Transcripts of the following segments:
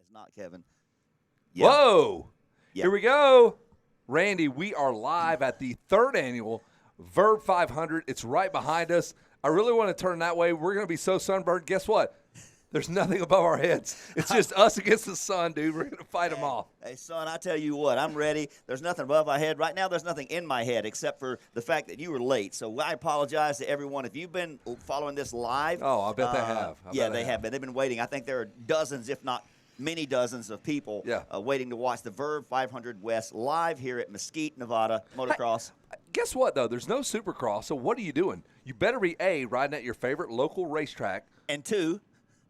It's not Kevin. Yep. Whoa. Yep. Here we go. Randy, we are live at the 3rd annual Verb 500. It's right behind us. I really want to turn that way. We're going to be so sunburned. Guess what? There's nothing above our heads. It's just us against the sun, dude. We're going to fight them off. Hey, son, I tell you what, I'm ready. There's nothing above my head. Right now, there's nothing in my head except for the fact that you were late. So I apologize to everyone. If you've been following this live. Oh, I bet they have. They have been. They've been waiting. I think there are dozens, if not many dozens of people waiting to watch the Verb 500 West live here at Mesquite, Nevada, motocross. Hey, guess what, though? There's no Supercross, so what are you doing? You better be, A, riding at your favorite local racetrack. And two,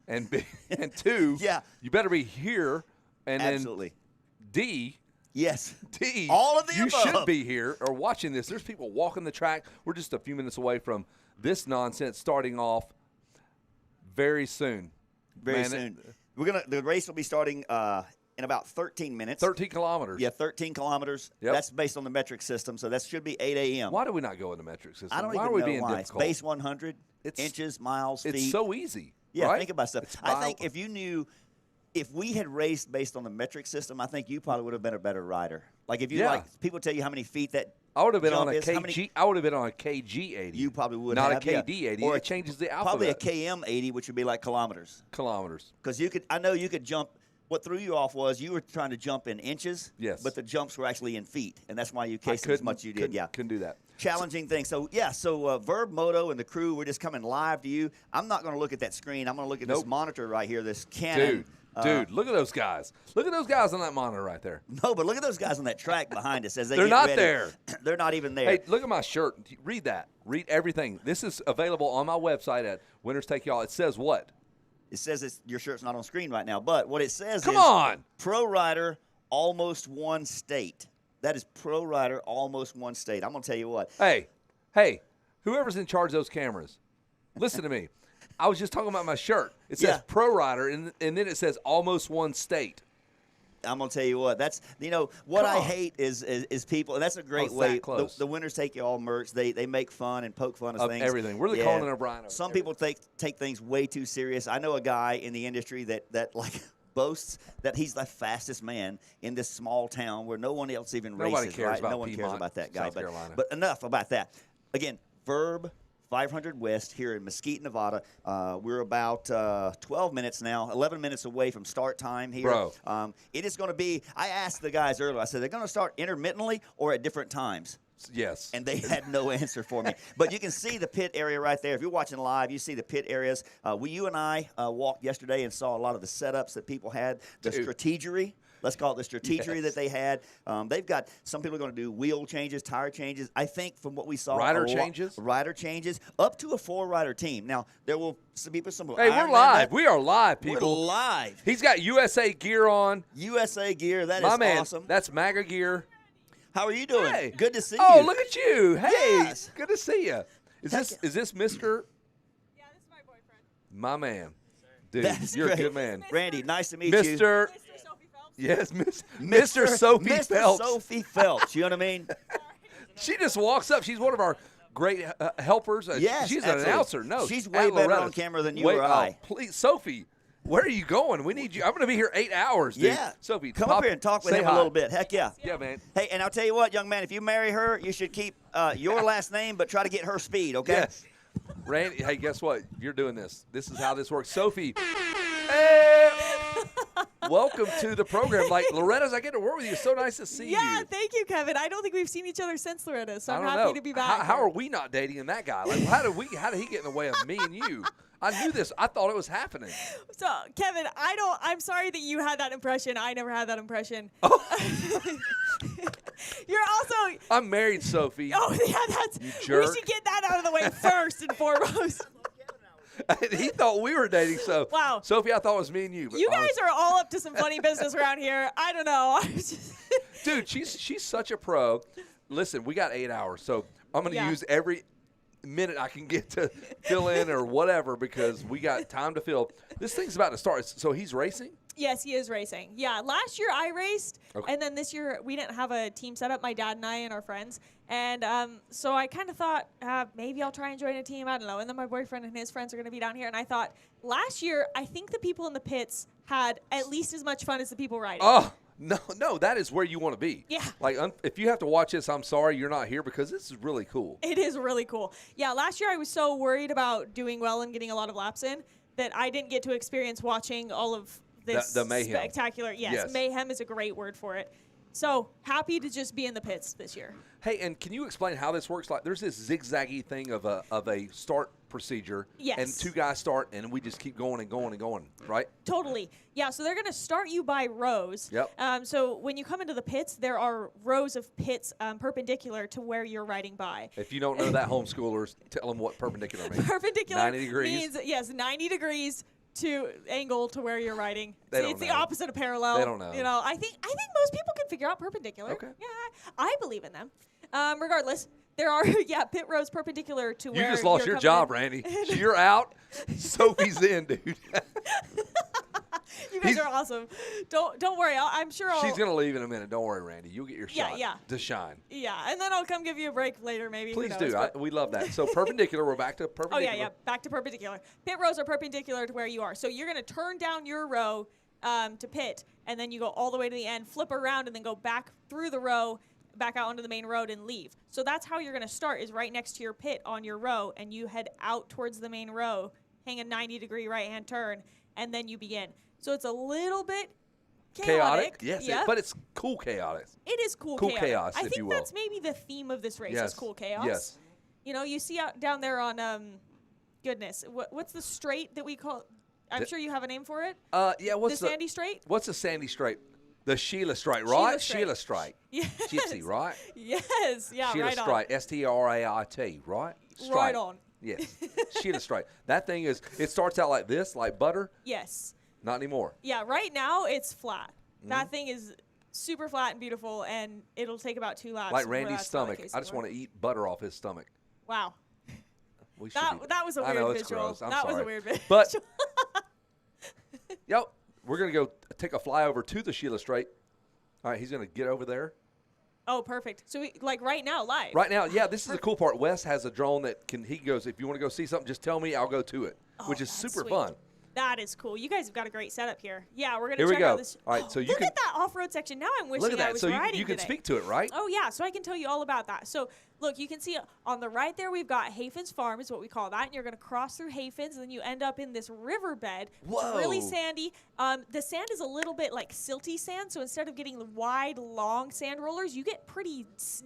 you better be here. And absolutely. Then D, yes, D, all of the you above. should be here or watching this. There's people walking the track. We're just a few minutes away from this nonsense starting off very soon. Very soon. The race will be starting in about 13 minutes. 13 kilometers. Yeah, 13 kilometers. Yep. That's based on the metric system, so that should be 8 a.m. Why do we not go in the metric system? I don't Why even are we know being why. difficult? It's base 100 inches, miles, feet. It's so easy. Yeah, right? think about stuff. I think if you knew, if we had raced based on the metric system, I think you probably would have been a better rider. Like if you people tell you how many feet that I would have been on a is, kg. I would have been on a kg 80. You probably would not have, a KD 80. Or it changes the alphabet. Probably a KM 80, which would be like kilometers. Kilometers. Because you could, I know you could jump. What threw you off was you were trying to jump in inches. Yes. But the jumps were actually in feet, and that's why you cased as much as you did. Couldn't do that. Challenging thing. So Vurbmoto and the crew, we're just coming live to you. I'm not going to look at that screen. I'm going to look at this monitor right here, this Canon. Dude, look at those guys. Look at those guys on that monitor right there. No, but look at those guys on that track behind us as they They're get not ready. there. They're not even there. Hey, look at my shirt. Read that. Read everything. This is available on my website at Winners Take Y'all. It says what? It says your shirt's not on screen right now, but what it says Come is on. Pro Rider almost won state. That is Pro Rider almost won state. I'm going to tell you what. Hey, whoever's in charge of those cameras, listen to me. I was just talking about my shirt. It says Pro Rider, and then it says almost won state. I'm going to tell you what. That's what I hate is people, and that's a great way. The Winners Take You All merch. They make fun and poke fun of things. Everything. We're the Conan O'Brien. Some people take things way too serious. I know a guy in the industry that like boasts that he's the fastest man in this small town where no one else even races. Nobody cares about no one cares about that guy. South Carolina. But enough about that. Again, Verb 500 West here in Mesquite, Nevada. We're about 12 minutes now, 11 minutes away from start time here. Bro. It is going to be, I asked the guys earlier, I said, they're going to start intermittently or at different times? Yes. And they had no answer for me. But you can see the pit area right there. If you're watching live, you see the pit areas. You and I walked yesterday and saw a lot of the setups that people had, the strategery. Let's call it the strategery that they had. They've got some people are going to do wheel changes, tire changes. I think from what we saw, rider changes, up to a 4-rider team. Now there will be some. Hey, we're live. We are live, people. We're live. He's got USA gear on. USA gear. That My is man, awesome. That's MAGA gear. How are you doing? Hey. Good to see you. Oh, look at you. Hey, yes. Good to see you. Is this Mr. Yeah, this is my boyfriend. My man? Dude, That's you're great. a good man. Randy, nice to meet you. Mr. Sophie Phelps. Yes, Mr. Sophie Mr. Phelps. Sophie Phelps. You know what I mean? She just walks up. She's one of our great helpers. Yes, she's absolutely. an announcer. No, she's way better on camera than you or I. Please, Sophie, where are you going? We need you. I'm going to be here 8 hours, dude. Yeah. Sophie, come up here and talk with him a little bit. Heck yeah. Yeah, man. Hey, and I'll tell you what, young man, if you marry her, you should keep your last name, but try to get her speed, okay? Yes. Randy, hey, guess what? You're doing this. This is how this works. Sophie, hey, welcome to the program. Like, Loretta's, I get to work with you. It's so nice to see you. Yeah, thank you, Kevin. I don't think we've seen each other since Loretta, so I'm happy to be back. How are we not dating that guy? Like, how did he get in the way of me and you? I knew this. I thought it was happening. So, Kevin, I'm sorry that you had that impression. I never had that impression. Oh. You're also. I'm married, Sophie. Oh, yeah, that's. You jerk. We should get that out of the way first and foremost. He thought we were dating, so. Wow. Sophie, I thought it was me and you. But you guys are all up to some funny business around here. I don't know. Dude, she's such a pro. Listen, we got 8 hours, so I'm going to use every minute I can get to fill in or whatever because we got time to fill. This thing's about to start. So he's racing? Yes, he is racing. Yeah, last year I raced, and then this year we didn't have a team set up, my dad and I and our friends. And so I kind of thought maybe I'll try and join a team. I don't know. And then my boyfriend and his friends are going to be down here. And I thought last year, I think the people in the pits had at least as much fun as the people riding. Oh, no, that is where you want to be. Yeah. Like, if you have to watch this, I'm sorry you're not here because this is really cool. It is really cool. Yeah, last year I was so worried about doing well and getting a lot of laps in that I didn't get to experience watching all of this the mayhem. Spectacular. Yes, mayhem is a great word for it. So happy to just be in the pits this year. Hey, and can you explain how this works? Like, there's this zigzaggy thing of a start procedure. Yes. And 2 guys start, and we just keep going and going and going, right? Totally. Yeah, so they're going to start you by rows. Yep. So when you come into the pits, there are rows of pits perpendicular to where you're riding by. If you don't know that, homeschoolers, tell them what perpendicular means. Perpendicular 90 degrees. means, yes, 90 degrees to angle to where you're riding. They don't it's know. the opposite of parallel. They don't know. You know, I think most people can figure out perpendicular. Okay. Yeah, I believe in them. Regardless, there are pit rows perpendicular to where You just lost you're your coming job, in. Randy. You're out. Sophie's in, dude. You guys are awesome. Don't worry. I'm sure I'll. She's gonna leave in a minute. Don't worry, Randy. You'll get your shot Yeah. to shine. Yeah, and then I'll come give you a break later, maybe. Please Who knows, do. but- We love that. So perpendicular. We're back to Oh, perpendicular. yeah. Back to perpendicular. Pit rows are perpendicular to where you are. So you're going to turn down your row to pit, and then you go all the way to the end, flip around, and then go back through the row, back out onto the main road, and leave. So that's how you're going to start, is right next to your pit on your row, and you head out towards the main row, hang a 90-degree right-hand turn, and then you begin. So it's a little bit chaotic. Yes, Yep. but it's cool chaotic. It is cool Cool chaotic. chaos, I if think you will. that's maybe the theme of this race Yes. is cool chaos. Yes. You know, you see out down there on goodness, what's the straight that we call? I'm sure you have a name for it. Yeah. What's the Sandy Straight? What's the Sandy Straight? The Sheila Straight, right? Sheila Straight. Sheila Straight. Yes. Gypsy, right? Yes. Yeah. Sheila right on. Straight. S-T-R-A-I-T, right? Straight. Right on. Yes. Sheila Straight. That thing is. It starts out like this, like butter. Yes. Not anymore. Yeah. Right now it's flat. That thing is super flat and beautiful, and it'll take about 2 laps. Like before Randy's that's not the stomach. case I just anymore. want to eat butter off his stomach. Wow. We should That was a I weird know, it's visual. gross. I'm that was sorry. a weird visual. But yep, we're gonna go take a flyover to the Sheila Straight. All right, he's gonna get over there. Oh, perfect. So like right now, live. Right now, yeah, this is the cool part. Wes has a drone that he goes, if you want to go see something, just tell me, I'll go to it, which is that's super sweet. fun. That is cool. You guys have got a great setup here. Yeah, we're gonna Here we check go. out this. All right, so you look can- at that off-road section. Now I'm wishing Look at I that. was So riding you can today. speak to it, right? Oh yeah, so I can tell you all about that. So look, you can see on the right there we've got Hafin's Farm is what we call that, and you're gonna cross through Hafin's, and then you end up in this riverbed. Whoa. It's really sandy. The sand is a little bit like silty sand, so instead of getting the wide, long sand rollers, you get pretty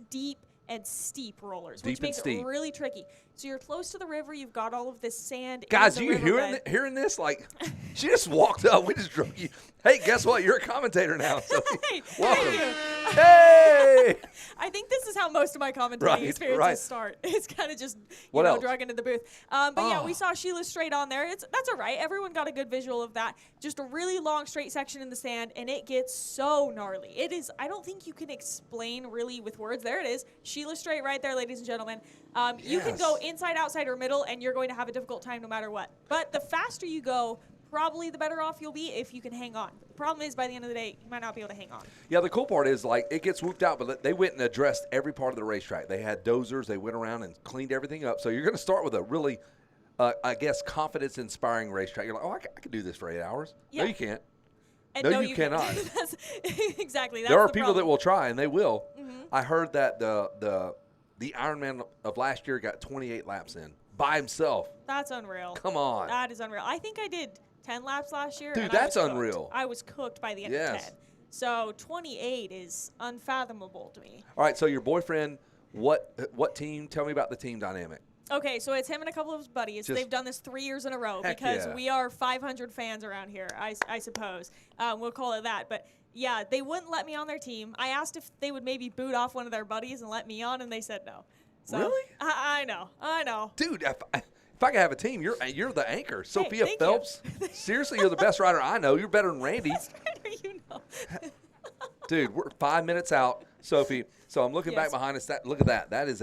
deep and steep rollers, Deep which and makes steep. it really tricky. So you're close to the river. You've got all of this sand. Guys, in you the riverbed. hearing this? Like, she just walked up. We just drove you. Hey, guess what? You're a commentator now. So Hey, welcome. thank you. Hey! I think this is how most of my commentating Right, experiences right. start. It's kind of just What else? drug into the booth. But yeah, Oh. we saw Sheila Straight on there. That's all right. Everyone got a good visual of that. Just a really long straight section in the sand, and it gets so gnarly. It is. I don't think you can explain really with words. There it is, Sheila Straight right there, ladies and gentlemen. You can Yes. go inside, outside, or middle, and you're going to have a difficult time no matter what. But the faster you go, probably the better off you'll be if you can hang on. The problem is, by the end of the day, you might not be able to hang on. Yeah, the cool part is, like, it gets whooped out, but they went and addressed every part of the racetrack. They had dozers. They went around and cleaned everything up. So you're going to start with a really, I guess, confidence-inspiring racetrack. You're like, oh, I can do this for 8 hours. Yeah. No, you can't. And No, you can't. cannot. That's, exactly. That's There are the people that problem. will try, and they will. Mm-hmm. I heard that the Ironman of last year got 28 laps in by himself. That's unreal. Come on. That is unreal. I think I did 10 laps last year. Dude, and I that's was cooked. unreal. I was cooked by the end Yes. of 10. So 28 is unfathomable to me. All right, so your boyfriend, what team? Tell me about the team dynamic. Okay, so it's him and a couple of his buddies. Just- They've done this 3 years in a row Heck because yeah. we are 500 fans around here, I suppose. We'll call it that. But, yeah, they wouldn't let me on their team. I asked if they would maybe boot off one of their buddies and let me on, and they said no. So, Really? I know. Dude, if I could have a team, you're the anchor. Sophia thank you. Phelps. Seriously, you're the best rider I know. You're better than Randy. That's right, you know. Dude, we're 5 minutes out, Sophie. So I'm looking back Yes. behind us. Look at that. That is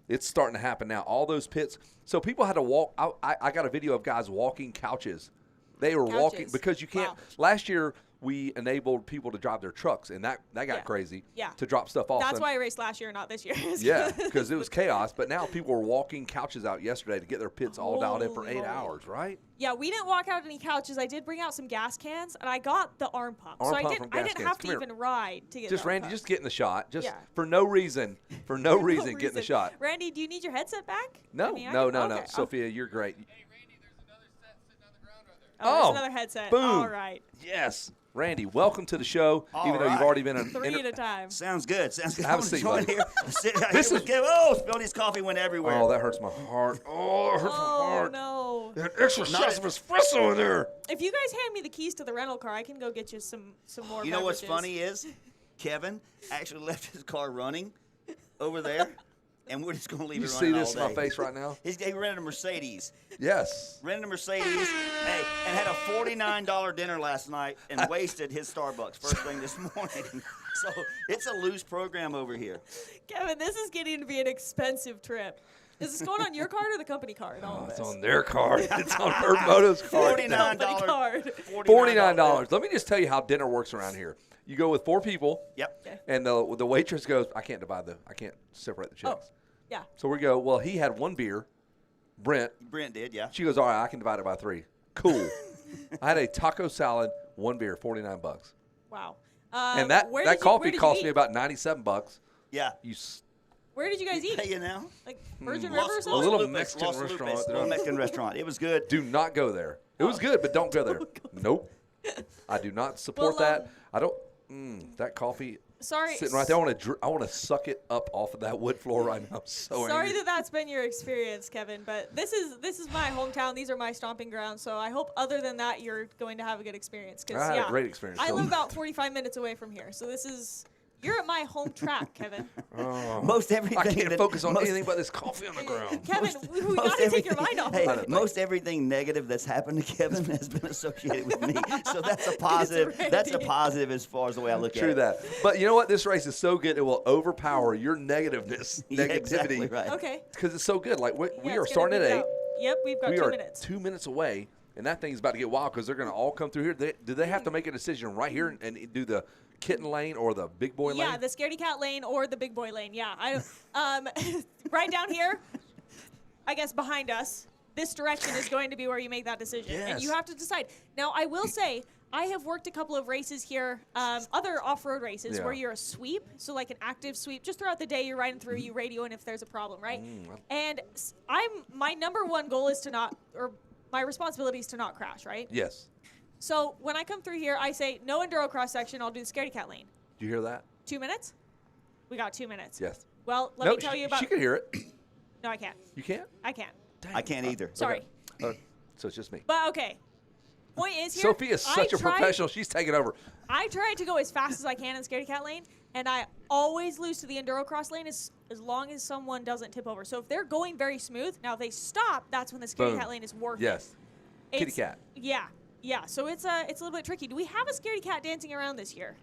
it's starting to happen now. All those pits. So people had to walk. I got a video of guys walking couches. They were walking Couches. because you can't. Wow. Last year we enabled people to drive their trucks, and that got crazy to drop stuff off. That's why I raced last year, not this year. Yeah, because it was chaos. But now people were walking couches out yesterday to get their pits all dialed in for 8 hours, right? Yeah, we didn't walk out any couches. I did bring out some gas cans, and I got the arm pump. Arm so pump from I gas didn't cans. have to Come even ride to get Just the arm Randy, pump. just get in the shot. Just Yeah. for no reason. For no reason, get in the shot. Randy, do you need your headset back? No, I mean, no. okay. Sophia, you're great. Hey, Randy, there's another set sitting on the ground right there. Oh, there's another headset. Boom. All right. Yes. Randy, welcome to the show, even though you've already been in. 3 at a time. Sounds good. Sounds good. Have a I'm seat, enjoying buddy. here. Sit out This here is- with Kevin. Oh, spilled his coffee went everywhere. Oh, that hurts my heart. Oh, it hurts my Oh, heart. no. That extra Not shots of espresso in there. If you guys hand me the keys to the rental car, I can go get you some more You know what's beverages. funny is Kevin actually left his car running over there, and we're just going to leave You it see running this in all my day. face right now? He rented a Mercedes. Yes. Rented a Mercedes, hey, and had a $49 dinner last night and wasted his Starbucks first thing this morning. So it's a loose program over here. Kevin, this is getting to be an expensive trip. Is this going on your card or the company card? All of It's this? on their card. It's on Vurbmoto's card. $49. Company card. $49. Let me just tell you how dinner works around here. You go with 4 people. Yep. Okay. And the waitress goes, I can't separate the checks. Oh, yeah. So we go, well, he had 1 beer, Brent. Brent did, yeah. She goes, all right, I can divide it by 3. Cool. I had a taco salad, 1 beer, $49. Wow. And that coffee cost me about $97. Yeah. Where did you guys eat? Hey, you know? Like Virgin Los- River or Los something? little Lupus, Mexican Los Lupus, restaurant. little Mexican restaurant. It was good. Do not go there. It was good, but don't go there. Nope. I do not support Well, that. I don't. That coffee Sorry. sitting right there. I want to suck it up off of that wood floor right now. I'm so Sorry angry. that's been your experience, Kevin, but this is my hometown. These are my stomping grounds. So I hope other than that you're going to have a good experience. I had a great experience. I live about 45 minutes away from here, so you're at my home track, Kevin. Most everything. I can't that- focus on most- anything but this coffee on the ground. Kevin, we most got to take your everything- mind off Hey, of it. most everything negative that's happened to Kevin has been associated with me. So that's a positive. That's a Randy. positive as far as the way I look at it. True that. But you know what? This race is so good, it will overpower your negativeness, Yeah, negativity. exactly right. Okay. Because it's so good. Like, we Yeah, are it's starting gonna at be 8. about- Yep, we've got We 2 are minutes. 2 minutes away, and that thing's about to get wild because they're going to all come through here. Do they have to make a decision right here and do the kitten lane or the big boy lane? Yeah, the scaredy cat lane or the big boy lane. Yeah, right down here, I guess behind us. This direction is going to be where you make that decision, and you Yes. have to decide. Now, I will say, I have worked a couple of races here, other off-road races, Yeah. where you're a sweep, so like an active sweep. Just throughout the day, you're riding through, you radio in if there's a problem, right? And my number one goal is to not, or my responsibility is to not crash, right? Yes. So when I come through here, I say no enduro cross section. I'll do the scaredy cat lane. Do you hear that? 2 minutes? We got 2 minutes. Yes. Well, let No, me tell you about. she can hear it. No, I can't. You can't? I can't. I can't either. Sorry. So it's just me. But okay. Point is here. Sophie is such a tried- professional. She's taking over. I try to go as fast as I can in scaredy cat lane, and I always lose to the enduro cross lane as long as someone doesn't tip over. So if they're going very smooth, now if they stop, that's when the scaredy Boom. cat lane is worth Yes. it. Kitty It's- cat. Yeah. Yeah. So it's a little bit tricky. Do we have a scaredy cat dancing around this year?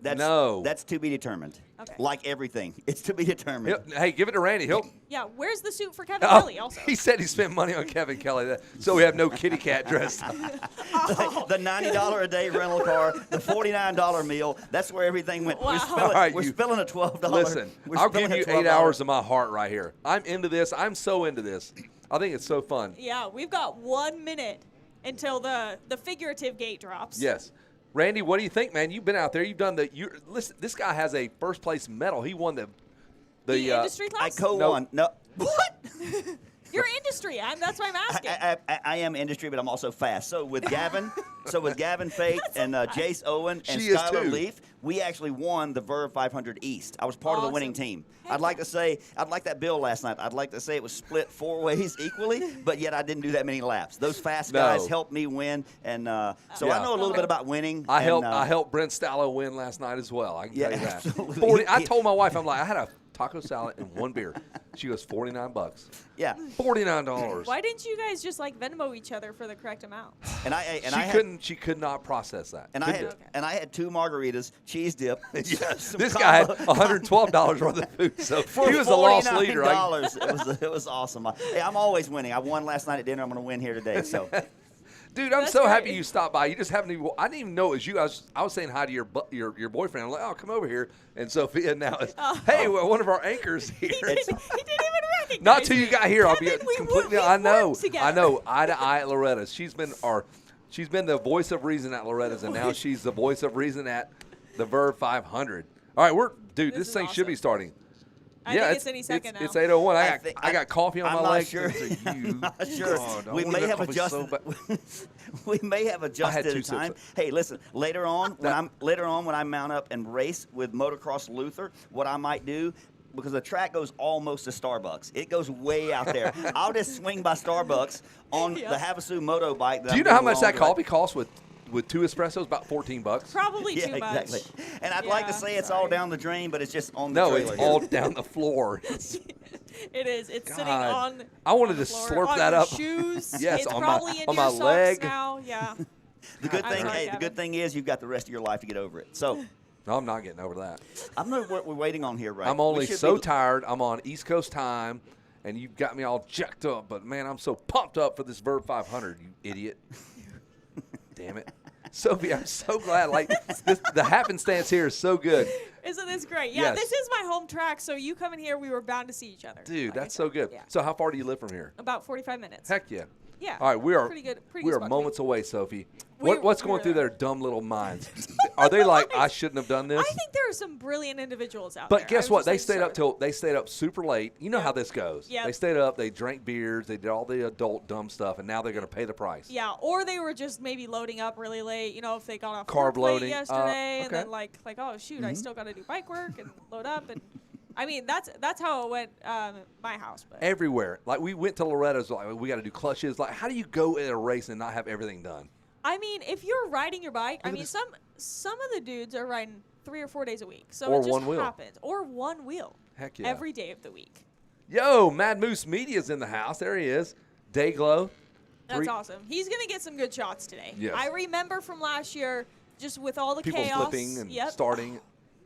No. That's to be determined. Okay. Like everything, it's to be determined. Hey, give it to Randy. He'll. Yeah. Where's the suit for Kevin Oh, Kelly also? he said he spent money on Kevin Kelly, so we have no kitty cat dressed up. The $90 a day rental car, the $49 meal. That's where everything went. Wow. We're All right, spilling a $12. Listen, we're I'll spilling give a you 8 $12 hours of my heart right here. I'm into this. I'm so into this. I think it's so fun. Yeah. We've got 1 minute until the figurative gate drops. Yes. Randy, what do you think, man? You've been out there. You've done listen, this guy has a first place medal. He won the The industry I class? co-won. No. What? You're industry. That's why I'm asking. I am industry, but I'm also fast. So with Gavin, Faith and Jace Owen and She is Skylar too. Leaf, we actually won the Verb 500 East. I was part of the winning Awesome. team. Heck I'd like that bill last night. I'd like to say it was split 4 ways equally, but yet I didn't do that many laps. Those fast No. guys helped me win, and so Yeah. I know a little bit about winning. I and, helped Brent Stallo win last night as well. I can Yeah, tell you that. absolutely. I told my wife, I'm like, I had a taco salad and 1 beer. She goes, $49. Yeah, $49. Why didn't you guys just like Venmo each other for the correct amount? She could not process that. And Couldn't do it. I had 2 margaritas, cheese dip. some This guy had combo- $112 worth of food, so For he was a lost leader. $49. It was awesome. I'm always winning. I won last night at dinner. I'm going to win here today. So Dude, I'm That's so great. happy you stopped by. You just happened to. I didn't even know it was you. I was saying hi to your boyfriend. I'm like, oh, come over here. And Sophia now is, hey, well, one of our anchors here. He didn't even recognize Not till me. you got here. I'll be Kevin, we completely. work- I we know. work together. I know. Eye to eye at Loretta's. She's been the voice of reason at Loretta's, and now she's the voice of reason at the Verb 500. All right, this is thing should be awesome. starting. I think it's any second now. It's 8:01. I I- got coffee on I'm my not leg. sure. You. Not sure. God, I We wanted may that have coffee so adjusted. bad. We may have adjusted two a sips. time. Hey, listen. Later on, when I mount up and race with Motocross Luther, what I might do, because the track goes almost to Starbucks, it goes way out there. I'll just swing by Starbucks on Yep. the Havasu moto bike. Do you know how much that coffee costs with 2 espressos? About $14. Probably Yeah, too much. exactly. And I'd like to Yeah, say it's sorry. all down the drain, but it's just on the No, trailer. it's all down the floor. It is. It's sitting God. on. I wanted on the to floor, slurp on that your up. Shoes. Yes, it's on my- probably in on your my socks leg. now. Yeah. The good I'm thing, sorry, hey, the Kevin. good thing is you've got the rest of your life to get over it. So No, I'm not getting over that. I don't know what we're waiting on here, right? I'm We only should so be- tired. I'm on East Coast time, and you've got me all jacked up. But, man, I'm so pumped up for this Verb 500, you idiot. Damn it. Sophie, I'm so glad. Like, the happenstance here is so good. Isn't this great? Yeah, Yes. this is my home track, so you come in here, we were bound to see each other. Dude, like I that's said. so good. Yeah. So how far do you live from here? About 45 minutes. Heck yeah. Yeah. All right, we are Pretty good we spot are to be. moments away, Sophie. We- What's we going are through there. their dumb little minds? Are they like, I shouldn't have done this? I think there are some brilliant individuals out there. But guess I what? was They just like, stayed up super late. You know Yeah. how this goes. Yep. They stayed up, they drank beers, they did all the adult dumb stuff, and now they're going to pay the price. Yeah, or they were just maybe loading up really late. You know, if they got off Carb work late loading. yesterday, and Okay. then like oh shoot, I still got to do bike work and load up, and I mean that's how it went at my house. But Everywhere. Like, we went to Loretta's, like, we got to do clutches. Like, how do you go in a race and not have everything done? I mean, if you're riding your bike, I Look at mean this. some of the dudes are riding 3 or 4 days a week, so Or it just one wheel. happens. Or one wheel. Heck yeah. Every day of the week. Yo, Mad Moose Media's in the house. There he is. Dayglow. That's awesome. He's gonna get some good shots today. Yes. I remember from last year, just with all the People chaos. flipping and Yep. starting.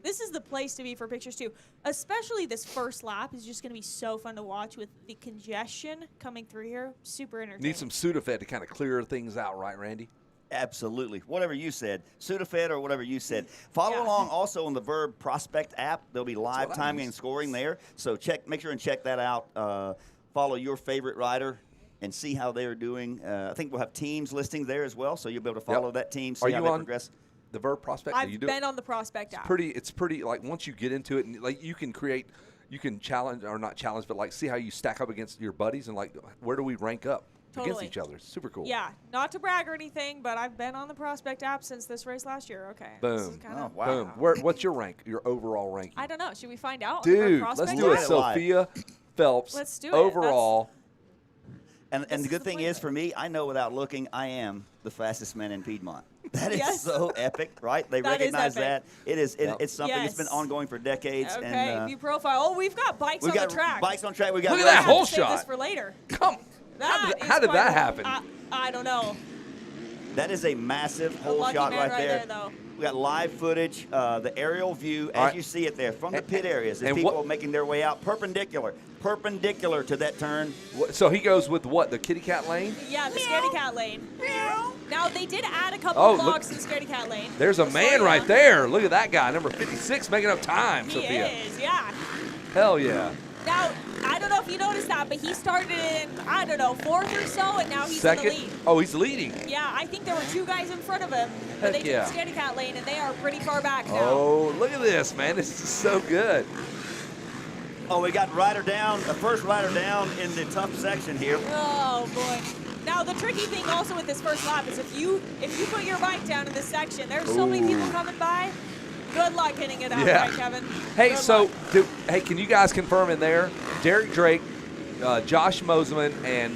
This is the place to be for pictures too. Especially this first lap is just going to be so fun to watch with the congestion coming through here. Super entertaining. Need some Sudafed to kind of clear things out, right, Randy? Absolutely. Whatever you said. Sudafed or whatever you said. Follow Yeah. along also on the Verb Prospect app. There'll be live what I timing use. and scoring there. So make sure and check that out. Follow your favorite rider and see how they're doing. I think we'll have teams listing there as well, so you'll be able to follow Yep. that team, Are see how you they on progress. the Verb Prospect? I've Do you do been it? on the Prospect app. It's pretty, like, once you get into it, and like, you can challenge, or not challenge, but like see how you stack up against your buddies, and like, where do we rank up against Totally. each other? It's super cool. Yeah, not to brag or anything, but I've been on the Prospect app since this race last year. Okay. This is Boom. kinda- Oh, wow. Boom. What's your rank? Your overall ranking? I don't know. Should we find out? on the Verb Dude, let's Prospect do it. app? Live. Sophia Phelps. Let's do it. Overall, And This the is good the thing place. is, for me, I know without looking, I am the fastest man in Piedmont. That is Yes. so epic, right? They That is recognize that. epic. It is. Yep. It's something that's been Yes. ongoing for decades. Okay, And, view profile. Oh, we've got bikes we've on got the track. bikes on track. We got Look at We're that gonna have whole to save this shot. for later. come. That How is did that quite- happen? I don't know. That is a massive hole lucky shot man right right there. there, though. We got live footage, the aerial view All as right. you see it there from the pit areas. As and people what- are making their way out perpendicular to that turn. So he goes with what? The kitty cat lane? Yeah, the Scaredy Cat lane. Now, they did add a couple Oh, of look. blocks to the Scaredy Cat lane. There's a Just man so right you know. there. Look at that guy, number 56, making up time, He Sophia. is, yeah. Hell yeah. Now, I don't know if you noticed that, but he started in, I don't know, 4th or so, and now he's Second. in the lead. Oh, he's leading. Yeah, I think there were 2 guys in front of him, but Heck they yeah. took the Scaredy Cat lane, and they are pretty far back now. Oh, look at this, man. This is so good. Oh, we got rider down, the first rider down in the tough section here. Oh, boy. Now, the tricky thing also with this first lap is if you put your bike down in this section, there's so many people coming by. Good luck hitting it out, Yeah. right, Kevin? Hey, Good so, luck. hey, can you guys confirm in there, Derek Drake, Josh Moseman, and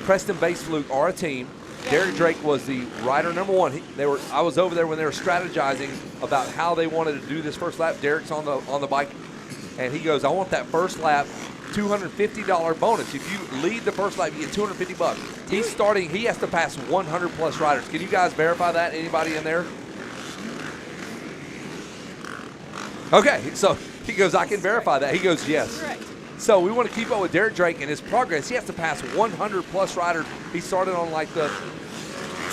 Preston Basefluke are a team. Yeah. Derek Drake was the rider number 1. I was over there when they were strategizing about how they wanted to do this first lap. Derek's on the bike, and he goes, "I want that first lap, $250 bonus. If you lead the first lap, you get $250. He's starting. He has to pass 100 plus riders. Can you guys verify that? Anybody in there? Okay, so he goes, I can verify that. He goes, yes. Correct. So we want to keep up with Derek Drake and his progress. He has to pass 100 plus riders. He started on like the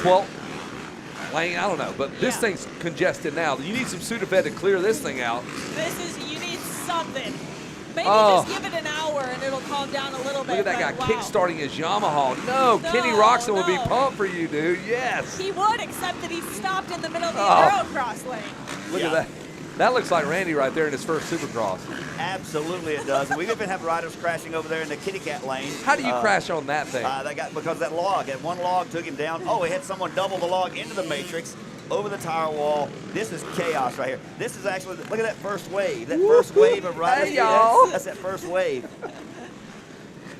12th lane. I don't know, but this Yeah. thing's congested now. You need some Sudafed to clear this thing out. You need something. Maybe Oh. just give it an hour and it'll calm down a little bit. Look at that but guy wow. kickstarting his Yamaha. No, Kenny No, Roxon would be no. pumped for you, dude. Yes. He would, except that he stopped in the middle of the Oh. Endurocross lane. Look Yeah. at that. That looks like Randy right there in his first Supercross. Absolutely, it does. And we even have riders crashing over there in the kitty cat lane. How do you crash on that thing? Because that one log took him down. Oh, he had someone double the log into the matrix, over the tire wall. This is chaos right here. This is actually, look at that first wave. That first wave of riders. Hey, y'all. That's that first wave.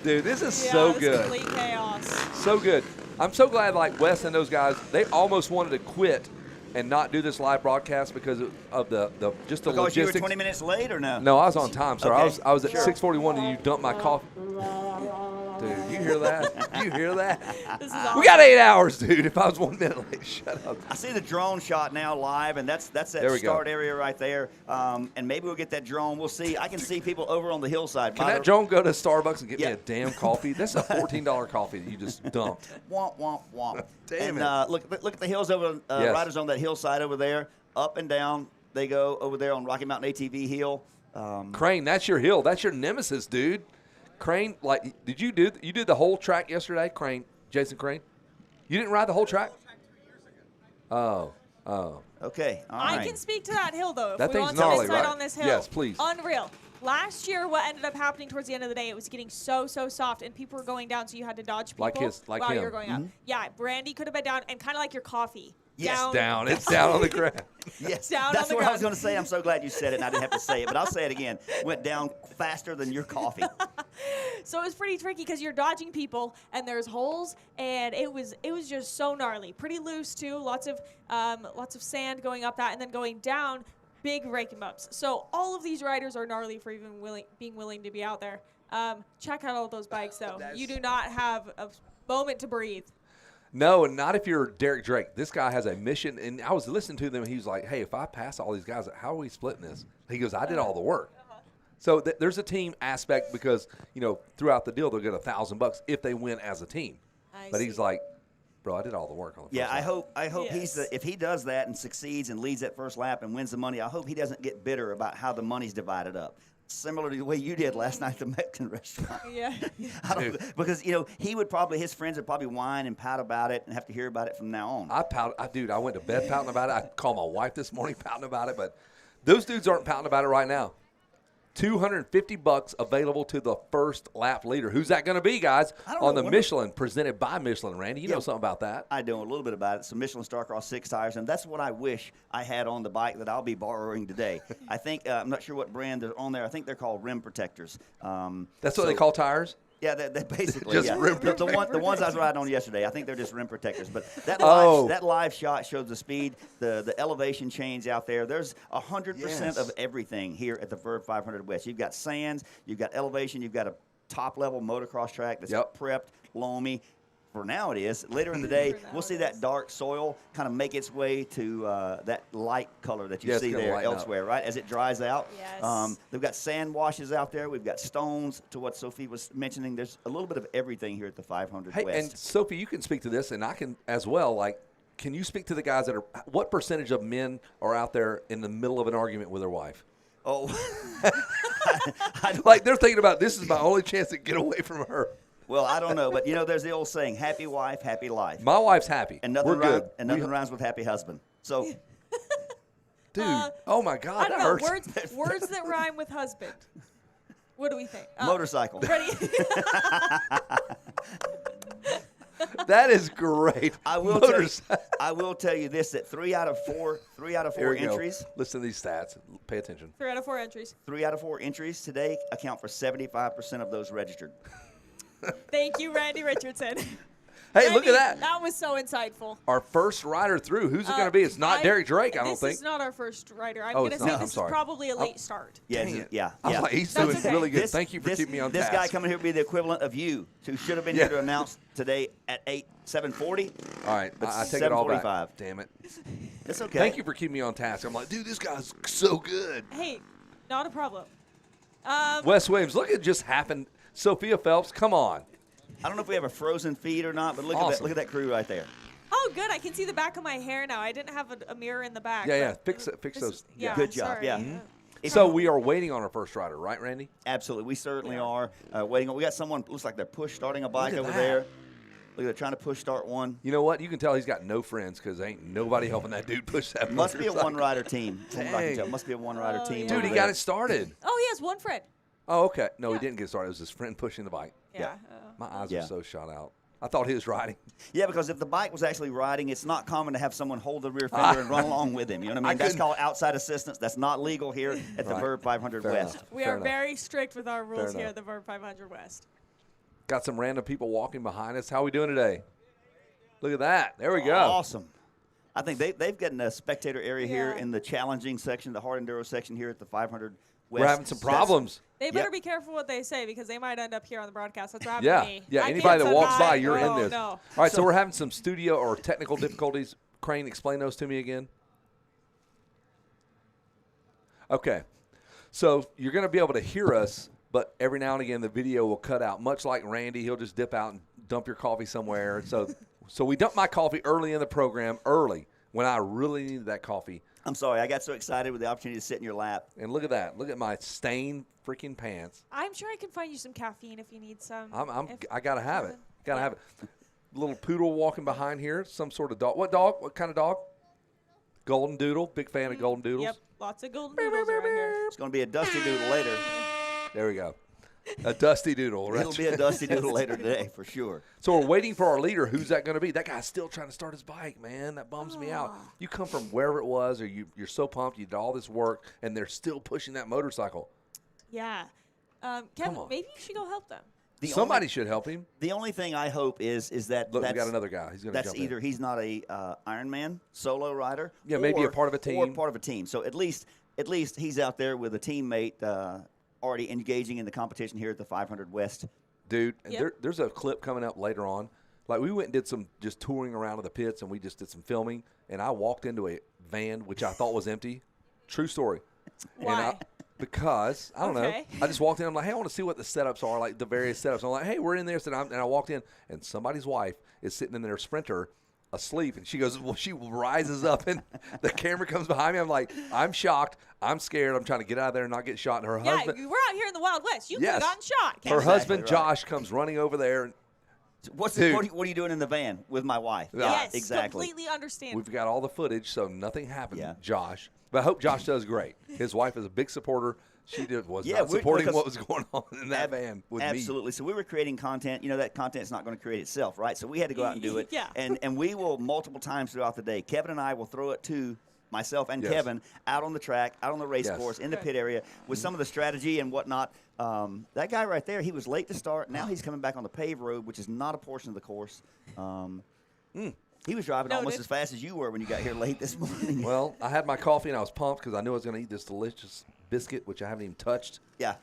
Dude, this is Yeah, so this is good. complete chaos. So good. I'm so glad, like, Wes and those guys, they almost wanted to quit and not do this live broadcast because of the just the Because you were logistics. 20 minutes late or no? No, I was on time, sir. Okay. I was at Sure. 6:41 and you dumped my coffee. Dude, you hear that? You hear that? This is awesome. We got 8 hours, dude. If I was 1 minute late, shut up. I see the drone shot now live, and that's that There we go. start area right there. And maybe we'll get that drone. We'll see. I can see people over on the hillside. Can By that the- drone go to Starbucks and get me Yeah. a damn coffee? That's a $14 coffee that you just dumped. Womp, womp, womp. Damn and look at the hills over, Yes. riders on that hillside over there, up and down. They go over there on Rocky Mountain ATV Hill. Crane, that's your hill. That's your nemesis, dude. Crane, like, you did the whole track yesterday, Crane, Jason Crane? You didn't ride the whole track? Oh. Okay, all right. I can speak to that hill, though. If That we thing's want some gnarly, insight right? on this hill. Yes, please. Unreal. Last year, what ended up happening towards the end of the day, it was getting so people, and people were going down, so you had to dodge people Like while him. you were going up. Yeah, Brandy could have been down, and kind of like your coffee. Yes, Down. It's down on the ground. Yes, Down that's on the what I was ground. going to say. I'm so glad you said it, and I didn't have to say it, but I'll say it again. Went down faster than your coffee. So it was pretty tricky because you're dodging people, and there's holes, and it was just so gnarly. Pretty loose too. Lots of sand going up that, and then going down. Big raking bumps. So all of these riders are gnarly for even being willing to be out there. Check out all those bikes, though. You do not have a moment to breathe. No, and not if you're Derek Drake. This guy has a mission, and I was listening to them, and he was like, hey, if I pass all these guys, how are we splitting this? He goes, I did all the work. So there's a team aspect because, throughout the deal, they'll get $1,000 if they win as a team. But he's like, bro, I did all the work on the Yeah, first lap. I hope Yes. if he does that and succeeds and leads that first lap and wins the money, I hope he doesn't get bitter about how the money's divided up. Similar to the way you did last night at the Mexican restaurant. Yeah. Because he would probably, his friends would probably whine and pout about it and have to hear about it from now on. I went to bed pouting about it. I called my wife this morning pouting about it, but those dudes aren't pouting about it right now. $250 available to the first lap leader. Who's that going to be, guys? I don't On know. the Michelin, presented by Michelin. Randy, you Yeah. know something about that? I know a little bit about it. It's a Michelin Starcross 6 tires, and that's what I wish I had on the bike that I'll be borrowing today. I think, I'm not sure what brand they're on there. I think they're called rim protectors. That's what they call tires? Yeah, that basically, Just yeah. rim The ones I was riding on yesterday, I think they're just rim protectors. But that live shot shows the speed, the elevation change out there. There's 100% of everything here at the Verb 500 West. You've got sands, you've got elevation, you've got a top-level motocross track that's prepped, loamy. For now it is. Later in the day, we'll see that dark soil kind of make its way to that light color that you Yeah, it's see gonna there lighten up. elsewhere, right? As it dries out. Yes. They've got sand washes out there. We've got stones, to what Sophie was mentioning. There's a little bit of everything here at the 500 Hey, West. and Sophie, you can speak to this, and I can as well. Like, can you speak to the guys that are – what percentage of men are out there in the middle of an argument with their wife? Oh, Like, they're thinking about, this is my only chance to get away from her. well, I don't know, but there's the old saying: "Happy wife, happy life," My wife's happy. and nothing We're good. rhymes with happy husband. So, Dude, oh my God, I don't that know. hurts. Words that rhyme with husband. What do we think? motorcycle. Ready? That is great. I will tell you, Motorcycle. I will tell you this: that three out of four Here we go. entries, Listen to these stats. Pay attention. 3 out of 4 entries. 3 out of 4 entries today account for 75% of those registered. Thank you, Randy Richardson. Hey, look Randy, at that. That was so insightful. Our first rider through. Who's it going to be? It's not Derek Drake, I don't This think. is not our first rider. I'm Oh, going to it's say not. I'm this is sorry. probably a late start. Yeah, Dang it. yeah. I was yeah. like, he's That's doing okay. really good. This- Thank you for this- keeping me on This task. guy coming here would be the equivalent of you, who should have been Yeah. here to announce today at 7:40. All right, But I take it all back. 7:45. Damn it. It's okay. Thank you for keeping me on task. I'm like, dude, this guy's so good. Hey, not a problem. Wes Williams, look at it just happened. Sophia Phelps, come on. I don't know if we have a frozen feed or not, but look at that. Awesome. Look at that crew right there. Oh, good. I can see the back of my hair now. I didn't have a mirror in the back. Yeah. but Fix this those. is- Yeah. Good job, sorry. yeah. So we are waiting on our first rider, right, Randy? Absolutely, we certainly Yeah. are waiting. We got someone looks like they're push starting a bike at over that. there. Look, they're trying to push start one. You know what? You can tell he's got no friends because ain't nobody helping that dude push that. Must be a motorcycle. one-rider team. From what I can Dang. tell. Must be a one-rider Oh, team. yeah. Dude, over he there. got it started. Oh, he has one friend. Oh, okay. No, he Yeah. didn't get started. It was his friend pushing the bike. Yeah. My eyes Yeah. are so shot out. I thought he was riding. Yeah, because if the bike was actually riding, it's not common to have someone hold the rear fender and run along with him. You know what I mean? That's couldn't- called outside assistance. That's not legal here at the Right. Verb 500 Fair West. enough. We Fair are enough. very strict with our rules here enough. at the Verb 500 West. Got some random people walking behind us. How we doing today? Look at that. There we go. Awesome. I think they've gotten a spectator area here Yeah. in the challenging section, the hard enduro section here at the 500 West. We're having some That's- problems. They better Yep. be careful what they say because they might end up here on the broadcast. That's what happened Yeah. to me. Yeah. I Anybody that can't walks by, survive. you're in Oh, this. No. All right. So we're having some studio or technical difficulties. Crane, explain those to me again. Okay. So you're going to be able to hear us, but every now and again the video will cut out. Much like Randy, he'll just dip out and dump your coffee somewhere. So we dumped my coffee early in the program, when I really needed that coffee. I'm sorry, I got so excited with the opportunity to sit in your lap. And look at that. Look at my stained freaking pants. I'm sure I can find you some caffeine if you need some. I got to have it. Got to have it. Little poodle walking behind here. Some sort of dog. What dog? What kind of dog? Golden Doodle. Big fan of Golden Doodles. Yep, lots of golden doodles around here. It's going to be a dusty doodle later. There we go. A dusty doodle. It'll be a dusty doodle later today for sure. So we're waiting for our leader. Who's that going to be? That guy's still trying to start his bike, man. That bums me out. You come from wherever it was, or you're so pumped, you did all this work, and they're still pushing that motorcycle. Yeah. Kevin, on. maybe you should go help them. Somebody should help him. The only thing I hope is that Look, we that's, got another guy. He's going to that's jump either in. he's not a Ironman solo rider. Yeah, maybe a part of a Or team. part of a team. So at least he's out there with a teammate already engaging in the competition here at the 500 West. Dude, and Yep. there's a clip coming up later on. Like, we went and did some just touring around of the pits, and we just did some filming, and I walked into a van, which I thought was empty. True story. Why? Because, I don't Okay. know. I just walked in. I'm like, hey, I want to see what the setups are, like the various setups. I'm like, hey, we're in there. And I walked in, and somebody's wife is sitting in their Sprinter asleep. And she goes, well, she rises up, and the camera comes behind me. I'm like, I'm shocked. I'm scared. I'm trying to get out of there and not get shot. And her Yeah, husband, we're out here in the Wild West. You could Yes. have gotten shot. her Kevin. Exactly husband, right. Josh, comes running over there. And Dude. What are you doing in the van with my wife? Yes, exactly. completely understand. we've got all the footage, so nothing happened, Yeah. Josh. But I hope Josh does great. His wife is a big supporter. She was Yeah, not supporting because- what was going on in that van with me. Absolutely. So we were creating content. You know, that content's not going to create itself, right? So we had to go out and do it. Yeah. And we will multiple times throughout the day. Kevin and I will throw it to myself and Yes. Kevin out on the track, out on the race Yes. course, in the Good. pit area with some of the strategy and whatnot. That guy right there, he was late to start. Now he's coming back on the paved road, which is not a portion of the course. He was driving almost Noted. as fast as you were when you got here late this morning. Well, I had my coffee and I was pumped because I knew I was going to eat this delicious biscuit, which I haven't even touched. Yeah.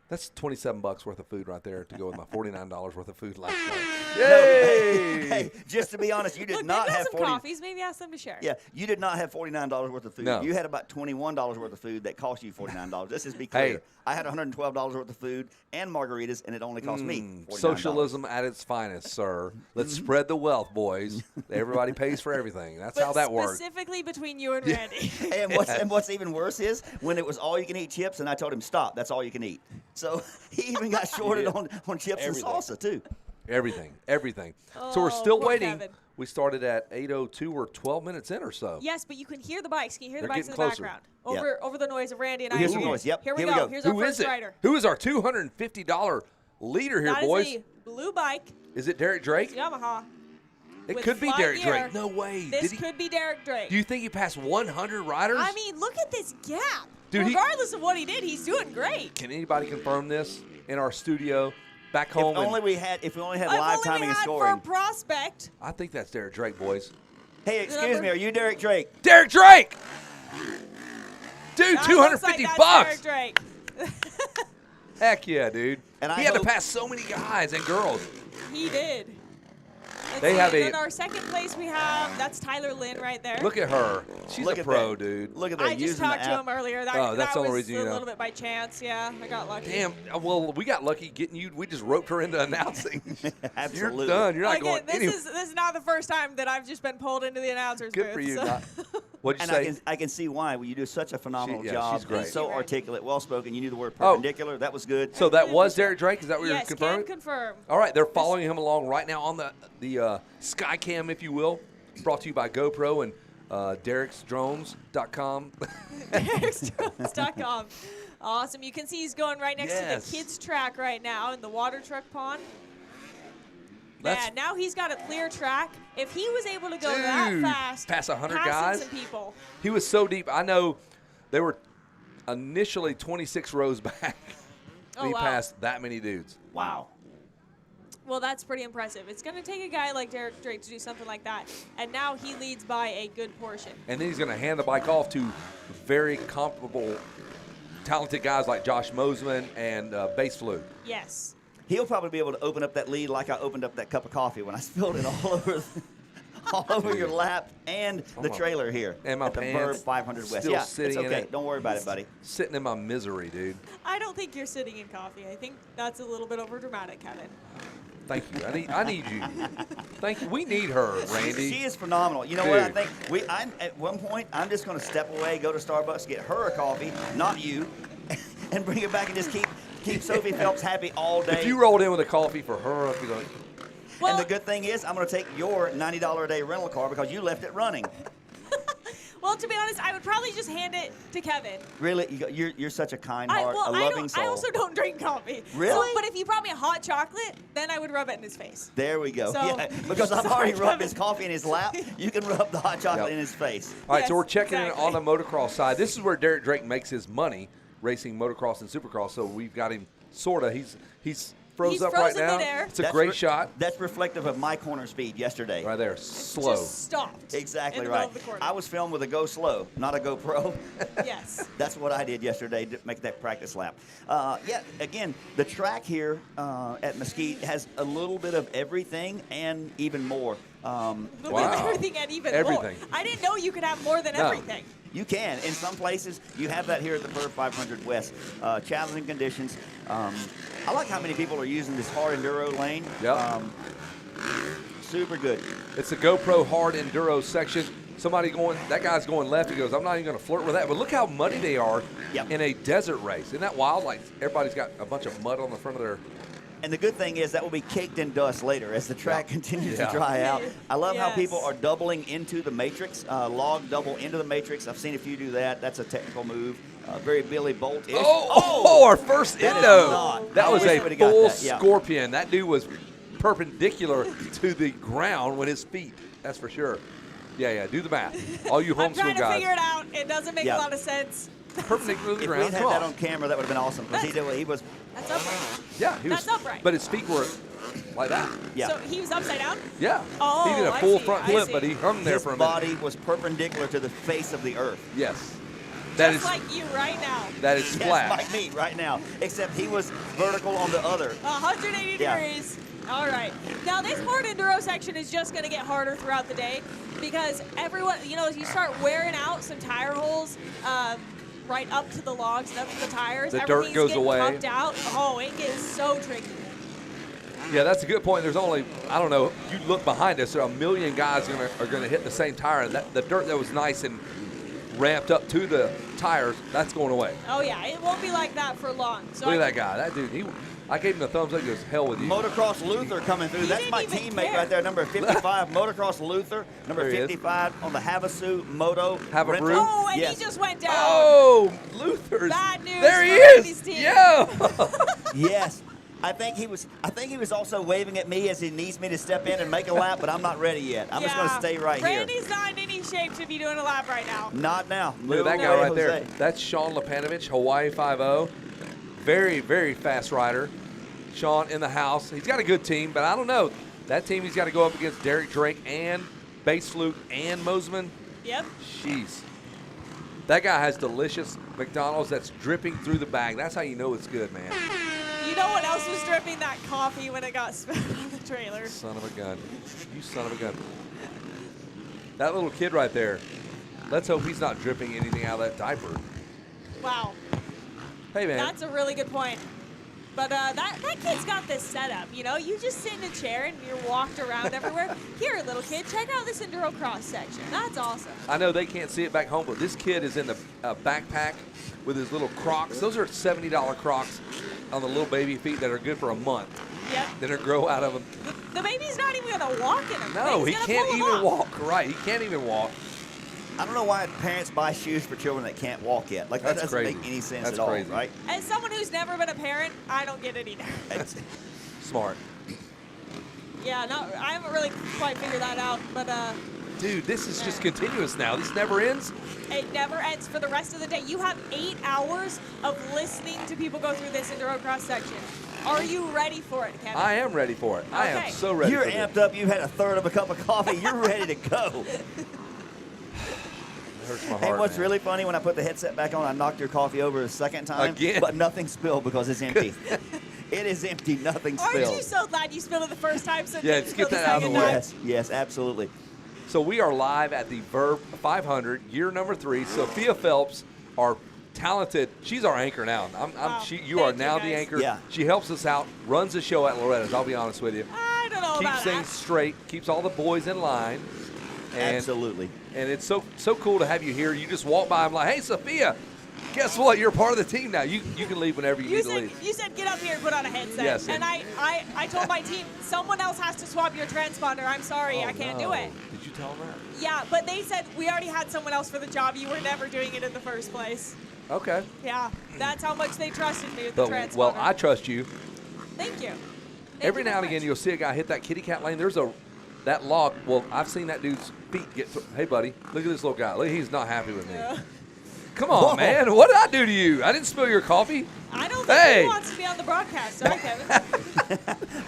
That's $27 worth of food right there to go with my $49 worth of food last night. No, Yay! hey, just to be honest, you did Look, not they've got have some 40. coffees. Maybe ask them to share. Yeah, you did not have $49 worth of food. No. You had about $21 worth of food that cost you $49. Let's just be clear. Hey. I had $112 worth of food and margaritas, and it only cost me $49. Socialism at its finest, sir. Let's spread the wealth, boys. Everybody pays for everything. That's But how that works. specifically between you and Randy. And what's even worse is when it was all you can eat chips, and I told him stop. That's all you can eat. So he even got shorted on chips Everything. and salsa too. Everything. So we're Oh, still poor waiting. Kevin. We started at 8:02. We're 12 minutes in or so. Yes, but you can hear the bikes. Can you hear the They're bikes in the getting closer. background? Over the noise of Randy and I. We hear some Ooh. noise. Yep. Here we Here we go. go. Here's our Who first is it? rider. Who is our $250 leader here, That is boys? a blue bike, Is it Derek Drake? Yamaha. It with could be front Derek gear. Drake. No way. This Did he, could be Derek Drake. do you think he passed 100 riders? I mean, look at this gap. Dude, Regardless of what he did, he's doing great. Can anybody confirm this in our studio back If home? only we had live timing and scoring. For prospect. I think that's Derek Drake, boys. Hey, excuse me, are you Derek Drake? Derek Drake! Dude, That looks like $250 that's Derek Drake. Heck yeah, dude. And he I had to hope- pass so many guys and girls. He did. They have in a. our second place, we have, that's Tyler Lynn right there. Look at her. She's Look a at pro, that. dude. Look at that. I just using talked the to app. him earlier. That, Oh, that's that the only was reason you a know. little bit by chance. Yeah, I got lucky. Damn. Well, we got lucky getting you. We just roped her into announcing. Absolutely. You're done. You're not Again, going this anywhere. is not the first time that I've just been pulled into the announcer's Good booth. for you. so- Not, what'd you And say? I can see why. Well, you do such a phenomenal yeah, job. she's great. And so Thank you, articulate, well spoken. You knew the word Oh. perpendicular. That was good. So that was Derek Drake. Is that what yes, you're confirming? can confirm. All right, they're following him along right now on the sky cam, if you will. Brought to you by GoPro and Derek'sDrones.com. Derek'sDrones.com. Awesome. You can see he's going right next Yes. to the kids' track right now in the water truck pond. That's- Man, now he's got a clear track. If he was able to go that Dude, fast, past 100 passing guys? some people. He was so deep. I know they were initially 26 rows back. Oh, and he wow. passed that many dudes. Wow. Well, that's pretty impressive. It's going to take a guy like Derek Drake to do something like that. And now he leads by a good portion. And then he's going to hand the bike off to very comparable, talented guys like Josh Mosman and Bass Fluke. Yes. He'll probably be able to open up that lead like I opened up that cup of coffee when I spilled it all over all over your lap and the trailer here And my at the pants Verb 500 West. still Yeah, sitting it's in okay. it. Don't worry about it, buddy. Sitting in my misery, dude. I don't think you're sitting in coffee. I think that's a little bit over dramatic, Kevin. Thank you. I need you. Thank you. We need her, Randy. She is phenomenal. You know what I Dude. think? At one point, I'm just going to step away, go to Starbucks, get her a coffee, not you, and bring it back and just keep Sophie Phelps happy all day. If you rolled in with a coffee for her, I'd be like, Well, And the good thing is, I'm going to take your $90 a day rental car because you left it running. well, to be honest, I would probably just hand it to Kevin. Really, you're such a kind heart, a loving soul. I also don't drink coffee. Really? So, but if you brought me a hot chocolate, then I would rub it in his face. There we go. So- Yeah, because I've Sorry, already rubbed Kevin. his coffee in his lap. You can rub the hot chocolate Yep. in his face. all right, so Yes, we're checking exactly. in on the motocross side. This is where Derek Drake makes his money, racing motocross and supercross. So we've got him sorta. He's froze He's up right frozen now. midair. It's a great shot That's reflective of my corner speed yesterday. right there. Slow. Just stopped. Exactly in the right. Middle of the corner. I was filmed with a Go Slow, not a GoPro. Yes. That's what I did yesterday to make that practice lap. Yeah, again, the track here at Mesquite has a little bit of everything and even more. Wow. Everything and even Everything. more. I didn't know you could have more than No. everything. You can. In some places, you have that here at the Verb 500 West. Challenging conditions. I like how many people are using this hard enduro lane. Yep. Super good. It's the GoPro hard enduro section. That guy's going left. He goes, I'm not even going to flirt with that. But look how muddy they are Yep. in a desert race. Isn't that wild? Like everybody's got a bunch of mud on the front of their. And the good thing is that will be caked in dust later as the track continues Yeah. to dry out. I love how Yes. people are doubling into the matrix, log double into the matrix. I've seen a few do that. That's a technical move. Very Billy Bolt-ish. Our first That is endo. not- That I was wish a we'd got full that, yeah. scorpion. That dude was perpendicular to the ground with his feet. That's for sure. Yeah. Do the math. All you I'm trying homeschool to guys. figure it out. It doesn't make Yeah. a lot of sense. Perpendicular to the If we'd ground. had Come that on. on camera, that would have been awesome because he was. That's upright. Yeah, he was. That's upright. But his feet were like that. Yeah. So he was upside down? Yeah. Oh, he did a I full see, front I flip, see. but he hung there His for a minute. body was perpendicular to the face of the earth. Yes. That Just is like you right now. that is Yes, splash. like me right now. Except he was vertical on the other. 180 Yeah. degrees. All right. Now, this hard enduro section is just going to get harder throughout the day because everyone, you start wearing out some tire holes right up to the logs and up to the tires. The dirt Everything's goes getting away. pumped out. Oh, it gets so tricky. Yeah, that's a good point. There's only, I don't know, you look behind us, there are a million guys are going to hit the same tire. And the dirt that was nice and ramped up to the tires, that's going away. Oh, yeah. It won't be like that for long. So Look at that guy. That dude, I gave him the thumbs up. He goes, hell with you. Motocross Luther coming through. He That's didn't my even teammate care. right there, number 55. Motocross Luther, number There he is. 55 on the Havasu Moto. Havasu? rental. Oh, and Yes. he just went down. Oh, Luther's. Bad news There he for Randy's is. team. Yeah. Yes. I think he was also waving at me as he needs me to step in and make a lap, but I'm not ready yet. I'm just going to Yeah. stay right here. Randy's not in any shape to be doing a lap right now. Not now. Look at that No guy way, right there. Jose. That's Sean Lepanovich, Hawaii 5-0. Very, very fast rider. Sean in the house. He's got a good team, but I don't know. That team, he's got to go up against Derek Drake and Bass Fluke and Mosman. Yep. Jeez. That guy has delicious McDonald's that's dripping through the bag. That's how you know it's good, man. You know what else was dripping? That coffee when it got spilled on the trailer. Son of a gun. You son of a gun. That little kid right there. Let's hope he's not dripping anything out of that diaper. Wow. Hey, man. That's a really good point. But that kid's got this setup, you know? You just sit in a chair and you're walked around everywhere. Here, little kid, check out this Enduro Cross section. That's awesome. I know they can't see it back home, but this kid is in the backpack with his little Crocs. Those are $70 Crocs on the little baby feet that are good for a month. Yep. Then they grow out of them. The baby's not even going to walk in them. No, he He's gonna can't pull 'em even off. walk. Right, he can't even walk. I don't know why parents buy shoes for children that can't walk yet. Like, that That's doesn't crazy. make any sense That's at all, crazy. right? As someone who's never been a parent, I don't get it either. Smart. Yeah, no, I haven't really quite figured that out, but Dude, this is just continuous now. This never ends. it never ends for the rest of the day. You have 8 hours of listening to people go through this Enduro Cross section. Are you ready for it, Kevin? I am ready for it. I am Okay. so ready You're for amped this. up. You've had a third of a cup of coffee. You're ready to go. It hurts my Hey, heart, what's man. really funny, when I put the headset back on, I knocked your coffee over a second time. Again? But nothing spilled because it's empty. It is empty. Nothing Aren't spilled. you so glad you spilled it the first time? So it Yeah, didn't let's spill get that out of the second way. time? Yes, yes, absolutely. So we are live at the Verb 500, year number 3. Sophia Phelps, our talented, she's our anchor now. Wow. You are Thank you, now the guys. anchor. Yeah. She helps us out, runs the show at Loretta's, I'll be honest with you. I don't know Keeps about things that. straight, keeps all the boys in line. And, Absolutely. And it's so cool to have you here. You just walk by, I'm like, hey, Sophia, guess what? You're part of the team now. You can leave whenever you need to leave. You said get up here and put on a headset. Yes, and I told my team, someone else has to swap your transponder. I'm sorry, I can't do it. Did you tell them that? Yeah, but they said we already had someone else for the job. You were never doing it in the first place. Okay. Yeah, that's how much they trusted me with the But, transponder. well, I trust you. Thank you. Every now and again, you'll see a guy hit that kitty cat lane. There's that log. Well, I've seen that dude's feet get. Hey, buddy, look at this little guy. Look, he's not happy with me. Come on, Whoa. man. What did I do to you? I didn't spill your coffee. I don't think Hey. he wants to be on the broadcast. Sorry, Kevin.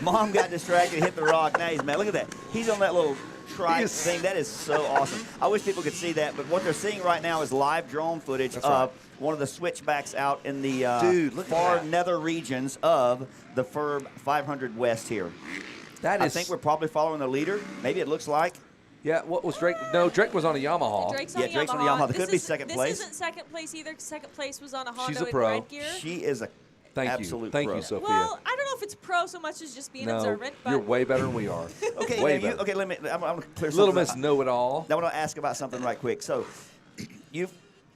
Mom got distracted, hit the rock. Now he's mad. Look at that. He's on that little trike Yes. thing. That is so awesome. I wish people could see that, but what they're seeing right now is live drone footage That's of right. one of the switchbacks out in the Dude, look at far that. nether regions of the Verb 500 West here. That I is. think we're probably following the leader. Maybe it looks like. Yeah. What was Drake? No, Drake was on a Yamaha. Drake's Yeah, on Drake's on the Yamaha. Yamaha. There could be This second This place. isn't second place either. Second place was on a Honda She's a in pro. red gear. She is a Thank absolute you. Thank pro. you, Sophia. Well, I don't know if it's pro so much as just being no, observant. But you're way better than we are. Okay, way now you, better. okay. Let me. I'm gonna clear Little something Miss up. Know-It-All. I want to ask about something right quick. So,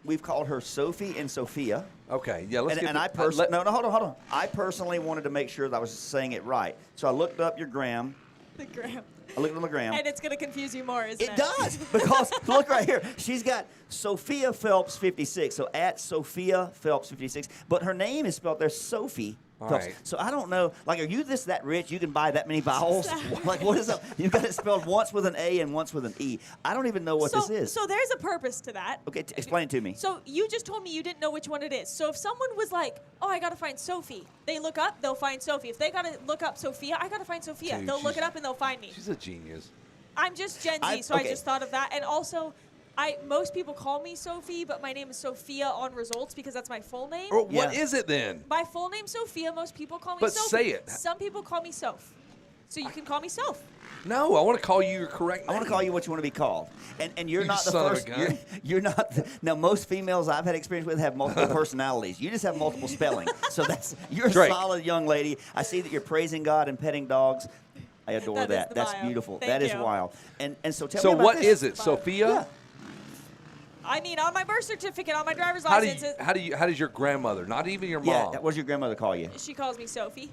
we've called her Sophie and Sophia. Okay. Yeah. Let's get. And I personally, no, hold on. I personally wanted to make sure that I was saying it right. So I looked up your gram. the gram. I looked on the gram. And it's going to confuse you more, isn't it? It does, because look right here. She's got Sophia Phelps 56. So at Sophia Phelps 56, but her name is spelled there Sophie All Phelps. right. So I don't know. Like, are you that rich? You can buy that many vowels? Like, what is up? You've got it spelled once with an A and once with an E. I don't even know what this is. So there's a purpose to that. Okay, explain it to me. So you just told me you didn't know which one it is. So if someone was like, oh, I got to find Sophie, they look up, they'll find Sophie. If they got to look up Sophia, I got to find Sophia. Dude, they'll look she's- it up and they'll find me. She's a genius. I'm just Gen Z, I so I okay. just thought of that. And also, most people call me Sophie, but my name is Sophia on results because that's my full name. Or what Yeah. is it then? My full name's Sophia. Most people call me But Sophie. say it. Some people call me Soph. So you can call me Soph. No, I want to call you your correct name. I want to call you what you want to be called, and you're You not the son of a first. gun. You're not. Now, most females I've had experience with have multiple personalities. You just have multiple spelling. So you're a Drake. solid young lady. I see that you're praising God and petting dogs. I adore That is that. the That's bio. beautiful. Thank That is you. wild. And so tell me So about what this. is it, But- Sophia? Yeah. I mean, on my birth certificate, on my driver's How license, how does your grandmother, not even your Yeah. mom? What does your grandmother call you? she calls me Sophie.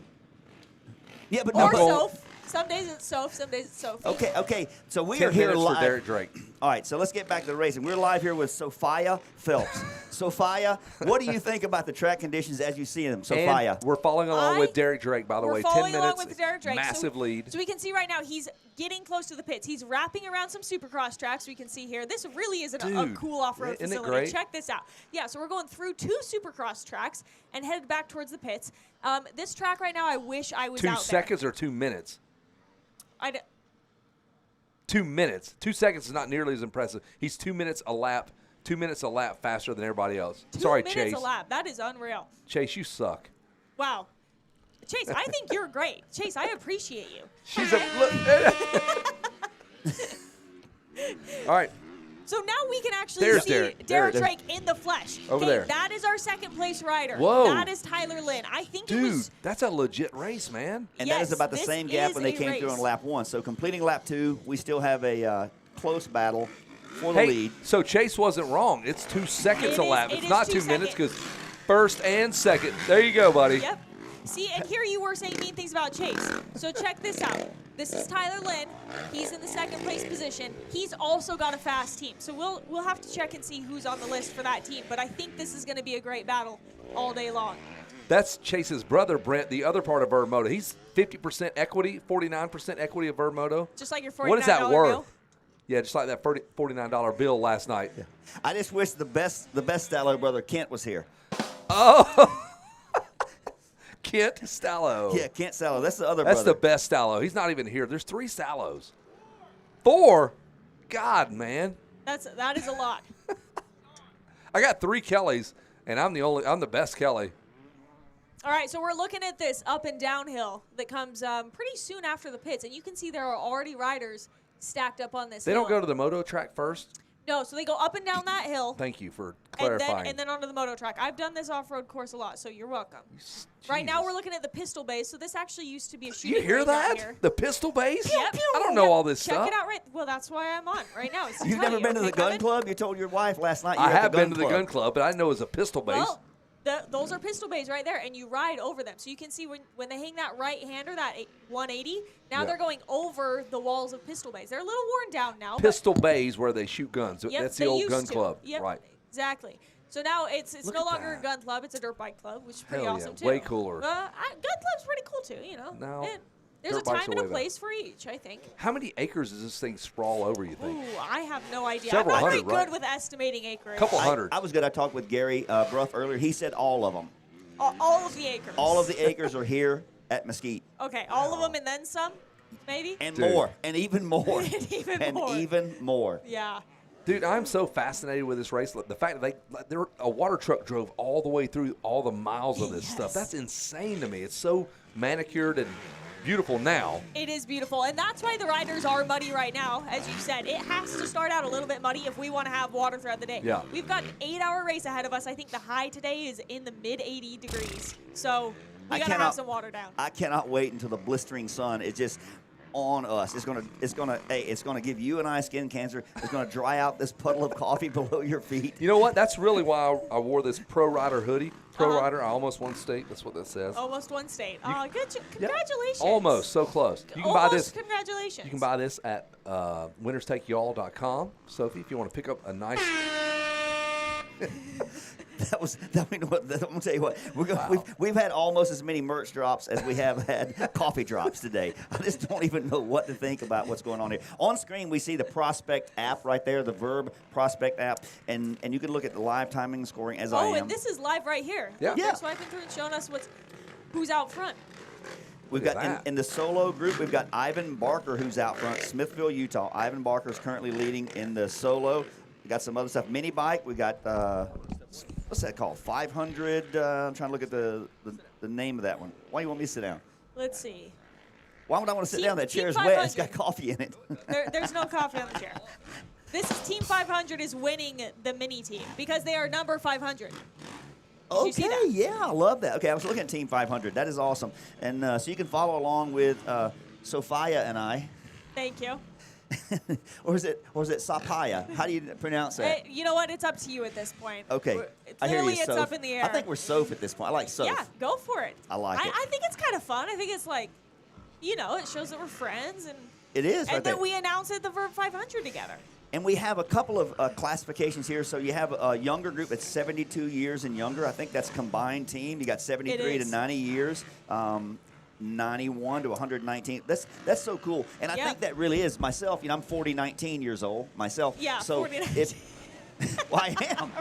Yeah, but Or no. Soph. Some days it's Soph, some days it's Sophie. Okay. So we 10 are here minutes live. for Derek Drake. All right, so let's get back to the racing. We're live here with Sophia Phelps. Sophia, what do you think about the track conditions as you see them? Sophia. And we're following along with Derek Drake, by the We're way. 10 following minutes, along with Derek Drake. massive lead. So we can see right now he's getting close to the pits. He's wrapping around some supercross tracks. We can see here. This really is a Dude, cool off-road isn't it facility. great? Check this out. Yeah, so we're going through 2 supercross tracks and headed back towards the pits. This track right now, I wish I was 2 out seconds or 2 minutes? there. 2 minutes. 2 seconds is not nearly as impressive. He's 2 minutes a lap. 2 minutes a lap faster than everybody else. 2 Sorry, minutes Chase. a lap. That is unreal. Chase, you suck. Wow. Chase, I think you're great. Chase, I appreciate you. She's a look. All right. So now we can actually There's see Derek. Derek There. Drake in the flesh. Over there. That is our second place rider. Whoa. That is Tyler Lynn. I think it Dude, was. that's a legit race, man. And that Yes, is about the this same gap is when they a came through race. on lap 1. So completing lap 2, we still have a close battle for the Hey, lead. so Chase wasn't wrong. It's 2 seconds It a is- lap. it It's is not 2 2 minutes seconds. because first and second. There you go, buddy. Yep. See, and here you were saying mean things about Chase. So check this out. This is Tyler Lynn. He's in the second place position. He's also got a fast team. So we'll have to check and see who's on the list for that team. But I think this is going to be a great battle all day long. That's Chase's brother, Brent, the other part of Vurbmoto. He's 50% equity, 49% equity of Vurbmoto. Just like your $49 What is that worth? bill. Yeah, just like that $49 bill last night. I just wish the best Stallo brother Kent was here. Kent Stallo. Yeah, Kent Stallo. That's the other That's brother. the best Stallo. He's not even here. There's 3 Stallos. 4? God, man. That is a lot. I got 3 Kellys, and I'm the best Kelly. All right, so we're looking at this up and downhill that comes pretty soon after the pits, and you can see there are already riders stacked up on this They hill. don't go to the moto track first? No, so they go up and down that hill. Thank you for and clarifying. then onto the moto track. I've done this off-road course a lot, so you're welcome. Right now Jeez. we're looking at the pistol base, so this actually used to be a You shooting hear range out that? here. The pistol base? Yep. I don't know all this Check stuff. it out right. Well, that's why I'm on right now. is to You've tell never you. been to the Okay, gun Kevin? club? You told your wife last night you I were at have the been gun to the club. gun club, but I know it's a pistol base. Well, those are pistol bays right there, and you ride over them. So you can see when they hang that right-hander, that 180, now Yeah. they're going over the walls of pistol bays. They're a little worn down now. Pistol bays where they shoot guns. But, yep, That's the they old used gun to. club. Yep, Right. exactly. So now it's Look no at longer that. a gun club. It's a dirt bike club, which is pretty Hell yeah, awesome, too. way cooler. Gun club's pretty cool, too, you know. No, There's a dirt bikes time are and a way better. place for each, I think. How many acres does this thing sprawl over, you think? Ooh, I have no idea. Several I'm not very hundred, right? good with estimating acreage. Couple I, hundred. I was good. I talked with Gary Bruff earlier. He said all of them. All of the acres. All of the acres are here at Mesquite. Okay, all of them and then some, maybe? And Dude. more. And even more. And even and more. even more. Yeah. Dude, I'm so fascinated with this race. The fact that a water truck drove all the way through all the miles of this Yes. stuff. That's insane to me. It's so manicured and beautiful now. It is beautiful, and that's why the riders are muddy right now. As you said, it has to start out a little bit muddy if we want to have water throughout the day. Yeah. We've got an 8-hour race ahead of us. I think the high today is in the mid-80 degrees, so we I got to have cannot- some water down. I cannot wait until the blistering sun is just on us. It's gonna give you and I skin cancer. It's gonna dry out this puddle of coffee below your feet. You know what? That's really why I wore this Pro Rider hoodie. Pro Uh-huh. Rider, I almost won state. That's what that says. Almost one state. You- Good. Yeah. Congratulations. Almost, so close. You can Almost buy this. Congratulations. You can buy this at winnerstakey'all.com. Sophie, if you want to pick up a nice. I'm gonna tell you what. We've had almost as many merch drops as we have had coffee drops today. I just don't even know what to think about what's going on here. On screen, we see the Prospect app right there, the Verb Prospect app, and you can look at the live timing and scoring as I am. And this is live right here. Yeah. They're Yeah. swiping through and showing us who's out front. We've Look got at that. in the solo group, we've got Ivan Barker who's out front, Smithville, Utah. Ivan Barker is currently leading in the solo. We got some other stuff. Mini bike. We got what's that called? 500. I'm trying to look at the name of that one. Why do you want me to sit down? Let's see. Why would I want to sit Team- down? That Team chair is wet. It's 500. got coffee in it. There's no coffee on the chair. This is Team 500 is winning the mini team because they are number 500. Did you see Okay, that? yeah, I love that. Okay, I was looking at Team 500. That is awesome. And so you can follow along with Sophia and I. Thank you. or is it Sapaya? How do you pronounce that? You know what? It's up to you at this point. Okay. I hear Clearly, you, it's Soph. up in the air. I think we're Soph at this point. I like Soph. Yeah, go for it. I like it. I think it's kind of fun. I think it's like, it shows that we're friends, and It is right and there. then we announce at the Verb 500 together. And we have a couple of classifications here. So you have a younger group that's 72 years and younger. I think that's combined team. You got 73 to is. 90 years, 91 to 119. That's so cool. And I Yep. think that really is myself. I'm 19 years old myself. Yeah, so 49. Well, I am.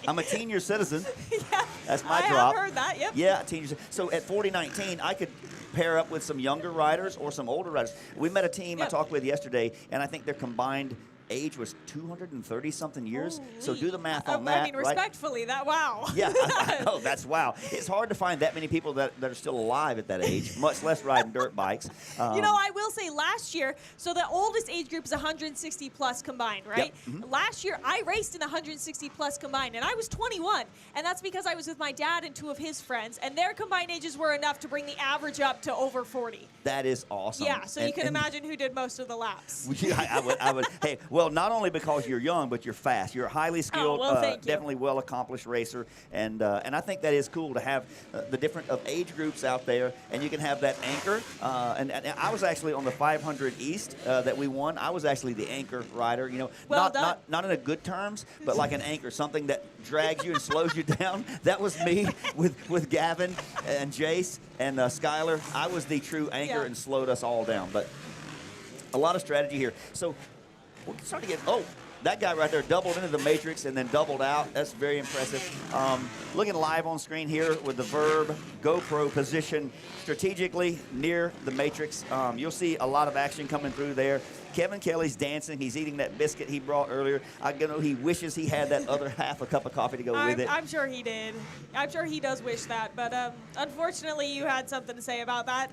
I'm a teen year citizen. Yeah, That's my I drop. have heard that. Yep. Yeah, teen year. So at 19, I could pair up with some younger riders or some older riders. We met a team I Yep. talked with yesterday, and I think their combined age was 230-something years. So Holy. do the math on that. I mean, right? respectfully, wow. Yeah, I know, that's wow. It's hard to find that many people that are still alive at that age, much less riding dirt bikes. You know, I will say last year, so the oldest age group is 160 plus combined, right? Yep. Last year, I raced in 160 plus combined, and I was 21. And that's because I was with my dad and 2 of his friends, and their combined ages were enough to bring the average up to over 40. That is awesome. Yeah, so you can imagine who did most of the laps. I would. Hey, well, not only because you're young, but you're fast. You're a highly skilled, thank you. definitely well-accomplished racer, and I think that is cool to have the different of age groups out there, and you can have that anchor. And I was actually on the 500 East that we won. I was actually the anchor rider. You know, Well done. not in a good terms, but like an anchor, something that drags you and slows you down. That was me with Gavin and Jace and Skylar. I was the true anchor Yeah. and slowed us all down. But a lot of strategy here. So we're starting to get, that guy right there doubled into the matrix and then doubled out. That's very impressive. Looking live on screen here with the Vurb GoPro position strategically near the matrix. You'll see a lot of action coming through there. Kevin Kelly's dancing. He's eating that biscuit he brought earlier. I know he wishes he had that other half a cup of coffee to go with it. I'm sure he did. I'm sure he does wish that. But unfortunately, you had something to say about that.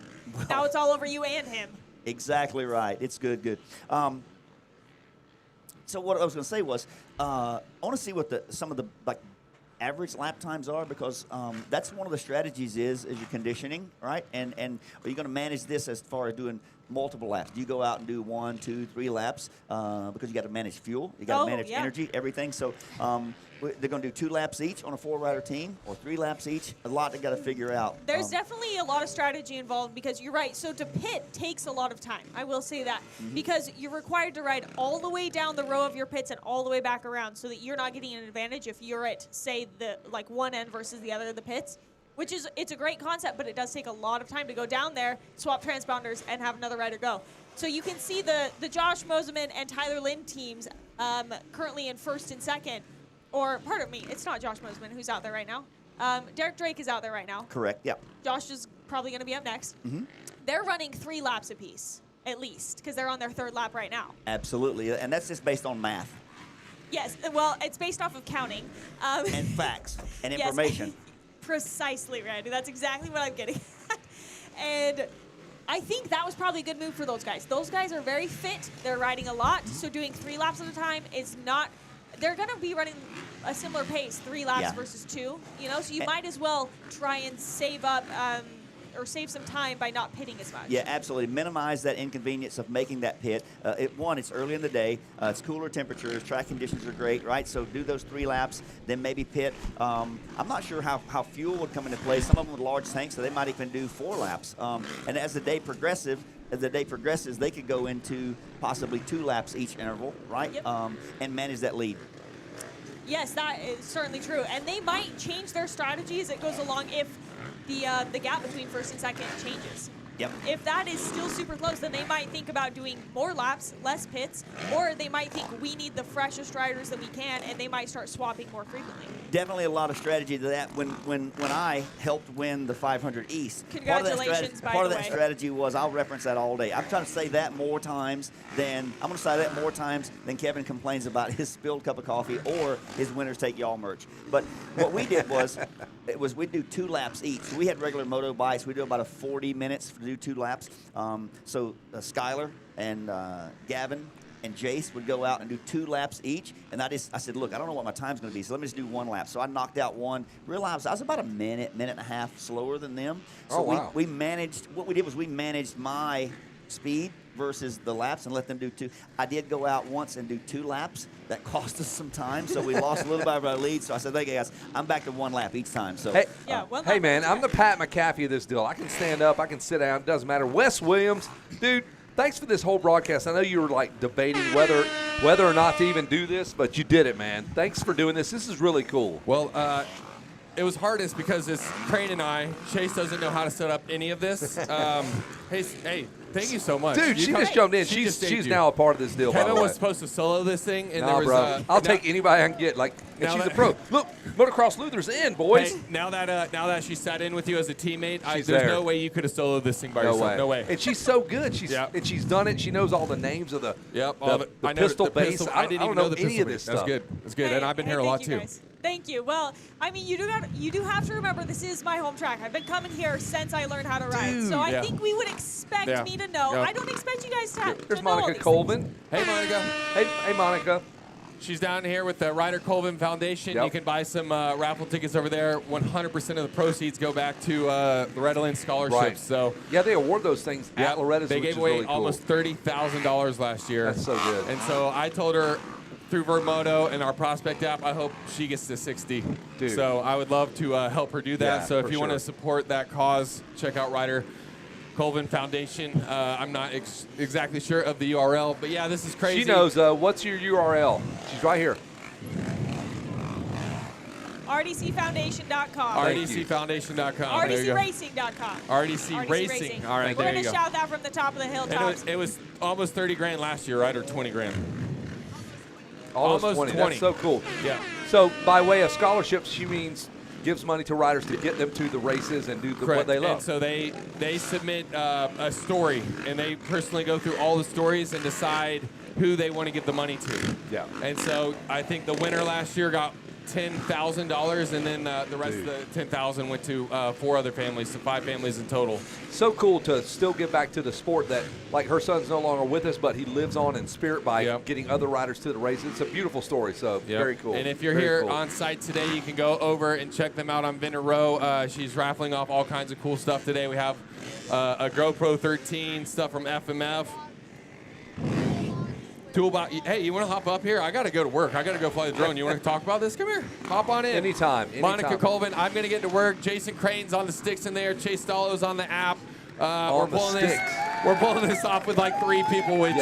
Now it's all over you and him. Exactly right. It's good. So what I was going to say was, I want to see what some of the average lap times are, because that's one of the strategies is your conditioning, right? And are you going to manage this as far as doing multiple laps? Do you go out and do 1, 2, 3 laps because you got to manage fuel, you got to manage energy, everything. So they're going to do 2 laps each on a 4-rider team, or 3 laps each. A lot they got to figure out. There's definitely a lot of strategy involved, because you're right. So to pit takes a lot of time. I will say that, because you're required to ride all the way down the row of your pits and all the way back around, so that you're not getting an advantage if you're at, say, the one end versus the other of the pits. Which is, it's a great concept, but it does take a lot of time to go down there, swap transponders, and have another rider go. So you can see the Josh Moseman and Tyler Lynn teams currently in 1st and 2nd. Or, pardon me, it's not Josh Moseman who's out there right now. Derek Drake is out there right now. Correct, yeah. Josh is probably going to be up next. They're running 3 laps apiece, at least, because they're on their 3rd lap right now. Absolutely, and that's just based on math. Yes, well, it's based off of counting. And facts and Yes. information. Precisely, Randy. That's exactly what I'm getting at. And I think that was probably a good move for those guys. Those guys are very fit. They're riding a lot, so doing 3 laps at a time is not... They're going to be running a similar pace, 3 laps versus 2, you know? So you might as well try and save up or save some time by not pitting as much. Yeah, absolutely. Minimize that inconvenience of making that pit. It's early in the day. It's cooler temperatures. Track conditions are great, right? So do those 3 laps, then maybe pit. I'm not sure how fuel would come into play. Some of them with large tanks, so they might even do 4 laps. And as the day progresses, they could go into possibly 2 laps each interval, right? Yep. And manage that lead. Yes, that is certainly true. And they might change their strategy as it goes along if the gap between 1st and 2nd changes. Yep. If that is still super close, then they might think about doing more laps, less pits, or they might think we need the freshest riders that we can, and they might start swapping more frequently. Definitely a lot of strategy to that. When I helped win the 500 East, Congratulations, part of by that the way. strategy was I'll reference that all day. I'm trying to say that more times than Kevin complains about his spilled cup of coffee or his winners take y'all merch. But what we did was we'd do 2 laps each. We had regular moto bikes. We do about 40 minutes to do 2 laps. So Skylar and Gavin and Jace would go out and do 2 laps each. And I said, look, I don't know what my time's going to be, so let me just do 1 lap. So I knocked out 1, realized I was about a minute and a half slower than them. So wow. we managed, what we did was we managed my speed versus the laps and let them do 2. I did go out once and do 2 laps. That cost us some time, so we lost a little bit of our lead. So I said, hey, guys, I'm back to 1 lap each time. So, hey man, I'm the Pat McAfee of this deal. I can stand up, I can sit down, it doesn't matter. Wes Williams, dude, thanks for this whole broadcast. I know you were like debating whether or not to even do this, but you did it, man. Thanks for doing this. This is really cool. Well, it was hardest because it's Crane and I. Chase doesn't know how to set up any of this. Hey, thank you so much. Dude, she just jumped in. She's now a part of this deal. Kevin by the way. was supposed to solo this thing, and Nah, there was. bro. I'll take anybody I can get. Like And Now she's a that- pro. Look, Motocross Luther's in, boys. Hey, now that she sat in with you as a teammate, She's there's there. no way you could have soloed this thing by yourself. No way. And she's so good. Yep. And she's done it. She knows all the names of the I know pistol the base. pistol- I didn't don't even know know the any pistol of base. this That's stuff. good. That's good. And I've been here a lot thank you too. guys. Thank you. Well, I mean, you do have to remember this is my home track. I've been coming here since I learned how to ride, so I Yeah. think we would expect Yeah. me to know. Yeah. I don't expect you guys to There's to know all Monica these Colvin. Hey, Monica. Hey, Monica. She's down here with the Ryder Colvin Foundation. Yep. You can buy some raffle tickets over there. 100% of the proceeds go back to Loretta Lynn scholarships. Right. So Yeah, they award those things yeah, at Loretta's, they which gave is away really cool. almost $30,000 last year. That's so good. And so I told her through Vurbmoto and our prospect app, I hope she gets to 60. Dude. So I would love to help her do that. Yeah, so if for you want sure. to support that cause, check out Ryder Colvin Foundation. I'm not exactly sure of the URL, but yeah, this is crazy. She knows. What's your URL? She's right here. RDCfoundation.com. RDCfoundation.com. There you go. RDCracing.com. RDC Racing. All right, We're there going you to go. shout that from the top of the And hilltops. it was almost 30 grand last year, right? Or 20 grand. Almost Almost 20. 20. That's so cool. Yeah. So by way of scholarships, she means gives money to riders to get them to the races and do what they love. And so they submit a story, and they personally go through all the stories and decide who they want to give the money to. Yeah. And so I think the winner last year got $10,000, and then the rest of the $10,000 went to 4 other families, so 5 families in total. So cool to still give back to the sport that, like, her son's no longer with us, but he lives on in spirit by Yep. getting other riders to the races. It's a beautiful story, so Yep. very cool. And if you're Very here cool. on site today, you can go over and check them out on Vendor Row. She's raffling off all kinds of cool stuff today. We have a GoPro 13, stuff from FMF. Toolbox. Hey, you want to hop up here? I got to go to work. I got to go fly the drone. You want to talk about this? Come here. Hop on in. Anytime. Monica Colvin, I'm going to get to work. Jason Crane's on the sticks in there. Chase Stallo's on the app. We're pulling this off with like 3 people, which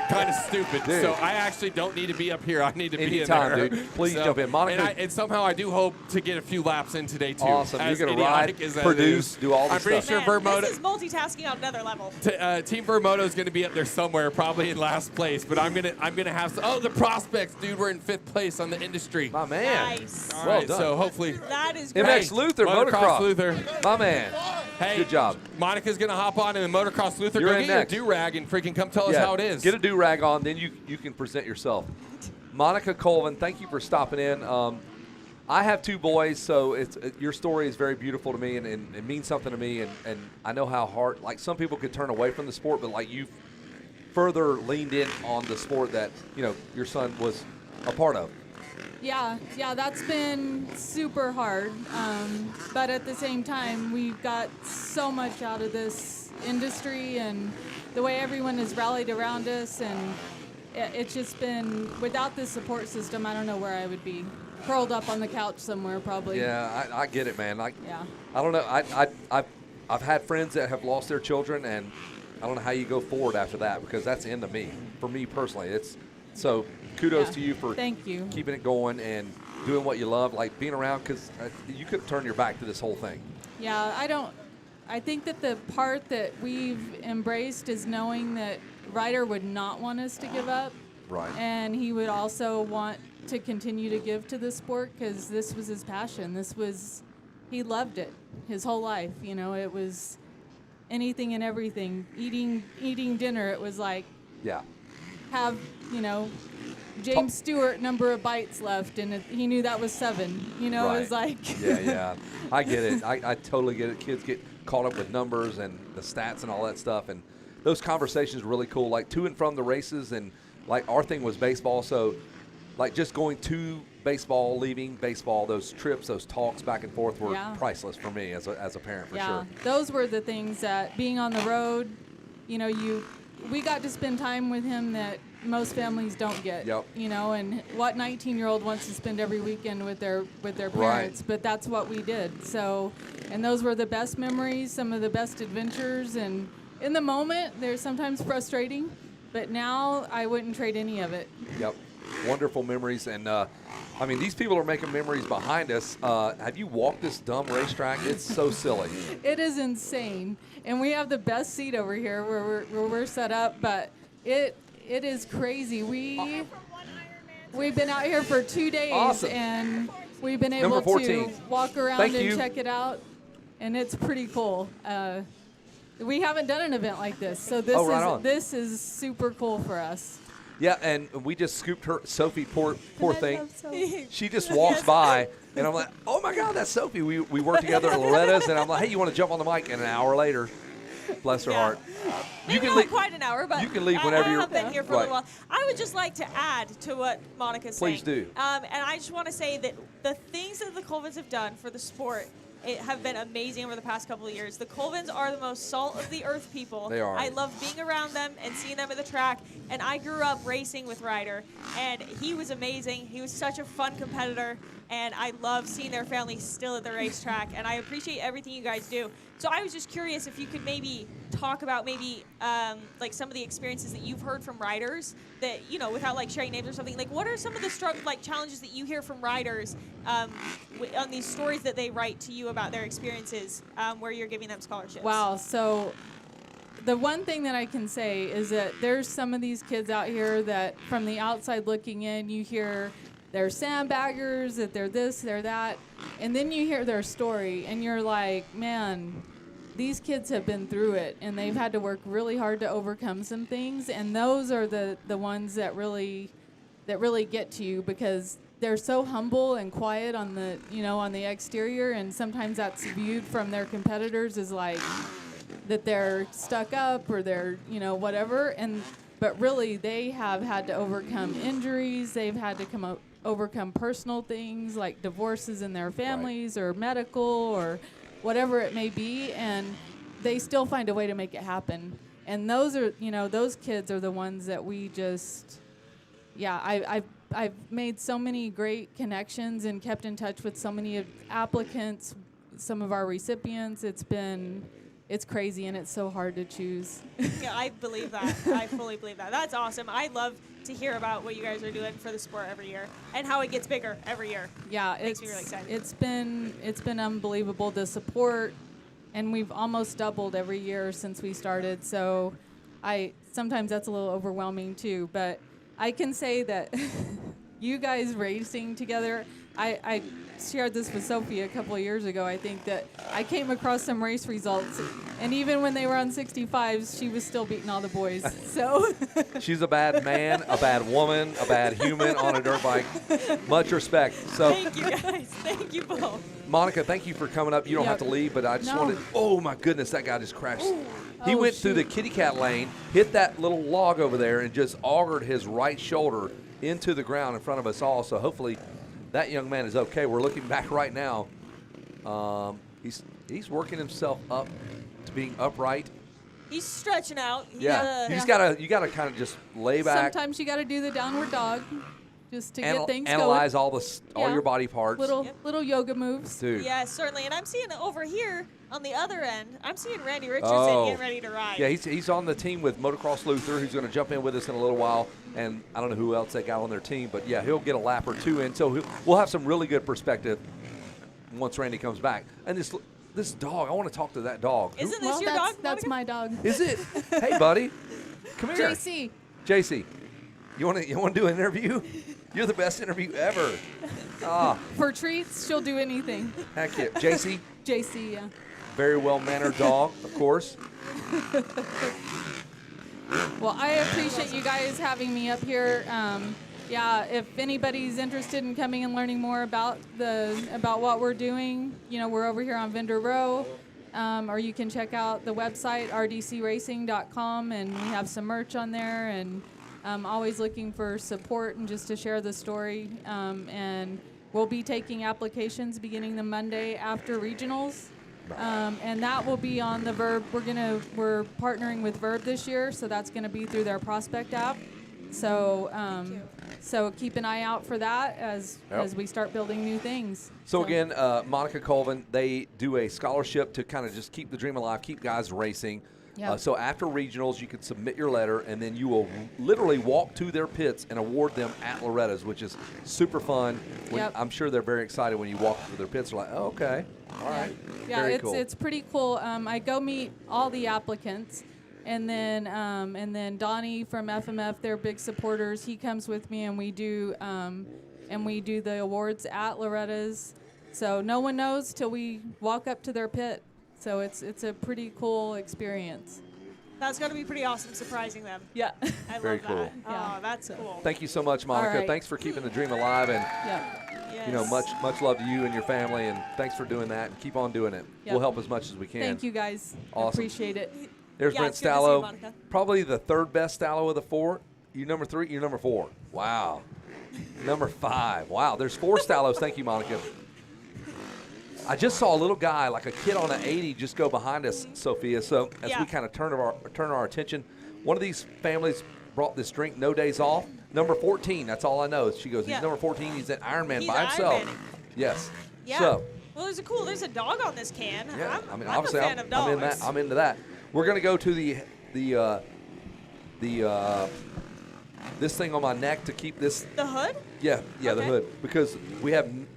kind of stupid. Dude. So I actually don't need to be up here. I need to be in Anytime, there. dude. Please jump in. Monica. And somehow I do hope to get a few laps in today too. Awesome. As You're gonna ride, idiotic as that produce, is. do all the I'm pretty stuff. sure Man, Vurbmoto. this is multitasking on another level. Team Vurbmoto is going to be up there somewhere, probably in last place. But I'm gonna have some. Oh, the prospects, dude. We're in 5th place on the industry. My man. Nice. All well right, done. so hopefully, That is great. MX Luther, motocross. Luther. My man. Hey, Good job. Monica's gonna hop on in the motocross Luther. You're Go in get next. your do-rag and freaking come tell us how it is. Get a do-rag on, then you can present yourself. Monica Colvin, thank you for stopping in. I have 2 boys, so your story is very beautiful to me, and it means something to me. And I know how hard, like, some people could turn away from the sport, but like you further leaned in on the sport that your son was a part of. Yeah, that's been super hard. But at the same time, we've got so much out of this industry and the way everyone has rallied around us. And it's just been, without this support system, I don't know where I would be. Curled up on the couch somewhere, probably. Yeah, I get it, man. Yeah. I don't know. I've had friends that have lost their children, and I don't know how you go forward after that, because that's the end of me. For me personally, so kudos Yeah. to you for Thank you. keeping it going and doing what you love, like being around, because you could turn your back to this whole thing. Yeah, I think that the part that we've embraced is knowing that Ryder would not want us to give up. Right. And he would also want to continue to give to the sport, because this was his passion. He loved it his whole life. It was anything and everything. Eating dinner, it was like, Yeah. have, James Stewart number of bites left, and he knew that was 7. It was like. Yeah. I get it. I totally get it. Kids get caught up with numbers and the stats and all that stuff, and those conversations are really cool. Like to and from the races, and like our thing was baseball, so like just going to baseball, leaving baseball, those trips, those talks back and forth were priceless for me as a parent, for sure. Those were the things that, being on the road, we got to spend time with him that most families don't get. Yep. And what 19-year-old wants to spend every weekend with their parents, but that's what we did. So, and those were the best memories, some of the best adventures, and in the moment, they're sometimes frustrating, but now I wouldn't trade any of it. Yep. Wonderful memories, and these people are making memories behind us. Have you walked this dumb racetrack? It's so silly. It is insane, and we have the best seat over here where we're set up, but it is crazy. We've been out here for 2 days, Awesome. and we've been Number able 14. to walk around Thank and you. check it out, and it's pretty cool. We haven't done an event like this, so this is super cool for us. Yeah, and we just scooped her, Sophie, poor I thing. love Sophie. She just walks by, and I'm like, oh my God, that's Sophie. We work together at Loretta's, and I'm like, hey, you want to jump on the mic? And an hour later, bless her heart. Maybe not quite an hour, but you can leave whenever I you're have been here for a little while. I would just like to add to what Monica's saying. Please do. And I just want to say that the things that the Colvins have done for the sport have been amazing over the past couple of years. The Colvins are the most salt of the earth people. They are. I love being around them and seeing them at the track. And I grew up racing with Ryder, and he was amazing. He was such a fun competitor, and I love seeing their family still at the racetrack. And I appreciate everything you guys do. So I was just curious if you could maybe talk about like some of the experiences that you've heard from riders that, without like sharing names or something, like what are some of the challenges that you hear from riders on these stories that they write to you about their experiences where you're giving them scholarships? Wow. So the one thing that I can say is that there's some of these kids out here that from the outside looking in, you hear they're sandbaggers, that they're this, they're that, and then you hear their story and you're like, man, these kids have been through it and they've had to work really hard to overcome some things, and those are the ones that really get to you, because they're so humble and quiet on the exterior, and sometimes that's viewed from their competitors as like that they're stuck up or they're whatever, but really they have had to overcome injuries, they've had to overcome personal things like divorces in their families or medical or whatever it may be, and they still find a way to make it happen. And those are, those kids are the ones that we just, I've made so many great connections and kept in touch with so many applicants, some of our recipients. It's crazy, and it's so hard to choose. Yeah, I believe that. I fully believe that. That's awesome. I love to hear about what you guys are doing for the sport every year and how it gets bigger every year. Yeah, makes me really excited. It's been unbelievable, the support, and we've almost doubled every year since we started. So sometimes that's a little overwhelming too, but I can say that you guys racing together, I shared this with Sophie a couple of years ago. I think that I came across some race results, and even when they were on 65s, she was still beating all the boys. So she's a bad man, a bad woman, a bad human on a dirt bike. Much respect. So thank you guys. Thank you both. Monica, thank you for coming up. You don't have to leave, but I just wanted. Oh my goodness, that guy just crashed. He went through the kitty cat lane, hit that little log over there, and just augured his right shoulder into the ground in front of us all. So hopefully that young man is okay. We're looking back right now. He's working himself up to being upright. He's stretching out. You gotta kind of just lay back. Sometimes you gotta do the downward dog just to get things analyze going. all your body parts. Little yoga moves. Dude. Yeah, certainly. And I'm seeing over here on the other end, I'm seeing Randy Richardson getting ready to ride. Yeah, he's on the team with Motocross Luther, who's going to jump in with us in a little while. And I don't know who else they got on their team, but yeah, he'll get a lap or two in. So we'll have some really good perspective once Randy comes back. And this dog, I want to talk to that dog. Isn't this your dog? That's my dog. Is it? Hey, buddy, come here. JC, you want to do an interview? You're the best interview ever. For treats, she'll do anything. Heck yeah, JC. JC, yeah. Very well-mannered dog, of course. Well, I appreciate you guys having me up here. If anybody's interested in coming and learning more about what we're doing, we're over here on Vendor Row, or you can check out the website rdcracing.com, and we have some merch on there, and I'm always looking for support and just to share the story. And we'll be taking applications beginning the Monday after regionals. And that will be on the Verb. We're partnering with Verb this year, so that's gonna be through their Prospect app. So so keep an eye out for that as we start building new things. So again, Monica Colvin, they do a scholarship to kind of just keep the dream alive, keep guys racing. Yep. So after regionals, you can submit your letter, and then you will literally walk to their pits and award them at Loretta's, which is super fun. I'm sure they're very excited when you walk to their pits. They're like, oh, okay, all right. Yeah, very cool. It's pretty cool. I go meet all the applicants, And then Donnie from FMF, they're big supporters. He comes with me, and we do the awards at Loretta's. So no one knows till we walk up to their pit. So it's a pretty cool experience. That's going to be pretty awesome, surprising them. Yeah. I Very love cool. that. Yeah. Oh, that's cool. Thank you so much, Monica. right. Thanks for keeping the dream alive, and Yeah. you know, much love to you and your family, and thanks for doing that. And keep on doing it. Yep. We'll help as much as we can. Thank you guys. Awesome. Appreciate it. There's Yeah, Brent it's good to see you, Stallo, Monica. probably the third best Stallo of the four. You number 3, you number 4. Wow. Number 5. Wow, there's 4 Stallos. Thank you, Monica. I just saw a little guy, like a kid on an 80, just go behind us, Sophia. So as Yeah. we kind of turn our attention, one of these families brought this drink, No Days Off. Number 14, that's all I know. She goes, Yeah. he's number 14. He's an Ironman He's by himself. Ironmanning. Yes. Yeah. So, Well, there's a dog on this can. yeah, I'm obviously, a fan of dogs. I'm into that. We're gonna go to the this thing on my neck to keep this. The hood? Yeah, the Okay. hood, because we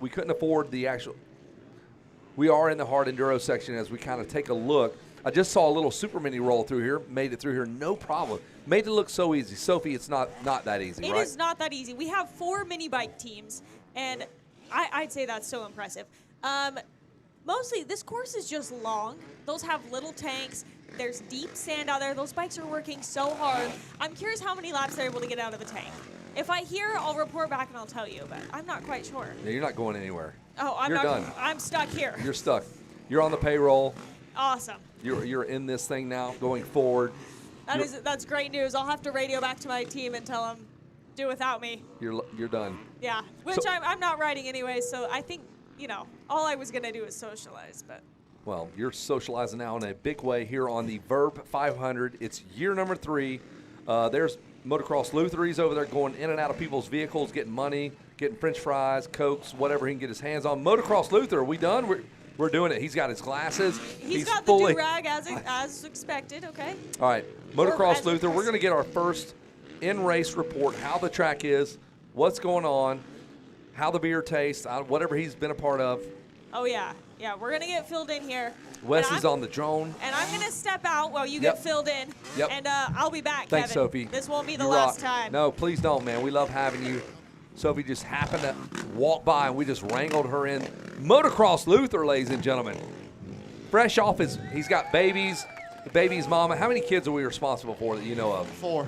couldn't afford the actual. We are in the hard enduro section as we kind of take a look. I just saw a little super mini roll through here, made it through here, no problem. Made it look so easy. Sophie, it's not that easy, It right? is not that easy. We have 4 mini bike teams, and I'd say that's so impressive. Mostly, this course is just long. Those have little tanks. There's deep sand out there. Those bikes are working so hard. I'm curious how many laps they're able to get out of the tank. If I hear, I'll report back and I'll tell you, but I'm not quite sure. Yeah, you're not going anywhere. Oh, I'm You're not. done. I'm stuck here. You're stuck. You're on the payroll. Awesome. You're in this thing now, going forward. That's great news. I'll have to radio back to my team and tell them do without me. You're done. Yeah, which So- I'm not riding anyway, so I think, all I was going to do is socialize, but. Well, you're socializing now in a big way here on the Verb 500. It's year number 3. There's Motocross Luther. He's over there going in and out of people's vehicles, getting money, getting French fries, Cokes, whatever he can get his hands on. Motocross Luther, are we done? We're doing it. He's got his glasses. He's got fully. the do-rag as expected, okay? All right, Motocross as Luther, we're requested. going to get our first in-race report, how the track is, what's going on, how the beer tastes, whatever he's been a part of. Oh, yeah. Yeah, we're going to get filled in here. Wes And is I'm- on the drone. And I'm going to step out while you Yep. get filled in. Yep. And I'll be back, Thanks, Kevin. Sophie. This won't be the You last rock. time. No, please don't, man. We love having you. Sophie just happened to walk by, and we just wrangled her in. Motocross Luther, ladies and gentlemen. Fresh off he's got babies, the baby's mama. How many kids are we responsible for that you know of? 4.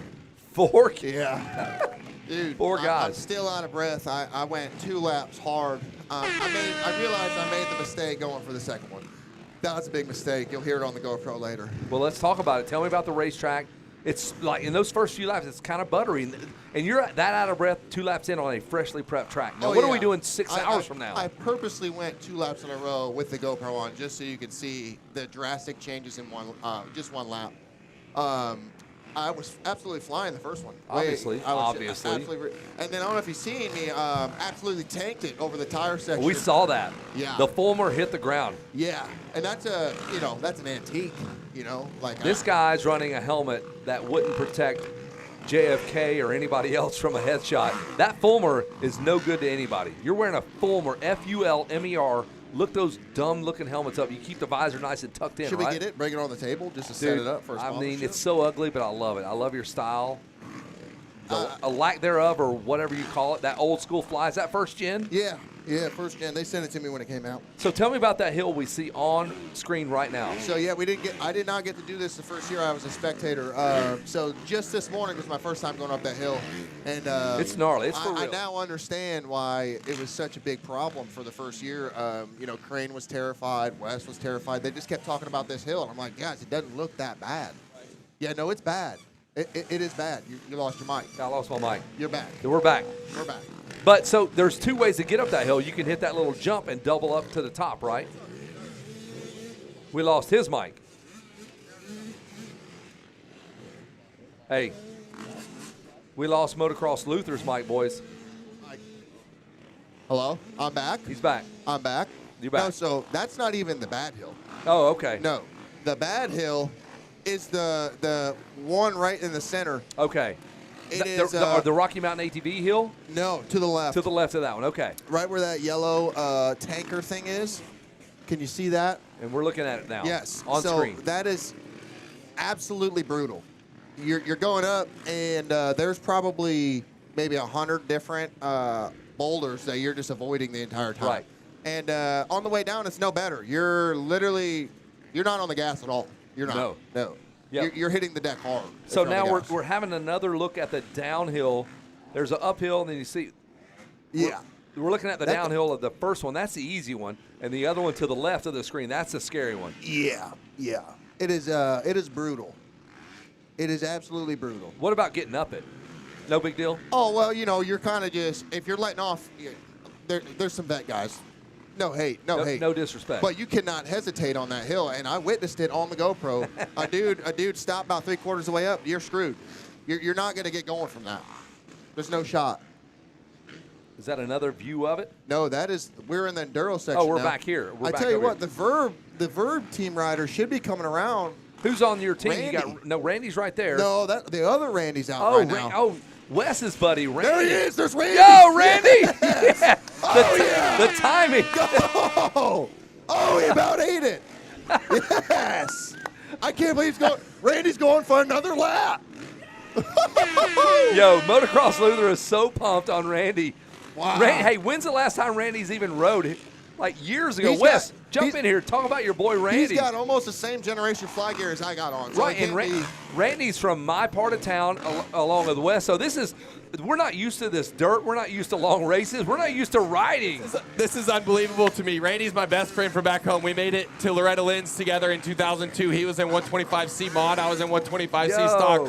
4 kids. Yeah. Dude, 4 I'm guys. still out of breath. I went 2 laps hard. I realized I made the mistake going for the second one. That was a big mistake. You'll hear it on the GoPro later. Well, let's talk about it. Tell me about the racetrack. It's like in those first few laps, it's kind of buttery. And you're that out of breath 2 laps in on a freshly prepped track. Now, Oh, what are yeah. we doing 6 hours from now? I purposely went 2 laps in a row with the GoPro on just so you could see the drastic changes in just one lap. I was absolutely flying the first one. Obviously. Absolutely, and then I don't know if you've seen me, absolutely tanked it over the tire section. We saw that. Yeah. The Fulmer hit the ground. Yeah, and that's an antique. Like This guy's running a helmet that wouldn't protect JFK or anybody else from a headshot. That Fulmer is no good to anybody. You're wearing a Fulmer, Fulmer. Look those dumb-looking helmets up. You keep the visor nice and tucked in, Should right? we get it? Bring it on the table just to set Dude, it up for a I mean, sponsorship? it's so ugly, but I love it. I love your style. A lack thereof, or whatever you call it, that old school fly. Is that first gen? Yeah, first gen. They sent it to me when it came out. So tell me about that hill we see on screen right now. So yeah, I did not get to do this the first year I was a spectator. So just this morning was my first time going up that hill, and It's gnarly. It's for I real. now understand why it was such a big problem for the first year. Crane was terrified, Wes was terrified. They just kept talking about this hill, and I'm like, guys, it doesn't look that bad. Yeah, no, it's bad. It is bad. You lost your mic. I lost my mic. You're back. We're back. We're back. But so there's 2 ways to get up that hill. You can hit that little jump and double up to the top, right? We lost his mic. Hey, we lost Motocross Luther's mic, boys. Hello, I'm back. He's back. I'm back. You back. No, so that's not even the bad hill. Oh, okay. No, the bad hill is the one right in the center. Okay. It The- is the Rocky Mountain ATV hill? no, to the left. To the left of that one. Okay. Right where that yellow tanker thing is. Can you see that? And we're looking at it now. Yes. On so screen. that is absolutely brutal. You're going up, and there's probably maybe 100 different boulders that you're just avoiding the entire time. Right. And on the way down, it's no better. You're not on the gas at all. You're not. No. Yep. You're hitting the deck hard. So if you're on now the gas. we're having another look at the downhill. There's an uphill, and then you see. Yeah. We're looking at the downhill of the first one. That's the easy one, and the other one to the left of the screen. That's the scary one. Yeah. It is brutal. It is absolutely brutal. What about getting up it? No big deal. Oh well, you're kind of just if you're letting off. There's some vet guys. No hate. No disrespect. But you cannot hesitate on that hill, and I witnessed it on the GoPro. a dude stopped about 3/4 of the way up. You're screwed. You're not going to get going from that. There's no shot. Is that another view of it? No, we're in the enduro section. Oh, we're now. back here. We're I back tell you over what, here. the Verb team rider should be coming around. Who's on your team? Randy. You got Randy's right there. No, the other Randy's out right now. Wes's buddy, Randy. There he is. There's Randy. Yo, Randy! Yes. Yeah. The timing. Oh, he about ate it. Yes. I can't believe Randy's going for another lap. Yo, Motocross Luther is so pumped on Randy. Wow. Hey, when's the last time Randy's even rode? Like years ago. Wes, jump in here. Talk about your boy Randy. He's got almost the same generation fly gear as I got on. So right, and Randy's from my part of town along with Wes. So we're not used to this dirt. We're not used to long races. We're not used to riding. This is unbelievable to me. Randy's my best friend from back home. We made it to Loretta Lynn's together in 2002. He was in 125C mod. I was in 125C stock.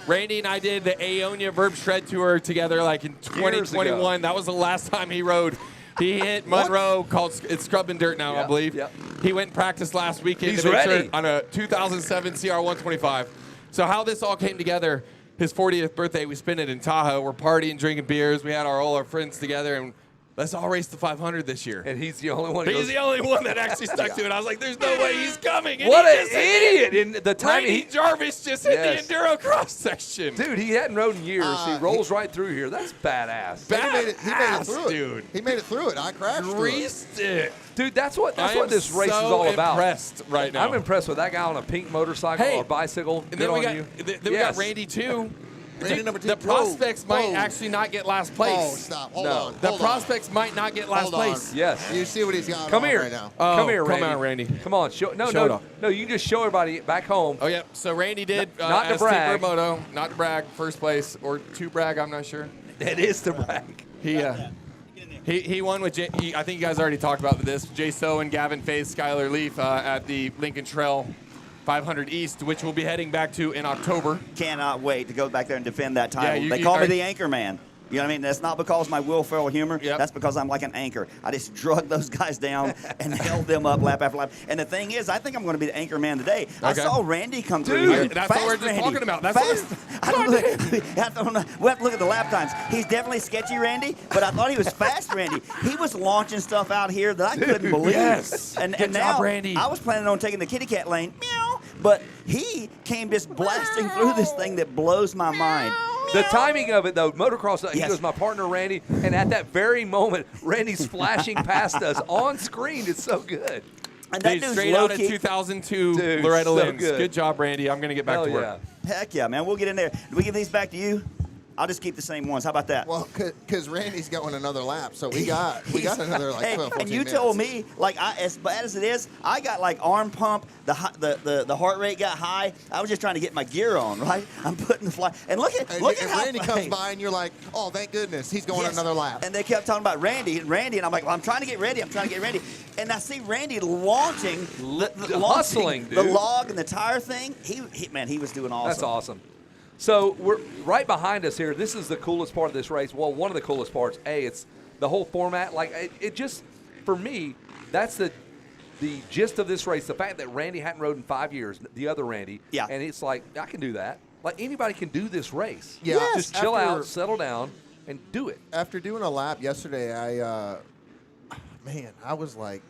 Randy and I did the Aonia Verb Shred Tour together like in 2021. That was the last time he rode. He hit Monroe, it's Scrubbing Dirt now, I believe. Yep. He went and practiced last weekend. He's ready. On a 2007 CR 125. So how this all came together, his 40th birthday, we spent it in Tahoe. We're partying, drinking beers. We had all our friends together, and let's all race the 500 this year. And he's the only one. He's the only one that actually stuck to it. I was like, there's no way he's coming. And What he an just hit idiot! it. In the time Randy Jarvis just hit the enduro cross section. Dude, he hadn't rode in years. He rolls right through here. That's badass. He made it through it. Dude. He made it through it. I crashed Greased it. Dude, that's what this race is all about. I'm impressed right now. I'm impressed with that guy on a pink motorcycle or bicycle. And then we got Randy too. Randy number 2. The prospects might actually not get last place. Oh, stop. Hold on. The prospects might not get last place. Yes. You see what he's got Come on here. right now. Come here, Randy. Come on, Randy. Come on. Show it off. No, you just show everybody back home. Oh, yeah. So Randy did Not to as brag. Team Vurbmoto, not to brag, first place, or to brag, I'm not sure. That is to brag. He won with, I think you guys already talked about this, Jay So and Gavin Faith, Skylar Leaf at the Lincoln Trail 500 East, which we'll be heading back to in October. Cannot wait to go back there and defend that title. Yeah, they call me the anchor man. You know what I mean? That's not because of my Will Ferrell humor. Yep. That's because I'm like an anchor. I just drug those guys down and held them up lap after lap. And the thing is, I think I'm going to be the anchor man today. I Okay. saw Randy come through here. That's what we're just talking about. That's I don't know. We'll have to look at the lap times. He's definitely sketchy, Randy, but I thought he was fast, Randy. He was launching stuff out here that I couldn't believe. Yes. And Good now job, Randy. I was planning on taking the kitty cat lane, meow, but he came just blasting through this thing that blows my mind. The timing of it, though, motocross, he Yes. goes, my partner, Randy, and at that very moment, Randy's flashing past us on screen. It's so good. And that Dude, dude's straight out of low-key. 2002 Dude, Loretta so Lynn's. good. Good job, Randy. I'm going to get back Hell to work. yeah. Heck yeah, man. We'll get in there. Do we give these back to you? I'll just keep the same ones. How about that? Well, because Randy's going another lap, so we got another like Hey, 12, 14 and you minutes. told me, like, as bad as it is, I got like arm pump. The heart rate got high. I was just trying to get my gear on, right? I'm putting the fly, and look at And how Randy comes by, and you're like, oh, thank goodness, he's going Yes. another lap. And they kept talking about Randy, and I'm like, well, I'm trying to get ready. And I see Randy launching, Hustling, the dude. log and the tire thing. He was doing awesome. That's awesome. So we're right behind us here. This is the coolest part of this race. Well, one of the coolest parts. It's the whole format. Like it just, for me, that's the gist of this race. The fact that Randy hadn't rode in 5 years, the other Randy. Yeah. And it's like, I can do that. Like anybody can do this race. Yeah. Yes. Just chill out, settle down, and do it. After doing a lap yesterday, I was like,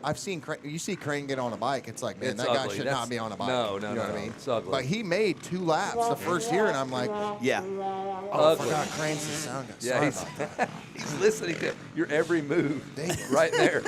I've seen you see Crane get on a bike. It's like, man, It's that guy ugly. should not be on a bike. No, you know what I mean? It's ugly. But he made 2 laps the first year, and I'm like, Yeah. oh, I Ugly. forgot Crane's the sound guy. Yeah, Sorry about that. he's listening to your every move right there.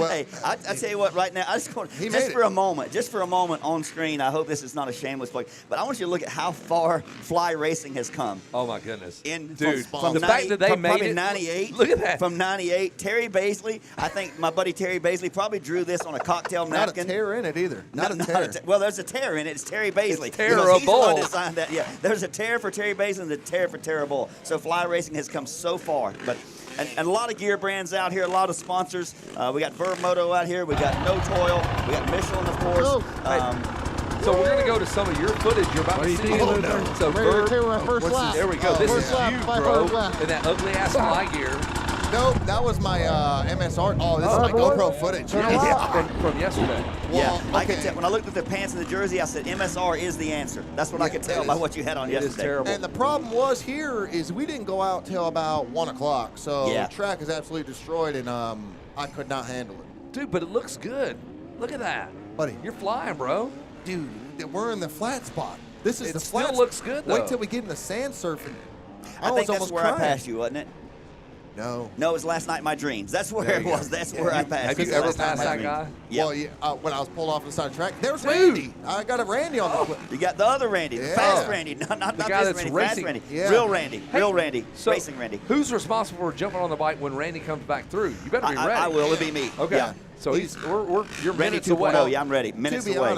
Hey, I tell you what, right now, I just want He just made for it. a moment on screen. I hope this is not a shameless plug, but I want you to look at how far fly racing has come. Oh my goodness, Dude, from the fact that they from made probably it. 98. Look at that. From 98, Terry Baisley. I think my buddy Terry Baisley probably drew this on a cocktail Not a napkin. tear in it either. Not a Not tear. well, there's a tear in it. It's Terry Baisley. It's Because he's the one terrible. that signed that. Yeah, there's a tear for Terry Baisley and a tear for Terrible. So fly racing has come so far, but. And a lot of gear brands out here, a lot of sponsors. We got Vurbmoto out here. We got No Toil. We got Michelin, of course. So we're gonna go to some of your footage. You're about to see. Oh, no. So Ready to take Verb, my first What's lap. this? there we go. Oh, This yeah. is lap, you, 500 bro, lap. in that ugly ass fly gear. Nope, that was my MSR. Oh, this is my GoPro footage. From yesterday. Yeah, Well, I could okay. tell. When I looked at the pants and the jersey, I said MSR is the answer. That's what I Yeah, could tell it by is. what you had on It is yesterday. terrible. And the problem was here is we didn't go out till about 1 o'clock. So Yeah. the track is absolutely destroyed, and I could not handle it. Dude, but it looks good. Look at that. Buddy. You're flying, bro. Dude, we're in the flat spot. This is It the still flat looks good, though. Wait till we get in the sand surfing. I was think that's almost where I crying. passed you, wasn't it? No. No, it was last night in my dreams. That's where There it you was. go. That's Yeah, where I you- passed. Have you. you ever Last night in passed my that guy? dreams. Yeah. Well, yeah, when I was pulled off the side of the track, there's Dude. Randy. I got a Randy on the clip. You got the other Randy, the Yeah. fast Randy, not The guy this that's Randy, racing. fast Randy, Yeah. real Randy, real Randy, So, racing Randy. who's responsible for jumping on the bike when Randy comes back through? You better be ready. I will. It'll be me. Okay. Yeah. So you're Randy minutes away. 2.0. Yeah, I'm ready. Minutes To be away.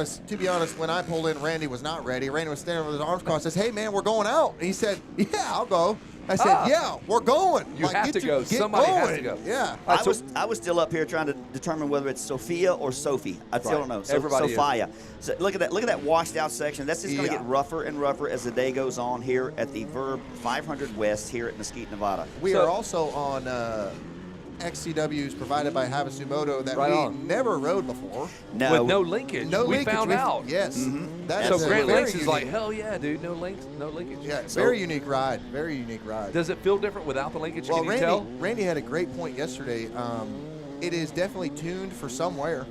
honest, when I pulled in, Randy was not ready. Randy was standing with his arms crossed. Says, "Hey man, we're going out." And he said, "Yeah, I'll go." I said, "Yeah, we're going." You have get to go. get Somebody has going. to go. Yeah. All right, I was still up here trying to determine whether it's Sophia or Sophie. I still Right. don't know. Everybody is. Sophia. So look at that. Look at that washed out section. That's just going to Yeah. get rougher and rougher as the day goes on here at the Verb 500 West here at Mesquite, Nevada. We So- are also on XCWs provided by Havasu that Right we on. never rode before. No, With no linkage. No we linkage. found out. Yes. That So is a Great very Lakes is like, unique- hell yeah, dude. No links, no linkage. Yeah, very unique ride. Very unique ride. Does it feel different without the linkage? Well, Can you tell? Randy had a great point yesterday. It is definitely tuned for somewhere.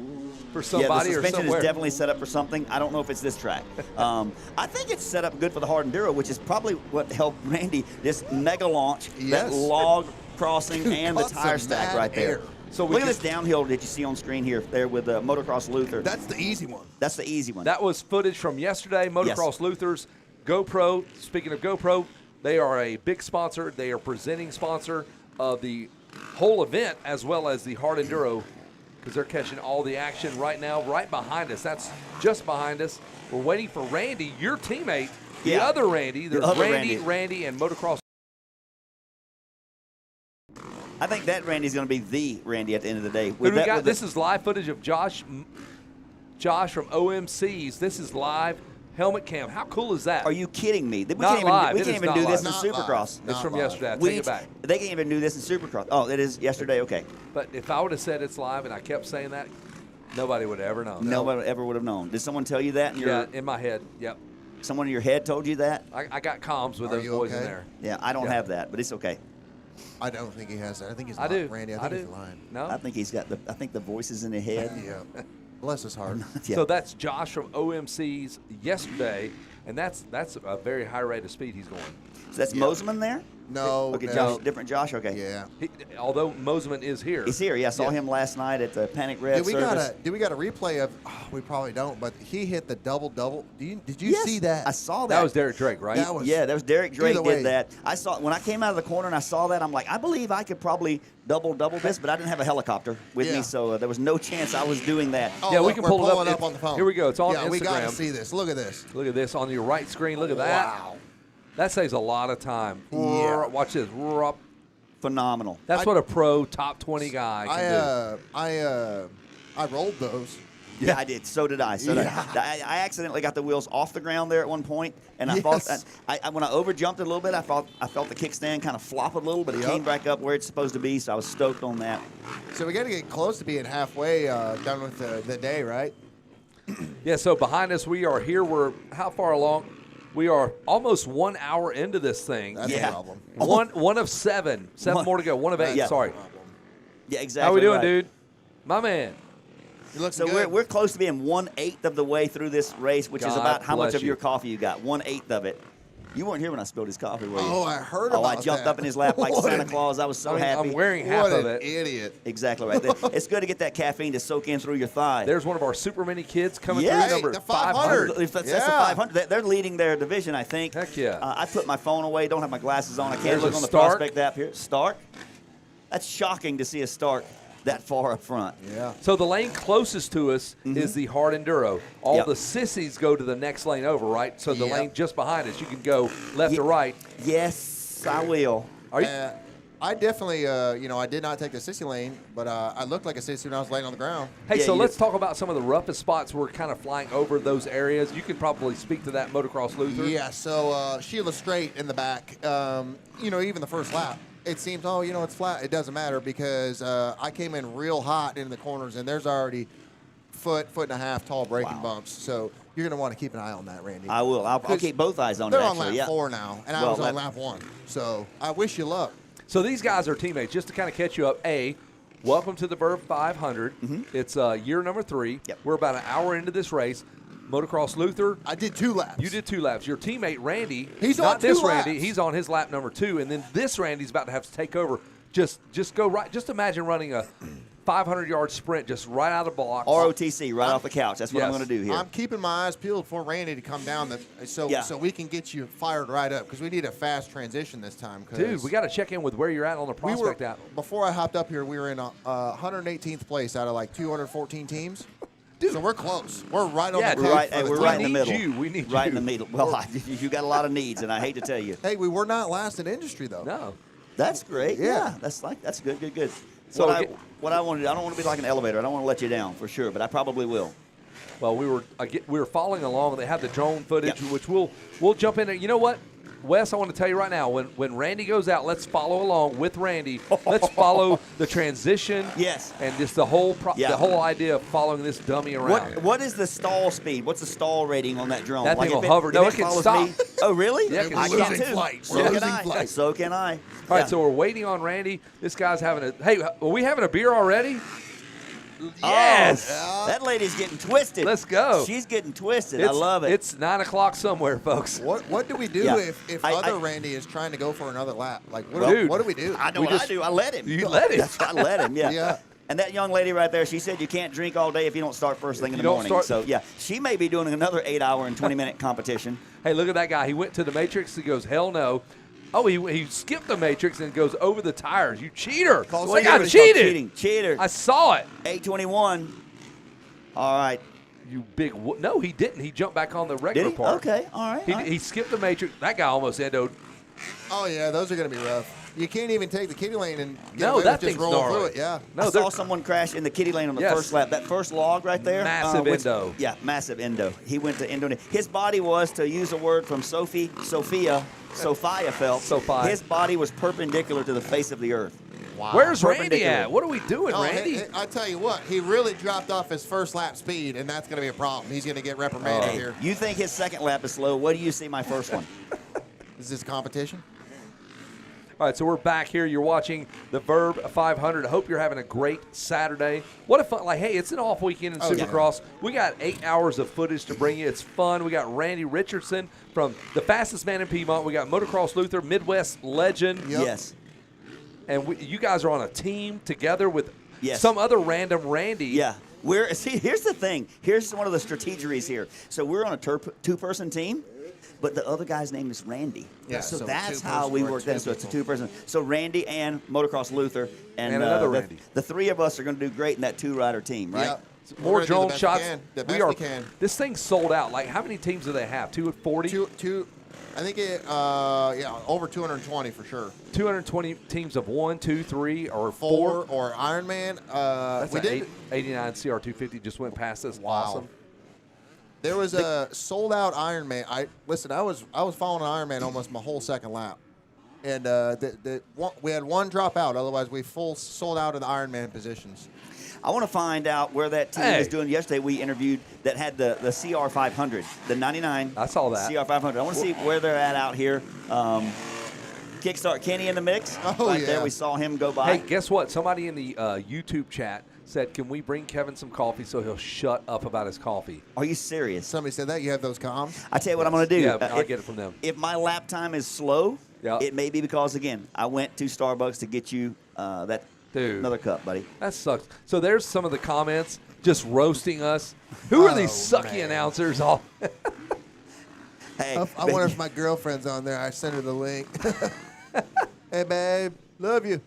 For yeah, the somebody or suspension somewhere. is definitely set up for something. I don't know if it's this track. I think it's set up good for the hard enduro, which is probably what helped Randy this mega launch, Yes. that log crossing, and the Caught tire some stack mad right there. air. So we look at just- this downhill that you see on screen here, there with Motocross Luther. That's the easy one. That's the easy one. That was footage from yesterday. Motocross Luthers, GoPro. Speaking of GoPro, they are a big sponsor. They are presenting sponsor of the whole event as well as the hard enduro because they're catching all the action right now, right behind us. That's just behind us. We're waiting for Randy, your teammate, the Yeah. other Randy. There's other Randy, and Motocross. I think that Randy's going to be the Randy at the end of the day. Who do we got? This is live footage of Josh from OMCs. This is live helmet cam. How cool is that? Are you kidding me? We Not can't live. even, It we is can't even not do this in live. Not Supercross. live. It's from live. yesterday. I We take it back. They can't even do this in Supercross. Oh, it is yesterday? Okay. But if I would have said it's live and I kept saying that, nobody would have ever known. Nobody ever would have known. Did someone tell you that? Yeah, in my head. Yep. Someone in your head told you that? I got comms with Are those you boys in okay? there. Yeah, I don't Yeah. have that, but it's okay. I don't think he has that. I think he's I lying. do. Randy, I I think do. he's lying. No. I think he's got the. I think the voice is in the head. Yeah. Bless his heart. Yeah. So that's Josh from OMC's yesterday, and that's a very high rate of speed he's going. So that's Moseman there? No. Okay, no. Josh, different Josh. Okay. Yeah. Although Moseman is here. He's here. Yeah, I saw Yeah. him last night at the Panic Red Do we service. got a replay of? Oh, we probably don't. But he hit the double. Did you Yes, see that? I saw that. That was Derek Drake, right? That was- Yeah, that was Derek Drake Either way. did that. I saw when I came out of the corner and I saw that. I'm like, I believe I could probably double this, but I didn't have a helicopter with Yeah. me, so there was no chance I was doing that. Oh, Yeah, we look, can we're pull it up. pulling It's- on the phone. here we go. It's on Yeah, we got to Instagram. see this. Look at this. Look at this on your right screen. Look at that. Wow. That saves a lot of time. Yeah. Watch this. Phenomenal. That's what a pro top 20 guy can I rolled those. Yeah, I did. So did I. So did Yeah. I accidentally got the wheels off the ground there at one point, and I Yes. thought when I overjumped it a little bit, I felt the kickstand kind of flop a little, but it Yep. came back up where it's supposed to be. So I was stoked on that. So we got to get close to being halfway done with the day, right? do. Yeah, so behind us, we are here. We're how far along? We are almost 1 hour into this thing. That's Yeah. a problem. One of seven. Seven One- more to go. One of eight. Yeah. Sorry. Yeah, exactly. How we doing, right. dude? My man. You look So good. we're close to being 1/8 of the way through this race, which is God about how much bless of you. your coffee you got. 1/8 of it. You weren't here when I spilled his coffee, were you? Oh, I heard Oh, about I jumped that. up in his lap like What Santa an- Claus. I was so happy. I'm wearing half What of an it. idiot. Exactly right. It's good to get that caffeine to soak in through your thigh. There's one of our super mini kids coming Yeah. through, number Hey, the 500. If that's the Yeah. 500. They're leading their division, I think. Heck yeah. I put my phone away. Don't have my glasses on. I can't There's look a on the Stark. prospect app here. Stark. That's shocking to see a Stark that far up front. Yeah. So the lane closest to us is the hard enduro. All Yep. the sissies go to the next lane over, right? So the Yep. lane just behind us, you can go left Ye- or right. Yes, I will. Are you? I definitely, I did not take the sissy lane, but I looked like a sissy when I was laying on the ground. Hey, Yeah, so you- let's talk about some of the roughest spots we're kind of flying over those areas. You can probably speak to that, Motocross Luther. Yeah, so Sheila Straight in the back, even the first lap, it seems, it's flat. It doesn't matter because I came in real hot in the corners, and there's already foot and a half tall braking Wow. bumps. So you're going to want to keep an eye on that, Randy. I will. I'll keep both eyes on it, They're on actually. lap Yeah. 4 now, and I Well, was on that- lap 1. So I wish you luck. So these guys are teammates. Just to kind of catch you up, welcome to the Verb 500. It's year number 3. Yep. We're about an hour into this race. Motocross Luther, I did 2 laps. you did 2 laps. Your teammate Randy, He's on not this 2 Randy, laps. he's on his lap number 2, and then this Randy's about to have to take over. Just go right. Just imagine running a 500-yard sprint just right out of the blocks. ROTC, right off the couch. That's what I'm Yes. going to do here. I'm keeping my eyes peeled for Randy to come down, so Yeah. we can get you fired right up because we need a fast transition this time. Dude, we got to check in with where you're at on the we were prospect app. before I hopped up here. We were in 118th place out of like 214 teams. So we're close. We're right on Yeah, the dude. cusp right, for hey, the we're title. right in the need middle. you. We need right you. in the middle. Well, you got a lot of needs, and I hate to tell you. Hey, we were not last in industry though. No. That's great. Yeah. That's good. So What I want to do, I don't want to be like an elevator. I don't want to let you down for sure, but I probably will. Well, we were following along. They have the drone footage, Yep. which we'll jump in. You know what, Wes? I want to tell you right now. When Randy goes out, let's follow along with Randy. Let's follow the transition. Yes. And just the whole Yeah. the whole idea of following this dummy around. What is the stall speed? What's the stall rating on that drone? That thing if will hover. No, it can follows stop. me- oh, really? Yeah, it can I stop. can too. Flight. So We're can losing I. flight. So can I. All right, Yeah. so we're waiting on Randy. This guy's having a. Hey, are we having a beer already? Yes. Oh, that lady's getting twisted. Let's go. She's getting twisted. I love it. It's 9 o'clock somewhere, folks. What do we do Yeah. if I- other Randy is trying to go for another lap? Like, what, Dude. what do we do? I know we what just- I do. I let him. You let him. That's what I let him. Yeah. Yeah. And that young lady right there, she said you can't drink all day if you don't start first thing in You the don't morning. start- So yeah, she may be doing another 8-hour and 20-minute competition. Hey, look at that guy. He went to the Matrix. He goes, hell no. Oh, he skipped the Matrix and goes over the tires. You cheater. Well, That yeah, guy it's called cheated. Cheating. Cheater. I saw it. 8:21. All right. You big. No, he didn't. He jumped back on the Did regular he? part. Okay. All right. all right. He skipped the Matrix. That guy almost endoed. Oh yeah, those are going to be rough. You can't even take the kiddie lane and get No, away that with just thing's roll gnarly. through it. Yeah. No, I they're- saw someone crash in the kiddie lane on the Yes. first lap. That first log right there. Massive went- endo. Yeah, massive endo. He went to endo. His body was, to use a word from Sophia felt. Sophia. His body was perpendicular to the face of the earth. Wow. Where's Randy Perpendicular. at? What are we doing, Oh, Randy? I tell you what, he really dropped off his first lap speed, and that's going to be a problem. He's going to get reprimanded Hey, here. you think his second lap is slow? What do you see my first one? Is this a competition? All right, so we're back here. You're watching the Verb 500. I hope you're having a great Saturday. What a fun, hey, it's an off weekend in Oh, yeah. Supercross. We got 8 hours of footage to bring you. It's fun. We got Randy Richardson from the fastest man in Piedmont. We got Motocross Luther, Midwest legend. Yep. Yes. And you guys are on a team together with Yes. some other random Randy. Yeah. Here's the thing. Here's one of the strategeries here. So we're on a two-person team, but the other guy's name is Randy. Yeah, So so that's two how person we or work two that. So it's a people. two-person. So Randy and Motocross Luther and another the, Randy. The three of us are going to do great in that two-rider team, right? Yep. More We're gonna do the drone best shots. We can. The We best are. we can. This thing's sold out. Like, how many teams do they have? 240? Two, I think over 220 for sure. 220 teams of 1, 2, 3, or 4 4. or Ironman. That's We an did. 89 CR250 just went past us. Wow. Awesome. There was a sold out Ironman. I was following an Ironman almost my whole second lap, and we had one drop out. Otherwise, we sold out of the Ironman positions. I want to find out where that team Hey. is doing. Yesterday we interviewed that had the CR500, the 99. I saw that. CR500. I want to see where they're at out here. Kickstart Kenny in the mix. Oh, right there, yeah. we saw him go by. Hey, guess what? Somebody in the YouTube chat said, "Can we bring Kevin some coffee so he'll shut up about his coffee?" Are you serious? Somebody said that. You have those comms? I tell you what I'm going to do. Yeah, I'll get it from them. If my lap time is slow, Yeah. it may be because, again, I went to Starbucks to get you that Dude. another cup, buddy. That sucks. So there's some of the comments just roasting us. Who are these sucky man. announcers? All Hey, I wonder if my girlfriend's on there. I sent her the link. Hey, babe. Love you.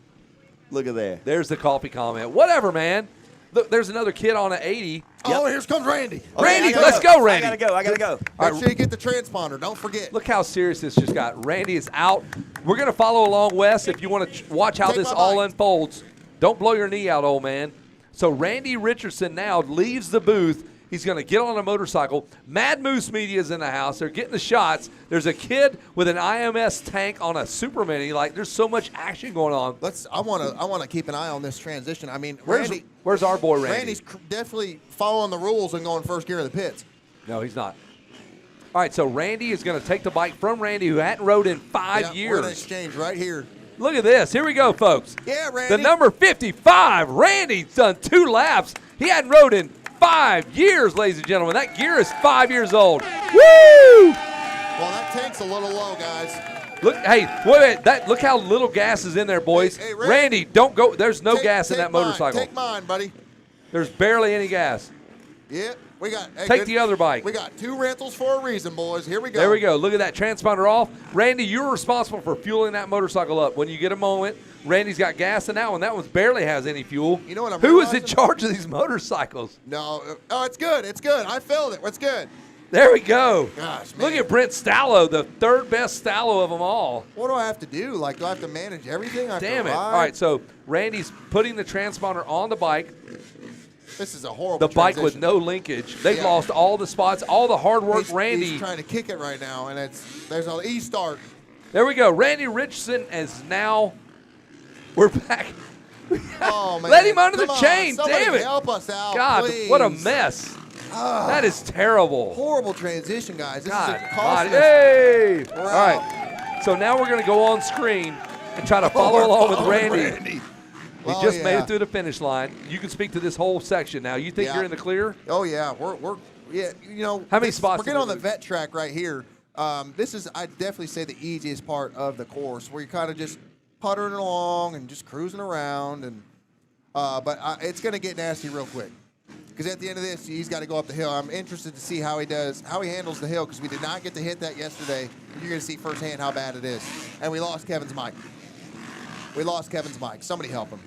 look at there. There's the coffee comment. Whatever, man. Look, there's another kid on an 80. Oh, here comes Randy. Randy, I gotta let's go, Randy. I gotta go. Make sure you get the transponder. Don't forget. Look how serious this just got. Randy is out. We're going to follow along, Wes, if you want to watch how Take this my all bike. unfolds. Don't blow your knee out, old man. So Randy Richardson now leaves the booth. He's going to get on a motorcycle. Mad Moose Media is in the house. They're getting the shots. There's a kid with an IMS tank on a Super Mini. Like, there's so much action going on. I want to keep an eye on this transition. I mean, Where's our boy Randy? Randy's definitely following the rules and going first gear in the pits. No, he's not. All right, so Randy is going to take the bike from Randy, who hadn't rode in 5 Yeah, years. We're going to exchange right here. Look at this. Here we go, folks. Yeah, Randy. The number 55, Randy's done 2 laps. He hadn't rode in 5 years, ladies and gentlemen. That gear is 5 years old. Woo! Well, that tank's a little low, guys. Look, hey, wait. Look how little gas is in there, boys. Hey, Randy, don't go. There's no gas in take that motorcycle. Take mine, buddy. There's barely any gas. Yep, we got. Hey, Take the other bike. We got 2 rentals for a reason, boys. Here we go. There we go. Look at that transponder off. Randy, you're responsible for fueling that motorcycle up. When you get a moment, Randy's got gas in that one. That one barely has any fuel. You know what I'm Who is in realizing? charge of these motorcycles? No. Oh, it's good. It's good. I filled it. It's good. There we go. Gosh, Look man. at Brent Stallo, the 3rd best Stallo of them all. What do I have to do? Like, do I have to manage everything? I have to Damn it. ride? All right, so Randy's putting the transponder on the bike. This is a horrible The bike with transition. no linkage. They've Yeah. lost all the spots, all the hard work. He's Randy. trying to kick it right now, and there's an E-start. There we go. Randy Richardson is now. We're back. Oh, man. Let him under the Come on, chain. somebody Damn it. help us out, God, please. what a mess. That is terrible. Horrible transition, guys. This God, is God. costing us. Hey. We're All out. right. So now we're going to go on screen and try to follow along with Randy. He Oh, just made yeah. it through the finish line. You can speak to this whole section now. You think Yeah. you're in the clear? Oh yeah, we're yeah. You know, How many spots We're did getting we on the lose? vet track right here. This is, I definitely say, the easiest part of the course, where you're kind of just puttering along and just cruising around, and but it's going to get nasty real quick. Because at the end of this, he's got to go up the hill. I'm interested to see how he handles the hill, because we did not get to hit that yesterday. You're going to see firsthand how bad it is. And we lost Kevin's mic. Somebody help him.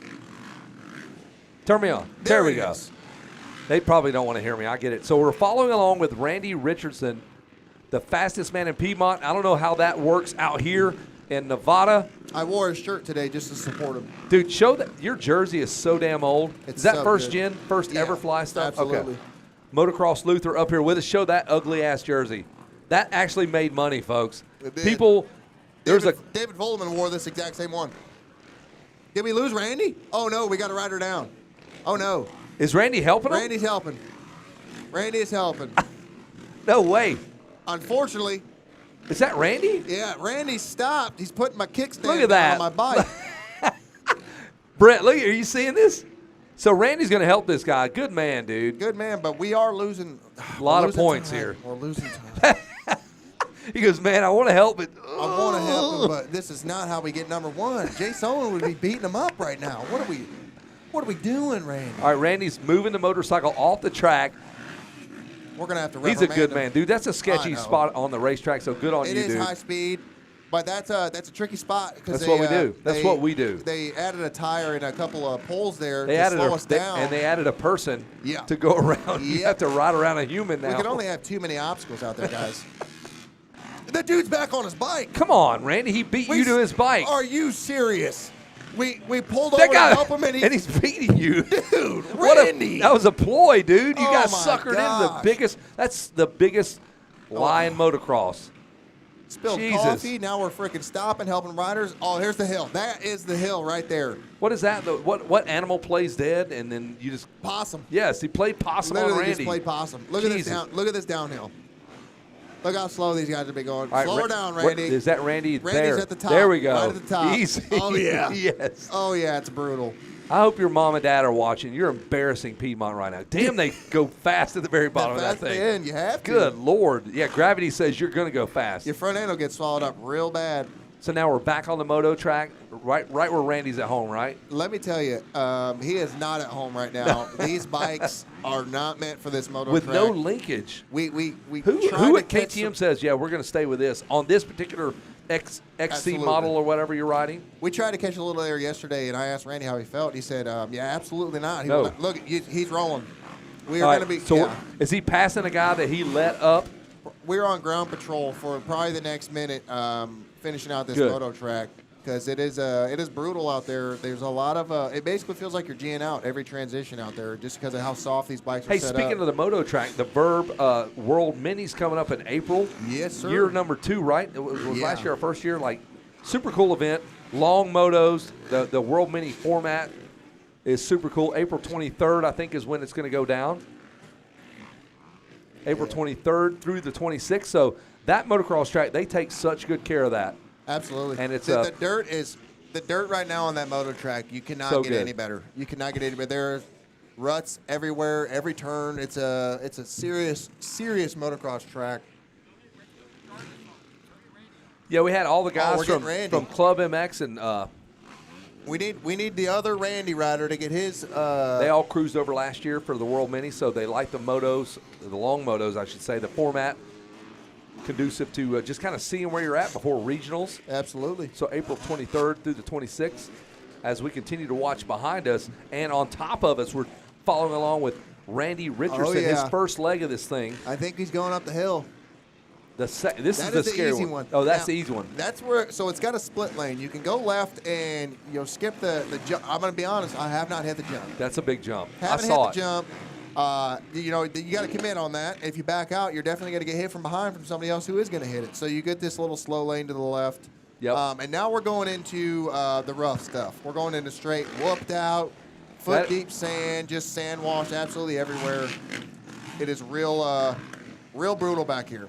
Turn me on. There we go. They probably don't want to hear me. I get it. So we're following along with Randy Richardson, the fastest man in Piedmont. I don't know how that works out here in Nevada. I wore his shirt today just to support him. Dude, show that your jersey is so damn old. It's Is that so first good. gen, first Yeah, ever fly stuff? absolutely. Okay. Motocross Luther up here with us. Show that ugly ass jersey. That actually made money, folks. It did. People, there's David Volleman wore this exact same one. Did we lose Randy? Oh no, we got to ride her down. Oh no, is Randy helping him? Randy's helping. Randy is helping. No way. Unfortunately, Is that Randy? yeah, Randy stopped. He's putting my kickstand Look at down that. on my bike. Brett, look, are you seeing this? So Randy's going to help this guy. Good man, dude. Good man, but we are losing. A lot we're of losing points time. here. We're losing time. He goes, man, I want to help it. I want to help him, but this is not how we get number one. Jay Solon would be beating him up right now. What are we doing, Randy? All right, Randy's moving the motorcycle off the track. We're gonna have to. He's a reprimand good him. man, dude. That's a I sketchy know. spot on the racetrack, so good on It you, is dude. high speed, but that's a tricky spot because That's what we do. That's what we do. They added a tire and a couple of poles there They to added slow us down. and they added a person Yeah. to go around. You Yep. have to ride around a human now. we can only have too many obstacles out there, guys. The dude's back on his bike. Come on, Randy. He beat you to his bike. Are you serious? We pulled That over guy, to help him, and he's beating you. dude, What Randy. that was a ploy, dude. You Oh got my suckered into the gosh. biggest. That's the biggest lie in motocross. Spilled Jesus. coffee. Now we're freaking stopping, helping riders. Oh, here's the hill. That is the hill right there. What is that? What animal plays dead? And then you just Possum. yes, he played possum Literally on Randy. just played possum. Look at this Jesus. Look at this downhill. Look how slow these guys have been going. All right, Slow her down, what- Randy. Is that Randy? Randy's there. at the top. There we go. Right at the top. Easy. Oh, yeah. yes. Oh, yeah, it's brutal. I hope your mom and dad are watching. You're embarrassing Piedmont right now. Damn, they go fast at the very bottom of that Fast at thing. the end, you have to. Good Lord. Yeah, gravity says you're going to go fast. Your front end will get swallowed up real bad. So now we're back on the moto track, right where Randy's at home, right? Let me tell you, he is not at home right now. These bikes are not meant for this moto With track. no linkage. We Who tried to at catch KTM some- says, yeah, we're going to stay with this on this particular XC Absolutely. model or whatever you're riding? We tried to catch a little air yesterday, and I asked Randy how he felt. He said, yeah, absolutely not. He No. was like, look, he's rolling. We are All going right, to be so yeah. is he passing a guy that he let up? We're on ground patrol for probably the next minute, finishing out this Good. moto track, because it is brutal out there. There's a lot of it basically feels like you're G'ing out every transition out there, just because of how soft these bikes are Hey, set speaking up. of the moto track, the Verb World Mini's coming up in April. Yes, sir. Year number 2, right? It was Yeah. last year our first year. Like, super cool event. Long motos. The World Mini format is super cool. April 23rd, I think, is when it's going to go down. April 23rd through the 26th. So that motocross track, they take such good care of that. Absolutely. And it's the dirt right now on that moto track. You cannot So get good. any better. You cannot get any better. There's ruts everywhere, every turn. It's a serious motocross track. Yeah, we had all the we're guys getting Randy. from Club MX, and We need the other Randy rider to get his. they all cruised over last year for the World Mini, so they like the motos, the long motos, I should say, the format conducive to just kind of seeing where you're at before regionals. Absolutely. So April 23rd through the 26th, as we continue to watch behind us, and on top of us, we're following along with Randy Richardson, his yeah. first leg of this thing. I think he's going up the hill. This That is the is scary easy one. Oh, that's Now, the easy one. That's where. So it's got a split lane. You can go left and skip the jump. I'm going to be honest. I have not hit the jump. That's a big jump. Haven't I saw hit the jump. You got to commit on that. If you back out, you're definitely going to get hit from behind from somebody else who is going to hit it. So you get this little slow lane to the left. Yep. And now we're going into the rough stuff. We're going into straight, whooped out, foot deep sand, just sand wash absolutely everywhere. It is real brutal back here.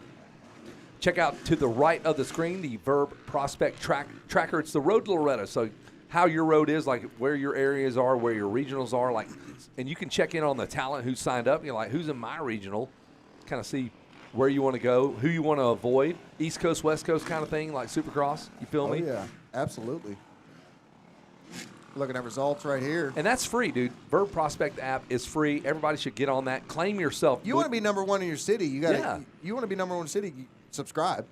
Check out to the right of the screen the Verb Prospect Tracker. It's the road to Loretto. So how your road is, like where your areas are, where your regionals are, like, and you can check in on the talent who signed up. You're like, who's in my regional? Kind of see where you want to go, who you want to avoid, East Coast, West Coast kind of thing, like Supercross. You feel me? Oh yeah, absolutely. Looking at results right here. And that's free, dude. Verb Prospect app is free. Everybody should get on that. Claim yourself. You want to be number one in your city. You got. Yeah. You want to be number one in the city. Subscribe,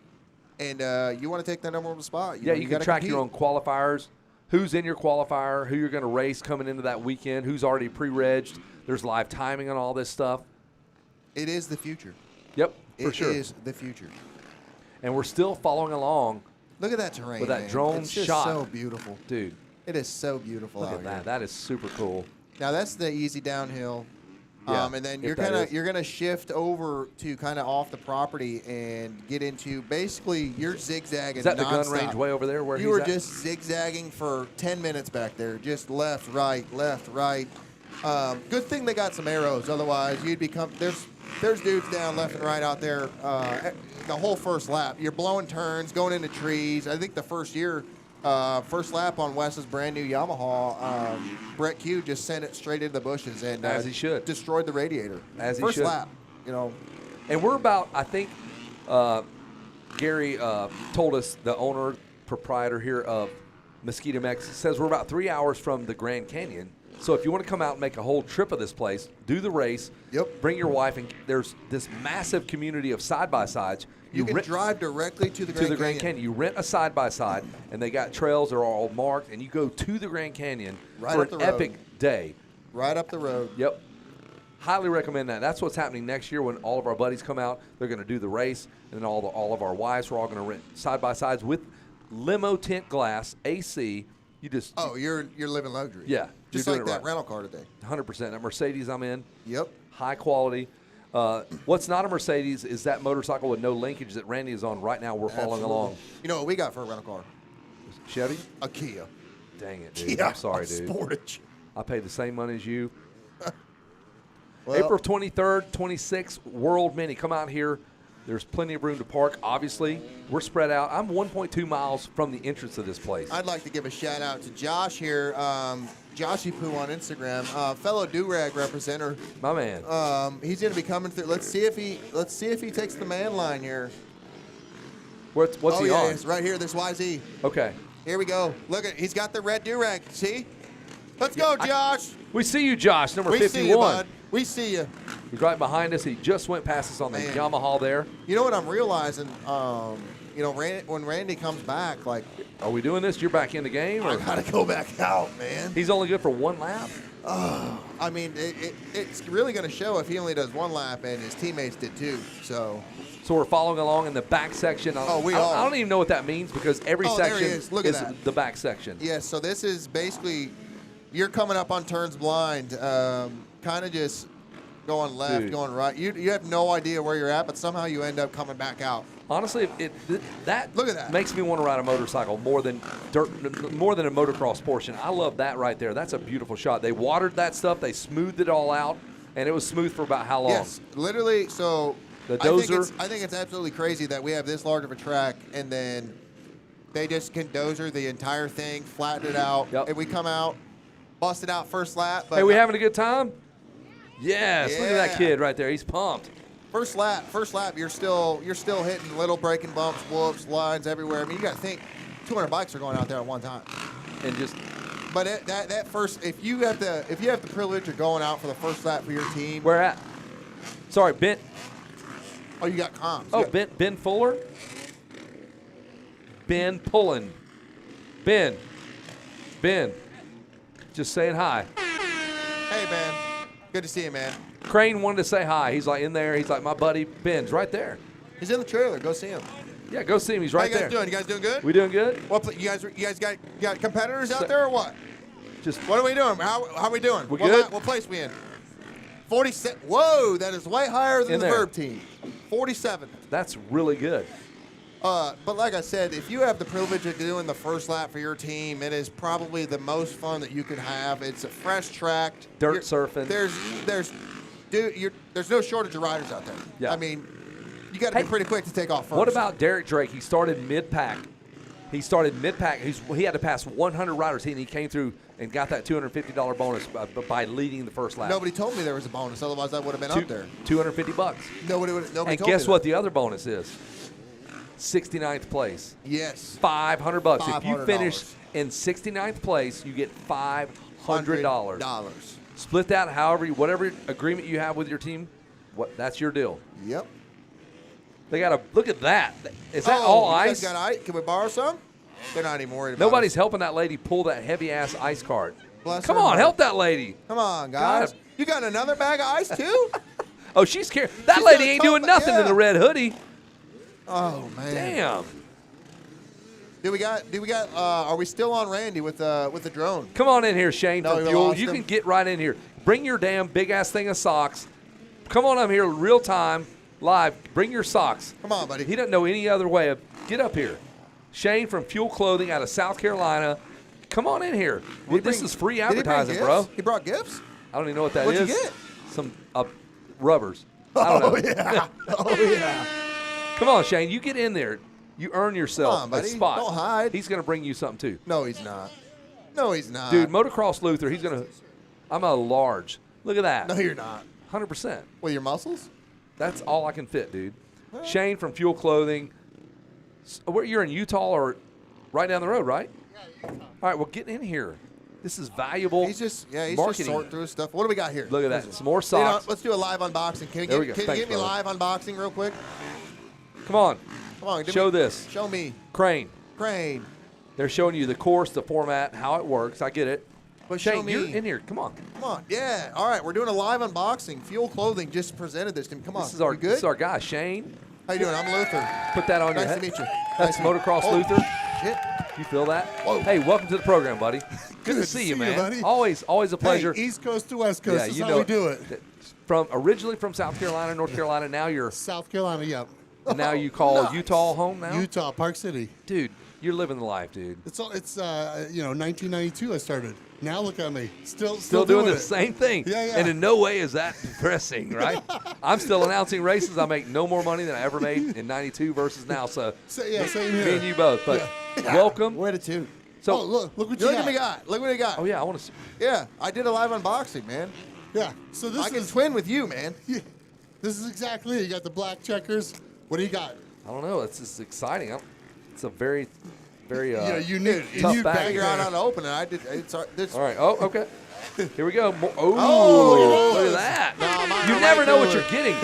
and you want to take that number one spot. Yeah, know, you can gotta track compete. your own qualifiers, who's in your qualifier, who you're going to race coming into that weekend, who's already pre-regged. There's live timing on all this stuff. It is the future. Yep, for sure. It is the future. And we're still following along Look at that terrain. with that man. drone it's just shot. so beautiful. Dude, It is so beautiful look out at that. here. That is super cool. Now that's the easy downhill. Yeah, And then if that is. you're gonna shift over to kind of off the property and get into basically you're zigzagging. Is that the gun nonstop. range way over there where You he's were at? just zigzagging for 10 minutes back there, just left, right. Good thing they got some arrows, otherwise you'd become there's dudes down left and right out there. The whole first lap, you're blowing turns, going into trees. I think the first lap on Wes's brand new Yamaha, Brett Q just sent it straight into the bushes and As he should. destroyed the radiator. As he first should. lap, And we're about, I think, Gary told us, the owner, proprietor here of Mesquite MX, says we're about 3 hours from the Grand Canyon. So if you want to come out and make a whole trip of this place, do the race, Yep. bring your wife, and there's this massive community of side-by-sides. You can drive directly to the Grand Canyon. You rent a side-by-side, and they got trails that are all marked, and you go to the Grand Canyon Right for up an the road. epic day. Right up the road. Yep. Highly recommend that. That's what's happening next year when all of our buddies come out. They're going to do the race, and then all of our wives, we're all going to rent side-by-sides with limo tent glass, AC. You just Oh, you're living luxury. Yeah, Just you're like doing it that right. rental car today. 100%. That Mercedes I'm in, Yep. high quality. What's not a Mercedes is that motorcycle with no linkage that Randy is on right now. We're following Absolutely. along. You know what we got for a rental car? Chevy? A Kia. Dang it, dude. Yeah, I'm sorry, a dude. Sportage. I paid the same money as you. Well, April 23rd, 26th, World Mini. Come out here. There's plenty of room to park. Obviously, we're spread out. I'm 1.2 miles from the entrance of this place. I'd like to give a shout out to Josh here. Joshy Poo on Instagram, fellow do-rag representative. My man. He's going to be coming through. Let's see if he takes the man line here. What's he on? It's right here. This YZ. Okay. Here we go. Look he's got the red do-rag. See? Let's go, Josh. We see you, Josh, number We 51. see you, bud. We see you. He's right behind us. He just went past us on the Yamaha there. You know what I'm realizing? When Randy comes back, like, Are we doing this? You're back in the game? I Or? gotta go back out, man. He's only good for one lap? I mean, it's really gonna show if he only does one lap, and his teammates did too. So So we're following along in the back section. Oh, we I are. don't even know what that means because every Oh, there he section is. Look at that. the back section. yeah, so this is basically you're coming up on turns blind, kind of just going left, Dude. going right. You have no idea where you're at, but somehow you end up coming back out. Honestly, that Look at that. makes me want to ride a motorcycle more than more than a motocross portion. I love that right there. That's a beautiful shot. They watered that stuff. They smoothed it all out, and it was smooth for about how long? Yes, literally. So The I think dozer. I think it's absolutely crazy that we have this large of a track, and then they just can dozer the entire thing, flatten it out, Yep. and we come out, bust it out first lap. But Hey, we having a good time? Yes. Look at that Yeah. kid right there. He's pumped. First lap, you're still hitting little braking bumps, whoops, lines everywhere. I mean, you got to think 200 bikes are going out there at one time. And just But that first, if you have the privilege of going out for the first lap for your team, where at? Sorry, Ben. oh, you got comms. Oh, You got- Ben Fuller. Ben Pullen. Ben. Just saying hi. Hey, man, good to see you, man. Crane wanted to say hi. He's like in there. He's like, my buddy Ben's right there. He's in the trailer. Go see him. Yeah, go see him. He's right How you there. guys doing? You guys doing good? We doing good? You guys got competitors out there or what? Just What are we doing? How we doing? We good? What place we in? 47. Whoa, that is way higher than In the there. Verb team. 47. that's really good. But like I said, if you have the privilege of doing the first lap for your team, it is probably the most fun that you can have. It's a fresh track. Dirt surfing. There's no shortage of riders out there. Yeah. I mean, you got to Hey, be pretty quick to take off first. What about Derek Drake? He started mid-pack. He had to pass 100 riders, and he came through and got that $250 bonus by leading the first lap. Nobody told me there was a bonus. Otherwise, I would have been up there. $250. Nobody And told me guess that. what the other bonus is? 69th place. Yes. $500. If you $500. finish in 69th place, you get $500. Split that whatever agreement you have with your team. That's your deal. Yep. They got to look at that. Is that all you ice? guys got ice? Can we borrow some? They're not even worried about Nobody's us. helping that lady pull that heavy ass ice cart. Bless Come her on, heart. help that lady. Come on, guys. God. You got another bag of ice too? Oh, she's carrying. That She's lady got a ain't tote doing bag, nothing in yeah. the red hoodie. Oh man. Damn. Do we got? Are we still on Randy with the drone? Come on in here, Shane No, from we Fuel. lost You him. can get right in here. Bring your damn big ass thing of socks. Come on up here, real time, live. Bring your socks. Come on, buddy. He doesn't know any other way of. Get up here. Shane from Fuel Clothing out of South Carolina. Come on in here. This is free Did he bring advertising, gifts? bro. He brought gifts? I don't even know what that What'd is. you get? Some rubbers. I don't know. yeah. Oh yeah. Come on, Shane. You get in there. You earn yourself Come on, buddy. a spot. Don't hide. He's going to bring you something, too. No, he's not. No, he's not. Dude, Motocross Luther, he's going to – I'm a large. Look at that. No, you're not. 100%. With your muscles? That's all I can fit, dude. Shane from Fuel Clothing. Where you're in Utah or right down the road, right? Yeah, Utah. All right, well, get in here. This is valuable He's just marketing. sorting through his stuff. What do we got here? Look at that. Some more You know, socks. let's do a live unboxing. Can There we you go. get Thanks, me brother. live unboxing real quick? Come on. Come on. Show this. Show me. Crane. Crane. They're showing you the course, the format, how it works. I get it. But show Shane, me. you're in here. Come on. Come on. Yeah. All right. We're doing a live unboxing. Fuel Clothing just presented this to me. Come on. This is our You good? this is our guy, Shane. How you doing? I'm Luther. Put that on your Nice head. to meet you. That's Nice to meet you. Motocross Oh, Luther. Shit. You feel that? Whoa. Hey, welcome to the program, buddy. Good to see you, man. buddy. Always a pleasure. Hey, East Coast to West Coast. yeah, That's you how know we do it. Originally from South Carolina, North Carolina. Now you're South Carolina, yep. now you call Utah home now. Utah, Park City. Dude, you're living the life, dude. It's 1992 I started. Now look at me. Still Still doing the it. same thing. Yeah, yeah. And in no way is that depressing, right? I'm still announcing races. I make no more money than I ever made in '92 versus now. So Same here. me and you both. But welcome. Way to toot. So look what you Look got. what we got. Look what we got. Oh yeah, I want to. Yeah, I did a live unboxing, man. Yeah. So this I can is twin with you, man. yeah, this is exactly it. You got the black checkers. What do you got? I don't know. It's just exciting. It's a very, very unique tough bag. Figure out how to open it. I did. It's All right. Oh, okay. Here we go. Oh, look at that. No, mine You are never way know what cooler. you're getting.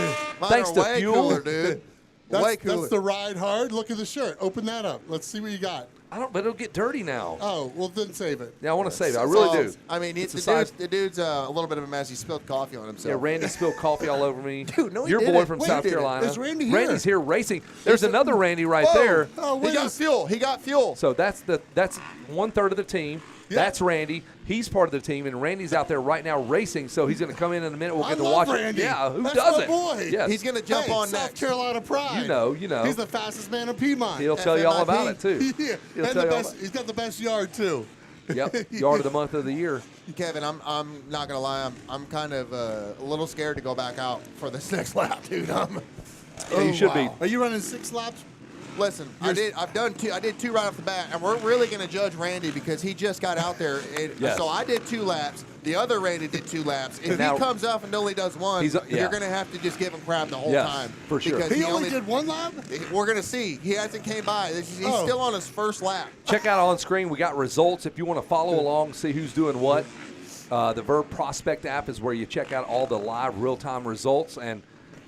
Mine Thanks are to way fuel. cooler, dude. Way cooler. That's the ride hard. Look at the shirt. Open that up. Let's see what you got. I don't, but it'll get dirty now. Oh, well then save it. Yeah, I want to save it. I really do. I mean, It's a the size- dude's a little bit of a mess. He spilled coffee on himself. Yeah, Randy spilled coffee all over me. Dude, no, he Your boy didn't. from Wait, South he didn't. Carolina. Is Randy here? Randy's here racing. There's another Randy right Whoa. there. Oh, He wait. got fuel. He got fuel. So that's 1/3 of the team. Yeah. That's Randy. He's part of the team, and Randy's out there right now racing. So he's going to come in a minute. We'll I get to love watch Randy. it. Yeah, who That's doesn't? my boy. Yes. He's going to jump Hey, on South next. Carolina pride. You know. He's the fastest man in Piedmont. He'll tell you all about it too. Yeah. He'll And tell the you all best, he's got the best yard too. Yep, yard of the month of the year. Kevin, I'm not gonna lie. I'm kind of a little scared to go back out for this next lap, dude. Yeah, you should be. Are you running 6 laps? Listen, I did 2 right off the bat, and we're really gonna judge Randy because he just got out there. Yes. So I did 2 laps. The other Randy did 2 laps. If Now- he comes up and only does 1, yeah. you're gonna have to just give him crap the whole Yes, time. for sure. Because He only did 1 lap? We're gonna see. He hasn't came by. He's Oh. still on his first lap. Check out on screen. We got results. If you want to follow along, see who's doing what. The Verb Prospect app is where you check out all the live real-time results. And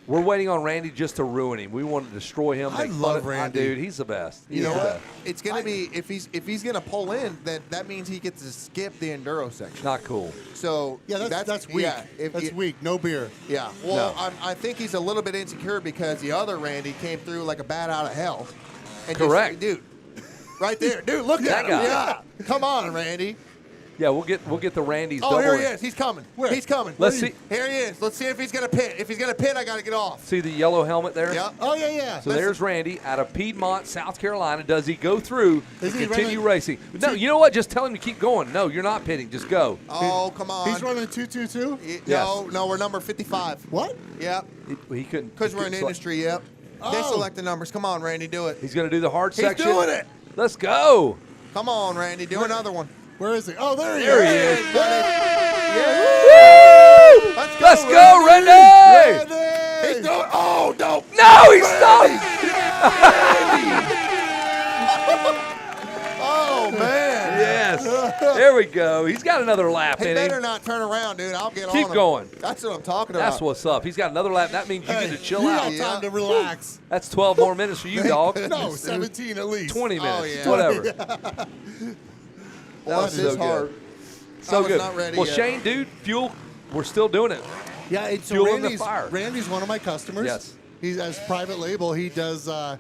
we're waiting on Randy just to ruin him. We want to destroy him. I make fun love of- Randy. Dude, he's the best. You know what? It's gonna be if he's gonna pull in, that means he gets to skip the enduro section. Not cool. So Yeah, that's weak. Yeah, That's weak. No beer. Yeah. Well, No. I think he's a little bit insecure because the other Randy came through like a bat out of hell. And Correct. dude. Right there, dude. Look That at him. guy. Yeah. Come on, Randy. Yeah, we'll get the Randys. Oh, double here he in. is. He's coming. Where? He's coming. Let's see. Here he is. Let's see if he's gonna pit. If he's gonna pit, I gotta get off. See the yellow helmet there? Yeah. Oh, yeah. So there's Randy out of Piedmont, South Carolina. Does he go through Is to he continue running- racing? No, you know what? Just tell him to keep going. No, you're not pitting. Just go. Oh, come on. He's running 222? No, we're number 55. What? Yep. He couldn't. Because he we're in couldn't industry, yep. They Oh. select the numbers. Come on, Randy, do it. He's going to do the hard He's section. doing it. Let's go. Come on, Randy, do another one. Where is he? Oh, there he There is. he is. Yeah. Let's go, Randy. Randy! He's doing. Oh, no. No, he stopped. Oh, man. Yes. There we go. He's got another lap He in better him. not turn around, dude. I'll get on Keep him. going. That's what I'm talking about. That's what's up. He's got another lap. That means you Hey, get to chill you out. got time to relax. That's 12 more minutes for you, dog. No, 17 at least. 20 minutes. Oh, yeah. Whatever. Well, was this is so good. hard. So I was good. not ready Well, yet. Shane, dude, fuel, we're still doing it. Yeah, it's so Fuel in the fire. Randy's one of my customers. Yes. He's as private label. He does. I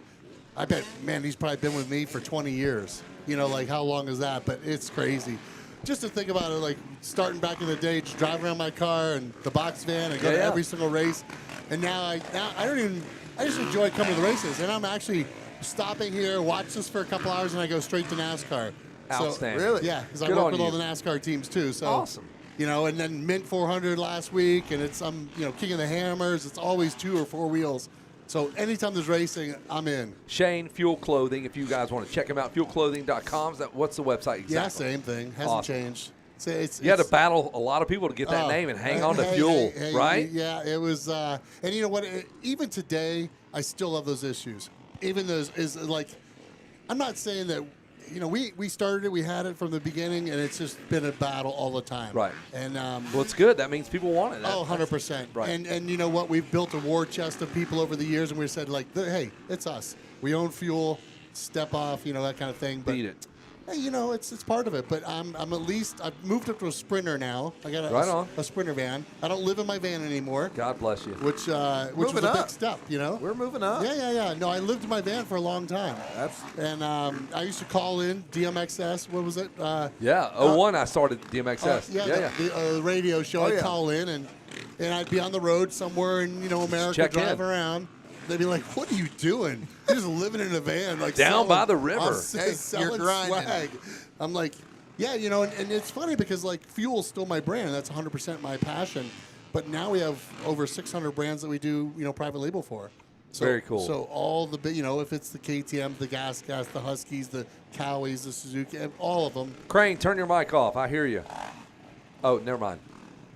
bet, man, he's probably been with me for 20 years. You know, like how long is that? But it's crazy. Just to think about it, like starting back in the day, just driving around my car and the box van and go to Yeah. every single race. And now I just enjoy coming to the races. And I'm actually stopping here, watch this for a couple hours, and I go straight to NASCAR. Outstanding. So, Really? yeah, because I Good work on with all you. the NASCAR teams too. So Awesome. You know, and then Mint 400 last week, and I'm King of the Hammers. It's always 2 or 4 wheels. So anytime there's racing, I'm in. Shane Fuel Clothing, if you guys want to check him out, fuelclothing.com. What's the website exactly? Yeah, same thing. Hasn't Awesome. changed. It's, You had to battle a lot of people to get that oh, name and hang hey, on to hey, fuel, hey, hey, right? Yeah, it was. And you know what? Even today, I still have those issues. Even those is like, I'm not saying that. You know, we started it, we had it from the beginning, and it's just been a battle all the time. Right. And Well, it's good. That means people want it. oh, 100%. Right. And you know what? We've built a war chest of people over the years, and we said like, hey, it's us. We own fuel. Step off. You know, that kind of thing. But Beat it. hey, you know, it's part of it. But I'm at least I've moved up to a Sprinter now. I got Right on. a Sprinter van. I don't live in my van anymore, God bless you. which was Moving a up. big step. You know. We're moving up. Yeah. No, I lived in my van for a long time. And I used to call in DMXS. What was it? Yeah, 01 I started DMXS. Yeah. The radio show. Oh, I'd yeah. call in and I'd be on the road somewhere in America, check drive in. around. They'd be like, "What are you doing? You're just living in a van, like Down selling- by the river." I'm Hey, selling you're grinding. swag." I'm like, yeah, and it's funny because like fuel's still my brand. That's 100% my passion. But now we have over 600 brands that we do, private label for. So, Very cool. So all the big, if it's the KTM, the Gas, the Huskies, the Cowies, the Suzuki, all of them. Crane, turn your mic off. I hear you. Oh, never mind.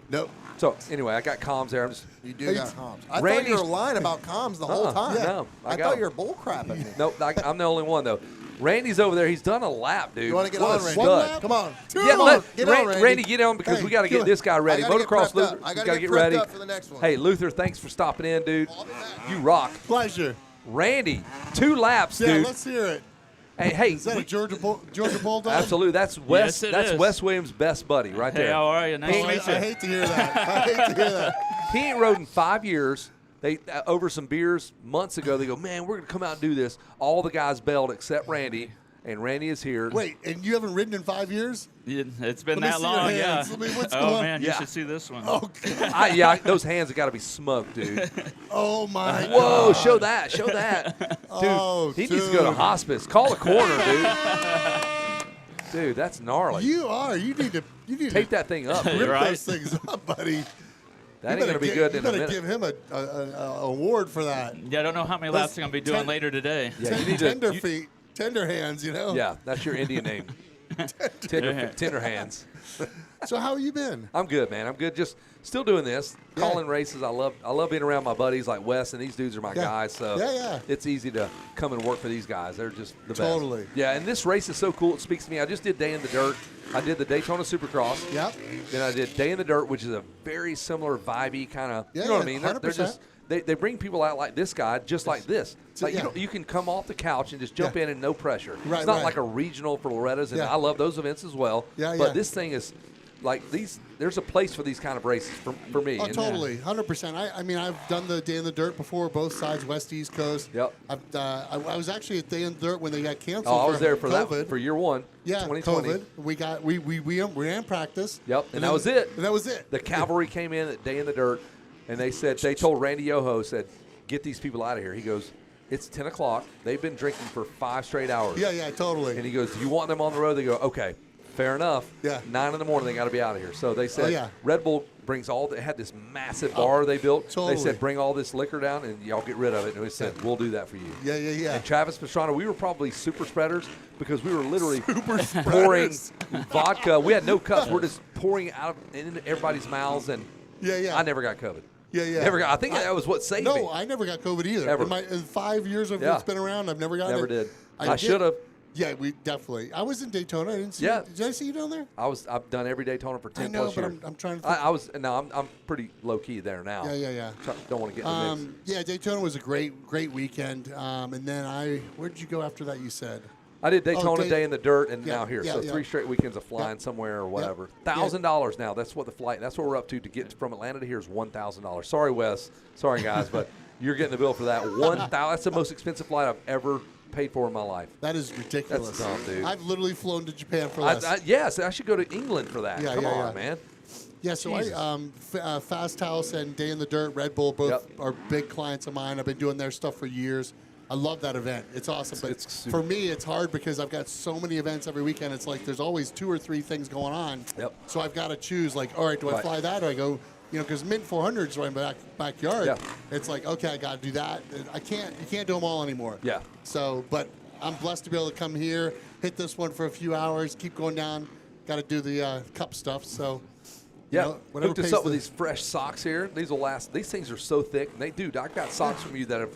Nope. So anyway, I got comms there. I'm just You do got comms. I thought Randy's- you were lying about comms the whole time. no, I I got thought 'em. you were bullcrapping me. nope. I'm the only one though. Randy's over there. He's done a lap, dude. You want to get What on, a Randy? stud. Come on. Yeah, Come on. Get on, Randy. Randy, get on because Hey, we got to get come this guy ready. I gotta get Motocross prepped up. Luther, I you gotta got to get get ready. prepped up for the next one. Hey, Luther, thanks for stopping in, dude. You rock. Pleasure. Randy, 2 laps, Yeah, dude. let's hear it. Hey, Is that a Georgia Bulldog? absolutely. That's Wes. Yes, it that's is. Wes Williams' best buddy right Hey, there. how are you? Nice Hey, to I, meet you. I hate to hear that. I hate to hear that. He ain't rode in 5 years. They over some beers months ago. They go, man, we're gonna come out and do this. All the guys bailed except Randy, and Randy is here. Wait, and you haven't ridden in 5 years? It's been Let me that see your long, yeah. hands. Let me- what's going Oh on? man, Yeah. you should see this one. Oh, God. Those hands have got to be smoked, dude. Oh my Whoa, God. show that, show that, dude. Oh, he needs to go to dude. hospice. Call the coroner, dude. Dude, that's gnarly. You need to Tape that thing up. rip dude. right. those things up, buddy. That ain't You gonna be better good You in a better minute. give him a award for that. Yeah, I don't know how many laps I'm gonna be doing later today. Yeah, you need to. Tender you- feet, tender hands, Yeah, that's your Indian name. Tender hands. So how you been? I'm good, man. I'm good. Just still doing this, Yeah. calling races. I love being around my buddies like Wes, and these dudes are my Yeah. guys. So Yeah. it's easy to come and work for these guys. They're just the best. Totally. Yeah, and this race is so cool. It speaks to me. I just did Day in the Dirt. I did the Daytona Supercross. Yep. Then I did Day in the Dirt, which is a very similar vibey kind of. Yeah, you know what I yeah, mean? They're 100%. just they bring people out like this guy, just like this. So, Like yeah. you can come off the couch and just jump Yeah. in and no pressure. Right, it's not right. like a regional for Loretta's, and Yeah. I love those events as well. Yeah, But yeah. this thing is like these. There's a place for these kind of races for me. Oh, And- totally, 100%. I mean, I've done the Day in the Dirt before, both sides, West, East Coast. Yep. I was actually at Day in the Dirt when they got canceled. Oh, I was there for COVID. that for year one. Yeah, 2020. COVID. We ran practice. Yep, and that then- was it. And that was it. The cavalry came in at Day in the Dirt, and they told Randy Yoho, said, get these people out of here. He goes, it's 10 o'clock. They've been drinking for 5 straight hours. Yeah, totally. And he goes, do you want them on the road? They go, okay, fair enough. Yeah. 9 in the morning, they got to be out of here. So they said, yeah. Red Bull brings they had this massive bar they built. totally. They said, bring all this liquor down and y'all get rid of it. And we said, we'll do that for you. Yeah. And Travis Pastrana, we were probably super spreaders because we were literally pouring vodka. We had no cups. We're just pouring out into everybody's mouths. And Yeah. I never got COVID. Yeah. Never got. I think that was what saved me. No, I never got COVID either. Ever. In 5 years of Yeah. it's been around, I've never gotten Never it. did. I did- should have. Yeah, we definitely. I was in Daytona. I didn't see Yeah. you. Did I see you down there? I've done every Daytona for 10 I know, plus but years. I'm trying to think. I'm pretty low key there now. Yeah. Don't want to get in the mix. Yeah, Daytona was a great weekend. And then where did you go after that? You said. I did Daytona, Day- Day in the Dirt, and Yeah, now here. yeah, So yeah. 3 straight weekends of flying Yeah. somewhere or whatever. Yeah. $1,000 now. That's what the flight. That's what we're up to get from Atlanta to here is $1,000. Sorry, Wes. Sorry, guys, but you're getting the bill for that. That's the most expensive flight I've ever paid for in my life. That is ridiculous. That's dumb, dude. I've literally flown to Japan for less. Yes, I should go to England for that. Yeah, Come yeah, on, yeah. man. Yeah, so Jesus. Fast House and Day in the Dirt, Red Bull, both Yep. are big clients of mine. I've been doing their stuff for years. I love that event. It's awesome. But it's super- for me, it's hard because I've got so many events every weekend. It's like there's always 2 or 3 things going on. Yep. So I've got to choose, like, all right, do I Right. fly that or I go, because Mint 400 is right in my backyard. Yeah. It's like, okay, I got to do that. You can't do them all anymore. Yeah. So, but I'm blessed to be able to come here, hit this one for a few hours, keep going down. Got to do the cup stuff. So, Yeah, whatever hooked us pays up with the- these fresh socks here. These will last. These things are so thick. And I've got socks from you that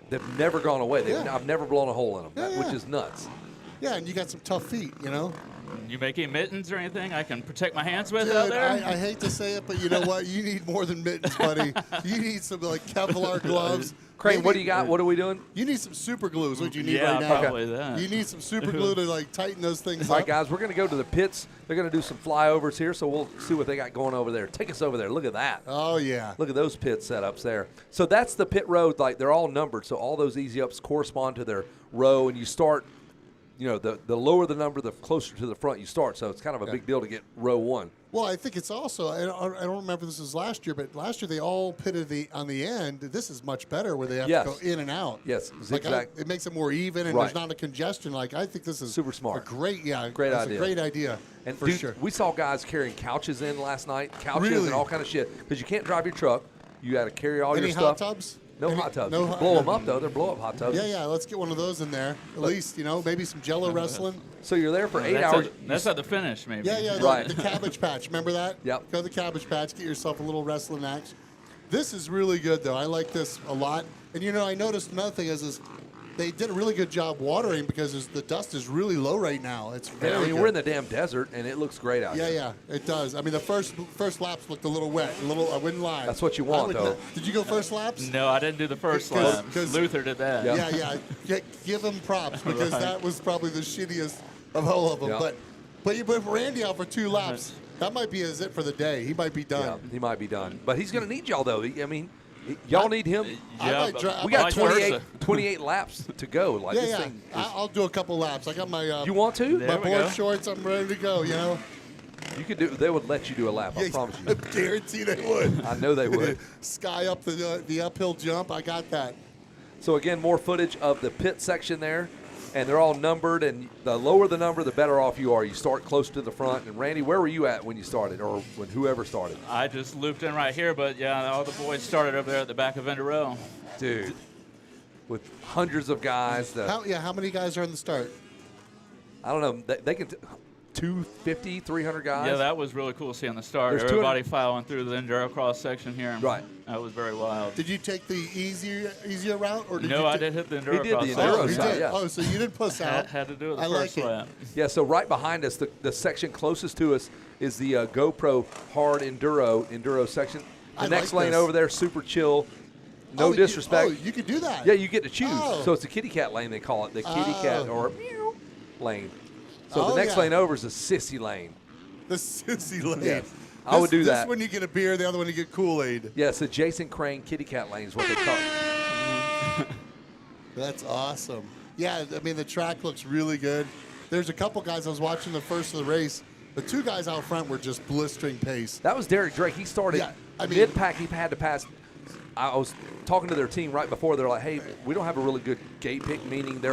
they've never gone away. Yeah. I've never blown a hole in them, Yeah, which yeah. is nuts. Yeah, and you got some tough feet, You making mittens or anything I can protect my hands with Dude, out there? I hate to say it, but you know what? You need more than mittens, buddy. You need some like Kevlar gloves. Crane, Maybe- what do you got? What are we doing? You need some super glue is what you need Yeah, right now. probably that. You need some super glue to like tighten those things All up. right, guys, we're going to go to the pits. They're going to do some flyovers here, so we'll see what they got going over there. Take us over there. Look at that. Oh yeah. Look at those pit setups there. So that's the pit road. Like, they're all numbered, so all those easy ups correspond to their row, and you start, the lower the number, the closer to the front you start. So it's kind of a big deal to get row 1. Well, I think it's also. I don't remember this was last year, but last year they all pitted on the end. This is much better where they have Yes. to go in and out. Yes, Like zigzag. it makes it more even, and Right. there's not a congestion. Like I think this is Super smart. A great, Great that's idea. A great idea. And for dude, sure. we saw guys carrying couches in last night, couches Really? and all kind of shit, because you can't drive your truck. You got to carry all Any your hot stuff. tubs? No hot tubs. No You can blow them up, though. They're blow-up hot tubs. Yeah, let's get one of those in there. At least, maybe some Jello wrestling. So you're there for 8 hours. That's at the finish, maybe. Yeah, Right. the Cabbage Patch. Remember that? Yep. Go to the Cabbage Patch, get yourself a little wrestling action. This is really good, though. I like this a lot. And, I noticed another thing is they did a really good job watering because the dust is really low right now. It's very good. We're in the damn desert, and it looks great out here. Yeah, it does. I mean, the first laps looked a little wet. I wouldn't lie. That's what you want, though. Did you go first laps? No, I didn't do the first lap. Luther did that. Yeah. Give him props because that was probably the shittiest of all of them. Yeah. But you put Randy out for 2 laps. That might be it for the day. He might be done. Yeah, he might be done. But he's going to need y'all, though. I mean, y'all need him. Yeah, We got vice versa. 28 laps to go. Like this Yeah. thing is, I'll do a couple laps. I got my you want to? my we board go. shorts. I'm ready to go. You could do. They would let you do a lap. I promise you. I guarantee they would. I know they would. Sky up the uphill jump. I got that. So again, more footage of the pit section there, and they're all numbered. And the lower the number, the better off you are. You start close to the front. And Randy, where were you at when you started, or when whoever started? I just looped in right here, but yeah, all the boys started over there at the back of Vendor Row. Dude, with hundreds of guys. How many guys are in the start? I don't know. They can. 250, 300 guys. Yeah, that was really cool seeing the start. There's Everybody filing through the enduro cross section here. Right. That was very wild. Did you take the easier route, or did No, you I did hit the enduro He did cross the section. enduro you side, did. yeah. Oh, so you didn't puss out. Had to do it the I first like it. lap. Yeah, so right behind us, the section closest to us is the GoPro hard enduro section. The I next like lane this. over there, super chill. No disrespect. You could do that. Yeah, you get to choose. Oh. So it's the kitty cat lane, they call it, the kitty cat or meow lane. So Oh, the next yeah. lane over is the sissy lane. The sissy lane. Yeah. I would do that. This one you get a beer, the other one you get Kool-Aid. Yeah, it's the Jason Crane kitty cat lane is what they call it. That's awesome. Yeah, I mean, the track looks really good. There's a couple guys I was watching the first of the race. The 2 guys out front were just blistering pace. That was Derek Drake. He started Yeah, I mean- mid-pack. He had to pass. I was talking to their team right before. They're like, hey, we don't have a really good gate pick, meaning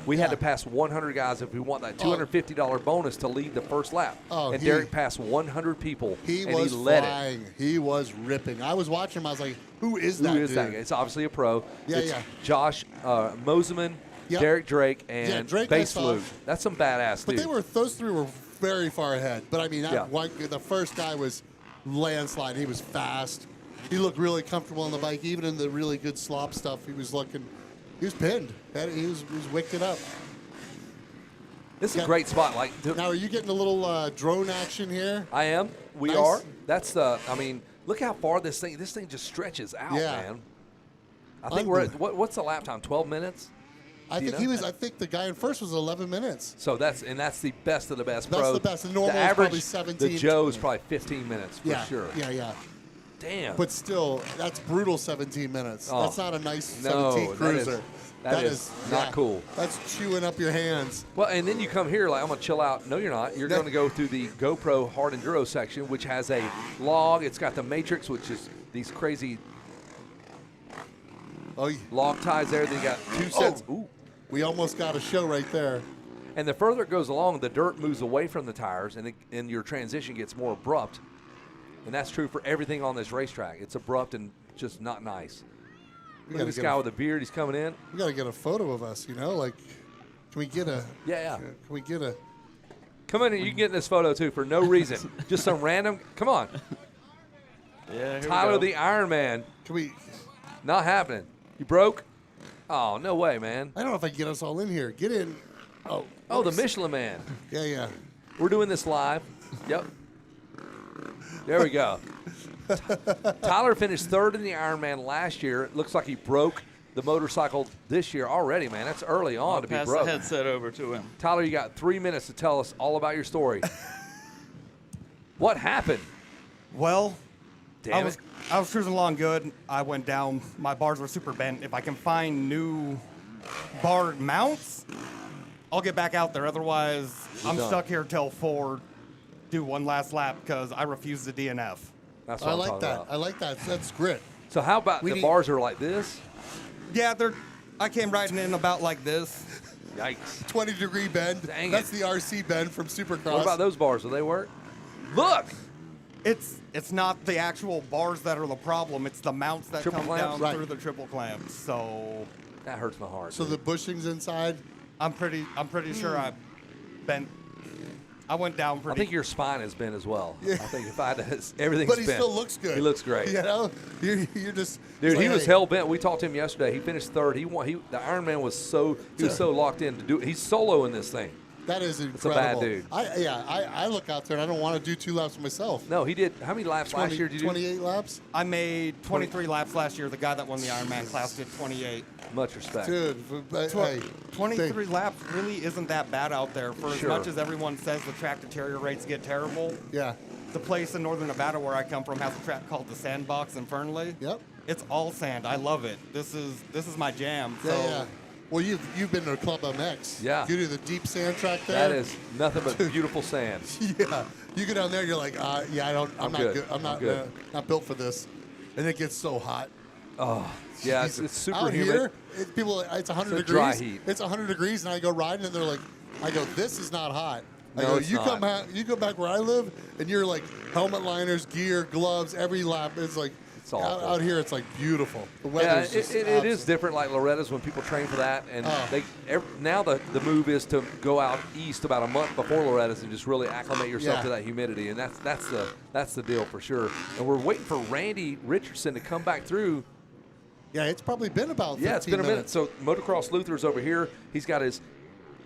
we had to pass 100 guys if we want that $250 bonus to lead the first lap. And Derek passed 100 people, and he led flying. it. He was ripping. I was watching him. I was like, who is that Who is dude? that guy? It's obviously a pro. Yeah, it's yeah. Josh Moseman, Yep. Derek Drake, and Drake I Bass saw. Flute. That's some badass But dude. those 3 were very far ahead. But I mean, Yeah. the first guy was landslide. He was fast. He looked really comfortable on the bike. Even in the really good slop stuff, he was pinned. He was wicked up. This is a great spot. Now, are you getting a little drone action here? I am. We Nice. are. That's I mean, look how far this thing just stretches out, Yeah. man. I think we're at, what's the lap time? 12 minutes? I Do you think know? I think the guy in first was 11 minutes. So that's the best of the best. That's pro. the best. The normal is average, probably 17. The Joe's probably 15 minutes for Yeah, sure. yeah. Damn. But still, that's brutal 17 minutes. Oh. That's not a nice No, 17 cruiser. that is not cool. That's chewing up your hands. Well, and then you come here like, I'm going to chill out. No, you're not. You're going to go through the GoPro Hard Enduro section, which has a log. It's got the Matrix, which is these crazy log ties there. They got 2 sets. Ooh. We almost got a show right there. And the further it goes along, the dirt moves away from the tires, and your transition gets more abrupt. And that's true for everything on this racetrack. It's abrupt and just not nice. Look at this guy with a beard. He's coming in. We got to get a photo of us, like, can we get a... Yeah. Can we get a... Come in here. You can get in this photo, too, for no reason. Just some random... Come on. Yeah, Tyler the Iron Man. Can we... Not happening. You broke? Oh, no way, man. I don't know if I can get us all in here. Get in. Oh, the Michelin Man. Yeah. We're doing this live. Yep. There we go. Tyler finished 3rd in the Ironman last year. It looks like he broke the motorcycle this year already, man. That's early on to be pass broke. the headset over to him. Tyler, you got 3 minutes to tell us all about your story. What happened? Well, Damn it. I was cruising along good. I went down. My bars were super bent. If I can find new barred mounts, I'll get back out there. Otherwise, I'm done. stuck here till 4, do one last lap because I refuse the DNF. That's what I I'm like talking that. about. I like that. That's grit. So how about the bars are like this? Yeah, I came riding in about like this. Yikes. 20-degree bend. Dang That's it. the RC bend from Supercross. What about those bars? Do they work? Look! It's not the actual bars that are the problem. It's the mounts that Triple come clamps? down through the triple clamps. So That hurts my heart. So the bushings inside. I'm pretty sure I bent. I went down I pretty. think your spine has been as well. Yeah. I think if I had to, everything's But he bent. still looks good. He looks great. You know, you're just. Dude, it's he like, was hey, hell bent. We talked to him yesterday. He finished third. The Ironman was so locked in to do it. He's solo in this thing. That is a incredible. bad dude. I look out there and I don't want to do 2 laps myself. No, he did. How many laps last year did you do? 28 laps. I made 23 laps last year. The guy that won the Ironman class did 28. Much respect. Dude, but, Tw- hey, 23 laps really isn't that bad out there. For Sure. as much as everyone says the track deteriorates get terrible, yeah. the place in northern Nevada where I come from has a track called the Sandbox in Fernley. Yep. It's all sand. I love it. This is my jam. Yeah, So yeah. Well, you've been to Club MX. Yeah. You do the deep sand track there. That is nothing but beautiful sand. Yeah. You go down there, you're like, I'm I'm not good. good. I'm not good. not built for this. And it gets so hot. Oh, yeah, Jesus. it's super Out humid. Here, it's 100 It's a degrees. dry heat. It's 100 degrees, and I go riding, and they're like, this is not hot. I No, go, it's you not. you go back where I live, and you're like helmet liners, gear, gloves, every lap. It's like awful. out here, it's like beautiful. The Yeah, weather is just it is different. Like Loretta's when people train for that, and now the move is to go out east about a month before Loretta's and just really acclimate yourself to that humidity, and that's the deal for sure. And we're waiting for Randy Richardson to come back through. Yeah, it's probably been about 15 it's been a minute. minutes. So Motocross Luther's over here. He's got his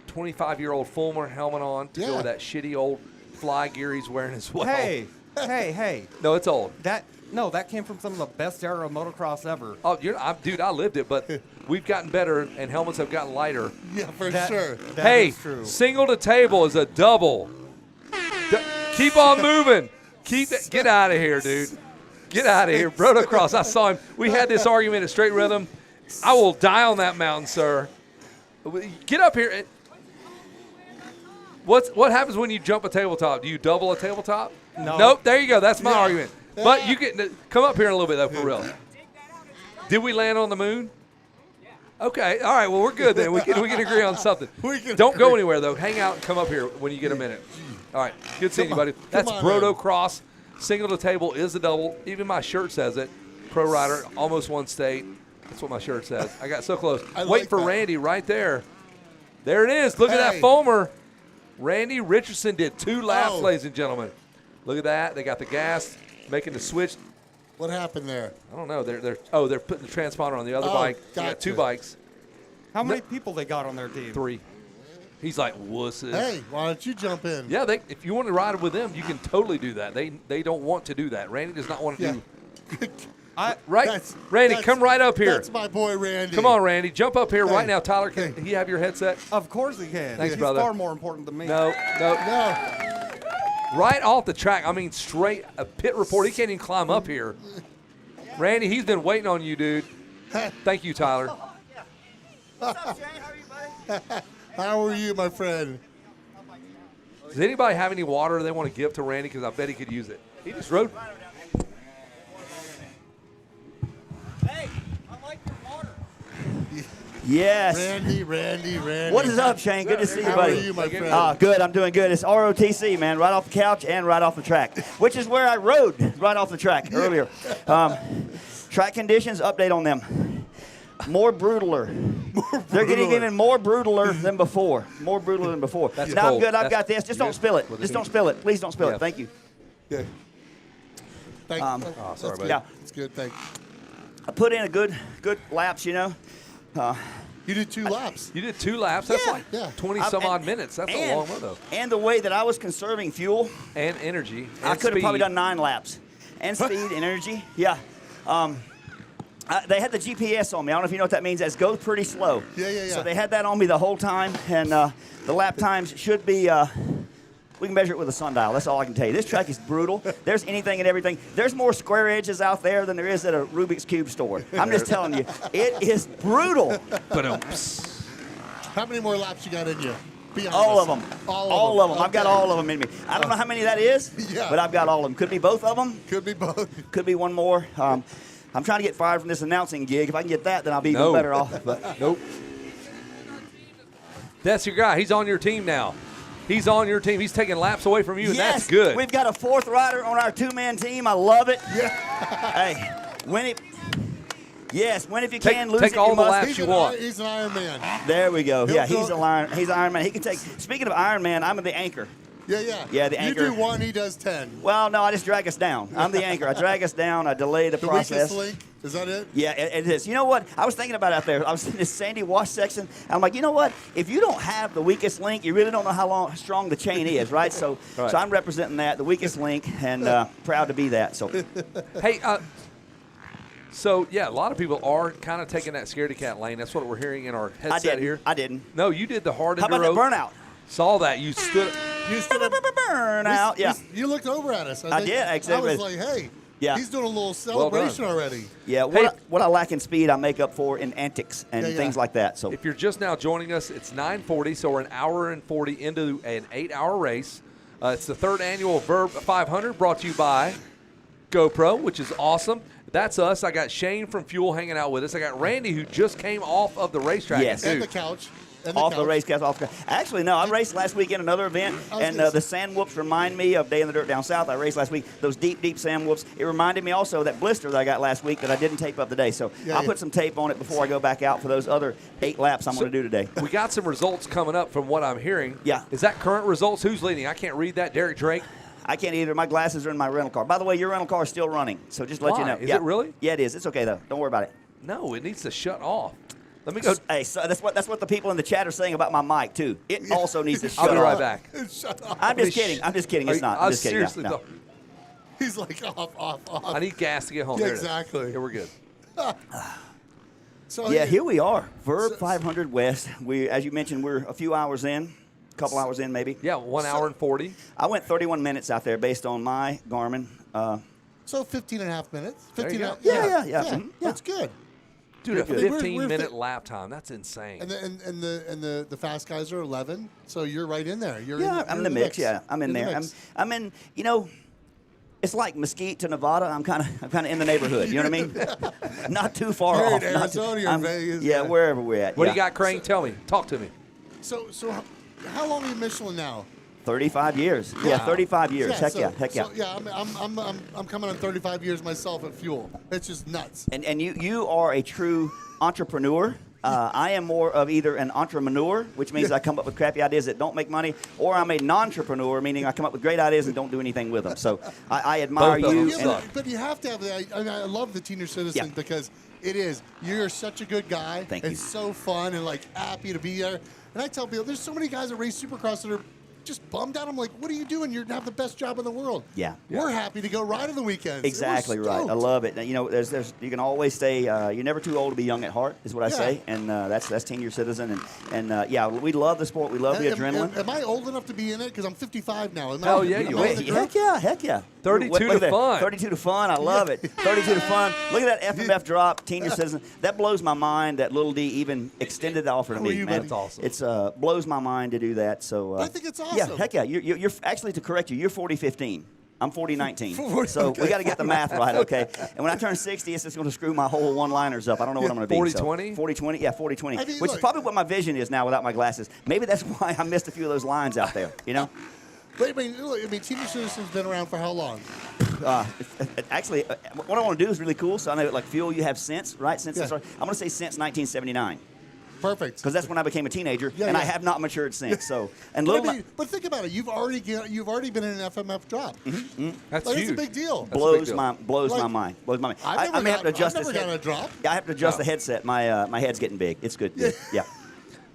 25-year-old Fulmer helmet on to go with that shitty old fly gear he's wearing as well. Hey. No, it's old. That came from some of the best era of motocross ever. Oh, dude, I lived it, but we've gotten better, and helmets have gotten lighter. Yeah, for sure. That Hey, is true. single to table is a double. Keep on moving. Get out of here, dude. Get out of here. Brotocross, I saw him. We had this argument at Straight Rhythm. I will die on that mountain, sir. Get up here. What happens when you jump a tabletop? Do you double a tabletop? No. Nope. There you go. That's my argument. But you can come up here in a little bit, though, for real. Did we land on the moon? Okay. All right. Well, we're good then. We can agree on something. Don't go anywhere, though. Hang out and come up here when you get a minute. All right. Good seeing you, buddy. That's Brotocross. Single to table is a double. Even my shirt says it. Pro rider, almost won state. That's what my shirt says. I got so close. Waiting for Randy right there. There it is. Look at that Fulmer. Randy Richardson did 2 laps, ladies and gentlemen. Look at that. They got the gas, making the switch. What happened there? I don't know. They're putting the transponder on the other bike. They got 2 bikes. How many people they got on their team? 3. He's like, wusses. Hey, why don't you jump in? Yeah, if you want to ride with them, you can totally do that. They don't want to do that. Randy does not want to do. Randy, come right up here. That's my boy, Randy. Come on, Randy, jump up here right now. Tyler, can he have your headset? Of course he can. Thanks, He's brother. far more important than me. No. Right off the track. I mean, straight a pit report. He can't even climb up here. Randy, he's been waiting on you, dude. Thank you, Tyler. What's up, Shane? How are you, buddy? How are you, my friend? Does anybody have any water they want to give to Randy? Because I bet he could use it. He just rode. Hey, I like your water. Yes. Randy. What is up, Shane? Good to see you, How buddy. are you, my friend? Good. I'm doing good. It's ROTC, man, right off the couch and right off the track, which is where I rode right off the track earlier. Track conditions, update on them. More brutaler. They're getting even more brutaler than before. More brutaler than before. That's now, I'm cold. good. I've got this. Just don't spill it. Just don't spill it. Please don't spill it. Thank you. Yeah. Thank you. Sorry, buddy. Yeah. It's good. Thank you. I put in a good laps, you know. You did 2 laps. You did 2 laps. That's like 20-some-odd minutes. That's a long one, though. And the way that I was conserving fuel. And energy. I could have probably done 9 laps. And speed and energy. Yeah. They had the GPS on me. I don't know if you know what that means. That goes pretty slow. Yeah. So they had that on me the whole time. And the lap times should be, we can measure it with a sundial. That's all I can tell you. This track is brutal. There's anything and everything. There's more square edges out there than there is at a Rubik's Cube store. I'm just telling you. It is brutal. How many more laps you got in you? Be honest. All of them. All of them. I've got Okay. all of them in me. I don't know how many that is, but I've got all of them. Could be both of them. Could be both. Could be one more. I'm trying to get fired from this announcing gig. If I can get that, then I'll be even better off. But Nope. That's your guy. He's on your team now. He's on your team. He's taking laps away from you, and Yes, that's good. We've got a 4th rider on our 2-man team. I love it. Yeah. Hey, win it. Yes, win if you Take- can, lose take if all you the must. laps He's you an want. He's an Iron Man. There we go. He'll Yeah, do he's it. He's Iron Man. He can take. Speaking of Iron Man, I'm the anchor. Yeah, yeah. Yeah, the anchor. You do 1, he does 10. Well, no, I just drag us down. I'm the anchor. I drag us down. I delay the The process. weakest link, is that it? Yeah, it is. You know what? I was thinking about it out there. I was in this sandy wash section. And I'm like, you know what? If you don't have the weakest link, you really don't know how strong the chain is, right? So, Right. so I'm representing that, the weakest link, and proud to be that. So, Hey, so yeah, a lot of people are kind of taking that scaredy cat lane. That's what we're hearing in our I headset didn't. here. I didn't. No, you did the hard How about enduro. that burnout? Saw that. You stood. You stood up. Burnout. Yeah. You looked over at us. I think- did, exactly. I was like, hey, Yeah. he's doing a little celebration already. Yeah. Hey. What I lack in speed, I make up for in antics and Yeah, yeah. things like that. So. If you're just now joining us, it's 9:40, so we're an hour and 40 into an 8-hour race. It's the 3rd annual Verb 500, brought to you by GoPro, which is awesome. That's us. I got Shane from Fuel hanging out with us. I got Randy, who just came off of the racetrack. Yes. And Dude, the couch. Off the race cast, off the. Actually, no. I raced last week in another event, and the sand whoops remind me of Day in the Dirt down south. I raced last week. Those deep, deep sand whoops. It reminded me also of that blister that I got last week that I didn't tape up today. So Yeah, I'll yeah. put some tape on it before I go back out for those other 8 laps I'm going to do today. we got some results coming up from what I'm hearing. Yeah. Is that current results? Who's leading? I can't read that. Derek Drake. I can't either. My glasses are in my rental car. By the way, your rental car is still running, so just let you Why? know. Is Yeah. it really? Yeah, it is. It's okay though. Don't worry about it. No, it needs to shut off. Let me go. Hey, so that's what the people in the chat are saying about my mic too. It also needs to shut I'll be right off. back. Shut up. I'm just kidding. I'm just kidding. It's not. I'm just kidding. Seriously, No. though, He's like, off. I need gas to get home. Yeah, There it is. exactly. Here we're good. So Yeah, here we are. Verb 500 West. We, as you mentioned, we're a few hours in, a couple hours in maybe. Yeah, 1 hour and 40. I went 31 minutes out there based on my Garmin. So 15 and a half minutes. There you 15 go. Yeah. Mhm. Yeah. That's good. Dude, a Good. We're 15-minute lap time. That's insane. And the fast guys are 11. So you're right in there. You're Yeah, in, I'm you're in the mix. Yeah, I'm in You're there. the mix. I'm in. You know, it's like Mesquite to Nevada. I'm kind of in the neighborhood. You know what I mean? Not too far You're off. in Not Arizona, you're in Vegas, Yeah, yeah. wherever we're at. What do yeah. you got, Crane? Tell me. Talk to me. So how long are you Michelin now? 35 years. Yeah, 35 years. Heck so- yeah. Heck yeah. So, yeah, I'm coming on 35 years myself at Fuel. It's just nuts. And you are a true entrepreneur. I am more of either an entrepreneur, which means I come up with crappy ideas that don't make money, or I'm a non-entrepreneur, meaning I come up with great ideas and don't do anything with them. So I admire Both of you. them Yeah, and- but you have to have that. I love the Senior Citizen Yeah. because you're such a good guy. Thank you. It's so fun and like happy to be there. And I tell people, there's so many guys that race Supercross that are just bummed out. I'm like, what are you doing? You have the best job in the world. Yeah. We're happy to go ride on the weekends. Exactly We're right. I stoked. love it. You know, there's you can always stay. You're never too old to be young at heart, is what I Yeah. say, and that's Senior Citizen, and yeah, we love the sport. We love the adrenaline. Am I old enough to be in it? Because I'm 55 now. Hell yeah, you am I are. in the group? Heck yeah, heck yeah. 32 Look to at that. fun. 32 to fun. I love it. 32 to fun. Look at that FMF drop, Senior Citizen. That blows my mind that Little D even extended the offer to How me, are you, man. buddy? That's awesome. It's blows my mind to do that. So I think it's Yeah, awesome. heck yeah. You're actually, to correct you, you're 40-15. I'm 40-19. 40, So okay. we got to get the math right, okay? And when I turn 60, it's just going to screw my whole one-liners up. I don't know what I'm going to be. 40-20? 40-20? Yeah, 40-20. I mean, Which is look- probably what my vision is now without my glasses. Maybe that's why I missed a few of those lines out there, you know? But I mean, Senior Citizen's been around for how long? Actually, what I want to do is really cool. So I know, like Fuel, you have since, right? Since Yeah. I'm going to say since 1979. Perfect. Because that's when I became a teenager, Yeah, and I yeah. have not matured since. So, and But, little I mean, but think about it. You've already been in an FMF drop. That's Like, huge. it's a big deal. That's a big blows deal. my Like, mind. Blows my mind. I've I may have to adjust never this. gotten a drop. Yeah, I have to adjust No. the headset. My head's getting big. It's good. Yeah.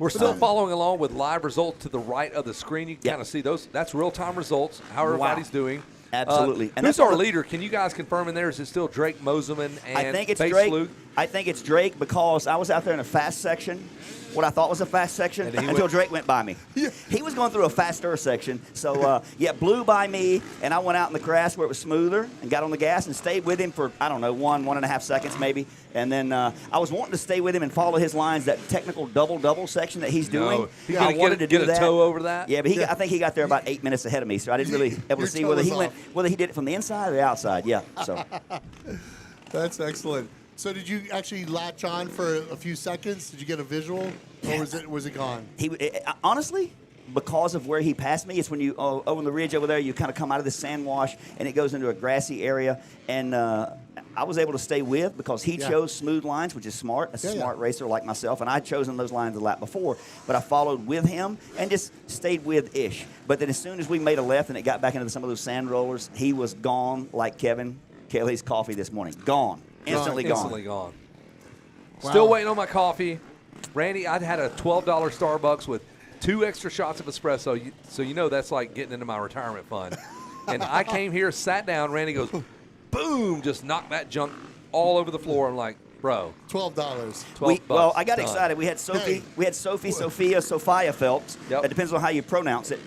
We're still following along with live results to the right of the screen. You can Yeah. kind of see those. That's real-time results, how everybody's doing. Absolutely. And Who's that's our all- leader? Can you guys confirm in there? Is it still Drake Moseman and I think it's Base Drake. Luke? I think it's Drake because I was out there in a fast section, what I thought was a fast section, And he until went- Drake went by me. He was going through a faster section, so blew by me, and I went out in the grass where it was smoother and got on the gas and stayed with him for, I don't know, 1.5 seconds maybe. And then I was wanting to stay with him and follow his lines, that technical double section that he's doing. No. He I could wanted to get do a that. toe over that? Yeah, but I think he got there about 8 minutes ahead of me, so I didn't really able Your to see toe whether was he went, off. whether he did it from the inside or the outside. Yeah, so. That's excellent. So did you actually latch on for a few seconds? Did you get a visual, or was it gone? Honestly, because of where he passed me. It's when you over the ridge over there, you kind of come out of the sand wash, and it goes into a grassy area. And I was able to stay with because he chose smooth lines, which is smart. A smart racer like myself, and I'd chosen those lines a lap before. But I followed with him and just stayed with-ish. But then as soon as we made a left and it got back into some of those sand rollers, he was gone like Kevin Kelly's coffee this morning. Gone. Instantly gone. Instantly gone. Wow. Still waiting on my coffee. Randy, I'd had a $12 Starbucks with 2 extra shots of espresso, so you know that's like getting into my retirement fund. And I came here, sat down, Randy goes, boom, just knocked that junk all over the floor. I'm like, bro. $12. Well, I got excited. We had Sophie, Sophia Phelps. Yep. It depends on how you pronounce it.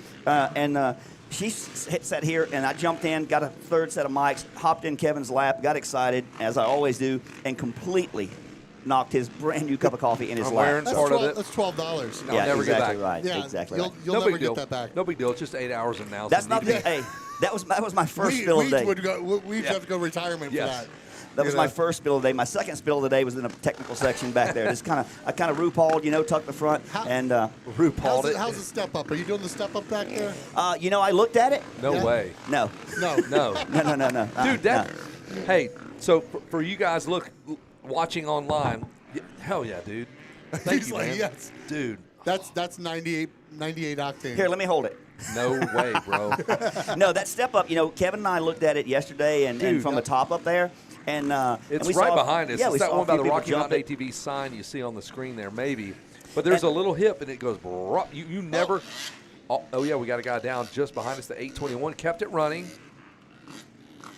She sat here, and I jumped in, got a third set of mics, hopped in Kevin's lap, got excited, as I always do, and completely knocked his brand new cup of coffee in his lap. That's $12. Yeah, never get exactly back. right. Yeah, exactly you'll right. You'll never get that back. No big deal. It's just 8 hours of now. That's not the hey. That was my first spill of the day. We'd have to go retirement for that. That was my first spill of the day. My second spill of the day was in a technical section back there. Just I kind of RuPaul'd, tucked the front and RuPaul'd it. How's the step up? Are you doing the step up back there? I looked at it. No way. No. No. Dude, hey, so for you guys watching online, hell yeah, dude. Thank you, man. Yes. Dude. That's 98 octane. Here, let me hold it. No way, bro. No, that step up, Kevin and I looked at it yesterday and from the top up there. And it's and right behind us. Yeah, it's that one by the Rocky Mountain it. ATV sign you see on the screen there, maybe. But there's a little hip, and it goes. You never. Oh yeah, we got a guy down just behind us. The 821 kept it running.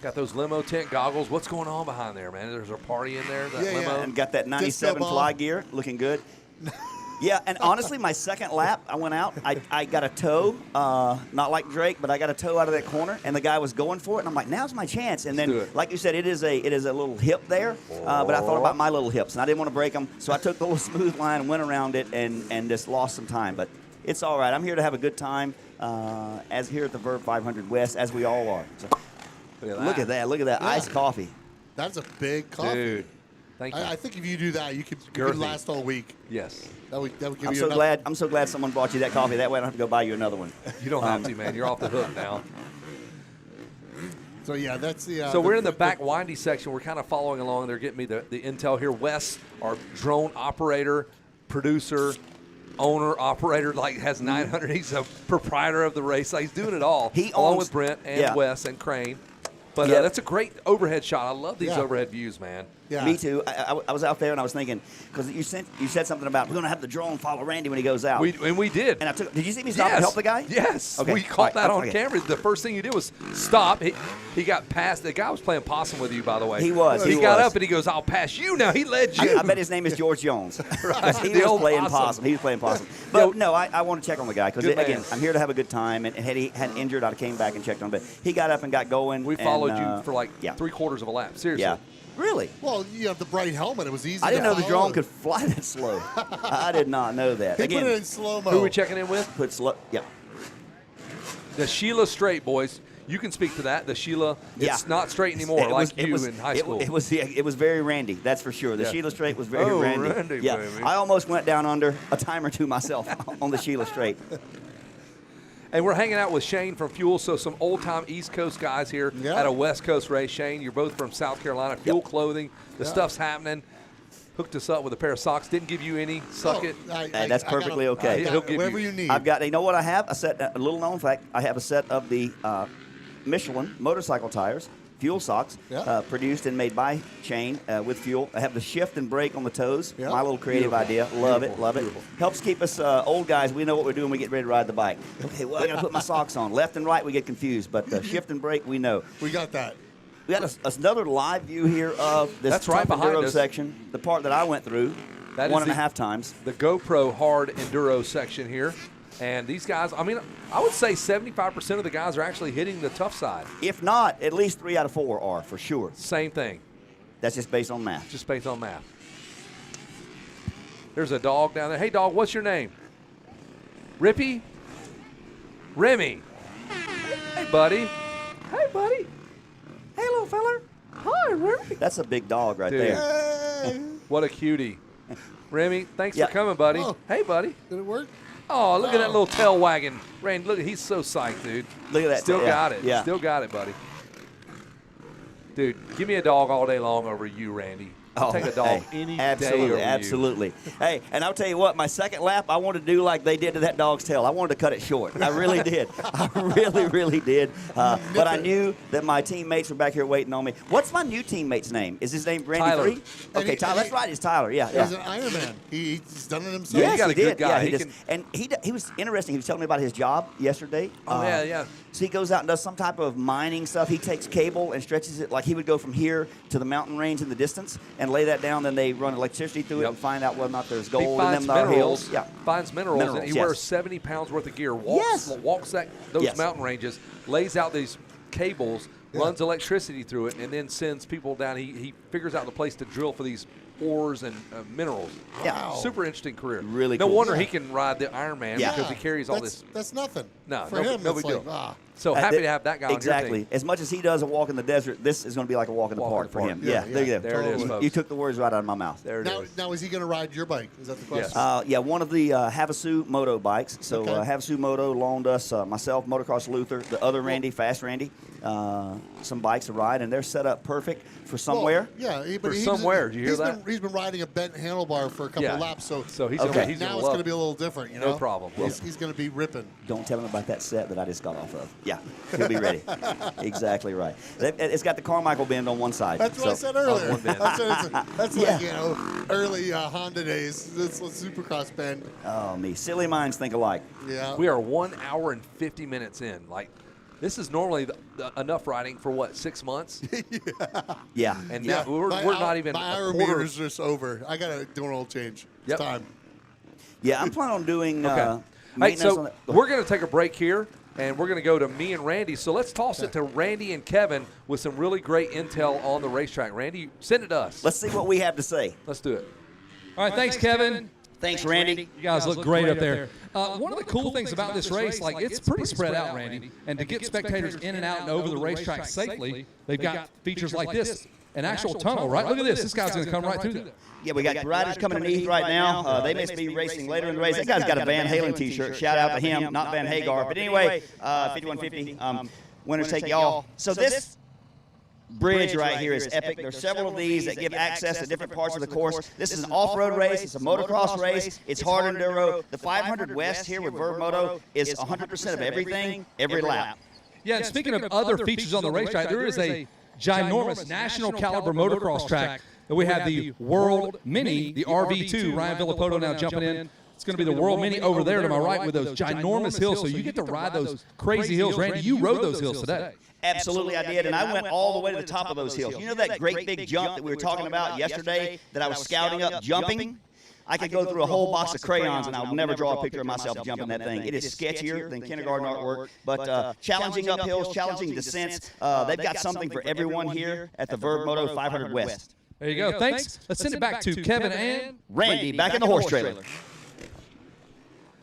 Got those limo tent goggles. What's going on behind there, man? There's a party in there. That limo. Yeah, and got that 97 fly gear, looking good. Yeah, and honestly, my second lap, I went out. I got a toe, not like Drake, but I got a toe out of that corner, and the guy was going for it, and I'm like, now's my chance. And then, like you said, it is a little hip there, but I thought about my little hips, and I didn't want to break them, so I took the little smooth line and went around it and just lost some time. But it's all right. I'm here to have a good time, as here at the Verb 500 West, as we all are. So, look at that. Look at that iced coffee. That's a big coffee. Dude. Thank you. I think if you do that, you could last all week. Yes. That would give I'm you so glad. I'm so glad someone brought you that coffee. That way I don't have to go buy you another one. You don't have to, man. You're off the hook now. So yeah, that's the. So we're in the back windy section. We're kind of following along. They're getting me the intel here. Wes, our drone operator, producer, owner, operator, has 900. He's a proprietor of the race. He's doing it all. Along with Brent and Wes and Crane. But that's a great overhead shot. I love these overhead views, man. Yeah. Me too. I was out there and I was thinking, because you said something about we're going to have the drone follow Randy when he goes out. And we did. And did you see me stop and help the guy? Yes. Okay. We caught that on camera. The first thing you did was stop. He got past. The guy was playing possum with you, by the way. He was. He got up and he goes, I'll pass you now. He led you. I bet his name is George Jones. Right. He was playing possum. He was playing possum. But no, I want to check on the guy because, again, I'm here to have a good time. And had he had injured, I came back and checked on him. But he got up and got going. We followed you for 3/4 of a lap. Seriously. Yeah. Really? Well, you have the bright helmet. It was easy. I didn't know the drone could fly that slow. I did not know that. He put it in slow-mo. Who are we checking in with? Yep. The Sheila straight, boys. You can speak to that. The Sheila, it's not straight anymore in high school. It was very Randy, that's for sure. The Sheila straight was very Randy. Randy, yeah. baby. I almost went down under a time or two myself on the Sheila straight. And we're hanging out with Shane from Fuel, so some old-time East Coast guys here at a West Coast race. Shane, you're both from South Carolina. Fuel clothing, the stuff's happening. Hooked us up with a pair of socks. Didn't give you any. Suck it. That's perfectly okay. He'll give whatever you need. I've got, you know what I have? A little known fact, I have a set of the Michelin motorcycle tires, Fuel socks, produced and made by Shane with Fuel. I have the shift and brake on the toes. My little creative idea. Love it. Helps keep us old guys. We know what we're doing. We get ready to ride the bike. Okay, well, I got to put my socks on. Left and right, we get confused. But shift and brake, we know. We got that. We got another live view here of this top enduro section, the part that I went through 1.5 times. The GoPro hard enduro section here. And these guys, I would say 75% of the guys are actually hitting the tough side. If not, at least 3 out of 4 are, for sure. Same thing. That's just based on math. Just based on math. There's a dog down there. Hey, dog, what's your name? Rippy? Remy. Hey, buddy. Hey, buddy. Hey, little feller. Hi, Remy. That's a big dog right there. Hey. What a cutie. Remy, thanks for coming, buddy. Oh. Hey, buddy. Did it work? Oh, look at that little tail wagging. Randy, look, he's so psyched, dude. Look at that. Still got it. Yeah. Still got it, buddy. Dude, give me a dog all day long over you, Randy. I'll take a dog any day over absolutely. Hey, and I'll tell you what, my second lap, I wanted to do like they did to that dog's tail. I wanted to cut it short. I really did. I really did. But I knew that my teammates were back here waiting on me. What's my new teammate's name? Is his name Randy Tyler. 3? Okay, Tyler. That's right. It's Tyler. Yeah. He's an Ironman. He's done it himself. Yes, he got a good guy. Yeah, and he was interesting. He was telling me about his job yesterday. Oh, yeah. So he goes out and does some type of mining stuff. He takes cable and stretches it like he would go from here to the mountain range in the distance and lay that down. Then they run electricity through it and find out whether or not there's gold in them hills. Yeah, finds minerals and he wears 70 pounds worth of gear. Walks those mountain ranges, lays out these cables, runs electricity through it, and then sends people down. He figures out the place to drill for these ores and minerals. Yeah. Super interesting career. Really no cool. wonder he can ride the Ironman because he carries all this. That's nothing. No, for him, no it's big deal. like, So happy to have that guy exactly. on your team. As much as he does a walk in the desert, this is going to be like a walk in the park for him. Yeah, there you go. There it is, folks. You took the words right out of my mouth. There it is. Now, is he going to ride your bike? Is that the question? Yeah, one of the Havasu Moto bikes. So Havasu Moto loaned us, myself, Motocross Luther, the other Randy, Fast Randy, some bikes to ride, and they're set up perfect for somewhere. Well, yeah, For somewhere. Did you hear that? He's been riding a bent handlebar for a couple of laps, so he's okay. he's now gonna it's love going to be a little different. You know? No problem. He's going to be ripping. Don't tell him about that set that I just got off of. Yeah, he'll be ready. Exactly right. It's got the Carmichael bend on one side. That's what I said earlier. one bend. That's like, early Honda days. That's what Supercross bend. Oh, me. Silly minds think alike. Yeah. We are 1 hour and 50 minutes in. Like, this is normally enough riding for, 6 months? Yeah. And now we're not even my a hour quarter. meter's just over. I got to do an oil change. It's time. Yeah, I'm planning on doing Hey, maintenance on so that. we're going to take a break here, and we're going to go to me and Randy. So let's toss it to Randy and Kevin with some really great intel on the racetrack. Randy, send it to us. Let's see what we have to say. Let's do it. All right, thanks, Kevin. Thanks, Randy. You guys look great up there. One of the cool things about this race, like it's pretty spread out, Randy, and to get spectators in and out and over the racetrack safely, they've got features like this, an actual tunnel, right? Look at this. This guy's going to come right through there. Yeah, we got riders coming underneath right now. They may be racing later in the race. That guy's got a Van Halen T-shirt. Shout out to him, not Van Hagar. But anyway, 5150, winners take y'all. So this bridge right here is epic. There's several of these that give access to different parts of the course. This is an off-road race. It's a motocross race. It's hard enduro. The 500 West here with Vurbmoto is 100% of everything, every lap. Yeah, and speaking of other features on the racetrack, there is a ginormous national caliber motocross track that we have the World Mini, the RV2. Ryan Villapoto now jumping in. It's going to be the World Mini over there to my right with those ginormous hills, so you get to ride those crazy hills. Randy, you rode those hills today. Absolutely, I did, and I went all the way to the top of those hills. You know that great big jump that we were talking about yesterday that I was scouting up jumping? I could go through a whole box of crayons, and I'll never draw a picture of myself jumping that thing. It is sketchier than kindergarten artwork, but challenging uphills, challenging descents. They've got something for everyone here at the Vurbmoto 500 West. There you go. Thanks. Let's send it back to Kevin and Randy back in the horse trailer.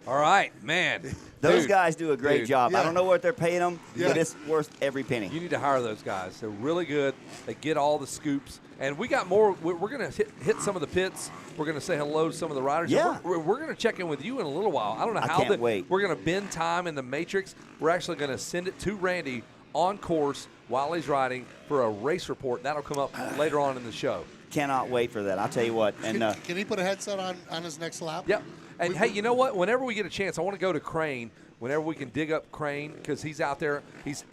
All right, man. Those guys do a great job. I don't know what they're paying them, but it's worth every penny. You need to hire those guys. They're really good. They get all the scoops. And we got more. We're going to hit some of the pits. We're going to say hello to some of the riders. Yeah. We're going to check in with you in a little while. I don't know how we're going to bend time in the matrix. We're actually going to send it to Randy on course while he's riding for a race report. That'll come up later on in the show. Cannot wait for that. I'll tell you what. And can he put a headset on his next lap? Yep. And, hey, you know what? Whenever we get a chance, I want to go to Crane. Whenever we can dig up Crane, because he's out there, he's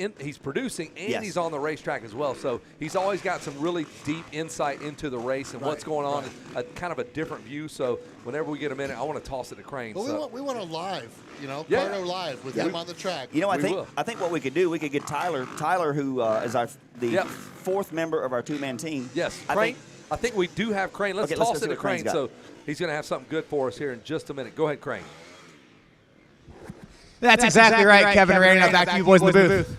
producing, and he's on the racetrack as well. So he's always got some really deep insight into the race and what's going on, a kind of a different view. So whenever we get a minute, I want to toss it to Crane. Well, we want a live, Cardo live with him on the track. You know, I think what we could do, we could get Tyler, who is the fourth member of our two-man team. Yes, Crane. I think we do have Crane. Let's toss it to Crane. So he's going to have something good for us here in just a minute. Go ahead, Crane. That's exactly right, Kevin. Randy, now back to you boys in the booth.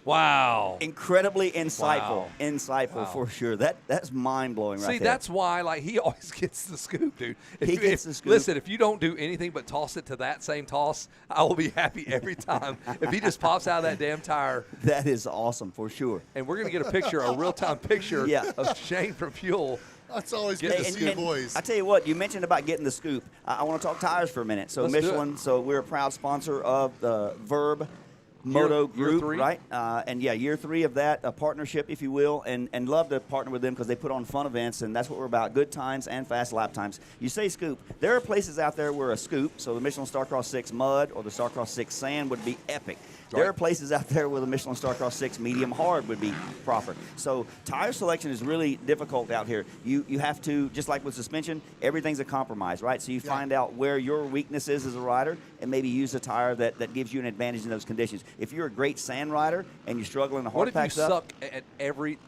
Wow. Incredibly insightful. Insightful for sure. That's mind-blowing right there. See, that's why he always gets the scoop, dude. He gets the scoop. Listen, if you don't do anything but toss it to that same toss, I will be happy every time. If he just pops out of that damn tire. That is awesome for sure. And we're going to get a real-time picture of Shane from Fuel. That's always good to see the boys. I tell you what, you mentioned about getting the scoop. I want to talk tires for a minute. So Let's do Michelin, so we're a proud sponsor of the Vurbmoto group, three. right? And yeah, year 3 of that, a partnership, if you will, and love to partner with them because they put on fun events, and that's what we're about, good times and fast lap times. You say scoop. There are places out there where a scoop, so the Michelin Starcross 6 Mud or the Starcross 6 Sand would be epic. There are places out there where the Michelin Starcross 6 Medium Hard would be proper. So tire selection is really difficult out here. You have to, just like with suspension, everything's a compromise, right? So you find out where your weakness is as a rider and maybe use a tire that gives you an advantage in those conditions. If you're a great sand rider and you're struggling to hard pack stuff. What if you suck at every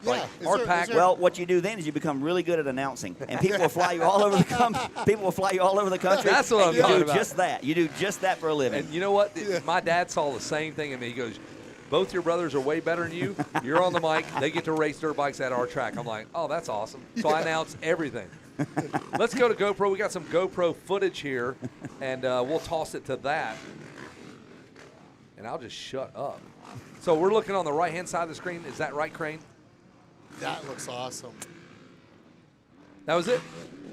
hard pack? Well, what you do then is you become really good at announcing, and people will fly you all over the country. That's what I'm talking do about. just that. You do just that for a living. And you know what? My dad saw the same thing in me. He goes, both your brothers are way better than you. You're on the mic. They get to race dirt bikes at our track. I'm like, oh, that's awesome. So I announce everything. Let's go to GoPro. We got some GoPro footage here, and we'll toss it to that. And I'll just shut up. So we're looking on the right-hand side of the screen. Is that right, Crane? That looks awesome. That was it.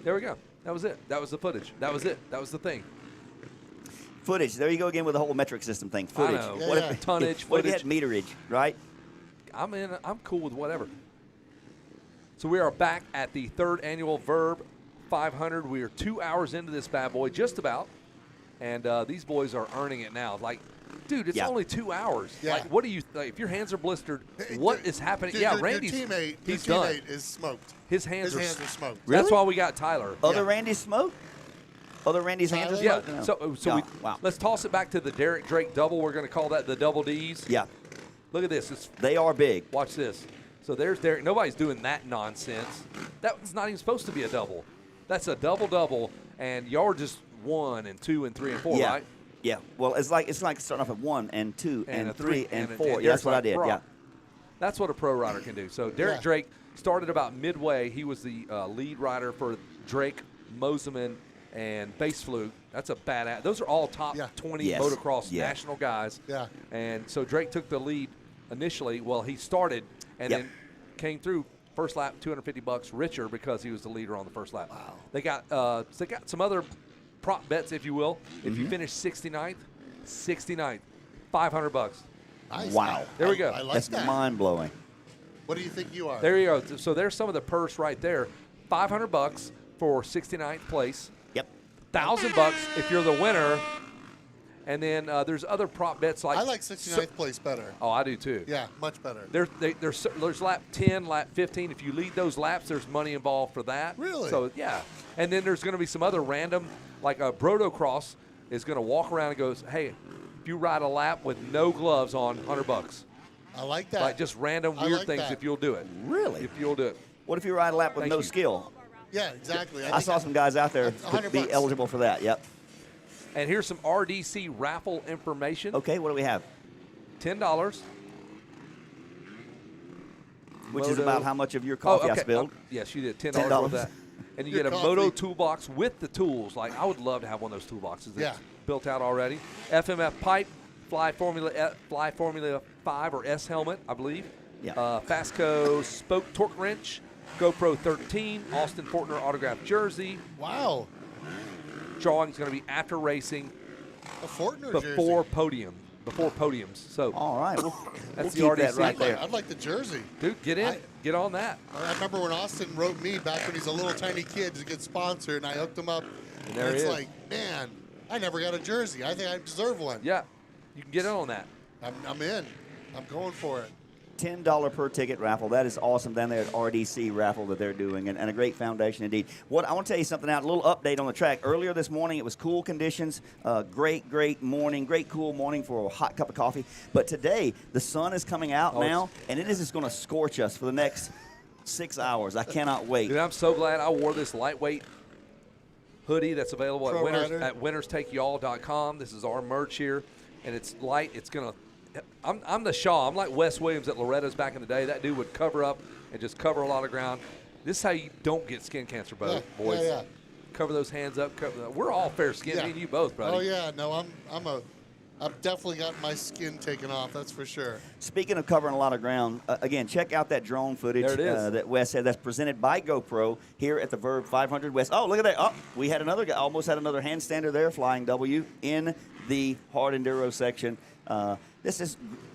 There we go. That was it. That was the footage. That was it. That was the thing. Footage. There you go again with the whole metric system thing. Footage. I know. What if tonnage, what if you footage. had meterage, right? I'm cool with whatever. So we are back at the 3rd annual Vurb 500. We are 2 hours into this bad boy, just about. And these boys are earning it now. Like, dude, it's only 2 hours. Yeah. Like, what do you if your hands are blistered, what is happening? Dude, yeah, your Randy's teammate, he's your done. teammate is smoked. His hands are smoked. That's why we got Tyler. Other Randy's smoked? Other Randy's hands are Yeah. smoked? So wow. let's toss it back to the Derek Drake double. We're going to call that the double D's. Yeah. Look at this. They are big. Watch this. So there's Derek. Nobody's doing that nonsense. That's not even supposed to be a double. That's a double-double, and y'all are just 1 and 2 and 3 and 4, right? Yeah. Well, it's like starting off at 1 and 2 and a 3 and 4. Derek's Yeah, that's what I did. bro. Yeah. That's what a pro rider can do. So Derek Drake started about midway. He was the lead rider for Drake, Moseman, and Base Fluke. That's a badass. Those are all top 20 motocross national guys. Yeah. And so Drake took the lead initially. Well, he started and then came through first lap, $250 richer because he was the leader on the first lap. Wow. They got some other prop bets, if you will. If you finish 69th, $500. Nice. Wow. There we go. I like That's that. mind-blowing. What do you think you are? There you go. So there's some of the purse right there. $500 for 69th place. Yep. $1,000 if you're the winner. And then there's other prop bets like. I like 69th place better. Oh, I do too. Yeah, much better. There's lap 10, lap 15. If you lead those laps, there's money involved for that. Really? So yeah. And then there's going to be some other random, like a Brotocross is going to walk around and goes, hey, if you ride a lap with no gloves on, $100. I like that. Like just random I weird like things that. if you'll do it. Really? If you'll do it. What if you ride a lap with Thank no you. skill? Yeah, exactly. I saw some guys out there $100 be eligible for that. Yep. And here's some RDC raffle information. Okay, what do we have? $10. Which is Moto- about how much of your coffee I spilled. Yes, you did. $10 $10. worth of that. And you Your get a coffee. Moto toolbox with the tools. Like, I would love to have one of those toolboxes that's built out already. FMF pipe, Fly Formula 5 or S helmet, I believe. Yeah. Fastco spoke torque wrench, GoPro 13, Austin Fortner autographed jersey. Wow. Drawing's going to be after racing, A Fortner before jersey. podiums. So All right. We'll that's keep the that RDC. right there. I'd like the jersey. Dude, get in. Get on that. I remember when Austin wrote me back when he's a little tiny kid to get sponsored, and I hooked him up. And there it's he is. like, man, I never got a jersey. I think I deserve one. Yeah, you can get in on that. I'm in. I'm going for it. $10 per ticket raffle. That is awesome down there at RDC raffle that they're doing, and a great foundation indeed. What I want to tell you something out, a little update on the track. Earlier this morning, it was cool conditions. Great morning, great cool morning for a hot cup of coffee. But today, the sun is coming out now, and it is just going to scorch us for the next 6 hours. I cannot wait. Dude, I'm so glad I wore this lightweight hoodie that's available Pro at Rider. winnerstakey'all.com. This is our merch here, and it's light. It's going to I'm the Shaw. I'm like Wes Williams at Loretta's back in the day. That dude would cover up and just cover a lot of ground. This is how you don't get skin cancer, boys. Yeah. Cover those hands up. We're all fair skinned, me and you both, buddy. Oh yeah, no, I've definitely got my skin taken off. That's for sure. Speaking of covering a lot of ground, again, check out that drone footage There it is. that Wes had. That's presented by GoPro here at the Verb 500 West. Oh, look at that. Oh, we had another guy, almost had another handstander there, flying W in the hard enduro section.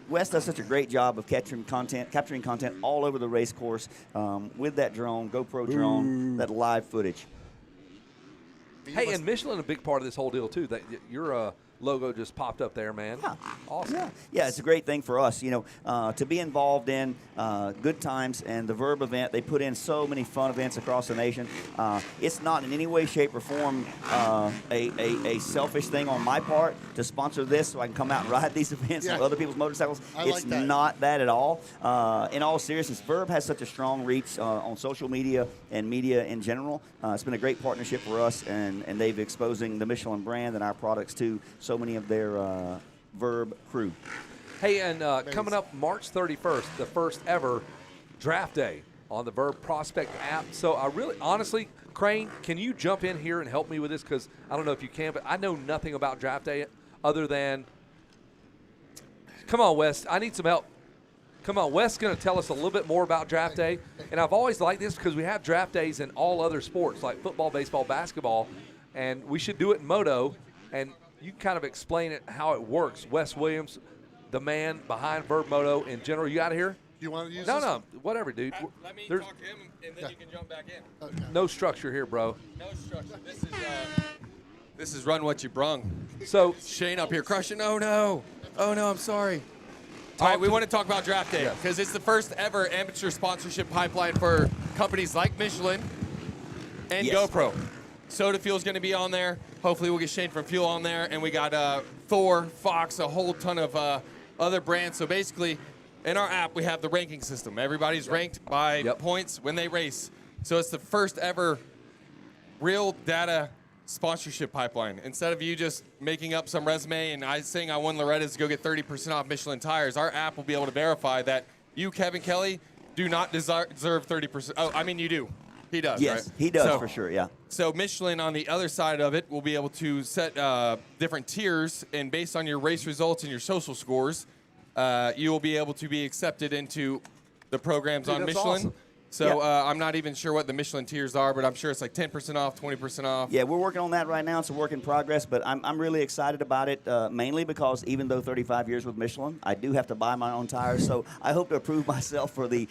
Wes does such a great job of capturing content all over the race course with that drone, GoPro drone, that live footage. Hey, and Michelin a big part of this whole deal too. That your logo just popped up there, man. Yeah. Awesome. Yeah, it's a great thing for us, to be involved in Good Times and the Verb event. They put in so many fun events across the nation. It's not in any way, shape, or form a selfish thing on my part to sponsor this so I can come out and ride these events with other people's motorcycles. It's not that at all. In all seriousness, Verb has such a strong reach on social media and media in general. It's been a great partnership for us, and they've exposing the Michelin brand and our products to so many of their Verb crew. Hey, and coming up March 31st, the first ever draft day on the Verb Prospect app. So I really, honestly, Crane, can you jump in here and help me with this? Because I don't know if you can, but I know nothing about draft day other than, come on, Wes, I need some help. Come on, Wes is going to tell us a little bit more about draft day. And I've always liked this because we have draft days in all other sports like football, baseball, basketball, and we should do it in moto. And you kind of explain it how it works. Wes Williams, the man behind Vurbmoto in general. You out of here? You want to use No, this? no, whatever, dude. Let me There's talk to him, and then you can jump back in. Okay. no structure here, bro. No structure. This is run what you brung. So Shane up here crushing. Oh no, I'm sorry. All right, we want to talk about draft day because it's the first ever amateur sponsorship pipeline for companies like Michelin and GoPro. Soda Fuel's going to be on there. Hopefully we'll get Shane from Fuel on there. And we got Thor, Fox, a whole ton of other brands. So basically, in our app, we have the ranking system. Everybody's ranked by points when they race. So it's the first ever real data sponsorship pipeline. Instead of you just making up some resume and saying I won Loretta's to go get 30% off Michelin tires, our app will be able to verify that you, Kevin Kelly, do not deserve 30%. Oh, I mean, you do. He does, Yes, right? he does for sure, yeah. So Michelin on the other side of it will be able to set different tiers, and based on your race results and your social scores, you will be able to be accepted into the programs on that's Michelin. awesome. So I'm not even sure what the Michelin tiers are, but I'm sure it's like 10% off, 20% off. Yeah, we're working on that right now. It's a work in progress, but I'm really excited about it, mainly because even though 35 years with Michelin, I do have to buy my own tires. So I hope to approve myself for the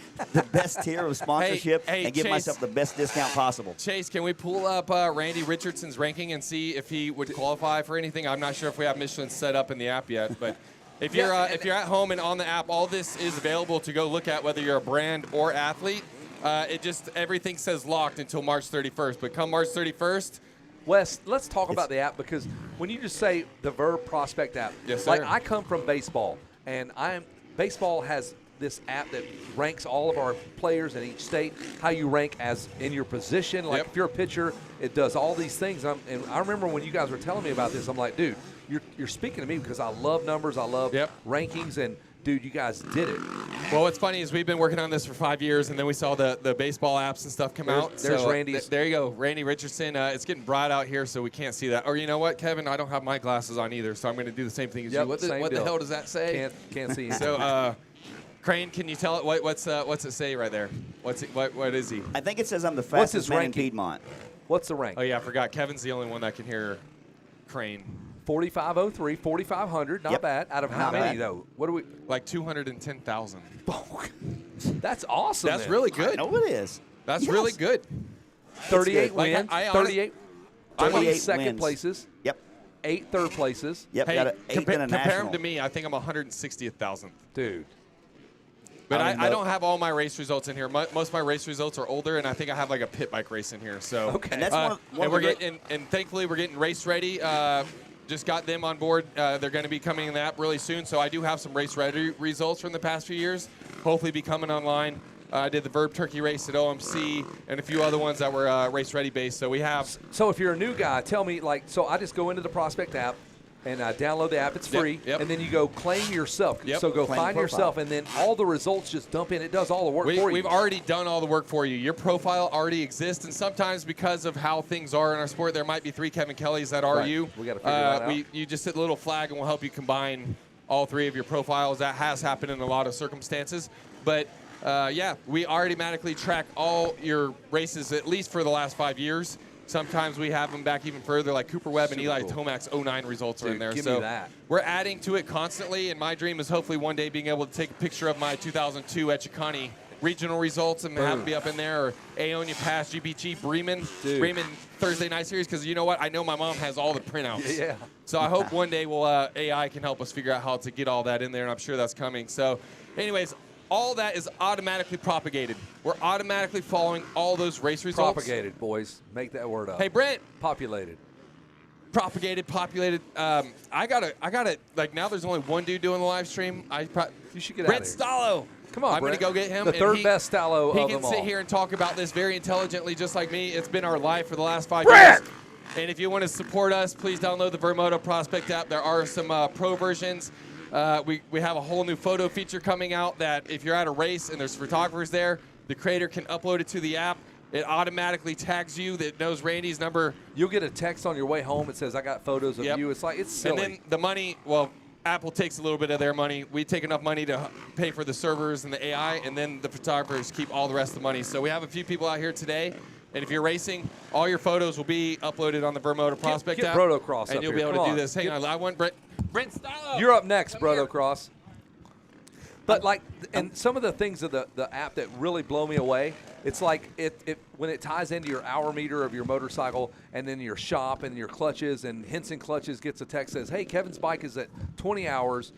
best tier of sponsorship and give Chase, myself the best discount possible. Chase, can we pull up Randy Richardson's ranking and see if he would qualify for anything? I'm not sure if we have Michelin set up in the app yet, but if you're at home and on the app, all this is available to go look at, whether you're a brand or athlete. Everything says locked until March 31st. But come March 31st, Wes, let's talk about the app, because when you just say the Verb Prospect app, Yes, like sir. I come from baseball, and baseball has this app that ranks all of our players in each state, how you rank as in your position. Like if you're a pitcher, it does all these things. And I remember when you guys were telling me about this, I'm like, dude, you're speaking to me because I love numbers, I love rankings, and dude, you guys did it. Well, what's funny is we've been working on this for 5 years, and then we saw the baseball apps and stuff come out. There's So, Randy's. there you go, Randy Richardson. It's getting bright out here, so we can't see that. Or you know what, Kevin? I don't have my glasses on either, so I'm going to do the same thing as you. What the hell does that say? Can't see. So, Crane, can you tell it what's it say right there? What is he? I think it says I'm the What's his fastest man in ranking? Piedmont. What's the rank? Oh yeah, I forgot. Kevin's the only one that can hear Crane. 4503, 4500, not bad. Out of how Not many bad. though? What do we? Like 210,000. That's awesome. That's then. really good. I know it is. That's Yes. really good. 38 good. Like, wins. I 38. 38 second wins. places. Yep. 8 third places. Yep. Hey, got an eighth in a compare him national. to me. I think I'm 160,000th. Dude. But I don't I know. don't have all my race results in here. Most of my race results are older, and I think I have like a pit bike race in here. So Okay. And that's one of and we're the getting and thankfully we're getting race ready. Just got them on board. They're going to be coming in the app really soon. So I do have some race ready results from the past few years. Hopefully, be coming online. I did the Verb Turkey race at OMC and a few other ones that were race ready based. So we have. So if you're a new guy, tell me, so I just go into the Prospect app, and download the app. It's free. Yep. And then you go claim yourself. Yep. So go Claim find profile. yourself, and then all the results just dump in. It does all the work for you. We've already done all the work for you. Your profile already exists, and sometimes because of how things are in our sport, there might be 3 Kevin Kellys that are Right. you. We gotta figure that out. You just hit the little flag, and we'll help you combine all 3 of your profiles. That has happened in a lot of circumstances. But, yeah, we automatically track all your races, at least for the last 5 years. Sometimes we have them back even further, like Cooper Webb and Eli Tomac's 09 results are in there. Give so me that. we're adding to it constantly, and my dream is hopefully one day being able to take a picture of my 2002 at Chicani regional results and have them be up in there, or Aonia Pass, GBG, Bremen Thursday night series, because you know what? I know my mom has all the printouts. Yeah. So I hope one day AI can help us figure out how to get all that in there, and I'm sure that's coming. So anyways, all that is automatically propagated. We're automatically following all those race results. Propagated, boys. Make that word up. Hey, Brent. Populated. Propagated, populated. I gotta. Like now, there's only one dude doing the live stream. You should get Brent out of Stallo. Come on, I'm Brent. gonna go get him. The and third best Stallo He of can them sit all. here and talk about this very intelligently, just like me. It's been our life for the last 5 years. And if you want to support us, please download the Vurbmoto Prospect app. There are some pro versions. We have a whole new photo feature coming out that if you're at a race and there's photographers there, the creator can upload it to the app. It automatically tags you. That knows Randy's number. You'll get a text on your way home. It says, "I got photos of you." It's like, it's silly. And then the money, well, Apple takes a little bit of their money. We take enough money to pay for the servers and the AI, and then the photographers keep all the rest of the money. So we have a few people out here today. And if you're racing, all your photos will be uploaded on the Vurbmoto Prospect get app. Brotocross and up you'll here. be able Come to on. do this. Hang on, I want Brent Stallo. You're up next, Brotocross. But like, and some of the things of the app that really blow me away, it's like it when it ties into your hour meter of your motorcycle, and then your shop and your clutches, and Henson Clutches gets a text says, "Hey, Kevin's bike is at 20 hours."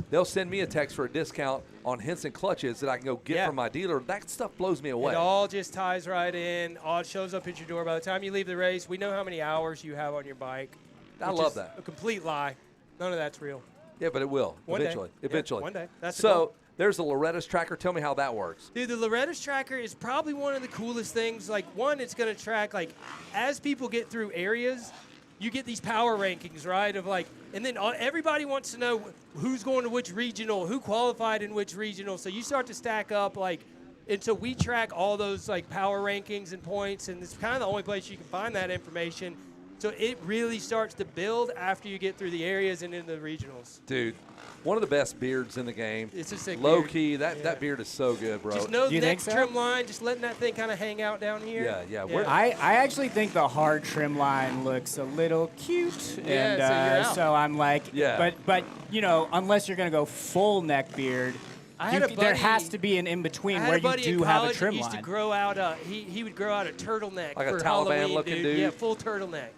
They'll send me a text for a discount on Henson Clutches that I can go get from my dealer. That stuff blows me away. It all just ties right in. All it shows up at your door. By the time you leave the race, we know how many hours you have on your bike. I love that. A complete lie. None of that's real. Yeah, but it will One day. eventually. Yeah, Eventually. one day. That's the so goal. there's the Loretta's tracker. Tell me how that works. Dude, the Loretta's tracker is probably one of the coolest things. Like, one, it's going to track, like, as people get through areas, you get these power rankings, right? Of like, and then everybody wants to know who's going to which regional, who qualified in which regional. So you start to stack up, like, and so we track all those, like, power rankings and points, and it's kind of the only place you can find that information. So it really starts to build after you get through the areas and into the regionals. Dude, one of the best beards in the game. It's a sick Low beard. key, that beard is so good, bro. Just no Do you neck think so? trim line, just letting that thing kind of hang out down here. Yeah. I actually think the hard trim line looks a little cute, Yeah, and so you're out. so I'm like, Yeah. But you know, unless you're gonna go full neck beard, I had a there buddy- has to be an in between I had where a buddy you in do have a college trim that used line. to grow out he would grow out a turtleneck Like a for Taliban Halloween, looking dude? Yeah, full turtleneck.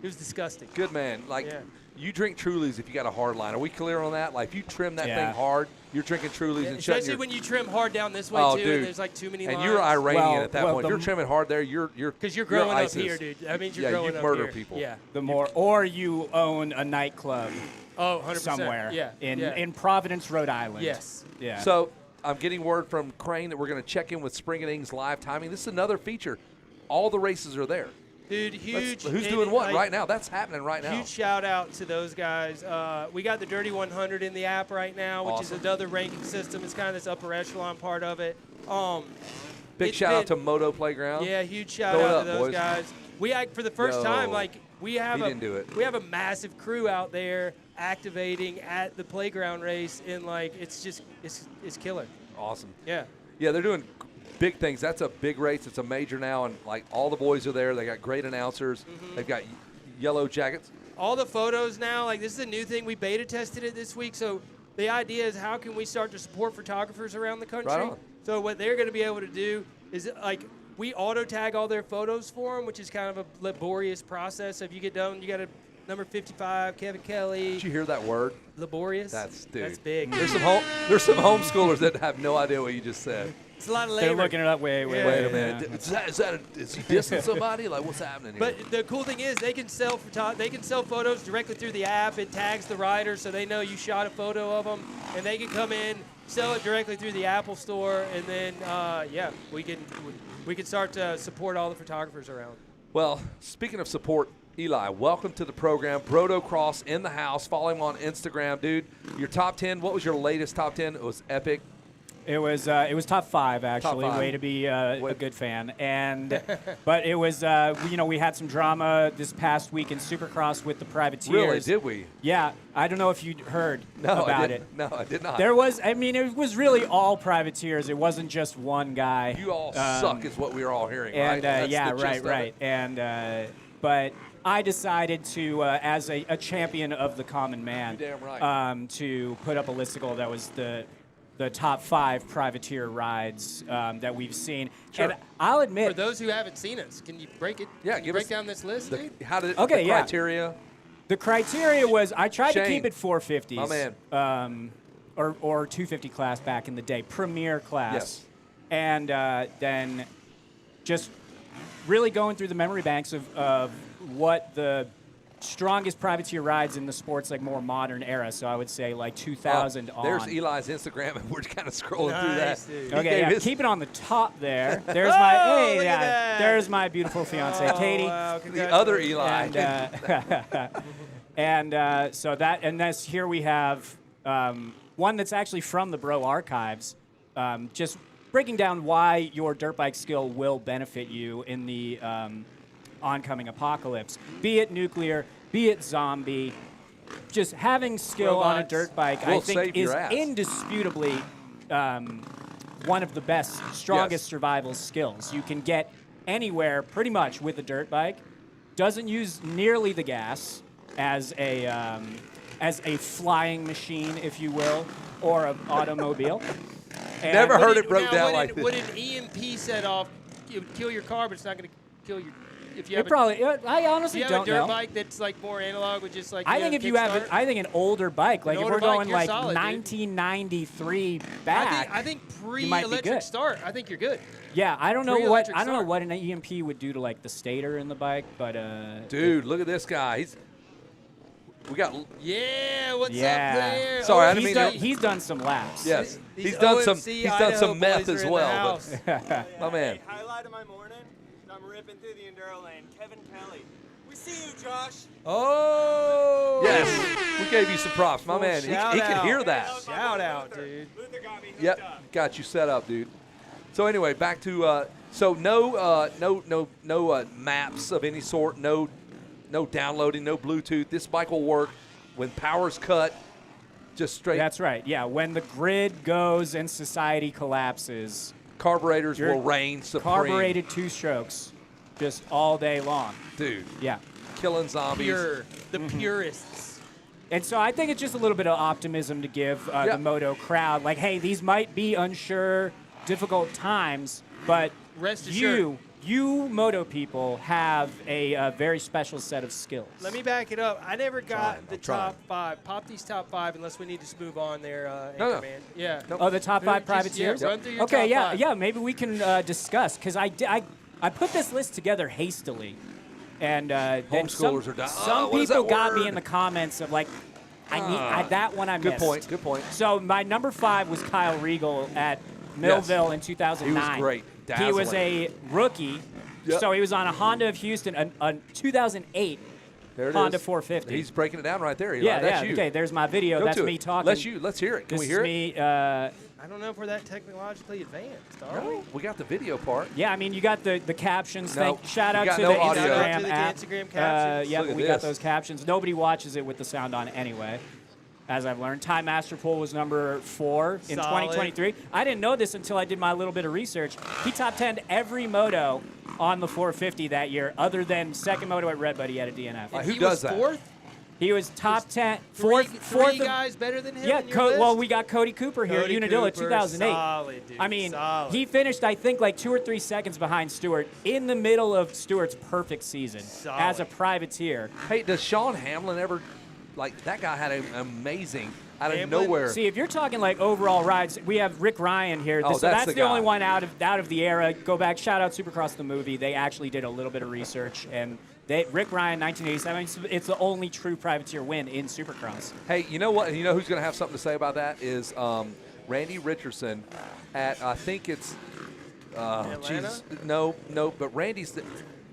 It was disgusting. Good man. Like, Yeah. you drink Trulies if you got a hard line. Are we clear on that? Like, if you trim that Yeah. thing hard, you're drinking Trulies and shutting Especially your... when you trim hard down this way Oh, too, dude. and there's like too many and lines. you're Iranian Well- at that well, point. If you're trimming hard there, you're because you're growing up ISIS. here, dude. That means you're Yeah, growing you up murder here. people. Yeah. The more, or you own a nightclub Oh, 100%. somewhere Yeah. in Providence, Rhode Island. Yes. Yeah. So I'm getting word from Crane that we're going to check in with Spring and Ings live timing. This is another feature. All the races are there. Dude, huge. Who's and, doing what like, right now? That's happening right now. Huge shout out to those guys. We got the Dirty 100 in the app right now, which is Awesome. another ranking system. It's kind of this upper echelon part of it. Big it's shout out to been- Moto Playground. Yeah, huge shout Throw it out up, to those boys. guys. We for the first Yo. time, like we have He didn't do it. we have a massive crew out there activating at the playground race, and like it's killer. Awesome. Yeah. Yeah, they're doing big things. That's a big race. It's a major now, and like all the boys are there. They got great announcers. Mm-hmm. They've got yellow jackets. All the photos now, like this is a new thing. We beta tested it this week, so the idea is how can we start to support photographers around the country? Right on. So what they're going to be able to do is like we auto tag all their photos for them, which is kind of a laborious process. So if you get done, you got a number 55, Kevin Kelly. Did you hear that word? Laborious. That's That's big. There's some homeschoolers that have no idea what you just said. It's a lot of They're labor. looking it up. Wait Wait a minute. Is he dissing somebody? Like, what's happening here? But the cool thing is they can sell photos directly through the app. It tags the rider so they know you shot a photo of them, and they can come in, sell it directly through the Apple Store, and then we can start to support all the photographers around. Well, speaking of support, Eli, welcome to the program. Brotocross in the house. Follow him on Instagram, dude. Your top 10. What was your latest top 10? It was epic. It was top 5 actually. Top 5. Way to be a good fan. And but it was we had some drama this past week in Supercross with the privateers. Really? Did we? Yeah. I don't know if you heard about it. No, I did not. There was. I mean, it was really all privateers. It wasn't just one guy. You all suck, is what we were all hearing, and, right? yeah, right. And but I decided to, as a champion of the common man, You're damn right. to put up a listicle that was the top 5 privateer rides that we've seen. Sure. And I'll admit, For those who haven't seen us, can you break it? Yeah, can you give break us down this list, dude? The Okay, yeah. criteria. the criteria was I tried to Shane. keep it 450s. My man. Or 250 class back in the day, premier class. Yes. And then just really going through the memory banks of what the strongest privateer rides in the sport's like more modern era. So I would say like 2000 on. There's Eli's Instagram, and we're kind of scrolling through that. Dude. Okay, yeah, keep it on the top there. There's my look at that. there's my beautiful fiance Katie. Wow, The other Eli. And so that and this here we have one that's actually from the Bro Archives, just breaking down why your dirt bike skill will benefit you in the oncoming apocalypse. Be it nuclear, be it zombie, just having skill on a Robots. dirt bike, Will I think, save is your ass. indisputably one of the best, strongest Yes. survival skills. You can get anywhere pretty much with a dirt bike. Doesn't use nearly the gas as a flying machine, if you will, or an automobile. And Never heard Would it broke now, down would like it- this. Would an EMP set off? It would kill your car, but it's not going to kill your. If you It have probably. I a, honestly you have a don't dirt know. bike that's like more analog with just like. I think if you have, I think an older bike, like if older we're bike, going you're like solid, dude. 1993 back. I think you might be pre-electric good. start. I think you're good. Yeah, I don't know what Pre-electric I don't know start. what an EMP would do to like the stator in the bike, but Dude, look at this guy. We got. Yeah, what's Yeah. up there? Sorry, I didn't he's mean done, to- he's done some laps. Yes, These he's done some. OMC He's done Idaho some meth boys are as in the well. house. But, my man. Highlight of my morning, I'm ripping through the Enduro lane. Kevin Kelly. We see you, Josh. Oh. Yes, we gave you some props, my Full man. He shout can out. hear that. Shout out, dude. Luther got me hooked Yep, up. got you set up, dude. So anyway, back to so no maps of any sort, no downloading, no Bluetooth. This bike will work when power's cut, just straight. That's right. Yeah, when the grid goes and society collapses, carburetors Your will reign supreme. carbureted 2-strokes, just all day long. Dude, Yeah. killing zombies. Pure. The purists. And so I think it's just a little bit of optimism to give Yeah. the moto crowd. Like, hey, these might be unsure, difficult times, but Rest assured. you moto people have a very special set of skills. Let me back it up. I never got Trying, the I'm trying. top 5. Pop these top 5 unless we need to move on there, No. Anchorman. Yeah. Oh, the top 5 Just, privateers? yeah, run through your Okay, top yeah, 5. yeah. Maybe we can discuss, because I put this list together hastily. And then Homeschoolers are dying. some What is people that got me word? in the comments of like, that one I Good missed. point. Good point. So my number 5 was Kyle Regal at Millville in 2009. He was great. He was Dazzling. a rookie. Yep. So he was on a Honda of Houston, a 2008 There it Honda is. 450. He's breaking it down right there. Eli. yeah, That's yeah. you. Okay, there's my video. Go That's to me it. talking. Let's hear it. Can This we hear is it? me. I don't know if we're that technologically advanced, are we? No, we got the video part. Yeah, I mean, you got the captions. No, Shout we out got to no the audio. Instagram Shout out to the app. Instagram captions. Yeah, Look at we got this. those captions. Nobody watches it with the sound on anyway, as I've learned. Time Master Pool was number 4 in Solid. 2023. I didn't know this until I did my little bit of research. He top 10'd every moto on the 450 that year, other than second moto at Red Buddy at a DNF. Who He does was that? 4th? He was top 10, Three fourth. guys better than him Yeah, in your list? well, we got Cody Cooper here Cody at Unadilla Cooper, 2008. solid, dude, I mean, solid. he finished, I think, like 2 or 3 seconds behind Stewart in the middle of Stewart's perfect season Solid. as a privateer. Hey, does Sean Hamlin ever, like, that guy had an amazing, out of Hamlin? nowhere. See, if you're talking like overall rides, we have Rick Ryan here. Oh, so that's that's the the only guy. one out of the era. Go back, shout out Supercross the movie. They actually did a little bit of research, and Rick Ryan, 1987. It's the only true privateer win in Supercross. Hey, you know what? You know who's going to have something to say about that is Randy Richardson at, I think it's, Atlanta? Jesus, no, but Randy's,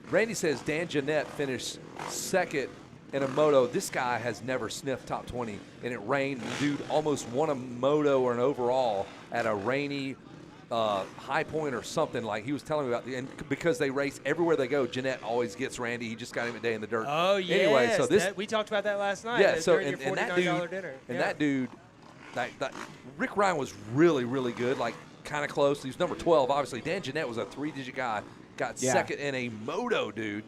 Randy says Dan Jeanette finished second in a moto. This guy has never sniffed top 20, and it rained. Dude almost won a moto or an overall at a rainy High Point or something. Like he was telling me about, and because they race everywhere they go, Jeanette always gets Randy. He just got him a day in the dirt. Oh yeah. Anyway, so this we talked about that last night. yeah. So during your and that $49 dude dinner. and that dude, that Rick Ryan was really really good. Like kind of close. He was number 12. Obviously, Dan Jeanette was a 3-digit guy. Got second in a moto, dude.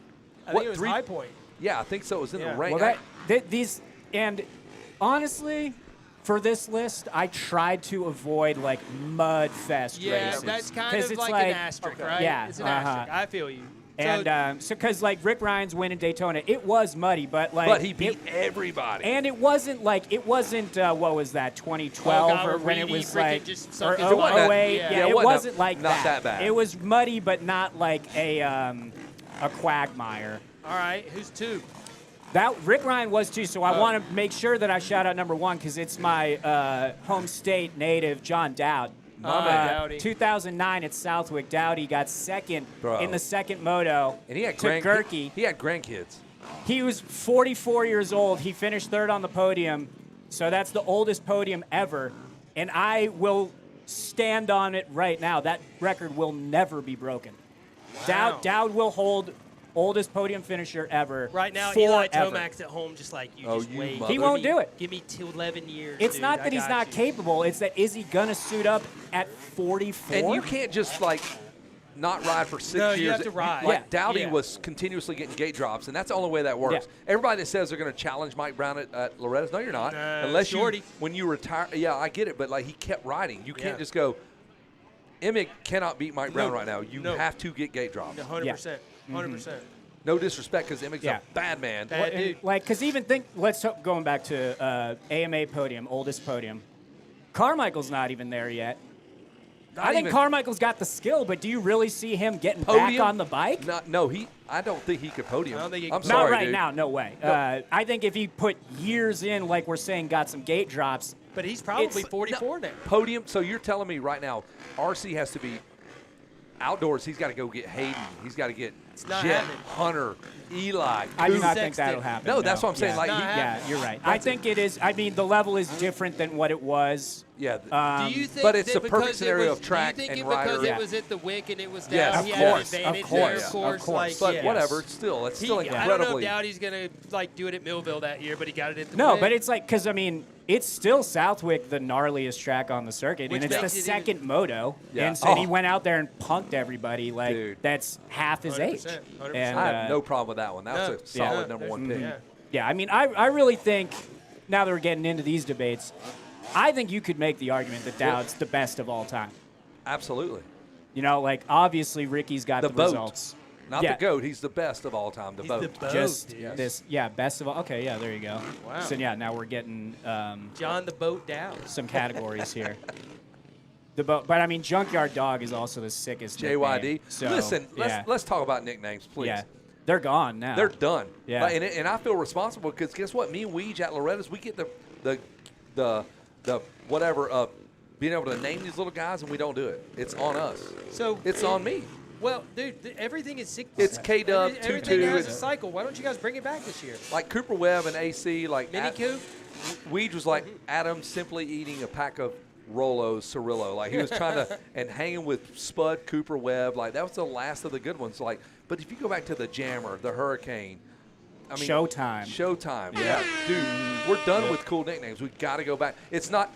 I think it was High Point. Yeah, I think so. It was in the rain. Well, these and honestly, for this list, I tried to avoid like mud fest races. Yeah, that's kind of it's like an asterisk, right? Yeah, it's an asterisk. I feel you. And so, because like Rick Ryan's win in Daytona, it was muddy, but like, but he beat everybody. And it wasn't what was that, 2012 or when it was like, or 08? Yeah, it wasn't like not that bad. It was muddy, but not like a quagmire. All right, who's 2? That Rick Ryan was 2, so I want to make sure that I shout out number 1 because it's my home state native, John Dowd. Dowdy. 2009 at Southwick, Dowdy got second in the second moto. And he had Gerke. He had grandkids. He was 44 years old. He finished 3rd on the podium, so that's the oldest podium ever. And I will stand on it right now. That record will never be broken. Wow. Dowd will hold oldest podium finisher ever. Right now, forever. Eli Tomac's at home just like you. Just wait. He won't do it. Give me 11 years. It's dude. not that he's not capable. It's that is he going to suit up at 44? And you can't just like not ride for 6 years. You have to ride. Like Dowdy was continuously getting gate drops, and that's the only way that works. Yeah. Everybody that says they're going to challenge Mike Brown at Loretta's, no, you're not. Unless Shorty. when you retire. Yeah, I get it, but like he kept riding. You can't just go. Emmett cannot beat Mike Brown right now. You have to get gate drops. 100%. 100%. No disrespect, because Emmett's a bad man. Bad dude. Like, because even think, going back to AMA podium, oldest podium. Carmichael's not even there yet. I think Carmichael's got the skill, but do you really see him getting back on the bike? I don't think he could podium. I'm sorry, not right dude. now, no way. No. I think if he put years in, like we're saying, got some gate drops. But he's probably 44 now. Podium, so you're telling me right now, RC has to be outdoors. He's got to go get Hayden. He's got to get Jet, Hunter, Eli. I do not think that'll happen. No, that's what I'm saying. You're right. I think it is. I mean, the level is different than what it was. Yeah. Do you think but it's a perfect scenario of track do you think and rider. Because it was at the Wick and it was down, yes, he of had course, an advantage of there, course. Like, but whatever, it's still incredibly. I don't know if Dowdy's going to like do it at Millville that year, but he got it at the No, Wick. but it's like, because, I mean, it's still Southwick, the gnarliest track on the circuit, Which and it's the makes it second moto. Yeah. And so he went out there and punked everybody like that's half his 100%, age. 100%. And, I have no problem with that one. That was a solid number 1 pick. Yeah, I mean, I really think, now that we're getting into these debates, I think you could make the argument that Dowd's the best of all time. Absolutely. You know, like, obviously Ricky's got the boat. results. Not the GOAT. He's the best of all time. The boat. Just this, best of all. Okay, yeah, there you go. Wow. So, yeah, now we're getting John the Boat Dowd. some categories here. The boat, but I mean, Junkyard Dog is also the sickest JYD. nickname. So, Listen, let's talk about nicknames, please. Yeah, they're gone now. They're done. Yeah. And I feel responsible because guess what? Me and Weege at Loretta's, we get the whatever of being able to name these little guys, and we don't do it. It's on us. So it's on me. Well, dude, everything is sick. It's K-Dub, Everything 2-2. has a cycle. Why don't you guys bring it back this year? Like Cooper Webb and AC, like Mini Coop. Weege was like Adam simply eating a pack of Rolos Cirillo. Like he was trying to and hanging with Spud, Cooper Webb. Like that was the last of the good ones. Like, but if you go back to the Jammer, the Hurricane, I mean, Showtime. Yeah, dude, we're done with cool nicknames. We got to go back. It's not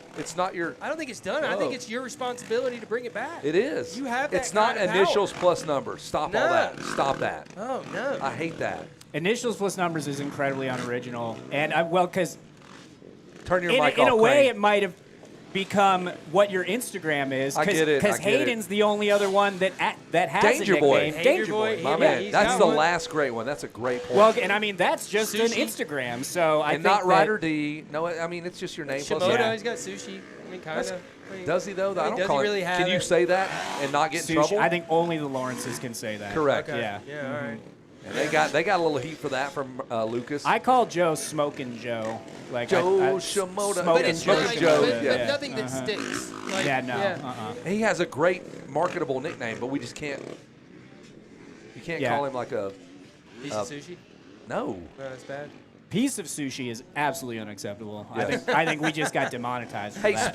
your. I don't think it's done. I think it's your responsibility to bring it back. It is. You have that. It's not kind of initials power. plus numbers. Stop all that. Stop that. Oh no. I hate that. Initials plus numbers is incredibly unoriginal, and because turn your mic off. In a way, Crane. it might have become what your Instagram is. I get it. Because Hayden's the only other one that has Danger a Boy. nickname. Danger Boy. My man. That's the last great one. That's a great point. Well, and I mean that's just an Sushi. Instagram. So I and think not Ryder D. No, I mean it's just your name. plus Shimoda, yeah. he's got sushi. I mean, kind of. Does he though? I don't does call he him. really have Can you it? say that and not get in Sushi, trouble? I think only the Lawrences can say that. Correct. Okay. Yeah. Yeah. All right. And they got a little heat for that from Lucas. I call Joe Smoking Joe. Like Joe I, Shimoda. Smoking Smoking Joe. Joe. But nothing that sticks. Like, Yeah, no. He has a great marketable nickname, but we just can't. You can't call him like a Piece of sushi? No. That's bad. Piece of sushi is absolutely unacceptable. Yes. I think we just got demonetized. For Hey, that.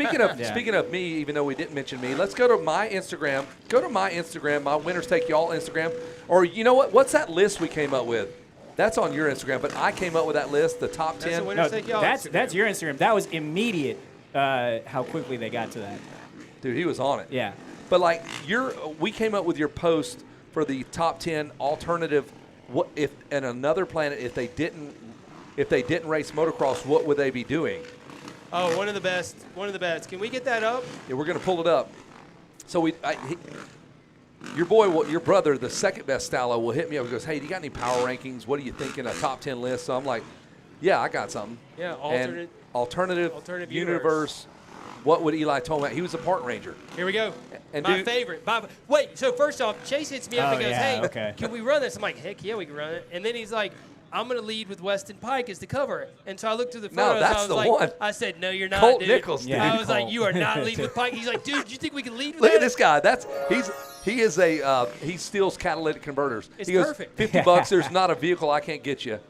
speaking of me, even though we didn't mention me, let's go to my Instagram. Go to my Instagram, my Winners Take Y'all Instagram. Or you know what? What's that list we came up with? That's on your Instagram, but I came up with that list, the top 10. That's your Instagram. That was immediate. How quickly they got to that. Dude, he was on it. Yeah. But like we came up with your post for the top 10 alternative. What if in another planet if they didn't race motocross, what would they be doing? Oh, one of the best. Can we get that up? Yeah, we're gonna pull it up. So your brother, the second best stylo, will hit me up and goes, "Hey, do you got any power rankings? What do you think in a top 10 list?" So I'm like, "Yeah, I got something." Yeah, alternative universe. What would Eli tell me? He was a park ranger. Here we go. And my favorite. Wait, so first off, Chase hits me up and goes, yeah, "Hey, okay. can we run this?" I'm like, "Heck yeah, we can run it." And then he's like, "I'm going to lead with Weston Pike as the cover." And so I looked through the photos. that's I was the like, one. I said, "No, you're not, Colt dude." Nichols, dude. I was Colt. like, "You are not leading with Pike." He's like, "Dude, do you think we can lead with Look that?" at this guy. He steals catalytic converters. It's he goes, perfect. $50. There's not a vehicle I can't get you.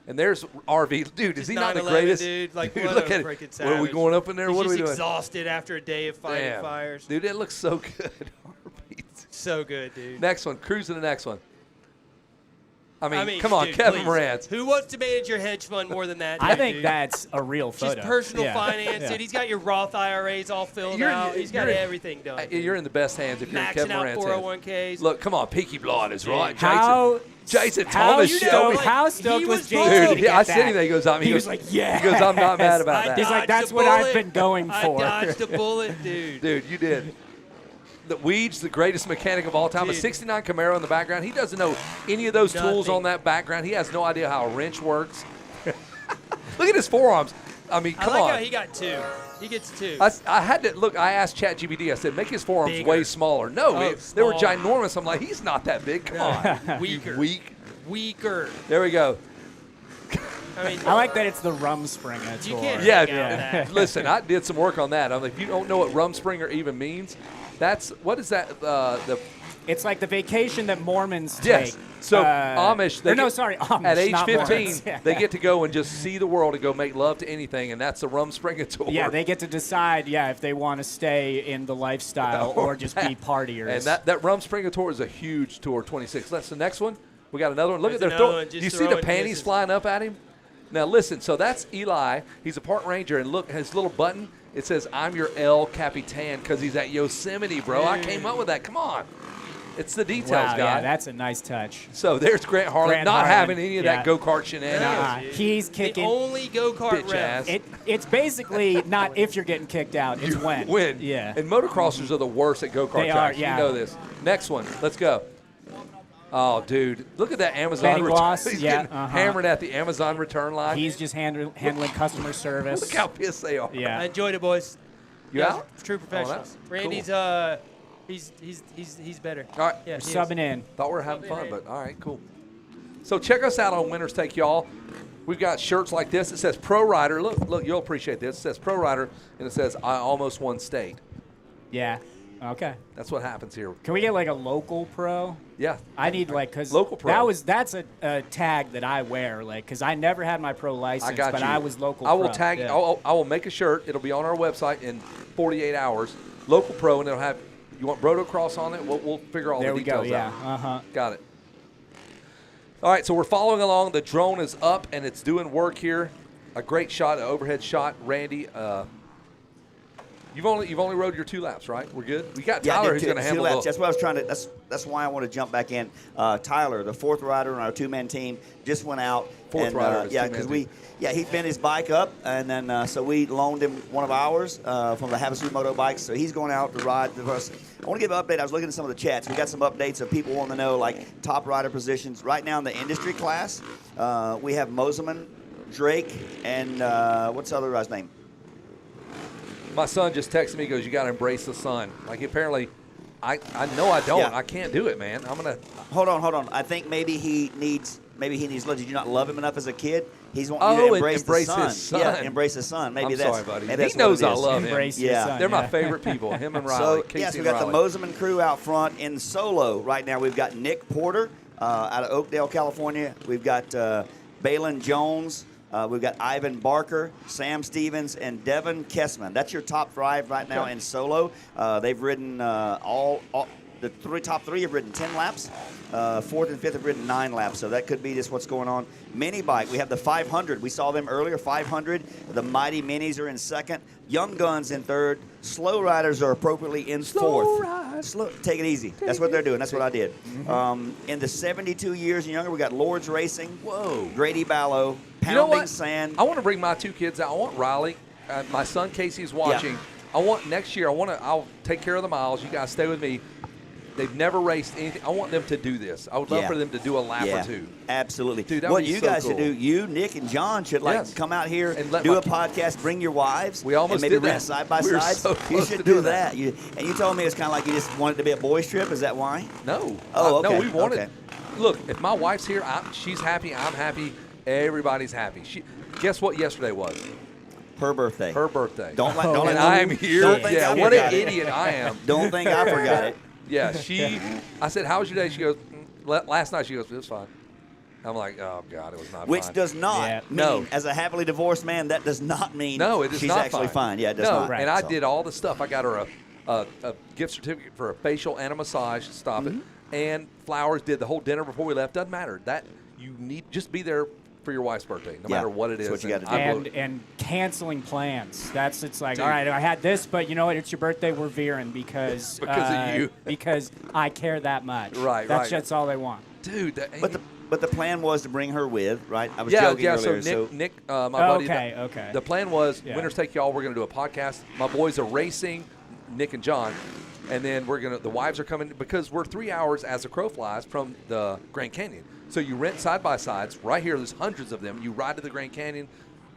And there's RV. Dude, is he not the 9/11, greatest? Dude, like, Dude, what look a at it. freaking What are we savage. going up in there? He's What are we just doing? exhausted after a day of fighting Damn. fires. Dude, it looks so good. So good, dude. Next one. Cruise to the next one. I mean come on, dude, Kevin please. Morantz. Who wants to manage your hedge fund more than that? I dude, think dude? that's a real photo. Just personal Yeah. finance, Yeah. dude. He's got your Roth IRAs all filled out. He's got everything done. You're in the best hands if you're in Maxing Kevin out Morantz. 401ks. Look, come on, Peaky Blinders, right? Jason how Thomas stoked- showed me. how stoked He was was Jason bold. to Dude, get I said that? anything. He goes, He was like, yeah. He goes, I'm not mad about that. He's like, that's Dodged a what I've bullet. been going for. I dodged a bullet, dude. Dude, you did. The Weege, the greatest mechanic of all time, a Dude. 69 Camaro in the background. He doesn't know any of those tools Nothing. on that background. He has no idea how a wrench works. Look at his forearms. I mean, come I like on. how he got two. He gets two. I had to look. I asked ChatGPT. I said, "Make his forearms Bigger. way smaller." No, Oh, they were smaller. ginormous. I'm like, he's not that big. Come on, Weaker. Weaker. There we go. I mean, I like that it's the Rumspringer tour. You can't Yeah, hang out that. listen, I did some work on that. I'm like, if you don't know what Rumspringer even means, what is that? It's like the vacation that Mormons Yes. take. So Amish, Amish. at age not 15, Mormons. Yeah. they get to go and just see the world and go make love to anything, and that's the Rumspringer tour. Yeah, they get to decide, if they want to stay in the lifestyle or just be partiers. And that Rumspringer tour is a huge tour, 26. That's the next one. We got another one. Look There's at their another throw. one, Do just you see the throwing panties kisses. flying up at him? Now listen, so that's Eli. He's a park ranger, and look, his little button. It says, "I'm your El Capitan," because he's at Yosemite, bro. I came up with that. Come on. It's the details, wow, guy. yeah, that's a nice touch. So there's Grant Harlan Grant not Harlan, having any of that yeah. go-kart shenanigans. He's kicking. The only go-kart Bitch ref. ass. It's basically not if you're getting kicked out, it's when. Win. Yeah. And motocrossers are the worst at go-kart They tracks. are, yeah. You know this. Next one. Let's go. Oh, dude. Look at that Amazon Benny return. Bloss, He's yeah, getting hammered at the Amazon return line. He's just handling customer service. Look how pissed they are. Yeah. I enjoyed it, boys. You Yeah, out? True professionals. that's Randy's cool. he's better. All right. Yeah, We're he is. subbing in. Thought we were having fun, but all right, cool. So check us out on Winners Take Y'all. We've got shirts like this. It says Pro Rider. Look, you'll appreciate this. It says Pro Rider, and it says I almost won state. Yeah. Okay. That's what happens here. Can we get like a local pro? Yeah. I need because Local pro. that's a tag that I wear because I never had my pro license, I got but you. I was local. I will pro. tag. Yeah. I will make a shirt. It'll be on our website in 48 hours. Local pro, and it'll have. You want Brotocross on it? We'll figure all There the we go. details Yeah. out. Got it. All right, so we're following along. The drone is up and it's doing work here. A great shot, an overhead shot, Randy. You've only rode your 2 laps, right? We're good. We got Tyler who's going to handle laps. the. That's what I was trying to. That's why I want to jump back in. Tyler, the 4th rider on our 2-man team, just went out. Fourth rider is yeah, 2-man because team. he bent his bike up, and then so we loaned him one of ours from the Havasu Moto bikes. So he's going out to ride the rest. I want to give an update. I was looking at some of the chats. We got some updates of people wanting to know like top rider positions right now in the industry class. We have Moseman, Drake, and what's the other guy's name? My son just texted me. He goes, "You got to embrace the sun." Like apparently, I know I don't. Yeah. I can't do it, man. I'm gonna. Hold on. I think maybe he needs. Did you not love him enough as a kid? He's wanting you to embrace the sun. his son. Yeah, embrace his son. Maybe I'm that's. sorry, buddy. Maybe that's He knows what it I is. love Embrace him. your Yeah. son, They're my yeah. favorite people. Him and Riley. So Casey yes, we and got Riley. the Moseman crew out front in solo right now. We've got Nick Porter, out of Oakdale, California. We've got Balin Jones. We've got Ivan Barker, Sam Stevens, and Devin Kessman. That's your top 5 right now in solo. They've ridden the top three have ridden 10 laps. 4th and 5th have ridden 9 laps, so that could be just what's going on. Mini bike, we have the 500. We saw them earlier, 500. The Mighty Minis are in 2nd. Young Guns in 3rd. Slow Riders are appropriately in 4th. Take it easy. That's what they're doing. That's what I did. In the 72 years and younger, we got Lords Racing. Whoa. Grady Ballow. Pounding Sand. I want to bring my 2 kids out. I want Riley. My son Casey is watching. Yeah. I want next year. I'll take care of the miles. You guys stay with me. They've never raced anything. I want them to do this. I would love for them to do a lap or 2. Absolutely. Dude, that what would be you so guys cool. should do, you, Nick, and John should come out here and let do my a podcast, bring your wives. We almost and maybe did that. rent side by We were side. so You close should to do doing that. that. And you told me it's kind of like you just wanted it to be a boys' trip. Is that why? No. Oh, okay. No, we wanted. Okay. Look, if my wife's here, she's happy. I'm happy. Everybody's happy. Guess what yesterday was? Her birthday. Her birthday. And I am here. Don't think I what forgot an it. idiot I am. Don't think I forgot it. Yeah, I said, how was your day? She goes, last night, she goes, it was fine. I'm like, oh, God, it was not Which fine. does not mean, as a happily divorced man, that does not mean it is she's not actually fine. Yeah, it does no, not. and I did all the stuff. I got her a gift certificate for a facial and a massage. Stop it. And flowers. Did the whole dinner before we left. Doesn't matter. That you need just be there for your wife's birthday, no matter what it is. That's what you got to do. And canceling plans. It's like, Dude. all right, I had this, but you know what? It's your birthday. We're veering because of you. because I care that much. Right. That's all they want. Dude. But the plan was to bring her with, right? I was joking earlier. So Nick, my buddy. Okay. The plan was Winners Take Y'all. We're going to do a podcast. My boys are racing, Nick and John, and then the wives are coming because we're 3 hours as the crow flies from the Grand Canyon. So you rent side by sides right here. There's hundreds of them. You ride to the Grand Canyon.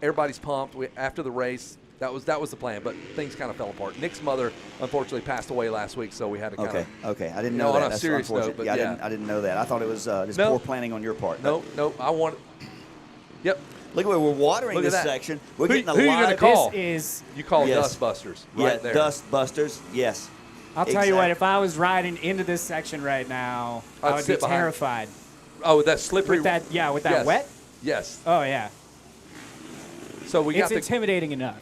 Everybody's pumped. After the race, that was the plan. But things kind of fell apart. Nick's mother unfortunately passed away last week, so we had to kind of. Okay. I didn't know that. On a That's serious unfortunate. note, but yeah, I didn't know that. I thought it was just poor planning on your part. No. I want. Yep. Look at where we're watering Look at this that. section. We're Who getting a are you live. going to call? This is. You call Dust Busters right there. Dust Busters. Yes. I'll tell you what. If I was riding into this section right now, I would be terrified. Oh, that slippery. With that wet. Yes. Oh yeah. So it's intimidating enough.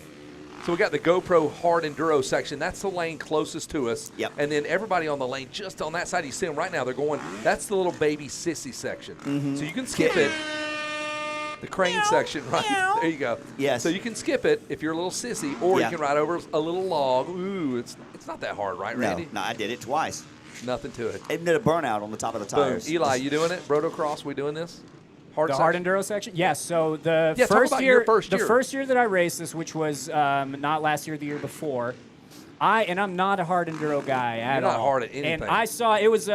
So we got the GoPro hard enduro section. That's the lane closest to us. Yep. And then everybody on the lane just on that side, you see them right now. They're going. That's the little baby sissy section. So you can skip it. The crane section, right there. You go. Yes. So you can skip it if you're a little sissy, or you can ride over a little log. Ooh, it's not that hard, right, Randy? No, I did it twice. Nothing to it. It did a burnout on the top of the tires. Boom. Eli, you doing it? Brotocross, we doing this? Hard enduro section? Yes. So the first year that I raced this, which was not last year, the year before, I'm not a hard enduro guy at all. You're not hard at anything. And I saw it was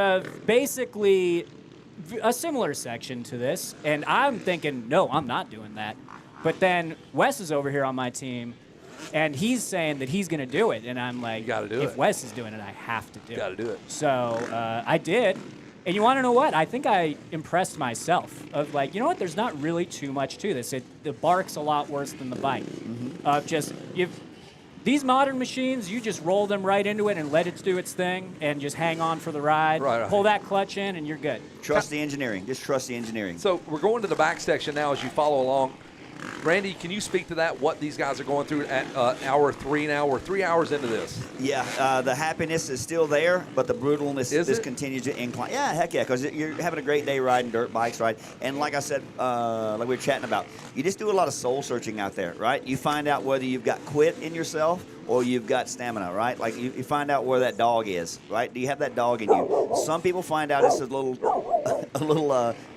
basically a similar section to this, and I'm thinking, no, I'm not doing that. But then Wes is over here on my team, and he's saying that he's going to do it, and I'm like, if Wes is doing it, I have to do it. Got to do it. So I did. And you want to know what? I think I impressed myself of like, you know what? There's not really too much to this. The bark's a lot worse than the bike. These modern machines, you just roll them right into it and let it do its thing and just hang on for the ride. Right. Pull that clutch in and you're good. Trust the engineering. Just trust the engineering. So we're going to the back section now as you follow along. Randy, can you speak to that, what these guys are going through at hour 3 now? We're 3 hours into this. Yeah, the happiness is still there, but the brutalness just continues to incline. Yeah, heck yeah, because you're having a great day riding dirt bikes, right? And like I said, like we were chatting about, you just do a lot of soul searching out there, right? You find out whether you've got quit in yourself or you've got stamina, right? Like you find out where that dog is, right? Do you have that dog in you? Some people find out it's a little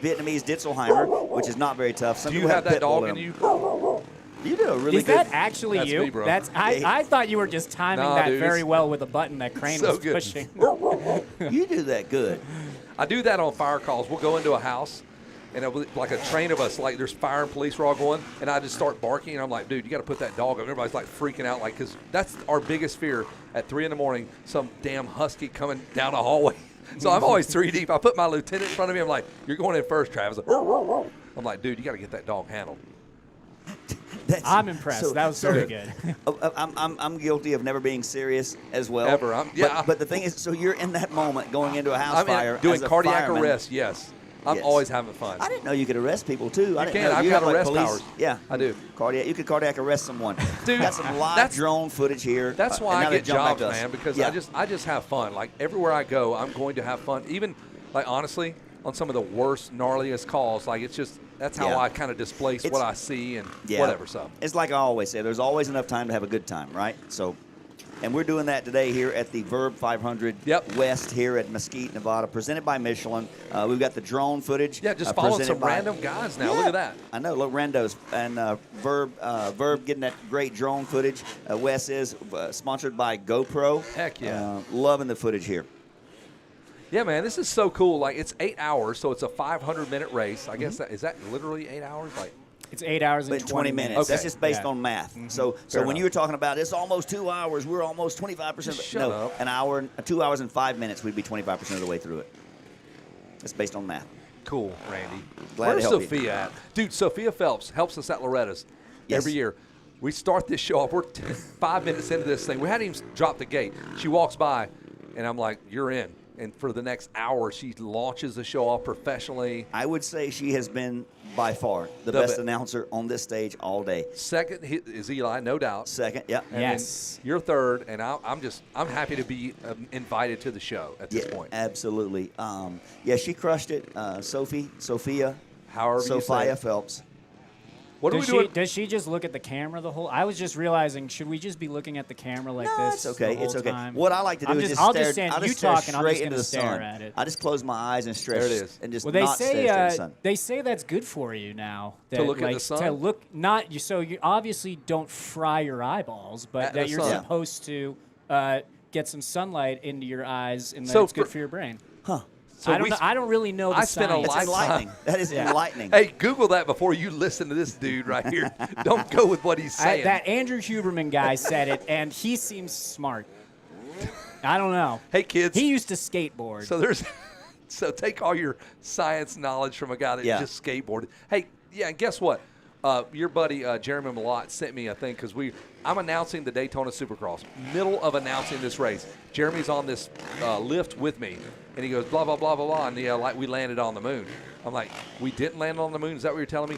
Vietnamese Ditzelheimer, which is not very tough. Some do you people have that dog in you? you? You do a really Is good. that actually That's you? me, bro. I thought you were just timing that dude, very well with a button that Crane so was good. pushing. You do that good. I do that on fire calls. We'll go into a house, and it'll be like a train of us, like there's fire and police are all going, and I just start barking, and I'm like, dude, you got to put that dog up. Everybody's like freaking out, like, because that's our biggest fear at 3 in the morning, some damn husky coming down a hallway. So I'm always 3 deep. I put my lieutenant in front of me. I'm like, you're going in first, Travis. I'm like, dude, you got to get that dog handled. I'm impressed. That was very good. I'm guilty of never being serious as well. Ever. But the thing is, so you're in that moment going into a house fire doing as a cardiac fireman. arrest, yes. I'm Yes. always having fun. I didn't know you could arrest people too. I didn't can. know. I've You got have, like, arrest police. powers. Yeah, I do. Cardiac. You could cardiac arrest someone. Dude, got some live that's- drone footage here. That's and why now I they get jump back jobs, to us. man, because Yeah. I just have fun. Like everywhere I go, I'm going to have fun. Even like honestly, on some of the worst, gnarliest calls, like it's just that's how Yeah. I kind of displace what I see and whatever. So It's like I always say, there's always enough time to have a good time, right? So, and we're doing that today here at the Verb 500 West here at Mesquite, Nevada, presented by Michelin. We've got the drone footage. Yeah, just following presented some by- random guys now. Look at that. I know, look, randos. And Verb getting that great drone footage. Wes is sponsored by GoPro. Heck yeah. Loving the footage here. Yeah, man, this is so cool. Like it's 8 hours, so it's a 500-minute race. I guess is that literally 8 hours? Like It's 8 hours and But 20 minutes. That's just based on math. So when enough. you were talking about it's almost 2 hours, we're almost 25%. Shut No, up. an hour, 2 hours and 5 minutes, we'd be 25% of the way through it. It's based on math. Cool, Randy. Glad to Where's help you. Sophia at? Dude, Sophia Phelps helps us at Loretta's every year. We start this show off. We're 5 minutes into this thing. We hadn't even dropped the gate. She walks by, and I'm like, you're in. And for the next hour, she launches the show off professionally. I would say she has been, by far, the best announcer on this stage all day. Second is Eli, no doubt. Second, yeah. And then you're third, and I'm happy to be invited to the show at this point. Absolutely. Yeah, she crushed it. Sophia, however you say Sophia it. Phelps. What are we does doing? Does she just look at the camera the whole? I was just realizing, should we just be looking at the camera like No, this? it's okay. The whole It's okay. time? What I like to do I'm is just, just I'll stare. just stand. I'll You just stare talk, and I'm straight just into gonna the stare sun. at it. I just close my eyes and stare. There it is. And just Well, they not stare straight say into the sun. they say that's good for you now. That, look at the sun? To look not you. So you obviously don't fry your eyeballs, but At that the you're sun. supposed to get some sunlight into your eyes, and that So it's good for- for your brain. Huh. So I don't really know the I spent a science. It's lifetime. enlightening. That is enlightening. Hey, Google that before you listen to this dude right here. Don't go with what he's saying. That Andrew Huberman guy said it, and he seems smart. I don't know. Hey, kids. He used to skateboard. So take all your science knowledge from a guy that Yeah. just skateboarded. Hey, yeah, and guess what? Your buddy Jeremy Malott sent me a thing because I'm announcing the Daytona Supercross. Middle of announcing this race. Jeremy's on this lift with me, and he goes blah blah blah blah blah, and like we landed on the moon. I'm like, we didn't land on the moon. Is that what you're telling me?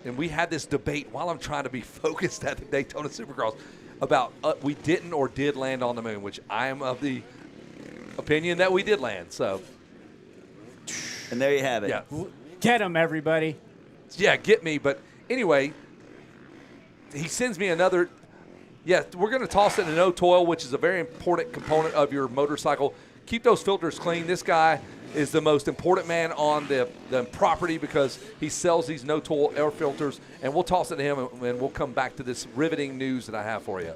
And we had this debate while I'm trying to be focused at the Daytona Supercross about we didn't or did land on the moon, which I am of the opinion that we did land. So, And there you have it. yeah. Get him, everybody. Yeah, get me. But anyway, he sends me another. Yeah, we're going to toss it in no toil, which is a very important component of your motorcycle. Keep those filters clean. This guy is the most important man on the property because he sells these no toil air filters. And we'll toss it to him, and we'll come back to this riveting news that I have for you.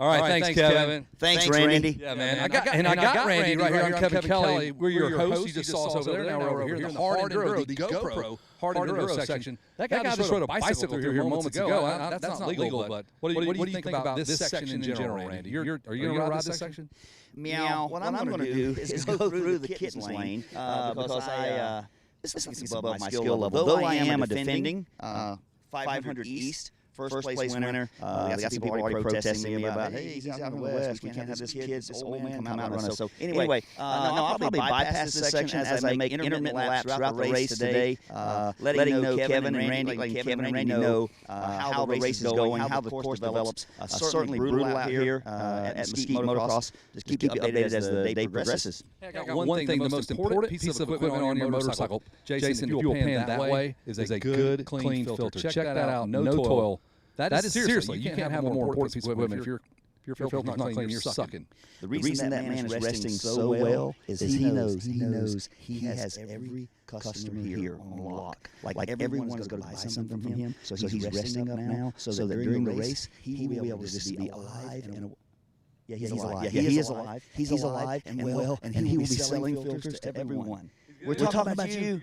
All right, thanks, Kevin. Thanks, Randy. Yeah, man. I got Randy right here. I'm Kevin Kelly. We're your hosts. You just saw us over there. Now we're over here in the Hard Enduro, the GoPro Hard Enduro section. That guy just rode a bicycle through here moments ago. That's not legal, but what do you think about this section in general, Randy? Are you going to ride this section? Meow. What I'm going to do is go through the kittens lane because this is above my skill level. Though I am a defending 500 East first place winner. We got some people already protesting me about, hey, he's out in the West. We can't have this kid, this old man come out and run us. So anyway, I'll probably bypass this section as I make intermittent laps throughout the race today, letting know Kevin and Randy know how the race is going, how the course develops. Certainly brutal out here at Mesquite Motocross. Just keep you updated as the day progresses. I got one thing, the most important piece of equipment on your motorcycle, Jason, if you'll pan that way, is a good, clean filter. Check that out, no toil. That is seriously, you can't have a more important piece of equipment if your filter's not clean, you're sucking. The reason that man is resting so well is he knows he has every customer here on lock. Like everyone's going to go buy something from him. So he's resting up now so that during the race, he will be able to just be alive and yeah, he's alive. Yeah, he is alive. He's alive and well, and he will be selling filters to everyone. We're talking about you.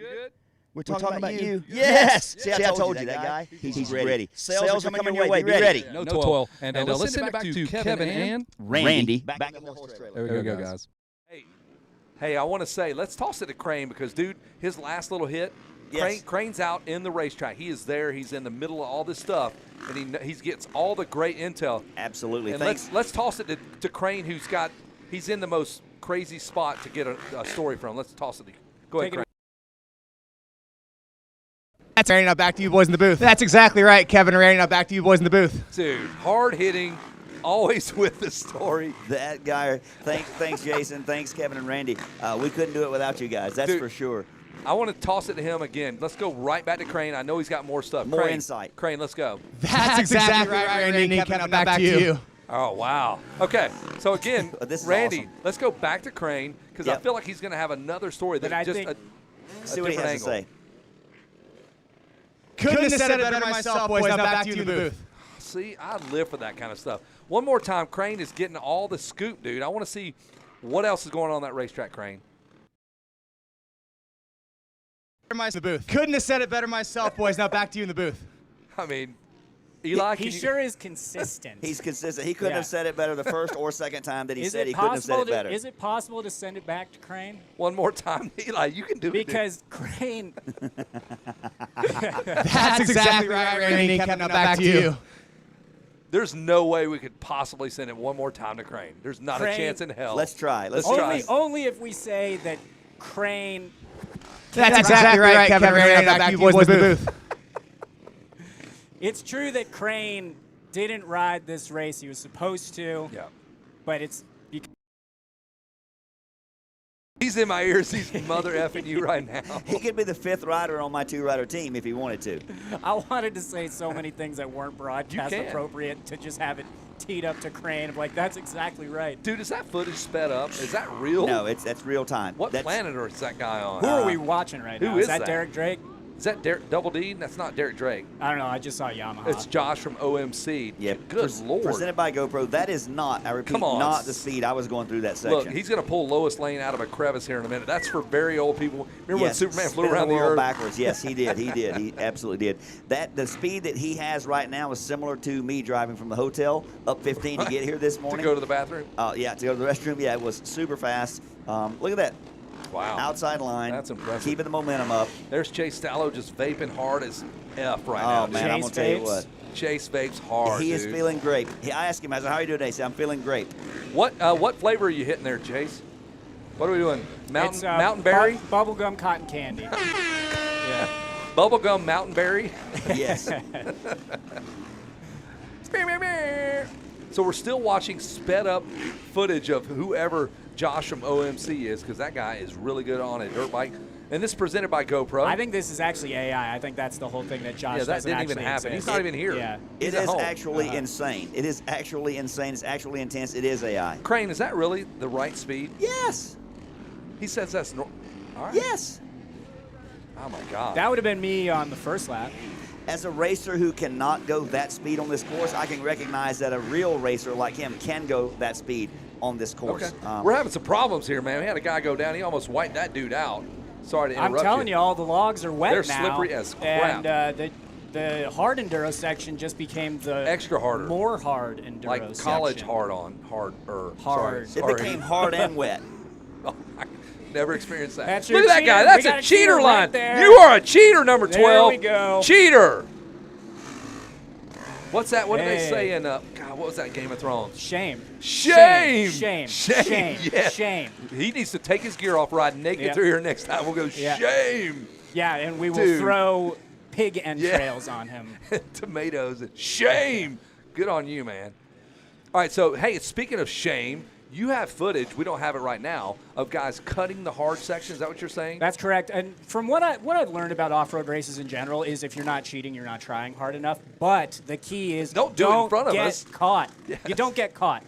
We're talking about you. Yes! See, I told you that guy. He's ready. Sales are coming your way. Be ready. No toil. And let's send it back to Kevin and Randy. Back in the horse trailer. There we go, guys. Hey, I want to say, let's toss it to Crane because, dude, his last little hit, Crane's out in the racetrack. He is there. He's in the middle of all this stuff, and he gets all the great intel. Absolutely. And let's toss it to Crane, he's in the most crazy spot to get a story from. Let's toss it to Go ahead, Crane. That's Randy. Now back to you boys in the booth. That's exactly right, Kevin and Randy. Now back to you boys in the booth. Dude, hard hitting, always with the story. That guy. Thanks, Jason. Thanks, Kevin and Randy. We couldn't do it without you guys. That's for sure. I want to toss it to him again. Let's go right back to Crane. I know he's got more stuff. More Crane, insight. Crane, let's go. That's exactly right, Randy. Kevin, now back to you. Oh, wow. Okay, so again, This is Randy, awesome. let's go back to Crane because I feel like he's going to have another story But that's I just think- a See what he different has to angle. say. Couldn't have said it better myself, boys. Now back to you in the booth. See, I live for that kind of stuff. One more time, Crane is getting all the scoop, dude. I want to see what else is going on that racetrack, Crane. The booth. Couldn't have said it better myself, boys. Now back to you in the booth. I mean, Eli, He sure is consistent. He's consistent. He couldn't have said it better the first or second time that he Is said it he couldn't have said possible it better. Is it possible to send it back to Crane? One more time, Eli, you can do it. Because Crane. That's exactly right, Randy. Kevin, now back to you. There's no way we could possibly send it one more time to Crane. There's not a Crane- chance in hell. Let's try. Let's try. Only if we say that Crane. That's exactly right, Kevin and Randy. Now back to you boys in the booth. It's true that Crane didn't ride this race. He was supposed to. Yeah. But it's. He's in my ears. He's mother effing you right now. He could be the 5th rider on my 2-rider team if he wanted to. I wanted to say so many things that weren't broadcast can. appropriate to just have it teed up to Crane. I'm like, that's exactly right. Dude, is that footage sped up? Is that real? No, that's real time. What That's, planet is that guy on? Who are we watching right who now? is that that? Derek Drake? Is that Derek Double D? That's not Derek Drake. I don't know. I just saw Yamaha. It's Josh from OMC. Yep. Good Lord. Presented by GoPro. That is not, I repeat, Come on. not the speed I was going through that section. Look, he's going to pull Lois Lane out of a crevice here in a minute. That's for very old people. Remember when Yes, Superman flew spinning around the world earth? backwards. Yes, he did. He did. He absolutely did. The speed that he has right now is similar to me driving from the hotel up 15 to get here this morning. To go to the bathroom? Yeah, to go to the restroom. Yeah, it was super fast. Look at that. Wow. Outside line. That's impressive. Keeping the momentum up. There's Chase Stallo just vaping hard as F right now. Oh, man, I'm going to tell you what. Chase vapes hard, He is dude. feeling great. I asked him, I said, how are you doing today? He said, I'm feeling great. What flavor are you hitting there, Chase? What are we doing? It's, Mountain berry? Bubblegum cotton candy. Yeah. Bubblegum mountain berry? Yes. So we're still watching sped up footage of whoever Josh from OMC is, because that guy is really good on a dirt bike. And this is presented by GoPro. I think this is actually AI. I think that's the whole thing that Josh Yeah, that doesn't didn't even actually happen. exist. He's not even here. Yeah. It He's at is home. actually insane. It is actually insane. It's actually intense. It is AI. Crane, is that really the right speed? Yes. He says that's all right. Yes. Oh, my God. That would have been me on the first lap. As a racer who cannot go that speed on this course, I can recognize that a real racer like him can go that speed on this course. Okay. We're having some problems here, man. We had a guy go down. He almost wiped that dude out. Sorry to interrupt I'm telling you, all the logs are wet They're now. slippery as crap. And the hard enduro section just became the Extra harder. more hard enduro Like section. college hard. Hard. Sorry. It became hard and wet. Never experienced that. That's Look your at that cheater. guy. We That's got a a cheater cheater line. right there. You are a cheater, number 12. There we go. Cheater. What's that? What do they Hey. say in God? What was that Game of Thrones? Shame. Shame. Shame. Shame. Shame. Yeah. Shame. He needs to take his gear off, ride naked Yeah. through here next time. We'll go Yeah. shame. Yeah, and we will Dude. throw pig entrails on him. Tomatoes. Shame. Good on you, man. All right, so, hey, speaking of shame, you have footage, we don't have it right now, of guys cutting the hard section. Is that what you're saying? That's correct. And from what I've learned about off-road races in general is if you're not cheating, you're not trying hard enough. But the key is Don't do it in front of get us. caught. Yes. You don't get caught.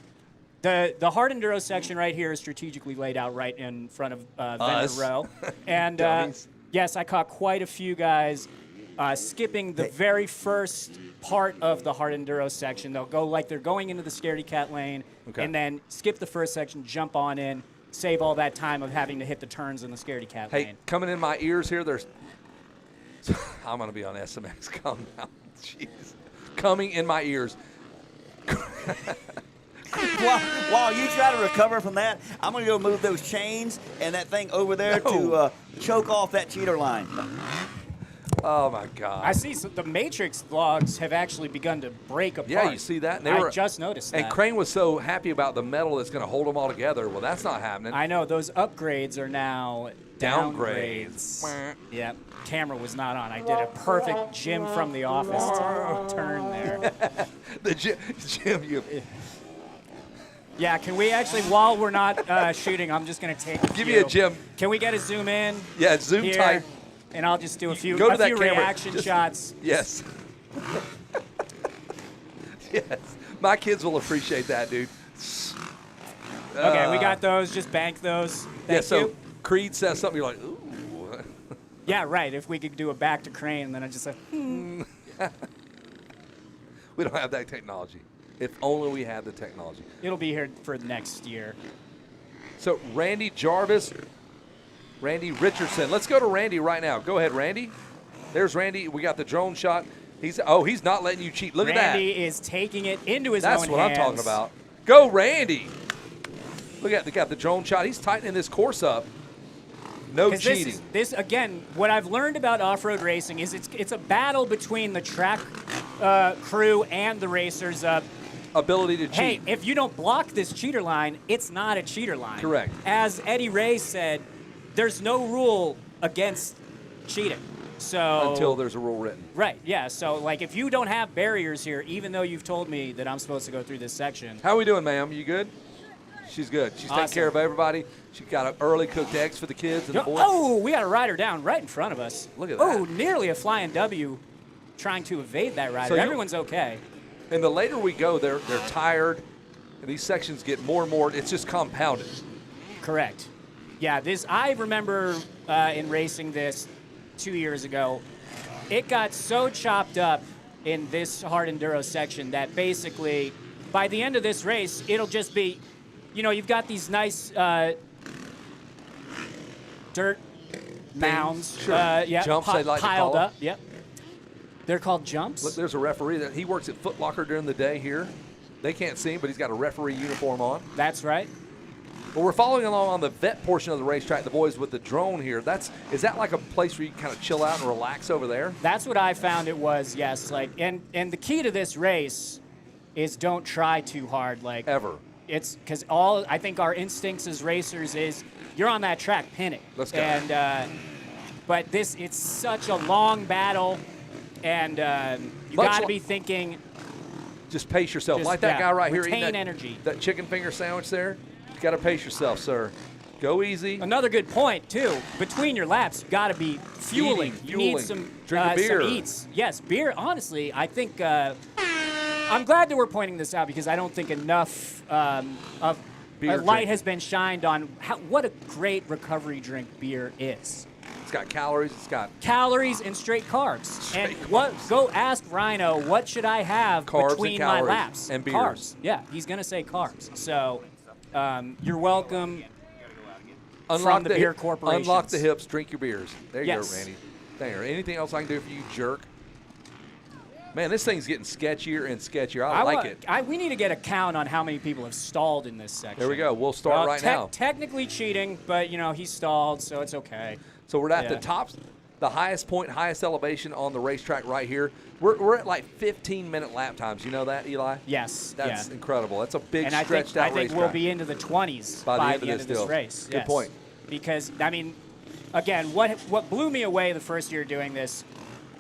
The hard enduro section right here is strategically laid out right in front of vendor Us. row. And Dummies. yes, I caught quite a few guys skipping the very first part of the hard enduro section. They'll go like they're going into the scaredy cat lane, Okay. and then skip the first section, jump on in, save all that time of having to hit the turns in the scaredy cat Hey, lane. coming in my ears here, there's. I'm going to be on SMX. Calm down. Jeez. Coming in my ears. While you try to recover from that, I'm going to go move those chains and that thing over there to choke off that cheater line. Oh my God! I see the Matrix logs have actually begun to break apart. Yeah, you see that? And I just noticed that. And Crane was so happy about the metal that's going to hold them all together. Well, that's not happening. I know those upgrades are now downgrades. Yep. Camera was not on. I did a perfect Jim from The Office turn there. The Jim, you. Yeah, can we actually, while we're not shooting, I'm just going to take a Give few. me a Jim. Can we get a zoom in? Yeah, zoom here, tight. And I'll just do a few, Go to that camera. reaction shots. Yes. Yes. My kids will appreciate that, dude. Okay, we got those. Just bank those. Thank so you. Creed says something, you're like, ooh. Yeah, right. If we could do a back to Crane, and then I just like, We don't have that technology. If only we had the technology. It'll be here for next year. So Randy Jarvis, Randy Richardson. Let's go to Randy right now. Go ahead, Randy. There's Randy. We got the drone shot. He's not letting you cheat. Look at that. Randy is taking it into his That's own what hands. I'm talking about. Go, Randy. Look at the drone shot. He's tightening this course up. No cheating. This again, what I've learned about off-road racing is it's a battle between the track crew and the racers. Ability to cheat. Hey, if you don't block this cheater line, it's not a cheater line. Correct. As Eddie Ray said, there's no rule against cheating. So until there's a rule written. Right, yeah. So, like, if you don't have barriers here, even though you've told me that I'm supposed to go through this section. How are we doing, ma'am? You good? She's good. She's taking care of everybody. She got early cooked eggs for the kids and the boys. Oh, we got a rider down right in front of us. Look at that. Oh, nearly a flying W trying to evade that rider. So Everyone's okay. And the later we go, they're tired. And these sections get more and more. It's just compounded. Correct. Yeah, I remember in racing this 2 years ago, it got so chopped up in this hard enduro section that basically by the end of this race, it'll just be, you've got these nice dirt mounds, jumps they like piled to call up. Yep. They're called jumps. Look, there's a referee. He works at Foot Locker during the day here. They can't see him, but he's got a referee uniform on. That's right. Well, we're following along on the vet portion of the racetrack, the boys with the drone here. Is that like a place where you can kind of chill out and relax over there? That's what I found it was, yes. And the key to this race is don't try too hard. Ever. It's because I think our instincts as racers is you're on that track, pin it. Let's go. And, but it's such a long battle, and you got to be thinking. Just pace yourself. Like that guy right here eating retain energy. That chicken finger sandwich there. You got to pace yourself, sir. Go easy. Another good point, too. Between your laps, you got to be fueling. You need some beer. Some eats. Yes, beer. Honestly, I think I'm glad that we're pointing this out because I don't think enough of a light has been shined on what a great recovery drink beer is. It's got calories. It's got calories and straight carbs. Go ask Rhino, what should I have carbs between and my calories laps? and beers. Carbs. Yeah, he's going to say carbs. So you're welcome. From the beer corporations. Unlock the hips, drink your beers. There you Yes. go, Randy. There. Anything else I can do for you, jerk? Man, this thing's getting sketchier and sketchier. I like it. We need to get a count on how many people have stalled in this section. There we go. We'll start right now. Technically cheating, but he stalled, so it's okay. So we're at the top, the highest point, highest elevation on the racetrack right here. We're at like 15-minute lap times. You know that, Eli? Yes. That's incredible. That's a big and stretched out I think racetrack. we'll be into the 20s by the end of this race. Good point. Because, again, what blew me away the first year doing this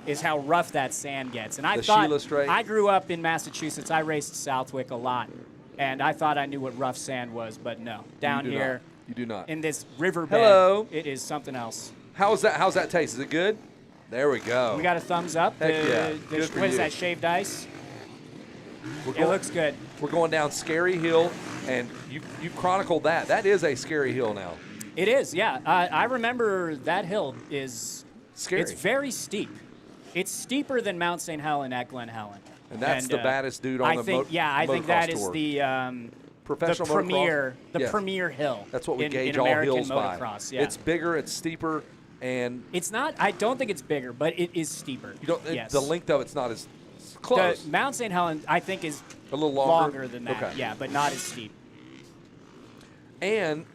is how rough that sand gets. And I thought, Sheila Strait. I grew up in Massachusetts. I raced Southwick a lot. And I thought I knew what rough sand was, but no. Down here. You do not. In this riverbed. Hello. It is something else. How's that taste? Is it good? There we go. We got a thumbs up. Heck yeah. What is that, shaved ice? It looks good. We're going down Scary Hill, and you chronicled that. That is a scary hill now. It is, yeah. I remember that hill is scary. It's very steep. It's steeper than Mount St. Helen at Glen Helen. And that's the baddest dude on the motocross tour. I think that is the professional premier, yes. premier hill. That's what we gauge in all American hills by. Motocross. Yeah. It's bigger, it's steeper, and it's not. I don't think it's bigger, but it is steeper. Yes. The length of it's not as close. The Mount St. Helen, I think, is a little longer than that. Okay. Yeah, but not as steep. And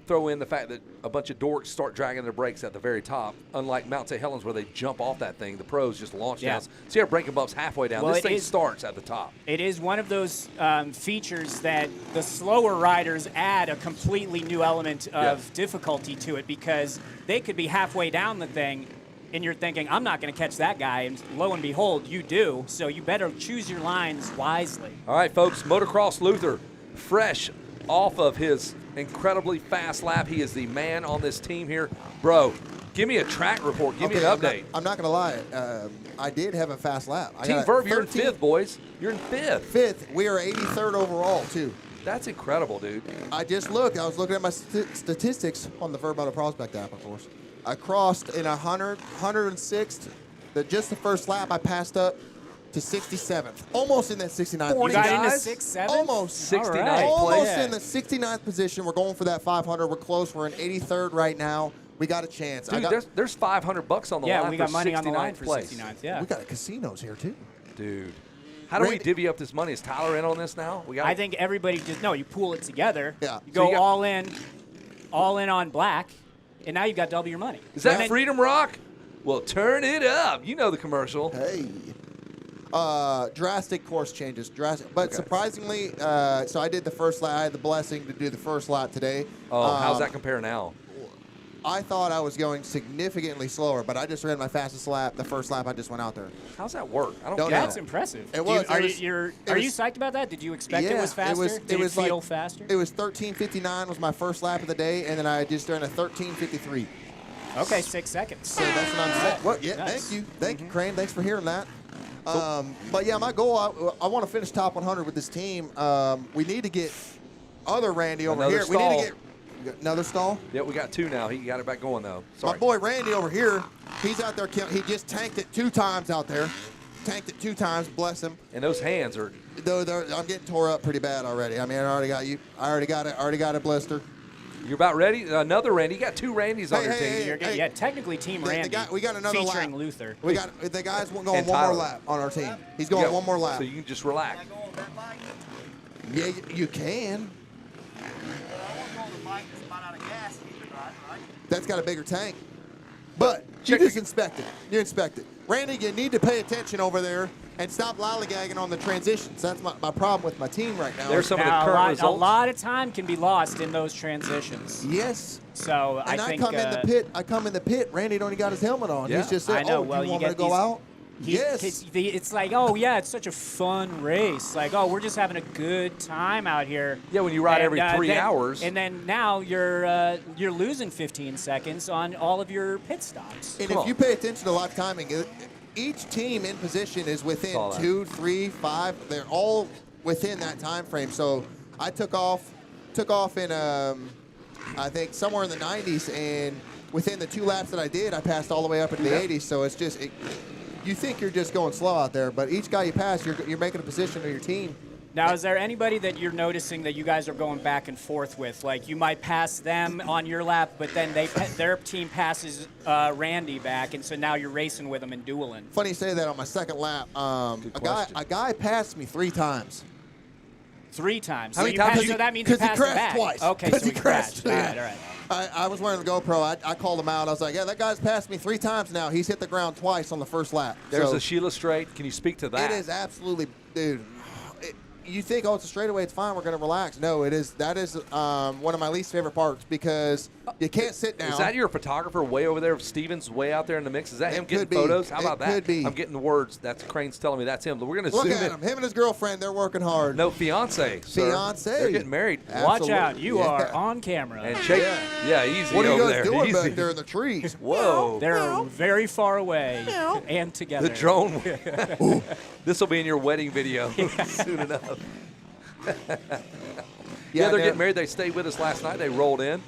throw in the fact that a bunch of dorks start dragging their brakes at the very top, unlike Mount St. Helens where they jump off that thing. The pros just launch down. So you have braking bumps halfway down. Well, this thing starts at the top. It is one of those features that the slower riders add a completely new element of difficulty to it, because they could be halfway down the thing and you're thinking, I'm not going to catch that guy, and lo and behold, you do. So you better choose your lines wisely. All right, folks, Motocross Luther, fresh off of his incredibly fast lap. He is the man on this team here. Bro, give me a track report. Give me an update. I'm not going to lie. I did have a fast lap. Team Verb, you're in 5th, boys. You're in 5th. 5th. We are 83rd overall, too. That's incredible, dude. I just looked. I was looking at my statistics on the Vurbmoto Prospect app, of course. I crossed in 106th. Just the first lap, I passed up to 67th. Almost in that 69th You position. got into 6-7? Almost. 69th Almost in the 69th position. We're going for that 500. We're close. We're in 83rd right now. We got a chance. Dude, there's $500 on the line. Yeah, we got for money on the 69th line for place. 69th. Yeah. We got casinos here, too. Dude. How do we divvy up this money? Is Tyler in on this now? I think everybody you pool it together. Yeah. You go all in on black, and now you've got double your money. Is that Freedom Rock? Well, turn it up. You know the commercial. Hey. Drastic course changes. But surprisingly, so I did the first lap. I had the blessing to do the first lap today. Oh, how's that compare now? I thought I was going significantly slower, but I just ran my fastest lap. The first lap, I just went out there. How's that work? I don't know. That's impressive. It was. Are you psyched about that? Did you expect it was faster? Did it feel faster? It was 13:59 was my first lap of the day, and then I just ran a 13:53. Okay, 6 seconds. So that's what I'm saying. Well, yeah, Nice. Thank you, Crane. Thanks for hearing that. But yeah, my goal, I want to finish top 100 with this team. We need to get other Randy over here. We need to get another stall. Yeah, we got 2 now. He got it back going though. Sorry. My boy Randy over here, he's out there. He just tanked it 2 times out there. Tanked it 2 times. Bless him. And those hands are. I'm getting tore up pretty bad already. I mean, I already got you. I already got a blister. You're about ready? Another Randy. You got 2 Randys on your team. Yeah, technically Team Randy. We got another featuring lap. Luther. We got the guy's going one more lap on our team. He's going one more lap. So you can just relax. Yeah, you can. That's got a bigger tank. But you just inspect it. You inspect it. Randy, you need to pay attention over there and stop lollygagging on the transitions. That's my problem with my team right now. There's some of the current results. A lot of time can be lost in those transitions. Yes. So I think I come in the pit. Randy only got his helmet on. Yeah. He's just said, I know. "Oh, Well, you you want me get to go out?" Yes. It's like, oh yeah, it's such a fun race. Like, oh, we're just having a good time out here. Yeah, when you ride every 3 hours. And then now you're losing 15 seconds on all of your pit stops. And if you pay attention to lock timing, each team in position is within 2, 3, 5. They're all within that time frame. So I took off in I think somewhere in the 90s, and within the 2 laps that I did, I passed all the way up into the 80s. So it's just you think you're just going slow out there, but each guy you pass, you're making a position of your team. Now, is there anybody that you're noticing that you guys are going back and forth with? Like, you might pass them on your lap, but then their team passes Randy back, and so now you're racing with them and dueling. Funny you say that. On my second lap, a guy passed me 3 times. 3 times. How many so times? So that means you passed crashed back. twice. Okay, so he crashed. crashed. All right. I was wearing the GoPro. I called him out. I was like, yeah, that guy's passed me 3 times now. He's hit the ground twice on the first lap. There's so a Sheila Straight. Can you speak to that? It is absolutely, dude. You think, oh, it's a straightaway, it's fine, we're going to relax. No, it is. That is one of my least favorite parts because you can't sit down. Is that your photographer way over there? Steven's way out there in the mix. Is that him getting could be. photos? How about It that? could be. I'm getting the words. That's Crane's telling me that's him. But we're going to Look zoom at in. him. Him and his girlfriend, they're working hard. No, fiance. Sir. Fiance. They're getting married. Watch out. You are on camera. And Chase, yeah, easy What are you over guys there. doing Easy. back there in the trees? Whoa. They're very far away and together. The drone. This will be in your wedding video soon enough. Yeah, they're getting married. They stayed with us last night. They rolled in.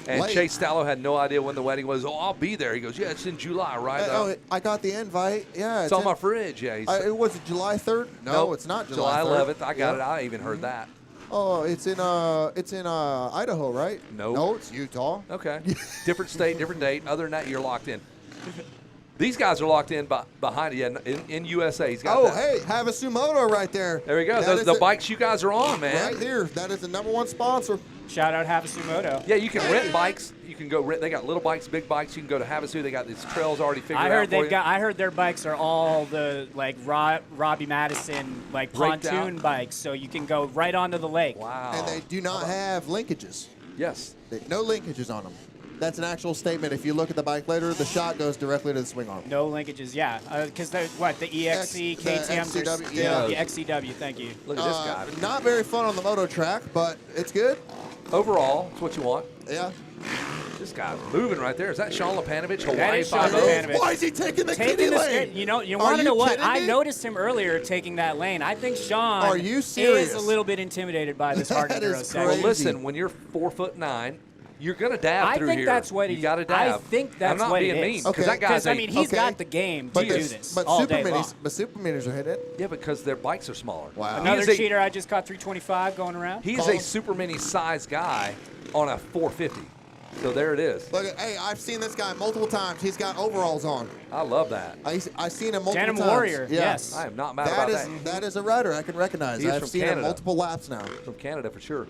And Late. Chase Stallo had no idea when the wedding was. Oh, I'll be there. He goes, yeah, it's in July, right? I got the invite. Yeah, it's on my fridge. Yeah, it was it July 3rd? No, Nope. it's not July 3rd. 11th. I got it. I even heard that. Oh, it's in Idaho, right? Nope. No, it's Utah. Okay. Different state, different date. Other than that, you're locked in. These guys are locked in behind you in USA. He's got Oh, that. hey, Havasu right there. There we go. That The is bikes you guys are on, man. Right here. That is the #1 sponsor. Shout out Havasu. Yeah, you can rent bikes. You can go rent. They got little bikes, big bikes. You can go to Havasu. They got these trails already figured I out heard for you. I heard their bikes are all the like Robbie Madison like Raked pontoon out. bikes, so you can go right onto the lake. Wow. And they do not have linkages. Yes. No linkages on them. That's an actual statement. If you look at the bike later, the shot goes directly to the swing arm. No linkages, yeah. Because the EXC, KTMs are XCW, still yeah. the XCW. Thank you. Look at this guy. Not very fun on the moto track, but it's good. Overall, it's what you want. Yeah. This guy's moving right there. Is that Sean Lepanovich? That Hawaii is Sean 5-0? Lepanovich. Why is he taking the Taking kiddie the lane? You want Are to know what? kidding I me? noticed him earlier taking that lane. I think Sean Are you serious? is a little bit intimidated by this hard That enduro is section. Well, listen, when you're 4'9", you're gonna dab I through think here. that's what you got to dab. I think that's I'm not what being it mean is. because that guy's I mean, he's got the game to But do this- this but all super day long. minis, but super minis are hitting it. yeah, because their bikes are smaller. Wow. Another He's a- cheater. I just caught 325 going around. He's a super mini size guy on a 450. So there it is. Look, hey, I've seen this guy multiple times. He's got overalls on. I love that. I've seen him multiple Denim times. Warrior, Yeah. yes. I am not mad about that. That is a rider I can recognize. He's I've from seen him Canada. multiple laps now. From Canada for sure.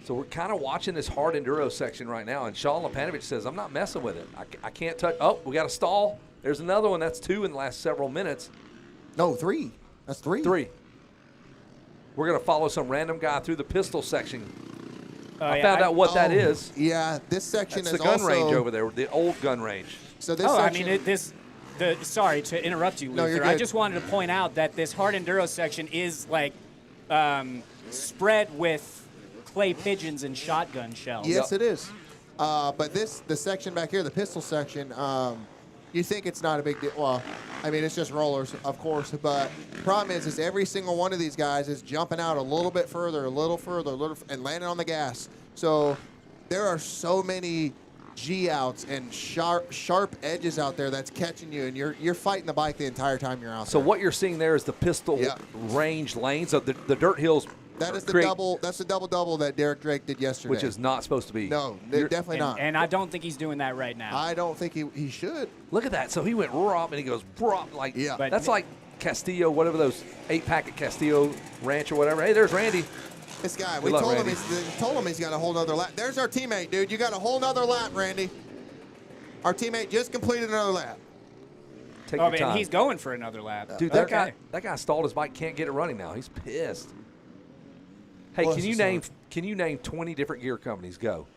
So we're kind of watching this hard enduro section right now, and Sean Lepanovich says, I'm not messing with it. I can't touch. Oh, we got a stall. There's another one. That's 2 in the last several minutes. No, 3. That's 3. 3. We're going to follow some random guy through the pistol section. I yeah, found out what that is. Yeah, this section That's is the gun also, range over there, the old gun range. So this I section, mean, sorry to interrupt you, No, Luther. you're I good. just wanted to point out that this hard enduro section is like spread with clay pigeons and shotgun shells. Yes, it is. But the section back here, the pistol section, you think it's not a big deal. Well, I mean, it's just rollers, of course. But the problem is every single one of these guys is jumping out a little bit further, and landing on the gas. So there are so many G-outs and sharp edges out there that's catching you, and you're fighting the bike the entire time you're out So there. what you're seeing there is the pistol range lane. So the dirt hills That is the create- double. That's the double that Derek Drake did yesterday. which is not supposed to be. no, You're- definitely not. And I don't think he's doing that right now. I don't think he should. Look at that. So he went raw and he goes raw. Like, Yeah. But- that's like Castillo, whatever those 8-pack Castillo Ranch or whatever. Hey, there's Randy. This guy, Good we luck, told him, Randy. he's got a whole nother lap. There's our teammate, dude. You got a whole nother lap, Randy. Our teammate just completed another lap. Take Oh, your man, time. he's going for another lap. Dude, that guy stalled his bike. Can't get it running now. He's pissed. Hey, Bless can you his name heart. 20 different gear companies? Go.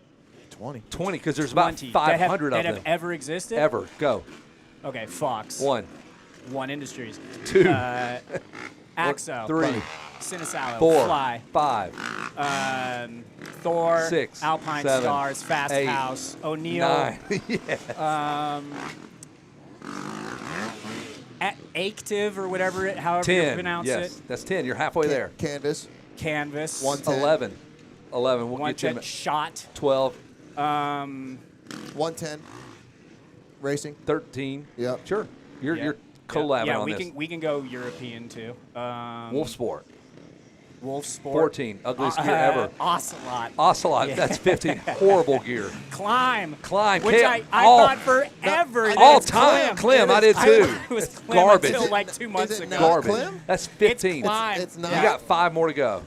20. 20, because there's about 20 500 that of have them. ever existed? Ever. Go. Okay, Fox. 1, One Industries. 2, Axo. 3, Cinesalo. 4, Fly. 5, Thor. 6, Alpine 7, Stars. Fast 8, House. O'Neill. 9. Yes. Active or whatever, however you 10. pronounce Yes, it. that's 10. You're halfway there. Canvas. Canvas. 110. 11. 11. We'll One get you jet shot. 12, 110. Racing. 13. Yep. Sure. You're Yeah. collabing yeah, on we this. can go European too. Wolf Sport. Wolf Sport. 14. Ugliest gear ever. Ocelot. Ocelot. Yeah. That's 15. Horrible gear. Climb. Climb. Which Cam- I all- thought forever. that all it's time. Clem. Clem, I did I too. thought it was Clem Garbage. until like 2 months is it ago. not Garbage. Clem? That's 15. Climb. It's not. You got 5 more to go.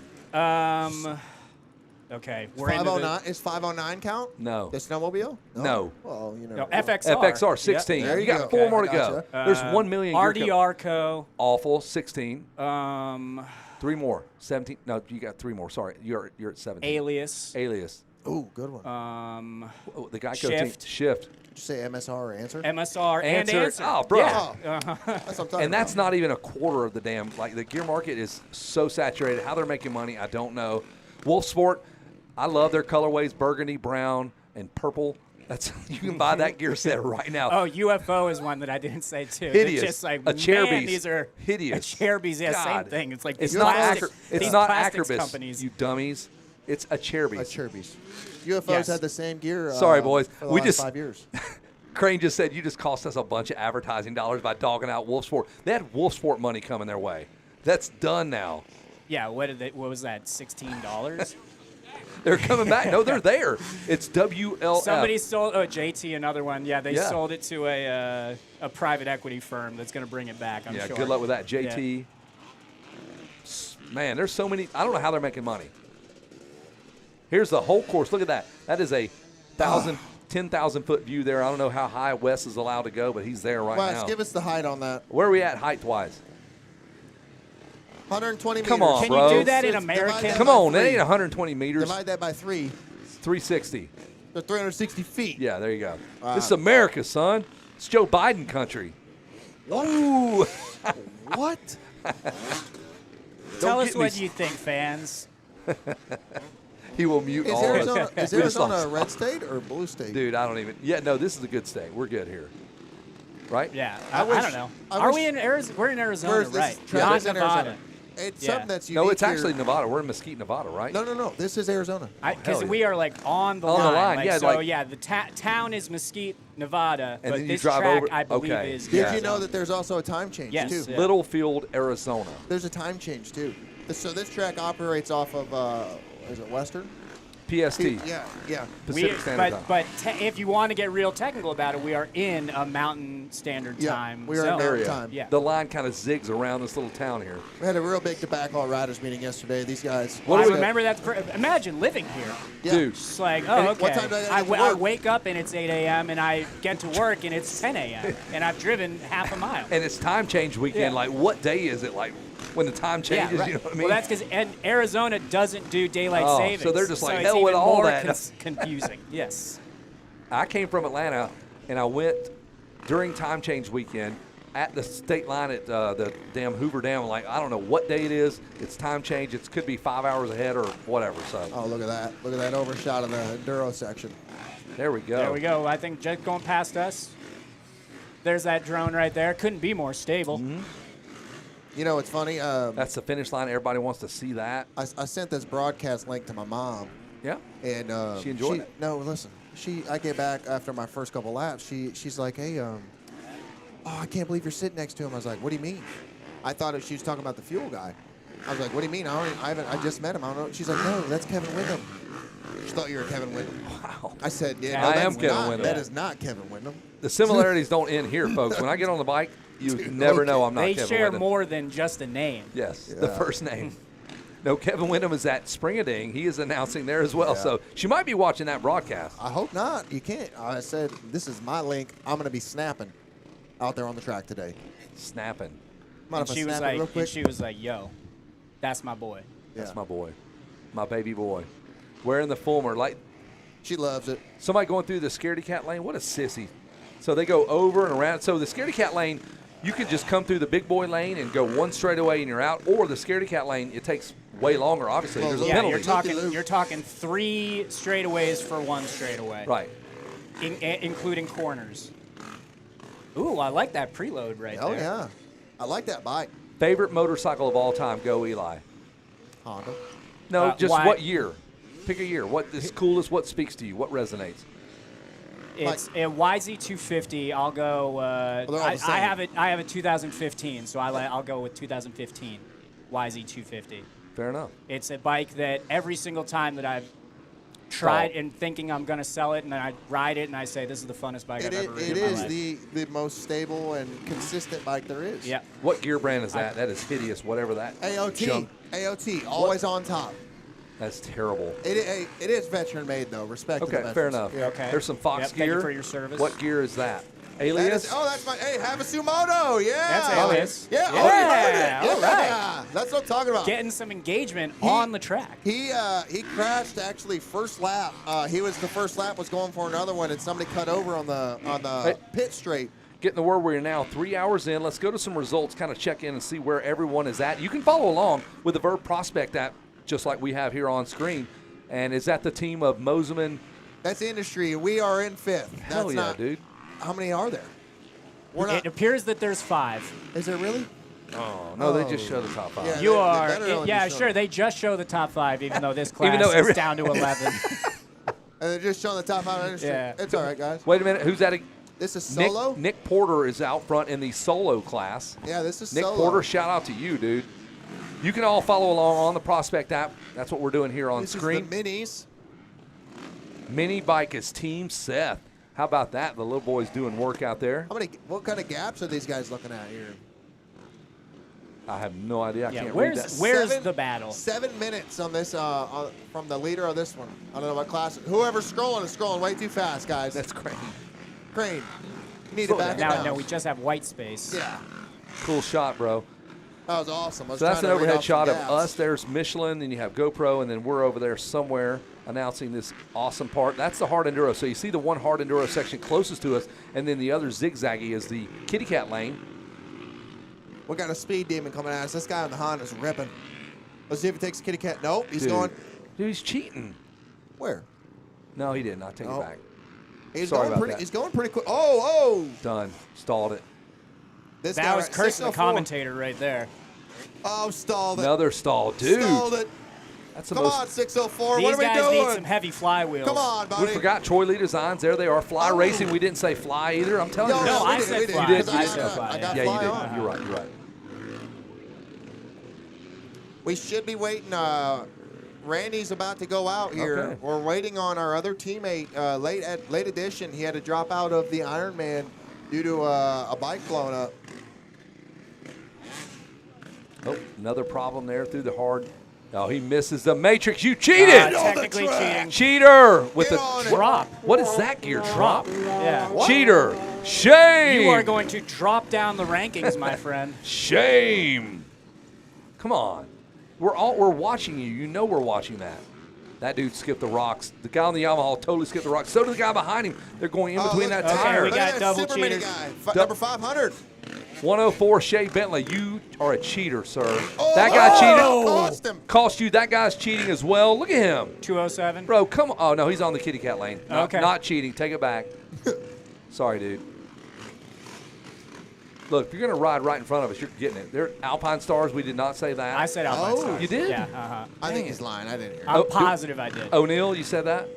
Okay. We're into 509. Is 509 count? No. The snowmobile? No. Well, you know. No, FXR. FXR 16. Yep. There You you got go. 4 more to Okay, I go. gotcha. There's 1 million gear RD Arco. Awful 16. 3 more. 17. No, you got 3 more. Sorry. You're at 17. Alias. Alias. Ooh, good one. Oh, the guy Shift. Shift. Did you say MSR or answer? MSR and Answer. answer. Oh, bro. Yeah. That's what I'm talking And that's about. not even a quarter of the damn. Like, the gear market is so saturated. How they're making money, I don't know. Wolf Sport, I love their colorways: burgundy, brown, and purple. That's you can buy that gear set right now. Oh, UFO is one that I didn't say too. Hideous. It's just like, A chair man, beast. these are Hideous. A chair beast, yeah, God. same thing. It's like It's these not plastic, it's these not plastics Acrobus, companies. you dummies. It's a chair A beast. Cherbies. UFO's Yes. had the same gear. Sorry, boys. For the We last just 5 years. Crane just said you just cost us a bunch of advertising dollars by dogging out Wolf Sport. They had Wolf Sport money coming their way. That's done now. Yeah, what was that? $16? They're coming back. No, they're there. It's WLF. Somebody sold. Oh, JT, another one. Yeah, they sold it to a private equity firm that's going to bring it back. I'm sure. Yeah, good luck with that, JT. Yeah. Man, there's so many. I don't know how they're making money. Here's the whole course. Look at that. That is a 10,000 foot view there. I don't know how high Wes is allowed to go, but he's there right Wes, now. give us the height on that. Where are we at height-wise? 120 Come meters. on, Can bro. you do that in American? Come on, that ain't 120 meters. Divide that by 3. 360. So 360 feet. Yeah, there you go. This is America, son. It's Joe Biden country. Ooh. What? Tell us what you think, fans. He will mute Is all Arizona, of us. is Arizona a red state or a blue state? Dude, I don't even. Yeah, no, this is a good state. We're good here. Right? Yeah, I I wish- don't know. I Are wish- we in Arizona? We're in Arizona, Where's this? right? Travis Not in Nevada. Arizona. It's Yeah. something that's unique. No, it's actually here. Nevada. We're in Mesquite, Nevada, right? No. This is Arizona. Because hell yeah. we are like on the On the line. line, Like, yeah, so like- yeah, the town is Mesquite, Nevada, And but then you this drive track over- I believe okay. is. Did Yeah. you know that there's also a time change Yes. too? Yeah. Littlefield, Arizona. There's a time change too. So this track operates off of is it Western? PST. Yeah. Pacific Standard Time. But if you want to get real technical about it, we are in a Mountain Standard Yeah, Time we are in zone. Mountain area. time. Yeah. The line kind of zigs around this little town here. We had a real big tobacco riders meeting yesterday. These guys. Well, I remember that. Imagine living here. Yeah. Dude. Just like, And oh, okay. what time do I gotta get to I work? wake up and it's 8 a.m. and I get to work and it's 10 a.m. and I've driven half a mile. And it's time change weekend. Yeah. Like, what day is it? Like, when the time changes, right. you know what I mean? Well, that's because Arizona doesn't do daylight Oh, savings. so they're just like, it's hell with even all more that. confusing. Yes. I came from Atlanta, and I went during time change weekend at the state line at the damn Hoover Dam. Like, I don't know what day it is. It's time change. It could be 5 hours ahead or whatever. So Oh, look at that! Look at that overshot of the enduro section. there we go. There we go. I think just going past us. There's that drone right there. Couldn't be more stable. Mm-hmm. You know, it's funny. That's the finish line. Everybody wants to see that. I sent this broadcast link to my mom, Yeah. and She enjoyed it? No, listen. I get back after my first couple laps. She's like, hey, oh, I can't believe you're sitting next to him. I was like, what do you mean? I thought she was talking about the fuel guy. I was like, what do you mean? I just met him. I don't know. She's like, no, that's Kevin Windham. She thought you were Kevin Windham. Wow. I said, yeah, I no, am that's Kevin not. Windham. That is not Kevin Windham. The similarities don't end here, folks. When I get on the bike, you never know I'm not They Kevin share Windham. more than just a name. Yes, the first name. No, Kevin Windham is at Spring-A-Ding. He is announcing there as well. Yeah. So she might be watching that broadcast. I hope not. You can't. I said, this is my link. I'm going to be snapping out there on the track today. Snapping. Mind And if I she was snap it real like, quick? and she was like, yo, that's my boy. That's Yeah. my boy. My baby boy. Wearing the Fulmer. Like She loves it. somebody going through the scaredy cat lane. What a sissy. So they go over and around. So the scaredy cat lane, you can just come through the big boy lane and go one straightaway and you're out. Or the scaredy cat lane, it takes way longer, obviously. Well, There's a Yeah, penalty. you're talking 3 straightaways for 1 straightaway. Right. Including corners. Ooh, I like that preload right Oh, there. yeah. I like that bike. Favorite motorcycle of all time? Go, Eli. Honda. No, just why- what year? Pick a year. What is coolest? What speaks to you? What resonates? It's a YZ250. I'll go. they're all the same. I have a 2015, so I'll go with 2015 YZ250. Fair enough. It's a bike that every single time that I've tried and thinking I'm going to sell it, and then I ride it and I say, this is the funnest bike I've ever ridden It in my is life. the most stable and consistent bike there is. Yeah. What gear brand is that? That is hideous. Whatever that. AOT. junk- AOT. Always on top. That's terrible. It is veteran made though. Respect to the Okay, veterans. fair enough. Yeah. Okay. There's some Fox Yep, gear. thank you for your service. What gear is that? That Alias? is, that's my. Hey, Havasumoto. Yeah. That's Alias. Yeah. Oh, Yeah, you heard it. all Yeah. That's what I'm talking about. Getting some engagement on the track. He crashed actually first lap. He was the first lap was going for another one, and somebody cut over on the pit straight. Getting the word we're now 3 hours in. Let's go to some results, kind of check in and see where everyone is at. You can follow along with the Verb Prospect app, just like we have here on screen. And is that the team of Moseman? That's the industry. We are in 5th. Hell That's yeah, not, dude. How many are there? We're It not. appears that there's 5. Is there really? Oh, no, they just show the top 5. Yeah. You they are. better only Yeah, be showing- sure. They just show the top 5, even though this class though is down to 11. And they're just showing the top 5 industry. Yeah. It's all right, guys. Wait a minute. Who's that? This is solo. Nick Porter is out front in the solo class. Yeah, this is Nick solo. Porter, shout out to you, dude. You can all follow along on the Prospect app. That's what we're doing here on screen. This is the minis. Mini bike is Team Seth. How about that? The little boy's doing work out there. What kind of gaps are these guys looking at here? I have no idea. I can't where's read that. where's the battle? 7 minutes on this from the leader of this one. I don't know what class. Whoever's scrolling is scrolling way too fast, guys. That's Crane. Crane, you need to back it down. No, we just have white space. Yeah. Cool shot, bro. That was awesome. So that's an overhead shot of us. There's Michelin, then you have GoPro, and then we're over there somewhere announcing this awesome part. That's the hard enduro. So you see the one hard enduro section closest to us, and then the other zigzaggy is the kitty cat lane. We got a speed demon coming at us. This guy on the Honda is ripping. Let's see if he takes the kitty cat. Nope, he's going. Dude, he's cheating. Where? No, he didn't. I'll take it back. He's Sorry going about pretty. that. He's going pretty quick. Oh. Done. Stalled it. This that guy was right, cursing the 604. commentator right there. Oh, stalled it. Another stall, dude. Stalled it. That's the Come most. on, 604. These What are we guys doing? need some heavy flywheels. Come on, buddy. We forgot Troy Lee Designs. There they are. Fly Racing. We didn't say fly either. I'm telling you. No, I said fly. You did. I said fly. Yeah, you did. You're right. You're right. We should be waiting. Randy's about to go out here. Okay. We're waiting on our other teammate. Late edition, he had to drop out of the Ironman due to a bike blowing up. Oh, another problem there through the hard. Oh, he misses the matrix. You cheated. Technically cheating. Cheater with Get the on it. Drop. What is that gear? Drop. Yeah. Cheater. Shame. You are going to drop down the rankings, my friend. Shame. Come on. We're watching you. You know we're watching that. That dude skipped the rocks. The guy on the Yamaha totally skipped the rocks. So did the guy behind him. They're going in between that tire. we got double Super mini cheaters. guy. Number 500. 104 Shea Bentley. You are a cheater, sir. That guy cheated. Cost him. Cost you. That guy's cheating as well. Look at him. 207. Bro, come on. Oh, no, he's on the kitty cat lane. Okay. Not cheating. Take it back. Sorry, dude. Look, if you're going to ride right in front of us, you're getting it. They're Alpine Stars. We did not say that. I said Alpine Stars. You did? Yeah. I think he's lying. I didn't hear. I'm positive I did. O'Neill, you said that?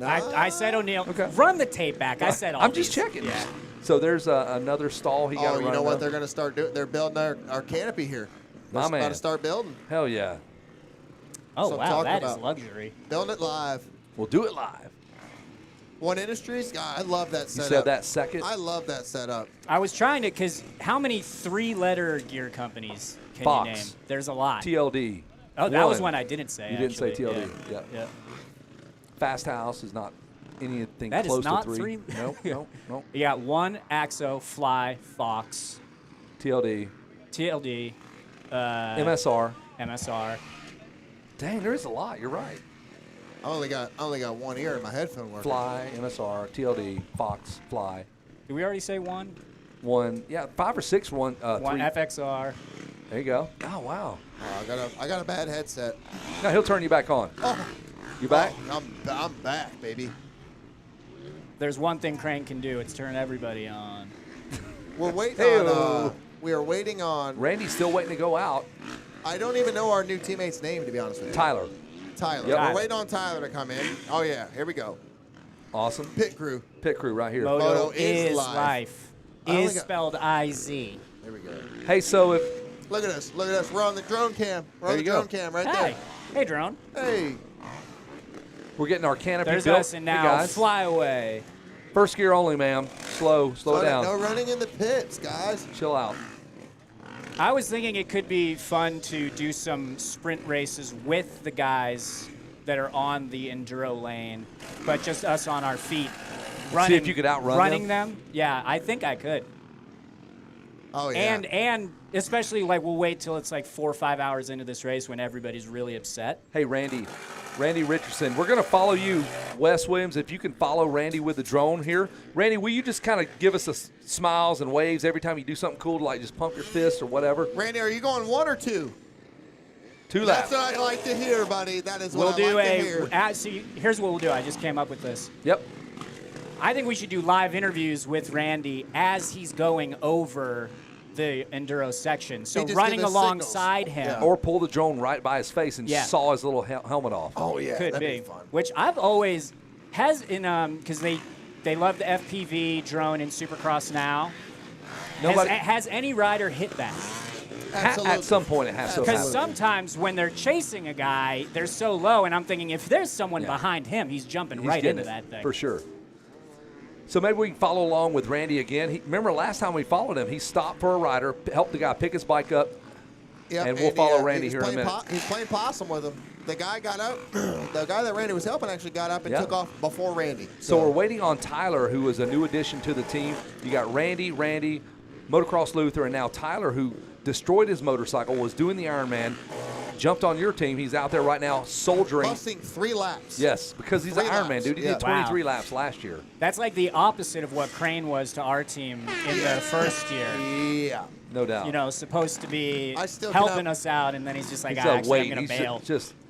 I said O'Neill. Okay. Run the tape back. I said all I'm just these. checking. Yeah. So there's another stall he got to Oh, run. you know what now. they're going to start doing? They're building our canopy here. My They're man. about to start building. Hell yeah. Oh, So I'm wow. talking That is about. luxury. Building it live. We'll do it live. One Industries. God, I love that You setup. said that second? I love that setup. I was trying to, because how many three-letter gear companies can Fox. you name? There's a lot. TLD. Oh, that was one I didn't say. You didn't say actually. TLD. Yeah. Yeah. Fast House is not anything That is close not to three. three. Nope. You got one Axo, Fly, Fox, TLD. TLD, MSR. MSR. Dang, there is a lot. You're right. I only got one ear in my headphone working. Fly, MSR, TLD, Fox, Fly. Did we already say one? One, yeah, 5 or 6. One, One 3. FXR. There you go. Oh, wow. I got a bad headset. Now he'll turn you back on. Oh. You back? Oh, I'm back, baby. There's one thing Crane can do. It's turn everybody on. We're waiting Hey-o. on. We are waiting on. Randy's still waiting to go out. I don't even know our new teammate's name, to be honest with you. Tyler. Tyler. Yep. We're waiting on Tyler to come in. Oh yeah, here we go. Awesome. Pit crew. Pit crew right here. Moto is is live. life. I only Is got- spelled I-Z. There we go. Hey, so if Look at us. Look at us. We're on the drone cam. We're on There the you go. drone cam right Hey. Hey, drone. there. Hey. we're getting our canopy There's built, us and hey, now guys. fly away. First gear only, ma'am. Slow it down. No running in the pits, guys. Chill out. I was thinking it could be fun to do some sprint races with the guys that are on the enduro lane, but just us on our feet. Running, if you could outrun running them. Yeah, I think I could. Oh yeah. And especially like we'll wait till it's like 4 or 5 hours into this race when everybody's really upset. Hey, Randy Richardson, we're going to follow you, Wes Williams. If you can follow Randy with the drone here. Randy, will you just kind of give us smiles and waves every time you do something cool to like just pump your fist or whatever? Randy, are you going 1 or 2? 2 That's laps. what I like to hear, buddy. That is We'll what I do like to hear. see, here's what we'll do. I just came up with this. Yep. I think we should do live interviews with Randy as he's going over the enduro section. So He just running give us alongside signals. him. Yeah. Or pull the drone right by his face and Yeah. saw his little helmet off. Oh yeah, Could that'd be. be fun. Which I've always has in because they love the FPV drone in Supercross now. Nobody- Has any rider hit that? At some point, it has to happen. Because sometimes when they're chasing a guy, they're so low, and I'm thinking if there's someone behind him, he's jumping right into that thing. For sure. So maybe we can follow along with Randy again. Remember last time we followed him, he stopped for a rider, helped the guy pick his bike up, and we'll follow Randy here in a minute. He's playing possum with him. The guy got up. The guy that Randy was helping actually got up and took off before Randy. So we're waiting on Tyler, who is a new addition to the team. You got Randy, Motocross Luther, and now Tyler, who destroyed his motorcycle, was doing the Ironman, jumped on your team. He's out there right now soldiering. Busting 3 laps. Yes, because he's an Ironman, dude. He did 23 laps last year. That's like the opposite of what Crane was to our team in the first year. Yeah. No doubt. You know, supposed to be still helping us out, and then he's just like, I'm going to bail.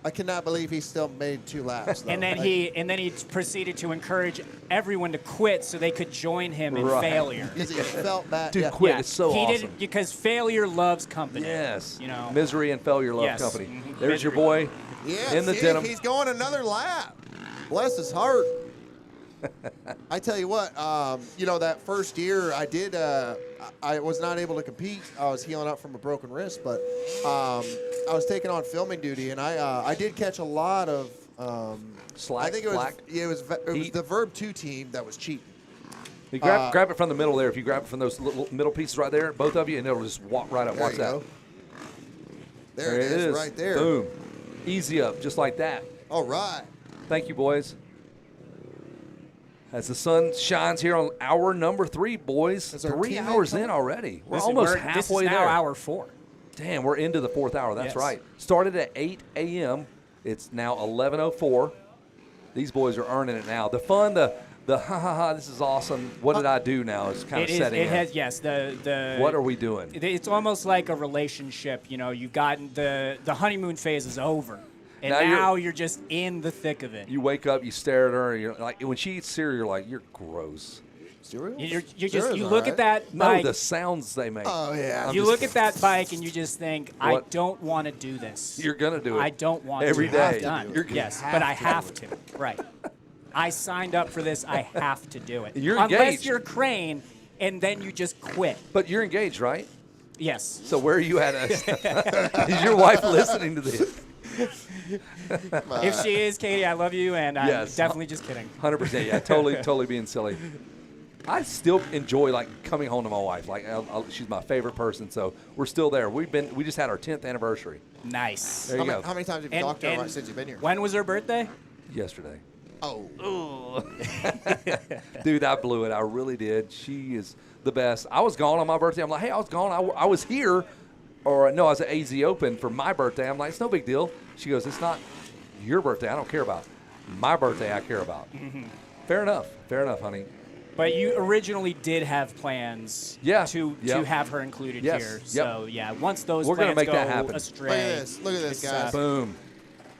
I cannot believe he still made 2 laps. Though. And then he proceeded to encourage everyone to quit so they could join him in failure. Because he felt bad. Dude, quit. It's so awesome. He did it because failure loves company. Yes. You know. Misery and failure love company. Mm-hmm. There's your boy in the denim. He's going another lap. Bless his heart. I tell you what, that first year I was not able to compete. I was healing up from a broken wrist, but I was taking on filming duty, and I did catch a lot of slack. I think it was the Verb 2 team that was cheating. You grab it from the middle there. If you grab it from those little middle pieces right there, both of you, and it'll just walk right up. Watch that. Go. There it is, right there. Boom. Easy up, just like that. All right. Thank you, boys. As the sun shines here on hour number 3, boys. 3 hours in already. We're almost halfway this is now there. hour 4. Damn, we're into the 4th hour. That's right. Started at 8 a.m. It's now 11:04. These boys are earning it now. The fun, the ha, this is awesome. What did I do now is kind of setting in. What are we doing? It's almost like a relationship. You know, you've gotten the honeymoon phase is over. And now you're just in the thick of it. You wake up, you stare at her, and you're like, when she eats cereal, you're like, you're gross. Cereal? You look at that bike. No, the sounds they make. Oh, yeah. You look at that bike and you just think, I don't want to do this. You're going to do it. I don't want every to. day. Yes, but I have to. Right. I signed up for this. I have to do it. You're Unless engaged. you're Crane, and then you just quit. But you're engaged, right? Yes. So where are you at? Is your wife listening to this? If she is, Katie, I love you, and I'm definitely just kidding. 100%, yeah, totally being silly. I still enjoy coming home to my wife. She's my favorite person, so we're still there. We just had our 10th anniversary. Nice. There you go. How many times have you talked to her since you've been here? When was her birthday? Yesterday. Oh. Dude, I blew it. I really did. She is the best. I was gone on my birthday. I'm like, hey, I was gone. I was here. Or, no, I was at AZ Open for my birthday. I'm like, it's no big deal. She goes, it's not your birthday I don't care about. My birthday I care about. Mm-hmm. Fair enough, honey. But you originally did have plans to have her included here. So, once those plans make go that happen. astray. Look at this, guys. Boom.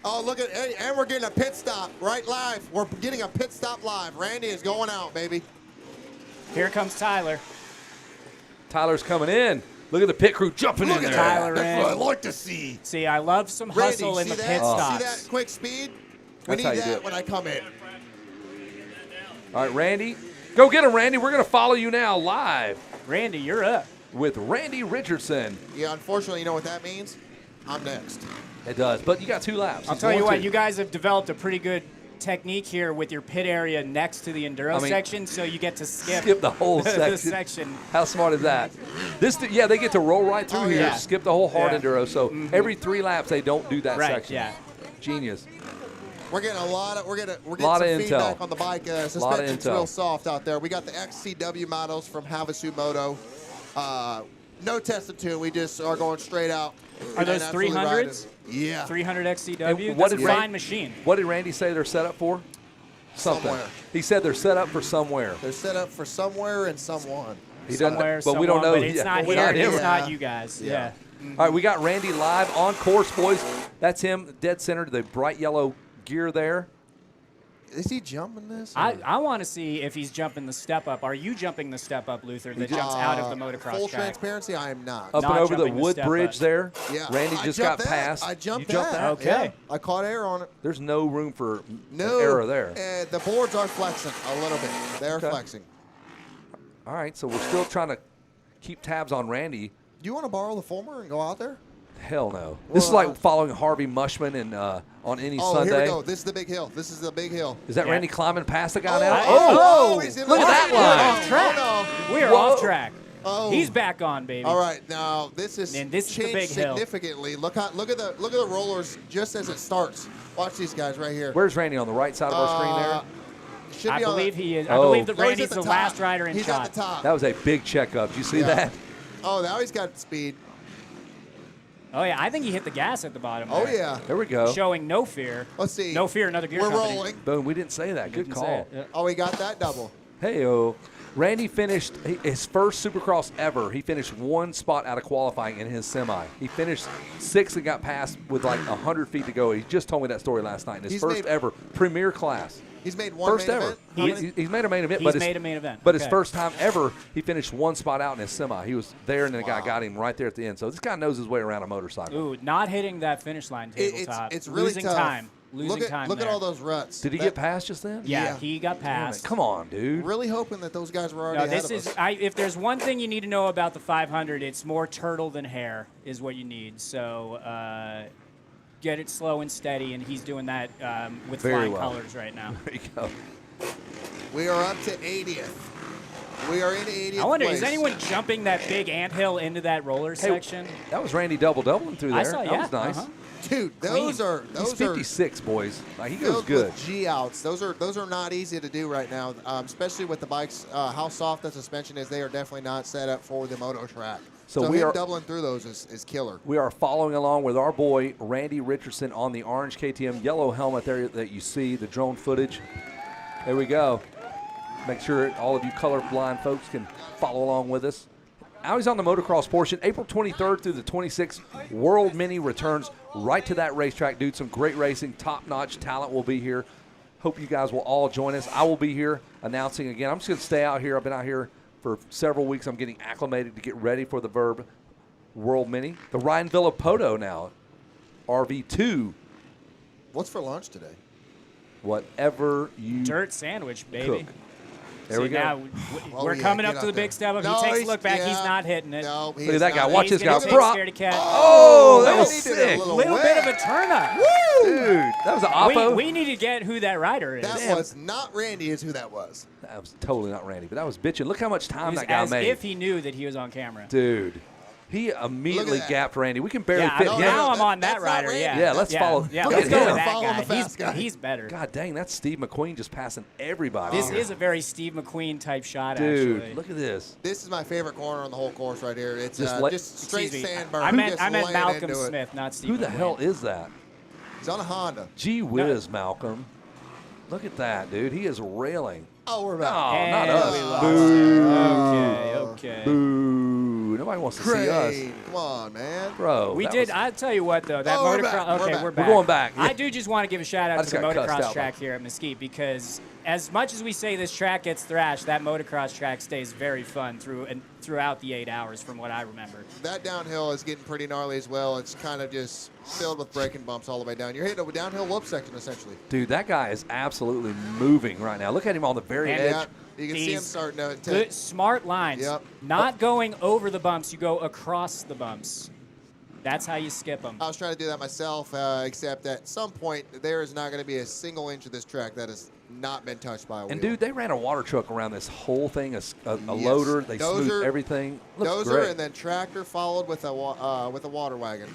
Oh, look at and we're getting a pit stop right live. We're getting a pit stop live. Randy is going out, baby. Here comes Tyler. Tyler's coming in. Look at the pit crew jumping in there. Tyler That's what I like to see. See, I love some hustle in the pit stops. See that quick speed? We That's how need you do that it. when I come in. All right, Randy. Go get him, Randy. We're going to follow you now live. Randy, you're up. With Randy Richardson. Yeah, unfortunately, you know what that means? I'm next. It does, but you got 2 laps. I'll tell you what, you guys have developed a pretty good technique here with your pit area next to the enduro section, so you get to skip the whole section. How smart is that? They get to roll right through here, skip the whole hard enduro. So every 3 laps they don't do that section. Yeah. We're Genius. getting we're getting some intel. feedback on the bike. Suspension's real soft out there. We got the XCW models from Havasu Moto. No tested tune. We just are going straight out. Are those 300s? Yeah. 300 XCW? What That's a fine machine. What did Randy say they're set up for? Something. Somewhere. He said they're set up for somewhere. They're set up for somewhere and someone. Somewhere, but we don't know. But it's not here. It's not you guys. Yeah. All right, we got Randy live on course, boys. That's him, dead center to the bright yellow gear there. Is he jumping this? I want to see if he's jumping the step up. Are you jumping the step up, Luther, that jumps out of the motocross full track? transparency, I am not. Up and over the wood bridge there. Yeah. Randy just got past. I jumped you jumped that. that. Okay. Yeah. I caught air on it. There's no room for error there. The boards are flexing a little bit. They're flexing. All right, so we're still trying to keep tabs on Randy. you want to borrow the Fulmer and go out there? Hell no. This is like following Harvey Mushman and on any Sunday. Here we go. This is the big hill. This is the big hill. Is that Randy climbing past the guy now? He's in look at that We're line. off track. Oh, no. We are off track. Oh. He's back on, baby. All right, now this is And this is the changed big hill. significantly. Look at the rollers just as it starts. Watch these guys right here. Where's Randy on the right side of our screen there? Should I be on believe the- he is. I Oh. believe that No, he's Randy's at the top. last rider in He's shot. at the top. That was a big checkup. Did you see Yeah. that? Oh, now he's got speed. Oh yeah, I think he hit the gas at the bottom. Oh there. yeah. There we go. Showing no fear. Let's see. No fear, another gear We're company. rolling. Boom. We didn't say that. Good Didn't say call. it, yeah. Oh, he got that double. Hey-o. Randy finished his first Supercross ever. He finished one spot out of qualifying in his semi. He finished 6th and got past with like 100 feet to go. He just told me that story last night in his He's first made- ever premier class. He's made one First main ever. event. How many? He's made a main event. He's but made a main event. But his Okay. first time ever, he finished one spot out in his semi. He was there, and the guy got him right there at the end. So this guy knows his way around a motorcycle. Ooh, not hitting that finish line tabletop. It's really losing tough. time. Losing look at, time. Look there. at all those ruts. Did he get past just then? Yeah, he got past. Come on, dude. Really hoping that those guys were already No, ahead this of is. us. If there's one thing you need to know about the 500, it's more turtle than hair is what you need. So get it slow and steady, and he's doing that with Very flying well. colors right now. There you go. We are up to 80th. We are in 80th I wonder, place. is anyone jumping that big anthill into that roller section? That was Randy double-doubling through there. I saw, that yeah. was nice. Uh-huh. Dude, those are He's 56, boys. Like, he goes filled good. with G outs. Those are not easy to do right now, especially with the bikes. How soft the suspension is, they are definitely not set up for the moto track. So So we him are- doubling through those is killer. We are following along with our boy Randy Richardson on the orange KTM yellow helmet there that you see, the drone footage. There we go. Make sure all of you colorblind folks can follow along with us. Now he's on the motocross portion. April 23rd through the 26th, World Mini returns right to that racetrack, dude. Some great racing, top-notch talent will be here. Hope you guys will all join us. I will be here announcing again. I'm just going to stay out here. I've been out here for several weeks. I'm getting acclimated to get ready for the Verb World Mini. The Ryan Villapoto now, RV2. What's for lunch today? Whatever you Dirt sandwich, baby. cook. There we go. Now, Oh, we're yeah, coming get up to out the big there. step up. No, He takes a he's- look back. He's yeah. not hitting it. No, Look at that guy. Watch He's this guy. gonna take Bro. scaredy cat. Oh, that was he did a sick. little Little bit of a wet. turn up. Dude, that was an oppo. We need to get who that rider is. That was not Randy, is who that was. That was totally not Randy, but that was bitching. Look how much It time was that guy as made. if he knew that he was on camera. Dude, he immediately that. gapped Randy. We can barely Yeah, fit now him. I'm on that that's not rider. Randy. Yeah, Yeah, let's follow- Yeah, look let's at go him. with that Follow guy. the fast guy. He's better. God dang, that's Steve McQueen just passing everybody. This is a very Steve McQueen type shot, Dude, actually. look at this. This is my favorite corner on the whole course right here. It's Just just straight Excuse me. sandburn. I meant Just laying Malcolm into it. Smith, not Steve Who the McQueen. hell is that? He's on a Honda. Gee whiz, Malcolm. Look at that, dude. He is railing. Oh, we're Oh, back. not And us. we lost. Boo. Okay. Boo. Nobody wants to see us. Great. Come on, man. Bro, We that did. was- I'll tell you what, though. That Oh, we're motocross. back. We're Okay, back. we're We're back. going back. I do just want to give a shout I out to just the got cussed motocross out, track though. here at Mesquite because as much as we say this track gets thrashed, that motocross track stays very fun throughout the 8 hours, from what I remember. That downhill is getting pretty gnarly as well. It's kind of just filled with braking bumps all the way down. You're hitting a downhill whoop section, essentially. Dude, that guy is absolutely moving right now. Look at him on the very And edge. Yeah, you can see him These starting to Good, smart lines. Yep. Not going over the bumps. You go across the bumps. That's how you skip them. I was trying to do that myself, except at some point there is not going to be a single inch of this track that has not been touched by a wheel. And, dude, they ran a water truck around this whole thing, a loader. They Dozer- smoothed everything. Looks Dozer great. and then tractor followed with a water wagon.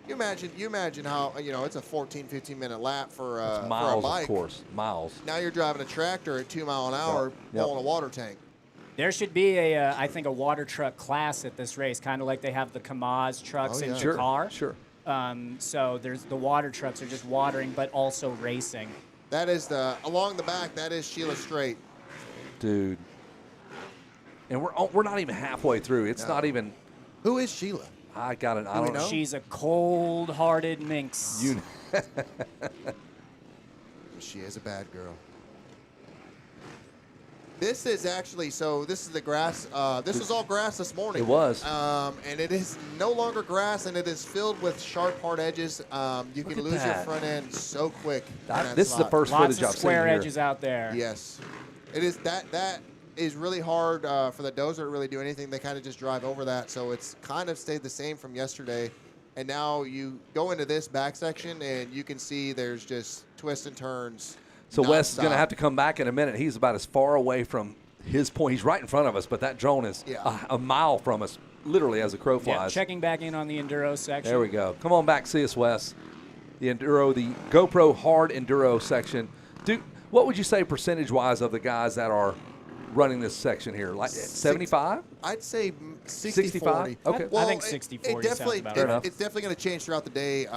You imagine how it's a 14, 15-minute lap for a miles, bike. of course. Miles. Now you're driving a tractor at 2 mile an hour, Yep. pulling a water tank. There should be I think a water truck class at this race, kind of like they have the Kamaz trucks Oh, in yeah. Sure, Qatar. sure. So there's the water trucks are just watering, but also racing. That is along the back. That is Sheila Strait. Dude. And we're not even halfway through. It's No. not even. Who is Sheila? I got it. I we don't know? know. She's a cold-hearted minx. She is a bad girl. This is actually this is the grass. This was all grass this morning. It was. And it is no longer grass, and it is filled with sharp, hard edges. You Look can at lose your that. front end so quick. in that This is the slot. first Lots footage of I've seen square here. edges out there. Yes, it is that is really hard for the dozer to really do anything. They kind of just drive over that. So it's kind of stayed the same from yesterday. And now you go into this back section, and you can see there's just twists and turns. So Wes is going to nonstop. have to come back in a minute. He's about as far away from his point. He's right in front of us, but that drone is a mile from us, literally as the crow Yeah, flies. checking back in on the enduro section. There we go. Come on back, see us, Wes. The enduro, the GoPro hard enduro section. Dude, what would you say percentage-wise of the guys that are running this section here? Like 75? I'd say 65? 60-40. Okay. I think 60-40 sounds about right. It's definitely going to change throughout the day.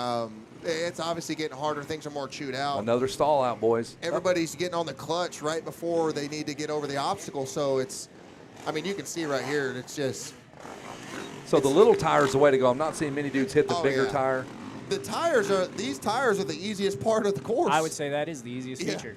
It's obviously getting harder. Things are more chewed out. Another stall out, boys. Everybody's getting on the clutch right before they need to get over the obstacle. So it's, I mean, you can see right here, it's just. So the little tire's the way to go. I'm not seeing many dudes hit the bigger tire. These tires are the easiest part of the course. I would say that is the easiest feature.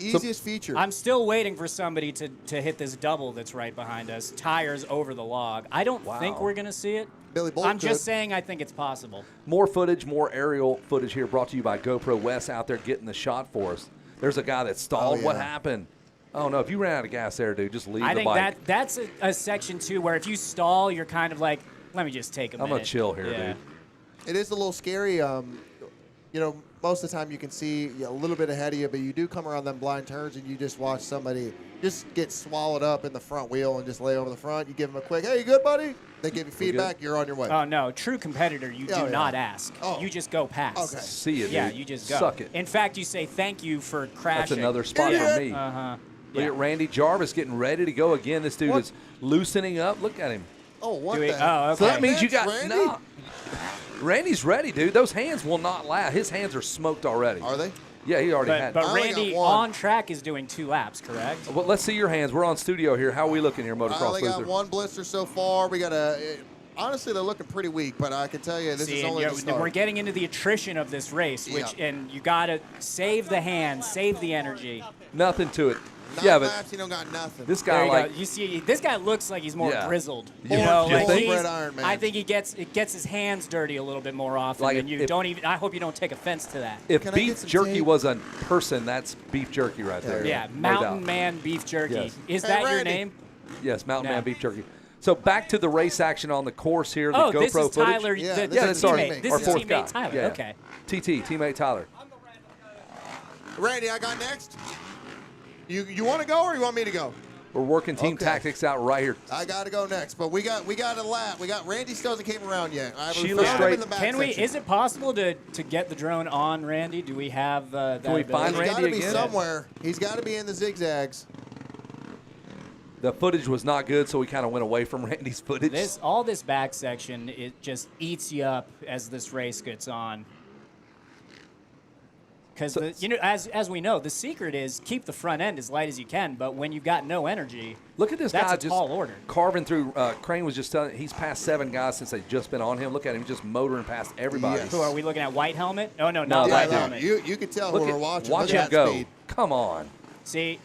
Easiest feature. I'm still waiting for somebody to hit this double that's right behind us. Tires over the log. I don't think we're going to see it. Billy Bolt I'm could. just saying I think it's possible. More footage, more aerial footage here brought to you by GoPro. Wes out there getting the shot for us. There's a guy that stalled. Oh, What yeah. happened? Oh, no. If you ran out of gas there, dude, just leave I the think bike. that's a section, too, where if you stall, you're kind of like, let me just take a minute. I'm going to chill here, Yeah. dude. It is a little scary. You know, most of the time you can see a little bit ahead of you, but you do come around them blind turns and you just watch somebody just get swallowed up in the front wheel and just lay over the front. You give them a quick, hey, you good, buddy? They give you feedback. You're on your way. Oh, no. True competitor, you do Oh, yeah. not ask. Oh. You just go past. Okay. See you, dude. Yeah, you just go. Suck it. In fact, you say thank you for crashing. That's another spot for me. Uh-huh. Look at Randy Jarvis getting ready to go again. This dude is loosening up. Look at him. Oh, what Do we- the oh, okay. So that means you got Randy? no. Randy's ready, dude. Those hands will not last. His hands are smoked already. Are they? Yeah, he already had. But I only got Randy one. on track is doing 2 laps, correct? Well, let's see your hands. We're on studio here. How are we looking here, I Motocross only got Loser? one blister so far. We got honestly, they're looking pretty weak, but I can tell you this See, is and only the start. we're getting into the attrition of this race, which and you got to save the hands, save the energy. Nothing to it. Not Yeah, but laps, you don't got nothing. this There guy you like go. You see, this guy looks like he's more Yeah. grizzled. You You know, think? like Full he's- bred Iron Man. I think he gets his hands dirty a little bit more often Like than if- you. if- Don't even. I hope you don't take offense to that. if Can I get beef some jerky tape? was a person, that's beef jerky right there. Yeah, No Mountain doubt. Man Beef Jerky. Yes. Is Hey, that your Randy. name? Yes, Mountain Yeah. Man beef jerky. So back to the race action on the course here. The Oh, GoPro this is footage. Tyler. Yeah, the, this Yeah, is that's our, teammate. This our is fourth teammate guy. Tyler. Yeah. Okay. TT, teammate Tyler. Randy, I got next. You want to go or you want me to go? We're working team Okay. tactics out right here. I got to go next, but we got a lap. We got Randy still hasn't came around yet. I Sheila found him Strait. in the back Can we? section. Is it possible to get the drone on Randy? Do we have that? Can we find ability? He's got to Randy be again? somewhere. He's got to be in the zigzags. The footage was not good, so we kind of went away from Randy's footage. All this back section, it just eats you up as this race gets on. Because as we know, the secret is keep the front end as light as you can. But when you've got no energy, Look at this that's guy a just tall order. carving through. Crane was just telling he's passed 7 guys since they've just been on him. Look at him just motoring past everybody. Yes. Who are we looking at? White helmet? Oh no, No, not White white helmet. You can tell Look who at, we're watching. watch Look at him that go. speed. Come on. See,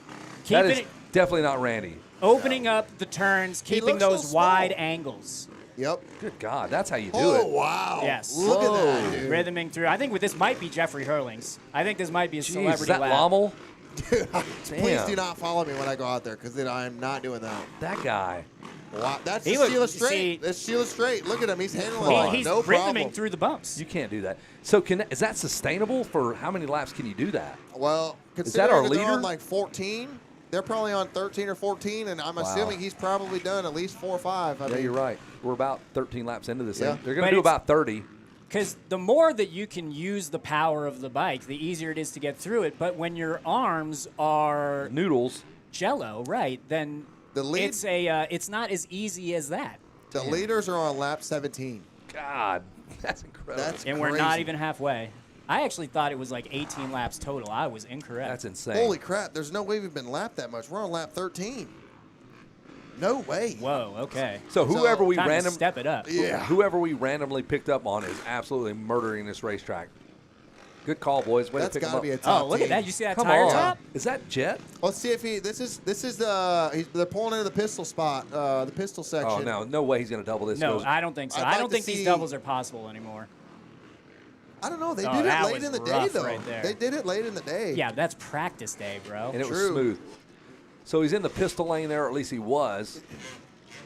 That keeping is it, definitely not Randy. opening up the turns, keeping looks so those small. wide angles. Yep. Good God, that's how you do Oh it. wow. Yes. Look at that, dude. Rhythming through. I think this might be Jeffrey Hurlings. I think this might be a Jeez, celebrity is that lap. Lommel? Please Damn. do not follow me when I go out there, because then I am not doing that. That guy. Wow. That's He the look- Sheila see- Strait. That's Sheila Strait. Look at him. He's handling Come on. it. He's No rhythming problem. through the bumps. You can't do that. So is that sustainable for how many laps can you do that? Well, that considering our that they're leader? on like 14, they're probably on 13 or 14, and I'm Wow. assuming he's probably done at least 4 or 5. I Yeah, mean, you're right. We're about 13 laps into this Yeah. thing. They're going But to do it's- about 30. Because the more that you can use the power of the bike, the easier it is to get through it. But when your arms are Noodles. jello, right, then The lead- it's not as easy as that. The leaders are on lap 17. God, that's incredible. That's And we're not crazy. even halfway. I actually thought it was like 18 laps total. I was incorrect. That's insane. Holy crap, there's no way we've been lapped that much. We're on lap 13. No way. Whoa, okay. So whoever we Time to random step it up. Yeah. whoever we randomly picked up on is absolutely murdering this racetrack. Good call, boys. Way That's to pick got to him be a up. top Oh, look team. at that. You see that Come tire on. top? Is that Jet? Let's see if he. This is they're pulling into the pistol spot, the pistol section. Oh, no way he's going to double this. No, Goes- I don't think so. I'd I like don't to think these see- doubles are possible anymore. I don't know. They Oh, did it that late was in the day, rough though. right there. They did it late in the day. Yeah, that's practice day, bro. and it was True. smooth. So he's in the pistol lane there, or at least he was.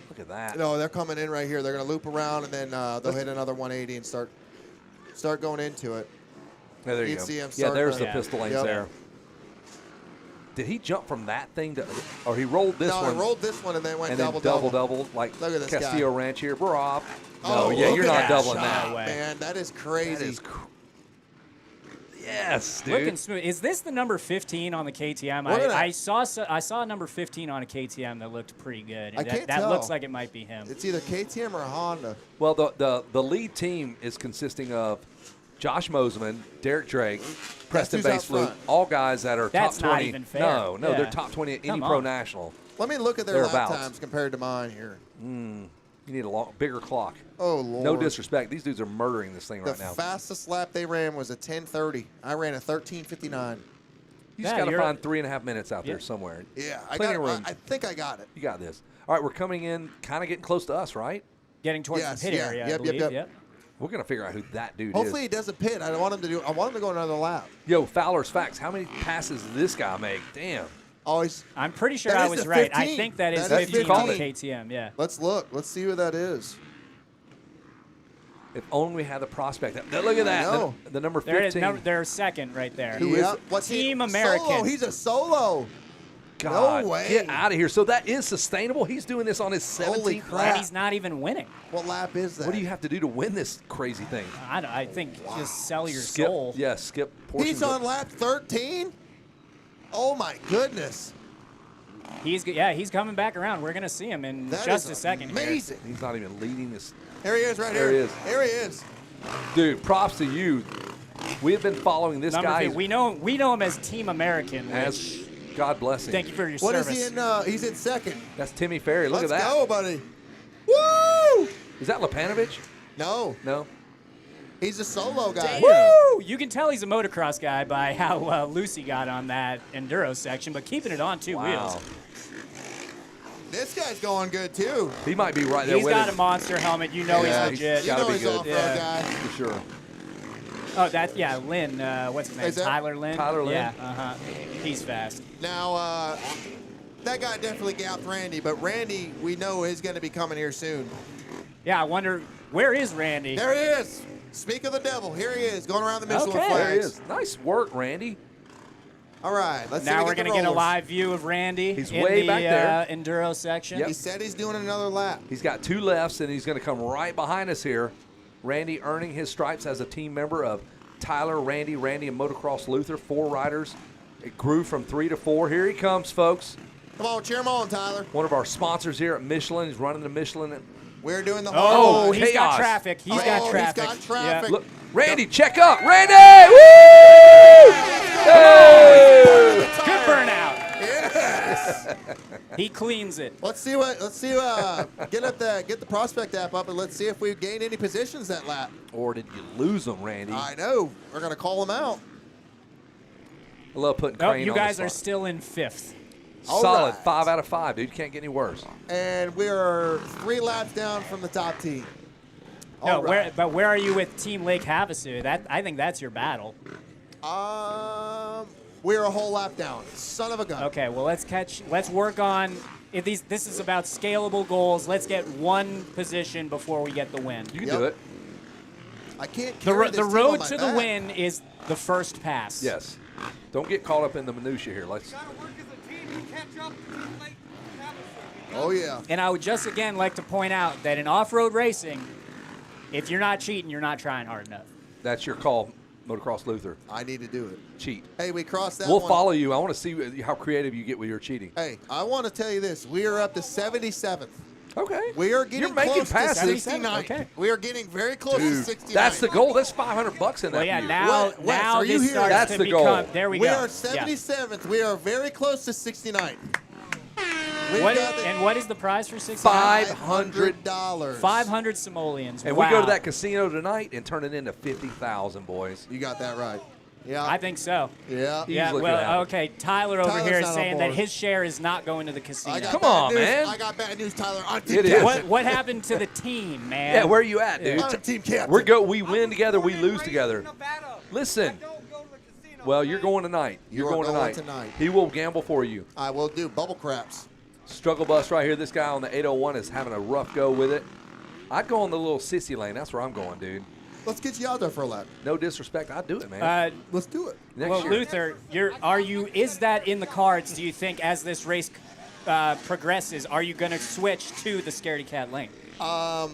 Look at that. No, they're coming in right here. They're going to loop around, and then they'll hit another 180 and start going into it. Yeah, there you go. See him Yeah, there's the yeah. pistol lanes there. Did he jump from that thing to, or he rolled this one? No, he rolled this one and then went and double. double, like Look at this Castillo guy. Ranch here. We're off. Oh, No, yeah, look you're at not that doubling shot, that. Man, that is crazy. That is yes, dude. Looking smooth. Is this the number 15 on the KTM? I saw number 15 on a KTM that looked pretty good. I can't that tell. looks like it might be him. It's either KTM or Honda. Well, the lead team is consisting of Josh Moseman, Derek Drake, Preston who's out Baseflute, front. all guys that are That's top 20. not even fair. No, Yeah. they're top 20 at any Come pro on. national. Let me look at their lap Thereabouts. times compared to mine here. You need a bigger clock. Oh, Lord. No disrespect. These dudes are murdering this thing The right now. fastest lap they ran was a 10:30. I ran a 13:59. You just got to find 3.5 minutes out there somewhere. Yeah, I Plenty got. of room. I think I got it. You got this. All right, we're coming in, kind of getting close to us, right? Getting towards Yes, the pit yeah, area, I yep, believe. yep. Yep. We're gonna figure out who that dude Hopefully is. he doesn't pit. I want him to do. I want him to go another lap. Yo, Fowler's Facts. How many passes did this guy make? Damn. Always. I'm pretty sure That I is was the right. I 15. think that is That is 15 on the 15. KTM. Yeah. Let's look. Let's see who that is. If only we had the prospect. Look at that. know. The number There is 15. they're second right there. Who is it? What's Team he? American. Solo. He's a solo. God, no way. get out of here. So that is sustainable. He's doing this on his 17th Holy lap. crap. And he's not even winning. What lap is that? What do you have to do to win this crazy thing? I think just sell your Skip. soul. Yeah, skip portions. He's on lap 13. Oh my goodness. He's coming back around. We're gonna see him in That just is a second. here. amazing. He's not even leading this. There he is, right There here. he is. There he is. Dude, props to you. We have been following this Number guy 15. We know him as Team American. as Which, God bless him. thank you for your What is service. he in? He's in second. That's Timmy Ferry. Look Let's at that. go, buddy. Woo! Is that Lepanovich? No, No. he's a solo guy. Woo! You can tell he's a motocross guy by how loose he got on that enduro section, but keeping it on two wheels. This guy's going good too. He might be right there He's with got him. a monster helmet. You know Yeah, he's legit. he's You gotta know be he's good. off-road Yeah. guy. For sure. Oh, Lynn. What's his name? Is that- Tyler Lynn. Tyler Lynn? Yeah. He's fast. Now, that guy definitely gapped Randy, but Randy, we know is going to be coming here soon. Yeah, I wonder where is Randy? There he is. Speak of the devil. Here he is, going around the Michelin Okay. flags. There he is. Nice work, Randy. All right, let's see. Now if we we're get gonna the get a rollers. live view of Randy He's in way the back there. enduro section. Yep. He said he's doing another lap. He's got two lefts, and he's going to come right behind us here. Randy earning his stripes as a team member of Tyler, Randy, and Motocross Luther, 4 riders. It grew from 3 to 4. Here he comes, folks. Come on, cheer him on, Tyler. One of our sponsors here at Michelin. He's running the Michelin. We're doing the Oh, hard he's chaos. got traffic. He's got traffic. He's got traffic. Look, Randy, check up. Randy! Woo! Hey! Good burnout. Yes. He cleans it. Let's see. Get the prospect app up and let's see if we gained any positions that lap. Or did you lose him, Randy? I know. We're gonna call him out. I love putting No, Crane you on the guys are spot. still in 5th. All Solid. right. 5 out of 5, dude. Can't get any worse. And we are 3 laps down from the top team. No, All right. where are you with Team Lake Havasu? I think that's your battle. We're a whole lap down. Son of a gun. Okay, well let's work on this is about scalable goals. Let's get one position before we get the win. You can do it. I can't The, carry this the team road on my to back. the win is the first pass. Yes. Don't get caught up in the minutia here. Let's. Oh yeah. And I would just again like to point out that in off-road racing, if you're not cheating, you're not trying hard enough. That's your call, Motocross Luther. I need to do it. Cheat. Hey, we crossed that We'll one. follow you. I want to see how creative you get with your cheating. Hey, I want to tell you this. We are up to 77th. Okay. We are getting You're making close to passes. 69. Okay. We are getting very close to Dude, 69. that's the goal. That's $500 in that. Well, yeah, view. now Wes, are you this here? starts That's to the become. goal. There we We go. are Yeah. 77th. We are very close to 69. We've What, got the and what is the prize for 69? $500. 500 simoleons. And wow. we go to that casino tonight and turn it into 50,000, boys. You got that right. Yeah. I think so. Yeah. Yeah, Easily could well, happen. okay. Tyler over Tyler's here is not on saying that board. his share is not going to the casino. I got Come bad on, news. man. I got bad news, Tyler. On It team is. cap. What happened to the team, man? Yeah, where are you at, dude? I'm a team captain. We win together, we lose together. Listen, Well, you're going tonight. You're You are going tonight. He will gamble for you. I will do bubble craps. Struggle bus right here. This guy on the 801 is having a rough go with it. I'd go on the little sissy lane. That's where I'm going, dude. Let's get you out there for a lap. No disrespect. I'd do it, man. Let's do it. Well, Luther, is that in the cards, do you think, as this race progresses, are you going to switch to the Scaredy Cat lane? No.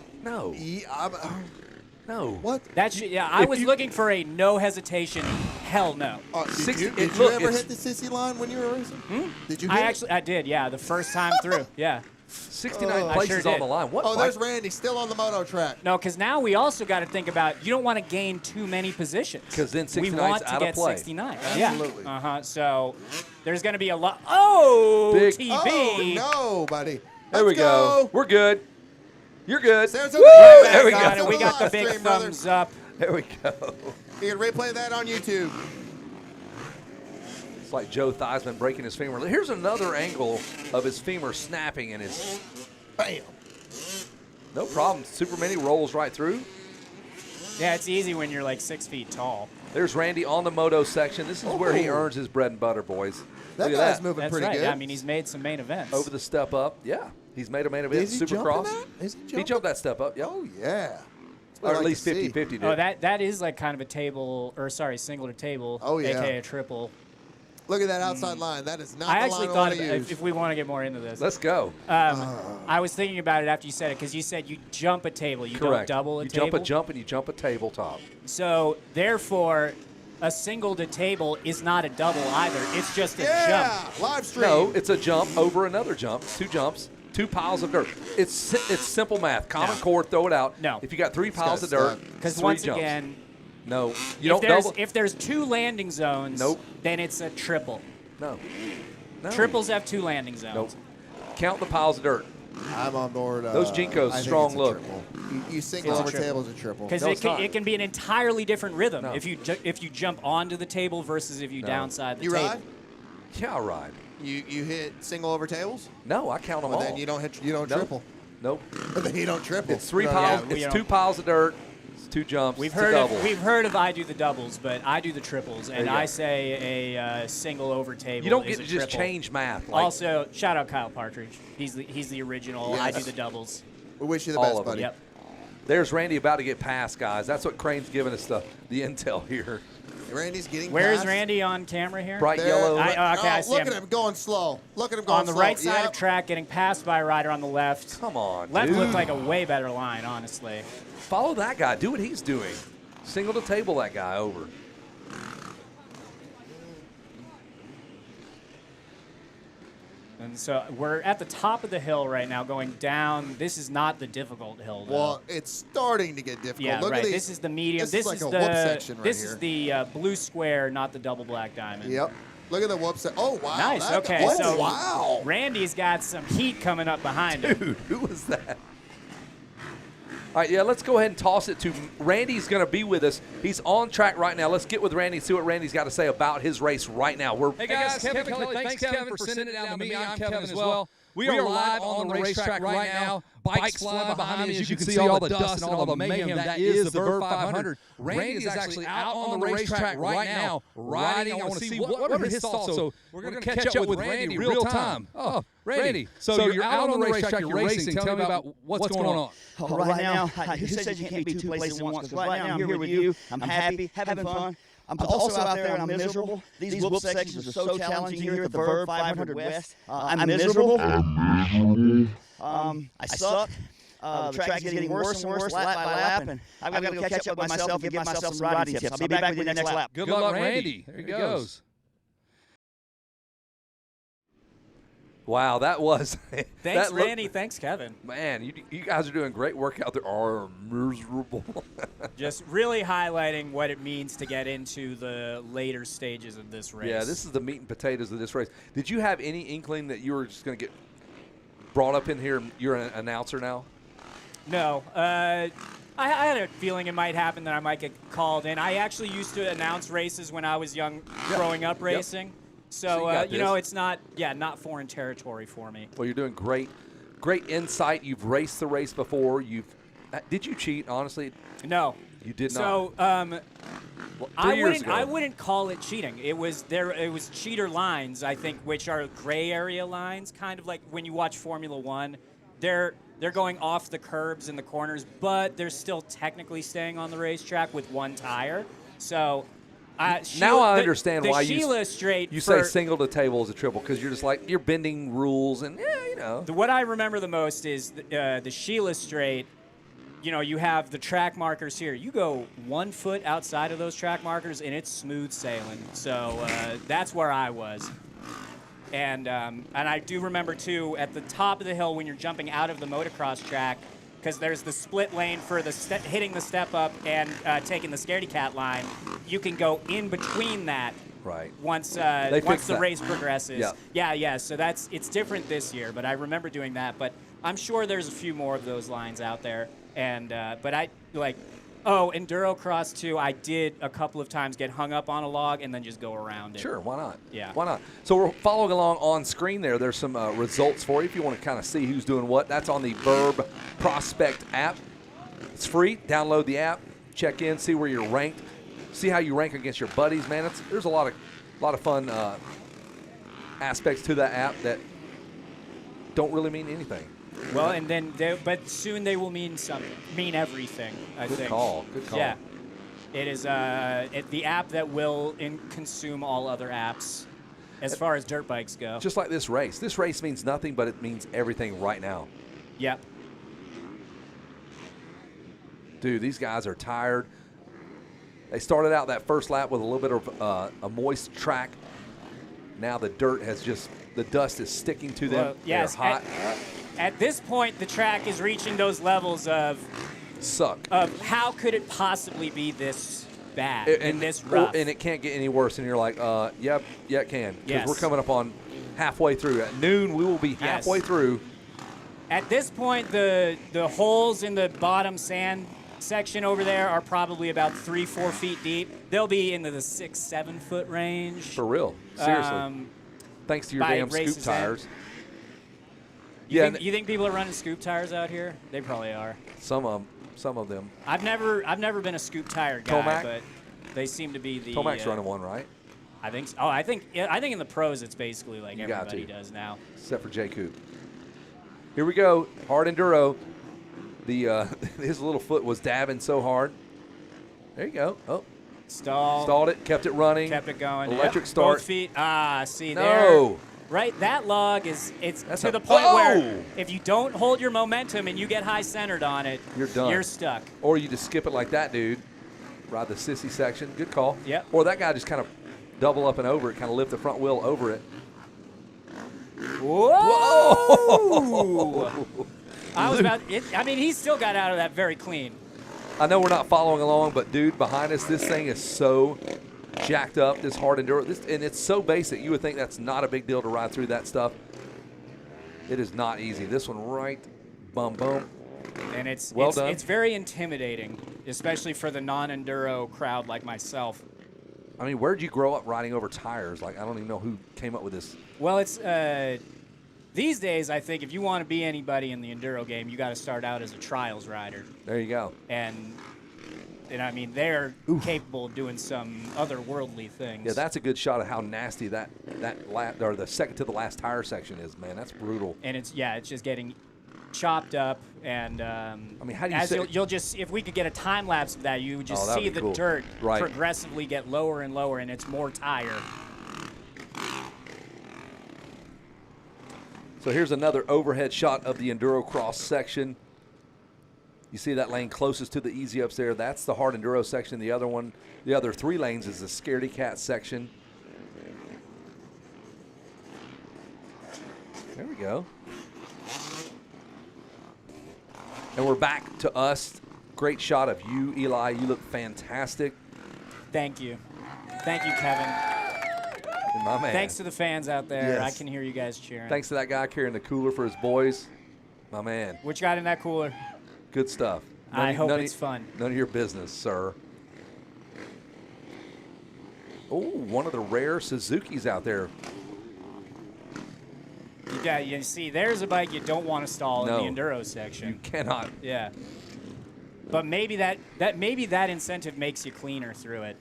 No. What? I was looking for a no hesitation, hell no. Did you ever hit the sissy line when you were racing? Did you hit I did, yeah, the first time through, yeah. 69 places on the line. What? There's Randy still on the moto track. No, because now we also got to think about you don't want to gain too many positions. Because then 69's we want to out get of play. 69. Absolutely. Yeah. So there's going to be a lot. Oh, Big. TV. Oh, no, buddy. There we go. We're good. You're good. There's Woo! There we go. We got the big thumbs up. There we go. You can replay that on YouTube. It's like Joe Theismann breaking his femur. Here's another angle of his femur snapping and his. Bam. No problem. Super Mini rolls right through. Yeah, it's easy when you're like 6 feet tall. There's Randy on the moto section. This is where he earns his bread and butter, boys. That Look at guy's that. moving That's pretty right. good. Yeah, I mean, he's made some main events. Over the step up. Yeah. He's made a main event. Is he Supercross. jumping that? Is he He jumping? jumped that step up. Yep. Oh, yeah. Or at least 50-50 did. Oh, that is like kind of a table, or sorry, single to table. Oh, yeah. AKA a triple. Look at that outside line. That is not I the actually line thought I want to use. if we want to get more into this. Let's go. I was thinking about it after you said it because you said you jump a table, you Correct. don't double a you table. jump a jump and you jump a tabletop. So therefore, a single to table is not a double either. It's just a yeah, jump. live stream. No, it's a jump over another jump. It's 2 jumps, 2 piles of dirt. It's simple math. Common core, throw it out. No. If you got 3 piles of dirt, Because 3 once jumps. again, No, you don't double. if there's 2 landing zones, Nope. then it's a triple. No. Triples have 2 landing zones. Nope. Count the piles of dirt. I'm on board. Those Jinkos, I think strong it's a look. triple. You single It's a over triple. tables a triple. Because No, it can be an entirely different rhythm No. if you jump onto the table versus if you downside the You table. ride? Yeah, I'll ride. You hit single over tables? No, I count them But all. then you don't Nope. triple. Nope. But then you don't triple. It's 3 No, piles. yeah, we it's don't- 2 piles of dirt. It's 2 jumps. We've it's a heard double. of I do the doubles, but I do the triples, and you I go. say a single over table. You don't is get a to just triple. change math. Like, Also, shout out Kyle Partridge. He's the original. I do Yes. the doubles. We wish you the all best, of them. buddy. Yep. There's Randy about to get past, guys. That's what Crane's giving us the intel here. Randy's getting Where is past. Randy on camera here? Bright There. yellow. I see look him. at him going slow. Look at him going On the slow. right side Yep. of track, getting passed by a rider on the left. Come on, Left dude. looked like a way better line, honestly. Follow that guy. Do what he's doing. Single to table that guy over. And so we're at the top of the hill right now, going down. This is not the difficult hill, though. Well, it's starting to get difficult. yeah, Look right. at these. This is the medium. This is like a the whoop section right this here. is the blue square, not the double black diamond. Yep. Look at the whoop set. Oh, wow. Nice. That Okay. guy- oh, so wow. Randy's got some heat coming up behind him. Dude, who was that? All right, yeah, let's go ahead and toss it to Randy's going to be with us. He's on track right now. Let's get with Randy and see what Randy's got to say about his race right now. Hey guys, Kevin Kelly. Thanks, Kevin, for sending it down to me. I'm Kevin as well. We are live on the racetrack right now. Bikes flying behind me. As you can see all the dust and all the mayhem that is the Verb 500. Randy is actually out on the racetrack right now, riding. I want to see what are his thoughts. So we're going to catch up with Randy real time. Oh, Randy. So you're out on the racetrack. You're racing. Tell me about what's going on. Right now, who says you can't be 2 places at once? Because right now I'm here with you. I'm happy, having fun. I'm also out there and I'm miserable. These whoop sections are so challenging here at the Verb 500 West. I'm miserable. I suck. The track is getting worse and worse lap by lap, and I've got to go catch up with myself and give myself some riding tips. I'll be back with you next lap. Good luck, Randy. There he goes. Wow, that was. Thanks, Randy. Thanks, Kevin. Man, you guys are doing great work out there. Are miserable. Just really highlighting what it means to get into the later stages of this race. Yeah, this is the meat and potatoes of this race. Did you have any inkling that you were just going to get brought up in here? You're an announcer now? No. I had a feeling it might happen that I might get called in. I actually used to announce races when I was young, growing up racing. So, it's not foreign territory for me. Well, you're doing great insight. You've raced the race before. Did you cheat, honestly? No. You did not. So, I years ago. wouldn't call it cheating. It was cheater lines, I think, which are gray area lines, kind of like when you watch Formula One. They're going off the curbs in the corners, but they're still technically staying on the racetrack with one tire. So now I understand why Sheila straight you say single to table is a triple, because you're just like, you're bending rules and What I remember the most is the Sheila straight. You know, you have the track markers here. You go 1 foot outside of those track markers, and it's smooth sailing. So that's where I was. And I do remember, too, at the top of the hill when you're jumping out of the motocross track, because there's the split lane for the hitting the step up and taking the scaredy cat line, you can go in between that. Right. Once the race progresses. Yeah. Yeah. So it's different this year, but I remember doing that. But I'm sure there's a few more of those lines out there. And but I Enduro Cross too. I did a couple of times get hung up on a log and then just go around it. Sure, why not? Yeah. Why not? So we're following along on screen there. There's some results for you if you want to kind of see who's doing what. That's on the Vurb Prospect app. It's free. Download the app. Check in. See where you're ranked. See how you rank against your buddies, man. There's a lot of fun aspects to that app that don't really mean anything. Well, and then but soon they will mean everything. I think. Good call. Yeah, it is the app that will consume all other apps, as far as dirt bikes go. Just like this race. This race means nothing, but it means everything right now. Yep. Dude, these guys are tired. They started out that first lap with a little bit of a moist track. Now the dust is sticking to them. Well, yes, they're hot. At this point, the track is reaching those levels of suck. Of how could it possibly be this bad and this rough? And it can't get any worse. And you're like, yep, yeah, it can. Because Yes. we're coming up on halfway through. At noon, we will be halfway through. At this point, the holes in the bottom sand section over there are probably about 3-4 feet deep. They'll be into the 6-7 foot range. For real. Seriously. Thanks to your damn scoop tires. You think people are running scoop tires out here? They probably are. Some of them. I've never been a scoop tire guy, Tomac? but they seem to be the. Tomac's running one, right? I think. So. Oh, I think in the pros it's basically like everybody does now. Except for J. Coop. Here we go. Hard enduro. His little foot was dabbing so hard. There you go. Oh. Stalled it. Kept it running. Kept it going. Electric Yep. start. Both feet. See No. there. Right, that log it's to the point where if you don't hold your momentum and you get high centered on it, you're done. You're stuck. Or you just skip it like that, dude. Ride the sissy section. Good call. Yep. Or that guy just kind of double up and over it, kind of lift the front wheel over it. Whoa! I was about. I mean, he still got out of that very clean. I know we're not following along, but dude, behind us, this thing is so jacked up, this hard enduro, and it's so basic. You would think that's not a big deal to ride through that stuff. It is not easy. This one right, boom. And it's done. It's very intimidating, especially for the non-enduro crowd like myself. I mean, where'd you grow up riding over tires? Like, I don't even know who came up with this. Well, it's these days, I think if you want to be anybody in the enduro game, you got to start out as a trials rider. There you go. And I mean, they're capable of doing some otherworldly things. Yeah, that's a good shot of how nasty that lap, or the second to the last tire section is, man. That's brutal. And it's just getting chopped up. And I mean, how do you you'll just, if we could get a time lapse of that, you would just see the dirt progressively get lower and lower, and it's more tire. So here's another overhead shot of the enduro cross section. You see that lane closest to the easy ups there. That's the hard enduro section. The other 3 lanes is the scaredy cat section. There we go. And we're back to us. Great shot of you, Eli. You look fantastic. Thank you. Thank you, Kevin. My man. Thanks to the fans out there. Yes. I can hear you guys cheering. Thanks to that guy carrying the cooler for his boys. My man. Which got in that cooler? Good stuff. I hope it's fun. None of your business, sir. Oh, one of the rare Suzukis out there. You see, there's a bike you don't want to stall in the enduro section. You cannot. Yeah. But maybe that incentive makes you cleaner through it.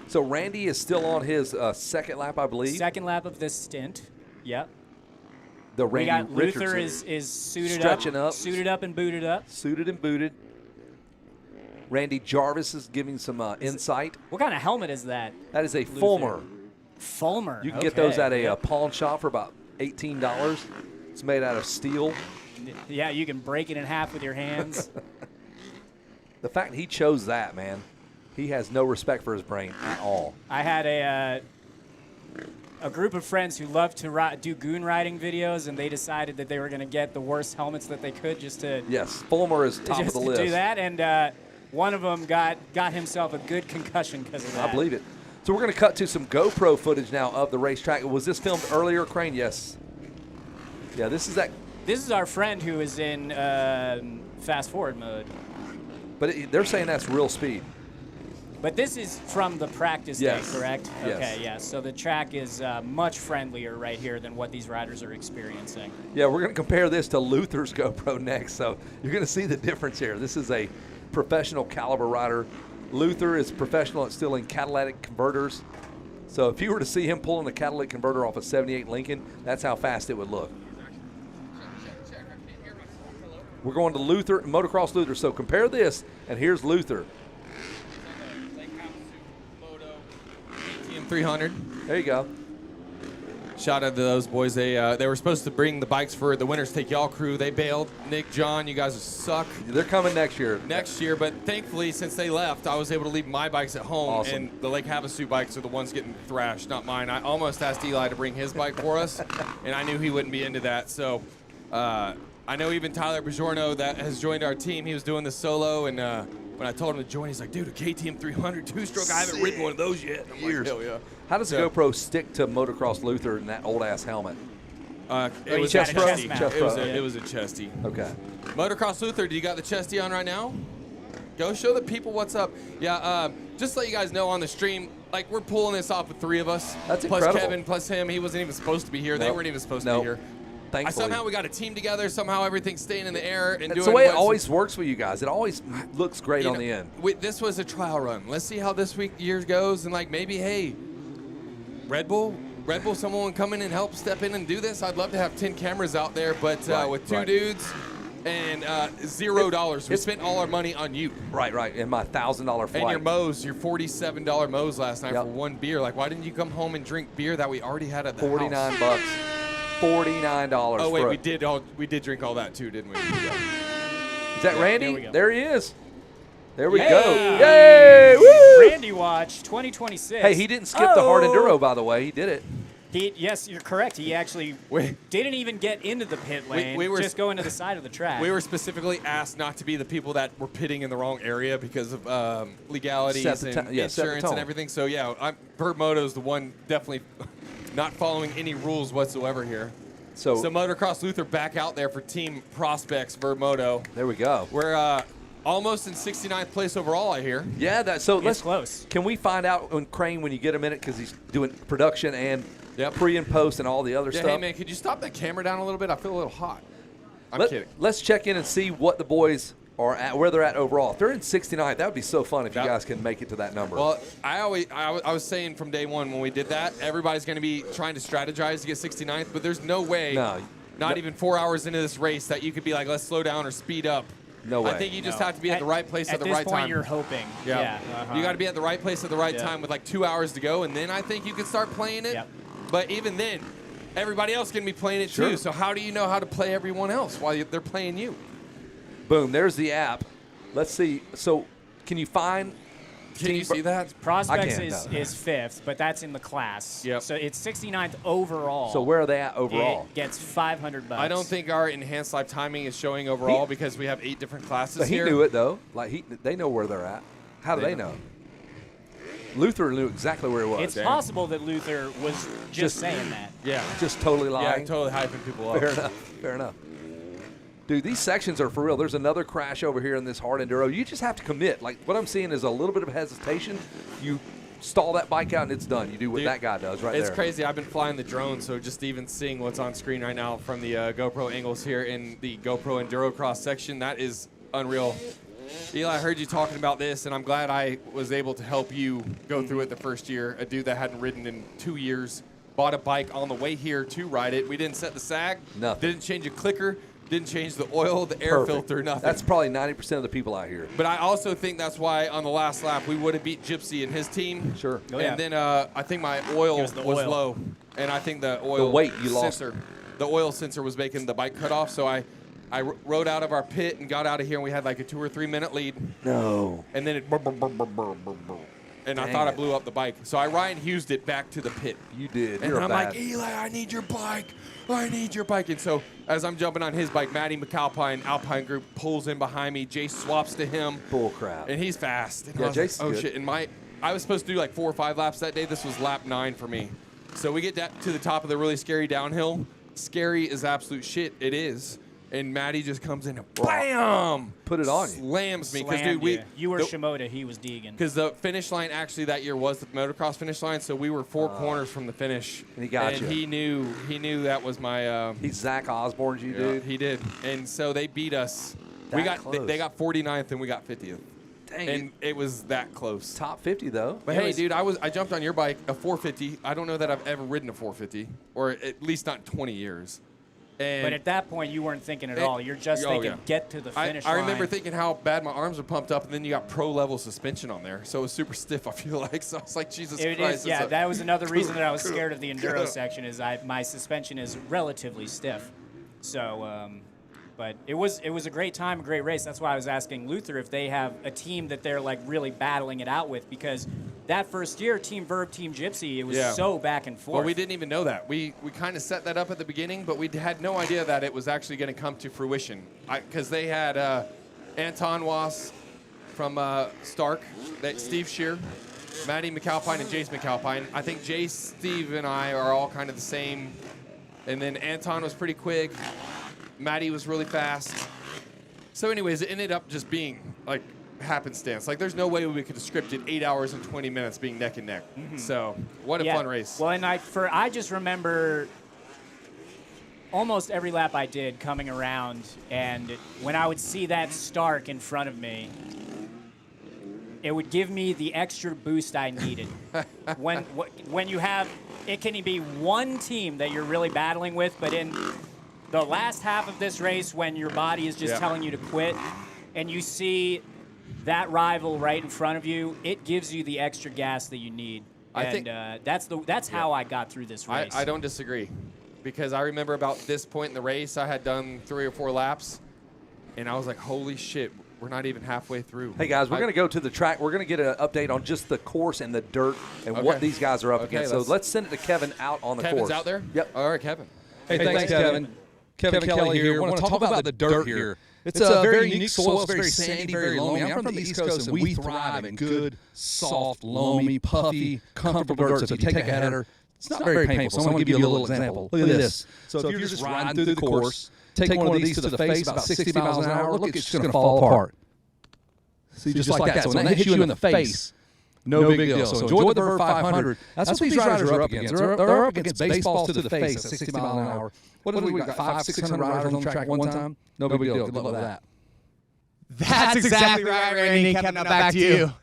So Randy is still on his second lap, I believe. Second lap of this stint. Yep. The We Randy got Luther Richardson is suited stretching up. Suited up and booted up. Suited and booted. Randy Jarvis is giving some insight. What kind of helmet is that? That is a Luther? Fulmer. Fulmer. You can get those at a pawn shop for about $18. It's made out of steel. Yeah, you can break it in half with your hands. The fact he chose that, man, he has no respect for his brain at all. I had a group of friends who loved to do goon riding videos, and they decided that they were going to get the worst helmets that they could just to Fulmer is top of just the to list. do that. And one of them got himself a good concussion because of that. I believe it. So we're going to cut to some GoPro footage now of the racetrack. Was this filmed earlier, Crane? Yes. Yeah, this is that. This is our friend who is in fast forward mode. But they're saying that's real speed. But this is from the practice day, correct? Yes. Okay, yeah. So the track is much friendlier right here than what these riders are experiencing. Yeah, we're going to compare this to Luther's GoPro next. So you're going to see the difference here. This is a professional caliber rider. Luther is professional at stealing catalytic converters. So if you were to see him pulling a catalytic converter off a 78 Lincoln, that's how fast it would look. We're going to Luther, Motocross Luther. So compare this, and here's Luther. 300. There you go. Shout out to those boys. They were supposed to bring the bikes for the Winners Take Y'all crew. They bailed. Nick, John, you guys suck. They're coming next year. Next year, but thankfully, since they left, I was able to leave my bikes at home, Awesome. and the Lake Havasu bikes are the ones getting thrashed, not mine. I almost asked Eli to bring his bike for us, and I knew he wouldn't be into that. So I know even Tyler Bajorno that has joined our team, he was doing the solo, and when I told him to join, he's like, dude, a KTM 300 two-stroke, I haven't ridden one of those yet. I'm Years. like, hell yeah. How does the GoPro stick to Motocross Luther in that old-ass helmet? It was chest a pro? chesty. Chest It was pro. it was a chesty. Okay. Motocross Luther, do you got the chesty on right now? Go show the people what's up. Yeah, just to let you guys know on the stream, like we're pulling this off with 3 of us. That's plus incredible. Kevin, plus him. He wasn't even supposed to be here. They Nope. weren't even supposed to Nope. be here. Thankfully. Somehow we got a team together. Somehow everything's staying in the air and That's doing the way it what's- always works with you guys. It always looks great you on know, the end. This was a trial run. Let's see how this year goes, and like maybe, hey, Red Bull, someone come in and help step in and do this. I'd love to have 10 cameras out there, but with 2 dudes and $0, we spent all our money on you. Right. And my $1,000 flight. And your Moe's, your $47 Moe's last night for 1 beer. Like, why didn't you come home and drink beer that we already had at the house? $49. $49. Oh wait, for we did drink all that too, didn't we? Is that Randy? there we go. There he is. There we Yay! go. Yay! Woo! Randy Watch 2026. Hey, he didn't skip the hard enduro, by the way. He did it. Yes, you're correct. He actually didn't even get into the pit lane. we were just going to the side of the track. We were specifically asked not to be the people that were pitting in the wrong area because of legalities Set the and set the insurance tone. and everything. So yeah, Vurbmoto is the one definitely not following any rules whatsoever here. So Motocross Luther back out there for Team Prospects Vurbmoto. There we go. We're almost in 69th place overall, I hear. Yeah, let's close. Can we find out when Crane when you get a minute because he's doing production and pre and post and all the other stuff. Hey man, could you stop that camera down a little bit? I feel a little hot. I'm kidding. Let's check in and see what the boys are at, where they're at overall. If they're in 69th, that would be so fun if you guys can make it to that number. Well, I was saying from day one when we did that, everybody's going to be trying to strategize to get 69th, but there's no way, not even 4 hours into this race, that you could be like, let's slow down or speed up. No way. I think you just have to be at the right place at the right At this point, time. you're hoping. Yeah. You got to be at the right place at the right Yeah. time with like 2 hours to go, and then I think you can start playing it. Yep. But even then, everybody else can be playing it Sure. too. So how do you know how to play everyone else while they're playing you? Boom, there's the app. Let's see. So can you find Can you see that? Prospects I is can't, no. 5th, but that's in the class. Yep. So it's 69th overall. So where are they at overall? It gets $500. I don't think our enhanced live timing is showing overall because we have 8 different classes But he here. knew it though. Like they know where they're at. How do they know? Luther knew exactly where he was. It's possible that Luther was just saying that. Yeah. Just totally lying. Yeah, totally hyping people up. Fair enough. Fair enough. Dude, these sections are for real. There's another crash over here in this hard enduro. You just have to commit. Like what I'm seeing is a little bit of hesitation. You stall that bike out and it's done. You do what that guy does right there. It's crazy. I've been flying the drone, so just even seeing what's on screen right now from the GoPro angles here in the GoPro Enduro Cross section, that is unreal. Eli, I heard you talking about this, and I'm glad I was able to help you go through it the first year. A dude that hadn't ridden in 2 years bought a bike on the way here to ride it. We didn't set the sag. Nothing. Didn't change a clicker. Didn't change the oil, the air filter, nothing. That's probably 90% of the people out here. But I also think that's why on the last lap we would have beat Gypsy and his team. Sure. Oh, yeah. And then I think my oil was low, and I think the oil weight you lost. sensor, the oil sensor was making the bike cut off. So I rode out of our pit and got out of here, and we had like a 2 or 3 minute lead. No. And then it and I thought I blew up the bike. So I Ryan Hughes'd it back to the pit. You did. And You're I'm bad. like, Eli, I need your bike. I need your bike. And so as I'm jumping on his bike, Maddie McAlpine, Alpine Group, pulls in behind me. Jace swaps to him. Bull crap. And he's fast. And Yeah, I was like, Jace is oh, good. shit. And I was supposed to do like 4 or 5 laps that day. This was lap 9 for me. So we get to the top of the really scary downhill. Scary is absolute shit. It is. And Maddie just comes in and bam! Put it on you. Slams me. Because, Slammed dude, you were Shimoda, he was Deegan. because the finish line actually that year was the motocross finish line, so we were 4 corners from the finish. And he got you. He knew that was my. He's Zach Osborne's you, yeah, dude. he did, and so they beat us. That We got close. they got 49th and we got 50th. Dang And it was that close. Top 50 though. But hey, dude, I jumped on your bike, a 450. I don't know that I've ever ridden a 450, or at least not in 20 years. And But at that point, you weren't thinking at all. You're just thinking, get to the finish line. I remember thinking how bad my arms were pumped up, and then you got pro-level suspension on there, so it was super stiff, I feel like. So I was like, Jesus Christ. Yeah, that was another reason that I was scared of the enduro section is my suspension is relatively stiff. So, but it was a great time, a great race. That's why I was asking Luther if they have a team that they're like really battling it out with, because that first year, Team Verb, Team Gypsy, it was so back and forth. Well, we didn't even know that. We kind of set that up at the beginning, but we had no idea that it was actually going to come to fruition. Because they had Anton Was from Stark, Steve Shear, Maddie McAlpine, and Jace McAlpine. I think Jace, Steve, and I are all kind of the same. And then Anton was pretty quick. Maddie was really fast. So anyways, it ended up just being like happenstance. Like there's no way we could have scripted 8 hours and 20 minutes being neck and neck. So what a fun race. Well, and I just remember almost every lap I did coming around, and when I would see that Stark in front of me, it would give me the extra boost I needed. when you have, it can be one team that you're really battling with, but in the last half of this race, when your body is just telling you to quit, and you see that rival right in front of you, it gives you the extra gas that you need. I think that's how I got through this race. I don't disagree, because I remember about this point in the race, I had done 3 or 4 laps, and I was like, holy shit, we're not even halfway through. Hey, guys, we're going to go to the track. We're going to get an update on just the course and the dirt and what these guys are up against. So let's send it to Kevin out on the course. Kevin's out there? Yep. All right, Kevin. Hey, thanks, Kevin. Kevin Kelly here. I want to talk about the dirt here. It's a very unique soil. It's very sandy, very loamy. I'm from the East Coast, and we thrive in good, soft, loamy, puffy, comfortable dirt. So if you take a header, it's not very painful. So I'm going to give you a little example. Look at this. So if you're just riding through the course, take one of these to the face about 60 miles an hour, look, it's just going to fall apart. See, just like that. So when that hits you in the face, no big deal. So enjoy the Verb 500. That's what these riders are up against. They're up against baseballs to the face at 60 miles an hour. What have we got? 500-600 riders on the track at one time? No big deal. Good luck with that. That's exactly right, Randy. Kevin, now back to you.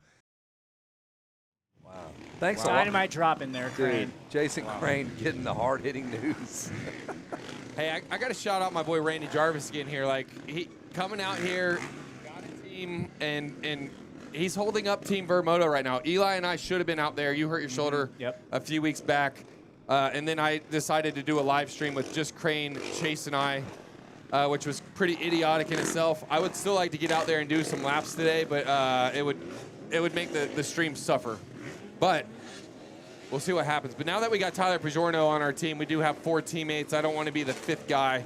Wow. Thanks a lot. Dynamite drop in there, Crane. Jason Crane getting the hard-hitting news. Hey, I got to shout out my boy Randy Jarvis again here. Like, he coming out here, got a team, and he's holding up Team Vurbmoto right now. Eli and I should have been out there. You hurt your shoulder a few weeks back. And then I decided to do a live stream with just Crane, Chase, and I, which was pretty idiotic in itself. I would still like to get out there and do some laps today, but it would make the stream suffer. But we'll see what happens. But now that we got Tyler Pajorno on our team, we do have 4 teammates. I don't want to be the 5th guy.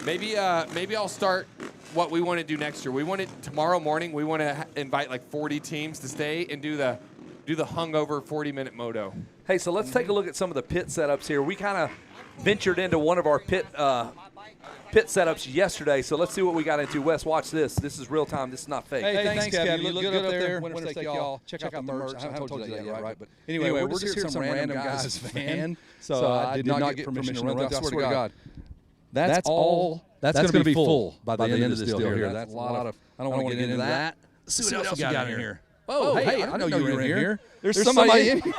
Maybe I'll start what we want to do next year. We want it tomorrow morning. We want to invite like 40 teams to stay and do the hungover 40-minute moto. Hey, so let's take a look at some of the pit setups here. We kind of ventured into one of our pit setups yesterday, so let's see what we got into. Wes, watch this. This is real time. This is not fake. Hey, thanks, Kevin. You look good up there. Winner's Take, y'all. Check out the merch. I haven't told you that yet, right? But anyway, we're just here some random guy's van, so I did not get permission to run through. I swear to God. That's all. That's going to be full by the end of this deal here. That's a lot of. I don't want to get into that. see what else we got in here. Oh, hey, I didn't know you were in here. There's somebody in here.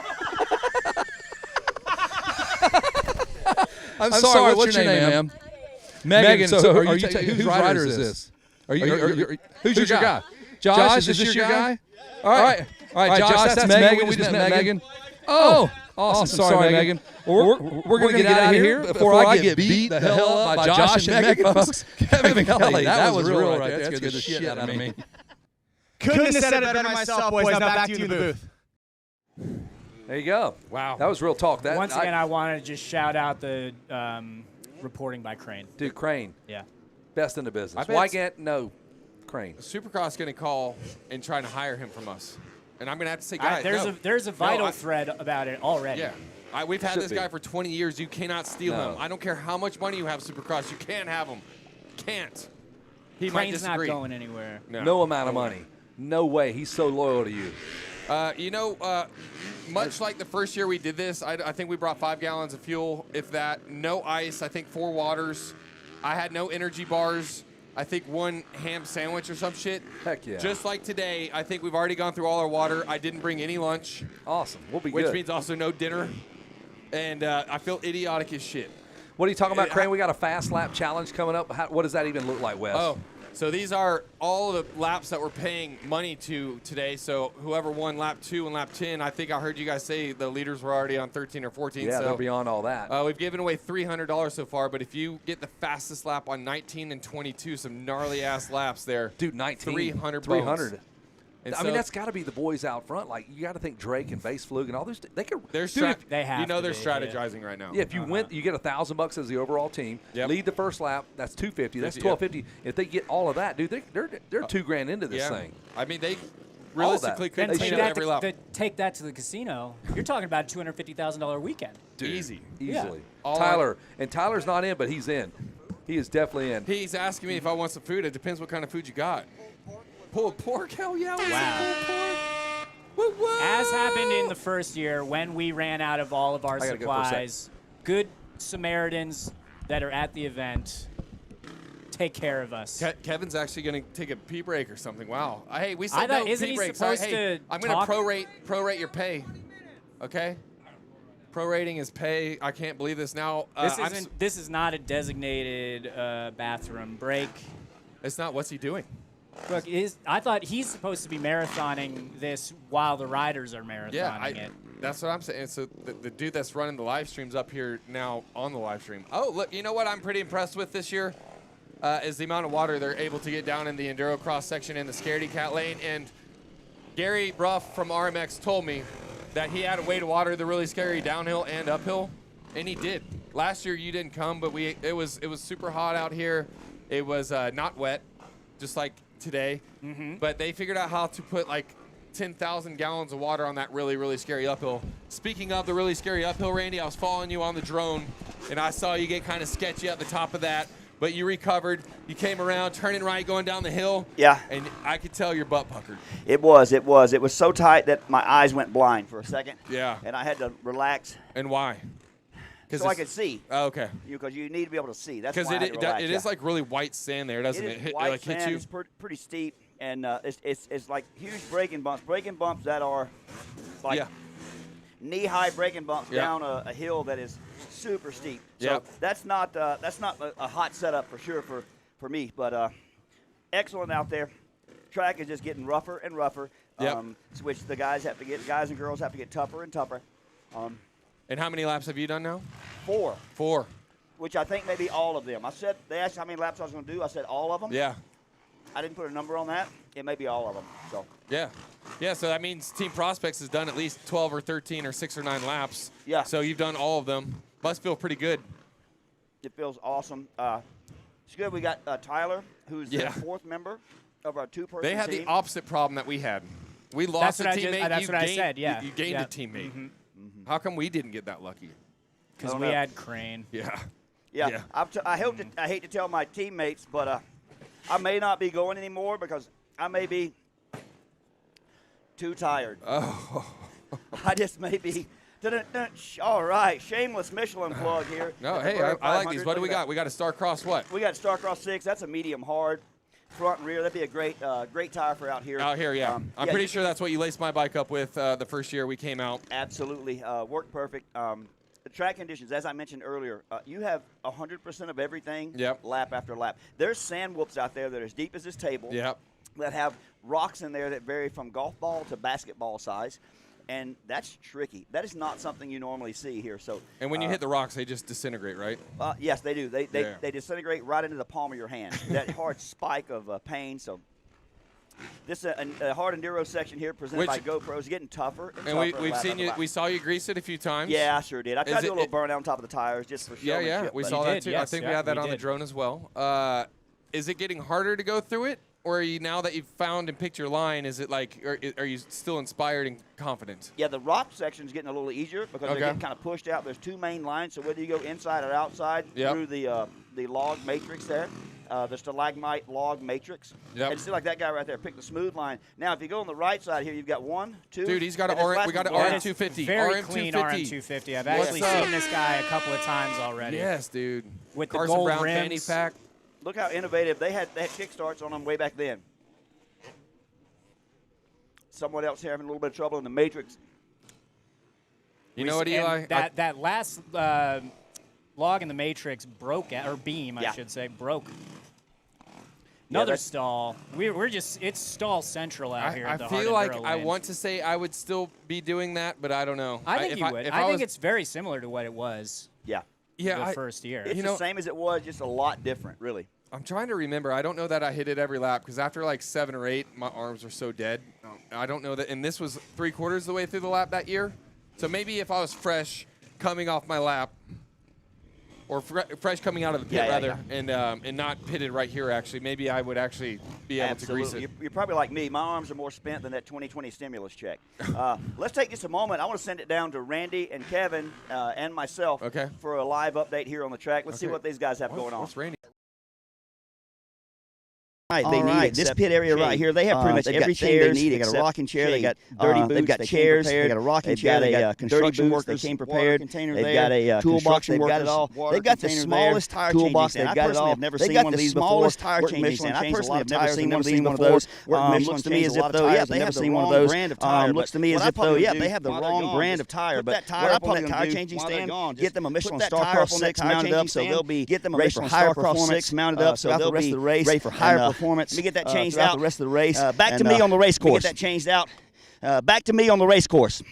I'm sorry, what's your name, ma'am? Megan. So are you whose rider is this? Who's your guy? Josh, is this your guy? All right, Josh, that's Megan. We just met Megan. Oh, awesome. Sorry, Megan. We're going to get out of here before I get beat the hell up by Josh and Megan, folks. Kevin Kelly, that was real right there. That scared the shit out of me. Couldn't have said it better myself, boys. Now back to you in the booth. There you go. Wow. That was real talk. Once again, I want to just shout out the reporting by Crane. Dude, Crane. Yeah. Best in the business. I Why bet can't no Crane? Supercross going to call and try to hire him from us. And I'm going to have to say, guys, there's a vital thread about it already. Yeah. We've had this guy for 20 years. You cannot steal him. I don't care how much money you have, Supercross. You can't have him. Can't. He might Crane's disagree. not going anywhere. No amount of money. No way. He's so loyal to you. Much like the first year we did this, I think we brought 5 gallons of fuel, if that. No ice. I think 4 waters. I had no energy bars. I think 1 ham sandwich or some shit. Heck yeah. Just like today, I think we've already gone through all our water. I didn't bring any lunch. Awesome. We'll be good. Which means also no dinner. And I feel idiotic as shit. What are you talking about, Crane? We got a fast lap challenge coming up. What does that even look like, Wes? Oh, so these are all the laps that we're paying money to today. So whoever won lap 2 and lap 10, I think I heard you guys say the leaders were already on 13 or 14. Yeah, so they're beyond all that. We've given away $300 so far, but if you get the fastest lap on 19 and 22, some gnarly-ass laps there. Dude, 19. 300 300. And I mean, that's got to be the boys out front. Like, you got to think Drake and Base Flug and all those. They could. They're strategizing right now. Yeah, if you win, you get $1,000 as the overall team. Yep. Lead the first lap. That's $250. That's $1,250. If they get all of that, dude, they're $2,000 into this thing. I mean, they realistically could take every lap. Take that to the casino. You're talking about a $250,000 weekend. Dude, easily. Yeah. Tyler's not in, but he's in. He is definitely in. He's asking me if I want some food. It depends what kind of food you got. Pulled pork? Hell yeah. Wow. As happened in the first year when we ran out of all of our supplies, good Samaritans that are at the event take care of us. Kevin's actually going to take a pee break or something. Wow. Hey, we I said thought, no isn't pee he breaks. supposed Hey, to I'm going to talk? prorate your pay. Okay? Prorating is pay. I can't believe this now. This is not a designated bathroom break. It's not. What's he doing? Look, I thought he's supposed to be marathoning this while the riders are marathoning it. That's what I'm saying. So the dude that's running the live stream's up here now on the live stream. Oh, look, you know what I'm pretty impressed with this year is the amount of water they're able to get down in the Enduro Cross section in the Scaredy Cat lane. And Gary Bruff from RMX told me that he had a way to water the really scary downhill and uphill, and he did. Last year you didn't come, but it was super hot out here. It was not wet, just like today. Mm-hmm. But they figured out how to put like 10,000 gallons of water on that really, really scary uphill. Speaking of the really scary uphill, Randy, I was following you on the drone, and I saw you get kind of sketchy at the top of that, but you recovered. You came around, turning right, going down the hill. Yeah. And I could tell your butt puckered. It was so tight that my eyes went blind for a second. Yeah. And I had to relax. And why? So I could see. Oh, okay. Because you need to be able to see. That's because why it is like really white sand there, doesn't it? It is white like sand. Hit you? It's pretty steep, and it's like huge braking bumps. Braking bumps that are like knee-high braking bumps down a hill that is super steep. So that's not a hot setup for sure for me, but excellent out there. Track is just getting rougher and rougher. Which the guys and girls have to get tougher and tougher. And how many laps have you done now? 4. 4. Which I think maybe all of them. They asked how many laps I was going to do. I said all of them. Yeah. I didn't put a number on that. It may be all of them. So. Yeah. So that means Team Prospects has done at least 12 or 13 or 6 or 9 laps. Yeah. So you've done all of them. Must feel pretty good. It feels awesome. It's good. We got Tyler, who's the 4th member of our 2-person team. They had the opposite problem that we had. We lost a teammate. That's what I said. Yeah. You gained a teammate. Mm-hmm. How come we didn't get that lucky? Because we had Crane. Yeah. I hate to tell my teammates, but I may not be going anymore because I may be too tired. Oh. I just may be. All right, shameless Michelin plug here. No, hey, I like these. What do we got? We got a Starcross what? We got Starcross 6. That's a medium hard. front and rear. That'd be a great tire for out here. Out here, yeah. I'm pretty sure that's what you laced my bike up with the first year we came out. Absolutely. Worked perfect. The track conditions, as I mentioned earlier, you have 100% of everything lap after lap. There's sand whoops out there that are as deep as this table that have rocks in there that vary from golf ball to basketball size. And that's tricky. That is not something you normally see here. So, and when you hit the rocks, they just disintegrate, right? Yes, they do. They disintegrate right into the palm of your hand. That hard spike of pain. So this is a hard enduro section here presented by GoPro. It's getting tougher. And we've seen you. We saw you grease it a few times. Yeah, I sure did. I tried to do a little burn on top of the tires just for showmanship. Yeah. We saw that too. I think we had that on the drone as well. Is it getting harder to go through it? Or are you, now that you've found and picked your line, is it like, are you still inspired and confident? Yeah, the rock section is getting a little easier because they're getting kind of pushed out. There's 2 main lines, so whether you go inside or outside through the log matrix there, the stalagmite log matrix. And see, like that guy right there, pick the smooth line. Now, if you go on the right side here, you've got 1, 2. Dude, he's got we got an RM250. Very clean RM250. I've actually seen this guy a couple of times already. Yes, dude. With Carson the gold Brown rims. fanny pack. Look how innovative. They had kickstarts on them way back then. Someone else having a little bit of trouble in the matrix. You know what, Eli? That last log in the matrix broke, or beam, I should say, broke. Another stall. It's stall central out here. I feel like I want to say I would still be doing that, but I don't know. I think you would. I think it's very similar to what it was. Yeah. The first year. It's the same as it was, just a lot different, really. I'm trying to remember. I don't know that I hit it every lap because after like 7 or 8, my arms were so dead. I don't know that. And this was 3/4 of the way through the lap that year. So maybe if I was fresh coming off my lap, or fresh coming out of the pit rather, and not pitted right here actually, maybe I would actually be able to grease it. You're probably like me. My arms are more spent than that 2020 stimulus check. Let's take just a moment. I want to send it down to Randy and Kevin and myself for a live update here on the track. Let's see what these guys have going on. What's Randy? They need this pit area right here. They have pretty much everything they need. They got a rocking chair. They got dirty boots. They've got chairs. They got a rocking chair. They got construction work. They came prepared. They've got a toolbox. They've got it all. They've got the smallest tire toolbox. They've got it all. They've got the smallest tire changing stand. I personally have never seen one of these before. Looks to me as if though, they have the wrong brand of tire. Looks to me as if though, they have the wrong brand of tire. But what I probably tire changing stand, get them a Michelin Star Cross 6 mounted up, so they'll be ready for higher performance. Mounted up, so they'll be ready for higher performance. Let me get that changed out the rest of the race. Back to me on the race course. Get that changed out. Back to me on the race course.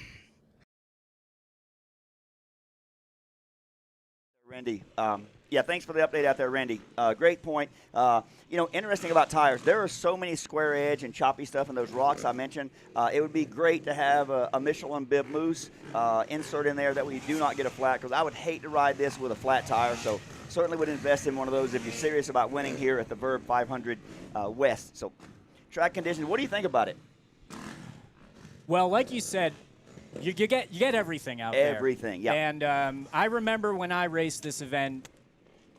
Randy, thanks for the update out there, Randy. Great point. Interesting about tires. There are so many square edge and choppy stuff in those rocks I mentioned. It would be great to have a Michelin bib mousse insert in there that we do not get a flat, because I would hate to ride this with a flat tire. So certainly would invest in one of those if you're serious about winning here at the Verb 500 West. So track conditions, what do you think about it? Well, like you said, you get everything out there. Everything, yeah. And I remember when I raced this event,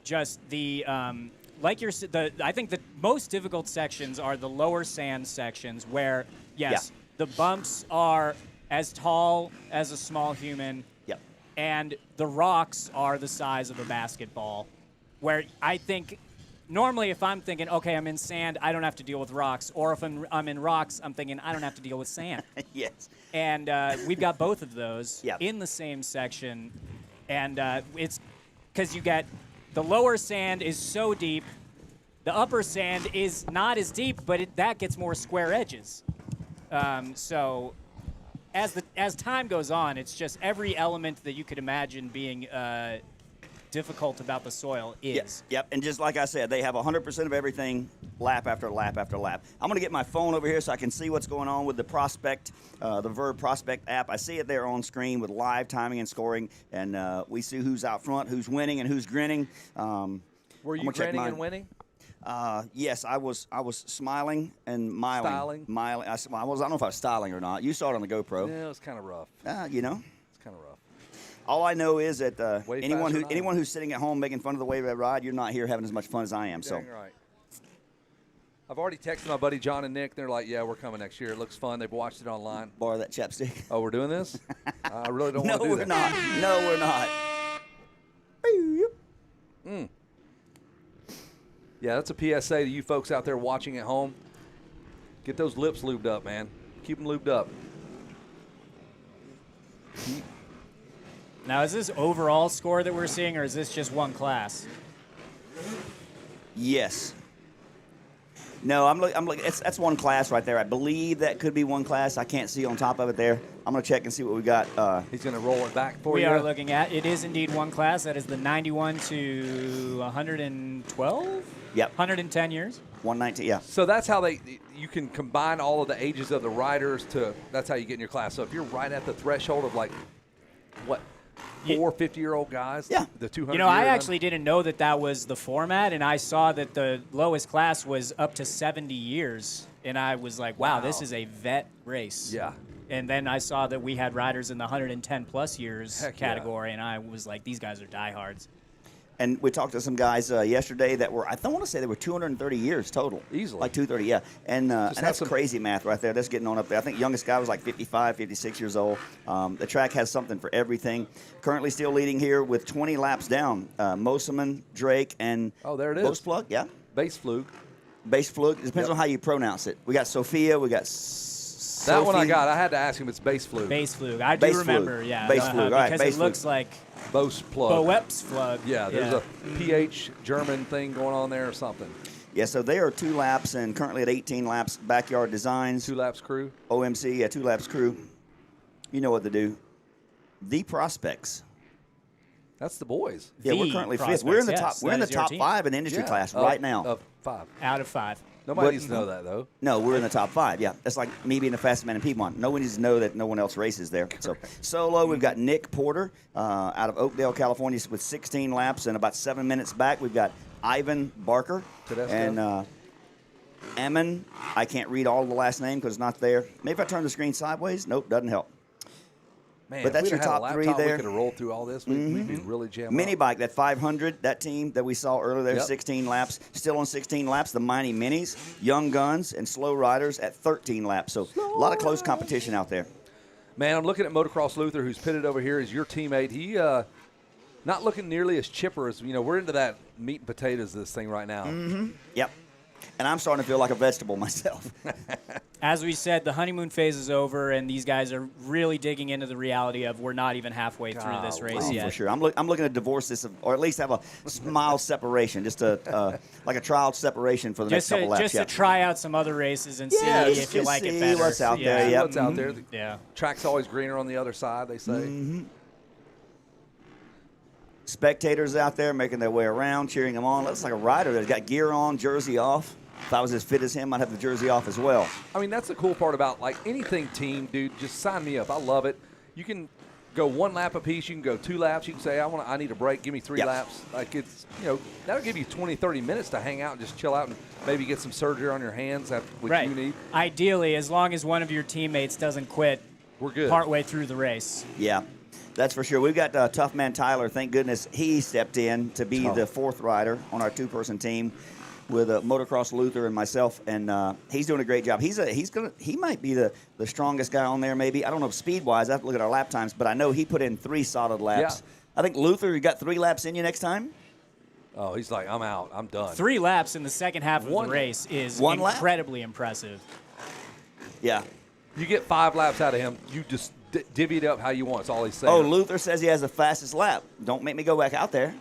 just the I think the most difficult sections are the lower sand sections where, the bumps are as tall as a small human. Yep. And the rocks are the size of a basketball, where I think normally if I'm thinking, okay, I'm in sand, I don't have to deal with rocks. Or if I'm in rocks, I'm thinking, I don't have to deal with sand. Yes. And we've got both of those in the same section. And it's because you get the lower sand is so deep. The upper sand is not as deep, but that gets more square edges. So as time goes on, it's just every element that you could imagine being difficult about the soil is. Yep, and just like I said, they have 100% of everything lap after lap after lap. I'm going to get my phone over here so I can see what's going on with the Prospect, the Verb Prospect app. I see it there on screen with live timing and scoring, and we see who's out front, who's winning, and who's grinning. Were you grinning and winning? Yes, I was smiling and miling. Styling? Miling. I don't know if I was styling or not. You saw it on the GoPro. Yeah, it was kind of rough. You know. It's kind of rough. All I know is that anyone who's sitting at home making fun of the way I ride, you're not here having as much fun as I am. Dang right. I've already texted my buddy John and Nick. They're like, yeah, we're coming next year. It looks fun. They've watched it online. Borrow that chapstick. Oh, we're doing this? I really don't want to do that. No, we're not. Yeah, that's a PSA to you folks out there watching at home. Get those lips lubed up, man. Keep them lubed up. Now, is this overall score that we're seeing, or is this just one class? Yes. No, I'm looking. That's one class right there. I believe that could be one class. I can't see on top of it there. I'm going to check and see what we got. He's going to roll it back for you. We are looking at, it is indeed one class. That is the 91 to 112? Yep. 110 years. 119, yeah. So that's how you can combine all of the ages of the riders that's how you get in your class. So if you're right at the threshold of like, what, 4 50-year-old guys? Yeah. The 200. You know, I actually didn't know that was the format, and I saw that the lowest class was up to 70 years, and I was like, wow, this is a vet race. Yeah. And then I saw that we had riders in the 110-plus years category, yeah. and I was like, these guys are diehards. And we talked to some guys yesterday that were, I don't want to say they were 230 years total. Easily. Like 230, yeah. And that's crazy math right there. That's getting on up there. I think youngest guy was like 55, 56 years old. The track has something for everything. Currently still leading here with 20 laps down. Moseman, Drake, and there it is. Boasplug, yeah. Baseflug. Baseflug. It depends on how you pronounce it. We got Sophia. We got that one I got. I had to ask him. It's Baseflug. Baseflug. I do remember, yeah. Baseflug, all right. Because it looks like Boepsflug. Yeah, there's a PH German thing going on there or something. Yeah, so they are 2 laps and currently at 18 laps. Backyard Designs. 2 laps crew. OMC, yeah, 2 laps crew. You know what to do. The Prospects. That's the boys. Yeah, we're currently 5th. We're in the top. We're in the top 5 in industry class right now. Of 5. Out of 5. Nobody needs to know that, though. No, we're in the top 5, yeah. That's like me being the fastest man in Piedmont. No one needs to know that no one else races there. So solo, we've got Nick Porter out of Oakdale, California with 16 laps and about 7 minutes back. We've got Ivan Barker. Tedesco. And Ammon. I can't read all the last name because it's not there. Maybe if I turn the screen sideways. Nope, doesn't help. Man, but that's your top 3 there. We could have rolled through all this. We'd be really jammed Mini up. bike, that 500, that team that we saw earlier there, Yep. 16 laps. Still on 16 laps, the Mighty Minis, Young Guns, and Slow Riders at 13 laps. So a lot of close competition out there. Man, I'm looking at Motocross Luther, who's pitted over here as your teammate. He not looking nearly as chipper as, we're into that meat and potatoes of this thing right now. Mm-hmm. Yep. And I'm starting to feel like a vegetable myself. As we said, the honeymoon phase is over, and these guys are really digging into the reality of we're not even halfway through this race yet. For sure. I'm looking to divorce this, or at least have a mild separation, just like a trial separation for the next couple laps. Just to try out some other races and see if you like it better. See what's out there. Yep. What's out there. Yeah. Track's always greener on the other side, they say. Mm-hmm. Spectators out there making their way around, cheering them on. Looks like a rider that's got gear on, jersey off. If I was as fit as him, I'd have the jersey off as well. I mean, that's the cool part about, like, anything team, dude, just sign me up. I love it. You can go 1 lap apiece. You can go 2 laps. You can say, I need a break. Give me 3 laps. Like, it's, that'll give you 20, 30 minutes to hang out and just chill out and maybe get some surgery on your hands, which you need. Ideally, as long as one of your teammates doesn't quit we're good. Partway through the race. Yeah. That's for sure. We've got Tough Man Tyler. Thank goodness he stepped in to be the 4th rider on our 2-person team with Motocross Luther and myself, and he's doing a great job. He might be the strongest guy on there. Maybe I don't know speed wise. I have to look at our lap times, but I know he put in 3 solid laps. Yeah. I think Luther, you got 3 laps in you next time. Oh, he's like, I'm out. I'm done. 3 laps in the second half of the race is incredibly impressive. Yeah. You get 5 laps out of him. You just divvy it up how you want. That's all he's saying. Oh, Luther says he has the fastest lap. Don't make me go back out there.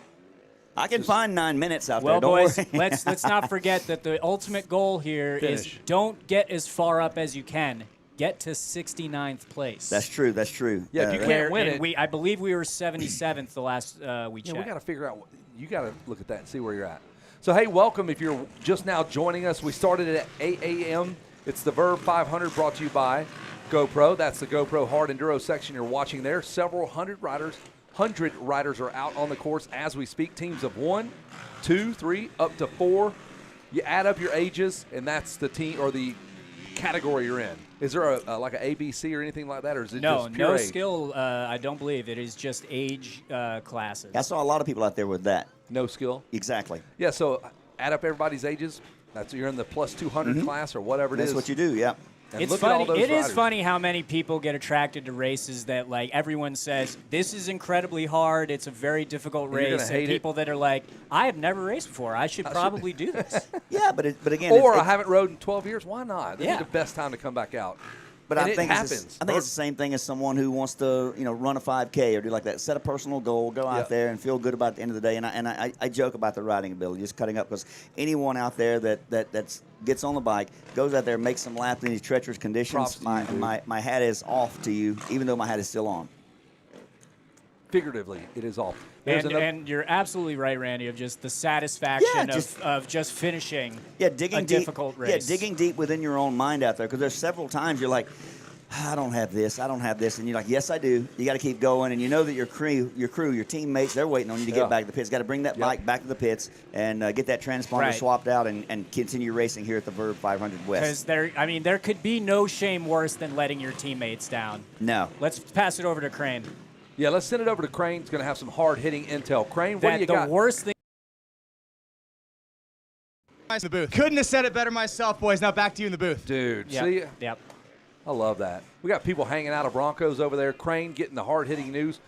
I can find 9 minutes out there. Don't boys, worry. let's not forget that the ultimate goal here is don't get as far up as you can. Get to 69th place. That's true. That's true. Yeah, if you can't win it. I believe we were 77th the last we checked. We got to figure out. You got to look at that and see where you're at. So, hey, welcome. If you're just now joining us, we started at 8 a.m. It's the Verb 500 brought to you by GoPro. That's the GoPro Hard Enduro section you're watching there. Several hundred riders are out on the course as we speak. Teams of 1, 2, 3, up to 4. You add up your ages, and that's the team or the category you're in. Is there like an ABC or anything like that, or is it just pure age? Skill? I don't believe it is just age classes. I saw a lot of people out there with that. No skill. Exactly. Yeah. So add up everybody's ages. You're in the plus 200 class or whatever it is. That's what you do. Yeah. And It's look at all funny. those It is riders. funny how many people get attracted to races that like everyone says this is incredibly hard. It's a very difficult And you're gonna race. hate And it. people that are like, I have never raced before. I should probably do this. Yeah, but again, Or I haven't rode in 12 years. Why not? This Yeah. is the best time to come back out. But And I it think happens. I think it's the same thing as someone who wants to, run a 5K or do like that. Set a personal goal, go out there and feel good about the end of the day. And I joke about the riding ability, just cutting up, because anyone out there that gets on the bike, goes out there, makes some laps in these treacherous conditions. Props to you, My hat is off to you, even though my hat is still on. Figuratively, it is off. And you're absolutely right, Randy, of just the satisfaction of just finishing a difficult race. Yeah, digging deep within your own mind out there, because there's several times you're like, I don't have this, and you're like, yes, I do. You got to keep going, and you know that your crew, your teammates, they're waiting on you to get back to the pits. Got to bring that bike back to the pits and get that transponder swapped out and continue racing here at the Verb 500 West. Because there could be no shame worse than letting your teammates down. No. Let's pass it over to Crane. Yeah, let's send it over to Crane. He's going to have some hard-hitting intel. Crane, what do you got? The worst thing. In the booth. Couldn't have said it better myself, boys. Now back to you in the booth. Dude, Yep. see? Yep. I love that. We got people hanging out of Broncos over there. Crane getting the hard-hitting news.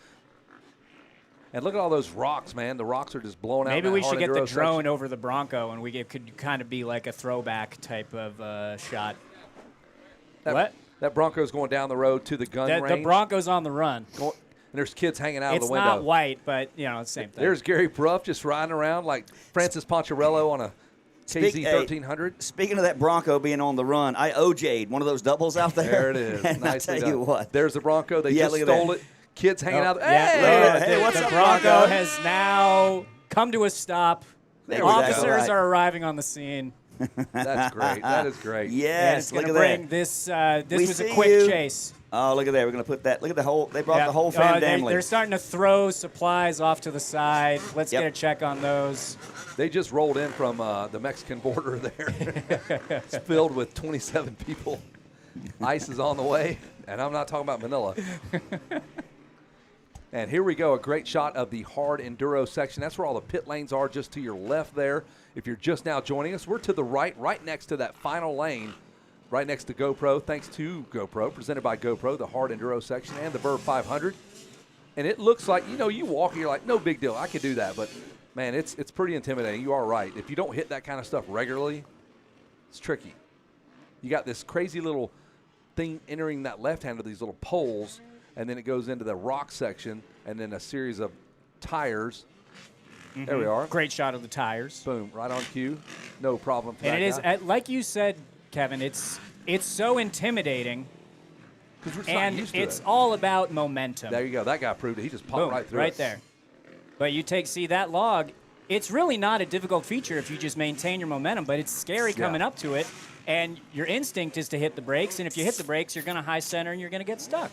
And look at all those rocks, man. The rocks are just blowing out. Maybe in that we should hard get the enduro drone section. over the Bronco, and it could kind of be like a throwback type of shot. What? That Bronco's going down the road to the gun range. The Bronco's on the run. And there's kids hanging out of the It's window. not white, but, it's the same thing. There's Gary Bruff just riding around like Francis Poncherello on a KZ 1300. Speaking of that Bronco being on the run, I OJ'd one of those doubles out there. There it is. And Nicely I tell done. you what. There's the Bronco. They just look at stole that. it. Kids hanging out. Yeah, Hey! what's the up, Bronco Bronco? has now come to a stop. There we go. Officers Right. are arriving on the scene. That's great. That is great. And Yes, it's look going at to bring that. this. We This was a see quick you. chase. Oh, look at that. We're going to put that. Look at the whole. They brought Yeah. the whole family. They're starting to throw supplies off to the side. Let's Yep. get a check on those. They just rolled in from the Mexican border there. It's filled with 27 people. ICE is on the way, and I'm not talking about Manila. And here we go, a great shot of the hard enduro section. That's where all the pit lanes are, just to your left there. If you're just now joining us, we're to the right next to that final lane, right next to GoPro. Thanks to GoPro, presented by GoPro, the hard enduro section and the Verb 500. And it looks like, you walk and you're like, no big deal, I could do that. But, man, it's pretty intimidating. You are right. If you don't hit that kind of stuff regularly, it's tricky. You got this crazy little thing entering that left hand of these little poles, and then it goes into the rock section, and then a series of tires. Mm-hmm. There we are. Great shot of the tires. Boom, right on cue. No problem for And that it is, guy. like you said, Kevin, it's so intimidating, 'Cause we're just not and used to it's it. all about momentum. There you go. That guy proved it. He just popped Boom, right through right it. there. But you see that log, it's really not a difficult feature if you just maintain your momentum, but it's scary coming up to it, and your instinct is to hit the brakes, and if you hit the brakes, you're going to high center and you're going to get stuck.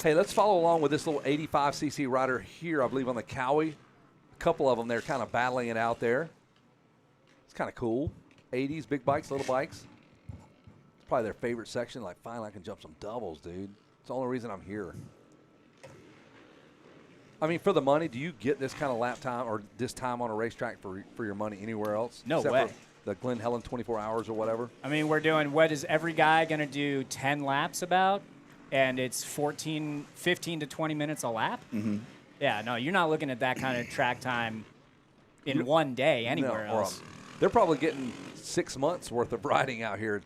Hey, let's follow along with this little 85cc rider here, I believe, on the Cowie. A couple of them, they're kind of battling it out there. It's kind of cool. 80s, big bikes, little bikes. It's probably their favorite section. Like, finally, I can jump some doubles, dude. It's the only reason I'm here. I mean, for the money, do you get this kind of lap time or this time on a racetrack for your money anywhere else? No except way. For the Glen Helen 24 hours or whatever? I mean, we're doing, what is every guy going to do 10 laps about? And it's 15 to 20 minutes a lap? Mm-hmm. Yeah, no, you're not looking at that kind of track time in one day anywhere No, or, else. they're probably getting 6 months worth of riding out here.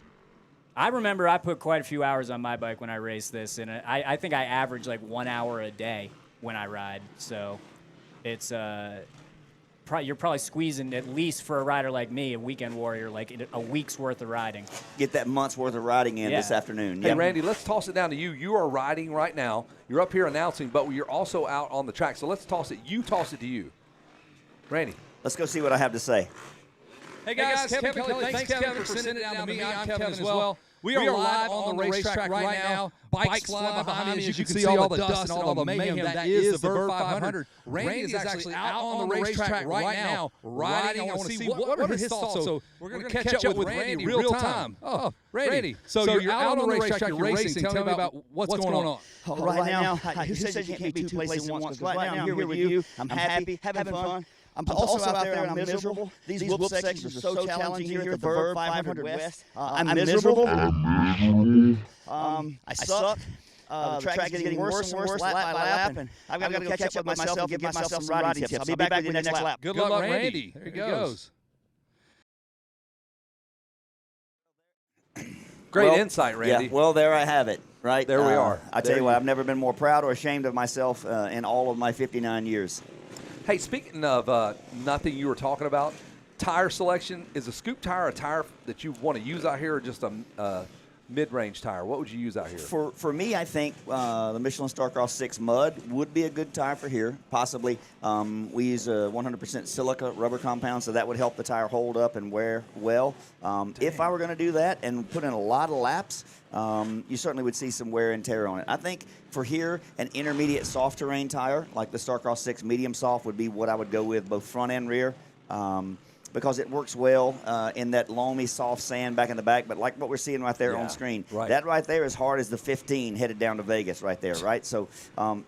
I remember I put quite a few hours on my bike when I raced this, and I think I average like 1 hour a day when I ride. So it's you're probably squeezing, at least for a rider like me, a weekend warrior, like a week's worth of riding. Get that month's worth of riding in this afternoon. Hey, Yep. Randy, let's toss it down to you. You are riding right now. You're up here announcing, but you're also out on the track. So let's toss it. You toss it to you. Randy. Let's go see what I have to say. Hey guys, Kevin Kelly. Thanks, Kevin, for sending it down to me. I'm Kevin as well. We are live on the racetrack right now. Bikes flying behind me. As you can see all the dust and all the mayhem. That is the Verb 500. Randy is actually out on the racetrack right now, riding. I want to see what are his thoughts. So we're going to catch up with Randy real time. Oh, Randy. So you're out on the racetrack. You're racing. Tell me about what's going on. Right now, who says you can't be two places at once? Right now, I'm here with you. I'm happy, having fun. I'm also out there and I'm miserable. These whoop sections are so challenging here at the Verb 500 West. I'm miserable. I suck. The track is getting worse and worse lap by lap, and I've got to go catch up with myself and give myself some riding tips. I'll be back with you next lap. Good luck, Randy. There he goes. Great insight, Randy. Yeah, well, there I have it. Right there, we are. I tell you what, I've never been more proud or ashamed of myself in all of my 59 years. Hey, speaking of nothing you were talking about, tire selection, is a scoop tire a tire that you want to use out here, or just a mid-range tire? What would you use out here? For me, I think the Michelin Starcross 6 Mud would be a good tire for here, possibly. We use a 100% silica rubber compound, so that would help the tire hold up and wear well. If I were going to do that and put in a lot of laps, you certainly would see some wear and tear on it. I think for here, an intermediate soft terrain tire, like the Starcross 6 medium soft, would be what I would go with, both front and rear. Because it works well in that loamy, soft sand back in the back. But like what we're seeing right there on screen, that right there is hard as the 15 headed down to Vegas right there, right? So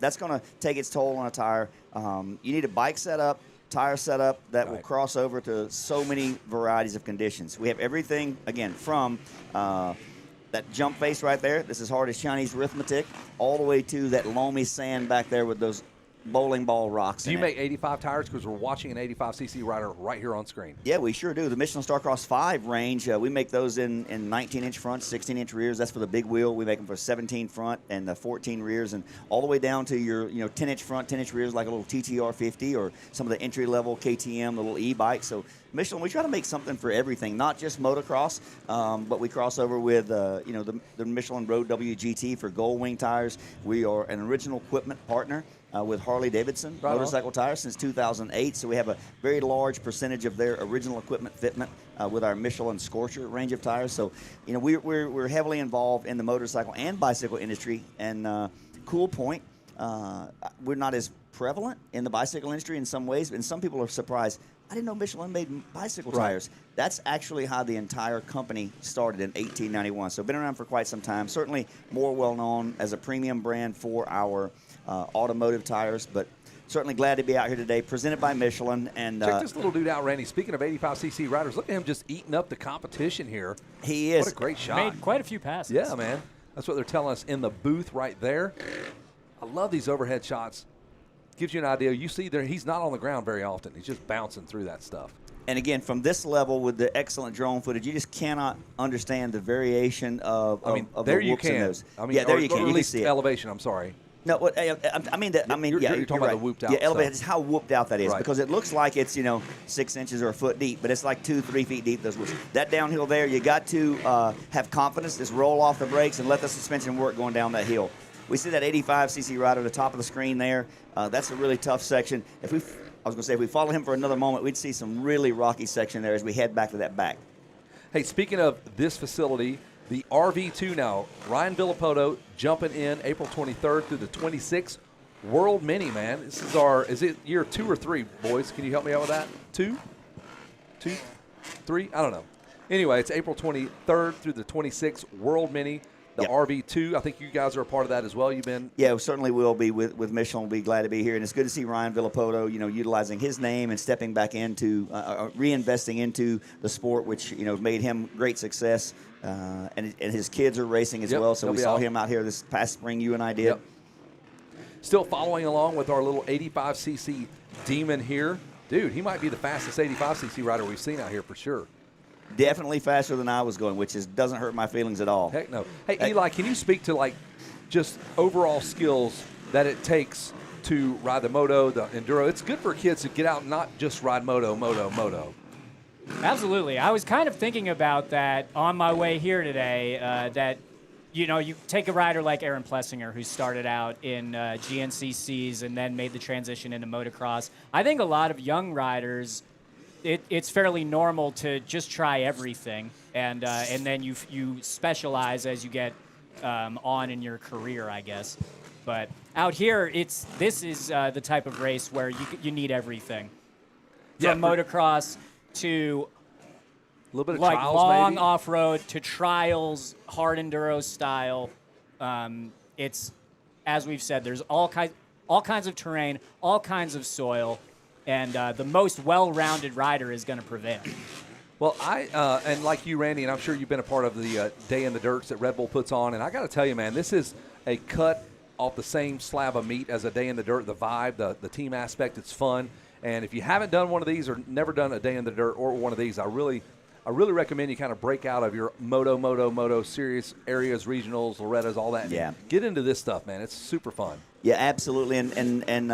that's going to take its toll on a tire. You need a bike setup, tire setup that will cross over to so many varieties of conditions. We have everything, again, from that jump face right there. This is hard as Chinese arithmetic, all the way to that loamy sand back there with those bowling ball rocks. Do you make 85 tires? Because we're watching an 85cc rider right here on screen. Yeah, we sure do. The Michelin Starcross 5 range, we make those in 19-inch fronts, 16-inch rears. That's for the big wheel. We make them for 17 front and 14 rears, and all the way down to your 10-inch front, 10-inch rears, like a little TTR 50 or some of the entry-level KTM, the little e-bikes. So Michelin, we try to make something for everything, not just motocross, but we cross over with the Michelin Road WGT for Gold Wing tires. We are an original equipment partner with Harley-Davidson motorcycle tires since 2008, so we have a very large percentage of their original equipment fitment with our Michelin Scorcher range of tires. So, we're heavily involved in the motorcycle and bicycle industry. And cool point, we're not as prevalent in the bicycle industry in some ways, and some people are surprised. I didn't know Michelin made bicycle tires. That's actually how the entire company started in 1891. So been around for quite some time. Certainly more well-known as a premium brand for our automotive tires, but certainly glad to be out here today, presented by Michelin. And check this little dude out, Randy. Speaking of 85cc riders, look at him just eating up the competition here. He is. What a great shot. Made quite a few passes. Yeah, man. That's what they're telling us in the booth right there. I love these overhead shots. Gives you an idea. You see there, he's not on the ground very often. He's just bouncing through that stuff. And again, from this level with the excellent drone footage, you just cannot understand the variation of there the you whoops in can. those. I mean, yeah, there you can. Or at you least can see it. elevation. I'm sorry. No, what you're talking about the whooped out. Yeah, elevated. Stuff. It's how whooped out that is, Right. because it looks like it's 6 inches or a foot deep, but it's like 2-3 feet deep. Those whoops. That downhill there, you got to have confidence. Just roll off the brakes and let the suspension work going down that hill. We see that 85cc rider at the top of the screen there. That's a really tough section. If we follow him for another moment, we'd see some really rocky section there as we head back to that back. Hey, speaking of this facility, the RV2 now, Ryan Villapoto jumping in April 23rd through the 26th. World Mini, man. This is it year 2 or 3, boys? Can you help me out with that? 2? 3? I don't know. Anyway, it's April 23rd through the 26th, World Mini. The RV2, I think you guys are a part of that as well. You've been? Yeah, we certainly will be with Michelin. We'll be glad to be here. And it's good to see Ryan Villapoto, utilizing his name and stepping back into, reinvesting into the sport, which, made him great success. And his kids are racing as well. So we saw him out here this past spring, you and I did. Yep. Still following along with our little 85cc demon here. Dude, he might be the fastest 85cc rider we've seen out here for sure. Definitely faster than I was going, which doesn't hurt my feelings at all. Heck no. Hey, Eli, can you speak to just overall skills that it takes to ride the moto, the enduro? It's good for kids to get out and not just ride moto. Absolutely. I was kind of thinking about that on my way here today, that you take a rider like Aaron Plessinger, who started out in GNCCs and then made the transition into motocross. I think a lot of young riders, it's fairly normal to just try everything, and then you specialize as you get on in your career, I guess. But out here, this is the type of race where you need everything, from motocross to a little bit of like trials, long maybe? off-road to trials, hard enduro style. It's, as we've said, there's all kinds of terrain, all kinds of soil. and the most well-rounded rider is going to prevail. Well, and like you, Randy, and I'm sure you've been a part of the Day in the Dirts that Red Bull puts on, and I got to tell you, man, this is a cut off the same slab of meat as a Day in the Dirt. The vibe, the team aspect, it's fun. And if you haven't done one of these or never done a Day in the Dirt or one of these, I really recommend you kind of break out of your moto series areas, regionals, Loretta's, all that. Yeah. Get into this stuff, man. It's super fun. Yeah, absolutely. And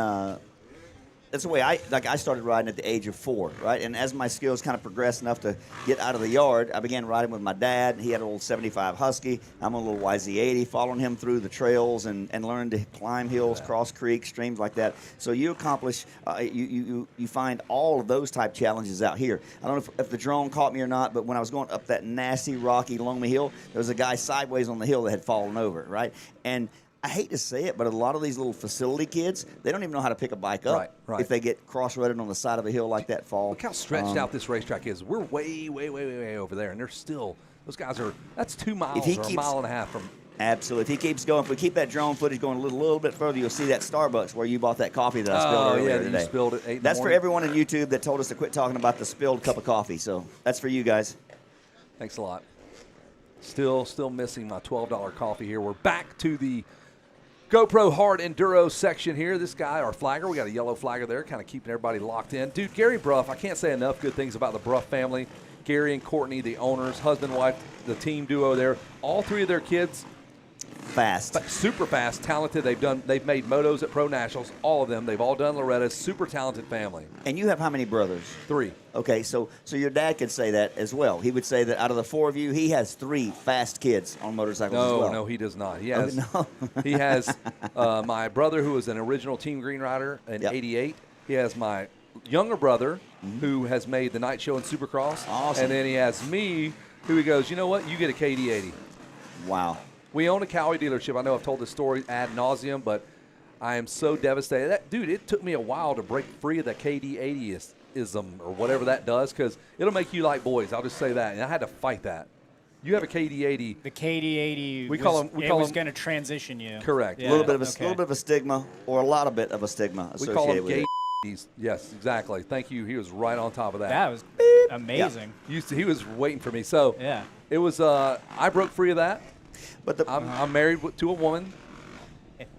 that's the way I started riding at the age of 4, right? And as my skills kind of progressed enough to get out of the yard, I began riding with my dad. He had an old 75 Husky. I'm a little YZ80, following him through the trails and learned to climb hills, cross creeks, streams like that. So you accomplish, you find all of those type challenges out here. I don't know if the drone caught me or not, but when I was going up that nasty, rocky Longme Hill, there was a guy sideways on the hill that had fallen over, right? And I hate to say it, but a lot of these little facility kids, they don't even know how to pick a bike up if they get cross-rutted on the side of a hill like that fall. Look how stretched out this racetrack is. We're way over there, and they're still, those guys are, that's 2 miles or a mile and a half from. Absolutely. If he keeps going, if we keep that drone footage going a little bit further, you'll see that Starbucks where you bought that coffee that I spilled earlier today. You spilled it 8 in the That's for morning. everyone on YouTube that told us to quit talking about the spilled cup of coffee. So that's for you guys. Thanks a lot. Still missing my $12 coffee here. We're back to the GoPro Hard Enduro section here. This guy, our flagger, we got a yellow flagger there, kind of keeping everybody locked in. Dude, Gary Bruff, I can't say enough good things about the Bruff family. Gary and Courtney, the owners, husband, wife, the team duo there. All 3 of their kids. Fast. Super fast, talented. They've made motos at Pro Nationals, all of them. They've all done Loretta's. Super talented family. And you have how many brothers? 3. Okay, so your dad could say that as well. He would say that out of the 4 of you, he has 3 fast kids on motorcycles as well. No, he does not. He has he has my brother, who was an original Team Green rider in '88. He has my younger brother, who has made the night show in Supercross. Awesome. And then he has me, who he goes, you know what? You get a KD80. Wow. We own a Cowie dealership. I know I've told this story ad nauseum, but I am so devastated. Dude, it took me a while to break free of the KD80ism or whatever that does, because it'll make you like boys. I'll just say that. And I had to fight that. You have a KD80. The KD80 we call them going to transition you. Correct. A little bit of a stigma, or a lot of bit of a stigma associated with it. Yes, exactly. Thank you. He was right on top of that. That was amazing. Yeah. He was waiting for me. So yeah, it was. I broke free of that. But I'm married to a woman.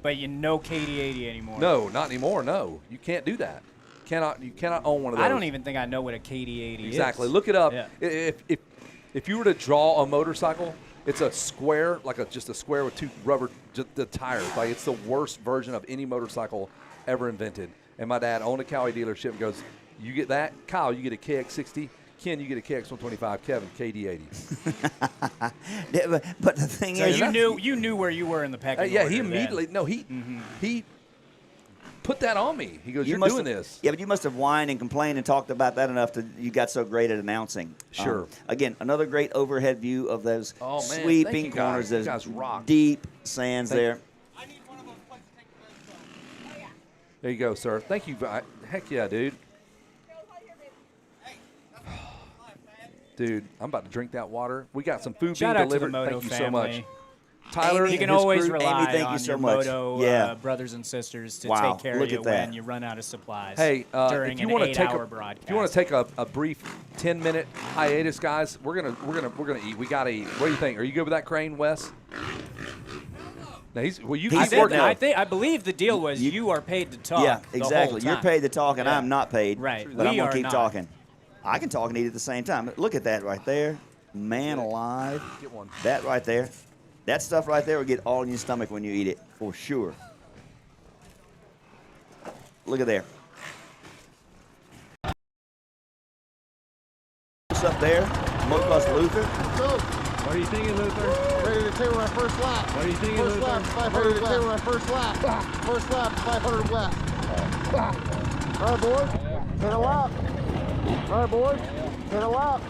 But you know KD80 anymore. No, not anymore. No, you can't do that. You cannot own one of those. I don't even think I know what a KD80 is. Exactly. Look it up. Yeah. If you were to draw a motorcycle, it's a square, just a square with 2 rubber the tires. Like, it's the worst version of any motorcycle ever invented. And my dad owned a Cowie dealership and goes, you get that? Kyle, you get a KX60. Ken, you get a KX125. Kevin, KD80. But the thing so is, you knew where you were in the pecking yeah, order he immediately he put that on me. He goes, "You're doing this." Yeah, but you must have whined and complained and talked about that enough that you got so great at announcing. Sure. Again, another great overhead view of those sweeping corners, those deep sands there. There you go, sir. Thank you. Heck yeah, dude. Dude, I'm about to drink that water. We got some food being delivered. Thank you so much. Tyler, you can always rely Amy, on your moto brothers and sisters to take care of you when you run out of supplies. Hey, during an 8-hour broadcast. If you want to take a brief 10-minute hiatus, guys, we're gonna eat. We got to eat. What do you think? Are you good with that, Crane, Wes? Now I believe the deal was you are paid to talk. Yeah, exactly. The whole You're paid to talk, and I'm not paid. Right. But I'm gonna keep talking. I can talk and eat at the same time. Look at that right there. Man alive. Get one. That right there. That stuff right there will get all in your stomach when you eat it, for sure. Look at there. What's up there? Motocross Luther. What are you thinking, Luther? Ready to take my first lap. What are you thinking, Luther? Lap, 500 left. Ready to take my first lap. First lap, 500 left. All right, boys. Take a lap. All right, boys. Take a lap.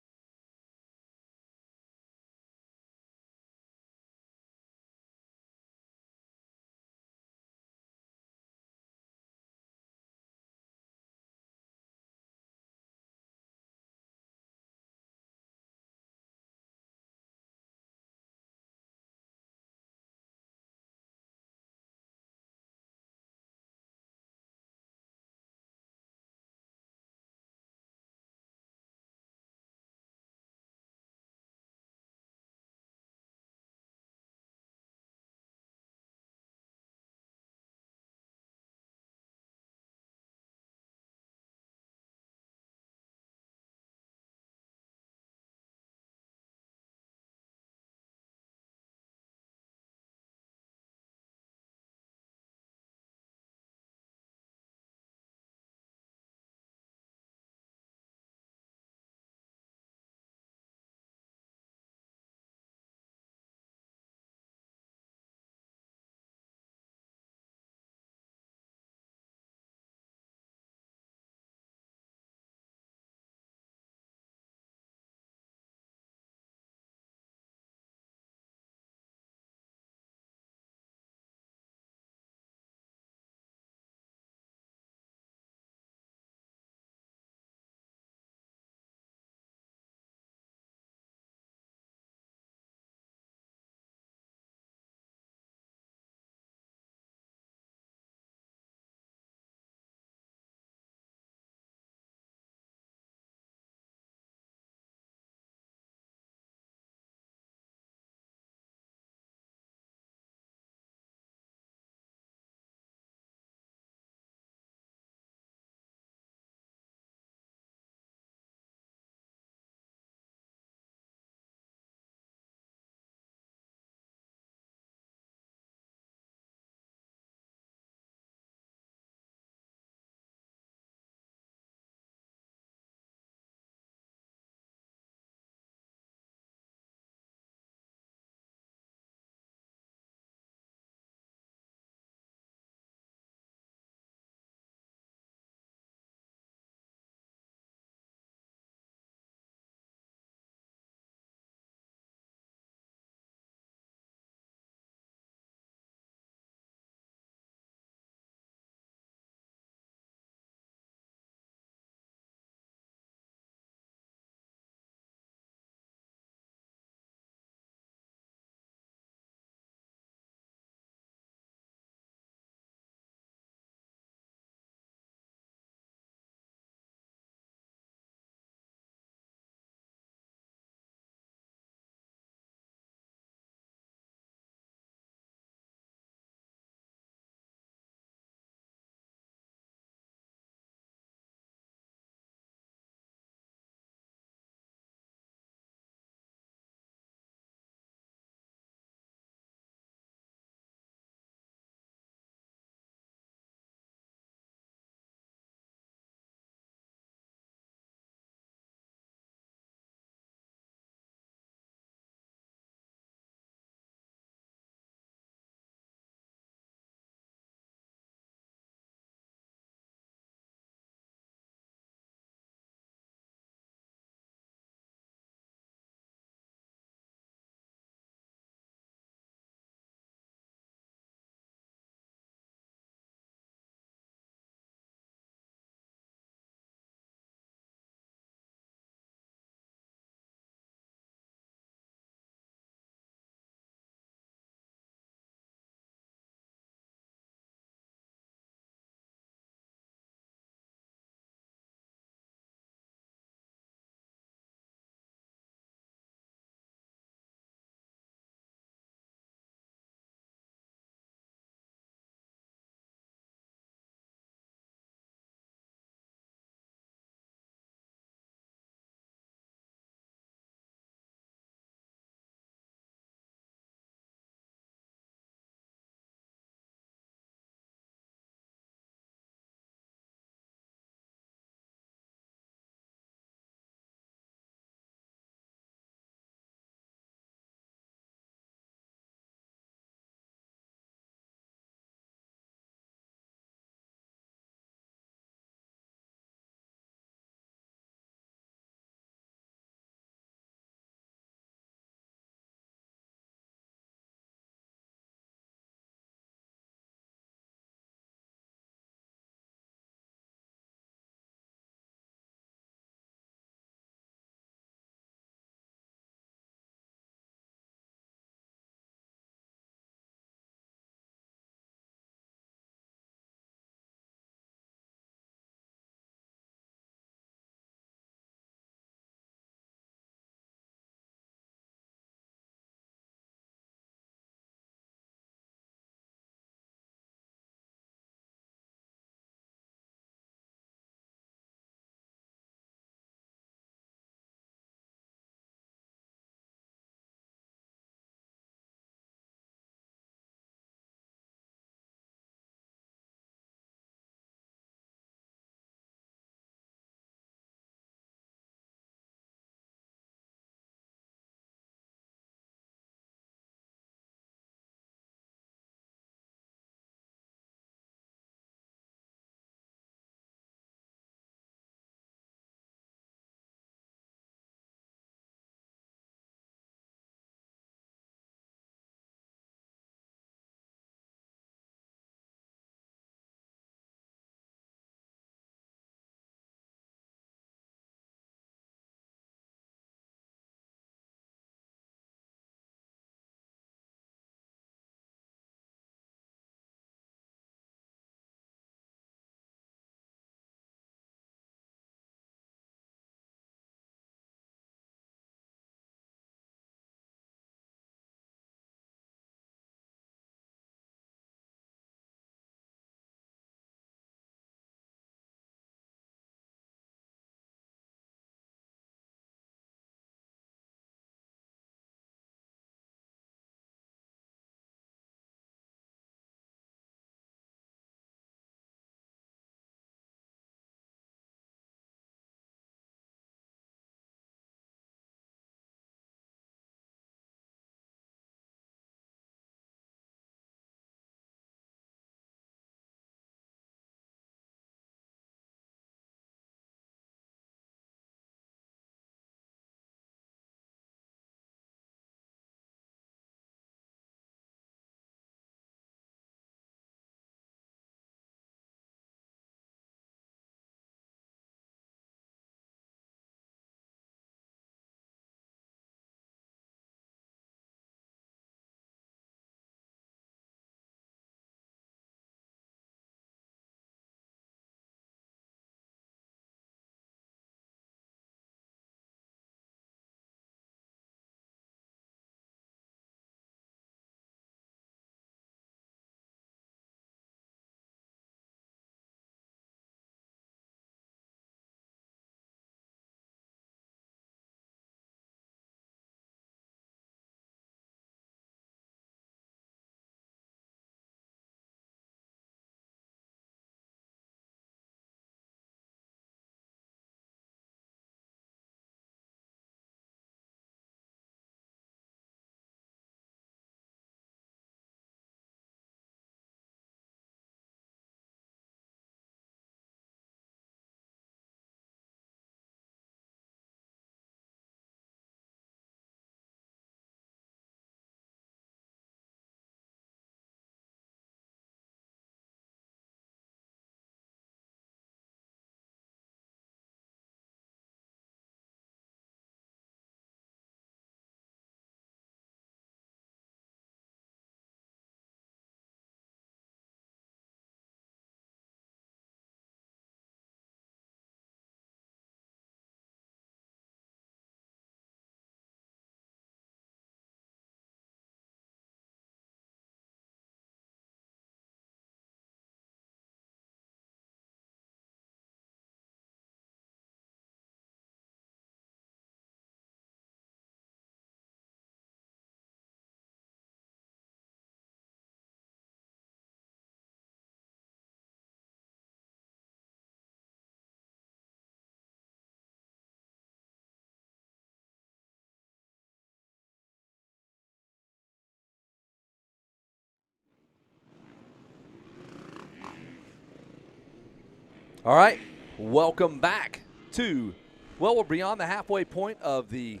All right, welcome back to, well, we're beyond the halfway point of the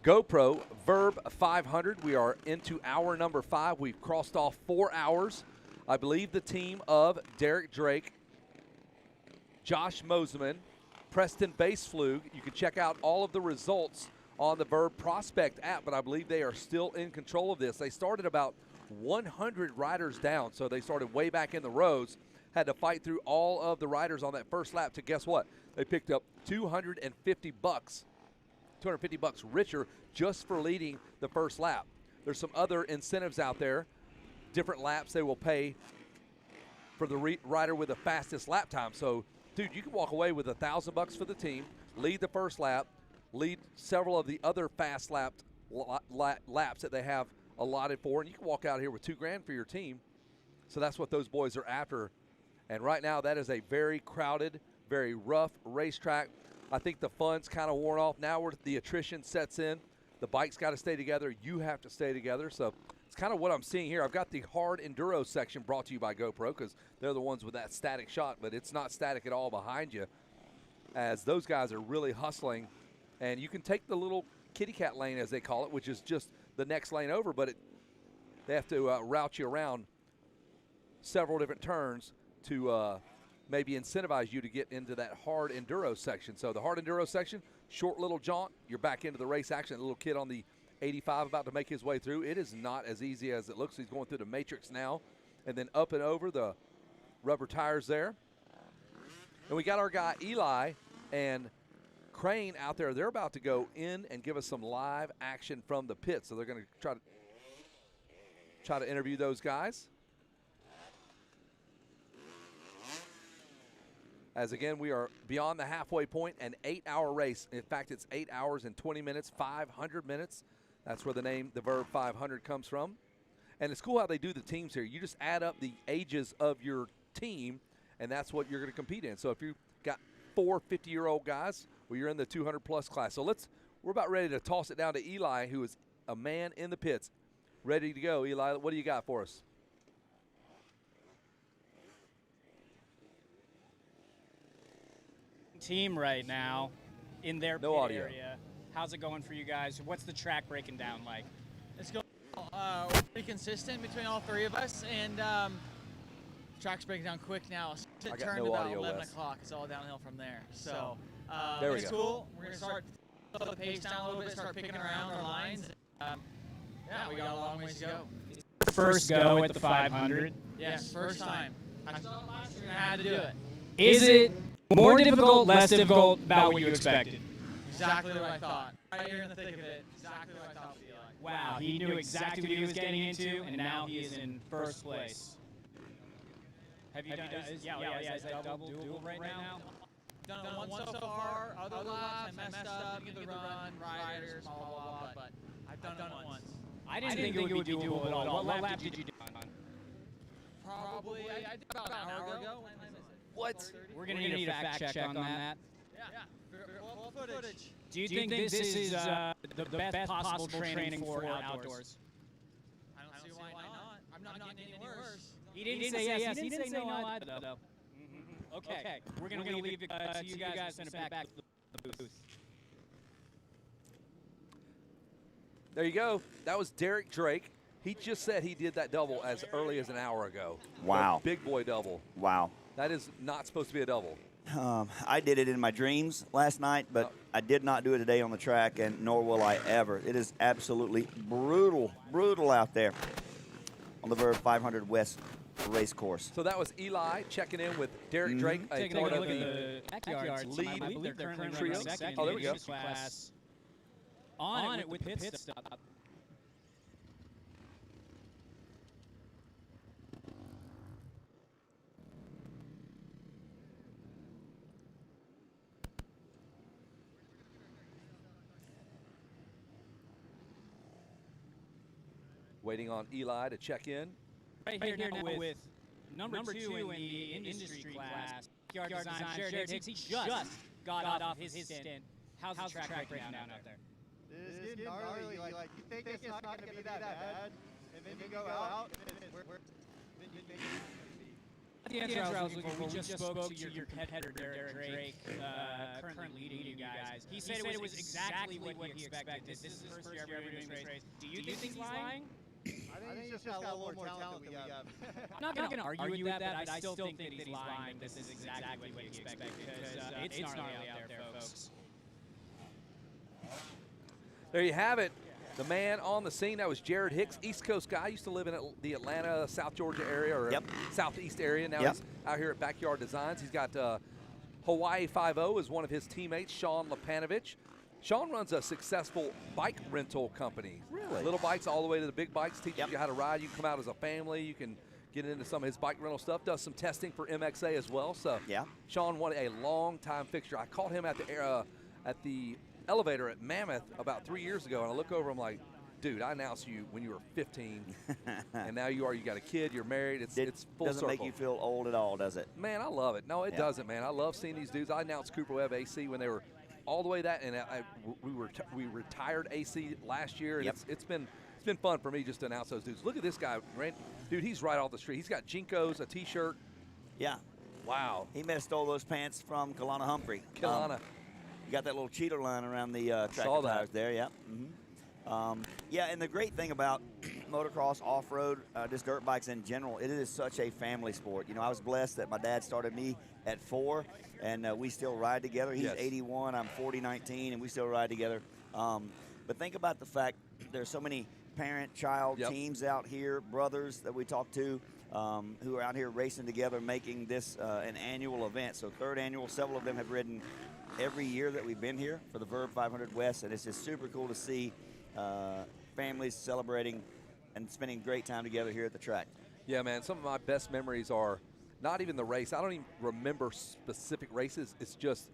GoPro Verb 500. We are into hour number 5. We've crossed off 4 hours. I believe the team of Derek Drake, Josh Moseman, Preston Baseflug. You can check out all of the results on the Verb Prospect app, but I believe they are still in control of this. They started about 100 riders down, so they started way back in the rows, had to fight through all of the riders on that first lap to guess what? They picked up $250 richer just for leading the first lap. There's some other incentives out there, different laps they will pay for the rider with the fastest lap time. So, dude, you can walk away with $1,000 for the team, lead the first lap, lead several of the other fast laps that they have allotted for, and you can walk out here with $2,000 for your team. So that's what those boys are after. And right now, that is a very crowded, very rough racetrack. I think the fun's kind of worn off. Now where the attrition sets in, the bike's got to stay together. You have to stay together. So it's kind of what I'm seeing here. I've got the hard enduro section brought to you by GoPro because they're the ones with that static shot, but it's not static at all behind you as those guys are really hustling. And you can take the little kitty cat lane, as they call it, which is just the next lane over, but they have to route you around several different turns to maybe incentivize you to get into that hard enduro section. So the hard enduro section, short little jaunt, you're back into the race action. A little kid on the 85 about to make his way through. It is not as easy as it looks. He's going through the matrix now and then up and over the rubber tires there. And we got our guy Eli and Crane out there. They're about to go in and give us some live action from the pit. So they're going to try to interview those guys. As again, we are beyond the halfway point, an 8-hour race. In fact, it's 8 hours and 20 minutes, 500 minutes. That's where the name, the Verb 500, comes from. And it's cool how they do the teams here. You just add up the ages of your team, and that's what you're going to compete in. So if you've got 4 50-year-old guys, well, you're in the 200-plus class. So we're about ready to toss it down to Eli, who is a man in the pits. Ready to go. Eli, what do you got for us? Team right now in their pit audio. area. How's it going for you guys? What's the track breaking down like? It's going pretty consistent between all 3 of us, and track's breaking down quick now. It turned about 11 o'clock. It's all downhill from there. So there we it's go. cool. We're going to start the pace down a little bit, start picking around our lines. Yeah, we got a long ways to go. First go at the 500? Yes, first time. I saw it last year and I had to do it. Is it more difficult, less difficult, about what you expected? Exactly what I thought. Right here in the thick of it, exactly what I thought it would be like. Wow, he knew exactly what he was getting into, and now he is in first place. Have you done is that double doable right now? Done one so far. Other laps, I messed up, didn't get the run, riders, blah, blah, blah, but I've done it once. I didn't think it would be doable at all. What lap did you do? Probably, I did about an hour ago. What? We're going to need a fact check on that. Yeah, full footage. Do you think this is the best possible training for outdoors? I don't see why not. I'm not getting any worse. He didn't say yes. He didn't say no either, though. Okay. We're going to leave it to you guys and send it back to the booth. There you go. That was Derek Drake. He just said he did that double as early as an hour ago. Wow. The big boy double. Wow. That is not supposed to be a double. I did it in my dreams last night, but I did not do it today on the track, and nor will I ever. It is absolutely brutal out there on the Verb 500 West race course. So that was Eli checking in with Derek Drake, a part of the backyards lead I believe they're currently trio. running second Oh, there we go. class. On it with the pit stop. Waiting on Eli to check in. Right here now with number two in the industry class. Yard design, Jared Hicks, he just got off his stint. How's the track breaking down out there? It's getting gnarly. Like, you think it's not going to be that bad, and then you go out, and then you think it's going to be. The answer I was looking for, we just spoke to your competitor, Derek Drake, currently leading you guys. He said it was exactly what he expected. This is his first year ever doing this race. Do you think he's lying? I think he's just got a little more talent than we got. I'm not going to argue with that, but I still think that he's lying. This is exactly what he expected because it's gnarly out there, folks. There you have it. The man on the scene, that was Jared Hicks, East Coast guy. Used to live in the Atlanta, South Georgia area or Southeast area. Now he's out here at Backyard Designs. He's got Hawaii 5-0 as one of his teammates, Sean Lepanovich. Sean runs a successful bike rental company. Really? Little bikes all the way to the big bikes, teaches you how to ride. You can come out as a family. You can get into some of his bike rental stuff. Does some testing for MXA as well. So Sean won a long-time fixture. I called him at the elevator at Mammoth about 3 years ago, and I look over, I'm like, dude, I announced you when you were 15, and now you got a kid, you're married. It's full circle. Doesn't make you feel old at all, does it? Man, I love it. No, it doesn't, man. I love seeing these dudes. I announced Cooper Webb AC when they were all the way that, and we retired AC last year, and it's been fun for me just to announce those dudes. Look at this guy, dude. He's right off the street. He's got Jinkos, a T-shirt. Yeah. Wow. He may have stole those pants from Kalana Humphrey. Kalana. You got that little cheater line around the tractor tires there, yeah. And the great thing about motocross, off-road, just dirt bikes in general, it is such a family sport. You know, I was blessed that my dad started me at 4, and we still ride together. He's 81, I'm 40-19, and we still ride together. But think about the fact there's so many parent-child teams out here, brothers that we talk to, who are out here racing together, making this an annual event. So 3rd annual, several of them have ridden every year that we've been here for the Verb 500 West, and it's just super cool to see families celebrating and spending great time together here at the track. Yeah, man, some of my best memories are not even the race. I don't even remember specific races. It's just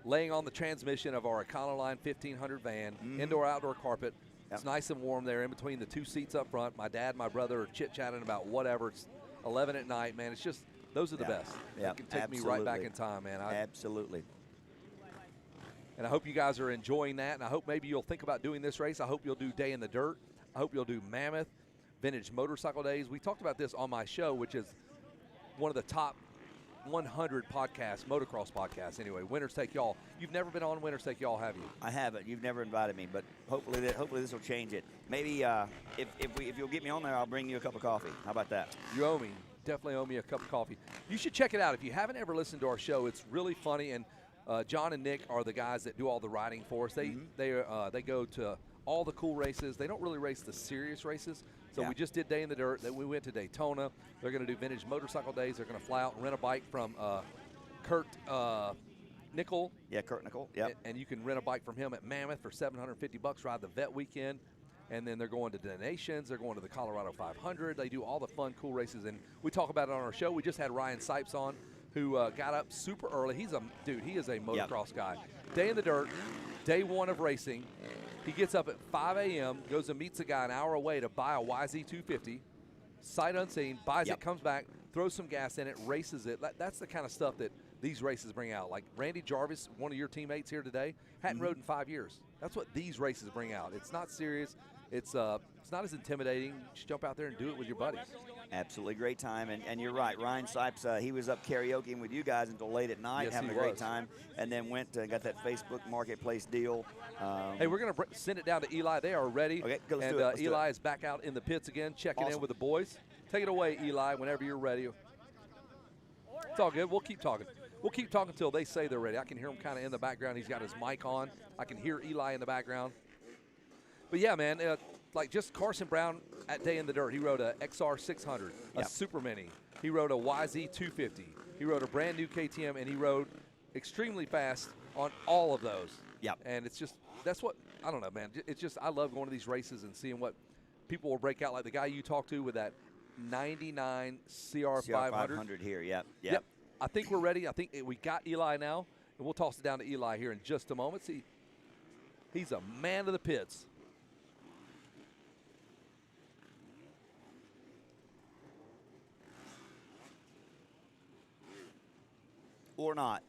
laying on the transmission of our Econoline 1500 van, indoor-outdoor carpet. It's nice and warm there in between the 2 seats up front. My dad and my brother are chit-chatting about whatever. It's 11 at night, man. It's just, those are the best. Yeah, it can take me right back in time, man. Absolutely. And I hope you guys are enjoying that, and I hope maybe you'll think about doing this race. I hope you'll do Day in the Dirt. I hope you'll do Mammoth, Vintage Motorcycle Days. We talked about this on my show, which is one of the top 100 podcasts, motocross podcasts anyway. Winners Take Y'all. You've never been on Winners Take Y'all, have you? I haven't. You've never invited me, but hopefully this will change it. Maybe if you'll get me on there, I'll bring you a cup of coffee. How about that? You owe me. Definitely owe me a cup of coffee. You should check it out. If you haven't ever listened to our show, it's really funny, and John and Nick are the guys that do all the riding for us. They go to all the cool races. They don't really race the serious races. So we just did Day in the Dirt. Then we went to Daytona. They're going to do Vintage Motorcycle Days. They're going to fly out and rent a bike from Kurt Nickel. Yeah, Kurt Nickel. Yeah. And you can rent a bike from him at Mammoth for $750. Ride the Vet Weekend. And then they're going to Donations. They're going to the Colorado 500. They do all the fun, cool races. And we talk about it on our show. We just had Ryan Sipes on, who got up super early. He is a motocross guy. Day in the Dirt, day 1 of racing. He gets up at 5 a.m., goes and meets a guy an hour away to buy a YZ250, sight unseen, buys it, comes back, throws some gas in it, races it. That's the kind of stuff that these races bring out. Like Randy Jarvis, one of your teammates here today, hadn't rode in 5 years. That's what these races bring out. It's not serious. It's not as intimidating. Just jump out there and do it with your buddies. Absolutely great time. And you're right. Ryan Sipes, he was up karaokeing with you guys until late at night, having a great time, and then went and got that Facebook Marketplace deal. Hey, we're going to send it down to Eli. They are ready. Okay, let's and do it. Let's Eli is back out in the pits again, checking in with the boys. Take it away, Eli, whenever you're ready. It's all good. We'll keep talking. We'll keep talking until they say they're ready. I can hear him kind of in the background. He's got his mic on. I can hear Eli in the background. But, yeah, man, like just Carson Brown at Day in the Dirt. He rode a XR 600, a Super Mini. He rode a YZ 250. He rode a brand new KTM, and he rode extremely fast on all of those. Yep. And it's just, that's what, I don't know, man. It's just, I love going to these races and seeing what people will break out. Like the guy you talked to with that 99 CR 500 here, yep. I think we're ready. I think we got Eli now, and we'll toss it down to Eli here in just a moment. See, he's a man of the pits. Or not.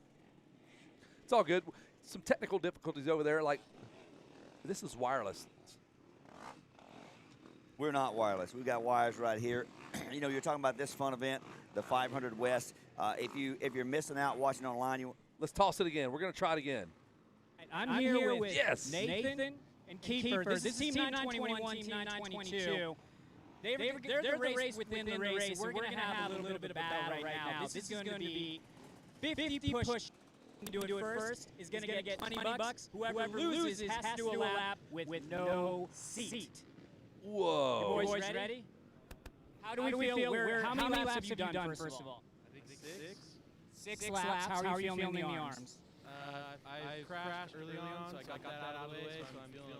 It's all good. Some technical difficulties over there. Like, this is wireless. We're not wireless. We've got wires right here. You know, you're talking about this fun event, the 500 West. If you're missing out watching online, let's toss it again. We're going to try it again. I'm here with Nathan and Kiefer. This is Team 921, Team 922. They're the race within the race. We're going to have a little bit of a battle right now. This is going to be 50 push. Do it first is going to get $20. Whoever loses has to do a lap with no seat. Whoa. You boys ready? How do we feel? How many laps have you done, first of all? I think 6. 6 laps. How are you feeling in the arms? I crashed early on, so I got that out of the way, so I'm feeling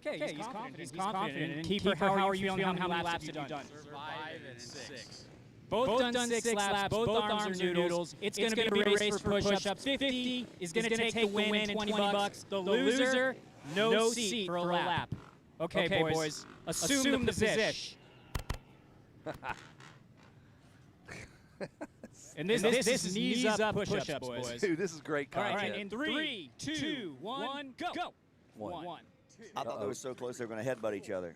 okay. Okay, he's confident. He's confident. And Kiefer, how are you feeling? How many laps have you done? 5 and 6. Both done 6 laps. Both arms are noodles. It's going to be a race for push-ups. 50 is going to take the win and $20. The loser, no seat for a lap. Okay, boys. Assume the position. And this is knees up push-ups, boys. Dude, this is great content. All right, in 3, 2, 1, go. 1. I thought they were so close they were going to headbutt each other.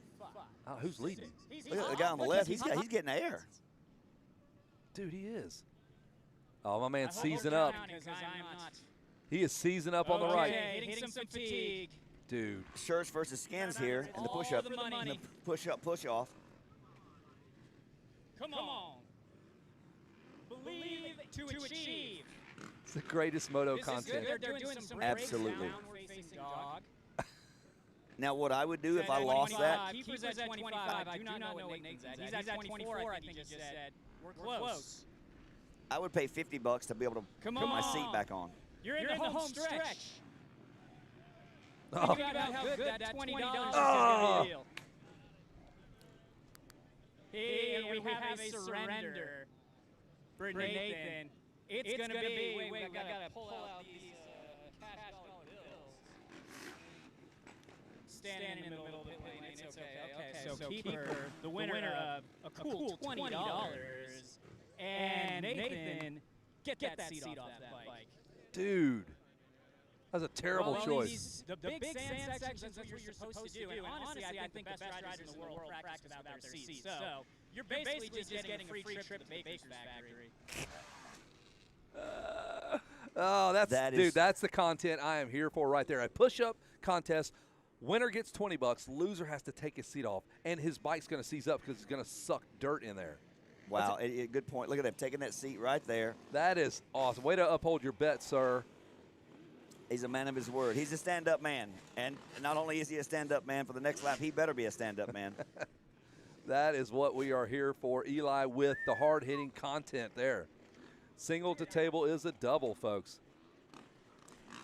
Oh, who's leading? Look at the guy on the left. He's getting air. Dude, he is. Oh, my man's seizing up. He is seizing up on the right. Hitting some fatigue. Dude. Shirts versus skins here in the push-up. And the push-up, push-off. Come on. Believe to achieve. It's the greatest moto content. They're doing some absolutely. Now, what I would do if I lost that. Kiefer's at 25. I do not know what Nathan's at. He's at 24, I think he just said. We're close. I would pay $50 to be able to put my seat back on. You're in the home stretch. Oh. Think about how good that $20 is going to feel. Here we have a surrender for Nathan. It's going to be, wait, I got to pull out these cash dollar bills. Stand in the middle of the lane. It's okay. So Kiefer, the winner of a cool $20. And Nathan, get that seat off that bike. Dude. That was a terrible choice. The big sand sections, that's what you're supposed to do. And honestly, I think the best riders in the world practice without their seats. So you're basically just getting a free trip to the Baker's factory. That's the content I am here for right there. A push-up contest. Winner gets $20. Loser has to take his seat off, and his bike's going to seize up because it's going to suck dirt in there. Wow, good point. Look at him taking that seat right there. That is awesome. Way to uphold your bet, sir. He's a man of his word. He's a stand-up man. And not only is he a stand-up man, for the next lap, he better be a stand-up man. That is what we are here for, Eli, with the hard-hitting content there. Single to table is a double, folks.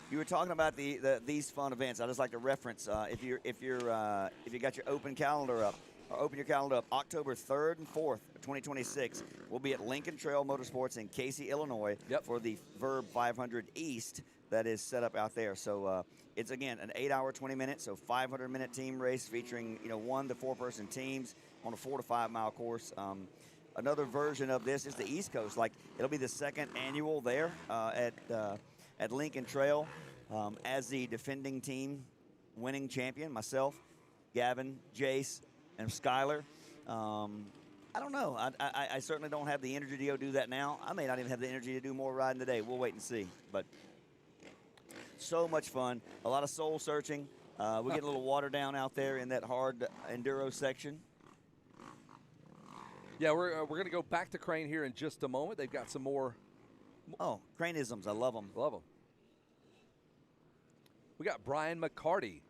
You were talking about these fun events. I just like to reference if you got your open calendar up, or open your calendar up, October 3rd and 4th, 2026, we'll be at Lincoln Trail Motorsports in Casey, Illinois, for the Verb 500 East that is set up out there. So it's again an 8-hour, 20-minute, so 500-minute team race featuring 1 to 4-person teams on a 4 to 5 mile course. Another version of this is the East Coast. Like it'll be the second annual there at Lincoln Trail. As the defending team winning champion, myself, Gavin, Jace, and Skyler. I don't know. I certainly don't have the energy to go do that now. I may not even have the energy to do more riding today. We'll wait and see. But so much fun. A lot of soul searching. We're getting a little watered down out there in that hard enduro section. Yeah, we're going to go back to Crane here in just a moment. They've got some more. Oh, Craneisms. I love them. Love them. We got Brian McCarty.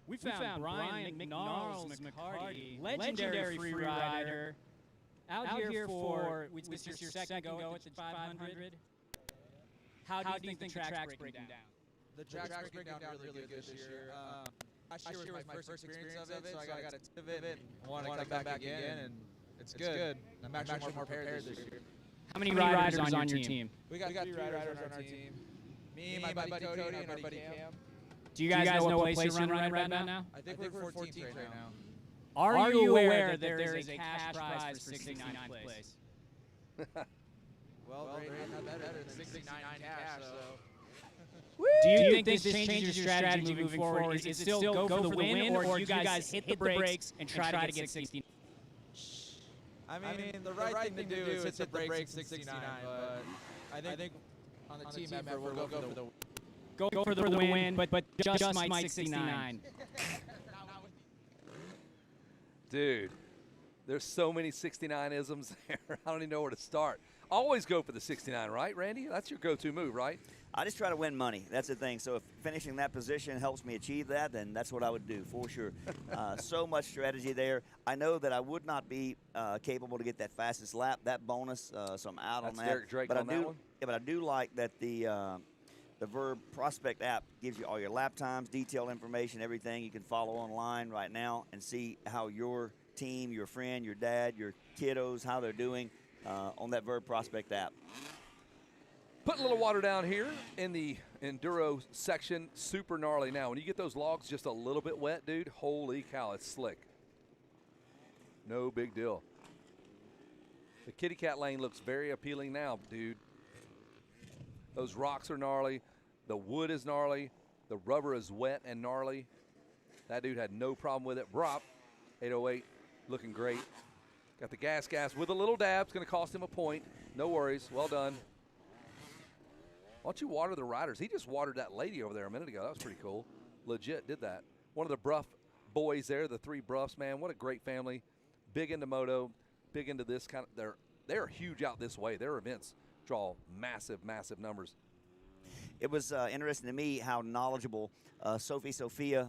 We found Brian McNarls McCarty, legendary free rider, out here for, this is your second go at the 500. How do you think the track's breaking down? The track's breaking down really good this year. Last year was my first experience of it, so I got a tip of it. I want to come back again, and it's good. I'm actually more prepared this year. How many riders on your team? We got 3 riders on our team. Me, my buddy Cody, and our buddy Cam. Do you guys know what place you're running right now? I think we're 14th right now. Are you aware that there is a cash prize for 69th place? Well, not better than 69 cash, so. Do you think this changes your strategy moving forward? Is it still go for the win, or do you guys hit the brakes and try to get 69? I mean, the right thing to do is hit the brakes in 69, but I think on the team effort, we'll go for the Go for the win, but just might 69. Dude, there's so many 69-isms there. I don't even know where to start. Always go for the 69, right, Randy? That's your go-to move, right? I just try to win money. That's the thing. So if finishing that position helps me achieve that, then that's what I would do for sure. So much strategy there. I know that I would not be capable to get that fastest lap, that bonus, so I'm out on that. Derek Drake but on that one? Yeah, but I do like that the Verb Prospect app gives you all your lap times, detailed information, everything. You can follow online right now and see how your team, your friend, your dad, your kiddos, how they're doing on that Verb Prospect app. Put a little water down here in the enduro section. Super gnarly. Now, when you get those logs just a little bit wet, dude, holy cow, it's slick. No big deal. The kitty cat lane looks very appealing now, dude. Those rocks are gnarly. The wood is gnarly. The rubber is wet and gnarly. That dude had no problem with it. Brop, 808, looking great. Got the gas with a little dab. It's going to cost him a point. No worries. Well done. Why don't you water the riders? He just watered that lady over there a minute ago. That was pretty cool. Legit did that. One of the Bruff boys there, the 3 Bruffs, man. What a great family. Big into moto, big into this kind of. They're huge out this way. Their events draw massive, massive numbers. It was interesting to me how knowledgeable Sophia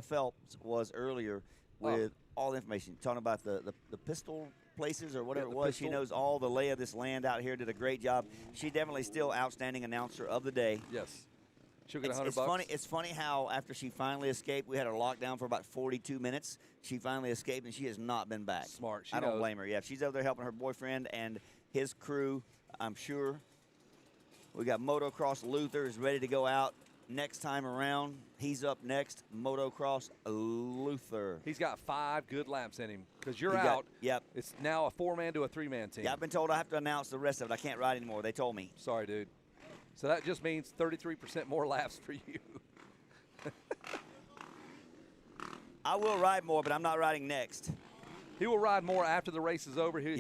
Phelps was earlier with all the information. Talking about the pistol places or whatever it was. She knows all the lay of this land out here. Did a great job. She definitely still outstanding announcer of the day. Yes. She'll get $100 bucks. It's funny how after she finally escaped, we had her locked down for about 42 minutes. She finally escaped, and she has not been back. Smart. I don't blame her. Yeah, she's over there helping her boyfriend and his crew, I'm sure. We got Motocross Luther is ready to go out next time around. He's up next, Motocross Luther. He's got 5 good laps in him because you're out. Yep. It's now a 4-man to a 3-man team. Yeah, I've been told I have to announce the rest of it. I can't ride anymore. They told me. Sorry, dude. So that just means 33% more laps for you. I will ride more, but I'm not riding next. He will ride more after the race is over. He'll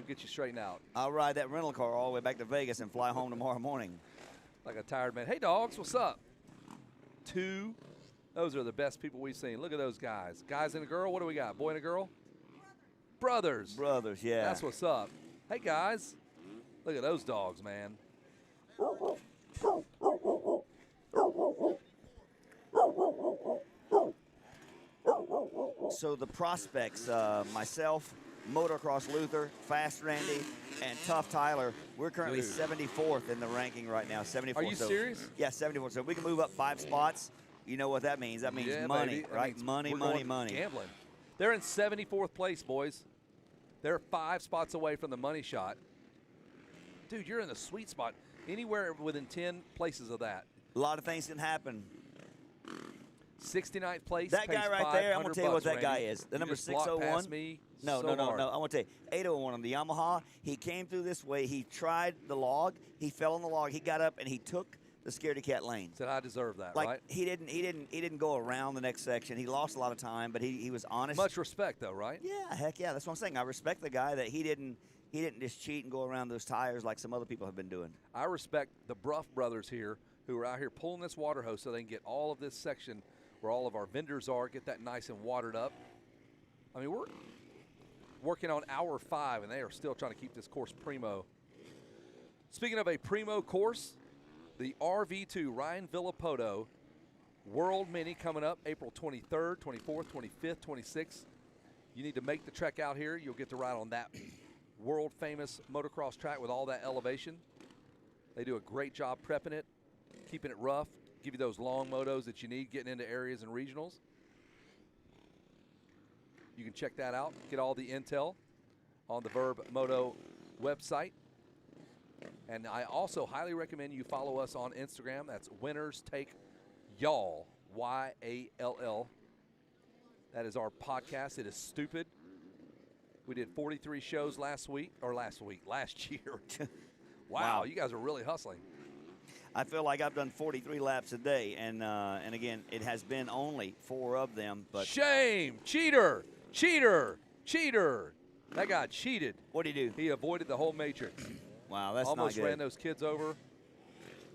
get you straightened out. I'll ride that rental car all the way back to Vegas and fly home tomorrow morning. Like a tired man. Hey, dogs, what's up? 2. Those are the best people we've seen. Look at those guys. Guys and a girl. What do we got? Boy and a girl? Brothers. Brothers, yeah. That's what's up. Hey, guys. Look at those dogs, man. So the prospects, myself, Motocross Luther, Fast Randy, and Tough Tyler, we're currently 74th in the ranking right now. 74th. Are you serious? Yeah, 74th. So we can move up 5 spots. You know what that means. That means money, baby. right? Money. Gambling. They're in 74th place, boys. They're 5 spots away from the money shot. Dude, you're in the sweet spot. Anywhere within 10 places of that. A lot of things can happen. 69th place. That guy right there, I'm going to tell you what that Randy. guy is. The number 601. No. I want to tell you. 801 on the Yamaha. He came through this way. He tried the log. He fell on the log. He got up and he took the scaredy cat lane. Said I deserve that, like, right? He didn't go around the next section. He lost a lot of time, but he was honest. Much respect though, right? Yeah, heck yeah. That's what I'm saying. I respect the guy that he didn't just cheat and go around those tires like some other people have been doing. I respect the Bruff brothers here who are out here pulling this water hose so they can get all of this section where all of our vendors are, get that nice and watered up. I mean, we're working on hour 5, and they are still trying to keep this course primo. Speaking of a primo course, the RV2 Ryan Villapoto World Mini coming up April 23rd, 24th, 25th, 26th. You need to make the trek out here. You'll get to ride on that world-famous motocross track with all that elevation. They do a great job prepping it, keeping it rough, give you those long motos that you need getting into areas and regionals. You can check that out, get all the intel on the Vurbmoto website. And I also highly recommend you follow us on Instagram. That's Winners Take Y'all, Y-A-L-L. That is our podcast. It is stupid. We did 43 shows last year. Wow, you guys are really hustling. I feel like I've done 43 laps a day, and again, it has been only 4 of them. But shame, cheater, cheater, cheater. That guy cheated. What did he do? He avoided the whole matrix. Wow, that's almost not good. ran those kids over.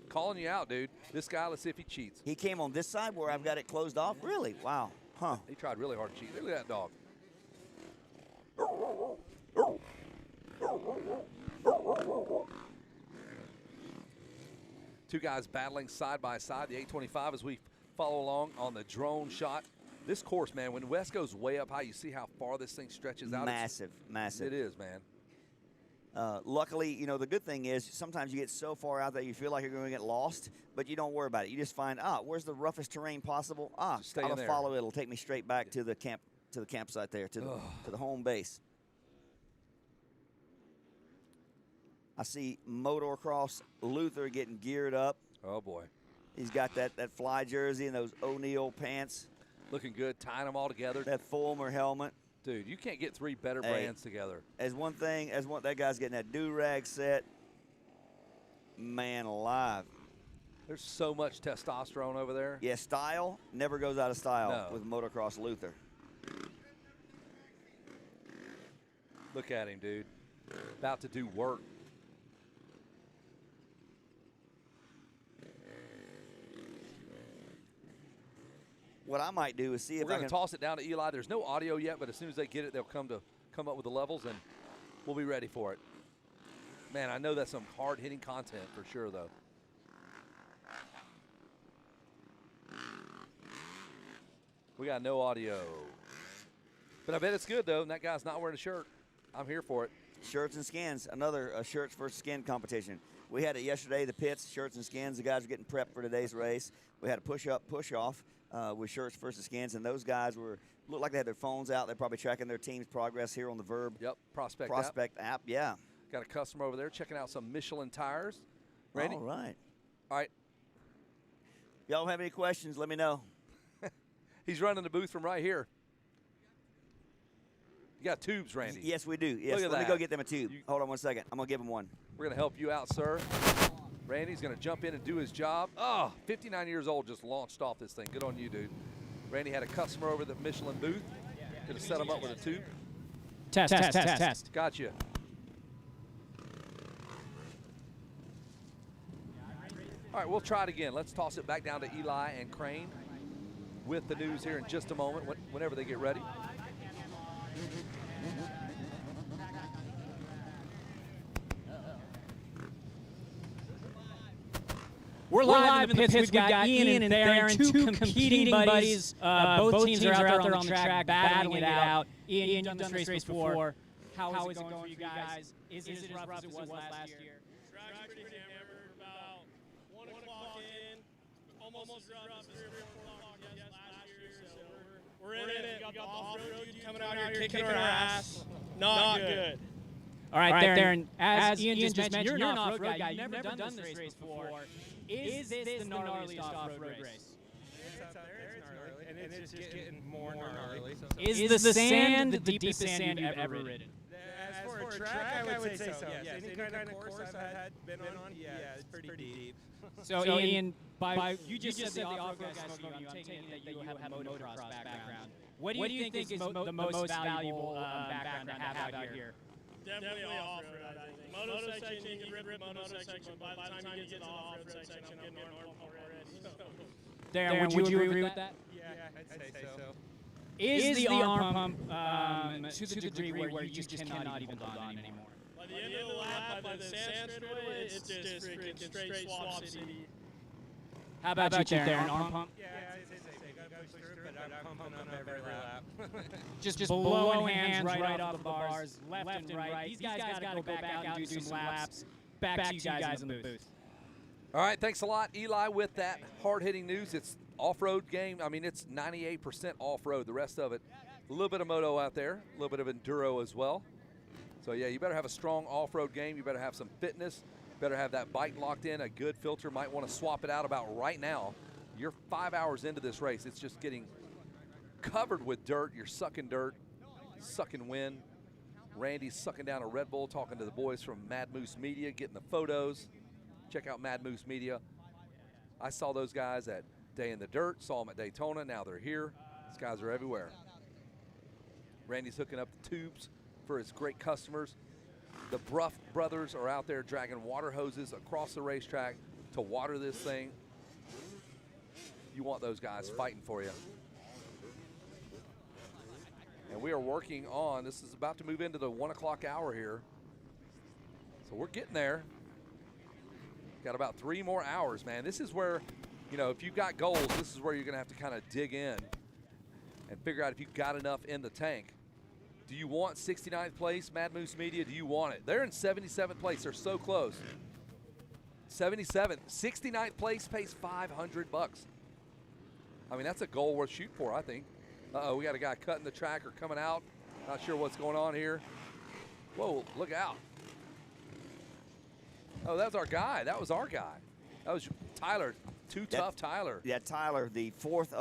Calling you out, dude. This guy, let's see if he cheats. He came on this side where I've got it closed off? Really? Wow. Huh. He tried really hard to cheat. Look at that dog. Two guys battling side by side, the 825 as we follow along on the drone shot. This course, man, when Wes goes way up high, you see how far this thing stretches out. Massive, massive. It is, man. Luckily, you know, the good thing is sometimes you get so far out that you feel like you're going to get lost, but you don't worry about it. You just find, where's the roughest terrain possible? I'm going to follow it. It'll take me straight back to the campsite there, to the home base. I see motocross Luther getting geared up. Oh, boy. He's got that fly jersey and those O'Neill pants. Looking good, tying them all together. That Fulmer helmet. Dude, you can't get 3 better brands together. That guy's getting that do-rag set. Man alive. There's so much testosterone over there. Yeah, style never goes out of style No. with motocross Luther. Look at him, dude. About to do work. What I might do is see if We're going to toss it down to Eli. There's no audio yet, but as soon as they get it, they'll come up with the levels, and we'll be ready for it. Man, I know that's some hard-hitting content for sure, though. We got no audio. But I bet it's good, though, and that guy's not wearing a shirt. I'm here for it. Shirts and skins, another shirts versus skin competition. We had it yesterday, the pits, shirts and skins. The guys were getting prepped for today's race. We had a push-up, push-off with shirts versus skins, and those guys looked like they had their phones out. They're probably tracking their team's progress here on the Verb. Yep, Prospect app, yeah. Got a customer over there checking out some Michelin tires. Randy? All right. All right. Y'all have any questions, let me know. He's running the booth from right here. You got tubes, Randy. Yes, we do. Yes, let me go get them a tube. Hold on one second. I'm going to give them one. We're going to help you out, sir. Randy's going to jump in and do his job. 59 years old, just launched off this thing. Good on you, dude. Randy had a customer over at the Michelin booth. Going to set him up with a tube. Test. Gotcha. All right, we'll try it again. Let's toss it back down to Eli and Crane with the news here in just a moment, whenever they get ready. We're live in the pits. We've got Ian and Darren, two competing buddies. Both teams are out there on the track battling it out. Ian, you've done this race before. How is it going for you guys? Is it as rough as it was last year? Track's pretty hammered. About 1 o'clock in, almost as rough as 3 or 4 o'clock last year. So we're in it. We got the off-road dude coming out here kicking our ass. Not good. All right, Darren, as Ian just mentioned, you're an off-road guy. You've never done this race before. Is this the gnarliest off-road race? It's out there, it's gnarly, and it's just getting more gnarly. Is the sand the deepest sand you've ever ridden? As for a track, I would say so, yes. Any kind of course I've had been on, yeah, it's pretty deep. So Ian, you just said the off-road guys smoke on you. I'm taking it that you have a motocross background. What do you think is the most valuable background to have out here? Definitely off-road, I think. Moto section, you can rip moto section, but by the time you get to the off-road section, I'm getting arm pump already. Darren, would you agree with that? Yeah, I'd say so. Is the arm pump to the degree where you just cannot even hold on anymore? By the end of the lap, by the sand straightaway, it's just freaking straight swap city. How about you, Darren? Arm pump? Yeah, I'd say gotta push through, but I'm pumping up every lap. Just blowing hands right off the bars, left and right. These guys got to go back out and do some laps. Back to you guys in the booth. All right, thanks a lot, Eli, with that hard-hitting news. It's off-road game. I mean, it's 98% off-road. The rest of it, a little bit of moto out there, a little bit of enduro as well. So, yeah, you better have a strong off-road game. You better have some fitness. You better have that bike locked in, a good filter. Might want to swap it out about right now. You're 5 hours into this race. It's just getting covered with dirt. You're sucking dirt, sucking wind. Randy's sucking down a Red Bull, talking to the boys from Mad Moose Media, getting the photos. Check out Mad Moose Media I saw those guys at Day in the Dirt, saw them at Daytona. Now they're here. These guys are everywhere. Randy's hooking up the tubes for his great customers. The Bruff brothers are out there dragging water hoses across the racetrack to water this thing. You want those guys fighting for you. And we are working on, this is about to move into the 1 o'clock hour here. So we're getting there. Got about 3 more hours, man. This is where, you know, if you've got goals, this is where you're going to have to kind of dig in and figure out if you've got enough in the tank. Do you want 69th place, Mad Moose Media? Do you want it? They're in 77th place. They're so close. 77th. 69th place pays $500. I mean, that's a goal worth shooting for, I think. Uh-oh, we got a guy cutting the track or coming out. Not sure what's going on here. Whoa, look out. Oh, that was our guy. That was our guy. That was Tyler. Tough Tyler. Yeah, Tyler, the fourth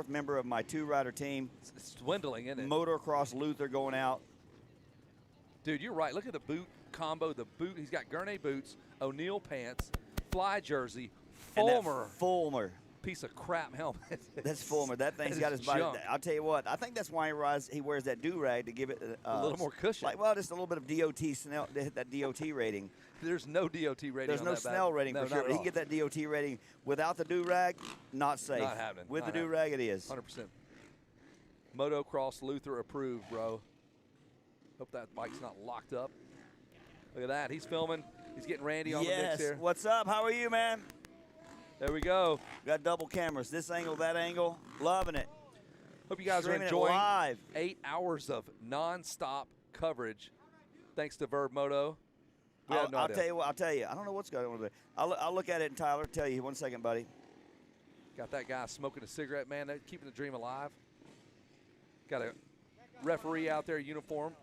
member of my 2-rider team. It's dwindling, isn't it? Motocross Luther going out. Dude, you're right. Look at the boot combo. The boot. He's got Gurney boots, O'Neill pants, fly jersey, Fulmer. Piece of crap helmet. That's Fulmer. That thing's got his body. I'll tell you what. I think that's why he wears that do-rag to give it a little more cushion. Just a little bit of DOT Snell to hit that DOT rating. There's no DOT rating. There's no Snell rating for sure. He can get that DOT rating without the do-rag. Not safe. Not happening. With the do-rag, it is. 100%. Motocross Luther approved, bro. Hope that bike's not locked up. Look at that. He's filming. He's getting Randy on the mix here. What's up? How are you, man? There we go. Got double cameras. This angle, that angle. Loving it. Hope you guys are enjoying 8 hours of non-stop coverage. Thanks to Vurbmoto. I'll tell you what. I'll tell you. I don't know what's going on there. I'll look at it and Tyler tell you. 1 second, buddy. Got that guy smoking a cigarette, man. They're keeping the dream alive. Got a referee out there, uniform.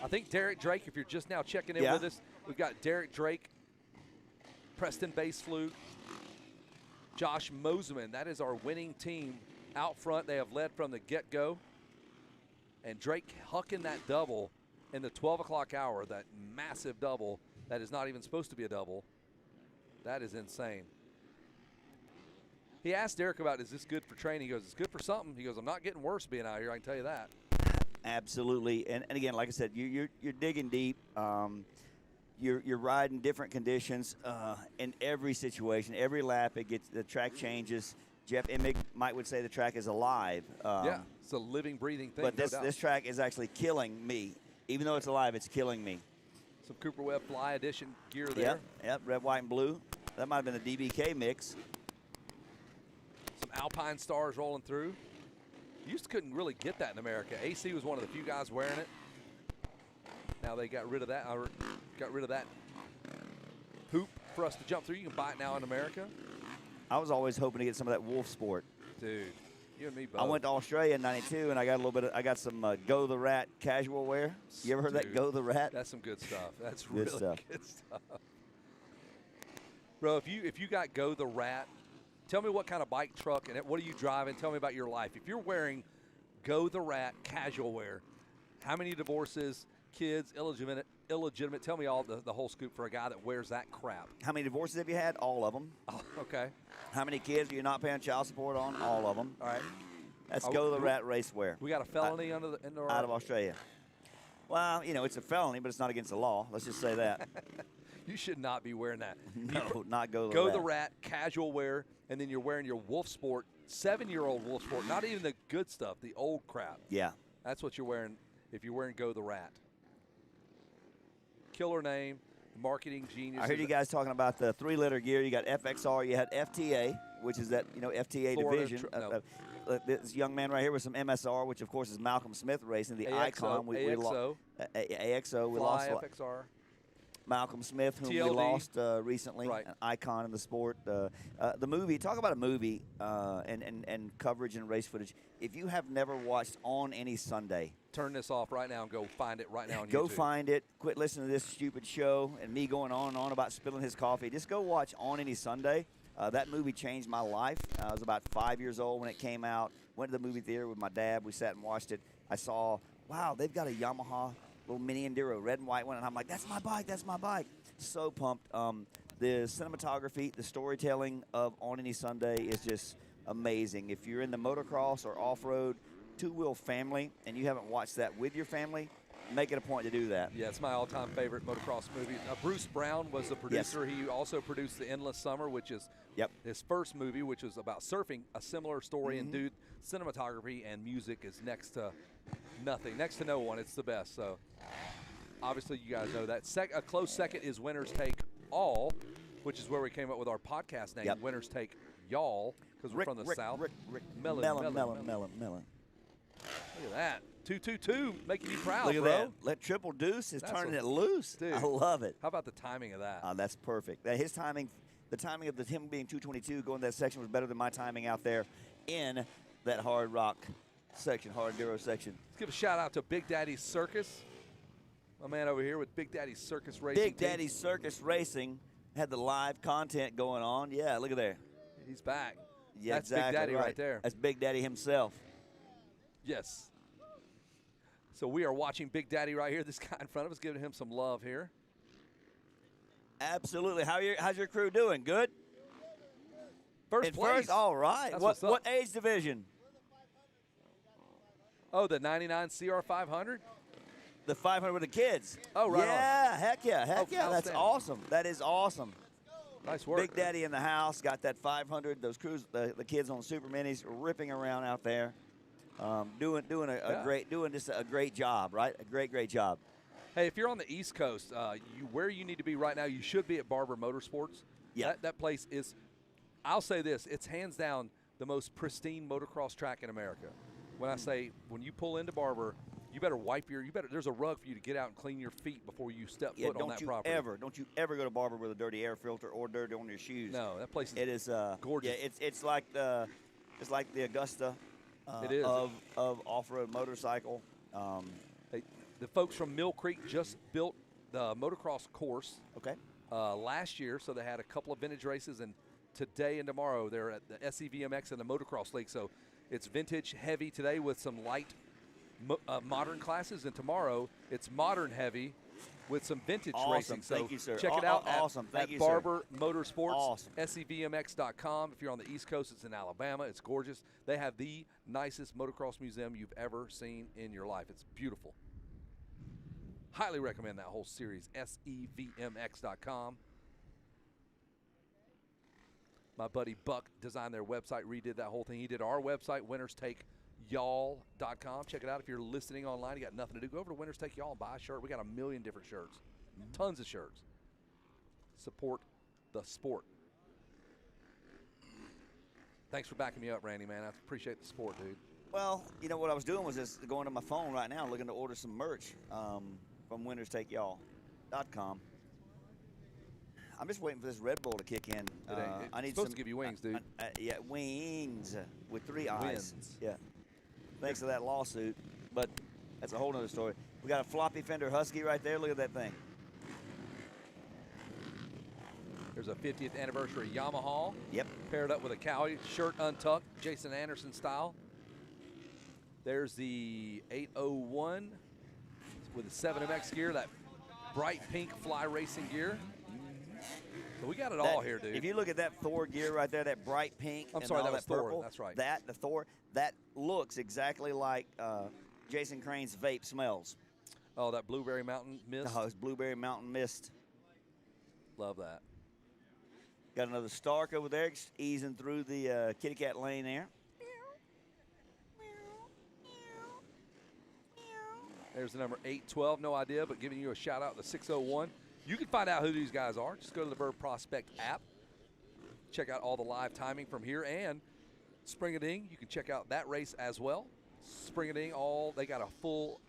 I think Derek Drake, if you're just now checking in with us, we've got Derek Drake, Preston Base Flute, Josh Moseman. That is our winning team out front. They have led from the get-go. And Drake hucking that double in the 12 o'clock hour, that massive double that is not even supposed to be a double. That is insane. He asked Derek about, is this good for training? He goes, it's good for something. He goes, I'm not getting worse being out here, I can tell you that. Absolutely. And again, like I said, you're digging deep. You're riding different conditions in every situation. Every lap, the track changes. Jeff Emig would say the track is alive. Yeah, it's a living, breathing thing. But this track is actually killing me. Even though it's alive, it's killing me. Some Cooper Webb Fly Edition gear there. Yep, red, white, and blue. That might have been the DBK mix. Some Alpine Stars rolling through. You just couldn't really get that in America. AC was one of the few guys wearing it. Now they got rid of that. Got rid of that hoop for us to jump through. You can buy it now in America. I was always hoping to get some of that Wolf Sport. Dude, you and me both. I went to Australia in '92, and I got a little bit. I got some Go the Rat casual wear. You ever heard that Go the Rat? That's some good stuff. That's good really stuff. Good stuff. Bro, if you got Go the Rat, tell me what kind of bike, truck, and what are you driving? Tell me about your life. If you're wearing Go the Rat casual wear, how many divorces, kids, illegitimate? Tell me all the whole scoop for a guy that wears that crap. How many divorces have you had? All of them. Oh, okay. How many kids are you not paying child support on? All of them. All right. That's Go the Rat racewear. We got a felony out of Australia. Well, it's a felony, but it's not against the law. Let's just say that. You should not be wearing that. No, not Go the Rat. Go the Rat casual wear, and then you're wearing your Wolf Sport, 7-year-old Wolf Sport, not even the good stuff, the old crap. Yeah. That's what you're wearing if you're wearing Go the Rat. Killer name, marketing genius. I heard you guys talking about the 3-liter gear. You got FXR, you had FTA, which is that FTA Florida division. This young man right here with some MSR, which of course is Malcolm Smith racing, the AXO, Icon. AXO. We Fly lost FXR. Malcolm Smith, whom TLD. we lost recently, an icon in the sport. The movie, talk about a movie and coverage and race footage. If you have never watched On Any Sunday, turn this off right now and go find it right now on YouTube. Go find it. Quit listening to this stupid show and me going on and on about spilling his coffee. Just go watch On Any Sunday. That movie changed my life. I was about 5 years old when it came out. Went to the movie theater with my dad. We sat and watched it. I saw, wow, they've got a Yamaha little mini Enduro, red and white one, and I'm like, that's my bike, that's my bike. So pumped. The cinematography, the storytelling of On Any Sunday is just amazing. If you're in the motocross or off-road two-wheel family and you haven't watched that with your family, make it a point to do that. Yeah, it's my all-time favorite motocross movie. Bruce Brown was the producer. He also produced The Endless Summer, which is his first movie, which was about surfing, a similar story. And, dude, cinematography and music is next to nothing, next to no one. It's the best. So, obviously, you guys know that. A close second is Winners Take All, which is where we came up with our podcast name, Winners Take Y'all, because we're from the South. Melon. Look at that. 222 making you proud, Look at bro. that. Let Triple Deuce is turning it loose. Dude, I love it. How about the timing of that? That's perfect. His timing, the timing of him being 222 going that section was better than my timing out there in that hard rock section, hard enduro section. Let's give a shout out to Big Daddy Circus. My man over here with Big Daddy Circus Racing. Big Daddy Circus Racing had the live content going on. Yeah, look at there. He's back. Yeah, that's exactly Big Daddy right there. That's Big Daddy himself. Yes. So we are watching Big Daddy right here. This guy in front of us, giving him some love here. Absolutely. How's your crew doing? Good? First place. All right. What age division? Oh, the 99 CR500? The 500 with the kids. Oh, right yeah, on. Heck yeah. That's awesome. That is awesome. Nice work. Big Daddy in the house, got that 500. Those crews, the kids on Super Minis, ripping around out there, doing just a great job, right? A great job. Hey, if you're on the East Coast, where you need to be right now, you should be at Barber Motorsports. Yeah. That place is, I'll say this, it's hands down the most pristine motocross track in America. When I say, when you pull into Barber, you better there's a rug for you to get out and clean your feet before you step foot on that property. Don't you ever go to Barber with a dirty air filter or dirt on your shoes. No, that place is gorgeous. Yeah, it's like the Augusta it is. of off-road motorcycle. Hey, the folks from Mill Creek just built the motocross course. Okay. Last year, so they had a couple of vintage races, and today and tomorrow they're at the SEVMX and the Motocross League. So it's vintage heavy today with some light modern classes, and tomorrow it's modern heavy with some vintage racing. So thank you, sir. Check it out Thank at you, Barber Motorsports, awesome. SEVMX.com. If you're on the East Coast, it's in Alabama. It's gorgeous. They have the nicest motocross museum you've ever seen in your life. It's beautiful. Highly recommend that whole series, SEVMX.com. My buddy Buck designed their website, redid that whole thing. He did our website, winnerstakeYall.com. Check it out. If you're listening online, you got nothing to do, go over to Winners Take Y'all and buy a shirt. We got a million different shirts, tons of shirts. Support the sport. Thanks for backing me up, Randy, man. I appreciate the support, dude. Well, you know what I was doing was just going to my phone right now looking to order some merch from winnerstakeYall.com. I'm just waiting for this Red Bull to kick in. I need supposed to give you wings, dude. Yeah, wings with 3 eyes. Wins. Yeah. Thanks to that lawsuit, but that's a whole other story. We got a floppy fender Husky right there. Look at that thing. There's a 50th anniversary Yamaha. Yep. Paired up with a Cowie, shirt untucked, Jason Anderson style. There's the 801 with the 7MX gear, that bright pink fly racing gear. So we got it all here, dude. If you look at that Thor gear right there, that bright pink, I'm sorry, that was Thor. Purple, that's right. The Thor, that looks exactly like Jason Crane's vape smells. Oh, that Blueberry Mountain Mist? Oh, it's Blueberry Mountain Mist. Love that. Got another Stark over there, easing through the kitty cat lane there. There's the number 812, no idea, but giving you a shout out to 601. You can find out who these guys are. Just go to the Verb Prospect app. Check out all the live timing from here. And Spring-a-Ding, you can check out that race as well. Spring-a-Ding, they got a full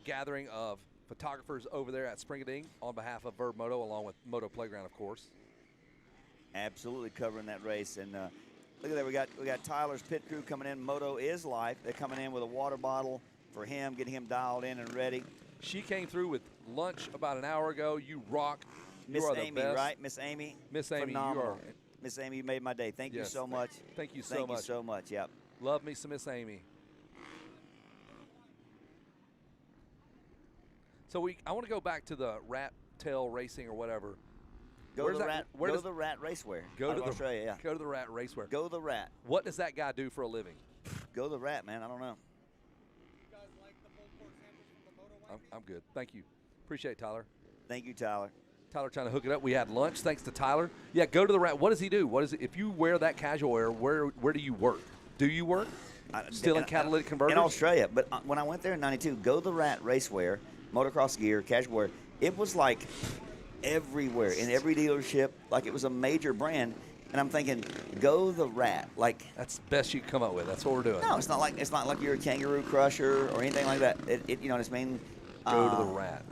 gathering of photographers over there at Spring-a-Ding on behalf of Vurbmoto, along with Moto Playground, of course. Absolutely covering that race. And look at that, we got Tyler's pit crew coming in. Moto is live. They're coming in with a water bottle for him, getting him dialed in and ready. She came through with lunch about an hour ago. You rock. Miss Amy, best. right? Miss Amy. Miss Amy, phenomenal. you are. Miss Amy, you made my day. Thank you so much. Thank you so much. Thank you so much. Yep. Love me some Miss Amy. So I want to go back to the rat tail racing or whatever. Go Where's to the that? Rat. Where Go does to the Rat Racewear. Go out to of the Australia. Yeah. Go to the Rat Racewear. Go the Rat. What does that guy do for a living? Go the Rat, man. I don't know. I'm good. Thank you. Appreciate it, Tyler. Thank you, Tyler. Tyler trying to hook it up. We had lunch thanks to Tyler. Yeah, go to the Rat. What does he do? What is it? If you wear that casual wear, where do you work? Do you work? Still in catalytic converters? In Australia. But when I went there in 92, Go the Rat Racewear, motocross gear, casual wear, it was like everywhere in every dealership, like it was a major brand. And I'm thinking, Go the Rat, like that's the best you can come up with. That's what we're doing. No, it's not like you're a Kangaroo Crusher or anything like that. You know what I mean? Go to the Rat.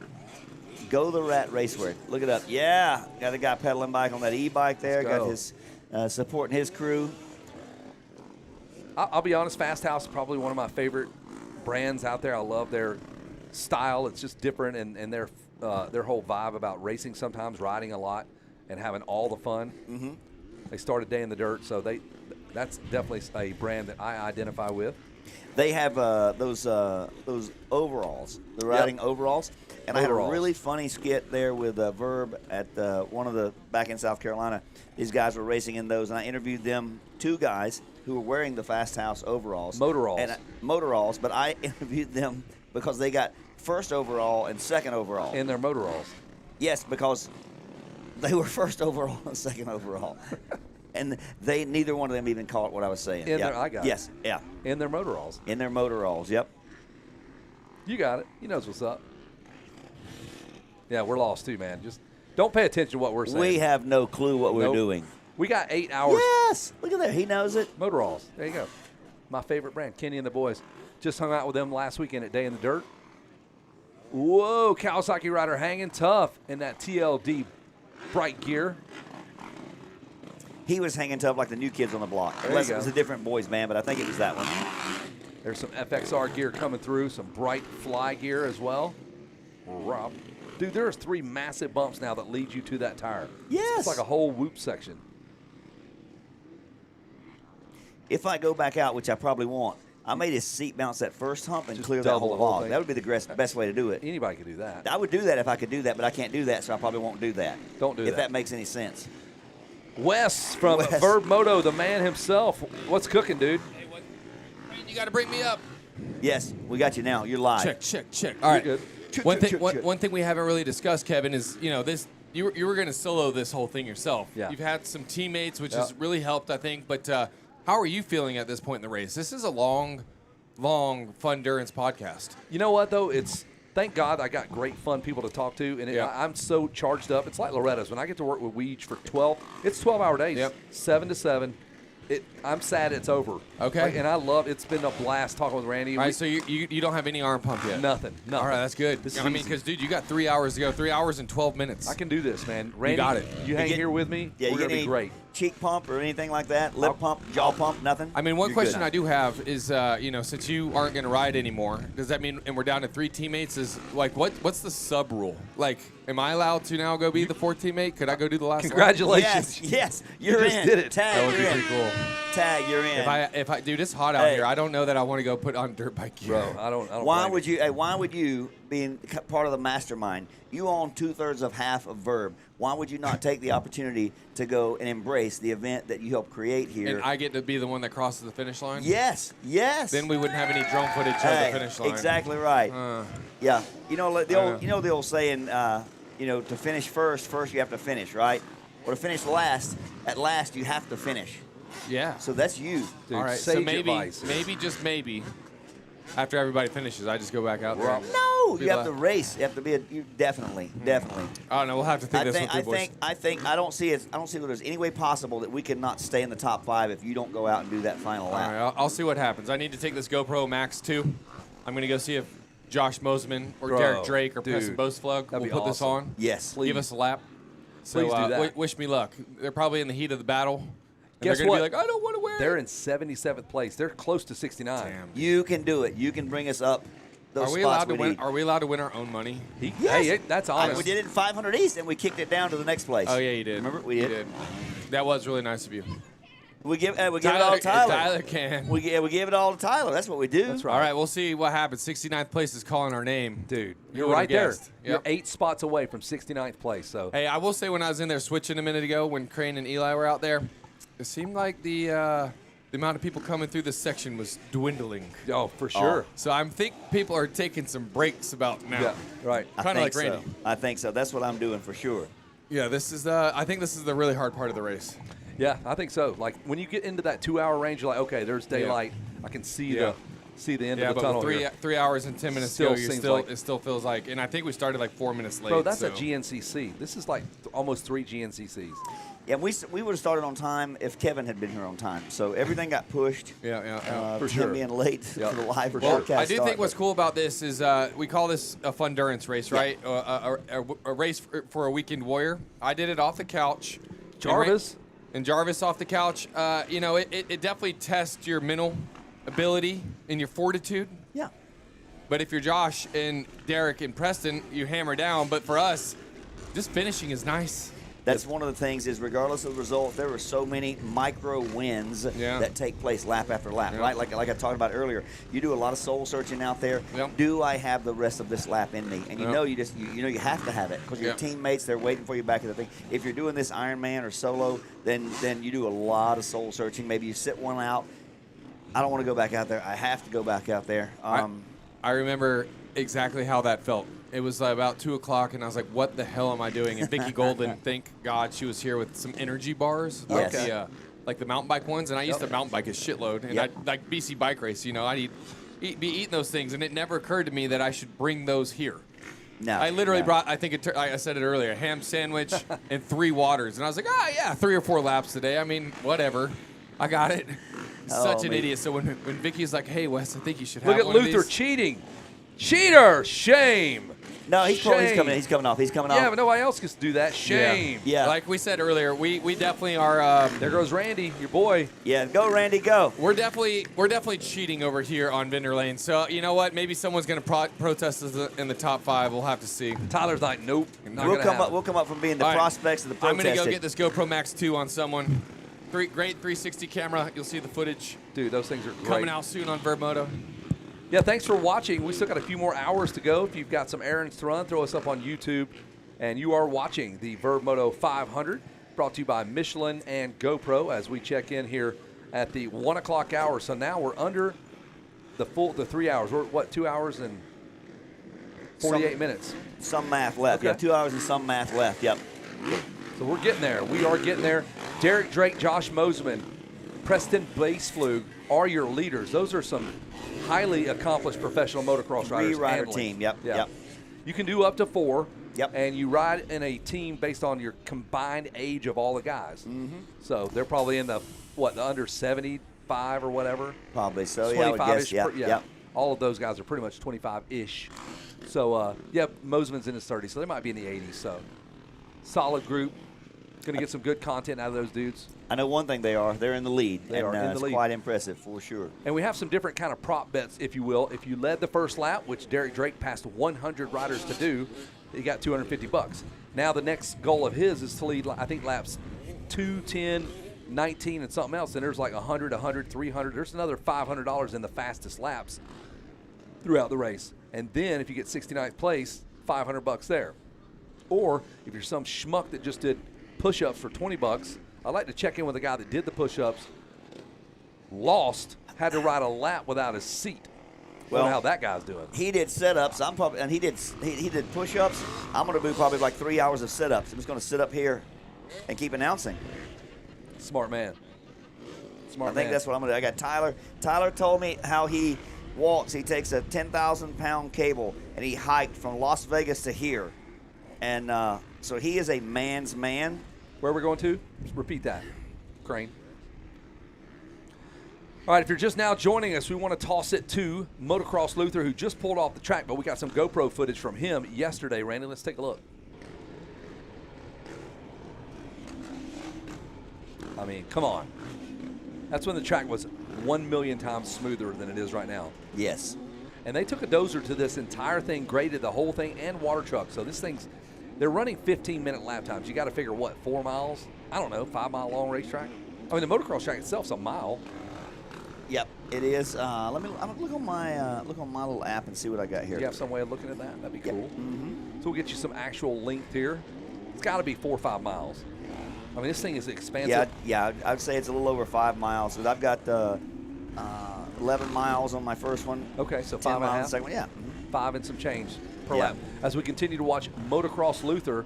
Go the Rat Racewear. Look it up. Yeah, got a guy pedaling bike on that e-bike there. Got his supporting his crew. I'll be honest, Fast House is probably one of my favorite brands out there. I love their style. It's just different, and their whole vibe about racing sometimes, riding a lot, and having all the fun. Mm-hmm. They started Day in the Dirt, so that's definitely a brand that I identify with. They have those overalls, the riding overalls. And I had a really funny skit there with Verb at one of the back in South Carolina. These guys were racing in those, and I interviewed them, two guys who were wearing the Fast House overalls. Motoralls, but I interviewed them because they got first overall and second overall. In their Motoralls. Yes, because they were first overall and second overall. And neither one of them even caught what I was saying. I got it. Yes, yeah. In their Motoralls. In their Motoralls, yep. You got it. He knows what's up. Yeah, we're lost too, man. Just don't pay attention to what we're saying. We have no clue what we're doing. We got 8 hours. Yes, look at that. He knows it. Motoralls. There you go. My favorite brand. Kenny and the boys. Just hung out with them last weekend at Day in the Dirt. Whoa, Kawasaki rider hanging tough in that TLD bright gear. He was hanging tough like the new kids on the block. Unless it was a different boys band, but I think it was that one. There's some FXR gear coming through, some bright fly gear as well. Rob. Dude, there's 3 massive bumps now that lead you to that tire. Yes. It's like a whole whoop section. If I go back out, which I probably won't, I made his seat bounce that first hump and Just clear that double whole the whole log. thing. That would be the best way to do it. Anybody could do that. I would do that if I could do that, but I can't do that, so I probably won't do that. Don't do that. If that makes any sense. Wes from Vurbmoto, the man himself. What's cooking, dude? You got to bring me up. Yes, we got you now. You're live. Check. All right. Good. One thing we haven't really discussed, Kevin, is this. You were going to solo this whole thing yourself. Yeah. You've had some teammates, which has really helped, I think. But how are you feeling at this point in the race? This is a long fun-durance podcast. You know what, though? Thank God I got great, fun people to talk to, and I'm so charged up. It's like Loretta's. When I get to work with Weege for 12-hour days, 7 to 7. I'm sad it's over. Okay. And I love it's been a blast talking with Randy. All right, so you don't have any arm pump yet? Nothing. All right, that's good. I mean, because, dude, you got 3 hours to go, 3 hours and 12 minutes. I can do this, man. Randy, you got it. You hang here with me, Yeah, we're you going to get be great. Cheek pump or anything like that? Lip pump, jaw pump, nothing? I mean, one You're question good. I do have is, since you aren't going to ride anymore, does that mean, and we're down to 3 teammates, is like, what's the sub rule? Like, am I allowed to now go be the 4th teammate? Could I go do the last Congratulations. Yes, you're just in. did it. Tag, That would be you're pretty in. cool. Tag, you're in. If I dude, it's hot out Hey. here. I don't know that I want to go put on dirt bike gear. Bro, I don't Why blame would you? Hey, why would you, being part of the mastermind, you own 2/3 of half of Verb? Why would you not take the opportunity to go and embrace the event that you helped create here? And I get to be the one that crosses the finish line? Yes. Then we wouldn't have any drone footage of the finish line. Exactly right. Yeah. You know the old saying, to finish first you have to finish, right? Or to finish last, at last you have to finish. Yeah. So that's you. Dude, all right. So sage maybe, advice. just maybe, after everybody finishes, I just go back out there. and No, be you have like- to race. You have to be you definitely. I don't know. We'll have to think this one through, boys. I don't see that there's any way possible that we cannot stay in the top 5 if you don't go out and do that final All lap. right, I'll see what happens. I need to take this GoPro Max 2. I'm going to go see if Josh Mosman or Bro, Derek Drake or dude, Preston Boastflug will that'd be put this awesome. on. Yes. Give us a lap. So Please do that. wish me luck. They're probably in the heat of the battle. And Guess they're gonna what? be like, I don't want to wear They're it. in 77th place. They're close to 69. Damn. You can do it. You can bring us up those Are we spots allowed to we win? need. Are we allowed to win our own money? Yes. Hey, that's honest. We did it in 500 East, and we kicked it down to the next place. Oh yeah, you did. Remember? We You did. That was really nice of you. We give it all to Tyler. Tyler can. We give it all to Tyler. That's what we do. That's right. All right, we'll see what happens. 69th place is calling our name. Dude, Who you're would've right there. guessed? You're Yep. 8 spots away from 69th place. So Hey, I will say when I was in there switching a minute ago, when Crane and Eli were out there, it seemed like the amount of people coming through this section was dwindling. Oh, for sure. So I think people are taking some breaks about now. Yeah, right. Kind of like Randy. So. I think so. That's what I'm doing for sure. Yeah, this is. I think this is the really hard part of the race. Yeah, I think so. Like when you get into that 2-hour range, you're like, okay, there's daylight. I can see the end of the tunnel. Yeah, but 3 hours and 10 minutes ago, it still feels like. And I think we started like 4 minutes late. Bro, that's so. a GNCC. This is like almost 3 GNCCs. Yeah, we would have started on time if Kevin had been here on time. So everything got pushed. Yeah. For him sure. being late for the live Well, broadcast. I do think what's cool about this is we call this a fun-durance race, right? A race for a weekend warrior. I did it off the couch. Jarvis? And Jarvis off the couch. It definitely tests your mental ability and your fortitude. Yeah. But if you're Josh and Derek and Preston, you hammer down. But for us, just finishing is nice. That's one of the things is regardless of the result, there were so many micro wins that take place lap after lap, right? Like I talked about earlier, you do a lot of soul searching out there. Do I have the rest of this lap in me? And you know you have to have it because your teammates, they're waiting for you back at the thing. If you're doing this Ironman or solo, then you do a lot of soul searching. Maybe you sit one out. I don't want to go back out there. I have to go back out there. I remember exactly how that felt. It was about 2 o'clock, and I was like, what the hell am I doing? And Vicky Golden, thank God she was here with some energy bars, like the mountain bike ones. And I used to mountain bike a shitload. And like BC Bike Race, I'd be eating those things. And it never occurred to me that I should bring those here. No. I literally brought, I think I said it earlier, a ham sandwich and 3 waters. And I was like, 3 or 4 laps today. I mean, whatever. I got it. Such an idiot. So when Vicky's like, hey, Wes, I think you should have Look at one of Luther these. cheating. Cheater. Shame. No, he's coming off. Yeah, but nobody else gets to do that. Shame. Yeah. Like we said earlier, we definitely are. There goes Randy, your boy. Yeah, go Randy, go. We're definitely cheating over here on Vendor Lane. So you know what? Maybe someone's going to protest us in the top 5. We'll have to see. Tyler's like, nope. We'll come up from being the prospects of the protesting. I'm going to go get this GoPro Max 2 on someone. Great 360 camera. You'll see the footage. Dude, those things are great. Coming out soon on Vurbmoto. Yeah, thanks for watching. We still got a few more hours to go. If you've got some errands to run, throw us up on YouTube. And you are watching the Vurbmoto 500, brought to you by Michelin and GoPro as we check in here at the 1 o'clock hour. So now we're under the 3 hours. We're, 2 hours and 48 minutes? Some math left. Okay. Yeah, 2 hours and some math left. Yep. So we're getting there. We are getting there. Derek Drake, Josh Moseman, Preston Blaceflug are your leaders. Those are some highly accomplished professional motocross riders. 3-rider team. Yep. You can do up to 4. Yep. And you ride in a team based on your combined age of all the guys. Mm-hmm. So they're probably in the under 75 or whatever. Probably so. Yeah, I would guess. Yeah. All of those guys are pretty much 25-ish. So Moseman's in his 30s, so they might be in the 80s. So solid group. Going to get some good content out of those dudes. I know one thing they are. They're in the lead. They are in the it's lead. Quite impressive for sure. And we have some different kind of prop bets, if you will. If you led the first lap, which Derek Drake passed 100 riders to do, you got $250. Now the next goal of his is to lead, I think, laps 2, 10, 19, and something else. And there's like 100, 100, 300. There's another $500 in the fastest laps throughout the race. And then if you get 69th place, $500 there. Or if you're some schmuck that just did push-ups for $20, I'd like to check in with a guy that did the push-ups, lost, had to ride a lap without his seat. Well, how that guy's doing. He did setups. He did push-ups. I'm going to do probably like 3 hours of setups. I'm just going to sit up here and keep announcing. Smart man. I think that's what I'm going to do. I got Tyler. Tyler told me how he walks. He takes a 10,000-pound cable and he hiked from Las Vegas to here, and so he is a man's man. Where are we going to? Repeat that, Crane. All right, if you're just now joining us, we want to toss it to Motocross Luther, who just pulled off the track, but we got some GoPro footage from him yesterday. Randy, let's take a look. I mean, come on. That's when the track was 1 million times smoother than it is right now. Yes. And they took a dozer to this entire thing, graded the whole thing, and water truck. So this thing's, they're running 15-minute lap times. You got to figure, what, 4 miles? I don't know, 5-mile long racetrack? I mean, the motocross track itself's a mile. Yep, it is. I'm gonna look on my little app and see what I got here. Do you have some way of looking at that? That'd be Yep. cool. Mm-hmm. So we'll get you some actual length here. It's got to be 4 or 5 miles. I mean, this thing is expansive. Yeah, I'd say it's a little over 5 miles. So I've got 11 miles on my first one. Okay, so 10 5 and a miles on half. the second one. Yeah. 5 and some change per Yeah. lap. As we continue to watch Motocross Luther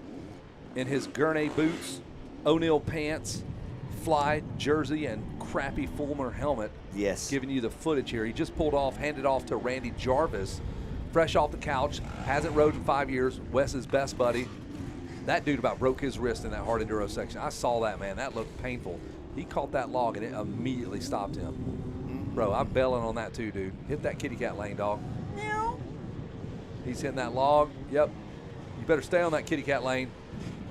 in his Gurney boots, O'Neill pants, fly jersey, and crappy Fulmer helmet. Yes. Giving you the footage here. He just pulled off, handed off to Randy Jarvis, fresh off the couch, hasn't rode in 5 years, Wes's best buddy. That dude about broke his wrist in that hard enduro section. I saw that, man. That looked painful. He caught that log, and it immediately stopped him. Bro, I'm bailing on that too, dude. Hit that kitty cat lane, dog. He's hitting that log. Yep. You better stay on that kitty cat lane.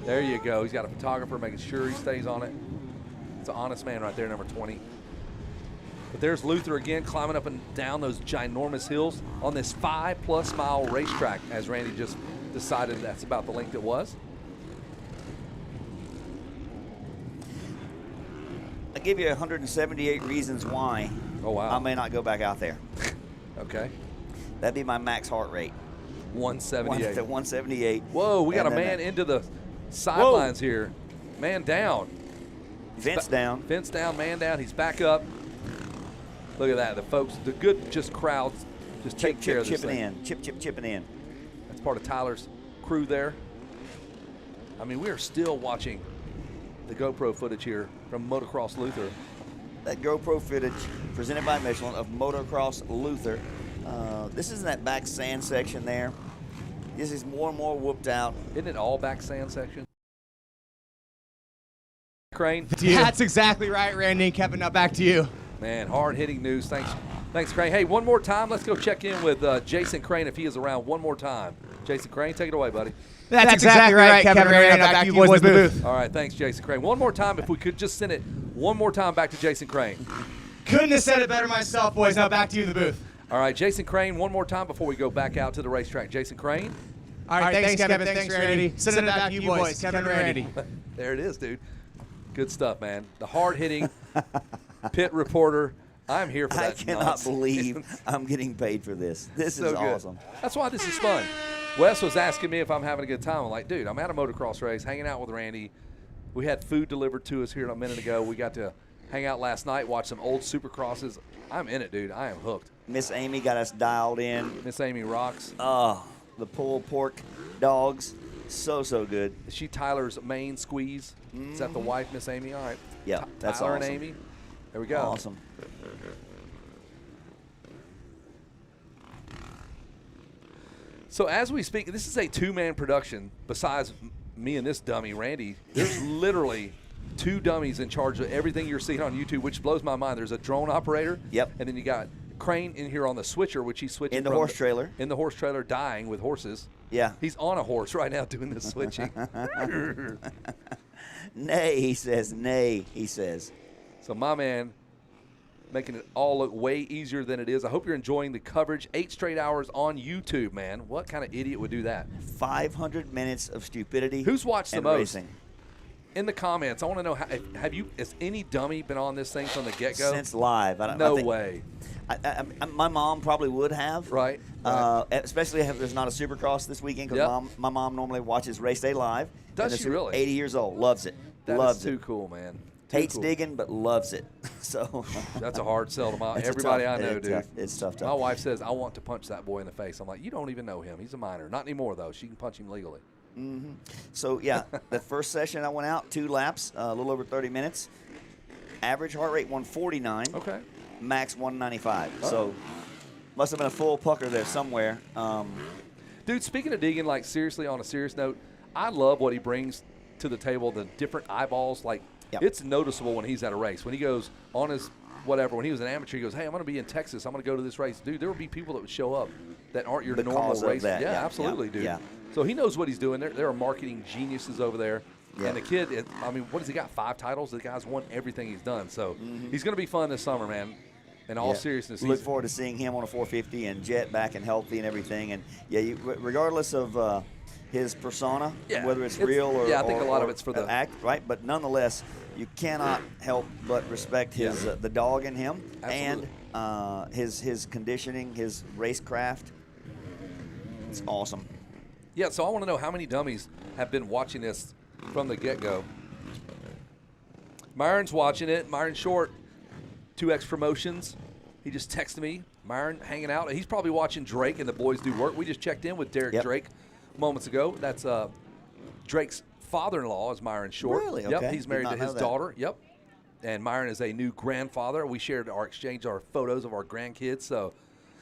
There you go. He's got a photographer making sure he stays on it. It's an honest man right there, number 20. But there's Luther again, climbing up and down those ginormous hills on this 5+ mile racetrack, as Randy just decided that's about the length it was. I give you 178 reasons why. Oh, wow. I may not go back out there. Okay. That'd be my max heart rate. 178. 178. Whoa, we got a And then man into the sidelines here. Man down. Fence down. Fence down, man down. He's back up. Look at that. The folks, the good just crowds just take care of this chipping thing. chipping in. That's part of Tyler's crew there. I mean, we are still watching the GoPro footage here from Motocross Luther. That GoPro footage presented by Michelin of Motocross Luther. This is in that back sand section there. This is more and more whooped out. Isn't it all back sand section? Crane? That's exactly right, Randy and Kevin. Now back to you. Man, hard-hitting news. Thanks, Crane. Hey, one more time, let's go check in with Jason Crane if he is around one more time. Jason Crane, take it away, buddy. That's exactly right, Kevin. Randy, now back to you boys in the booth. All right, thanks, Jason Crane. One more time, if we could just send it one more time back to Jason Crane. Couldn't have said it better myself, boys. Now back to you in the booth. All right, Jason Crane, one more time before we go back out to the racetrack. Jason Crane. All right, thanks, Kevin. Thanks, Randy. Send it back to you boys, Kevin and Randy. There it is, dude. Good stuff, man. The hard-hitting pit reporter. I'm here for that. I cannot nonsense. believe I'm getting paid for this. This So is good. awesome. That's why this is fun. Wes was asking me if I'm having a good time. I'm like, dude, I'm at a motocross race, hanging out with Randy. We had food delivered to us here a minute ago. We got to hang out last night, watch some old Supercrosses. I'm in it, dude. I am hooked. Miss Amy got us dialed in. Miss Amy rocks. Oh, the pulled pork dogs. So good. Is she Tyler's main squeeze? Is that the wife, Miss Amy? All right. Yeah, that's Tyler awesome. and Amy. There we go. Awesome. So as we speak, this is a two-man production. Besides me and this dummy, Randy, there's literally 2 dummies in charge of everything you're seeing on YouTube, which blows my mind. There's a drone operator. Yep. And then you got Crane in here on the switcher, which he's switching In the from horse trailer. In the horse trailer, dying with horses. Yeah. He's on a horse right now doing this switching. Nay, he says. Nay, he says. So my man making it all look way easier than it is. I hope you're enjoying the coverage. 8 straight hours on YouTube, man. What kind of idiot would do that? 500 minutes of stupidity. Who's watched the and most? Racing. In the comments, I want to know, has any dummy been on this thing from the get-go? Since live. No way. My mom probably would have. Right. Especially if there's not a Supercross this weekend, because my mom normally watches Race Day Live. Does And she really? 80 years old. Loves it. That loves is it. too cool, man. Too Hates cool. digging, but loves it. So That's a hard sell to It's a everybody tough- I know, it's dude. tough. It's tough. My wife says, I want to punch that boy in the face. I'm like, you don't even know him. He's a minor. Not anymore, though. She can punch him legally. Mm-hmm. So, yeah, the first session I went out, 2 laps, a little over 30 minutes. Average heart rate 149. Okay. Max 195. Oh. So must have been a full pucker there somewhere. Dude, speaking of digging, like, seriously, on a serious note, I love what he brings to the table, the different eyeballs. Like, it's noticeable when he's at a race. When he goes on his whatever, when he was an amateur, he goes, hey, I'm going to be in Texas. I'm going to go to this race. Dude, there will be people that would show up that aren't your normal Because of race. that, Yeah, yeah, absolutely, yeah, dude. yeah. So he knows what he's doing. There are marketing geniuses over there. Yeah. And the kid, I mean, what has he got? 5 titles? The guy's won everything he's done. So he's going to be fun this summer, man. In all seriousness. Look forward to seeing him on a 450 and jet back and healthy and everything. And, yeah, regardless of his persona, Yeah, whether it's real or I think a lot of or it's for the act, right? But nonetheless, you cannot help but respect his the dog in him Absolutely. and his conditioning, his racecraft. It's awesome. Yeah, so I want to know how many dummies have been watching this from the get-go. Myron's watching it. Myron Short, 2X Promotions. He just texted me. Myron hanging out. He's probably watching Drake and the boys do work. We just checked in with Derek Drake moments ago. That's Drake's father-in-law is Myron Short. Really? Yep, Okay. he's married to Did not his know that. daughter. Yep. And Myron is a new grandfather. We shared our photos of our grandkids. So,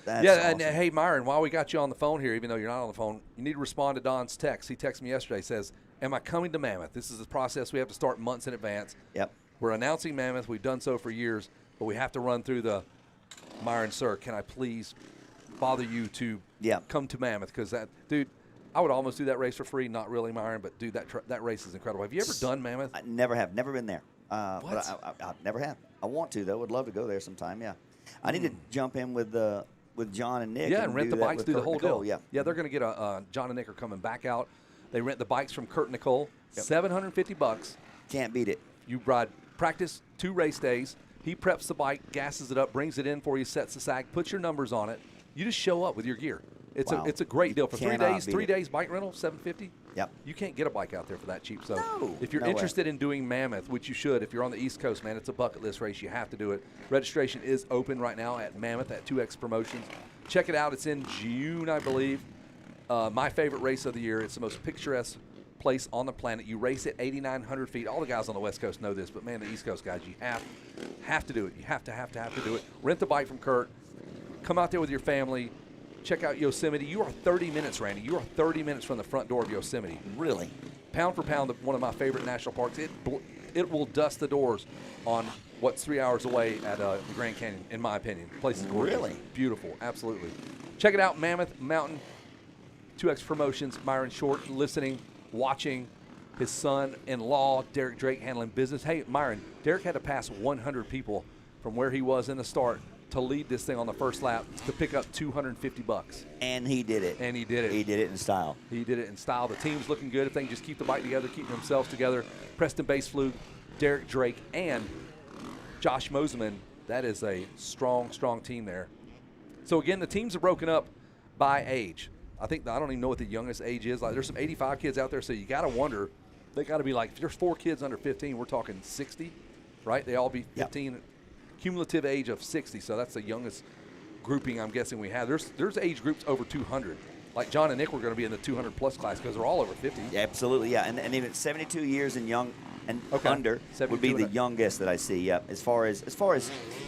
That's and awesome. hey, Myron, while we got you on the phone here, even though you're not on the phone, you need to respond to Don's text. He texted me yesterday, says, am I coming to Mammoth? This is a process we have to start months in advance. Yep. We're announcing Mammoth. We've done so for years, but we have to run through the Myron, sir, can I please bother you to come to Mammoth? Because that, dude, I would almost do that race for free. Not really, Myron, but dude, that race is incredible. Have you ever done Mammoth? I never have. Never been there. But I never have. I want to, though. Would love to go there sometime, yeah. I need to jump in with John and Nick. Yeah, and rent the do that bikes, with do the Kurt whole and Nicole, deal. Yeah, they're going to get John and Nick are coming back out. They rent the bikes from Kurt and Nicole, $750. Can't beat it. You ride practice 2 race days. He preps the bike, gasses it up, brings it in for you, sets the sag, puts your numbers on it. You just show up with your gear. It's a great deal for 3 Cannot days. beat 3 it. days bike rental, $750. Yep. You can't get a bike out there for that cheap. So if you're No way. interested in doing Mammoth, which you should, if you're on the East Coast, man, it's a bucket list race. You have to do it. Registration is open right now at Mammoth at 2X Promotions. Check it out. It's in June, I believe. My favorite race of the year. It's the most picturesque place on the planet. You race at 8,900 feet. All the guys on the West Coast know this, but man, the East Coast guys, you have to do it. You have to do it. Rent the bike from Kurt. Come out there with your family. Check out Yosemite. You are 30 minutes, Randy. You are 30 minutes from the front door of Yosemite. Really? Pound for pound, one of my favorite national parks. It will dust the doors on what's 3 hours away at the Grand Canyon, in my opinion. The place is gorgeous. Really? Beautiful. Absolutely. Check it out, Mammoth Mountain, 2X Promotions, Myron Short, listening, watching his son-in-law, Derek Drake, handling business. Hey, Myron, Derek had to pass 100 people from where he was in the start to lead this thing on the first lap to pick up $250. And he did it. And he did it. He did it in style. He did it in style. The team's looking good. If they can just keep the bike together, keep themselves together. Preston Baseflug, Derek Drake, and Josh Moseman. That is a strong, strong team there. So, again, the teams are broken up by age. I don't even know what the youngest age is. Like, there's some 85 kids out there, so you got to wonder. They got to be like, if there's 4 kids under 15, we're talking 60, right? They all be 15, cumulative age of 60. So that's the youngest grouping I'm guessing we have. There's age groups over 200. Like John and Nick were going to be in the 200-plus class because they're all over 50. Yeah, absolutely, yeah. And even 72 years and young and under would be the youngest that I see. Yeah, as far as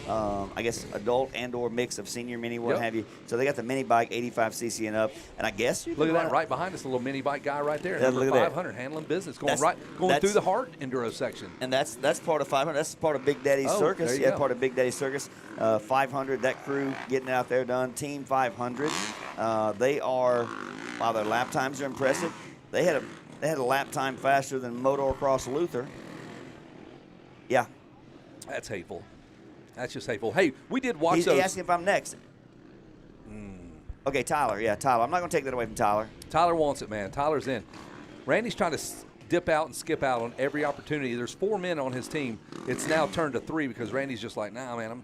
I guess adult and/or mix of senior mini, what have you. So they got the mini bike, 85cc and up, and I guess you look can at that run right behind us, a little mini bike guy right there, Yeah, number look at that. 500, handling business, going That's through the hard enduro section. And that's part of 500. That's part of Big Daddy's Circus. there you Yeah, go. part of Big Daddy's Circus. 500. That crew getting out there done. Team 500. They are. Wow, their lap times are impressive. They had a lap time faster than Motocross Luther. Yeah. That's hateful. That's just hateful. Hey, we did watch He's those. asking if I'm next. Okay, Tyler. Yeah, Tyler. I'm not going to take that away from Tyler. Tyler wants it, man. Tyler's in. Randy's trying to dip out and skip out on every opportunity. There's 4 men on his team. It's now turned to 3 because Randy's just like, nah, man, I'm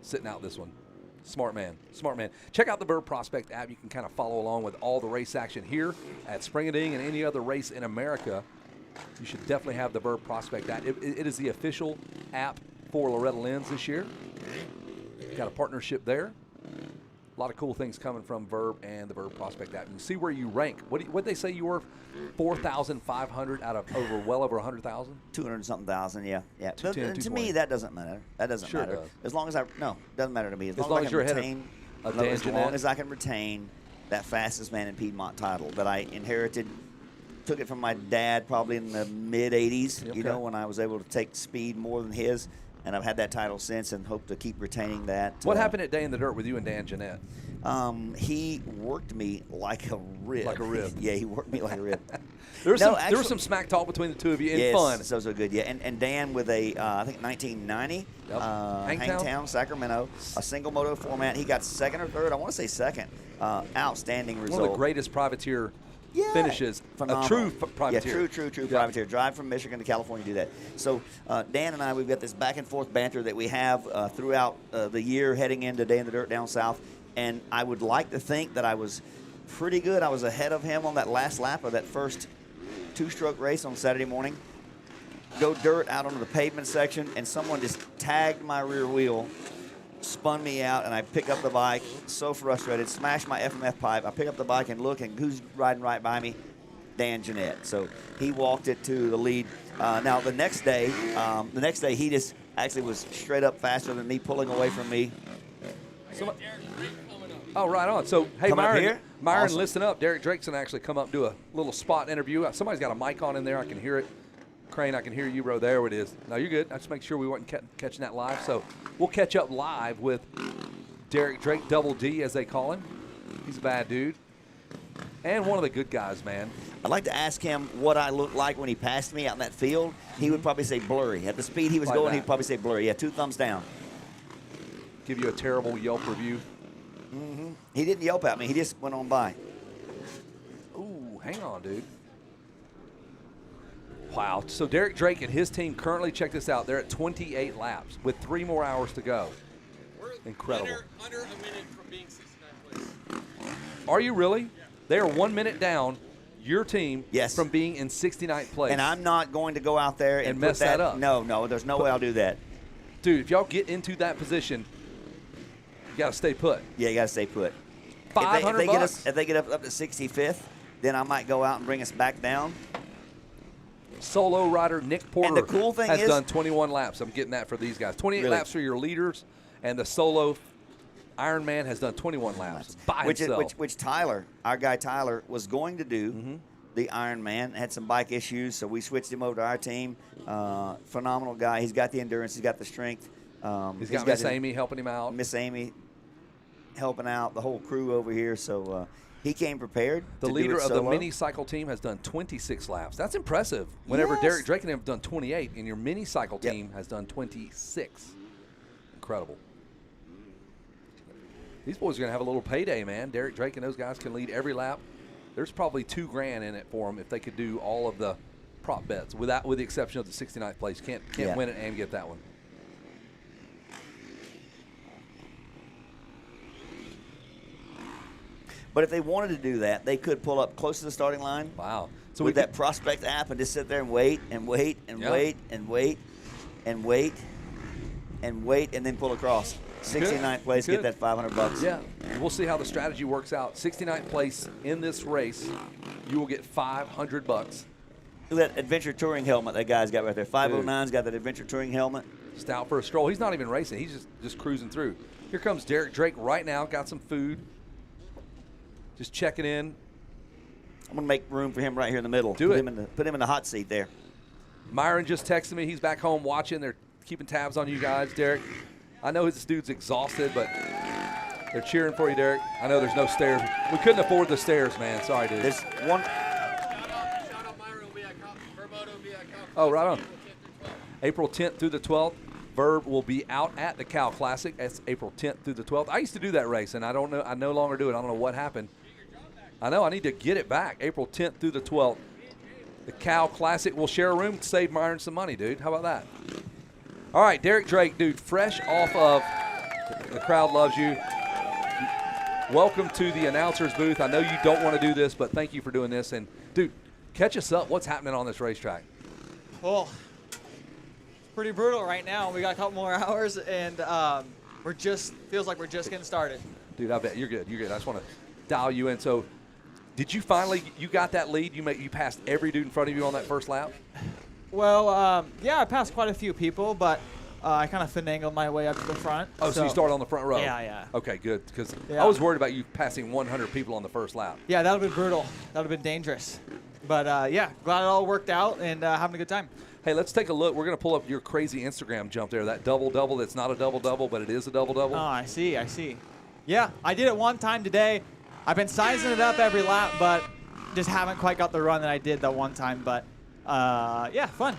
sitting out this one. Smart man. Smart man. Check out the Bird Prospect app. You can kind of follow along with all the race action here at Spring-A-Ding and any other race in America. You should definitely have the Bird Prospect app. It is the official app for Loretta Lynn's this year. Got a partnership there. A lot of cool things coming from Verb and the Bird Prospect app. You can see where you rank. What they say you were? 4,500 out of well over 100,000? 200-something thousand, yeah. Two ten, To 220. me, that doesn't matter. That doesn't Sure matter. does. As long as it doesn't matter to me. As As long long as I as can you're ahead of retain, a Dan as long Jeanette. as I can retain that fastest man in Piedmont title that I inherited, took it from my dad probably in the mid-'80s, Okay. you know, when I was able to take speed more than his. And I've had that title since and hope to keep retaining that. What happened at Day in the Dirt with you and Dan Jeanette? He worked me like a rib. Like a rib. Yeah, he worked me like a rib. There was some smack talk between the two of you in yes, fun. So good, yeah. And Dan with a, I think 1990, Hangtown? Hangtown, Sacramento, a single moto format. He got second or third. I want to say second. Outstanding result. One of the greatest privateer finishes. Phenomenal. A true privateer. Yeah, true privateer. Drive from Michigan to California to do that. So Dan and I, we've got this back and forth banter that we have throughout the year heading into Day in the Dirt down south. And I would like to think that I was pretty good. I was ahead of him on that last lap of that first two-stroke race on Saturday morning. Go dirt out onto the pavement section, and someone just tagged my rear wheel, spun me out, and I pick up the bike, so frustrated, smashed my FMF pipe. I pick up the bike and look, and who's riding right by me? Dan Jeanette. So he walked it to the lead. Now, the next day, he just actually was straight up faster than me, pulling away from me. Oh, right on. So, hey, Coming up here? Myron, Awesome. listen up. Derek Drake's going to actually come up and do a little spot interview. Somebody's got a mic on in there. I can hear it. Crane, I can hear you, bro. There it is. No, you're good. I just make sure we weren't catching that live. So we'll catch up live with Derek Drake, Double D, as they call him. He's a bad dude. And one of the good guys, man. I'd like to ask him what I looked like when he passed me out in that field. He would probably say blurry. At the speed he was Like going, that. he'd probably say blurry. Yeah, 2 thumbs down. Give you a terrible Yelp review. Mm-hmm. He didn't yelp at me. He just went on by. Ooh, hang on, dude. Wow. So Derek Drake and his team currently, check this out, they're at 28 laps with 3 more hours to go. Incredible. Under a minute from being 69th place. Are you really? They are 1 minute down, your team, from being in 69th place. And I'm not going to go out there and mess put that up. No, there's no way I'll do that. Dude, if y'all get into that position, you got to stay put. Yeah, you got to stay put. $500 if they get up to 65th, then I might go out and bring us back down. Solo rider Nick Porter And the cool thing has is- done 21 laps. I'm getting that for these guys. 28 Really? laps for your leaders, and the solo Ironman has done 21 laps by himself. Which Tyler, our guy Tyler, was going to do Mm-hmm. the Ironman. Had some bike issues, so we switched him over to our team. Phenomenal guy. He's got the endurance. He's got the strength. He's got Miss Amy helping him out. Miss Amy helping out, the whole crew over here. So he came prepared. The to do leader it of the solo. mini cycle team has done 26 laps. That's impressive. Whenever Yes. Derek Drake and him have done 28, and your mini cycle team has done 26. Incredible. These boys are going to have a little payday, man. Derek Drake and those guys can lead every lap. There's probably $2,000 in it for them if they could do all of the prop bets, with the exception of the 69th place. Can't Yeah. win it and get that one. But if they wanted to do that, they could pull up close to the starting line. Wow. So with that Prospect app and just sit there and wait and wait and Yeah. wait and wait and wait and wait and then pull across. 69th place, get that $500. Yeah. We'll see how the strategy works out. 69th place in this race, you will get $500. Look at that Adventure Touring helmet that guy's got right there. 509's got that Adventure Touring helmet. Stout for a stroll. He's not even racing. He's just cruising through. Here comes Derek Drake right now. Got some food. Just checking in. I'm going to make room for him right here in the middle. Do it. Put him in the hot seat there. Myron just texted me. He's back home watching. They're keeping tabs on you guys, Derek. I know this dude's exhausted, but they're cheering for you, Derek. I know there's no stairs. We couldn't afford the stairs, man. Sorry, dude. There's one. Oh, right on. April 10th through the 12th. Verb will be out at the Cal Classic. That's April 10th through the 12th. I used to do that race, and I don't know. I no longer do it. I don't know what happened. I know. I need to get it back. April 10th through the 12th. The Cal Classic will share a room to save Myron some money, dude. How about that? All right, Derek Drake, dude, fresh off of the crowd loves you. Welcome to the announcer's booth. I know you don't want to do this, but thank you for doing this. And, dude, catch us up. What's happening on this racetrack? Well, it's pretty brutal right now. We got a couple more hours, and feels like we're just getting started. Dude, I bet you're good. You're good. I just want to dial you in. So, did you finally you got that lead? You passed every dude in front of you on that first lap? Well, yeah, I passed quite a few people, but I kind of finagled my way up to the front. Oh, so you started on the front row? Yeah. Okay, good. Because Yeah. I was worried about you passing 100 people on the first lap. Yeah, that would have been brutal. That would have been dangerous. But, yeah, glad it all worked out and having a good time. Hey, let's take a look. We're going to pull up your crazy Instagram jump there. That double-double that's not a double-double, but it is a double-double. Oh, I see. Yeah, I did it one time today. I've been sizing it up every lap, but just haven't quite got the run that I did that one time. But, yeah, fun.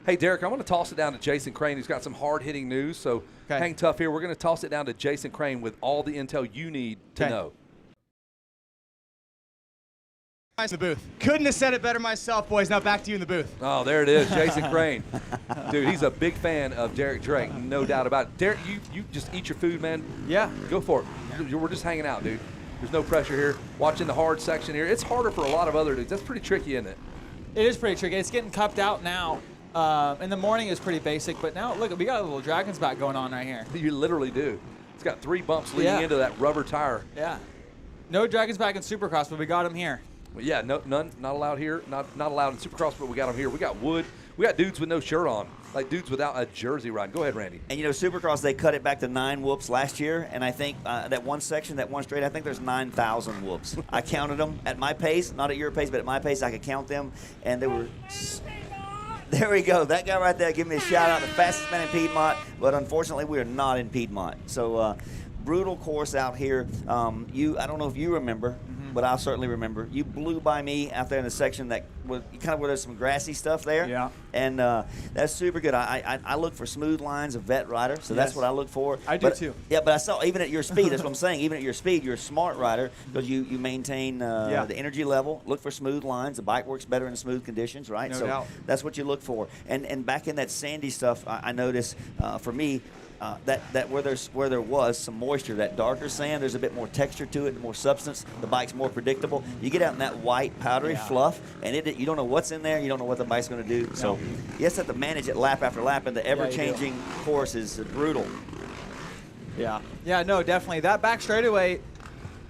Hey, Derek, I'm going to toss it down to Jason Crane, who's got some hard-hitting news. So hang tough here. We're going to toss it down to Jason Crane with all the intel you need to know. the booth. Couldn't have said it better myself, boys. Now back to you in the booth. Oh, there it is, Jason Crane. Dude, he's a big fan of Derek Drake, no doubt about it. Derek, you just eat your food, man. Yeah. Go for it. We're just hanging out, dude. There's no pressure here. Watching the hard section here. It's harder for a lot of other dudes. That's pretty tricky, isn't it? It is pretty tricky. It's getting cupped out now. In the morning it was pretty basic, but now look, we got a little dragon's back going on right here. You literally do. It's got 3 bumps leading into that rubber tire. Yeah. No dragon's back in Supercross, but we got him here. Well, yeah, none not allowed here. Not allowed in Supercross, but we got them here. We got wood. We got dudes with no shirt on, like dudes without a jersey riding. Go ahead, Randy. And, Supercross, they cut it back to 9 whoops last year, and I think that one section, that one straight, I think there's 9,000 whoops. I counted them at my pace, not at your pace, but at my pace, I could count them, and there were... There we go. That guy right there, give me a shout-out, the fastest man in Piedmont, but unfortunately, we are not in Piedmont. So, brutal course out here. I don't know if you remember, but I certainly remember. You blew by me out there in the section that was kind of where there's some grassy stuff there. Yeah. And that's super good. I look for smooth lines of vet rider, so that's what I look for. I do too. Yeah, but I saw even at your speed, that's what I'm saying. Even at your speed, you're a smart rider because you maintain the energy level. Look for smooth lines. The bike works better in smooth conditions, right? No doubt. That's what you look for. And back in that sandy stuff, I noticed for me. That where there was some moisture, that darker sand, there's a bit more texture to it, more substance. The bike's more predictable. You get out in that white, powdery fluff, and you don't know what's in there. You don't know what the bike's going to do. So you just have to manage it lap after lap, and the ever-changing course is brutal. Yeah. Yeah, no, definitely. That back straightaway,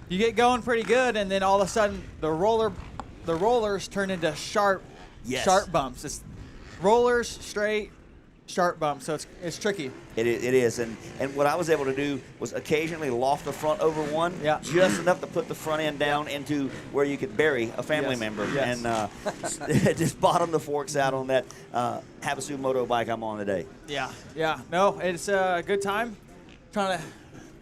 you get going pretty good, and then all of a sudden the rollers turn into sharp bumps. It's rollers, straight, sharp bumps, so it's tricky. It is, and what I was able to do was occasionally loft the front over one, just enough to put the front end down into where you could bury a family member, and just bottom the forks out on that Havasu moto bike I'm on today. Yeah. No, it's a good time. Trying to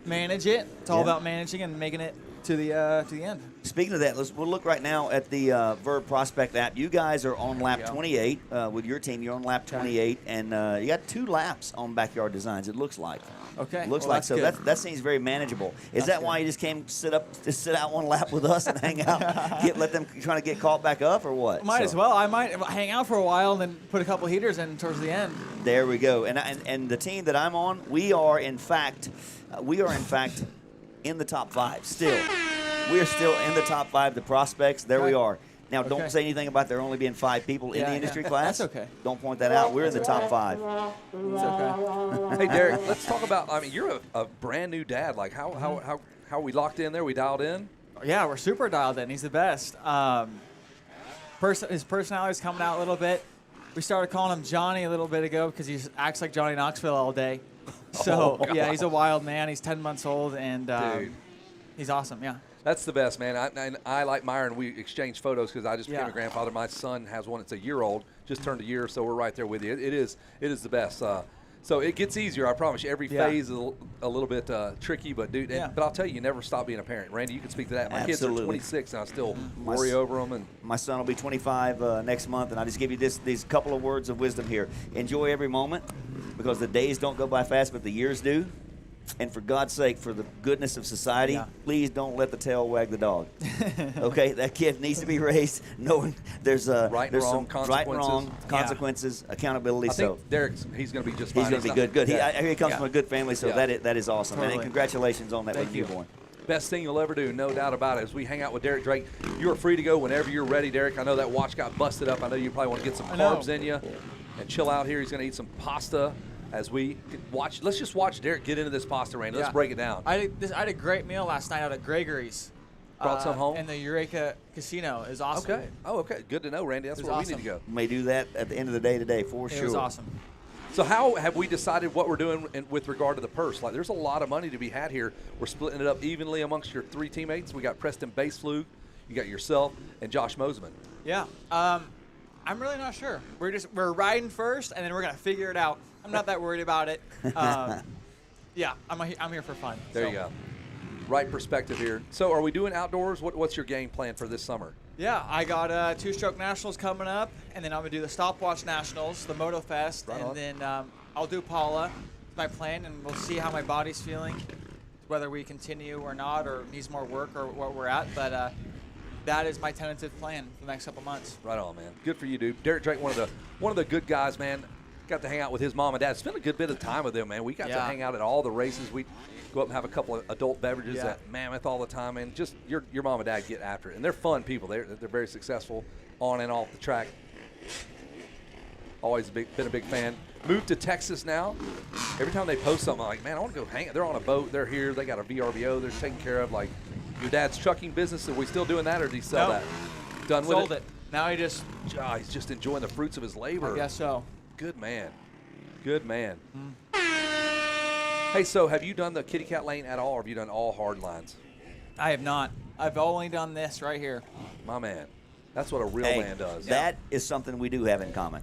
manage it. It's all about managing and making it to the end. Speaking of that, we'll look right now at the Verb Prospect app. You guys are on lap 28 with your team. You're on lap 28, and you got 2 laps on Backyard Designs. It looks like. Okay. Looks like so. That seems very manageable. Is that why you just came sit out one lap with us and hang out? Let them trying to get caught back up or what? Might as well. I might hang out for a while and then put a couple heaters in towards the end. There we go. And the team that I'm on, we are in fact in the top 5 still. We are still in the top 5, the prospects. There we are. Now, don't say anything about there only being 5 people in the industry class. That's okay. Don't point that out. We're in the top 5. It's okay. Hey, Derek, let's talk about, you're a brand new dad. Like, how are we locked in there? We dialed in? Yeah, we're super dialed in. He's the best. His personality's coming out a little bit. We started calling him Johnny a little bit ago because he acts like Johnny Knoxville all day. So, he's a wild man. He's 10 months old, and he's awesome, That's the best, man. I like Myron. We exchanged photos because I just became a grandfather. My son has one. It's a year-old, just turned a year, so we're right there with you. It is the best. So it gets easier, I promise you. Every phase is a little bit tricky, but dude, but I'll tell you never stop being a parent. Randy, you can speak to that. My kids are 26, and I still worry over them. And my son will be 25 next month, and I just give you these couple of words of wisdom here. Enjoy every moment, because the days don't go by fast, but the years do. And for God's sake, for the goodness of society, please don't let the tail wag the dog. Okay, that kid needs to be raised knowing there's right and wrong consequences, accountability. I think Derek's he's going to be just fine. He's going to be good. I hear he comes from a good family, so that is awesome. Totally. And congratulations on that with newborn. Best thing you'll ever do, no doubt about it. As we hang out with Derek Drake, you are free to go whenever you're ready, Derek. I know that watch got busted up. I know you probably want to get some carbs in you and chill out here. He's going to eat some pasta. As we watch, let's just watch Derek get into this pasta, Randy. Let's break it down. I had a great meal last night out at Gregory's. Brought some home? In the Eureka Casino. It was awesome. Okay. Oh, okay. Good to know, Randy. That's where we need to go. We may do that at the end of the day today, for sure. It was awesome. So how have we decided what we're doing with regard to the purse? Like, there's a lot of money to be had here. We're splitting it up evenly amongst your 3 teammates. We got Preston Baseflug, you got yourself, and Josh Moseman. Yeah. I'm really not sure. We're riding first, and then we're going to figure it out. I'm not that worried about it. I'm here for fun. There you go. Right perspective here. So are we doing outdoors? What's your game plan for this summer? Yeah, I got 2-stroke nationals coming up, and then I'm going to do the stopwatch nationals, the Moto Fest, then I'll do Paula. It's my plan, and we'll see how my body's feeling, whether we continue or not, or needs more work, or what we're at. But that is my tentative plan for the next couple months. Right on, man. Good for you, dude. Derek Drake, one of the good guys, man. Got to hang out with his mom and dad. Spent a good bit of time with them, man. We got to hang out at all the races. We go up and have a couple of adult beverages at Mammoth all the time, and just your mom and dad get after it. And they're fun people. They're very successful on and off the track. Always been a big fan. Moved to Texas now. Every time they post something, I'm like, man, I want to go hang. They're on a boat. They're here. They got a VRBO. They're taken care of. Like, your dad's trucking business. Are we still doing that, or did he sell that? Done with it? Sold it. Now he's just enjoying the fruits of his labor. I guess so. Good man. Good man. Hey, so have you done the kitty cat lane at all, or have you done all hard lines? I have not. I've only done this right here. My man. That's what a real man does. That is something we do have in common.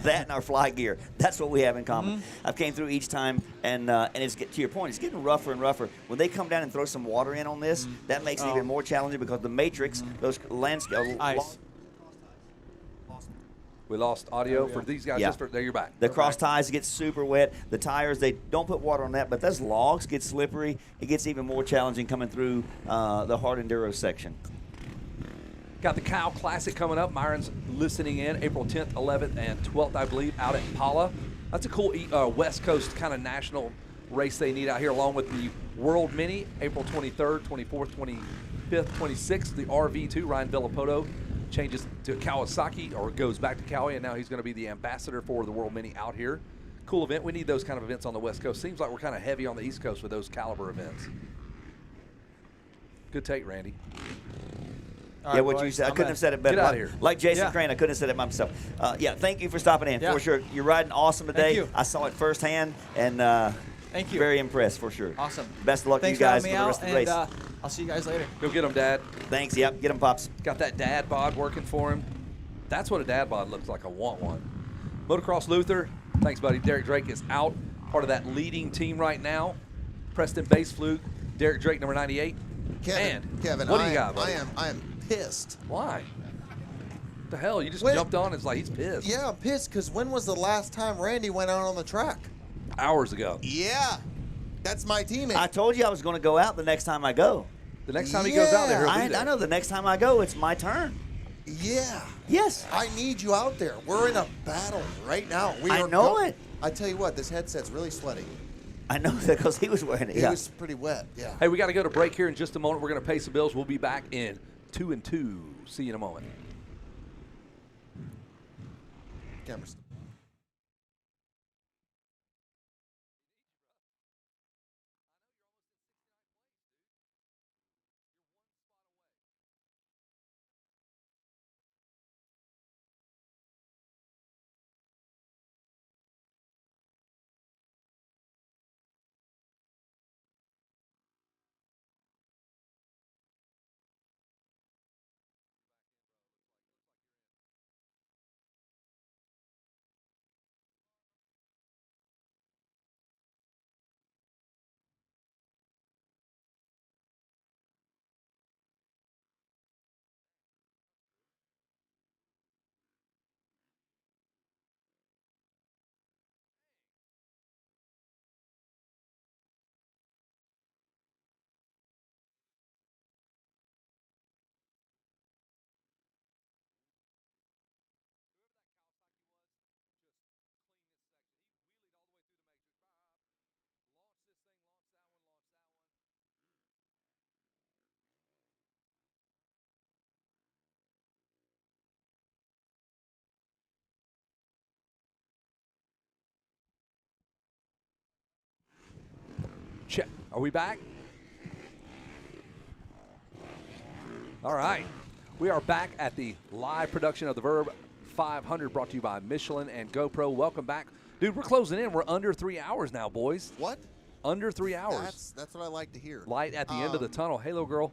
That and our fly gear. That's what we have in common. I've came through each time, and it's to your point, it's getting rougher and rougher. When they come down and throw some water in on this, that makes it even more challenging because the matrix, those landscape. Ice. We lost audio for these guys. Yeah. There, you're back. The cross ties get super wet. The tires, they don't put water on that, but those logs get slippery. It gets even more challenging coming through the hard enduro section. Got the Kyle Classic coming up. Myron's listening in April 10th, 11th, and 12th, I believe, out at Pala. That's a cool West Coast kind of national race they need out here, along with the World Mini, April 23rd, 24th, 25th, 26th. The RV2, Ryan Villapoto, changes to Kawasaki, or goes back to Kawi, and now he's going to be the ambassador for the World Mini out here. Cool event. We need those kind of events on the West Coast. Seems like we're kind of heavy on the East Coast with those caliber events. Good take, Randy. Yeah, what you said, I couldn't have said it better. Get out of here. Like Jason Crane, I couldn't have said it myself. Yeah, thank you for stopping in, for sure. You're riding awesome today. Thank you. I saw it firsthand, and thank you. Very impressed, for sure. Awesome. Best of luck to you guys for the rest of the race. I'll see you guys later. Go get them, Dad. Thanks, yep, get them, Pops. Got that dad bod working for him. That's what a dad bod looks like. I want one. Motocross Luther, thanks, buddy. Derek Drake is out, part of that leading team right now. Preston Base Fluke, Derek Drake, number 98. Kevin, what do you got, buddy? I am pissed. Why? What the hell? You just jumped on. It's like he's pissed. Yeah, I'm pissed because when was the last time Randy went out on the track? Hours ago. Yeah, that's my teammate. I told you I was going to go out the next time I go. The next time he goes out there, he'll be there. I know the next time I go, it's my turn. Yeah. Yes. I need you out there. We're in a battle right now. I know it. I tell you what, this headset's really sweaty. I know that because he was wearing it. It was pretty wet, yeah. Hey, we got to go to break here in just a moment. We're going to pay some bills. We'll be back in 2 and 2. See you in a moment. Cameras. Check. Are we back? All right. We are back at the live production of the Verb 500 brought to you by Michelin and GoPro. Welcome back. Dude, we're closing in. We're under 3 hours now, boys. What? Under 3 hours. That's what I like to hear. Light at the end of the tunnel. Hey, little girl.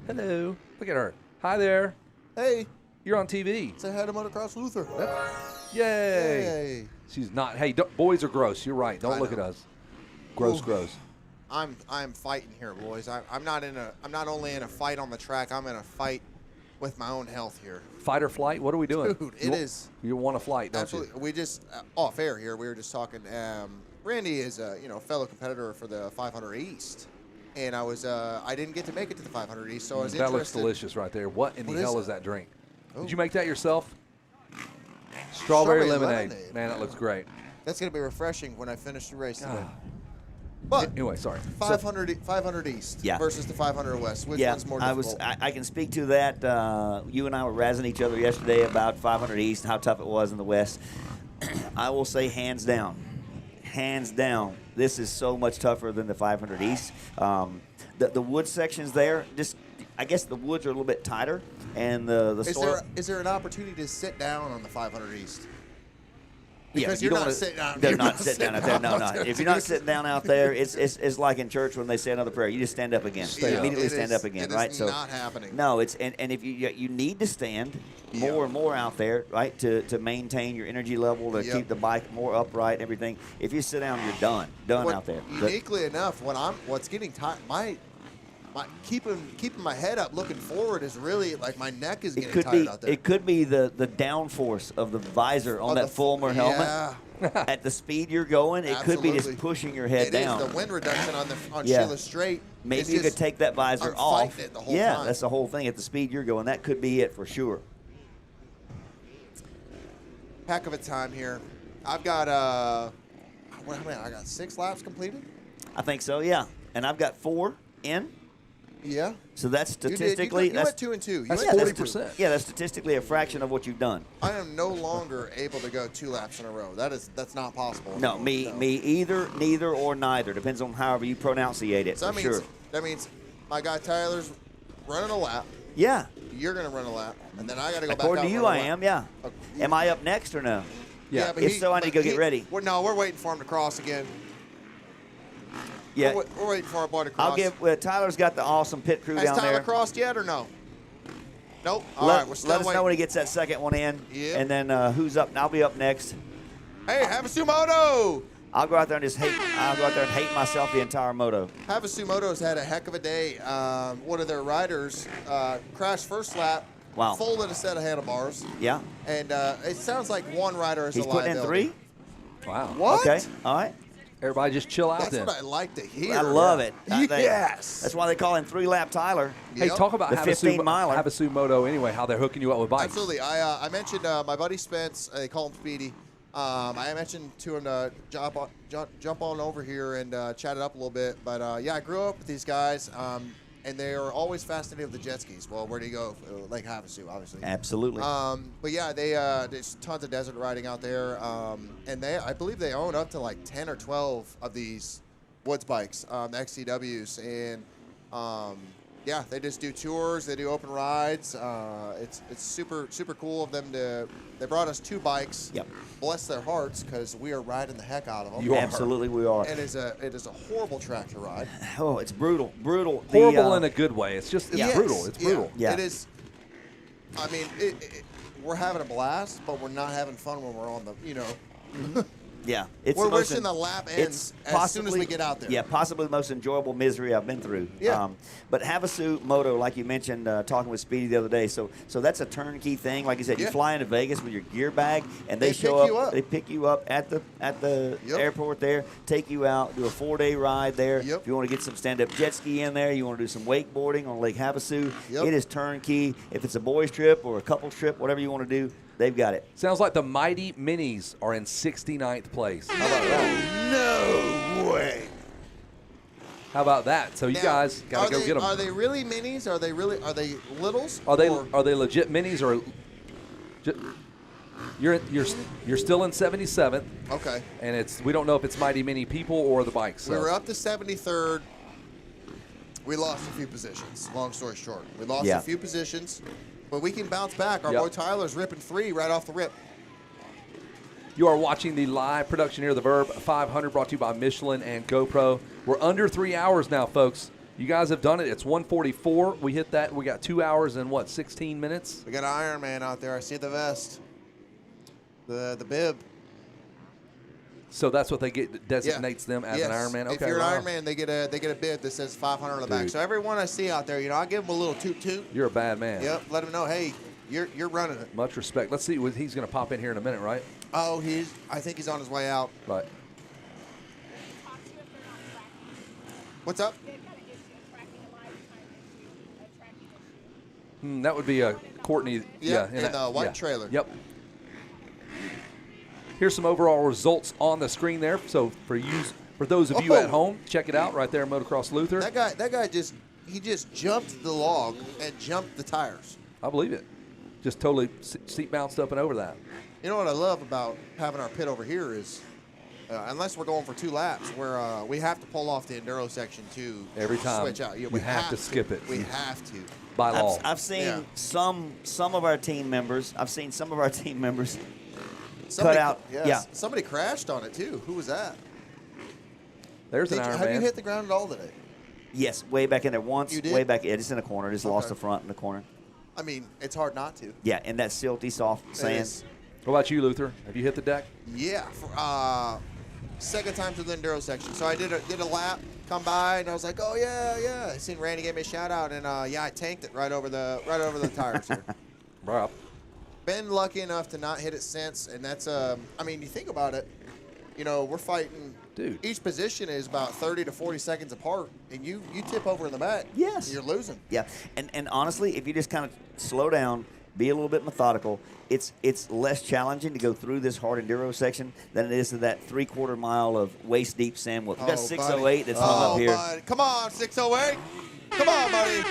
Hello. Look at her. Hi there. Hey. You're on TV. Say hi to Motocross Luther. Yay. She's not. Hey, boys are gross. You're right. Don't look at us. Gross, gross. I'm fighting here, boys. I'm not only in a fight on the track. I'm in a fight with my own health here. Fight or flight? What are we doing? Dude, it is. You want a flight, don't Absolutely. We just off air here. We were just talking. Randy is a fellow competitor for the 500 East. and I didn't get to make it to the 500 East, so I was That interested. looks delicious right there. What in What the hell is is that drink? Oh. Did you make that yourself? Strawberry lemonade. lemonade. Man, that looks great. That's going to be refreshing when I finish the race today. Ah. But anyway, sorry. 500 East Yeah. versus the 500 West. Which one's more difficult? I can speak to that. You and I were razzing each other yesterday about 500 East, how tough it was in the West. I will say hands down, this is so much tougher than the 500 East. The wood sections there, I guess the woods are a little bit tighter, and the soil. Is there an opportunity to sit down on the 500 East? Yeah, Because you you're don't not wanna- sitting down. They're you're not sitting down out there. No, no. there. If you're not sitting down out there, it's like in church when they say another prayer. You just stand up again. Yeah, Immediately it stand is- up again, it is right? So not happening. No, it's and if you need to stand more and more out there, right, to maintain your energy level, to Yep. keep the bike more upright, everything. If you sit down, you're done out there. But- Uniquely enough, what's getting tight, my keeping my head up, looking forward is really like my neck is It getting could tired be out there. it could be the downforce of the visor on that Fulmer helmet. Yeah. At the speed you're going, it could be just Absolutely. pushing your head It down. is the wind reduction on Yeah. Sheila Straight. Maybe It's you just- could take that visor I'm off. fighting it the whole Yeah, time. that's the whole thing. At the speed you're going, that could be it for sure. Heck of a time here. I've got I got 6 laps completed. I think so, yeah. And I've got 4 in. Yeah. So that's You did. You statistically went that's 2 and 2. You That's went 40%. Yeah, that's statistically a fraction of what you've done. I am no longer able to go 2 laps in a row. That's not possible. No, me either, neither, or neither. Depends on however you pronunciate it. So for sure. that means my guy Tyler's running a lap. Yeah. You're gonna run a lap, and then I got to go back. According out to and you, run I a lap. am. Yeah. Am I up next or no? But If so, I need to go get ready. We're waiting for him to cross again. Yeah. We're waiting for our boy to cross. I'll give. Tyler's got the awesome pit crew Has down Tyler there. crossed yet or no? Nope. All Let, right, we're still let us waiting. know when he gets that second one in. Yep. And then who's up? I'll be up next. Hey, Havasumoto! I'll go out there and just hate. I'll go out there and hate myself the entire moto. Havasumoto's had a heck of a day. One of their riders crashed first lap. Wow. Folded a set of handlebars. Yeah. And it sounds like one rider is He's a putting in liability. 3? Wow. What? Okay. All right. Everybody just chill out That's then. what I like to hear. I love it. Yes. That's why they call him 3-lap Tyler. Hey, talk about the 15 miler. Havasumoto anyway, how they're hooking you up with bikes. Absolutely. I mentioned my buddy Spence. They call him Speedy. I mentioned to him to jump on over here and chat it up a little bit. But yeah, I grew up with these guys, and they are always fascinated with the jet skis. Well, where do you go? Lake Havasu, obviously. Absolutely. But yeah, there's tons of desert riding out there, and I believe they own up to like 10 or 12 of these woods bikes, the XCWs, and yeah, they just do tours. They do open rides. It's super cool of them to. They brought us 2 bikes. Yep. Bless their hearts, because we are riding the heck out of them. You are. Absolutely, we are. It is a horrible track to ride. Oh, it's brutal. Horrible in a good way. It's just brutal. It's brutal. Yeah. It is. I mean, we're having a blast, but we're not having fun when we're on the, Yeah, it's we're the most wishing the lap ends as soon as we get out there. Yeah, possibly the most enjoyable misery I've been through. Yeah. But Havasu-Moto, like you mentioned, talking with Speedy the other day, so that's a turnkey thing. Like you said, you Yeah. fly into Vegas with your gear bag, and they They show pick you up. They pick you up at the airport there, take you out, do a 4-day ride there. Yep. If you want to get some stand-up jet ski in there, you want to do some wakeboarding on Lake Havasu, Yep. it is turnkey. If it's a boys trip or a couples trip, whatever you want to do, they've got it. Sounds like the Mighty Minis are in 69th place. How about that? No way. How about that? So you Now, guys got to go get them. Are they really minis? Are they littles? Are they Or- legit minis or? You're still in 77th. Okay. And we don't know if it's Mighty Mini people or the bikes. We So. were up to 73rd. We lost a few positions. Long story short, we lost Yeah. a few positions, but we can bounce back. Our Yep. boy Tyler's ripping 3 right off the rip. You are watching the live production here of the Verb 500, brought to you by Michelin and GoPro. We're under 3 hours now, folks. You guys have done it. It's 1:44. We hit that. We got 2 hours and 16 minutes. We got an Iron Man out there. I see the vest, the bib. So that's what they get designates them as Yes. an Ironman. Okay, If you're an wow. Ironman, they get a bib that says 500 on the back. Dude. So everyone I see out there, I give them a little toot. You're a bad man. Yep. Let them know, hey, you're running it. Much respect. Let's see. He's going to pop in here in a minute, right? Oh, I think he's on his way out. Right. What's up? That would be a Courtney. Yeah, in in the white trailer. Yep. Here's some overall results on the screen there. So for those of you at home, check it out right there, Motocross Luther. That guy just jumped the log and jumped the tires. I believe it. Just totally seat bounced up and over that. You know what I love about having our pit over here is, unless we're going for 2 laps, where we have to pull off the enduro section to every time. Switch out. Yeah, we have to skip it. We have to. By law. I've seen some of our team members. Cut out. Yes. Yeah. Somebody crashed on it too. Who was that? There's an Iron Have Man. you hit the ground at all today? Yes, way back in there once. You did? Way back. Yeah, just in the corner. Just lost the front in the corner. I mean, it's hard not to. Yeah, and that silty, soft sand. What about you, Luther? Have you hit the deck? Yeah. Second time to the enduro section. So I did a lap, come by, and I was like, oh yeah. I seen Randy give me a shout out, and I tanked it right over the tires here. Bro. Been lucky enough to not hit it since, and that's I mean, you think about it, we're fighting. Dude. Each position is about 30 to 40 seconds apart, and you tip over in the back. Yes. You're losing. Yeah, and honestly, if you just kind of slow down, be a little bit methodical, it's less challenging to go through this hard enduro section than it is to that 3/4 mile of waist deep sand. We got 608 that's hung up here. Buddy. Come on, 608. Come on, buddy.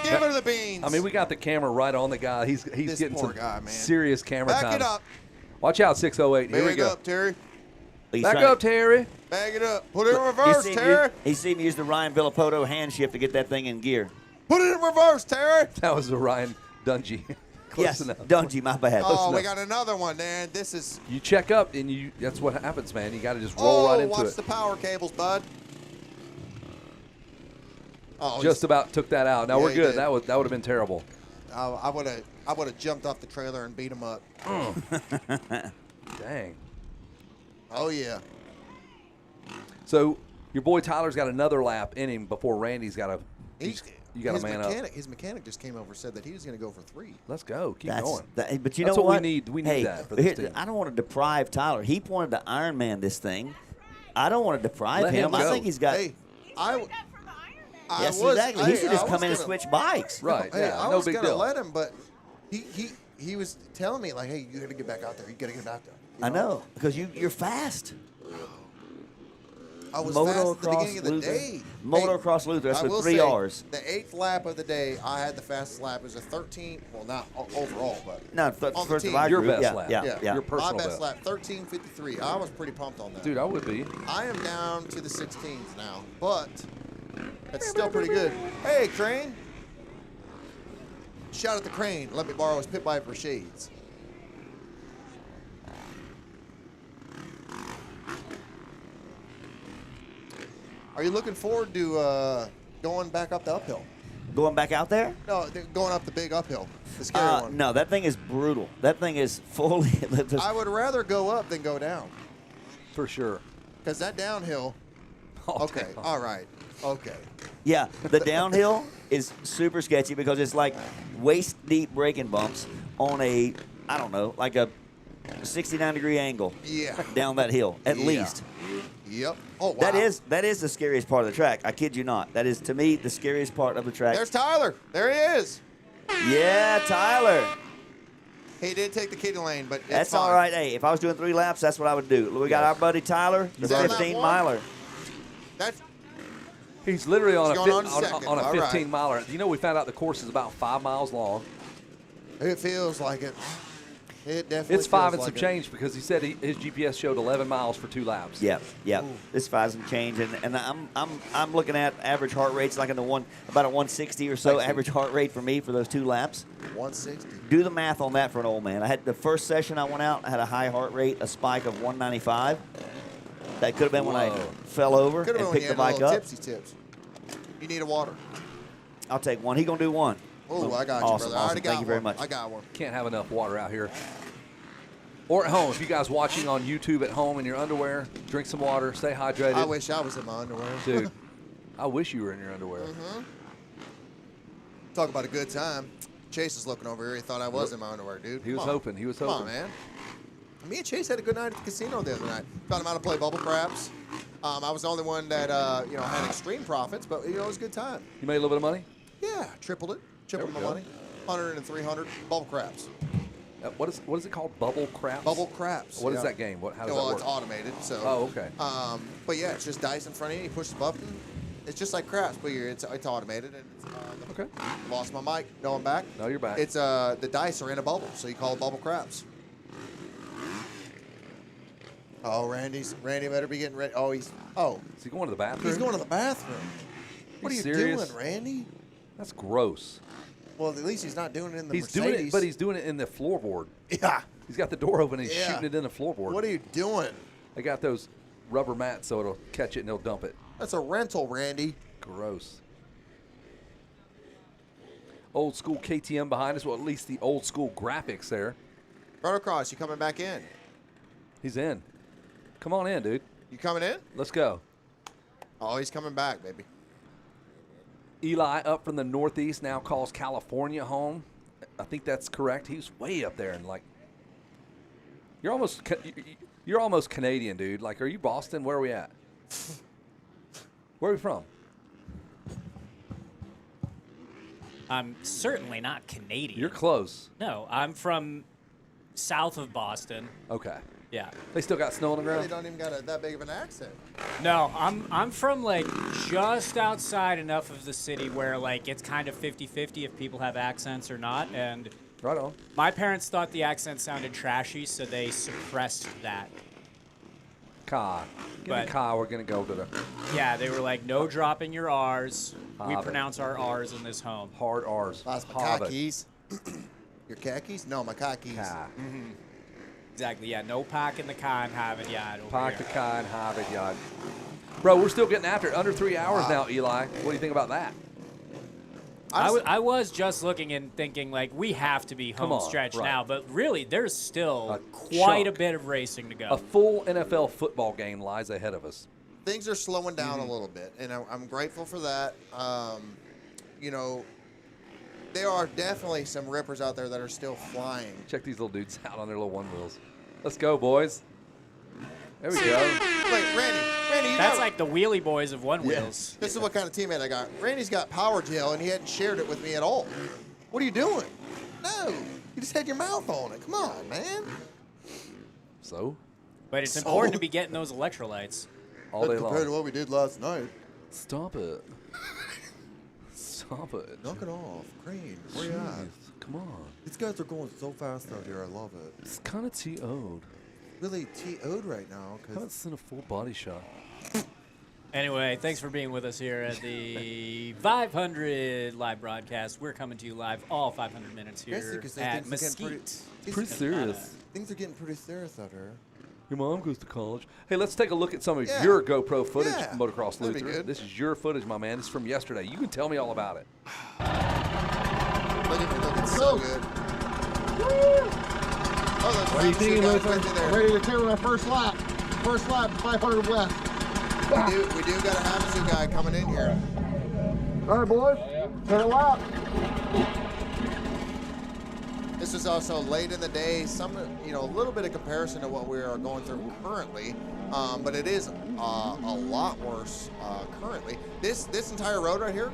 Give her the beans. I mean, we got the camera right on the guy. He's getting some serious camera time. Back it up. Watch out, 608. Here we go. Back up, Terry. Back up, Terry. Bag it up. Put it in reverse, Terry. He seen me use the Ryan Villapoto hand shift to get that thing in gear. Put it in reverse, Terry. That was the Ryan Dungy. Yes, Dungy, my bad. Oh, we got another one, man. This is. You check up, and that's what happens, man. You got to just roll right into it. Watch the power cables, bud. Oh, just about took that out. Now Yeah, we're he good. did. That would have been terrible. I would have jumped off the trailer and beat him up. Dang. Oh yeah. So your boy Tyler's got another lap in him before Randy's got a. You got to man up. His mechanic just came over and said that he was going to go for 3. Let's go. Keep That's, going. But you That's know what we need. We need hey, that for this team. I don't want to deprive Tyler. He wanted to Ironman this thing. I don't want to deprive Let him. him I go. think he's got. Hey, Yes, exactly. He should just come in and switch bikes. Right. Hey, Yeah. I No was big gonna deal. let him, but he was telling me like, hey, you got to get back out there. You got to get out there. I know because you're fast. I was fast at the beginning of the Luther. day. Motocross Luther. That's I with will 3 say, R's. The 8th lap of the day, I had the fastest lap. It was a 13. Well, not overall, but No, on the first team. of our Your group. best Yeah, lap. yeah. Your personal My best best. lap, 13:53. I was pretty pumped on that. Dude, I would be. I am down to the 16s now, but that's still pretty good. Hey, Crane. Shout out to Crane. Let me borrow his pit bike for shades. Are you looking forward to going back up the uphill? Going back out there? No, going up the big uphill, the scary one. No, that thing is brutal. That thing is fully. I would rather go up than go down. For sure. Because that downhill. Okay, all right. Okay. Yeah, the downhill is super sketchy because it's like waist deep braking bumps on a, I don't know, like a 69-degree angle. Yeah. Down that hill, at least. Yep. Oh, wow. That is the scariest part of the track. I kid you not. That is, to me, the scariest part of the track. There's Tyler. There he is. Yeah, Tyler. He did take the kiddie lane, but That's it's fine. all right. Hey, if I was doing 3 laps, that's what I would do. We got our buddy Tyler, the He's on that 15 one? miler. That's He's literally on He's a going on to second. on a All right. 15 miler. You know, we found out the course is about 5 miles long. It feels like it. It definitely. It's 5 and feels some like it. change because he said his GPS showed 11 miles for 2 laps. Yeah. This 5 some change, and I'm looking at average heart rates like in the about a 160 or so average heart rate for me for those 2 laps. 160. Do the math on that for an old man. I had the first session I went out, I had a high heart rate, a spike of 195. That could have been when I fell over Could have and been when picked you the had a bike little up. tipsy tips. You need a water. I'll take one. He gonna do one. Oh, I got you, Awesome, brother. I already awesome. got Thank you very one. much. I got one. Can't have enough water out here. Or at home, if you guys watching on YouTube at home in your underwear, drink some water, stay hydrated. I wish I was in my underwear. Dude, I wish you were in your underwear. Talk about a good time. Chase is looking over here. He thought I was in my underwear, dude. He was Come on. hoping. He was Come on, hoping. man. Me and Chase had a good night at the casino the other night. Found him out to play bubble craps. I was the only one that had extreme profits, but it was a good time. You made a little bit of money? Yeah, tripled it. Chip them the money. 100 and 300 bubble craps. What is it called? Bubble craps? Bubble craps. What is that game? How does that well, work? it's automated. So. Oh, okay. But yeah, it's just dice in front of you. You push the button. It's just like craps, but it's automated. And it's, okay. Lost my mic. No, I'm back. No, you're back. It's the dice are in a bubble, so you call it bubble craps. Oh, Randy better be getting ready. Oh, is he going to the bathroom? He's going to the bathroom. What are you serious? doing, Randy? That's gross. Well, at least he's not doing it in the He's Mercedes. doing it, but he's doing it in the floorboard. Yeah. He's got the door open and he's Yeah. shooting it in the floorboard. What are you doing? I got those rubber mats so it'll catch it and it'll dump it. That's a rental, Randy. Gross. Old school KTM behind us. Well, at least the old school graphics there. Rotocross, you coming back in? He's in. Come on in, dude. You coming in? Let's go. Oh, he's coming back, baby. Eli up from the Northeast now calls California home. I think that's correct. He's way up there and like you're almost Canadian, dude. Like, are you Boston? Where are we at? Where are we from? I'm certainly not Canadian. You're close. No, I'm from south of Boston. Okay. Yeah. They still got snow on the They ground? don't even got that big of an accent. No, I'm from like just outside enough of the city where like it's kind of 50-50 if people have accents or not. And right on. My parents thought the accent sounded trashy, so they suppressed that. Ka. Give me Ka. We're going to go to the... Yeah, they were like, no dropping your R's. We Hobbit. pronounce our R's in this home. Hard R's. Lost my Hobbit. khakis. Your khakis? No, my khakis. Ka. Exactly, yeah. No pack in the car and have it yard. Park the car and Hobbit yard. Bro, we're still getting after it. Under 3 hours now, Eli. What do you think about that? I was just looking and thinking, like, we have to be Come home on, stretch right. now, but really, there's still quite a bit of racing to go. A full NFL football game lies ahead of us. Things are slowing down a little bit, and I'm grateful for that. You know, there are definitely some rippers out there that are still flying. Check these little dudes out on their little one wheels. Let's go, boys. There we go. Wait, Randy, you That's got- like the wheelie boys of one wheels. This is what kind of teammate I got. Randy's got power gel, and he hadn't shared it with me at all. What are you doing? No, you just had your mouth on it. Come on, man. So? But it's important to be getting those electrolytes. All day Compared to long. what we did last night. Stop it. Stop it. Knock it off. Crane, where you at? Come on. These guys are going so fast out here. I love it. It's kind of TO'd. Really TO'd right now. I haven't seen a full body shot. Anyway, thanks for being with us here at the 500 live broadcast. We're coming to you live all 500 minutes here at Mesquite. Pretty serious. Things are getting pretty serious out here. Your mom goes to college. Hey, let's take a look at some of your GoPro footage, Yeah. Motocross That'd be Luther. good. This is your footage, my man. This is from yesterday. You can tell me all about it. Look at me looking so good. What are you thinking, Luther? I'm ready to turn my first lap. First lap, 500 west. We do got a Havasu guy coming in here. All right, boys. Turn a lap. This is also late in the day. A little bit of comparison to what we are going through currently, but it is a lot worse currently. This entire road right here,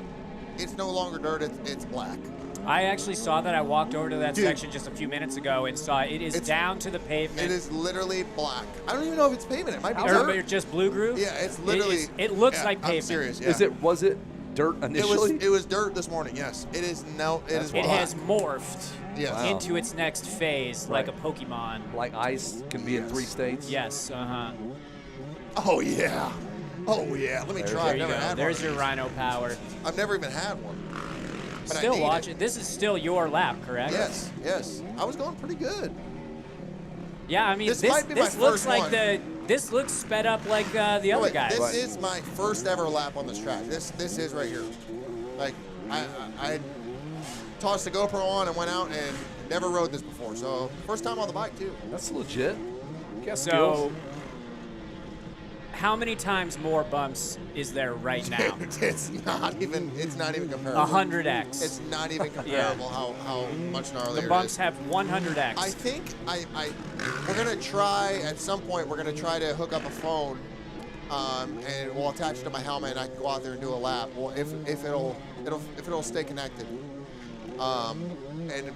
it's no longer dirt. It's black. I actually saw that. I walked over to that Dude. section just a few minutes ago and saw it is down to the pavement. It is literally black. I don't even know if it's pavement. It might be Or dirt. just blue groove? Yeah, it's literally. It looks yeah, like pavement. I'm serious. Yeah. Was it dirt initially? It was dirt this morning. Yes, it is. No, it is. It black. has morphed Yes. into its next phase, like a Pokemon. Like ice can be in 3 states? Yes, uh-huh. Oh yeah. Oh yeah. Let me try. I've never had There's one. your Rhino power. I've never even had one. But I Still need watch it. it. This is still your lap, correct? Yes. Yes. I was going pretty good. Yeah, I mean, This this might be my looks first like one. this looks sped up like the other Wait, guys. This is my first ever lap on this track. This is right here. Like I tossed the GoPro on and went out and never rode this before. So first time on the bike too. That's legit. So, how many times more bumps is there right now? It's not even comparable. 100x. It's not even comparable how much gnarlier The it bumps is. have 100x. I think we're gonna try at some point. We're gonna try to hook up a phone, and we'll attach it to my helmet, and I can go out there and do a lap. Well, if it'll stay connected. and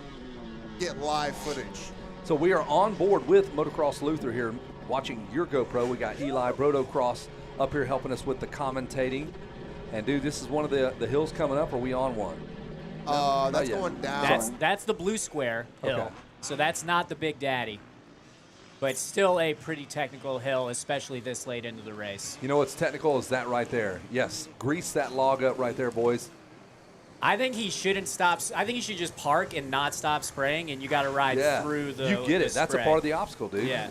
get live footage. So we are on board with Motocross Luther here, watching your GoPro. We got Eli Brotocross up here helping us with the commentating. And dude, this is one of the hills coming up. Are we on one? That's going down. That's the blue square hill. Okay. So that's not the Big Daddy. But still a pretty technical hill, especially this late into the race. You know what's technical is that right there. Yes, grease that log up right there, boys. I think he shouldn't stop. I think he should just park and not stop spraying, and you got to ride through the. You get it. That's a spray. part of the obstacle, dude. Yeah.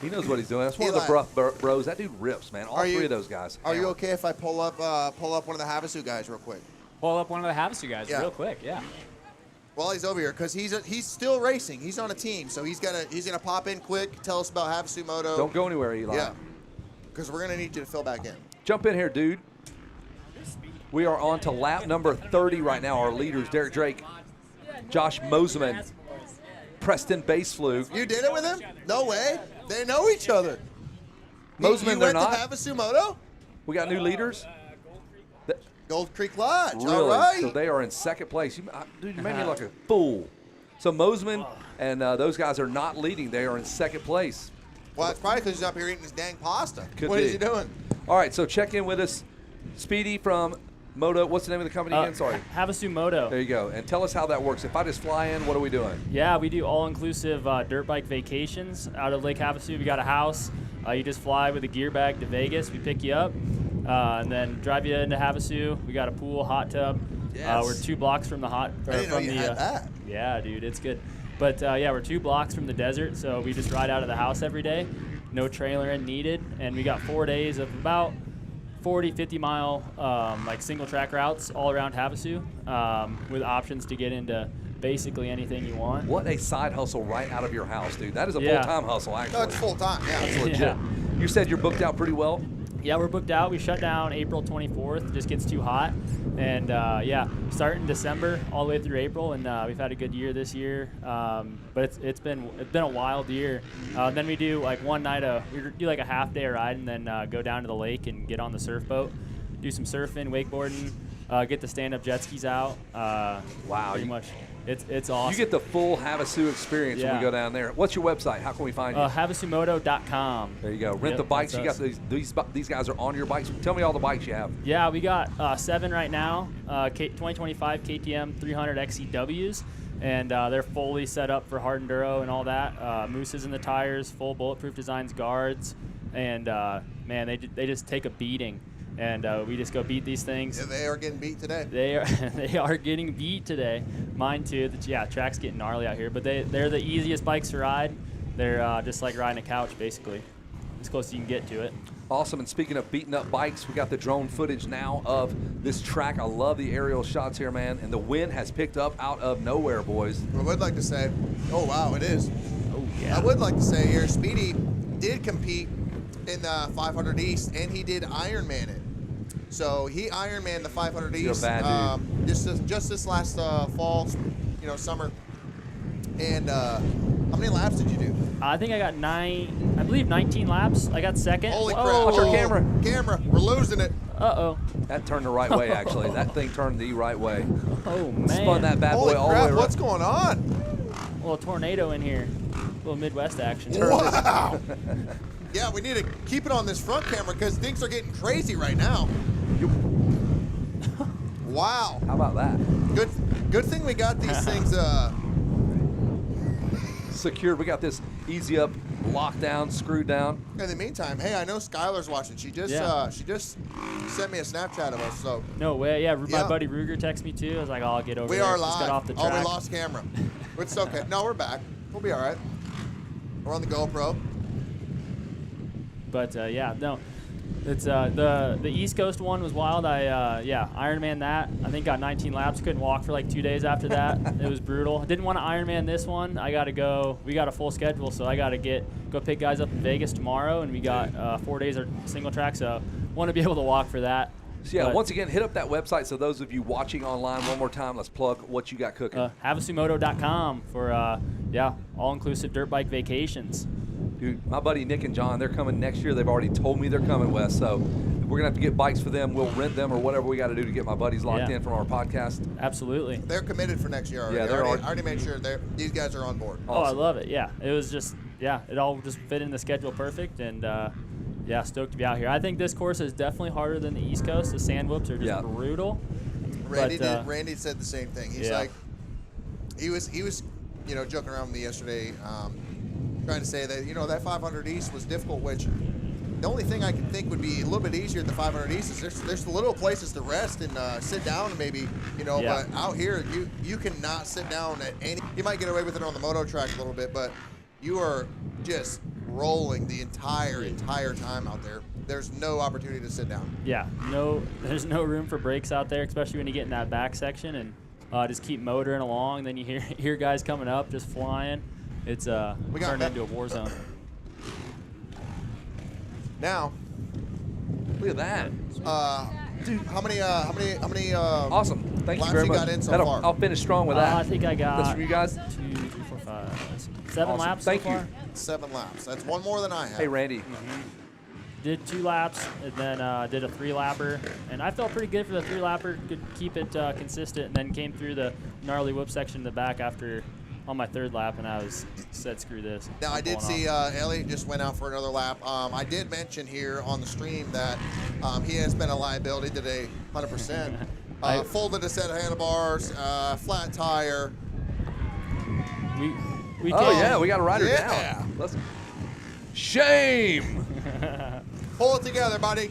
He knows what he's doing. That's one of the bruh bros. That dude rips, man. All three of those guys. Are you okay if I pull up one of the Havasu guys real quick? Pull up one of the Havasu guys real quick, yeah. While he's over here, because he's still racing. He's on a team, so he's gonna pop in quick, tell us about Havasu Moto. Don't go anywhere, Eli. Yeah, because we're gonna need you to fill back in. Jump in here, dude. We are on to lap number 30 right now. Our leaders, Derek Drake, Josh Moseman, Preston Baseflug. You did it with him? No way. They know each other. Moseman, they're not. You went to Havasu Moto? We got new leaders. Gold Creek Lodge. Really? All right. So they are in second place. Dude, you made me look like a fool. So Moseman and those guys are not leading. They are in second place. Well, it's probably because he's up here eating his dang pasta. Could What be. is he doing? All right, so check in with us. Speedy from Moto. What's the name of the company again? Sorry. Havasu Moto. There you go. And tell us how that works. If I just fly in, what are we doing? Yeah, we do all-inclusive dirt bike vacations out of Lake Havasu. We got a house. You just fly with a gear bag to Vegas. We pick you up and then drive you into Havasu. We got a pool, hot tub. Yes. We're 2 blocks from the hot. I didn't know you had that. Yeah, dude, it's good. But yeah, we're 2 blocks from the desert, so we just ride out of the house every day. No trailer in needed, and we got 4 days of about 40, 50 mile like single track routes all around Havasu with options to get into basically anything you want. What a side hustle right out of your house, dude. That is a full-time hustle, actually. No, it's full-time, yeah. That's legit. Yeah. You said you're booked out pretty well? Yeah, we're booked out. We shut down April 24th. It just gets too hot. And yeah, start in December all the way through April, and we've had a good year this year. But it's been a wild year. Then we do like one night we do like a half day ride, and then go down to the lake and get on the surf boat, do some surfing, wakeboarding, get the stand-up jet skis out. Wow, pretty much. It's awesome. You get the full Havasu experience when we go down there. What's your website? How can we find you? Havasumoto.com. There you go. Rent the bikes. You got these guys are on your bikes. Tell me all the bikes you have. Yeah, we got 7 right now. 2025 KTM 300 XCWs, and they're fully set up for hard enduro and all that. Mooses in the tires, full bulletproof designs, guards, and man, they just take a beating. And we just go beat these things. Yeah, they are getting beat today. They are getting beat today. Mine too. Yeah, track's getting gnarly out here, but they're the easiest bikes to ride. They're just like riding a couch, basically, as close as you can get to it. Awesome. And speaking of beating up bikes, we got the drone footage now of this track. I love the aerial shots here, man. And the wind has picked up out of nowhere, boys. I would like to say, oh wow, it is. Oh yeah. I would like to say here, Speedy did compete in the 500 East, and he did Ironman it. So he Ironman the 500 East. You're a bad dude. Just this last fall, summer. And how many laps did you do? I think I got 19 laps. I got second. Holy crap! Watch our camera. Camera, we're losing it. Uh-oh. That turned the right way, actually. That thing turned the right way. Oh man. Spun that bad Holy boy all crap, the way around. what's going on? A little tornado in here. A little Midwest action. Wow. Yeah, we need to keep it on this front camera because things are getting crazy right now. Wow. How about that? Good thing we got these things secured. We got this easy up, locked down, screwed down. In the meantime, hey, I know Skylar's watching. She just sent me a Snapchat of us. So no way. Yeah, my buddy Ruger texted me too. I was like, I'll get over we there. are Just live. got off the track. Oh, we lost camera. It's okay. No, we're back. We'll be all right. We're on the GoPro. But yeah, no, it's the East Coast one was wild. I Ironman that. I think got 19 laps. Couldn't walk for like 2 days after that. It was brutal. Didn't want to Ironman this one. I got to go. We got a full schedule, so I got to go pick guys up in Vegas tomorrow, and we got 4 days of single track. So want to be able to walk for that. So yeah, once again, hit up that website. So those of you watching online, one more time, let's plug what you got cooking. Havasumoto.com for all-inclusive dirt bike vacations. Dude, my buddy Nick and John, they're coming next year. They've already told me they're coming, Wes. So we're gonna have to get bikes for them. We'll rent them or whatever we got to do to get my buddies locked Yeah. in from our podcast. Absolutely. They're committed for next year already. Yeah, I they're already made sure these guys are on board. Oh, I love it. Yeah, it was just it all just fit in the schedule perfect, and yeah, stoked to be out here. I think this course is definitely harder than the East Coast. The sand whoops are just brutal. Randy said the same thing. He's like, he was joking around with me yesterday, trying to say that that 500 East was difficult, which the only thing I can think would be a little bit easier than 500 East is there's little places to rest and sit down maybe, but out here you cannot sit down at any. You might get away with it on the moto track a little bit, but you are just rolling the entire time out there. There's no opportunity to sit down. Yeah, there's no room for breaks out there, especially when you get in that back section and just keep motoring along. Then you hear guys coming up, just flying. It's turned into a war zone. Now, look at that. Dude, how many awesome. Thank you very much. Got in so far? I'll finish strong with that. I think I got that's for you guys. 2, 3, 4, 5, 7 laps. Thank so you. far. 7 laps. That's one more than I have. Hey, Randy. Did 2 laps and then did a 3-lapper, and I felt pretty good for the 3-lapper. Could keep it consistent, and then came through the gnarly whoop section in the back after on my 3rd lap, and I said, screw this. Now, I did see Elliot just went out for another lap. I did mention here on the stream that he has been a liability today, 100%. Folded a set of handlebars, flat tire. We we got a rider down. Let's shame. Pull it together, buddy.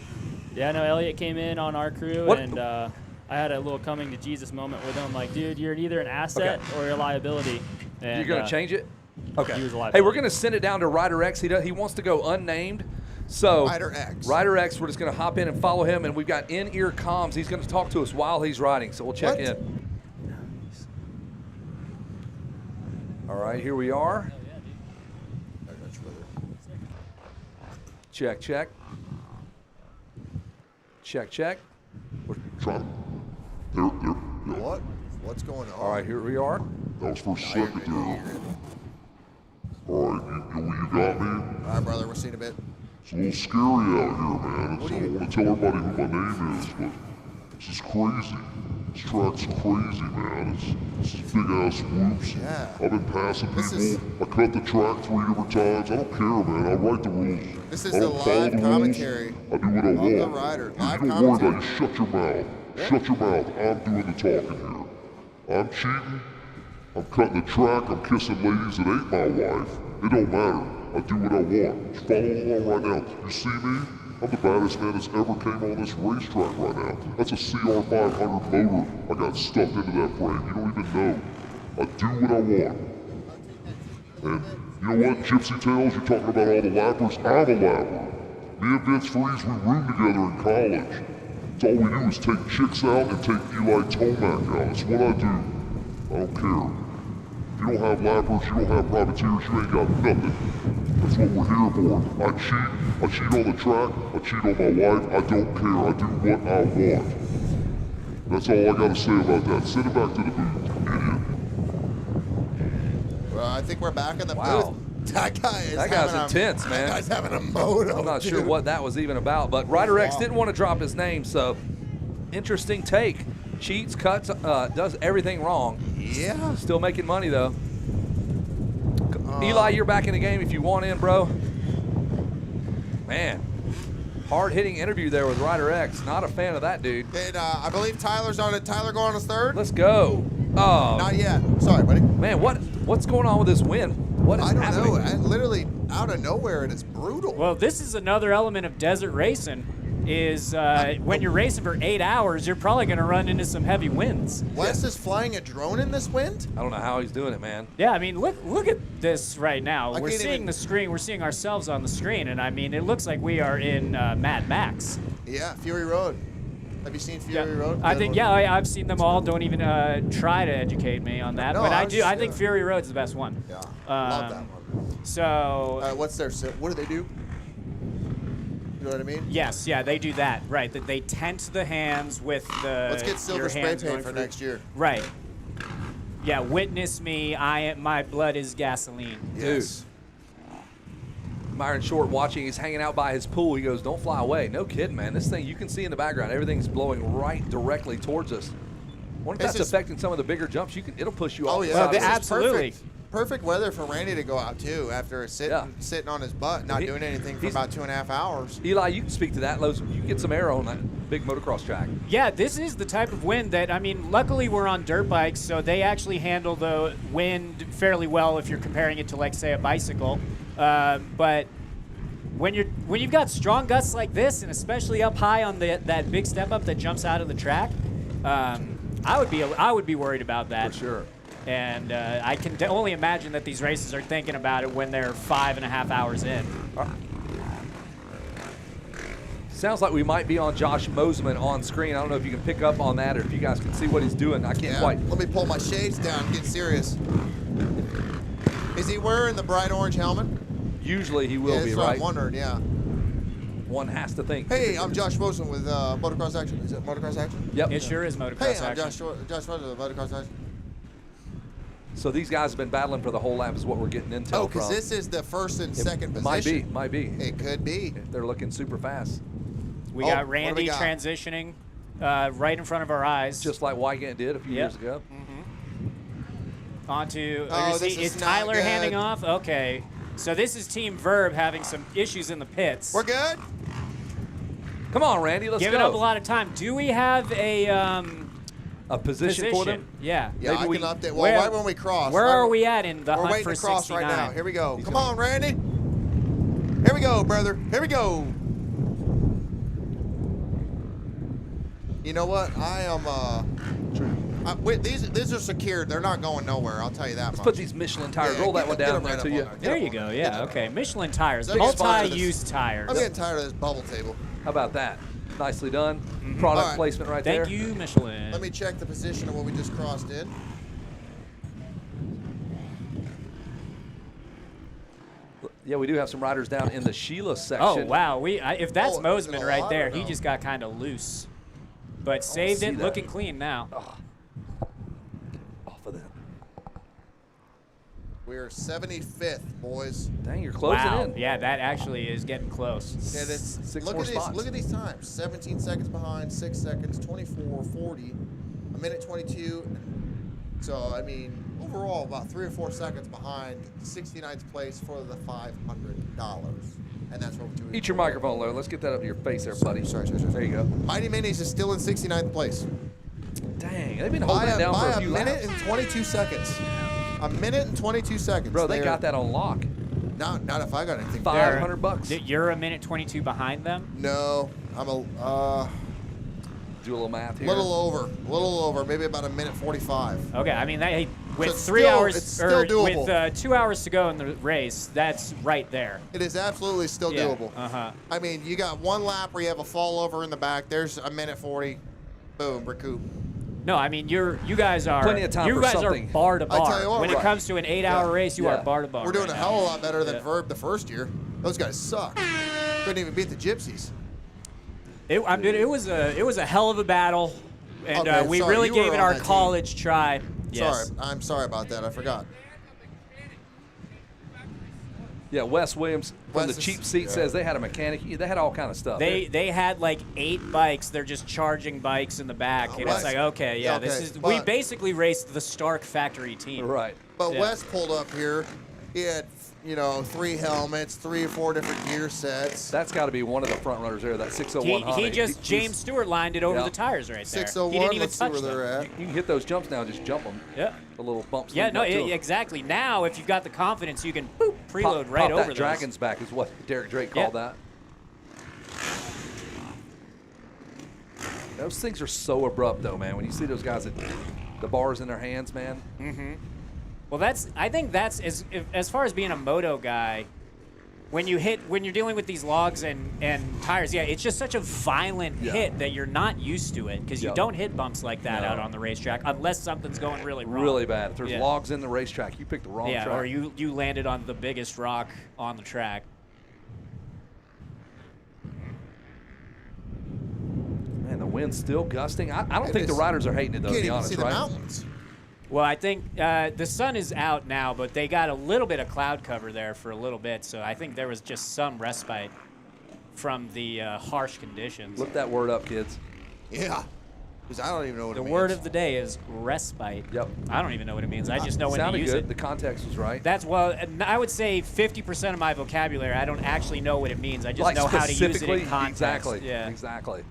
Yeah, no, Elliot came in on our crew, and I had a little coming to Jesus moment with him. Like, dude, you're either an asset or you're a liability. And, You're going to change it? Okay. He was a liability. Hey, we're going to send it down to Rider X. He wants to go unnamed. So Rider X, we're just going to hop in and follow him, and we've got in-ear comms. He's going to talk to us while he's riding, so we'll check in. All right, here we are. Check, check. Check, check. What? What's going on? All right, here we are. That was for a second there. All right, you got me? All right, brother, we're seeing a bit. It's a little scary out here, man. I don't want to tell everybody who my name is, but this is crazy. This track's crazy, man. This is big-ass whoops. Yeah. I've been passing people. I cut the track 3 different times. I don't care, man. I write the rules. This is I the don't follow live the commentary rules. I do what I want. the rider. Live You don't worry commentary. about it. Shut your mouth. Shut your mouth. I'm doing the talking here. I'm cheating. I'm cutting the track. I'm kissing ladies that ain't my wife. It don't matter. I do what I want. Just follow along right now. You see me? I'm the baddest man that's ever came on this racetrack right now. That's a CR500 motor I got stuffed into that frame. You don't even know. I do what I want. And you know what, Gypsy Tales, you're talking about all the lappers? I'm a lapper. Me and Vince Freeze, we roomed together in college. That's all we do is take chicks out and take Eli Tomac out. That's what I do. I don't care. If you don't have lappers, you don't have privateers, you ain't got nothing. That's what we're here for. I cheat on the track, I cheat on my wife, I don't care, I do what I want. That's all I gotta say about that. Send it back to the booth, idiot. Well, I think we're back in the Wow. booth. That guy's intense, man. That guy's having a moto. I'm not sure dude. what that was even about, but Rider X didn't want to drop his name, so interesting take. Cheats, cuts, does everything wrong. Yeah. Still making money, though. Eli, you're back in the game if you want in, bro. Man, hard-hitting interview there with Rider X. Not a fan of that dude. And I believe Tyler's on it. Tyler go on his 3rd? Let's go. Oh. Not yet. Sorry, buddy. Man, what's going on with this wind? What is I don't happening? know. Literally out of nowhere, and it's brutal. Well, this is another element of desert racing. Is when you're racing for 8 hours, you're probably going to run into some heavy winds. Wes is flying a drone in this wind? I don't know how he's doing it, man. Yeah, I mean, look at this right now. I We're can't seeing even- the screen. We're seeing ourselves on the screen, and I mean, it looks like we are in Mad Max. Yeah, Fury Road. Have you seen Fury Road? I think I've seen them all. Don't even try to educate me on that, No, but I I was do. just, I think Fury Road's the best one. Yeah, love that one. So, What do they do? You know what I mean? yes, yeah, they do that. Right, that they tent the hands with the. Let's get silver your spray hands paint going for through- next year. Right. Yeah, witness me. My blood is gasoline. Yes. Myron Short watching. He's hanging out by his pool. He goes, don't fly away. No kidding, man. This thing, you can see in the background, everything's blowing right directly towards us. I wonder if that's affecting some of the bigger jumps. It'll push you off. Oh, yeah. Well, absolutely. Perfect weather for Randy to go out, too, after sitting on his butt, not doing anything for about 2.5 hours. Eli, you can speak to that. You can get some air on that big motocross track. Yeah, this is the type of wind that, I mean, luckily we're on dirt bikes, so they actually handle the wind fairly well if you're comparing it to, like, say, a bicycle. But when you've got strong gusts like this, and especially up high on that big step up that jumps out of the track, I would be worried about that. For sure. And I can only imagine that these races are thinking about it when they're 5.5 hours in. Sounds like we might be on Josh Moseman on screen. I don't know if you can pick up on that or if you guys can see what he's doing. I can't quite. Let me pull my shades down and get serious. Is he wearing the bright orange helmet? Usually he will be, that's what right? I'm wondering, yeah. One has to think. Hey, I'm Josh Moseman with Motocross Action. Is it Motocross Action? Yep. It sure is Motocross Hey, I'm Action. Josh Moseman with Motocross Action. So these guys have been battling for the whole lap is what we're getting intel Oh, from. because this is the first and second position. Might be. It could be. They're looking super fast. We got Randy transitioning right in front of our eyes. Just like Wygant did a few years ago. Onto, is not Tyler good. handing off? Okay. So this is Team Verb having some issues in the pits. We're good? Come on, Randy, let's Giving go. up a lot of time. Do we have a position for them? Yeah. Yeah, I can update. Well, right when we cross. Where are we at in the We're hunt waiting for to cross 69? right now. Here we go. Come on, Randy. Here we go, brother. Here we go. You know what? I am. These are secured. They're not going nowhere. I'll tell you that Let's much. put these Michelin tires. Roll that one down there to you. There you go. Yeah. Okay. Michelin tires. I'm getting tired of Multi-use this. tires. I'm getting tired of this bubble table. How about that? Nicely done. Product All right. placement right there. Thank you, Michelin. Let me check the position of what we just crossed in. Yeah, we do have some riders down in the Sheila section. Oh wow! If that's Moseman right lot there, or he no? just got kind of loose, but saved see it, that. looking clean now. Off of that. We're 75th, boys. Dang, you're closing Wow. in. Yeah, that actually is getting close. Yeah, that's, Six look more at these. spots. Look at these times. 17 seconds behind, 6 seconds, 24, 40, a minute 22. So I mean, overall, about 3 or 4 seconds behind 69th place for the $500, and that's what we're doing. Eat your microphone, Larry. Let's get that up to your face there, buddy. Sorry. There you go. Mighty Minis is still in 69th place. Dang, they've been holding it down for a few by a minute laps. and 22 seconds. A minute and 22 seconds. Bro, they got that on lock. Not if I got anything. $500. You're a minute 22 behind them. No, I'm a do a little math here. little over, maybe about a minute 45. Okay, I mean with it's 3 still- hours it's still doable. with 2 hours to go in the race, that's right there. It is absolutely still Yeah, doable. uh-huh. I mean, you got one lap where you have a fall over in the back. There's a minute 40. Boom, recoup. No, I mean you guys are Plenty of time you for guys something. are bar to I tell bar. you what, When it right. comes to an 8-hour race, you are bar to bar. We're doing right a now. hell of a lot better than Yeah. Verb the first year. Those guys suck. Couldn't even beat the Gypsies. It was a hell of a battle, and Okay, we sorry, really you gave were it on our that team. college try. Yes. Sorry, I'm sorry about that. I forgot. Yeah, Wes Williams from Wes the is- cheap seat yeah. says they had a mechanic. They had all kind of stuff. They had like 8 bikes. They're just charging bikes in the back, and it's Wes- like, okay, yeah, this okay, is. We but- basically raced the Stark factory team. Right. But Yeah. Wes pulled up here. He had, 3 helmets, 3 or 4 different gear sets. That's got to be one of the front runners there. That 601 Honda. He just James Stewart lined it over Yeah. the tires right there. 601, He didn't even let's see touch where them. they're at. You can hit those jumps now. Just jump them. Yeah. The little bumps. Yeah, leading no, up to 'em. exactly. Now, if you've got the confidence, you can boop, preload Pop right over that those. dragon's back is what Derek Drake called that. Those things are so abrupt, though, man. When you see those guys at the bars in their hands, man. Mm-hmm. Well, I think that's as far as being a moto guy. When you're dealing with these logs and tires, yeah, it's just such a violent hit that you're not used to it because you don't hit bumps like that out on the racetrack unless something's going really wrong. Really bad. If there's Yeah. logs in the racetrack, you picked the wrong track. or you landed on the biggest rock on the track. Man, the wind's still gusting. I don't think the riders are hating it, though, to Can't be even honest, see the right? mountains. Well, I think the sun is out now, but they got a little bit of cloud cover there for a little bit, so I think there was just some respite from the harsh conditions. Look that word up, kids. Yeah. Because I don't even know what it means. The word of the day is respite. Yep. I don't even know what it means. I just know when to Sounded use good. it. The context was right. That's, well, I would say 50% of my vocabulary, I don't actually know what it means. I just Like know how to use it specifically? in context. Exactly. Yeah. Exactly.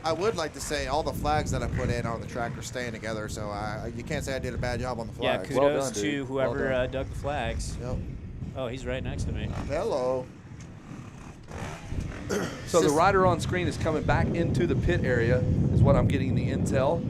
I would like to say all the flags that I put in on the track are staying together, so you can't say I did a bad job on the Yeah, flags. kudos Well done, to dude. whoever Well done. dug the flags. Yep. Oh, he's right next to me. Hello. So the rider on screen is coming back into the pit area, is what I'm getting the intel,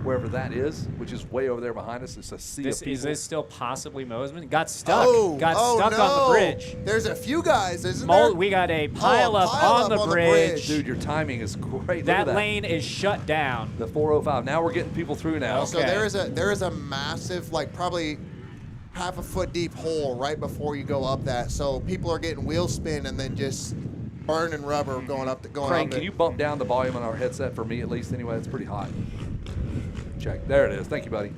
wherever that is, which is way over there behind us. It's a sea of people. Is this still possibly Mosman? Got stuck. no. Got stuck on the bridge. There's a few guys, isn't there? We got a pile up on the bridge. Dude, your timing is great. That Look at lane is shut down. The 405. Now we're getting people through now. So there is a massive, like probably half a foot deep hole right before you go up that. So people are getting wheel spin and then just burning rubber going up. Craig, can you bump down the volume on our headset for me at least? Anyway, it's pretty hot. Check. There it is. Thank you, buddy.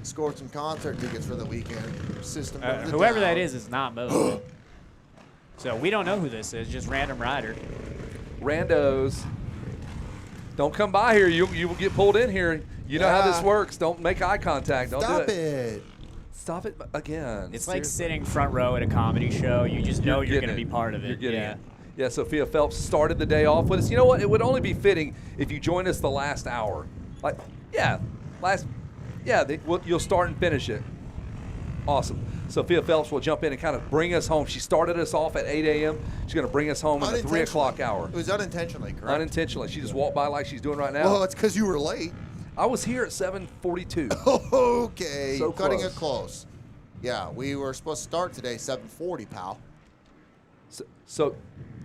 Scored some concert tickets for the weekend. System. Whoever that is not Mosman. So we don't know who this is. Just random rider. Randos. Don't come by here. You will get pulled in here. You know how this works. Don't make eye contact. Don't Stop do it. Stop it again. It's like sitting front row at a comedy show. You just know you're going to be part of it. You're getting it. Yeah, Sophia Phelps started the day off with us. You know what? It would only be fitting if you join us the last hour. Like, you'll start and finish it. Awesome. Sophia Phelps will jump in and kind of bring us home. She started us off at 8 a.m. She's going to bring us home in the 3 o'clock hour. It was unintentionally, correct? Unintentionally. She just walked by like she's doing right now. Well, it's because you were late. I was here at 7:42. Okay. So Cutting close. it close. Yeah, we were supposed to start today 7:40, pal. So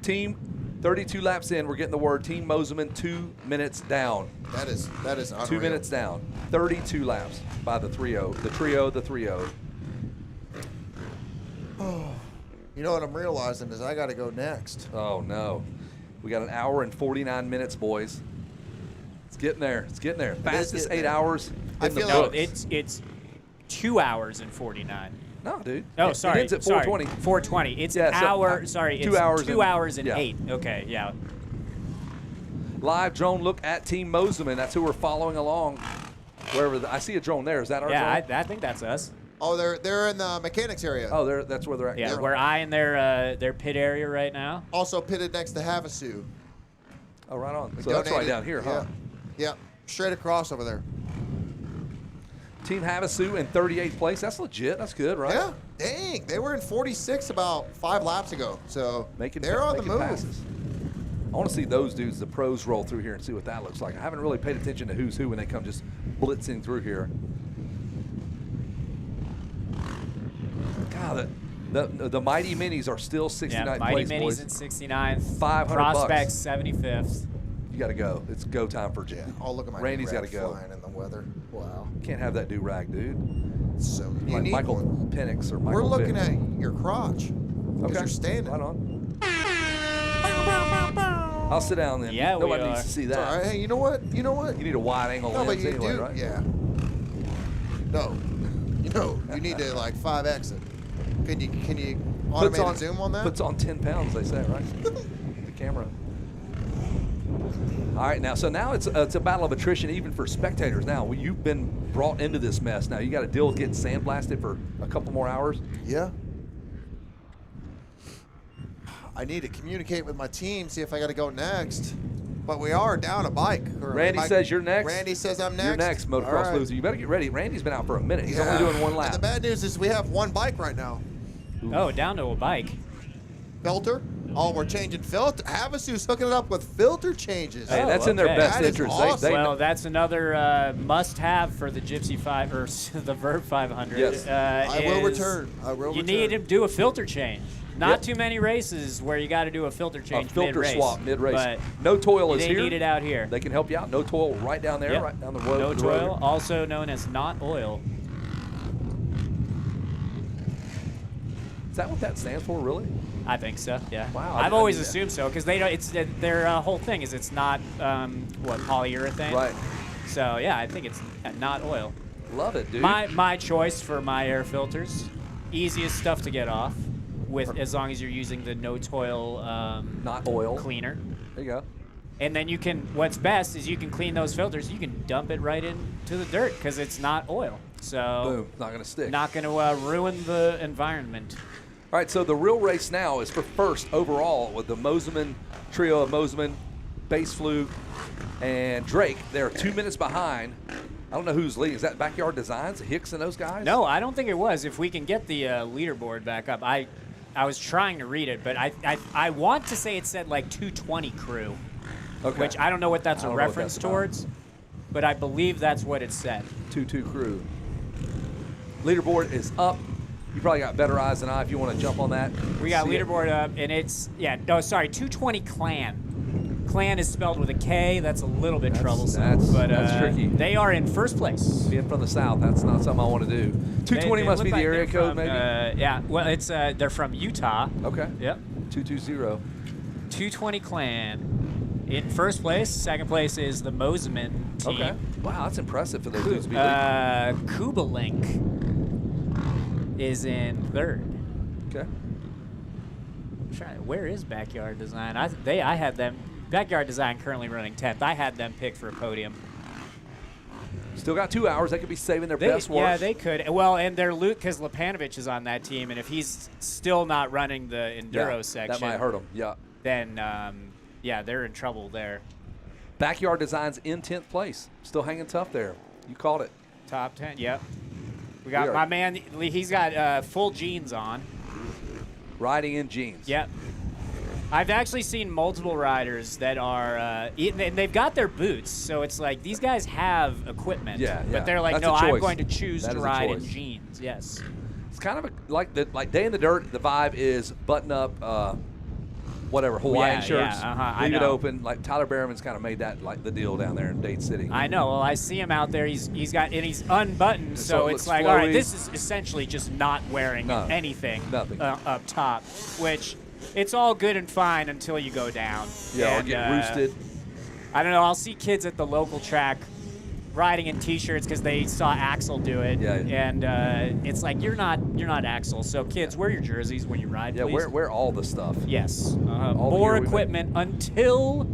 team 32 laps in, we're getting the word Team Mosman 2 minutes down. That is unreal. 2 minutes down. 32 laps by the 3-0. The trio, the 3-0. You know what I'm realizing is I got to go next. Oh, no. We got an hour and 49 minutes, boys. It's getting there. It's getting there. Fastest 8 hours in the books. It's 2 hours and 49. No, dude. Oh, It sorry. ends at 4:20. 4:20. It's Yeah, an so, hour. Sorry, it's 2 hours 2 and- hours and yeah. 8. Okay, yeah. Live drone look at Team Mosman. That's who we're following along. Wherever I see a drone there. Is that our drone? I think that's us. Oh, they're in the mechanics area. Oh, that's where they're at. Yeah, we're eyeing their pit area right now. Also pitted next to Havasu. Oh, right on. We So that's right donated- down here, huh? Yeah. Straight across over there. Team Havasu in 38th place. That's legit. That's good, right? Yeah. Dang. They were in 46 about 5 laps ago. So they're on the move. Passes. I want to see those dudes, the pros, roll through here and see what that looks like. I haven't really paid attention to who's who when they come just blitzing through here. God, the Mighty Minis are still 69th Yeah, Mighty place, Minis boys. in 69th. 500 Prospects bucks. 75th. You got to go. It's go time for Jim. Oh, look at my Randy's got got to go. flying in the weather. Wow. Can't have that do-rag, dude. So like unique Michael one. Penix or Michael We're looking Vick. at your crotch. Because Okay. you're standing. Right on. I'll sit down then. Yeah, Nobody we needs are. to see It's that. all right. Hey, you know what? You need a wide-angle No, but lens you anyway, do. right? Yeah. No. You need to like 5X it. Can you automated zoom on that? Puts on 10 pounds, they say, right? The camera. All right, now it's a battle of attrition even for spectators. Now you've been brought into this mess. Now you got to deal with getting sandblasted for a couple more hours. Yeah. I need to communicate with my team, see if I got to go next. But we are down a bike. Randy says you're next. Randy says I'm next. You're next, motocross All right. loser. You better get ready. Randy's been out for a minute. He's only doing one lap. And the bad news is we have one bike right now. Oh, down to a bike. Filter? Oh, we're changing filter. Havasu's hooking it up with filter changes. Hey, that's in their best That is interest. awesome. Well, that's another must-have for the Gypsy 5 or the Verb 500. Yes. I will return. I will You return. need to do a filter change. Not too many races where you got to do a filter change A filter mid-race, swap mid-race. but No Toil is they here. need it out here. They can help you out. No Toil right down there, Yep. right down the road. No the Toil, road. also known as not oil. Is that what that stands for, really? I think so. Yeah. Wow. I've always assumed so because they don't. It's their whole thing is it's not polyurethane. Right. So yeah, I think it's not oil. Love it, dude. My choice for my air filters, easiest stuff to get off, with as long as you're using the no toil not oil cleaner. There you go. And then you can. What's best is you can clean those filters. You can dump it right into the dirt because it's not oil. So boom, not gonna stick. Not gonna ruin the environment. All right, so the real race now is for first overall with the Moseman trio of Moseman, Base Fluke, and Drake. They're 2 minutes behind. I don't know who's leading. Is that Backyard Designs, Hicks and those guys? No, I don't think it was. If we can get the leaderboard back up, I was trying to read it, but I want to say it said like 220 crew, which I don't know what that's a reference towards, but I believe that's what it said. 22 crew. Leaderboard is up. You probably got better eyes than I if you want to jump on that. We got leaderboard up, and it's 220 clan. Clan is spelled with a K. That's a little bit troublesome. That's tricky. They are in first place. Being from the south, that's not something I want to do. 220 must be the area code, maybe? Yeah, well, it's they're from Utah. Okay. Yep. 220. 220 clan. In first place. Second place is the Moseman team. Okay. Wow, that's impressive for those dudes to be leading. Kubalink is in third. Okay. Where is Backyard Design? I had them. Backyard Design currently running 10th. I had them picked for a podium. Still got 2 hours. They could be saving their best work. Yeah, they could. Well, and they're because Lipanovic is on that team, and if he's still not running the enduro section, that might hurt them. Yeah. Then, they're in trouble there. Backyard Design's in 10th place. Still hanging tough there. You called it. Top 10. Yep. We got my man. He's got full jeans on. Riding in jeans. Yep. I've actually seen multiple riders that are, and they've got their boots, so it's like these guys have equipment. But they're like, no, I'm going to choose to ride in jeans. Yes. It's kind of like Day in the Dirt. The vibe is button up, Hawaiian shirts. Leave it open. Like Tyler Berriman's kind of made that like the deal down there in Dade City. I know. Well, I see him out there. He's unbuttoned, so it's like, all right, this is essentially just not wearing anything up top, which. It's all good and fine until you go down. Yeah, or get roosted. I don't know. I'll see kids at the local track riding in T-shirts because they saw Axel do it. Yeah. And it's like you're not Axel. So kids, wear your jerseys when you ride. Yeah, please. wear all the stuff. Yes. More equipment until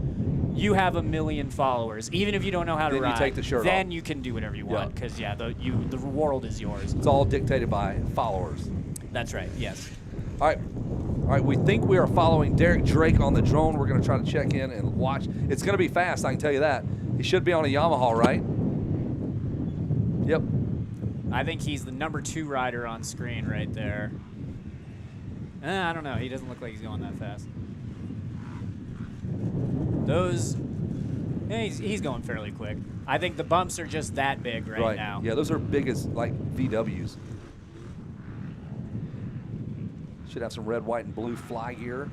you have 1 million followers. Even if you don't know how to ride, you take the shirt then off. You can do whatever you want because the world is yours. It's all dictated by followers. That's right. Yes. All right, we think we are following Derek Drake on the drone. We're going to try to check in and watch. It's going to be fast, I can tell you that. He should be on a Yamaha, right? Yep. I think he's the number 2 rider on screen right there. I don't know. He doesn't look like he's going that fast. He's going fairly quick. I think the bumps are just that big right now. Yeah, those are big as like VWs. Should have some red, white, and blue fly gear.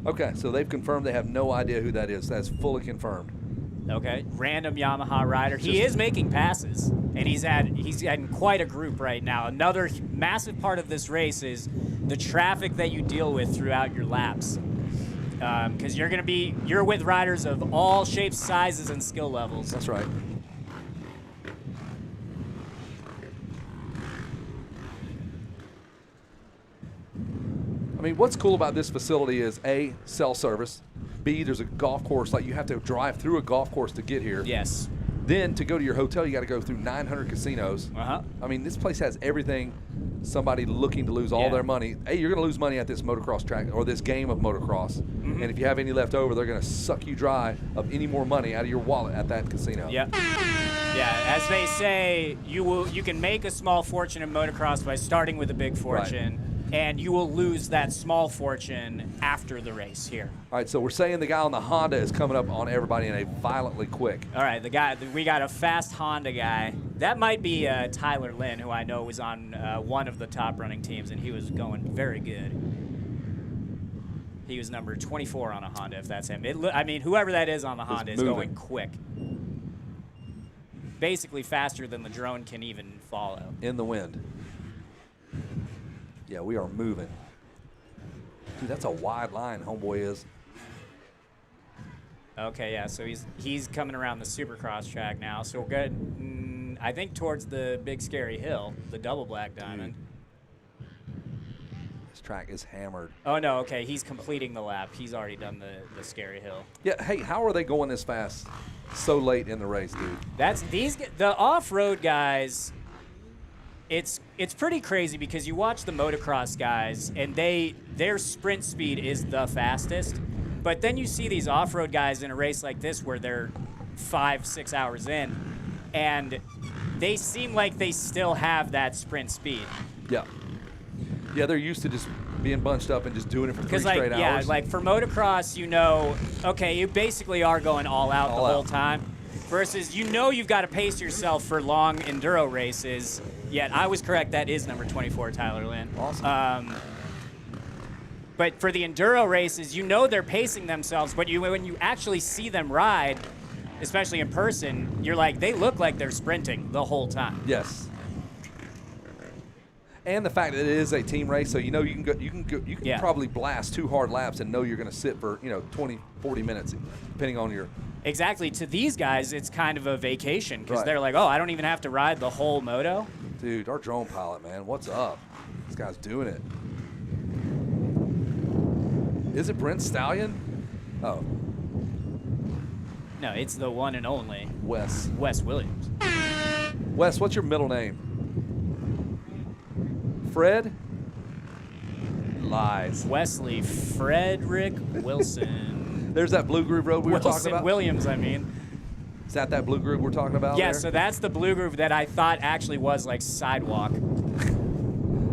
Okay, so they've confirmed they have no idea who that is. That's fully confirmed. Okay, random Yamaha rider. He is making passes, and he's in quite a group right now. Another massive part of this race is the traffic that you deal with throughout your laps, because you're with riders of all shapes, sizes, and skill levels. That's right. I mean, what's cool about this facility is A, cell service. B, there's a golf course. Like, you have to drive through a golf course to get here. Yes. Then, to go to your hotel, you got to go through 900 casinos. Uh-huh. I mean, this place has everything somebody looking to lose all their money. Hey, you're going to lose money at this motocross track or this game of motocross. Mm-hmm. And if you have any left over, they're going to suck you dry of any more money out of your wallet at that casino. Yep. Yeah, as they say, you can make a small fortune in motocross by starting with a big fortune. Right. And you will lose that small fortune after the race here. All right, so we're saying the guy on the Honda is coming up on everybody in a violently quick. All right, we got a fast Honda guy. That might be Tyler Lynn, who I know was on one of the top running teams, and he was going very good. He was number 24 on a Honda, if that's him. Whoever that is on the Honda is going quick. Basically faster than the drone can even follow. In the wind. Yeah, we are moving. Dude, that's a wide line, homeboy is. Okay, yeah. So he's coming around the Supercross track now. So we're good. I think towards the big scary hill, the double black diamond. This track is hammered. Oh no, okay. He's completing the lap. He's already done the scary hill. Yeah. Hey, how are they going this fast so late in the race, dude? That's the off-road guys. It's pretty crazy because you watch the motocross guys and their sprint speed is the fastest. But then you see these off-road guys in a race like this where they're 5-6 hours in, and they seem like they still have that sprint speed. Yeah. Yeah, they're used to just being bunched up and just doing it for 3 straight hours. Yeah, like for motocross, okay, you basically are going all out the whole time. Versus, you've got to pace yourself for long enduro races. Yet I was correct. That is number 24, Tyler Lynn. Awesome. But for the enduro races, they're pacing themselves. But when you actually see them ride, especially in person, you're like, they look like they're sprinting the whole time. Yes. And the fact that it is a team race, so you can probably blast 2 hard laps and know you're going to sit for 20, 40 minutes, depending on your. Exactly. To these guys, it's kind of a vacation because Right. they're like, oh, I don't even have to ride the whole moto. Dude, our drone pilot, man, what's up? This guy's doing it. Is it Brent Stallion? Oh. No, it's the one and only Wes Williams. Wes, what's your middle name? Fred? Lies. Wesley Frederick Wilson. There's that Blue Groove Road we were talking about? Williams, I mean. Is that Blue Groove we're talking about? Yeah, there? so that's the Blue Groove that I thought actually was like sidewalk.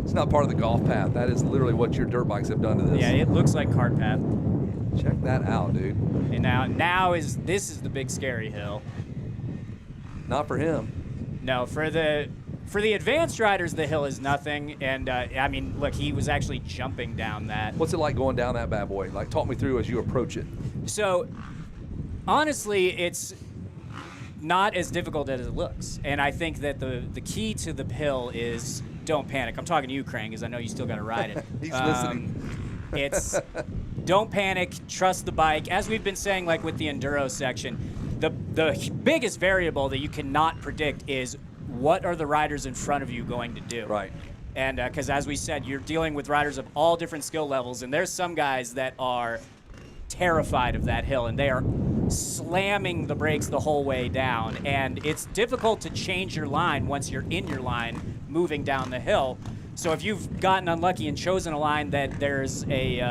It's not part of the golf path. That is literally what your dirt bikes have done to this. Yeah, it looks like cart path. Check that out, dude. And this is the big scary hill. Not for him. No, for the advanced riders, the hill is nothing. And I mean, look, he was actually jumping down that. What's it like going down that bad boy? Like, talk me through as you approach it. So, honestly, it's not as difficult as it looks. And I think that the key to the hill is don't panic. I'm talking to you, Krang, because I know you still got to ride it. He's listening. It's don't panic, trust the bike. As we've been saying, like with the enduro section, the biggest variable that you cannot predict is what are the riders in front of you going to do. Right. And because as we said, you're dealing with riders of all different skill levels, and there's some guys that are terrified of that hill, and they are slamming the brakes the whole way down. And it's difficult to change your line once you're in your line moving down the hill. So if you've gotten unlucky and chosen a line that there's a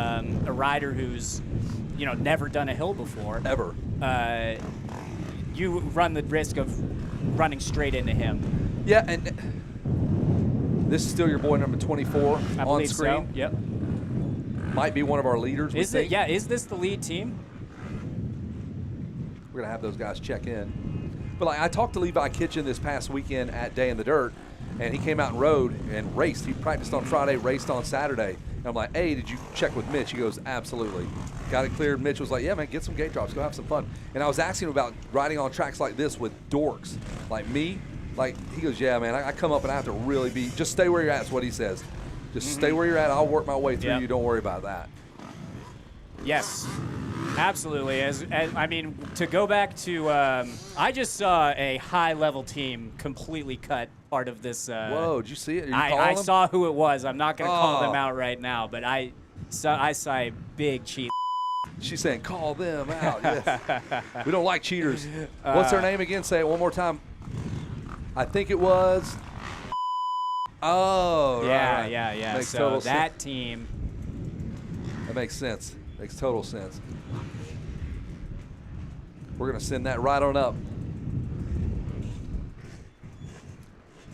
rider who's never done a hill before, ever, you run the risk of running straight into him. Yeah, and this is still your boy number 24 I on believe screen. So. Yep. Might be one of our leaders. Is it? Yeah. Is this the lead team? We're gonna have those guys check in. But like, I talked to Levi Kitchen this past weekend at Day in the Dirt, and he came out and rode and raced. He practiced on Friday, raced on Saturday. And I'm like, hey, did you check with Mitch? He goes, absolutely. Got it cleared. Mitch was like, yeah, man, get some gate drops. Go have some fun. And I was asking him about riding on tracks like this with dorks like me. Like, he goes, yeah, man, I come up and I have to really just stay where you're at is what he says. Just stay where you're at. I'll work my way through you. Don't worry about that. Yes, absolutely. As I mean, to go back to, I just saw a high-level team completely cut part of this. Whoa, did you see it? I saw who it was. I'm not going to call them out right now, but I saw a big cheat. She's saying, call them out. Yes. We don't like cheaters. What's their name again? Say it one more time. I think it was. Oh, right. Yeah. Makes So total that sense. team. That makes sense. Makes total sense. We're going to send that right on up.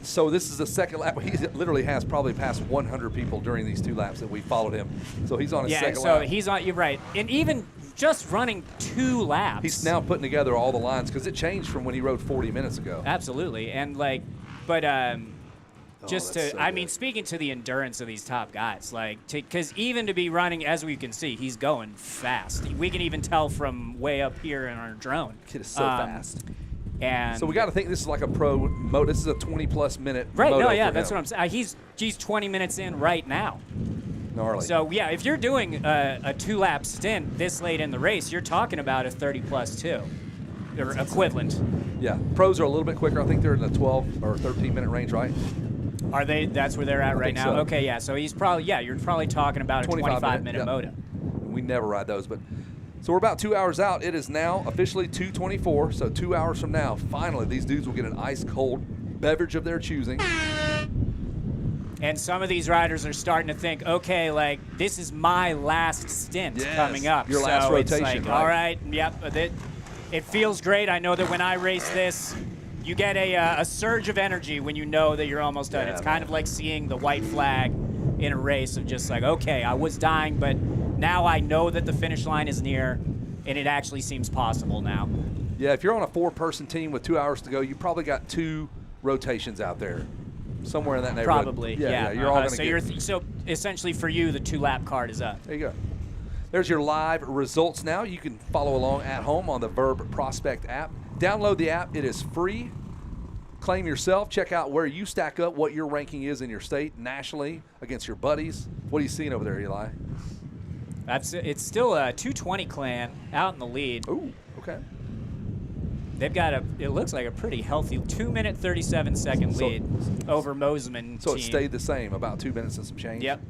So this is the second lap. He literally has probably passed 100 people during these 2 laps that we followed him. So he's on his second lap. Yeah, so he's on. You're right. And even just running 2 laps. He's now putting together all the lines because it changed from when he rode 40 minutes ago. Absolutely. And speaking to the endurance of these top guys, because even to be running, as we can see, he's going fast. We can even tell from way up here in our drone. Kid is so fast. And so we got to think this is like a pro moto. This is a 20-plus minute right, moto no, yeah, for that's him. what I'm saying. He's 20 minutes in right now. Gnarly. So, yeah, if you're doing a 2-lap stint this late in the race, you're talking about a 30+2, or equivalent. Yeah, pros are a little bit quicker. I think they're in the 12 or 13-minute range, right? Are they? That's where they're at right now? so. Okay, yeah. So he's probably, you're probably talking about a 25-minute yep. moto. We never ride those, but so we're about 2 hours out. It is now officially 2:24, so 2 hours from now, finally, these dudes will get an ice-cold beverage of their choosing. And some of these riders are starting to think, okay, like, this is my last stint coming up. Your last so rotation, it's like, right? all right, yep, it feels great. I know that when I race this, you get a surge of energy when you know that you're almost done. Yeah, it's kind of like seeing the white flag in a race of just like, okay, I was dying, but now I know that the finish line is near, and it actually seems possible now. Yeah, if you're on a 4-person team with 2 hours to go, you probably got 2 rotations out there, somewhere in that neighborhood. Probably, yeah. You're all going to so so essentially for you, the 2-lap card is up. There you go. There's your live results now. You can follow along at home on the Verb Prospect app. Download the app. It is free. Claim yourself. Check out where you stack up, what your ranking is in your state, nationally, against your buddies. What are you seeing over there, Eli? It's still a 220 clan out in the lead. Ooh, okay. They've got it looks like a pretty healthy 2-minute 37-second lead over Moseman. So team. it stayed the same, about 2 minutes and some change? Yep.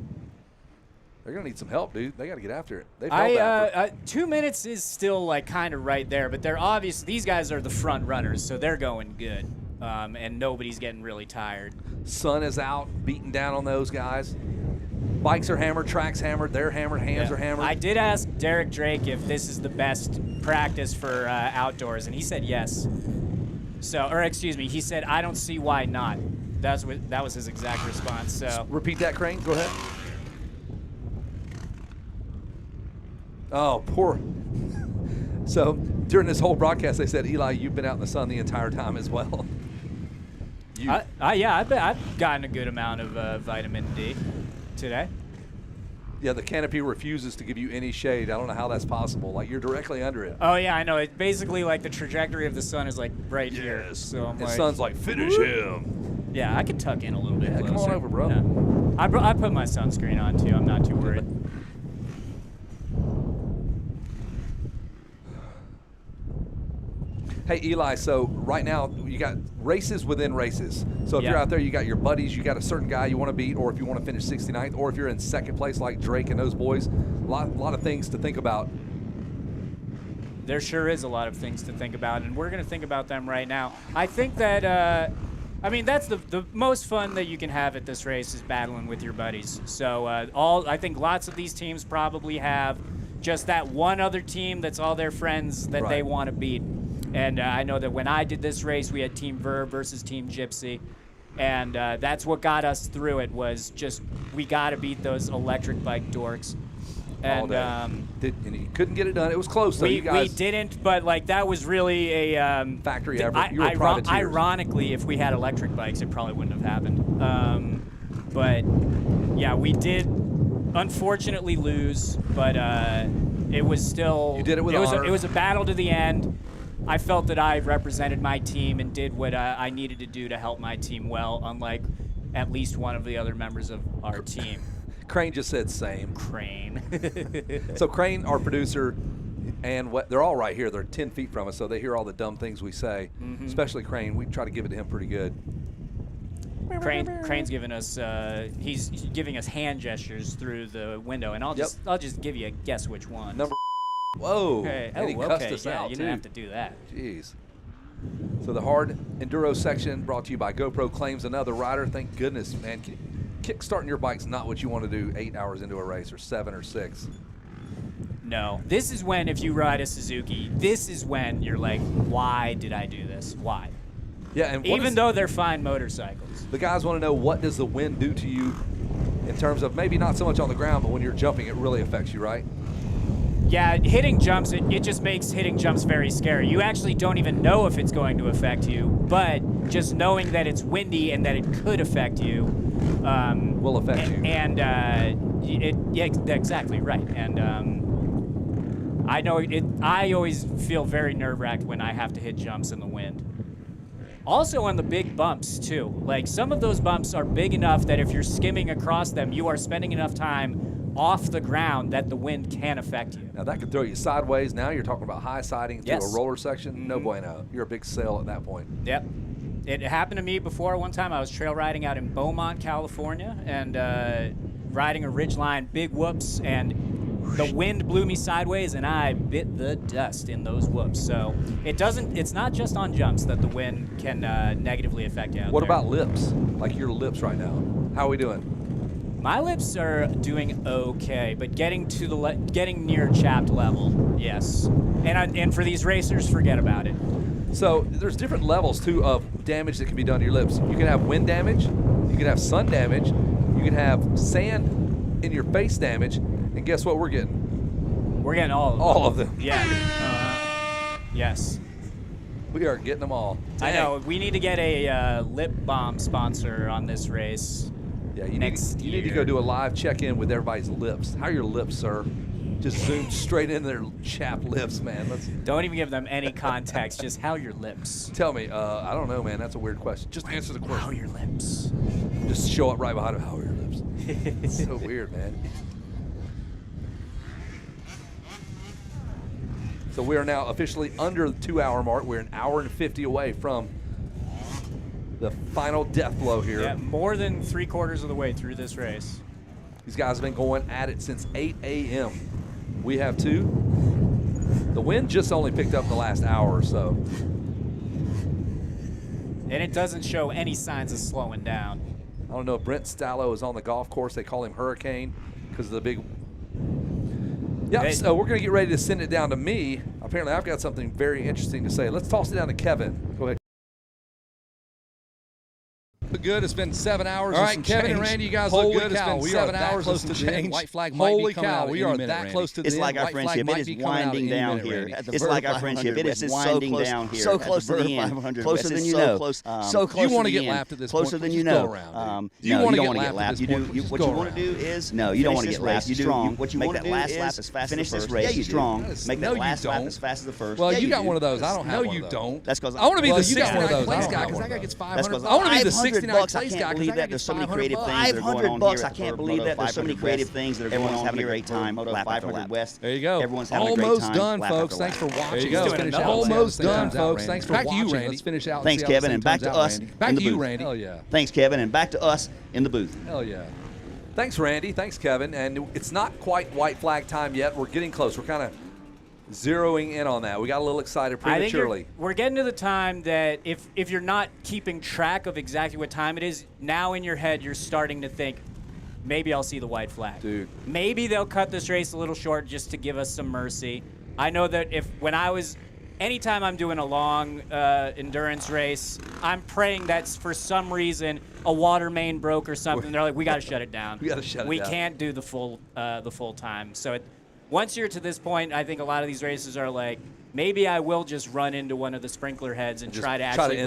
They're going to need some help, dude. They got to get after it. They've held that 2 minutes is still like kind of right there, but they're obvious. These guys are the front runners, so they're going good, and nobody's getting really tired. Sun is out, beating down on those guys. Bikes are hammered, tracks hammered, they're hammered, hands are hammered. I did ask Derek Drake if this is the best practice for outdoors, and he said yes. So, or excuse me, he said, I don't see why not. That was his exact response. So repeat that, Crane. Go ahead. Oh, poor. So during this whole broadcast, they said, Eli, you've been out in the sun the entire time as well. I've gotten a good amount of vitamin D today. Yeah, the canopy refuses to give you any shade. I don't know how that's possible. Like, you're directly under it. Oh, yeah, I know. It's basically like the trajectory of the sun is like right here. So I'm the like, sun's like, finish him. Yeah, I could tuck in a little bit closer. Come on over, bro. Yeah. I put my sunscreen on, too. I'm not too worried. Hey, Eli, so right now you got races within races. So if you're out there, you got your buddies, you got a certain guy you want to beat, or if you want to finish 69th, or if you're in second place like Drake and those boys, a lot of things to think about. There sure is a lot of things to think about, and we're going to think about them right now. I think that, that's the most fun that you can have at this race is battling with your buddies. So I think lots of these teams probably have just that one other team that's all their friends that they want to beat. And I know that when I did this race, we had Team Verb versus Team Gypsy. And that's what got us through it was just we got to beat those electric bike dorks. And and you couldn't get it done. It was close, though. We didn't, but like that was really a factory effort. You were privateers. Ironically, if we had electric bikes, it probably wouldn't have happened. But yeah, we did unfortunately lose, but it was still. You did it with honor. It was a battle to the end. I felt that I represented my team and did what I needed to do to help my team well, unlike at least one of the other members of our team. Crane just said same. Crane. So Crane, our producer, and they're all right here. They're 10 feet from us, so they hear all the dumb things we say, especially Crane. We try to give it to him pretty good. Crane's giving us he's giving us hand gestures through the window, and I'll just give you a guess which one. Number. Whoa. Okay. And he cussed us yeah, out, you too. didn't have to do that. Jeez. So the hard enduro section brought to you by GoPro claims another rider. Thank goodness, man. Kickstarting your bike's not what you want to do 8 hours into a race or 7 or 6. No. This is when, if you ride a Suzuki, this is when you're like, why did I do this? Why? Yeah, and even though they're fine motorcycles. The guys want to know, what does the wind do to you in terms of maybe not so much on the ground, but when you're jumping, it really affects you, right? Yeah, hitting jumps, it just makes hitting jumps very scary. You actually don't even know if it's going to affect you, but just knowing that it's windy and that it could affect you will affect you. And exactly right. And I know I always feel very nerve-wracked when I have to hit jumps in the wind. Also on the big bumps too. Like some of those bumps are big enough that if you're skimming across them, you are spending enough time off the ground that the wind can affect you. Now, that could throw you sideways. Now you're talking about high siding through Yes. a roller section. No bueno. You're a big sail at that point. Yep. It happened to me before. One time I was trail riding out in Beaumont, California, and riding a ridgeline, big whoops, and the wind blew me sideways, and I bit the dust in those whoops. So it's not just on jumps that the wind can negatively affect you out What there. about lips? Like your lips right now. How are we doing? My lips are doing okay, but getting near chapped level, yes. And for these racers, forget about it. So there's different levels, too, of damage that can be done to your lips. You can have wind damage. You can have sun damage. You can have sand in your face damage. And guess what we're getting? We're getting all of them. All of them. Yeah. Yes. We are getting them all. I know. We need to get a lip balm sponsor on this race. Yeah, you need to go do a live check-in with everybody's lips. How are your lips, sir? Just zoom straight into their chapped lips, man. Don't even give them any context. Just how are your lips? Tell me. I don't know, man. That's a weird question. Just answer the question. How are your lips? Just show up right behind them. How are your lips? It's so weird, man. So we are now officially under the 2-hour mark. We're an hour and 50 away from the final death blow here. Yeah, more than 3/4 of the way through this race. These guys have been going at it since 8 a.m. We have 2. The wind just only picked up in the last hour or so. And it doesn't show any signs of slowing down. I don't know if Brent Stallo is on the golf course. They call him Hurricane because of the big... Yeah, so we're going to get ready to send it down to me. Apparently, I've got something very interesting to say. Let's toss it down to Kevin. Go ahead. Good. It's been 7 hours. All right, Kevin and Randy, you guys look good. It's been 7 hours. Close to change. White flag might be coming out. We are that close to the It's end. like our White flag friendship. might It be is coming out winding any down minute, here. Randy. It's like our friendship. It is winding down here. So close to the end. Closer than you know. So close. Do you want to get lapped at this point? Closer than you Just go know. around. Do you want to get lapped? You do. What you want to do is No, you don't want to get lapped. You do. What you want to do is finish this race strong. Make that last lap as fast as the first. Well, you got one of those. I don't have one. No, you don't. That's because I want to be the you got one of 69th those. place guy because that guy gets 500. I want to be the 69th place guy because that guy gets 500 creative things that are going on here. I can't believe that there's so many creative things that are going on. Having a great time. Moto 500 West. There you go. Everyone's having a great time. Almost done, folks. Thanks for watching. There you go. Finish out. Almost done, folks. Thanks for watching. Back to you, Randy. Let's finish out. Thanks, Kevin, and back to us. Back to you, Randy. Hell yeah. Thanks, Kevin, and back to us in the booth. Hell yeah. Thanks, Randy. Thanks, Kevin. And it's not quite white flag time yet. We're getting close. We're kind of zeroing in on that. We got a little excited prematurely. I think we're getting to the time that if you're not keeping track of exactly what time it is, now in your head you're starting to think, maybe I'll see the white flag. Dude. Maybe they'll cut this race a little short just to give us some mercy. I know that anytime I'm doing a long endurance race, I'm praying that for some reason a water main broke or something. They're like, we got to shut it down. We got to shut it down. We can't do the full time. So once you're to this point, I think a lot of these races are like, maybe I will just run into one of the sprinkler heads and try to actually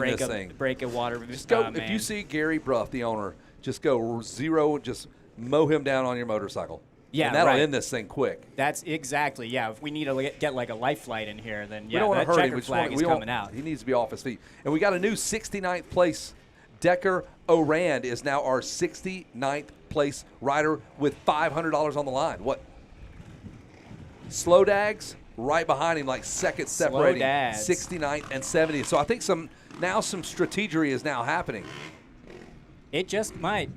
break a water main. Just go. If you see Gary Bruff, the owner, just go zero. Just mow him down on your motorcycle. Yeah, and that'll right. end this thing quick. That's exactly, yeah. If we need to get like a life flight in here, then yeah, we don't want that to hurt him. checkered flag is coming out. He needs to be off his feet. And we got a new 69th place. Decker Orand is now our 69th place rider with $500 on the line. What? Slow Dags right behind him, like second separating, 69th and 70th. So I think some strategery is now happening. It just might.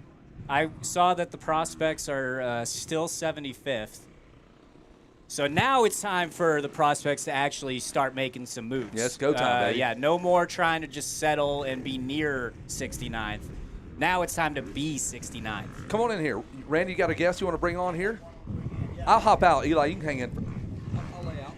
I saw that the prospects are still 75th. So now it's time for the prospects to actually start making some moves. Yeah, it's go time, baby. Yeah, no more trying to just settle and be near 69th. Now it's time to be 69th. Come on in here. Randy, you got a guest you want to bring on here? I'll hop out. Eli, you can hang in. I'll lay out.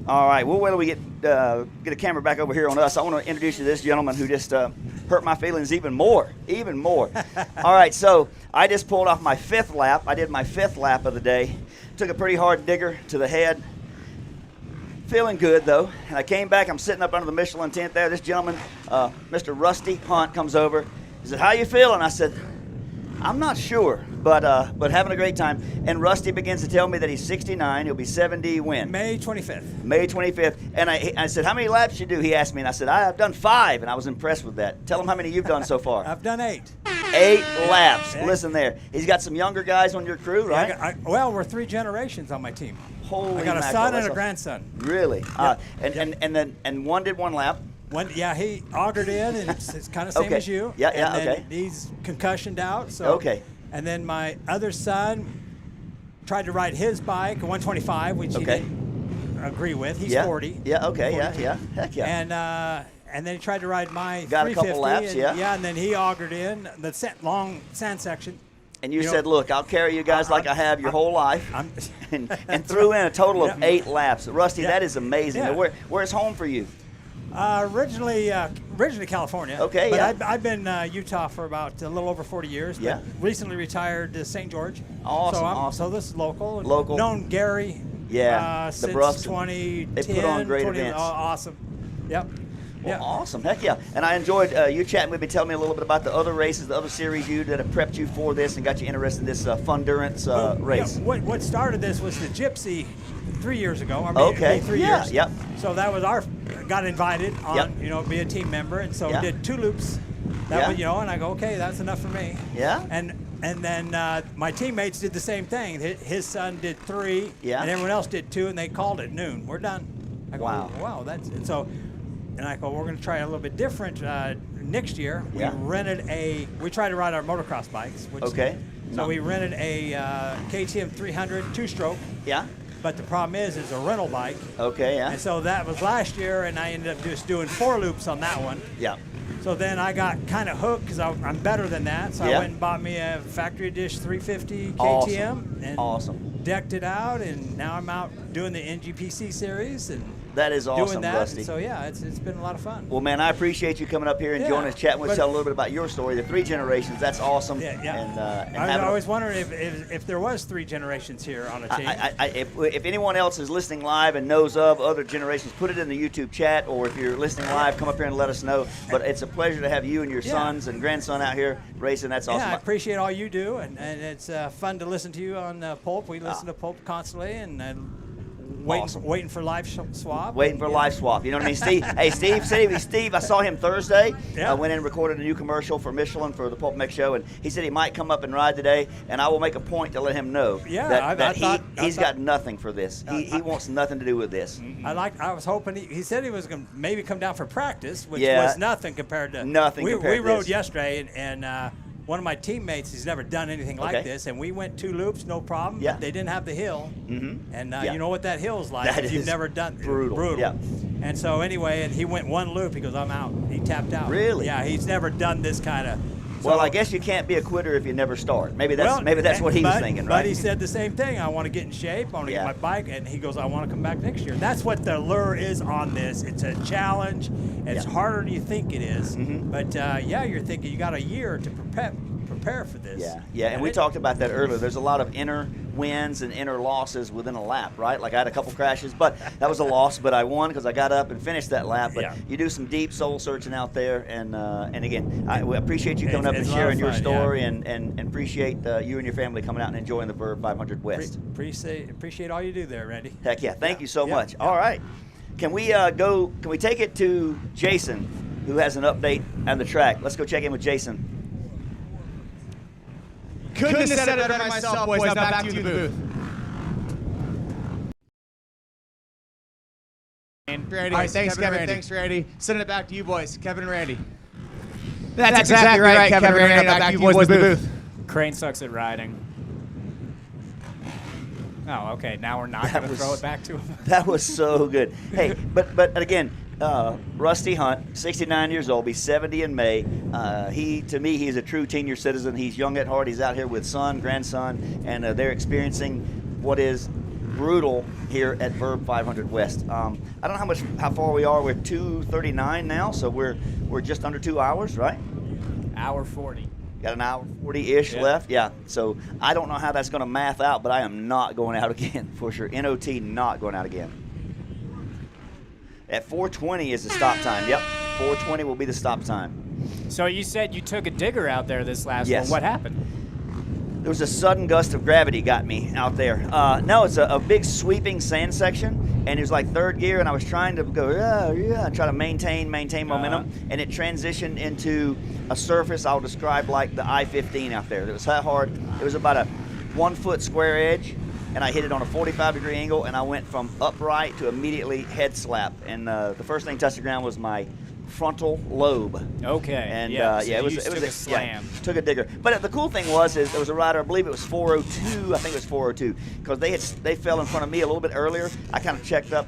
All right. Well, whether we get a camera back over here on us, I want to introduce you to this gentleman who just hurt my feelings even more. All right. So I just pulled off my 5th lap. I did my 5th lap of the day. Took a pretty hard digger to the head. Feeling good, though. And I came back. I'm sitting up under the Michelin tent there. This gentleman, Mr. Rusty Hunt, comes over. He said, "How you feeling?" I said, I'm not sure, but having a great time. And Rusty begins to tell me that he's 69. He'll be 70 when? May 25th. May 25th. And I said, how many laps you do? He asked me, and I said, I've done 5, and I was impressed with that. Tell him how many you've done so far. I've done 8. 8 laps. Yeah. Listen there. He's got some younger guys on your crew, right? Well, we're 3 generations on my team. Holy I got a mackerel, son and that's a grandson. Really? Yep. And one did 1 lap. He augured in, and it's kind of same Okay. as you. Yeah, and then okay. He's concussioned out. So Okay. And then my other son tried to ride his bike, a 125, which he didn't agree with. He's 40. Yeah, okay, 40. yeah. Heck yeah. And then he tried to ride my Got a 350. couple laps, and, yeah. and then he augured in the long sand section. And you said, look, I'll carry you guys like I have your whole life, and threw in a total of 8 laps. Rusty, that is amazing. Yeah. Where's home for you? Originally California. Okay, but yeah. I've been Utah for about a little over 40 years. Yeah. But recently retired to St. George. Awesome, So this is local. Local. Known Gary. Yeah. The Since Bruffs. 2010. They put on great events. Awesome. Yep. Well, awesome. Heck yeah. And I enjoyed you chatting with me, telling me a little bit about the other races, the other series you that have prepped you for this and got you interested in this Fundurance race. Yeah, what started this was the Gypsy 3 years ago. Okay. 3 Yeah, years. yep. So that was got invited on, be a team member. And so we did 2 loops. That was, and I go, okay, that's enough for me. Yeah. And then my teammates did the same thing. His son did 3, and everyone else did 2, and they called it noon. We're done. I go, wow, that's and so. And I go, we're going to try a little bit different next year. We we tried to ride our motocross bikes. So we rented a KTM 300 2-stroke. Yeah. But the problem is it's a rental bike. Okay, yeah. And so that was last year, and I ended up just doing 4 loops on that one. Yeah. So then I got kind of hooked because I'm better than that. So I went and bought me a factory dish 350 KTM. And decked it out, and now I'm out doing the NGPC series and that is awesome, doing that. Rusty. So yeah, it's been a lot of fun. Well, man, I appreciate you coming up here and joining us, chatting with us, tell a little bit about your story, the 3 generations. That's awesome. Yeah. And I was wondering if there was 3 generations here on a team. If anyone else is listening live and knows of other generations, put it in the YouTube chat, or if you're listening live, come up here and let us know. But it's a pleasure to have you and your sons and grandson out here racing. That's awesome. Yeah, I appreciate all you do, and it's fun to listen to you on Pulp. We listen to Pulp constantly, and waiting for live swap. Waiting for live swap. You know what I mean? Steve. Hey, Steve. I saw him Thursday. I went in and recorded a new commercial for Michelin for the Pulp Mix show, and he said he might come up and ride today. And I will make a point to let him know that he's got nothing for this. He wants nothing to do with this. I was hoping he said he was going to maybe come down for practice, which was nothing compared to nothing. We rode yesterday, and one of my teammates, he's never done anything like this, and we went 2 loops, no problem. Yeah. But they didn't have the hill, and you know what that hill's like that if you've never done brutal. Yeah. And so anyway, and he went 1 loop. He goes, I'm out. He tapped out. Really? Yeah. He's never done this kind of. Well, I guess you can't be a quitter if you never start. Maybe that's what he was thinking, right? But he said the same thing. I want to get in shape. I want to get my bike. And he goes, I want to come back next year. That's what the lure is on this. It's a challenge. It's harder than you think it is. But, you're thinking you got a year to prepare for this. Yeah, and we talked about that earlier. There's a lot of inner wins and inner losses within a lap, right? Like I had a couple crashes, but that was a loss, but I won because I got up and finished that lap. But you do some deep soul searching out there, and again, I appreciate you coming up and sharing your story, and appreciate you and your family coming out and enjoying the Verb 500 West. Appreciate all you do there, Randy. Heck yeah, thank you so much. All right, can we take it to Jason, who has an update on the track? Let's go check in with Jason. Couldn't have said it better myself, boys. Now back to you in the booth. All right, thanks, Kevin. Thanks, Randy. Sending it back to you, boys. Kevin and Randy. That's exactly right, Kevin and Randy. Now back to you, boys, in the booth. Crane sucks at riding. Oh, okay. Now we're not going to throw it back to him. That was so good. Hey, but again, Rusty Hunt, 69 years old, be 70 in May. To me, he's a true senior citizen. He's young at heart. He's out here with son, grandson, and they're experiencing what is brutal here at Verb 500 West. I don't know how far we are. We're 2:39 now, so we're just under 2 hours, right? Hour 40. Got an hour 40-ish left. Yeah. So I don't know how that's going to math out, but I am not going out again for sure. NOT not going out again. At 4:20 is the stop time. Yep. 4:20 will be the stop time. So you said you took a digger out there this last one. What happened? There was a sudden gust of gravity got me out there. No, it's a big sweeping sand section, and it was like third gear, and I was trying to go, and try to maintain momentum, and it transitioned into a surface I'll describe like the I-15 out there. It was that hard. It was about a 1 foot square edge, and I hit it on a 45-degree angle, and I went from upright to immediately head slap, and the first thing touched the ground was my frontal lobe. Okay. And so it was took a slam. Took a digger. But the cool thing was there was a rider, I believe it was 402. I think it was 402 because they fell in front of me a little bit earlier. I kind of checked up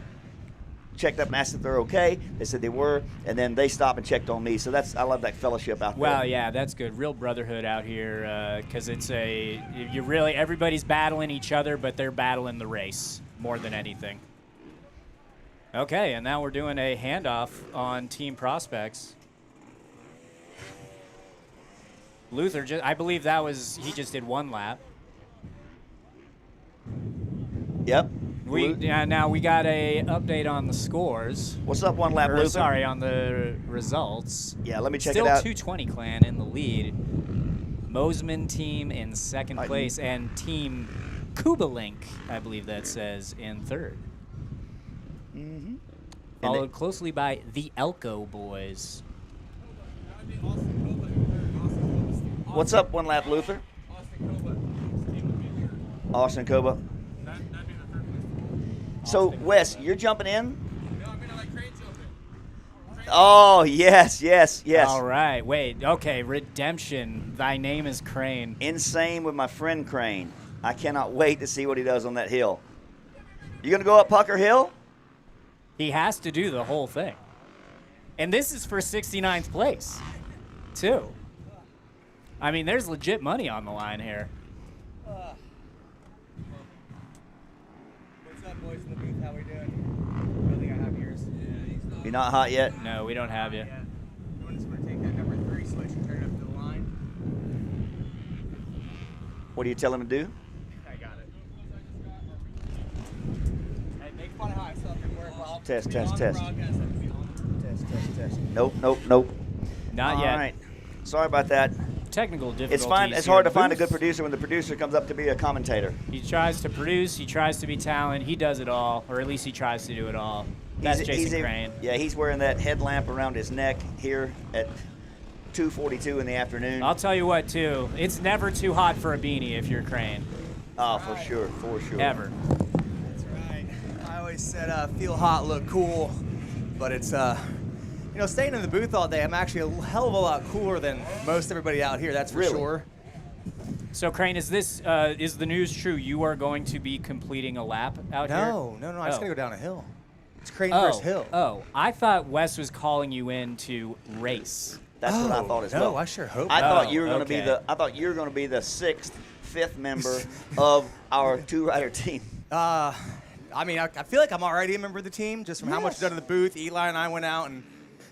and asked if they're okay. They said they were, and then they stopped and checked on me. So I love that fellowship out there. Well, yeah, that's good. Real brotherhood out here because everybody's battling each other, but they're battling the race more than anything. Okay, and now we're doing a handoff on Team Prospects. Luther, I believe he just did 1 lap. Yep. Now we got a update on the scores. What's up, 1 lap, Luther? Sorry, on the results. Yeah, let me check it out. Still 220 Clan in the lead. Mosman team in second place, and Team Kubalink, I believe that says, in third. Mm-hmm. Followed closely by the Elko boys. What's up, 1 lap, Luther? Austin Koba. So, Wes, you're jumping in? Oh, yes. All right. Wait. Okay. Redemption. Thy name is Crane. Insane with my friend Crane. I cannot wait to see what he does on that hill. You going to go up Pucker Hill? He has to do the whole thing. And this is for 69th place, too. I mean, there's legit money on the line here. What's up, boys in the booth? How we doing? I don't think I have yours. You're not hot yet? No, we don't have you. You just want to take that number 3 switch and turn it up to the line? What do you tell him to do? I got it. Hey, make fun of how I still have to work while Test. Test. Nope. Not All yet. All right. Sorry about that. Technical difficulties. It's fine. It's hard to find a good producer when the producer comes up to be a commentator. He tries to produce. He tries to be talent. He does it all, or at least he tries to do it all. That's Jason Crane. Yeah, he's wearing that headlamp around his neck here at 2:42 in the afternoon. I'll tell you what, too. It's never too hot for a beanie if you're Crane. Oh, for sure. Ever. That's right. I always said feel hot, look cool, but it's staying in the booth all day, I'm actually a hell of a lot cooler than most everybody out here, that's for sure. So, Crane, is the news true? You are going to be completing a lap out here? No, I just got to go down a hill. It's Crane versus Hill. Oh, I thought Wes was calling you in to race. That's what I thought as well. No, I sure hope I not. thought you were going to be the 6th, 5th member of our 2-rider team. I mean, I feel like I'm already a member of the team just from how much we've done in the booth. Eli and I went out and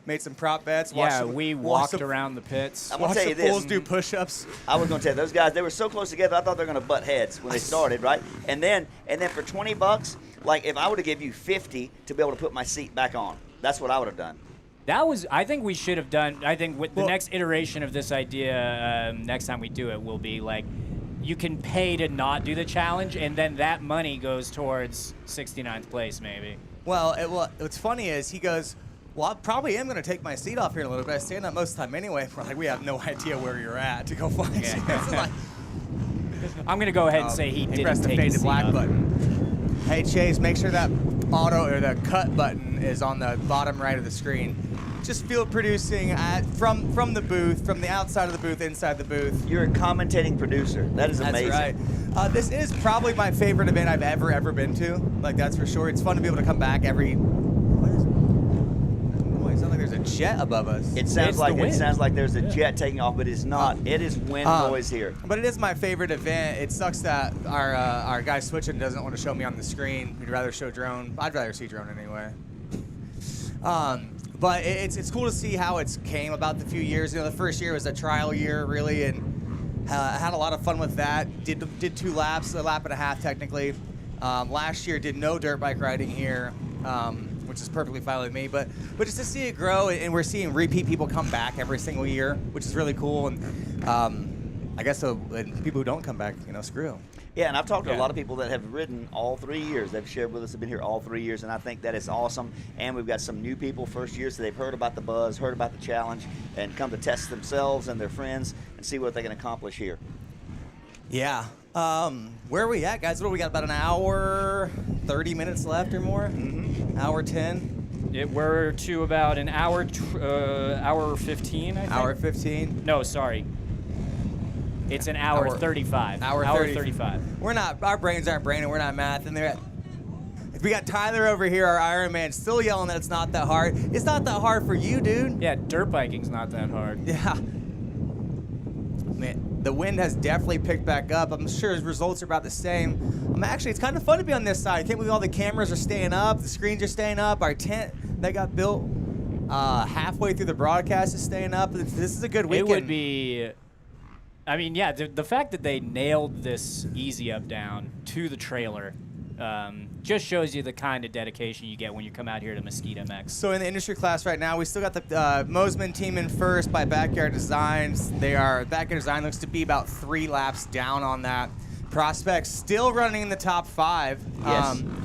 made some prop bets. We walked around the pits. I'm going to tell you this. Fools do push-ups. I was going to tell you, those guys, they were so close together, I thought they were going to butt heads when they started, right? And then for $20, like if I would have given you 50 to be able to put my seat back on, that's what I would have done. I think we should have done, with the next iteration of this idea, next time we do it, will be like, you can pay to not do the challenge, and then that money goes towards 69th place, maybe. Well, what's funny is he goes, well, I probably am going to take my seat off here in a little bit. I stand up most of the time anyway. We're like, we have no idea where you're at to go find you. Like, I'm going to go ahead and say he didn't pressed the take fade his to black seat button. Hey, Chase, make sure that auto or the cut button is on the bottom right of the screen. Just field producing from the booth, from the outside of the booth, inside the booth. You're a commentating producer. That is amazing. That's right. This is probably my favorite event I've ever been to. Like, that's for sure. It's fun to be able to come back every... It sounds like there's a jet above us. It sounds like there's a jet taking off, but it's not. It is wind noise here. But it is my favorite event. It sucks that our guy switching doesn't want to show me on the screen. We'd rather show drone. I'd rather see drone anyway. But it's cool to see how it's came about the few years. The first year was a trial year, really, and had a lot of fun with that. Did 2 laps, a lap and a half technically. Last year did no dirt bike riding here, which is perfectly fine with me. But just to see it grow, and we're seeing repeat people come back every single year, which is really cool. And I guess so. People who don't come back, screw them. Yeah, and I've talked to a lot of people that have ridden all 3 years. They've shared with us, have been here all 3 years, and I think that is awesome. And we've got some new people first year, so they've heard about the buzz, heard about the challenge, and come to test themselves and their friends and see what they can accomplish here. Yeah. Where are we at, guys? What do we got? About an hour, 30 minutes left or more? Hour 10? We're to about an hour, hour 15, I think. Hour 15? No, sorry. It's an hour 35. Hour 35. We're not, our brains aren't braining, we're not math. And we got Tyler over here, our Iron Man, still yelling that it's not that hard. It's not that hard for you, dude. Yeah, dirt biking's not that hard. Yeah. Man, the wind has definitely picked back up. I'm sure his results are about the same. It's kind of fun to be on this side. I can't believe all the cameras are staying up, the screens are staying up. Our tent that got built halfway through the broadcast is staying up. This is a good weekend. It would be... I mean, yeah, the fact that they nailed this easy up down to the trailer just shows you the kind of dedication you get when you come out here to Mesquite MX. So in the industry class right now, we still got the Mosman team in first by Backyard Designs. Backyard Design looks to be about 3 laps down on that. Prospects still running in the top 5.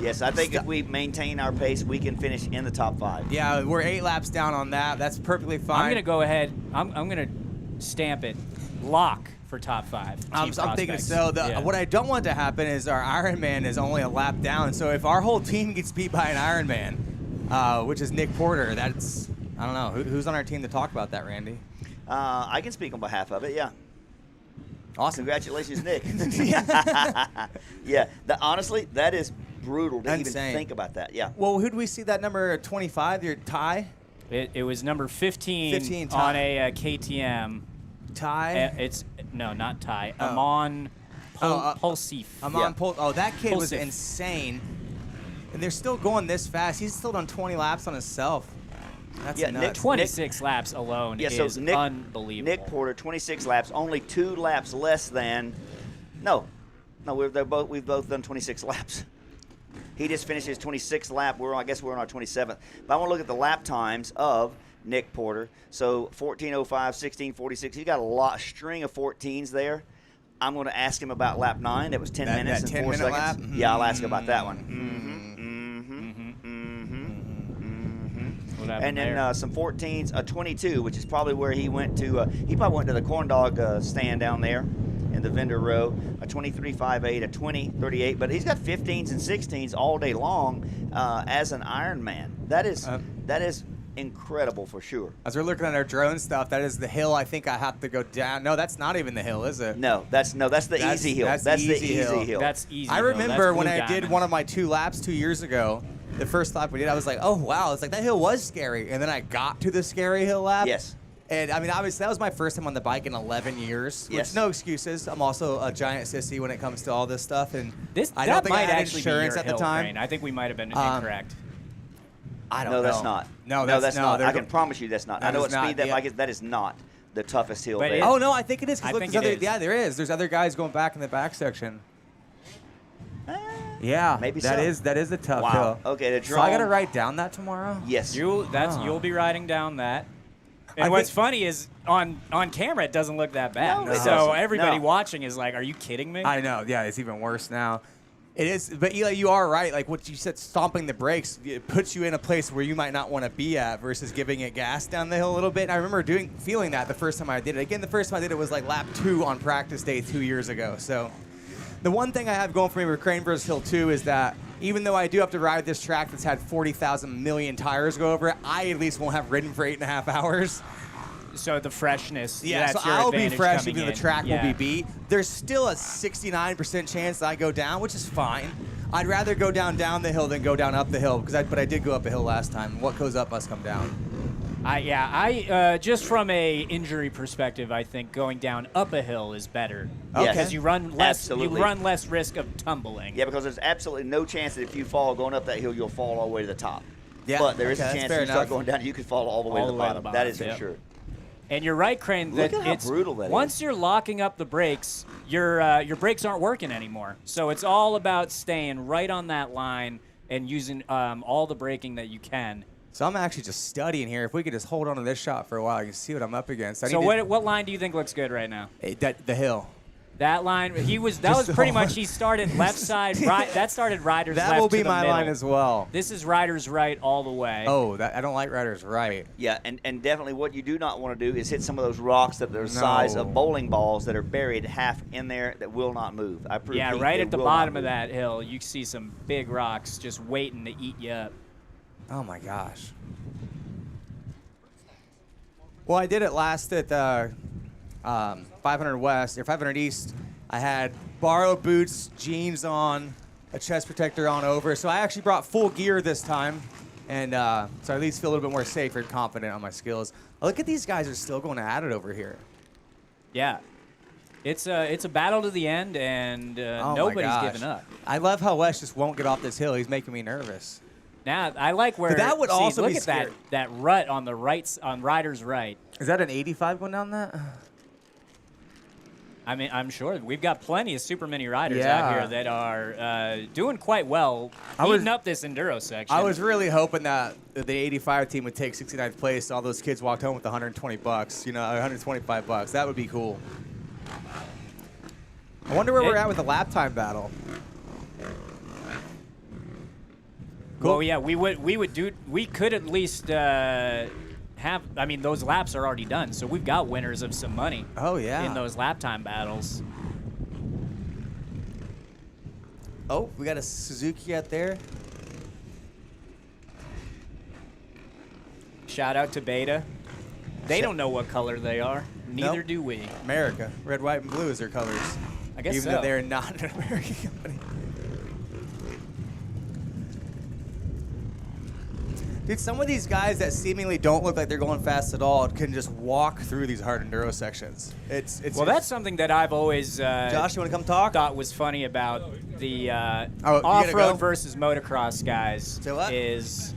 Yes, I think if we maintain our pace, we can finish in the top 5. Yeah, we're 8 laps down on that. That's perfectly fine. I'm going to go ahead. I'm going to stamp it. Lock for top 5. I'm thinking so. What I don't want to happen is our Ironman is only a lap down. So if our whole team gets beat by an Ironman, which is Nick Porter, that's, I don't know. Who's on our team to talk about that, Randy? I can speak on behalf of it, yeah. Awesome. Congratulations, Nick. Yeah, honestly, that is brutal to even think about that, yeah. Well, who do we see that number 25, your Ty? It was number 15 Ty. on a KTM. Ty? It's no, not Ty. Amon Pulsif. Amon Pulsif. Oh, that kid was insane. And they're still going this fast. He's still done 20 laps on himself. That's nuts. 26 laps alone is unbelievable. Nick Porter, 26 laps, only 2 laps less than. No, we've both done 26 laps. He just finished his 26th lap. I guess we're on our 27th. But I want to look at the lap times of Nick Porter. So 14:05, 16:46. He's got a string of 14s there. I'm going to ask him about lap 9. That was 10 minutes and 4 seconds. Lap? Yeah, I'll ask him about that one. And then some 14s, a 22, which is probably where he went to. He probably went to the corn dog stand down there in the vendor row. A 23.58, a 20.38. But he's got 15s and 16s all day long as an Ironman. That is incredible for sure. As we're looking at our drone stuff, that is the hill I think I have to go down. No, that's not even the hill, is it? No, that's the easy hill. That's the easy hill. That's easy. I remember when I did one of my 2 laps 2 years ago. The first lap we did, I was like, oh, wow. It's like, that hill was scary. And then I got to the scary hill lap. Yes. And, I mean, obviously, that was my first time on the bike in 11 years. Yes. Which, no excuses. I'm also a giant sissy when it comes to all this stuff. And I that don't think I might had actually insurance be your at the hill, time. Crane. I think we might have been incorrect. I don't know. No, that's not. No, that's not. no, I can promise you that's not. I know what speed that bike is. That is not the toughest hill there. Oh, no, I think it is. I Look, think there's it other, is. yeah, there is. There's other guys going back in the back section. Yeah, maybe that so. is a tough Wow. hill. Okay, the So I got to drone- write down that tomorrow? Yes. You'll be riding down that. And what's funny is on camera it doesn't look that bad. No, it so doesn't. everybody No. watching is like, "Are you kidding me?" I know. Yeah, it's even worse now. It is, but Eli, you are right. Like what you said, stomping the brakes, it puts you in a place where you might not want to be at versus giving it gas down the hill a little bit. And I remember feeling that the first time I did it. Again, the first time I did it was like lap 2 on practice day 2 years ago. So the one thing I have going for me with Crane versus Hill 2 is that even though I do have to ride this track that's had 40,000 million tires go over it, I at least won't have ridden for 8.5 hours. So the freshness. Yeah, that's so your I'll be advantage fresh coming even though in. the track Yeah. will be beat. There's still a 69% chance that I go down, which is fine. I'd rather go down the hill than go down up the hill, but I did go up a hill last time. What goes up must come down. Just from a injury perspective, I think going down up a hill is better Yes. because you run less. Absolutely. You run less risk of tumbling. Yeah, because there's absolutely no chance that if you fall going up that hill, you'll fall all the way to the top. Yeah, But there is okay, a that's chance fair if you start enough. going down, you could fall all the way to the bottom. That is for sure. And you're right, Crane. Look That at how it's brutal that once is. you're locking up the brakes, your brakes aren't working anymore. So it's all about staying right on that line and using all the braking that you can So I'm actually just studying here. If we could just hold on to this shot for a while, you can see what I'm up against. So what line do you think looks good right now? The hill. That line, that was pretty much, he started left side, right. That started Ryder's left. That will be to the my middle. line as well. This is Ryder's right all the way. Oh, I don't like Ryder's right. Yeah, and definitely what you do not want to do is hit some of those rocks that are the size of bowling balls that are buried half in there that will not move. Yeah, right at the bottom of that hill, you see some big rocks just waiting to eat you up. Oh my gosh. Well, I did it last at 500 West or 500 East. I had borrowed boots, jeans on, a chest protector on over. So I actually brought full gear this time, and so I at least feel a little bit more safe and confident on my skills. Look at these guys are still going at it over here. Yeah, it's a battle to the end, and nobody's giving up. I love how Wes just won't get off this hill. He's making me nervous. Now I like where that would also look be at scary. that rut on the right, on Ryder's right. Is that an 85 going down that? I mean, I'm sure we've got plenty of super mini riders out here that are doing quite well, heating up this enduro section. I was really hoping that the 85 team would take 69th place. All those kids walked home with $120, you know, $125. That would be cool. I wonder where we're at with the lap time battle. Cool. Well, yeah, we could at least I mean, those laps are already done, so we've got winners of some money. Oh, yeah. In those lap time battles. Oh, we got a Suzuki out there. Shout out to Beta. They don't know what color they are. Neither do we. America. Red, white, and blue is their colors. I guess Even though they're not an American company. Dude, some of these guys that seemingly don't look like they're going fast at all can just walk through these hard enduro sections. Well, that's something that I've always Josh, you want to come talk? Thought was funny about the go? off-road versus motocross guys is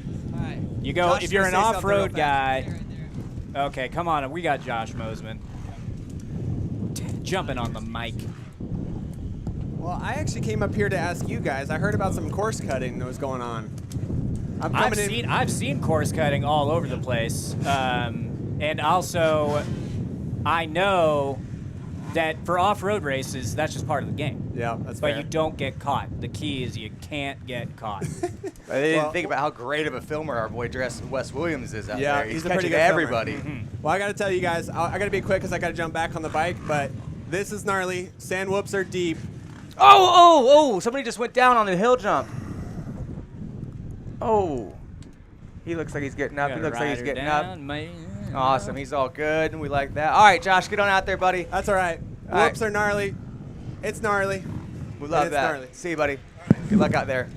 you go Josh if you're is an gonna say something off-road real fast. guy. Okay, come on, we got Josh Mosman jumping on the mic. Well, I actually came up here to ask you guys. I heard about some course cutting that was going on. I've seen course cutting all over the place, and also I know that for off-road races, that's just part of the game. Yeah, that's But fair. you don't get caught. The key is you can't get caught. I didn't think about how great of a filmer our boy Wes Williams is out there. Yeah, He's a pretty catching good everybody. filmer. Well, I got to tell you guys, I got to be quick because I got to jump back on the bike, but this is gnarly. Sand whoops are deep. Oh, somebody just went down on the hill jump. Oh, he looks like he's getting up. He looks like he's getting up. Awesome, he's all good, and we like that. All right, Josh, get on out there, buddy. That's all right. All right. Whoops are gnarly. It's gnarly. We love It's that. gnarly. See you, buddy. Good luck out there.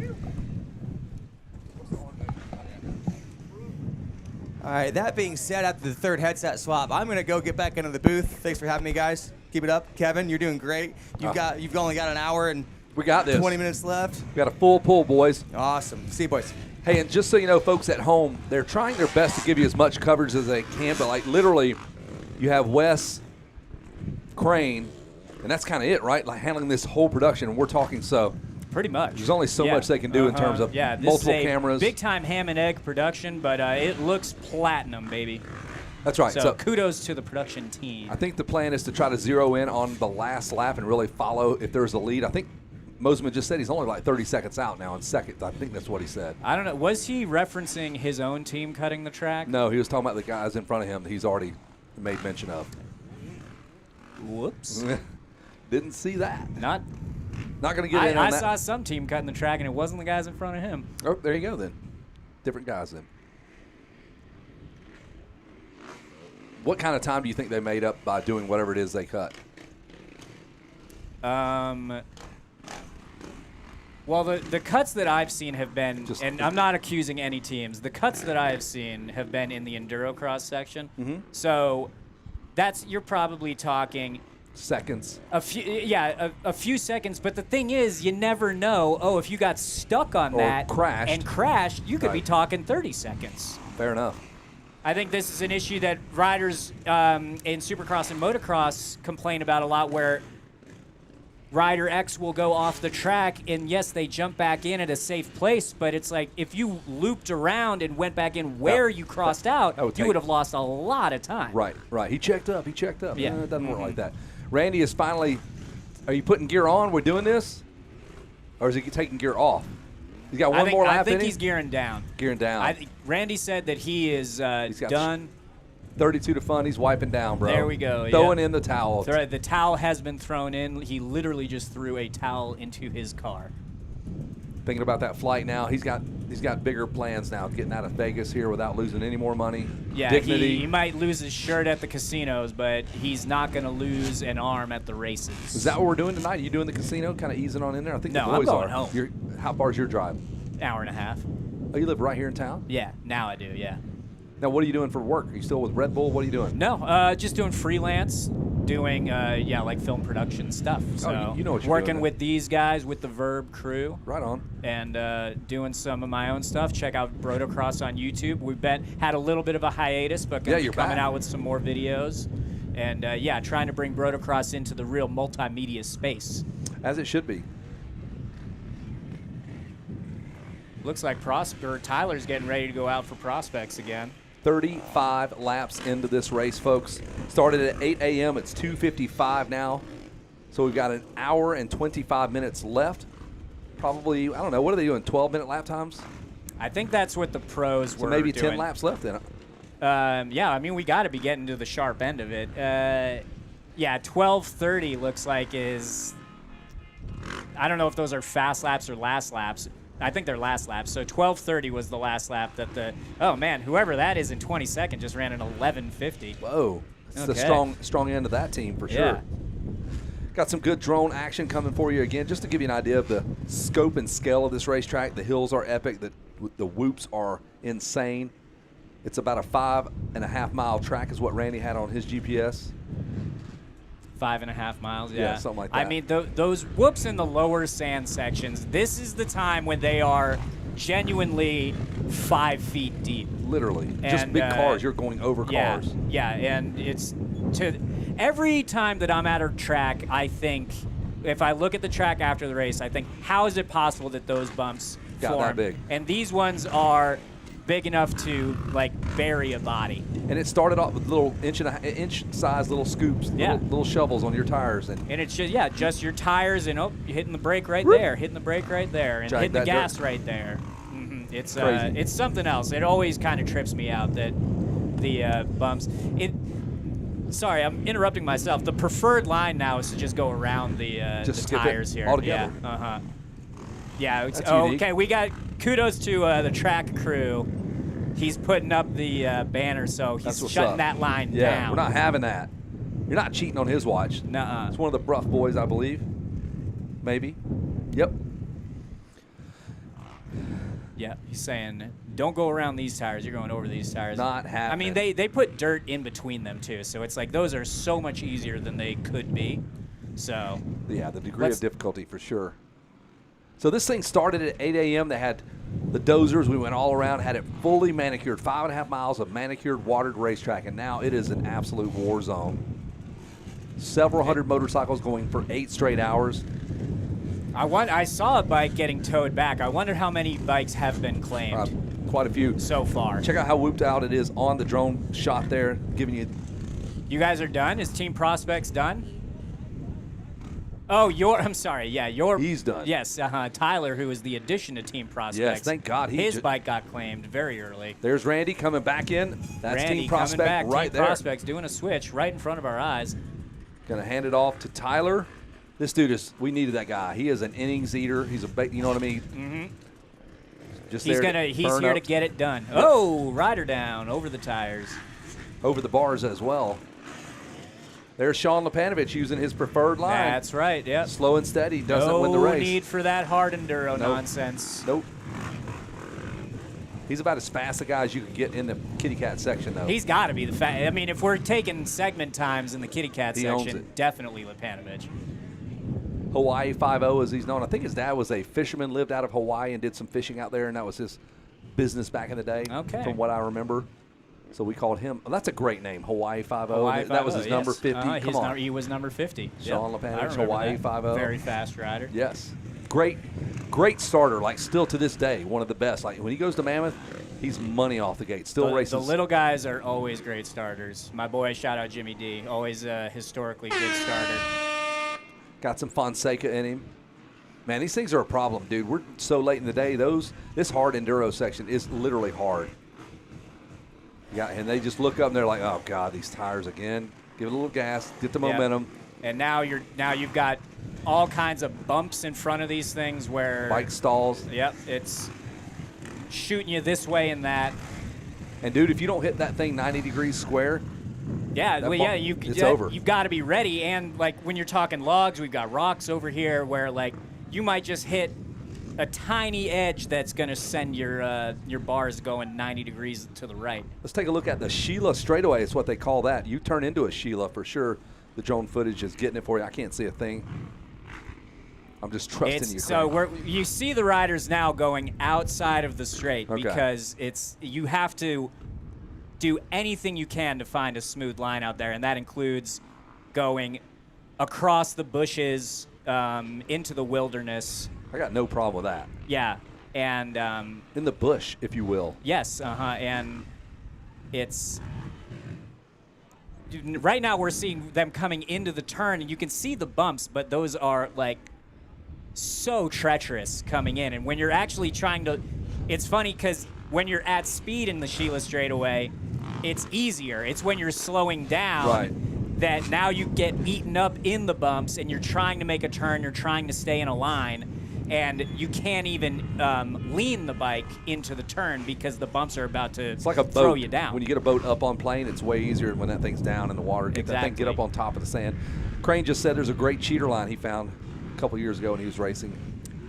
All right, that being said, after the third headset swap, I'm going to go get back into the booth. Thanks for having me, guys. Keep it up. Kevin, you're doing great. You've only got an hour and we got this. 20 minutes left. We got a full pull, boys. Awesome. See you, boys. Hey, and just so you know, folks at home, they're trying their best to give you as much coverage as they can, but like literally, you have Wes, Crane, and that's kind of it, right? Like handling this whole production, and we're talking so. Pretty much. There's only so much they can do in terms of multiple cameras. Big time ham and egg production, but it looks platinum, baby. That's right. So kudos to the production team. I think the plan is to try to zero in on the last lap and really follow if there's a lead. I think Mosman just said he's only like 30 seconds out now in second. I think that's what he said. I don't know. Was he referencing his own team cutting the track? No, he was talking about the guys in front of him that he's already made mention of. Whoops. Didn't see that. Not going to get in on I that. saw some team cutting the track, and it wasn't the guys in front of him. Oh, there you go then. Different guys then. What kind of time do you think they made up by doing whatever it is they cut? Well, the cuts that I've seen have been, and I'm not accusing any teams, the cuts that I have seen have been in the enduro cross section. Mm-hmm. So you're probably talking seconds. A few seconds. But the thing is, you never know. Oh, if you got stuck on that and crashed, you could be talking 30 seconds. Fair enough. I think this is an issue that riders in Supercross and motocross complain about a lot, where Rider X will go off the track, and yes, they jump back in at a safe place, but it's like if you looped around and went back in where you crossed out, you would have lost a lot of time. Right. He checked up. Yeah. It doesn't work like that. Randy is finally, are you putting gear on? We're doing this? Or is he taking gear off? He's got one more lap in him? I think he's gearing down. Randy said that he is done. 32 to fun. He's wiping down, bro. There we go. Throwing in the towel. The towel has been thrown in. He literally just threw a towel into his car. Thinking about that flight now. He's got bigger plans now, getting out of Vegas here without losing any more money. Yeah, dignity. He might lose his shirt at the casinos, but he's not going to lose an arm at the races. Is that what we're doing tonight? You doing the casino, kind of easing on in there? I think no, the boys I'm going are. home. How far is your drive? Hour and a half. Oh, you live right here in town? Yeah, now I do, yeah. Now, what are you doing for work? Are you still with Red Bull? What are you doing? No, just doing freelance, doing, like film production stuff. So you know what you're working doing with these guys, with the Verb crew. Right on. And doing some of my own stuff. Check out Brotocross on YouTube. We've had a little bit of a hiatus, but you're coming back. out with some more videos. And, trying to bring Brotocross into the real multimedia space. As it should be. Looks like Tyler's getting ready to go out for prospects again. 35 laps into this race, folks. Started at 8 a.m. It's 2:55 now. So we've got an hour and 25 minutes left. Probably, I don't know, what are they doing, 12-minute lap times? I think that's what the pros were So maybe doing. 10 laps left then. We got to be getting to the sharp end of it. 12:30 looks like is, I don't know if those are fast laps or last laps. I think they're last laps. So 12:30 was the last lap that whoever that is in 22nd just ran an 11:50. Whoa. It's the strong end of that team for sure. Got some good drone action coming for you again. Just to give you an idea of the scope and scale of this racetrack, the hills are epic. The whoops are insane. It's about a 5.5 mile track is what Randy had on his GPS. 5.5 miles, yeah, something like that. I mean, those whoops in the lower sand sections, this is the time when they are genuinely 5 feet deep. Literally. Just big cars. You're going over cars. Yeah, and every time that I'm at a track, I think, if I look at the track after the race, I think, how is it possible that those bumps got that big? And these ones are big enough to bury a body. And it started off with little inch-sized little scoops, little shovels on your tires, and it's just your tires, and you're hitting the brake right there, hitting the brake right there, and hitting the gas right there. Mm-hmm. It's something else. It always kind of trips me out that the bumps. Sorry, I'm interrupting myself. The preferred line now is to just go around the tires here. Altogether. Yeah. Yeah. That's okay. We got kudos to the track crew. He's putting up the banner, so he's shutting that line down. We're not having that. You're not cheating on his watch. Nuh-uh. It's one of the Bruff boys, I believe. Maybe. Yep. Yeah, he's saying, don't go around these tires. You're going over these tires. Not happening. I mean, they put dirt in between them, too, so it's like those are so much easier than they could be. So yeah, the degree of difficulty for sure. So this thing started at 8 a.m. They had the dozers. We went all around, had it fully manicured, 5.5 miles of manicured, watered racetrack, and now it is an absolute war zone. Several hundred motorcycles going for 8 straight hours. I saw a bike getting towed back. I wonder how many bikes have been claimed. Quite a few. So far. Check out how whooped out it is on the drone shot there, giving you... You guys are done? Is Team Prospects done? Oh, I'm sorry. Yeah, He's done. Yes, Tyler, who is the addition to Team Prospects. Yes, thank God. His bike got claimed very early. There's Randy coming back in. That's Randy Team Prospect coming back. right Team there. Prospects doing a switch right in front of our eyes. Going to hand it off to Tyler. This dude we needed that guy. He is an innings eater. He's you know what I mean? Mm-hmm. Just he's here to get it done. Oh, rider down over the tires. Over the bars as well. There's Sean Lepanovich using his preferred line. That's right, yep. Slow and steady, doesn't win the race. No need for that hard enduro nonsense. Nope. He's about as fast a guy as you could get in the kitty cat section, though. He's got to be the fast. I mean, if we're taking segment times in the kitty cat He owns section, it. definitely Lepanovich. Hawaii 5-0 as he's known. I think his dad was a fisherman, lived out of Hawaii and did some fishing out there, and that was his business back in the day, Okay. from what I remember. So we called him. Oh, that's a great name, Hawaii 5-0. Hawaii That was 5-0, his number yes. 50. Come on. He was number 50. Sean Yep. Lepanich, I remember Hawaii that. 5-0. Very fast rider. Yes. Great starter, like still to this day, one of the best. Like when he goes to Mammoth, he's money off the gate. Still races. The little guys are always great starters. My boy, shout out Jimmy D, always a historically good starter. Got some Fonseca in him. Man, these things are a problem, dude. We're so late in the day. This hard enduro section is literally hard. Yeah, and they just look up and they're like, oh God, these tires again. Give it a little gas, get the momentum. And now you've got all kinds of bumps in front of these things where Bike stalls. Yep, it's shooting you this way and that. And dude, if you don't hit that thing 90 degrees square, it's over. You've got to be ready. And like when you're talking logs, we've got rocks over here where like you might just hit a tiny edge that's going to send your bars going 90 degrees to the right. Let's take a look at the Sheila straightaway. It's what they call that. You turn into a Sheila for sure. The drone footage is getting it for you. I can't see a thing. I'm just trusting you. So you see the riders now going outside of the straight because you have to do anything you can to find a smooth line out there, and that includes going across the bushes into the wilderness. I got no problem with that. Yeah, and in the bush, if you will. Yes, and it's right now we're seeing them coming into the turn, and you can see the bumps, but those are like so treacherous coming in. And when you're actually trying to, it's funny because when you're at speed in the Sheila straightaway, it's easier. It's when you're slowing down that now you get eaten up in the bumps, and you're trying to make a turn, you're trying to stay in a line, and you can't even lean the bike into the turn because the bumps are about to it's like a throw boat. you down. When you get a boat up on plane, it's way easier when that thing's down in the water. Get that thing, get up on top of the sand. Crane just said there's a great cheater line he found a couple years ago when he was racing.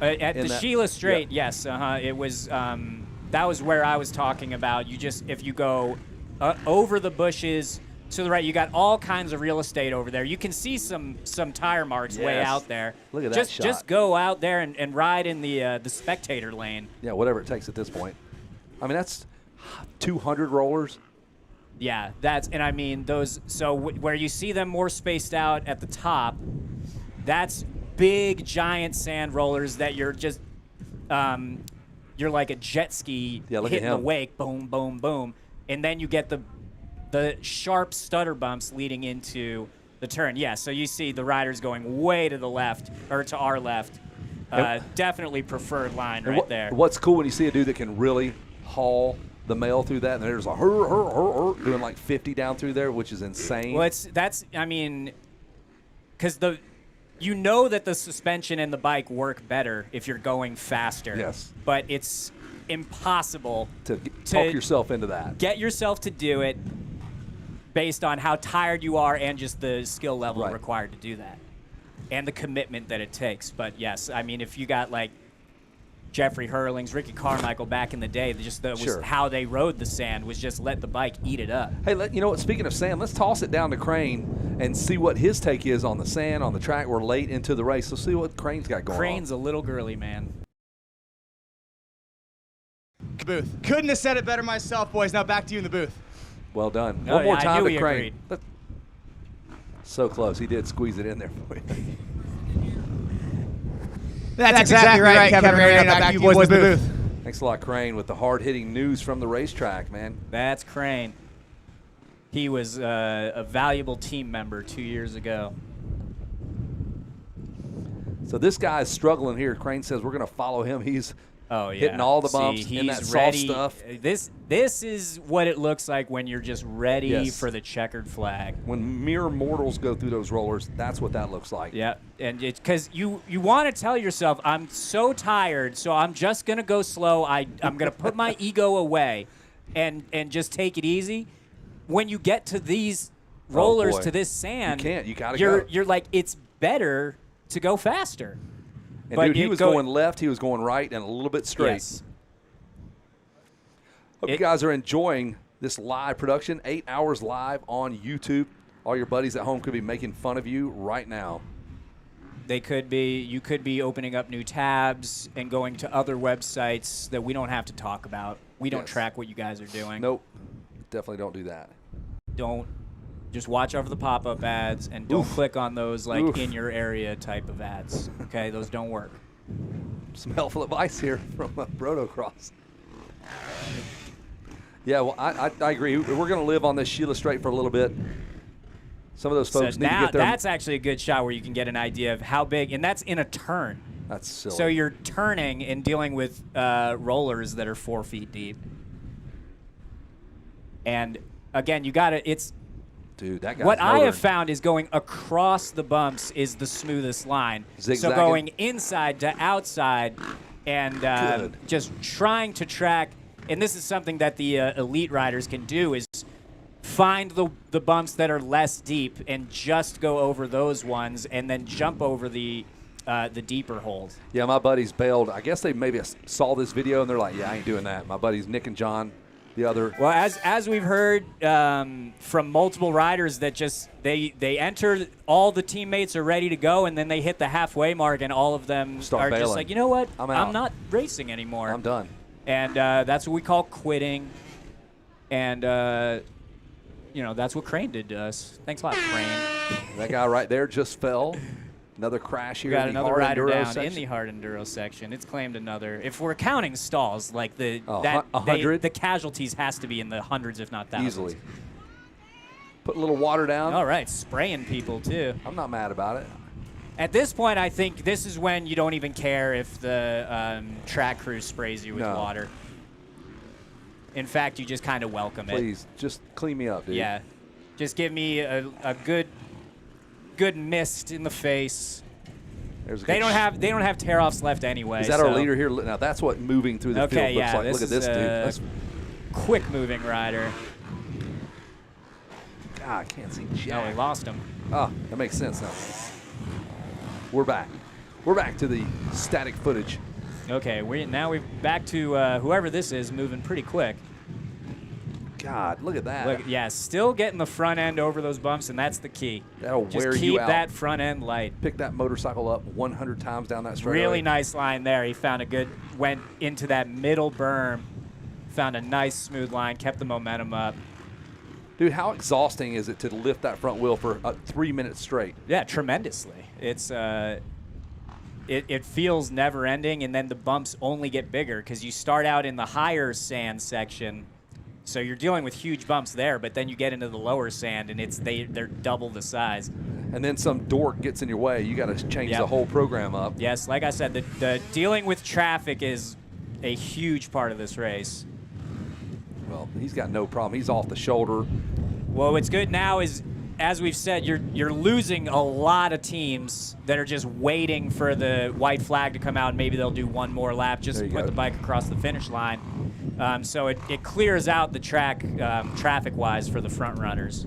At the Sheila Straight, yes. It was that was where I was talking about. If you go over the bushes to the right, you got all kinds of real estate over there. You can see some tire marks way out there. Look at that shot. Just go out there and ride in the spectator lane. Yeah, whatever it takes at this point. I mean, that's 200 rollers. Yeah, and I mean those. So where you see them more spaced out at the top, that's big giant sand rollers that you're just you're like a jet ski hitting the wake, boom, boom, boom, and then you get the sharp stutter bumps leading into the turn. Yeah, so you see the riders going way to the left, or to our left. Definitely preferred line right there. What's cool when you see a dude that can really haul the mail through that, and there's a doing like 50 down through there, which is insane. Well, I mean, because you know that the suspension and the bike work better if you're going faster. Yes. But it's impossible to talk yourself into that. Get yourself to do it based on how tired you are and just the skill level required to do that and the commitment that it takes. But yes, I mean, if you got like Jeffrey Hurlings, Ricky Carmichael back in the day, was how they rode the sand was just let the bike eat it up. Hey, you know what? Speaking of sand, let's toss it down to Crane and see what his take is on the sand, on the track. We're late into the race, so see what Crane's got going on. Crane's a little girly, man. Booth. Couldn't have said it better myself, boys. Now back to you in the booth. Well done. Oh, One more I time knew to he Crane. agreed. So close. He did squeeze it in there for you. That's exactly right, Kevin. Now back to you boys in the booth. Thanks a lot, Crane, with the hard-hitting news from the racetrack, man. That's Crane. He was a valuable team member 2 years ago. So this guy's struggling here. Crane says we're going to follow him. He's hitting all the bumps in that soft stuff. This is what it looks like when you're just ready for the checkered flag. When mere mortals go through those rollers, that's what that looks like. Yeah, and it's because you want to tell yourself, I'm so tired, so I'm just going to go slow. I'm going to put my ego away and just take it easy. When you get to these rollers, to this sand, you can't. You got to go. You're like, it's better to go faster. And dude, he was going left, he was going right, and a little bit straight. Yes. Hope you guys are enjoying this live production, 8 hours live on YouTube. All your buddies at home could be making fun of you right now. They could be. You could be opening up new tabs and going to other websites that we don't have to talk about. We don't track what you guys are doing. Nope. definitely don't do that. Don't. Just watch over the pop-up ads and don't click on those like in your area type of ads. Okay, those don't work. Some helpful advice here from Brotocross. Yeah, well, I agree. We're going to live on this Sheila Strait for a little bit. Some of those folks need to get there. That's actually a good shot where you can get an idea of how big, and that's in a turn. That's silly. So you're turning and dealing with rollers that are 4 feet deep. And again, you got to, it's, dude, that guy's what I have found is going across the bumps is the smoothest line. Zigzagging. So going inside to outside and just trying to track, and this is something that the elite riders can do, is find the bumps that are less deep and just go over those ones and then jump over the deeper holes. Yeah, my buddies bailed. I guess they maybe saw this video and they're like, yeah, I ain't doing that. My buddies Nick and John, the other. Well, as we've heard from multiple riders, that just they enter, all the teammates are ready to go, and then they hit the halfway mark, and all of them Start are bailing. just like, you know what, I'm not racing anymore. I'm done. And that's what we call quitting. And that's what Crane did to us. Thanks a lot, Crane. That guy right there just fell. Another crash here. We got in the another hard rider enduro down section. in the hard enduro section. It's claimed another. If we're counting stalls, like the 100? the casualties has to be in the hundreds, if not thousands. Easily. Put a little water down. All right, spraying people too. I'm not mad about it. At this point, I think this is when you don't even care if the track crew sprays you with water. In fact, you just kind of welcome it. Please, just clean me up, dude. Yeah, just give me a good mist in the face. They don't have tear-offs left anyway. Is that our leader here? Now that's what moving through the field looks like. Look at this dude. That's quick moving rider. God, I can't see jack. No, we lost him. Oh, that makes sense now. We're back. We're back to the static footage. Okay, we're back to whoever this is moving pretty quick. God, look at that. Look, yeah, still getting the front end over those bumps, and that's the key. That'll Just wear keep you out. that front end light. Pick that motorcycle up 100 times down that straightaway. Really nice line there. He found went into that middle berm, found a nice smooth line, kept the momentum up. Dude, how exhausting is it to lift that front wheel for 3 minutes straight? Yeah, tremendously. It's it feels never ending, and then the bumps only get bigger because you start out in the higher sand section. So you're dealing with huge bumps there, but then you get into the lower sand, and they're double the size. And then some dork gets in your way. You got to change the whole program up. Yes, like I said, the dealing with traffic is a huge part of this race. Well, he's got no problem. He's off the shoulder. Well, what's good now is, as we've said, you're losing a lot of teams that are just waiting for the white flag to come out, and maybe they'll do one more lap just to put the bike across the finish line. So it clears out the track traffic-wise for the front runners.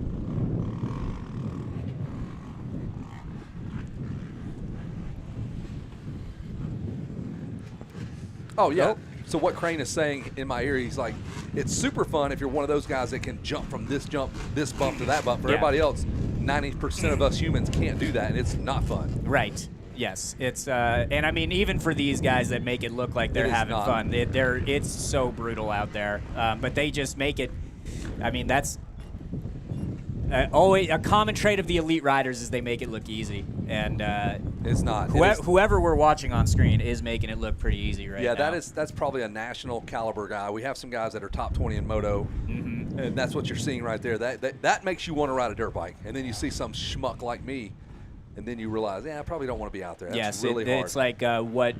Oh, yeah. Nope. So what Crane is saying in my ear, he's like, it's super fun if you're one of those guys that can jump from this bump to that bump. For everybody else, 90% of us humans can't do that, and it's not fun. Right. Yes, it's and I mean, even for these guys that make it look like they're having fun, it's so brutal out there. But they just make it. I mean, that's always a common trait of the elite riders is they make it look easy, and it's not. Whoever we're watching on screen is making it look pretty easy right now. Yeah, that's probably a national caliber guy. We have some guys that are top 20 in moto, and that's what you're seeing right there. That makes you want to ride a dirt bike, and then you see some schmuck like me. And then you realize, I probably don't want to be out there. That's really hard. It's like what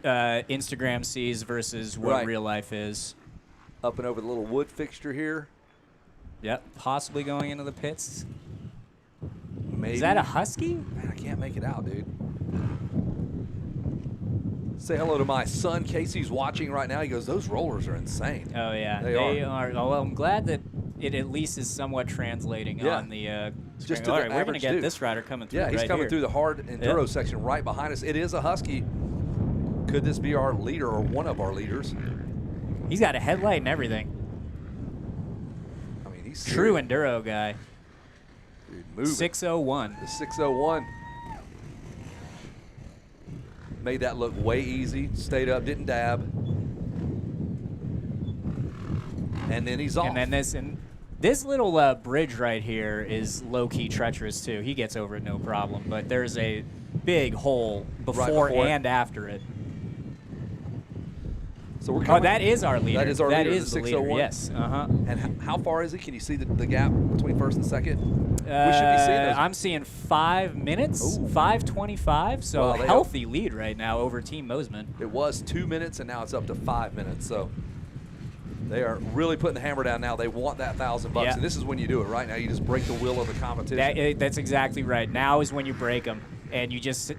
Instagram sees versus what real life is. Up and over the little wood fixture here. Yep, possibly going into the pits. Maybe. Is that a Husky? Man, I can't make it out, dude. Say hello to my son, Casey's watching right now. He goes, those rollers are insane. Oh, yeah. They are. Oh, well, I'm glad that it at least is somewhat translating on the just all right, we're going to get this rider coming through. Yeah, he's coming through the hard enduro section right behind us. It is a Husky. Could this be our leader or one of our leaders? He's got a headlight and everything. I mean, he's true enduro guy. Dude, moving. 601. The 601. Made that look way easy. Stayed up, didn't dab. And then he's off. And then this little bridge right here is low-key treacherous, too. He gets over it no problem, but there's a big hole before and after it. So we're coming. That is our leader. That is our leader. That is the leader, yes. And how far is it? Can you see the gap between first and second? We should be seeing those. I'm seeing 5 minutes, 5:25. So Wow, healthy lead right now over Team Mosman. It was 2 minutes, and now it's up to 5 minutes. So they are really putting the hammer down now. They want that $1,000 bucks, and this is when you do it. Right now, you just break the will of the competition. That's exactly right. Now is when you break them, and you just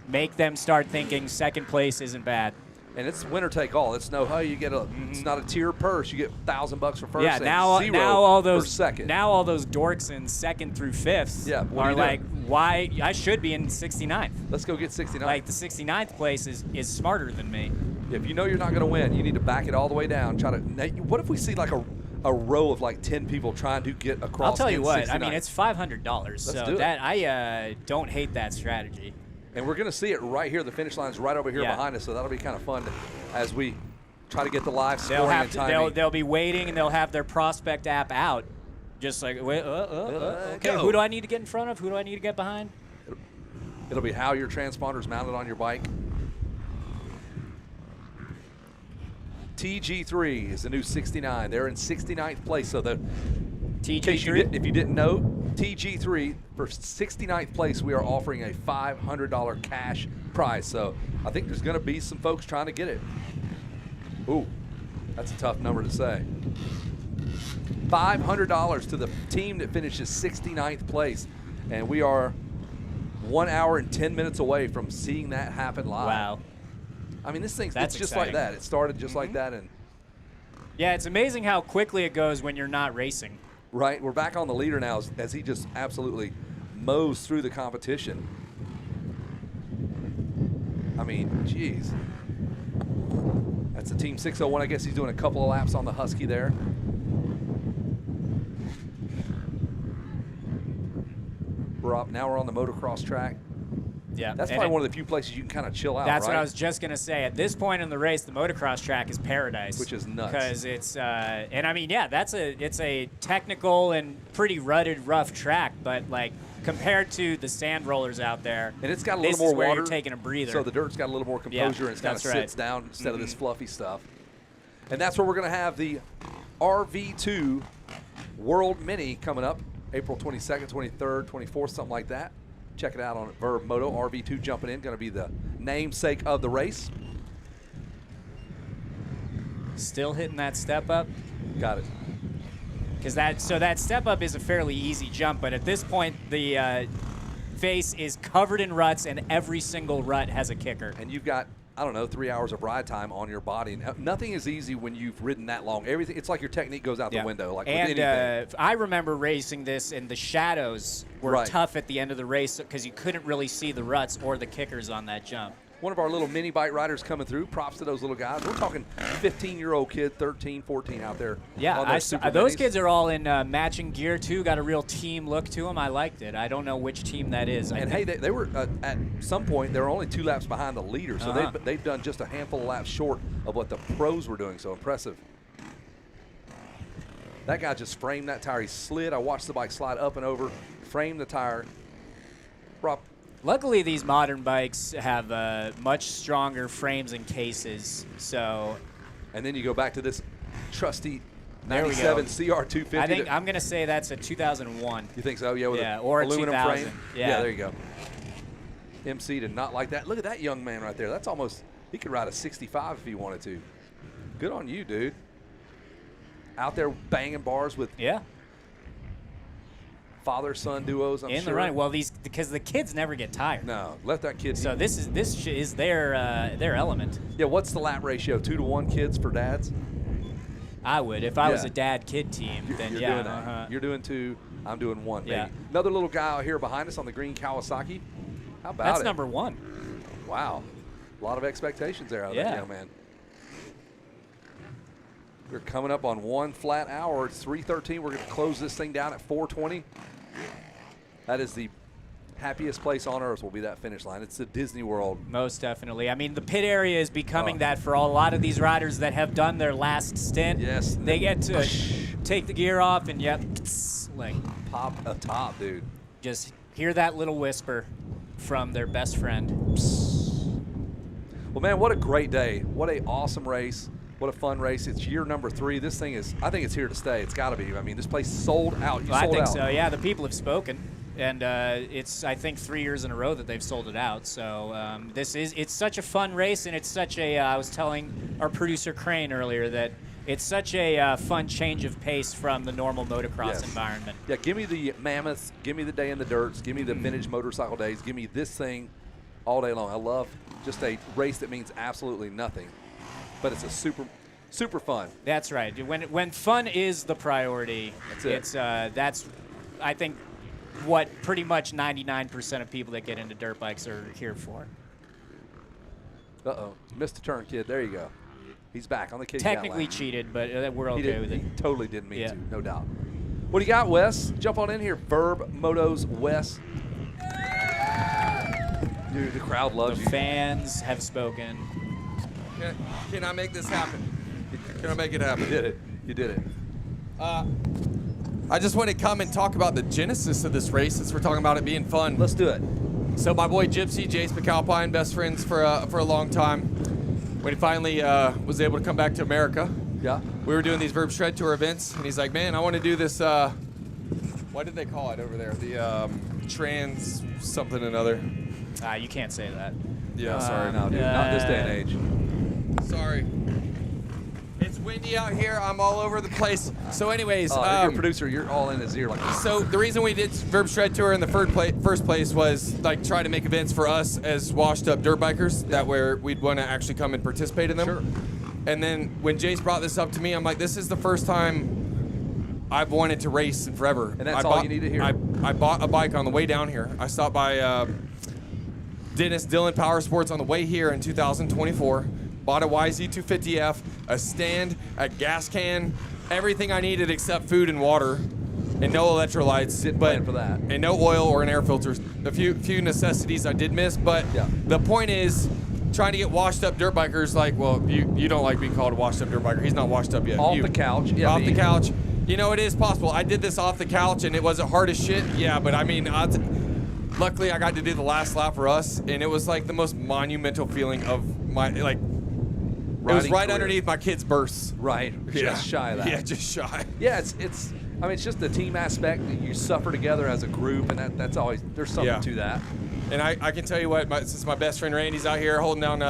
make them start thinking second place isn't bad. And it's winner take all. It's no, you get it's not a tier purse. You get $1,000 for first. Yeah, and now zero all those for second. Now all those dorks in second through fifth what are do like, why I should be in 69th. Let's go get 69th. Like the 69th place is smarter than me. If you know you're not going to win, you need to back it all the way down. What if we see like a row of like 10 people trying to get across? I'll tell you what. 69th? I mean, it's $500. So that I don't hate that strategy. And we're going to see it right here. The finish line's right over here behind us, so that'll be kind of fun as we try to get the live scoring and timing. They'll be waiting, and they'll have their prospect app out. Just like, okay, go. who do I need to get in front of? Who do I need to get behind? It'll be how your transponder's mounted on your bike. TG3 is the new 69. They're in 69th place, so the TG3? If you didn't know, TG3 for 69th place, we are offering a $500 cash prize. So I think there's going to be some folks trying to get it. Ooh, that's a tough number to say. $500 to the team that finishes 69th place, and we are 1 hour and 10 minutes away from seeing that happen live. Wow. I mean, this thing's That's just exciting. like that. It started just like that, and yeah, it's amazing how quickly it goes when you're not racing. right, we're back on the leader now as he just absolutely mows through the competition. I mean, geez. That's a Team 601. I guess he's doing a couple of laps on the Husky there. Now we're on the motocross track. Yeah, That's probably one of the few places you can kind of chill out, That's right? what I was just going to say. At this point in the race, the motocross track is paradise. Which is nuts. Because it's, and I mean, yeah, it's a technical and pretty rutted, rough track, but like compared to the sand rollers out there, And it's got a this little more is where water. You're taking a breather. So the dirt's got a little more composure and it kind of sits down instead of this fluffy stuff. And that's where we're going to have the RV2 World Mini coming up April 22nd, 23rd, 24th, something like that. Check it out on Vurbmoto. RV2 jumping in, going to be the namesake of the race. Still hitting that step up. Got it. Because that step up is a fairly easy jump, but at this point the face is covered in ruts, and every single rut has a kicker. And you've got, I don't know, 3 hours of ride time on your body. Nothing is easy when you've ridden that long. Everything, it's like your technique goes out the window. Like with anything. I remember racing this, and the shadows were tough at the end of the race because you couldn't really see the ruts or the kickers on that jump. One of our little mini bike riders coming through. Props to those little guys. We're talking 15-year-old kid, 13, 14 out there. Yeah, on those super those minis. kids are all in matching gear, too. Got a real team look to them. I liked it. I don't know which team that is. And hey, they were at some point, they were only 2 laps behind the leader, so they've done just a handful of laps short of what the pros were doing, so impressive. That guy just framed that tire. He slid. I watched the bike slide up and over, framed the tire. Luckily, these modern bikes have much stronger frames and cases, so. And then you go back to this trusty There we 97 go. CR250. I think I'm going to say that's a 2001. You think so? Yeah, with or a aluminum 2000. frame. Yeah, there you go. MC did not like that. Look at that young man right there. That's almost, he could ride a 65 if he wanted to. Good on you, dude. Out there banging bars with father-son duos, I'm sure. In the running. Well, because the kids never get tired. No, let that kid. So this is their element. Yeah, what's the lap ratio? 2 to 1 kids for dads? I would. If I was a dad-kid team, then you're yeah. doing that. You're doing 2, I'm doing 1. Yeah. Maybe. Another little guy out here behind us on the green Kawasaki. How about That's it? number 1. Wow. A lot of expectations there out of that young man. We're coming up on 1 flat hour. It's 3:13. We're going to close this thing down at 4:20. That is the happiest place on earth will be that finish line. It's the Disney World. Most definitely. I mean, the pit area is becoming that for a lot of these riders that have done their last stint. Yes. They get to take the gear off and, like pop a top, dude. Just hear that little whisper from their best friend. Well, man, what a great day. What a awesome race. What a fun race. It's year number 3. This thing is, I think it's here to stay. It's got to be. I mean, this place sold out. I think so, yeah. The people have spoken. And it's, I think, 3 years in a row that they've sold it out. So it's such a fun race, and it's such a, I was telling our producer Crane earlier that it's such a fun change of pace from the normal motocross environment. Yeah, give me the mammoths, give me the day in the dirts, give me the vintage motorcycle days, give me this thing all day long. I love just a race that means absolutely nothing, but it's a super fun. That's right. When fun is the priority, that's I think what pretty much 99% of people that get into dirt bikes are here for. Uh-oh. Missed a turn, kid. There you go. He's back on the kid. Technically cheated, but we're okay with it. He totally didn't mean to, no doubt. What do you got, Wes? Jump on in here. Vurbmoto's Wes. Dude, the crowd loves you. The fans have spoken. Can I make this happen? Can I make it happen? You did it. You did it. I just want to come and talk about the genesis of this race since we're talking about it being fun. Let's do it. So my boy Gypsy, Jace McAlpine, best friends for a long time. When he finally was able to come back to America, we were doing these Verb Shred Tour events, and he's like, man, I want to do this, what did they call it over there? The trans something another. You can't say that. Yeah, sorry. No, dude, not this day and age. Sorry. It's windy out here. I'm all over the place. So anyways. You're a producer. You're all in his ear like this. So the reason we did Verb Shred Tour in the first place was like try to make events for us as washed up dirt bikers that where we'd want to actually come and participate in them. Sure. And then when Jace brought this up to me, I'm like, this is the first time I've wanted to race in forever. And that's all you need to hear. I bought a bike on the way down here. I stopped by Dennis Dillon Power Sports on the way here in 2024. Bought a YZ250F, a stand, a gas can, everything I needed except food and water, and no electrolytes, for that. And no oil or an air filter. A few necessities I did miss, but the point is trying to get washed up dirt bikers. Like, well, you don't like being called a washed up dirt biker. He's not washed up yet. Off the couch. Yeah, off the couch. You know, it is possible. I did this off the couch, and it wasn't hard as shit. Yeah, but I mean, luckily I got to do the last lap for us, and it was like the most monumental feeling of my it was right underneath my kid's bursts. Right, just shy of that. Yeah, just shy. Yeah, I mean, it's just the team aspect that you suffer together as a group, and that's always, there's something to that. And I can tell you what, since my best friend Randy's out here holding down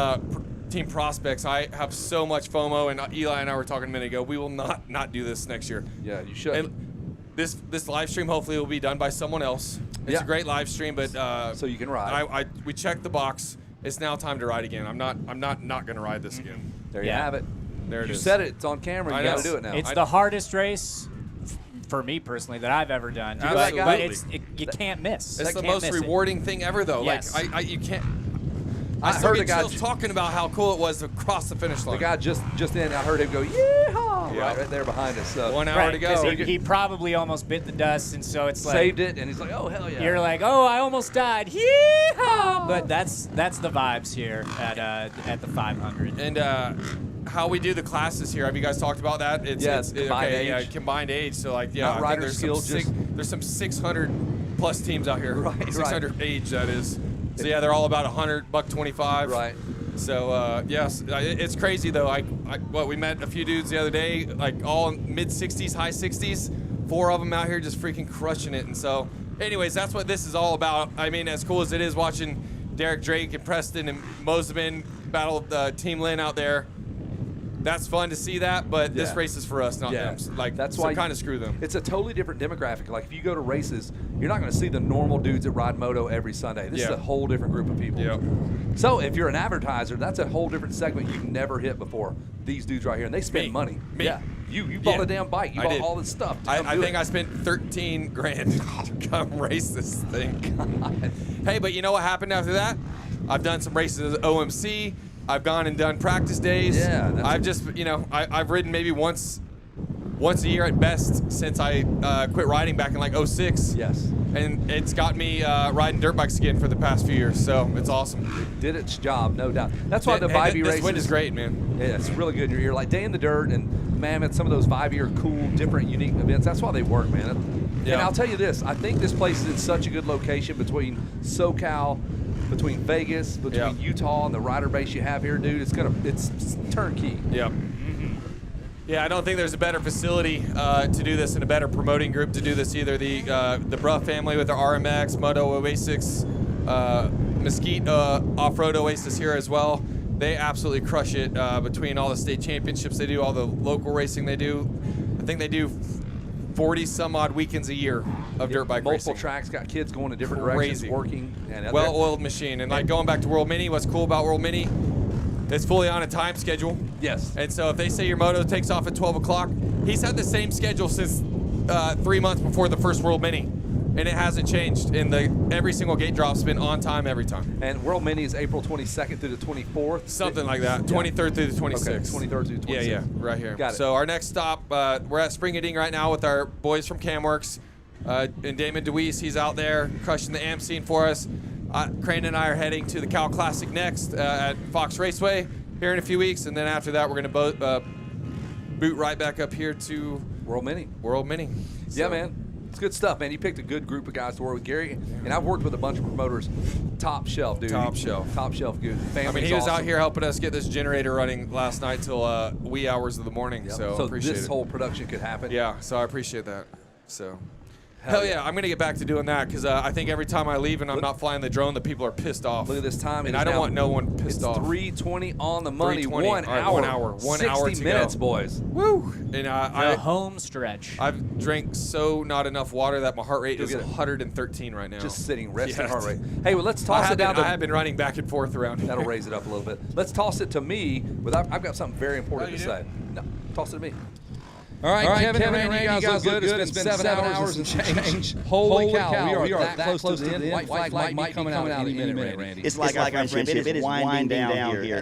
Team Prospects, I have so much FOMO, and Eli and I were talking a minute ago, we will not do this next year. Yeah, you should. And this live stream hopefully will be done by someone else. It's a great live stream, but so you can ride. We checked the box. It's now time to ride again. I'm not gonna ride this again. There you have it. There it is. You said it. It's on camera. You got to do it now. It's the hardest race for me personally that I've ever done. Absolutely. But you can't miss. It's the most rewarding thing ever, though. Yes. Like you can't. I still heard get the guy chills talking about how cool it was to cross the finish line. The guy just in, I heard him go, yeehaw, right there behind us. So 1 hour to go. He probably almost bit the dust, and so it's like saved it, and he's like, oh hell yeah. You're like, oh, I almost died. Yeehaw! But that's the vibes here at the 500. And how we do the classes here. Have you guys talked about that? It's combined age. Yeah, combined age. So like, Not rider there's skill, there's some 600 plus teams out here. Right, 600 age, that is. So yeah, they're all about $100.25. Right. So yes, it's crazy though. We met a few dudes the other day, like all mid 60s, high 60s. 4 of them out here just freaking crushing it. And so, anyways, that's what this is all about. I mean, as cool as it is watching Derek Drake and Preston and Moseman battle Team Lynn out there. That's fun to see that, but this race is for us, not them. Like, that's so why kind of screw them. It's a totally different demographic. Like if you go to races, you're not going to see the normal dudes that ride moto every Sunday. This is a whole different group of people. Yep. So if you're an advertiser, that's a whole different segment you've never hit before. These dudes right here, and they spend money. Me. Yeah. You bought a damn bike. You bought all this stuff. I think I spent $13,000 to come race this thing. God. Hey, but you know what happened after that? I've done some races at OMC. I've gone and done practice days. Yeah. I've just, I've ridden maybe once once a year at best since I quit riding back in like 06. Yes. And it's got me riding dirt bikes again for the past few years, so it's awesome. It did its job, no doubt. That's why the Vibey races. This wind is great, man. Yeah, it's really good in your ear. Like Day in the Dirt and Mammoth, some of those Vibey are cool, different, unique events. That's why they work, man. Yeah. And I'll tell you this, I think this place is in such a good location between SoCal, between Vegas, between Utah and the rider base you have here, dude. It's turnkey. Yep. Yeah, I don't think there's a better facility to do this and a better promoting group to do this either. The Bruh family with their RMX, Moto Oasis, Mesquite Off-Road Oasis here as well. They absolutely crush it between all the state championships they do, all the local racing they do. I think they do 40 some odd weekends a year of dirt bike racing. Multiple tracks, got kids going in different directions, working. And well-oiled machine. And like going back to World Mini, what's cool about World Mini, it's fully on a time schedule. Yes. And so if they say your moto takes off at 12 o'clock, he's had the same schedule since 3 months before the first World Mini. And it hasn't changed. And every single gate drop's been on time every time. And World Mini is April 22nd through the 24th? Something like that. 23rd through the 26th. Okay, 23rd through the 26th. Yeah, right here. Got it. So our next stop, we're at Spring Eating right now with our boys from Camworks. And Damon DeWeese, he's out there crushing the amp scene for us. Crane and I are heading to the Cal Classic next at Fox Raceway here in a few weeks. And then after that, we're going to boot right back up here to World Mini. So. Yeah, man. It's good stuff, man. You picked a good group of guys to work with, Gary. And I've worked with a bunch of promoters. Top shelf, dude. Top shelf Good. I mean, he was out here helping us get this generator running last night till wee hours of the morning. Yep. So appreciate this it. whole production could happen. Yeah, so I appreciate that. So. Hell yeah, I'm going to get back to doing that because I think every time I leave and I'm not flying the drone, the people are pissed off. Look at this time. And I don't want no one pissed off. It's 3:20 on the money. 1 hour. 1 hour to 60 minutes, go. Boys. Woo! And the home stretch. I've drank so not enough water that my heart rate is 113 right now. Just sitting, resting heart rate. Hey, well, let's toss it down. I have been running back and forth around here. That'll raise it up a little bit. Let's toss it to me. I've got something very important to say. No, toss it to me. All right, Kevin and Randy, you guys look good. It's been 7 hours and change. Holy cow, we are that close to the end. White flag might be coming out any minute, Randy. It's like our friendship. It is winding down here.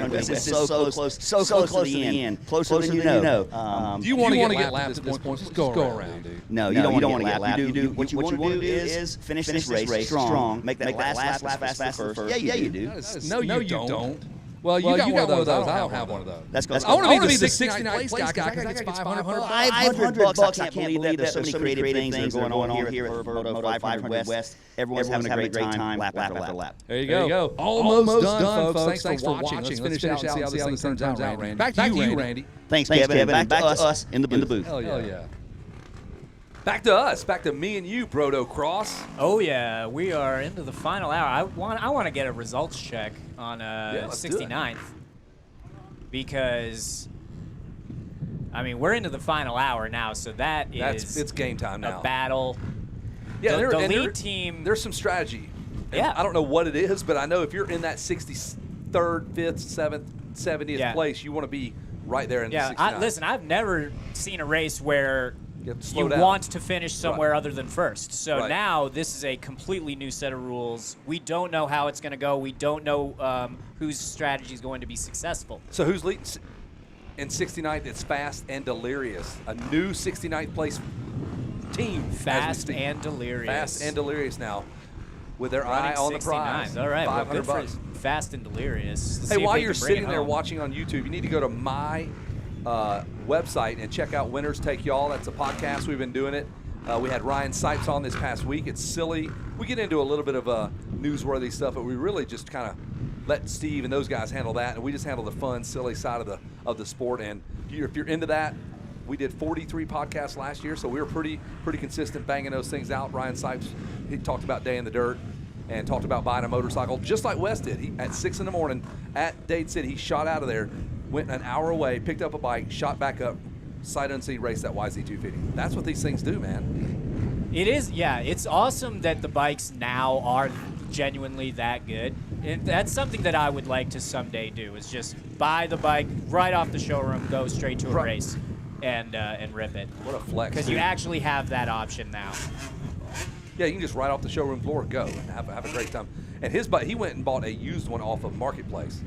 This is so close to the end. Closer than you know. Do you want to get lapped at this point? Just go around, dude. No, you don't want to get lapped. What you want to do is finish this race strong. Make that last lap as fast as first. Yeah, you do. No, you don't. Well, you got one of those. I don't have one of those. I want to be the 69th place guy because I think it's $500. I can't believe that there's so many creative things that are going on here at Moto 500 West. Everyone's having a great time, lap after lap. There you go. Almost done, folks. Thanks for watching. Let's finish out and see how this thing turns out, Randy. Back to you, Randy. Thanks, Kevin. Back to us in the booth. Hell yeah. Back to us. Back to me and you, Brodo Cross. Oh yeah, we are into the final hour. I want to get a results check on 69th because I mean we're into the final hour now, so it's game time now. A battle. Yeah, the lead team. There's some strategy. Yeah, I don't know what it is, but I know if you're in that 63rd, 5th, 7th, 70th place, you want to be right there in the 69th. Listen, I've never seen a race where you want to finish somewhere other than first. So now this is a completely new set of rules. We don't know how it's going to go. We don't know whose strategy is going to be successful. So who's leading? In 69th, it's Fast and Delirious. A new 69th place team. Fast and Delirious. Fast and Delirious now. With their eye on the prize. All right, $500. Fast and Delirious. Hey, while you're sitting there watching on YouTube, you need to go to my website and check out Winners Take Y'all. That's a podcast. We've been doing it. We had Ryan Sipes on this past week. It's silly. We get into a little bit of newsworthy stuff, but we really just kind of let Steve and those guys handle that, and we just handle the fun, silly side of the sport. And if you're into that, we did 43 podcasts last year, so we were pretty consistent banging those things out. Ryan Sipes, he talked about Day in the Dirt and talked about buying a motorcycle, just like Wes did. He, at 6 in the morning at Dade City, he shot out of there, went an hour away, picked up a bike, shot back up, sight unseen, raced that YZ250. That's what these things do, man. It is, yeah. It's awesome that the bikes now are genuinely that good. And that's something that I would like to someday do, is just buy the bike right off the showroom, go straight to a race, and rip it. What a flex. Because you actually have that option now. Yeah, you can just right off the showroom floor go and have a great time. And his bike, he went and bought a used one off of Marketplace.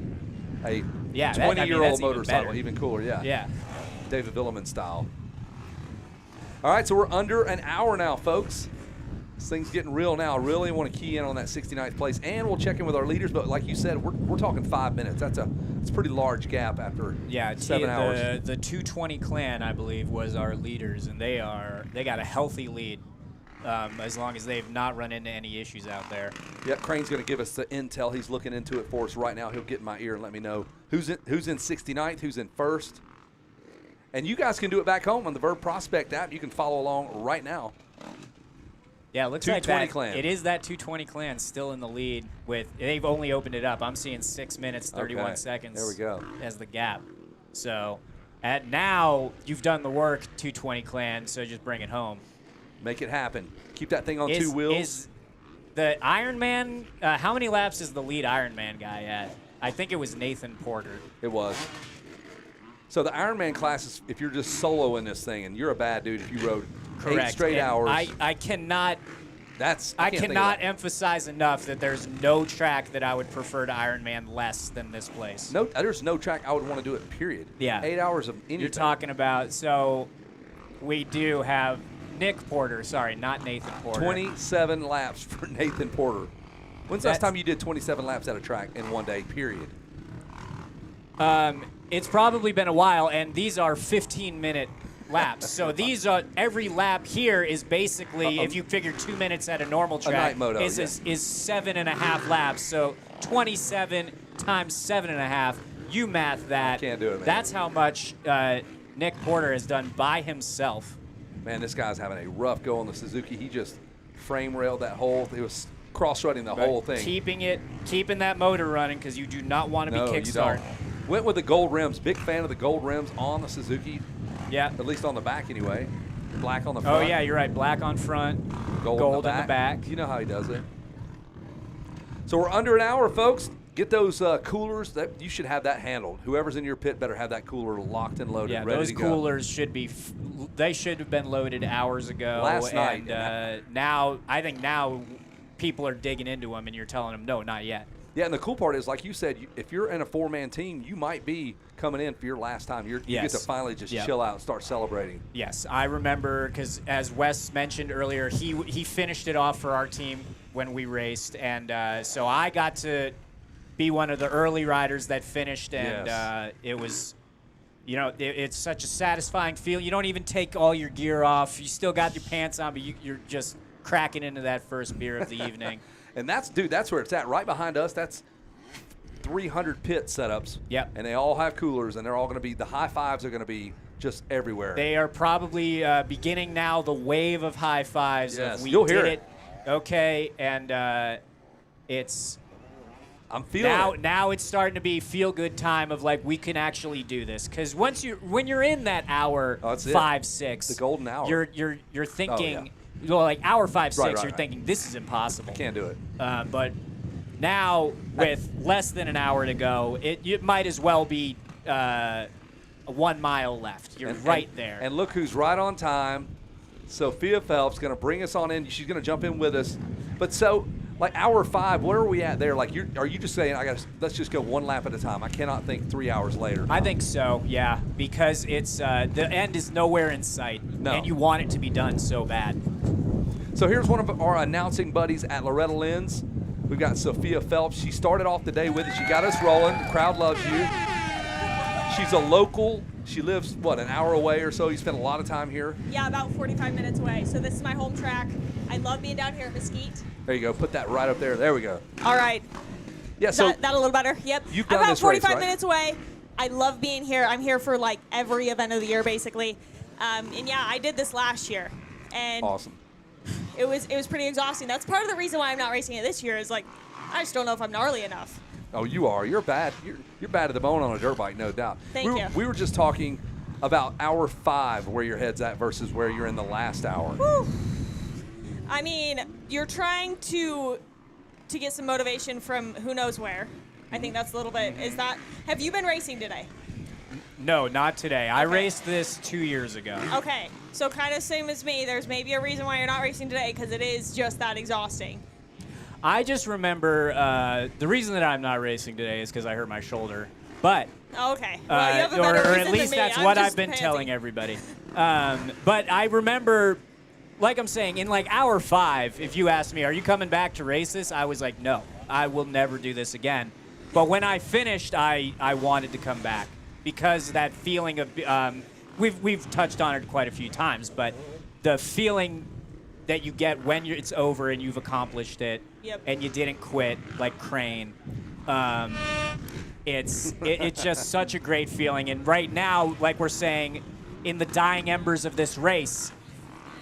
A 20-year-old motorcycle, even cooler, yeah. Yeah. David Villeman style. All right, so we're under an hour now, folks. This thing's getting real now. I really want to key in on that 69th place, and we'll check in with our leaders. But like you said, we're talking 5 minutes. That's a pretty large gap after 7 hours. The 220 clan, I believe, was our leaders, and they got a healthy lead as long as they've not run into any issues out there. Yeah, Crane's going to give us the intel. He's looking into it for us right now. He'll get in my ear and let me know who's in 69th, who's in first. And you guys can do it back home on the Verb Prospect app. You can follow along right now. Yeah, it looks like that. Clan. It is that 220 clan still in the lead. They've only opened it up. I'm seeing 6 minutes, 31 seconds. There we go. As the gap. So now you've done the work, 220 clan. So just bring it home. Make it happen. Keep that thing on 2 wheels. Is the Ironman? How many laps is the lead Ironman guy at? I think it was Nathan Porter. It was. So the Ironman class is if you're just solo in this thing, and you're a bad dude if you rode 8 straight hours. I cannot. I cannot emphasize enough that there's no track that I would prefer to Ironman less than this place. No, there's no track I would want to do it. Period. Yeah. 8 hours of anything. You're talking about. So we do have Nick Porter. Sorry, not Nathan Porter. 27 laps for Nathan Porter. When's the last time you did 27 laps at a track in one day? Period. It's probably been a while, and these are 15-minute laps. So these are every lap here is basically, if you figure 2 minutes at a normal track, night moto, is 7.5 laps. So 27 times 7.5. You math that. Can't do it, man. That's how much Nick Porter has done by himself. Man, this guy's having a rough go on the Suzuki. He just frame railed that whole. It was cross-threading the whole thing. Keeping that motor running because you do not want to be kickstart. Went with the gold rims. Big fan of the gold rims on the Suzuki. Yeah. At least on the back anyway. Black on the front. Oh, yeah, you're right. Black on front, gold in the back. You know how he does it. So we're under an hour, folks. Get those coolers. You should have that handled. Whoever's in your pit better have that cooler locked and loaded, ready those to go. coolers should be. They should have been loaded hours ago. Last night. And I think now people are digging into them, and you're telling them, no, not yet. Yeah, and the cool part is, like you said, if you're in a 4-man team, you might be coming in for your last time. You get to finally just chill out and start celebrating. Yes, I remember because as Wes mentioned earlier, he finished it off for our team when we raced, and so I got to be one of the early riders that finished, and it was, it's such a satisfying feel. You don't even take all your gear off. You still got your pants on, but you're just cracking into that first beer of the evening. And that's where it's at. Right behind us, that's 300 pit setups. Yep. And they all have coolers, and they're all going to be, the high fives are going to be just everywhere. They are probably beginning now the wave of high fives. Yes, You'll hear it. Okay, and it's. I'm feeling now it's starting to be feel-good time of like we can actually do this because when you're in that hour 5, 6, the golden hour, you're thinking. Well, like hour 5, 6, you're thinking this is impossible. I can't do it. But now with less than an hour to go, it might as well be 1 mile left. You're right there. And look who's right on time. Sophia Phelps going to bring us on in. She's going to jump in with us. But so, like hour 5, where are we at there? Like, are you just saying let's just go 1 lap at a time? I cannot think 3 hours later. I think so, yeah, because it's the end is nowhere in sight, and you want it to be done so bad. So here's one of our announcing buddies at Loretta Lynn's. We've got Sophia Phelps. She started off the day with us. She got us rolling. The crowd loves you. She's a local. She lives, an hour away or so? You spent a lot of time here? Yeah, about 45 minutes away. So this is my home track. I love being down here at Mesquite. There you go. Put that right up there. There we go. All right. Yeah, so that a little better. Yep. You've done about this 45 race, right? minutes away. I love being here. I'm here for like every event of the year, basically. And yeah, I did this last year. And awesome. It was pretty exhausting. That's part of the reason why I'm not racing it this year is like, I just don't know if I'm gnarly enough. Oh, you are. You're bad. You're bad to the bone on a dirt bike, no doubt. Thank you. We were just talking about hour 5, where your head's at versus where you're in the last hour. Whew. I mean, you're trying to get some motivation from who knows where. I think that's a little bit. Have you been racing today? No, not today. I raced this 2 years ago. Okay, so kind of same as me. There's maybe a reason why you're not racing today because it is just that exhausting. I just remember the reason that I'm not racing today is because I hurt my shoulder. But Okay. Well, you have a better or reason at than least me. that's I'm what just I've been panting. telling everybody. But I remember, like I'm saying, in like hour 5, if you asked me, are you coming back to race this? I was like, no, I will never do this again. But when I finished, I wanted to come back because that feeling of, we've touched on it quite a few times, but the feeling that you get when it's over and you've accomplished it and you didn't quit like Crane, it's just such a great feeling. And right now, like we're saying, in the dying embers of this race,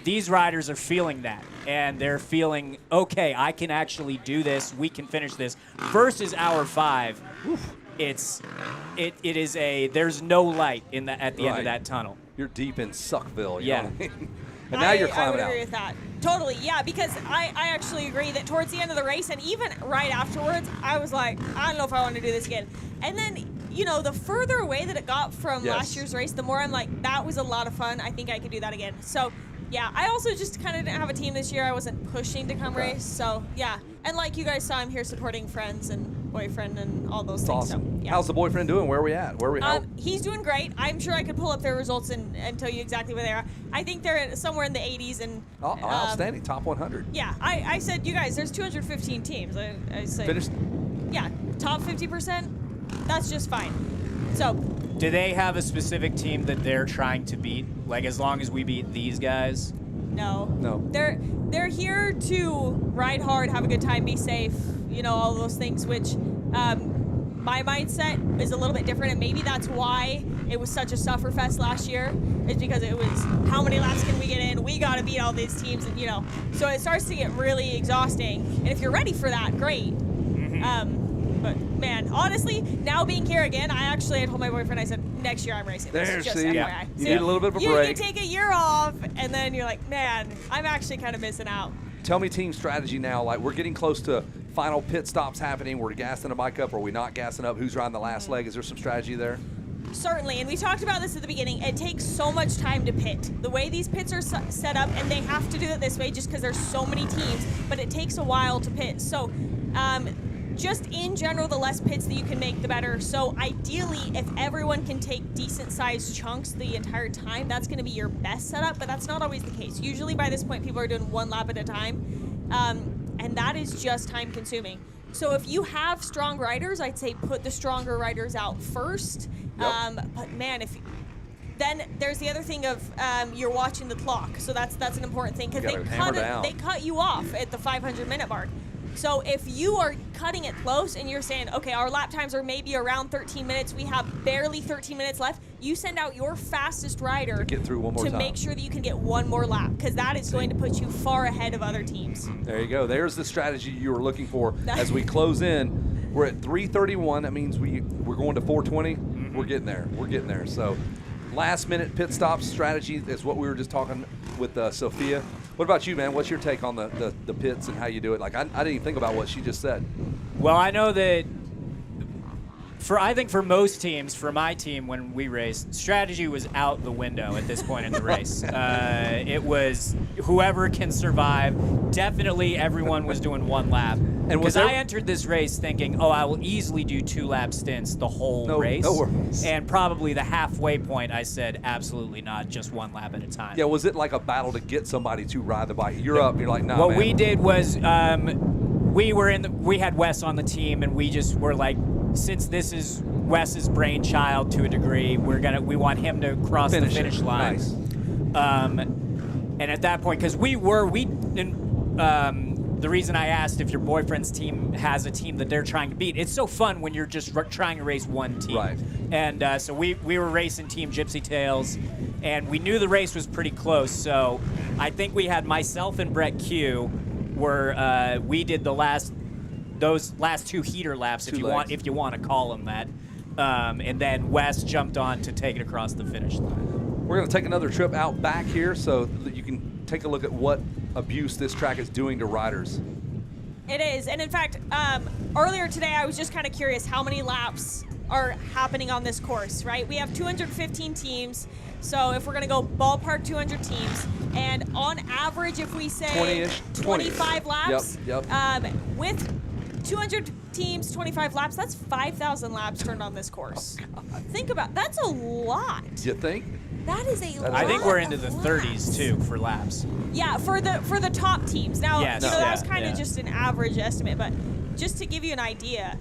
these riders are feeling that. And they're feeling, okay, I can actually do this. We can finish this. Versus hour 5, it is there's no light at the end of that tunnel. You're deep in Suckville. You Yeah. know what I mean? And now you're climbing I would out. agree with that. Totally, yeah, because I actually agree that towards the end of the race and even right afterwards, I was like, I don't know if I want to do this again. And then, you know, the further away that it got from last year's race, the more I'm like, that was a lot of fun. I think I could do that again. So, yeah, I also just kind of didn't have a team this year. I wasn't pushing to come race. So, yeah. And like you guys saw, I'm here supporting friends and boyfriend and all those things. Awesome. So, yeah. How's the boyfriend doing? Where are we at? He's doing great. I'm sure I could pull up their results and tell you exactly where they are. I think they're somewhere in the 80s. And outstanding. Top 100. yeah, I said, you guys, there's 215 teams. I said, Finished? Yeah, top 50%. That's just fine. So, Do they have a specific team that they're trying to beat? Like, as long as we beat these guys? no. No. They're here to ride hard, have a good time, be safe, you know, all those things, which my mindset is a little bit different, and maybe that's why it was such a sufferfest last year, is because it was, how many laps can we get in? We got to beat all these teams, and, you know, so it starts to get really exhausting. And if you're ready for that, great. But, man, honestly, now being here again, I told my boyfriend, I said, next year I'm racing this. There, Just see? FYI. Yeah. You So need a little bit of a you break. take a year off, and then you're like, man, I'm actually kind of missing out. Tell me team strategy now. Like, we're getting close to final pit stops happening. We're gassing a bike up. Are we not gassing up? Who's riding the last leg? Is there some strategy there? Certainly, and we talked about this at the beginning. It takes so much time to pit. The way these pits are set up, and they have to do it this way just because there's so many teams, but it takes a while to pit. So, just in general, the less pits that you can make, the better. So ideally, if everyone can take decent-sized chunks the entire time, that's going to be your best setup, but that's not always the case. Usually by this point, people are doing one lap at a time, and that is just time-consuming. So if you have strong riders, I'd say put the stronger riders out first. But man, then there's the other thing of you're watching the clock. So that's an important thing because they cut you off at the 500-minute mark. So if you are cutting it close and you're saying, okay, our lap times are maybe around 13 minutes, we have barely 13 minutes left, you send out your fastest rider to get through one more to time. make sure that you can get one more lap, because that is going to put you far ahead of other teams. There you go. There's the strategy you were looking for. As we close in, we're at 3:31. That means we're going to 4:20. We're getting there. We're getting there. So last minute pit stop strategy is what we were just talking with Sophia. What about you, man? What's your take on the pits and how you do it? Like, I didn't even think about what she just said. Well, I know that I think for most teams, for my team when we raced, strategy was out the window at this point in the race. It was whoever can survive. Definitely everyone was doing one lap. And because I entered this race thinking, oh, I will easily do 2-lap stints the whole race. No worries. And probably the halfway point, I said, absolutely not, just one lap at a time. Yeah, was it like a battle to get somebody to ride the bike? You're up, and you're like, nah, What man. we did was we had Wes on the team, and we just were like, since this is Wes's brainchild to a degree, we want him to cross the finish line. Nice. And at that point, because the reason I asked if your boyfriend's team has a team that they're trying to beat, it's so fun when you're just trying to race one team. Right. And so we were racing Team Gypsy Tails, and we knew the race was pretty close. So I think we had myself and Brett Q, where we did those last 2 heater laps, if you want to call them that. And then Wes jumped on to take it across the finish line. We're going to take another trip out back here so that you can take a look at what abuse this track is doing to riders. It is. And in fact, earlier today, I was just kind of curious how many laps are happening on this course, right? We have 215 teams. So if we're going to go ballpark 200 teams, and on average, if we say 20-ish, 25 laps, Yep. with 200 teams, 25 laps. That's 5,000 laps turned on this course. Think about that's a lot. You think? That is a lot. I think we're into of the laps. 30s too for laps. Yeah, for the top teams. Now, Yes. that was Yeah, kind of yeah. just an average estimate, but just to give you an idea,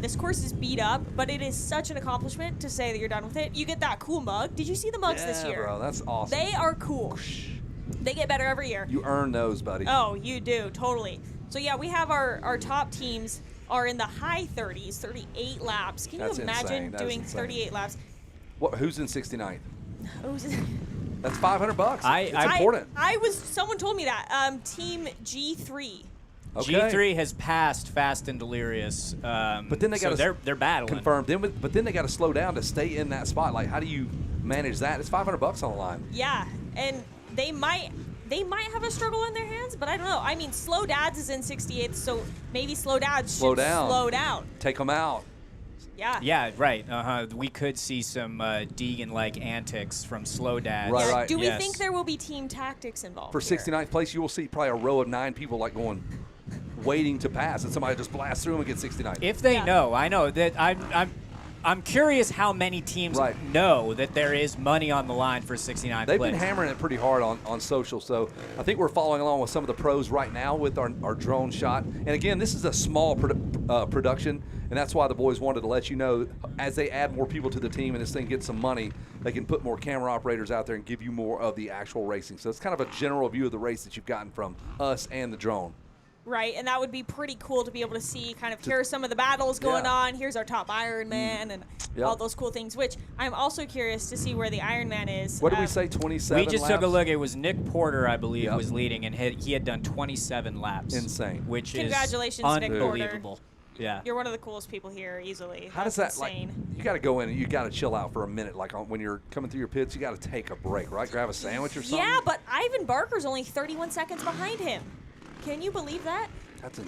this course is beat up, but it is such an accomplishment to say that you're done with it. You get that cool mug. Did you see the mugs this year? Bro, that's awesome. They are cool. They get better every year. You earn those, buddy. Oh, you do, totally. So yeah, we have our top teams are in the high 30s, 38 laps. Can That's you imagine insane. That is doing insane. 38 laps? Who's in 69th? Who's That's $500. It's important. Someone told me that. Team G3. Okay. G3 has passed Fast and Delirious. But then they got so they're battling. Confirmed. But then they got to slow down to stay in that spot. Like, how do you manage that? It's $500 on the line. Yeah, and they might have a struggle in their hands, but I don't know. I mean, Slow Dads is in 68th, so maybe Slow Dads should slow down. Take them out. Yeah. Yeah, right. We could see some Deegan-like antics from Slow Dads. Right. Do we think there will be team tactics involved? For 69th place, you will see probably a row of 9 people like going, waiting to pass, and somebody just blasts through them and gets 69th. If they know, I know that I'm curious how many teams know that there is money on the line for 69th They've place. been hammering it pretty hard on social, so I think we're following along with some of the pros right now with our drone shot. And again, this is a small production, and that's why the boys wanted to let you know, as they add more people to the team and this thing gets some money, they can put more camera operators out there and give you more of the actual racing. So it's kind of a general view of the race that you've gotten from us and the drone. Right, and that would be pretty cool to be able to see kind of here's some of the battles going on, here's our top Ironman, and all those cool things, which I'm also curious to see where the Ironman is. What did we say, 27 We just laps? took a look. It was Nick Porter, I believe, was leading, and he had done 27 laps. Insane. Which Congratulations, is Nick Porter. unbelievable. Yeah. You're one of the coolest people here, easily. How does That's that, insane. like, you got to go in and you got to chill out for a minute. Like, when you're coming through your pits, you got to take a break, right? Grab a sandwich or something? Yeah, but Ivan Barker's only 31 seconds behind him. Can you believe that?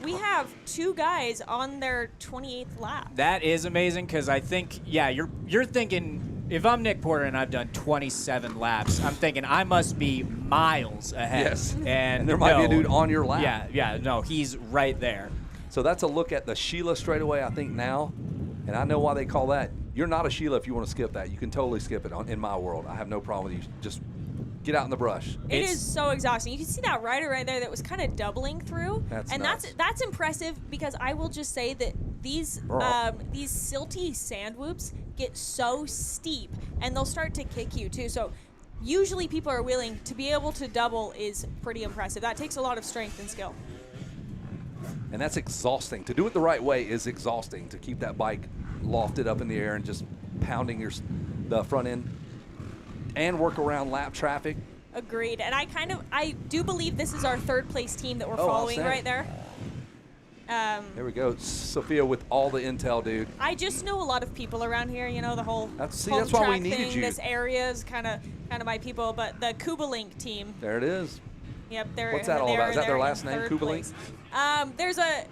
We have 2 guys on their 28th lap. That is amazing because I think, you're thinking, if I'm Nick Porter and I've done 27 laps, I'm thinking I must be miles ahead. Yes. And there might be a dude on your lap. No, he's right there. So that's a look at the Sheila straightaway, I think, now. And I know why they call that. You're not a Sheila if you want to skip that. You can totally skip it in my world. I have no problem with you. Just get out in the brush. It is so exhausting. You can see that rider right there that was kind of doubling through. That's that's impressive because I will just say that these silty sand whoops get so steep and they'll start to kick you too. So usually people are willing to be able to double is pretty impressive. That takes a lot of strength and skill. And that's exhausting. To do it the right way is exhausting. To keep that bike lofted up in the air and just pounding the front end and work around lap traffic. Agreed. And I do believe this is our 3rd place team that we're following right there. There we go. Sophia with all the intel, dude. I just know a lot of people around here, the whole that's home why we track needed thing. you. This area is kind of my people, but the Kubalink team. There it is. Yep, they're What's that all about? Is that their last name, Kubalink? There's a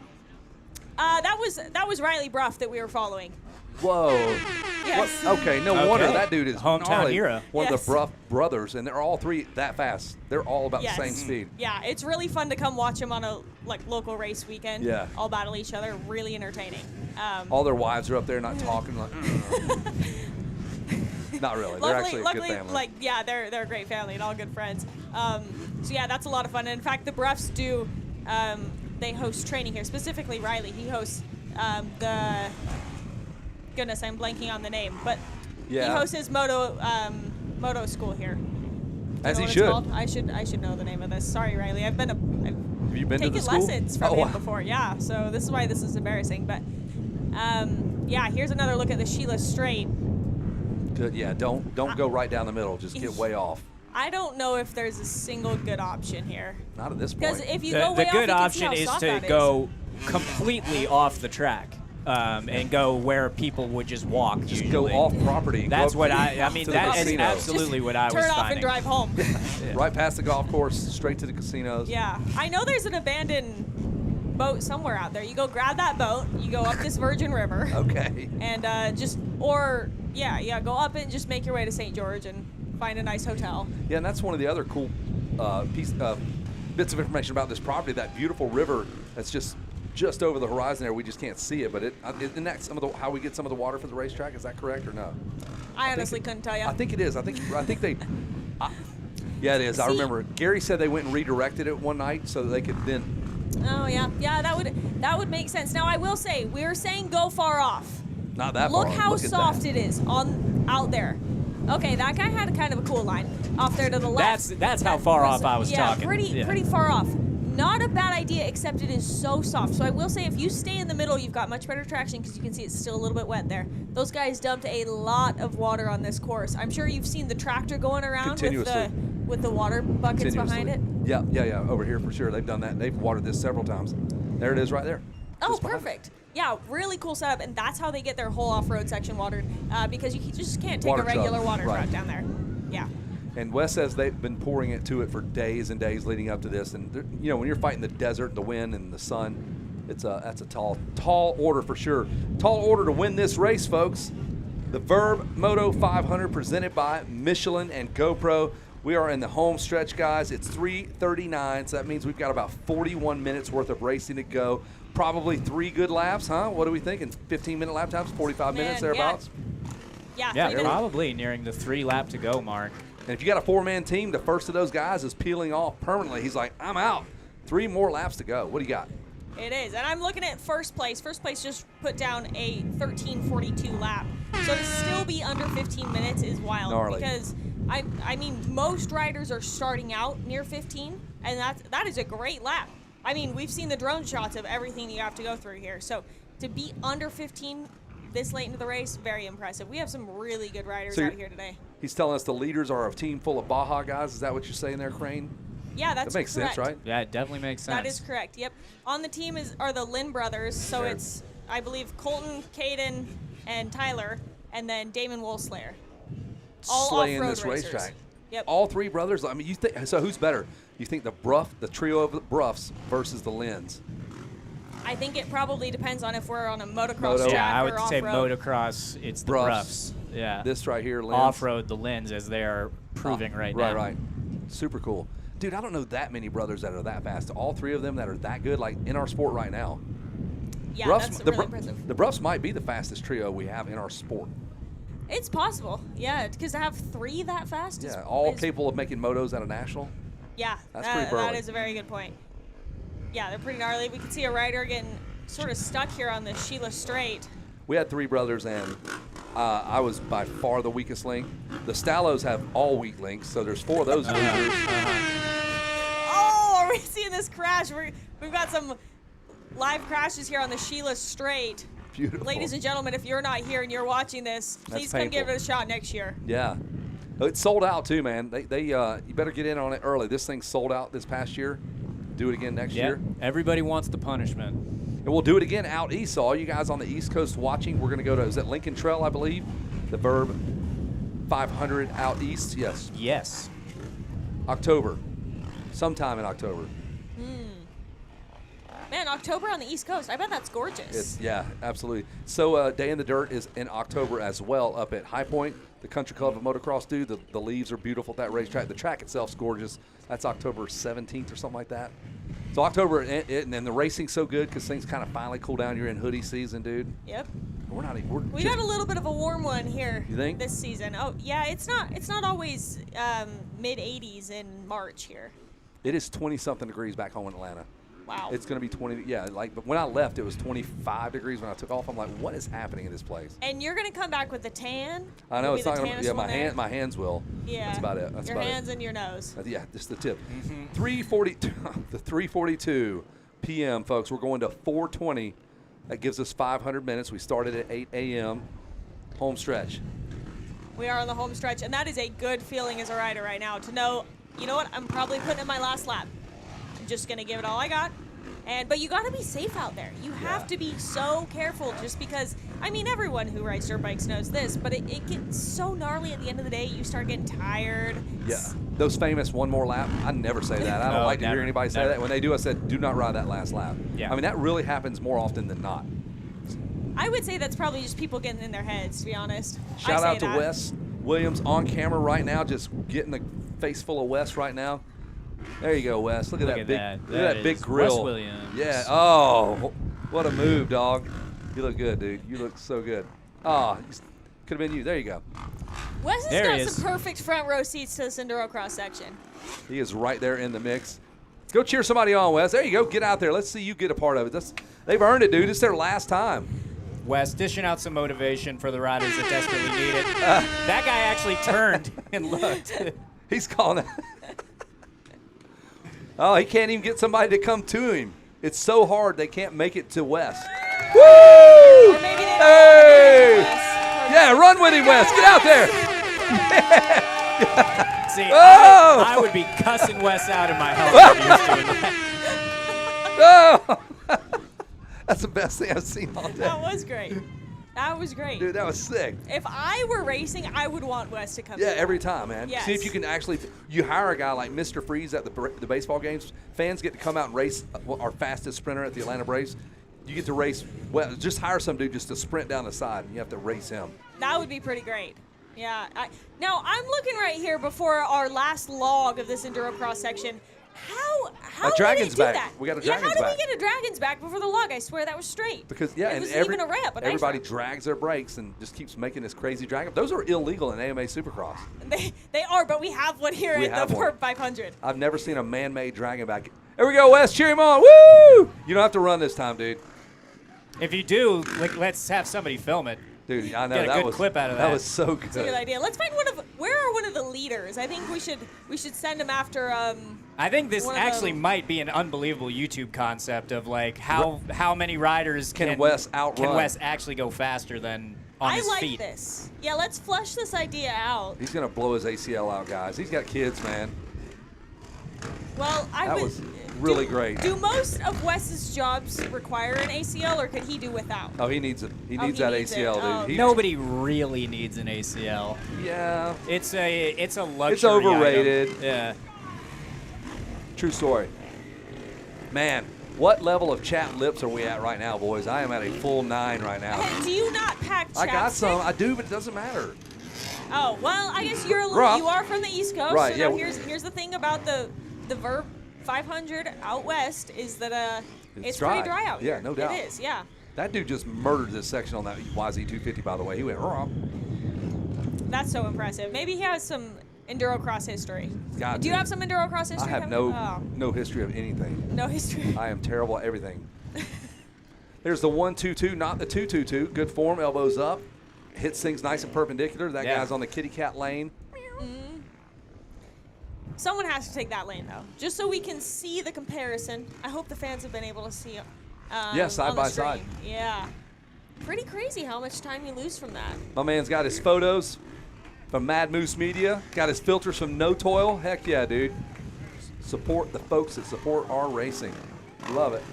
that was Riley Bruff that we were following. Whoa. Yes. Okay, no wonder that dude is hometown gnarly. hero. One of the Bruff brothers, and they're all 3 that fast. They're all about Yes. the same speed. Yeah, it's really fun to come watch them on a local race weekend. Yeah. All battle each other. Really entertaining. All their wives are up there not talking. Like, not really. They're actually a good family. They're a great family and all good friends. So yeah, that's a lot of fun. And in fact, the Bruffs do. They host training here. Specifically, Riley. He hosts the. Goodness, I'm blanking on the name, but he hosts his moto school here. As he should. I should know the name of this. Sorry, Riley. I've Have you been to the taken school? lessons from him before. Yeah, so this is why this is embarrassing. But here's another look at the Sheila Straight. Good. Yeah, don't go right down the middle. Just get way off. I don't know if there's a single good option here. Not at this point. Because if you go way the off, good you can see option how is soft to that go completely off the track. And go where people would just walk. Just usually. go off property. That's what I mean. to the That is casino. absolutely what I was Turn off finding. and drive home. Right past the golf course, straight to the casinos. Yeah, I know there's an abandoned boat somewhere out there. You go grab that boat. You go up this Virgin River. Okay. And go up and just make your way to St. George and find a nice hotel. Yeah, and that's one of the other cool bits of information about this property. That beautiful river that's just just over the horizon there. We just can't see it, but isn't that some of how we get some of the water for the racetrack? Is that correct or no? I honestly couldn't tell you. I think it is. I think they. Yeah, it is. I remember Gary said they went and redirected it one night so that they could then. Oh yeah, that would make sense. Now I will say we were saying go far off. Not that Look far. how soft it is out there. Okay, that guy had kind of a cool line off there to the left. That's how far off I was talking. Pretty far off. Not a bad idea, except it is so soft. So I will say, if you stay in the middle, you've got much better traction because you can see it's still a little bit wet there. Those guys dumped a lot of water on this course. I'm sure you've seen the tractor going around with the water buckets behind it. Yeah. Over here for sure. They've done that. They've watered this several times. There it is right there. Oh, perfect. Yeah, really cool setup, and that's how they get their whole off-road section watered because you just can't take a regular water truck down there. Yeah. And Wes says they've been pouring it to it for days and days leading up to this. And when you're fighting the desert, the wind, and the sun, that's a tall order for sure. Tall order to win this race, folks. The Vurbmoto 500 presented by Michelin and GoPro. We are in the home stretch, guys. It's 3:39, so that means we've got about 41 minutes worth of racing to go. Probably 3 good laps, huh? What are we thinking? 15-minute lap times, 45 minutes thereabouts? Yeah, probably nearing the 3 lap to go mark. And if you got a 4-man team, the first of those guys is peeling off permanently. He's like, I'm out. 3 more laps to go. What do you got? It is. And I'm looking at first place. First place just put down a 13:42 lap. So to still be under 15 minutes is wild. Gnarly. Because, I mean, most riders are starting out near 15, and that is a great lap. I mean, we've seen the drone shots of everything you have to go through here. So to be under 15 this late into the race, very impressive. We have some really good riders out here today. He's telling us the leaders are a team full of Baja guys. Is that what you're saying there, Crane? Yeah, that's correct. That makes sense, right? Yeah, it definitely makes sense. That is correct, yep. On the team are the Lynn brothers, so it's, I believe, Colton, Caden, and Tyler, and then Damon Wolfslayer. All slaying off-road this racers. racetrack. Yep. All 3 brothers. I mean, so who's better? You think the trio of the Bruffs versus the Lyns? I think it probably depends on if we're on a motocross track Yeah, I would or say off-road. motocross, it's the Bruffs. Bruffs. Yeah. This right here, Lyns. Off-road, the Lyns, as they are proving right now. Right. Super cool. Dude, I don't know that many brothers that are that fast. All 3 of them that are that good, like in our sport right now. Yeah, that's really impressive. The Bruffs might be the fastest trio we have in our sport. It's possible, yeah, because to have 3 that fast is capable of making motos at a national. Yeah, that's pretty burly. That is a very good point. Yeah, they're pretty gnarly. We can see a rider getting sort of stuck here on the Sheila Straight. We had 3 brothers, and I was by far the weakest link. The Stallos have all weak links, so there's 4 of those losers. Oh, are we seeing this crash? We've got some live crashes here on the Sheila Straight. Beautiful. Ladies and gentlemen, if you're not here and you're watching this, please come give it a shot next year. Yeah. It's sold out too, man. You better get in on it early. This thing's sold out this past year. Do it again next year. Everybody wants the punishment. And we'll do it again out east. So all you guys on the East Coast watching, we're going to go to, is that Lincoln Trail, I believe? The Vurb 500 out east? Yes. Yes. October. Sometime in October. Man, October on the East Coast. I bet that's gorgeous. Yeah, absolutely. So Day in the Dirt is in October as well up at High Point, the country club of motocross do. The leaves are beautiful at that racetrack. The track itself's gorgeous. That's October 17th or something like that. So October, and then the racing's so good because things kind of finally cool down. You're in hoodie season, dude. Yep. We got a little bit of a warm one here. You think? This season. Oh, yeah, it's not always mid-80s in March here. It is 20-something degrees back home in Atlanta. Wow. It's going to be 20. Yeah, but when I left, it was 25 degrees. When I took off, I'm like, what is happening in this place? And you're going to come back with a tan? I know. It's not going to. Yeah, my my hands will. Yeah. That's about it. Your hands and your nose. Yeah, just the tip. 3:42. The 3:42 p.m. folks. We're going to 4:20. That gives us 500 minutes. We started at 8 a.m. Home stretch. We are on the home stretch, and that is a good feeling as a rider right now to know, you know what, I'm probably putting in my last lap. I'm just going to give it all I got. But you got to be safe out there. You have to be so careful just because, I mean, everyone who rides dirt bikes knows this, but it gets so gnarly at the end of the day, you start getting tired. Yeah. Those famous one more lap, I never say that. I don't like to hear anybody say that. When they do, I said, do not ride that last lap. Yeah. I mean, that really happens more often than not. I would say that's probably just people getting in their heads, to be honest. Shout out to Wes Williams on camera right now, just getting the face full of Wes right now. There you go, Wes. Look at that big grill. Wes Williams. Yeah. Oh, What a move, dog. You look good, dude. You look so good. Oh, could have been you. There you go. Wes has There he got is. some perfect front row seats to this enduro cross section. He is right there in the mix. Go cheer somebody on, Wes. There you go. Get out there. Let's see you get a part of it. They've earned it, dude. It's their last time. Wes, dishing out some motivation for the riders that desperately need it. That guy actually turned and looked. He's calling it. Oh, he can't even get somebody to come to him. It's so hard they can't make it to Wes. Woo! Hey! Yeah, run with him, Wes. Get out there. See, Oh! I would be cussing Wes out in my helmet if he was doing that. Oh! That's the best thing I've seen all day. That was great. That was great. Dude, that was sick. If I were racing, I would want Wes to come. Yeah, through. every time, man. Yes. See if you can actually, you hire a guy like Mr. Freeze at the baseball games. Fans get to come out and race our fastest sprinter at the Atlanta Braves. You get to race, well, just hire some dude just to sprint down the side, and you have to race him. That would be pretty great. Yeah. Now, I'm looking right here before our last log of this enduro cross section. How did Dragon's it do back. that? We got a Yeah, Dragon's how did back. we get a Dragon's back before the log? I swear that was straight. Because, yeah, It and wasn't even a ramp, a nice everybody ramp. drags their brakes and just keeps making this crazy drag. Those are illegal in AMA Supercross. They are, but we have one here We at have the one. Verb 500. I've never seen a man-made dragon back. There we go, Wes. Cheer him on. Woo! You don't have to run this time, dude. If you do, let's have somebody film it. Dude, I know Get a that good was clip out of that. That was so good. That's a good idea. Let's find where are one of the leaders? I think we should send him after. I think this one of actually the- might be an unbelievable YouTube concept of like how many riders Can Wes outrun? Can Wes actually go faster than on I his like feet? this. Yeah, let's flesh this idea out. He's going to blow his ACL out, guys. He's got kids, man. Well, That was really great. Do most of Wes's jobs require an ACL, or could he do without? Oh, he needs it. He Oh, needs he that needs it. ACL, Oh. dude. He- Nobody really needs an ACL. Yeah. It's a luxury. It's overrated. item. Yeah. True story. Man, what level of chat lips are we at right now, boys? I am at a full 9 right now. Do you not pack chapstick? I got some. I do, but it doesn't matter. Oh, well, I guess you Rough. are from the East Coast. Right, So yeah. now here's the thing about the Verb 500 out west is that it's pretty dry out here. Yeah, no doubt. It is, yeah. That dude just murdered this section on that YZ250, by the way. He went raw. That's so impressive. Maybe he has some enduro cross history. God, Do you dude. have some enduro cross history? I have Kevin? no history of anything. No history. I am terrible at everything. There's the 1-2-2, not the 2-2-2. Good form, elbows up. Hits things nice and perpendicular. That Yeah. guy's on the kitty cat lane. Someone has to take that lane, though, just so we can see the comparison. I hope the fans have been able to see Yeah, side on the by stream. side. Yeah. Pretty crazy how much time you lose from that. My man's got his photos from Mad Moose Media. Got his filters from No Toil. Heck yeah, dude. Support the folks that support our racing. Love it.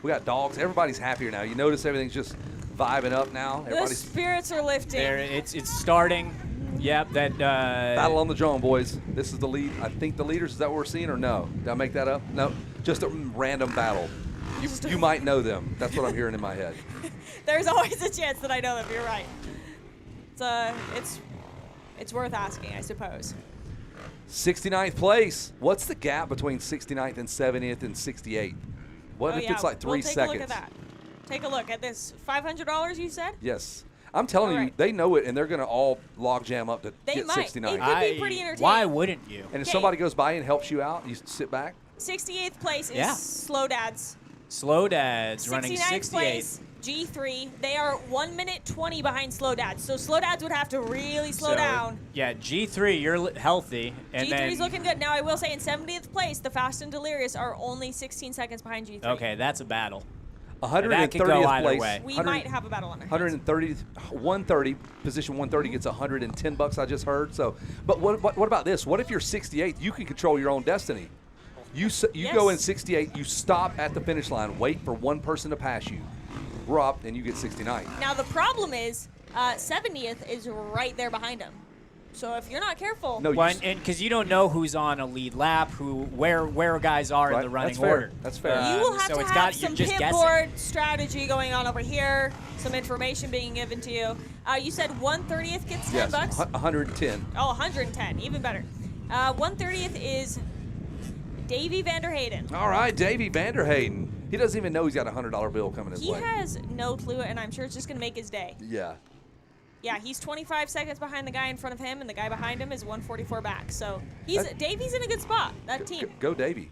We got dogs. Everybody's happier now. You notice everything's just vibing up now. The Everybody's spirits are lifting. There, it's starting. Yep, that. battle on the drone, boys. This is the lead. I think the leaders. Is that what we're seeing or no? Did I make that up? No. Just a random battle. You might know them. That's what I'm hearing in my head. There's always a chance that I know them. You're right. It's worth asking, I suppose. 69th place. What's the gap between 69th and 70th and 68th? What if it's like 3 we'll seconds? Take a look at that. Take a look at this. $500, you said? Yes. I'm telling you, they know it, and they're going to all log jam up to They get might. 69. It could be pretty entertaining. Why wouldn't you? And if Okay. somebody goes by and helps you out, you sit back. 68th place is Yeah. Slow Dads. Slow Dads running 69th 68. place, G3. They are 1 minute 20 behind Slow Dads. So Slow Dads would have to really slow So, down. Yeah, G3, you're healthy. And G3's then, looking good. Now, I will say in 70th place, the Fast and Delirious are only 16 seconds behind G3. Okay, that's a battle. 130th That could go either place. way. We might have a battle on our hands. 130, position 130 gets $110. I just heard. So, but what about this? What if you're 68th? You can control your own destiny. You go in 68. You stop at the finish line. Wait for one person to pass you. Drop, and you get 69. Now, the problem is 70th is right there behind him. So if you're not careful. No, Well, and because you don't know who's on a lead lap, where guys are in Right, the running that's fair. order. That's fair. You will have so to it's have got, some you're just pit guessing. board strategy going on over here, some information being given to you. You said 130th gets $10? Yes, 110. Oh, 110, even better. 130th is Davey Vanderhayden. All right, Davey Vanderhayden. He doesn't even know he's got a $100 bill coming his He way. has no clue, and I'm sure it's just going to make his day. Yeah. Yeah, he's 25 seconds behind the guy in front of him, and the guy behind him is 144 back. So Davey's in a good spot, that team. Go Davey.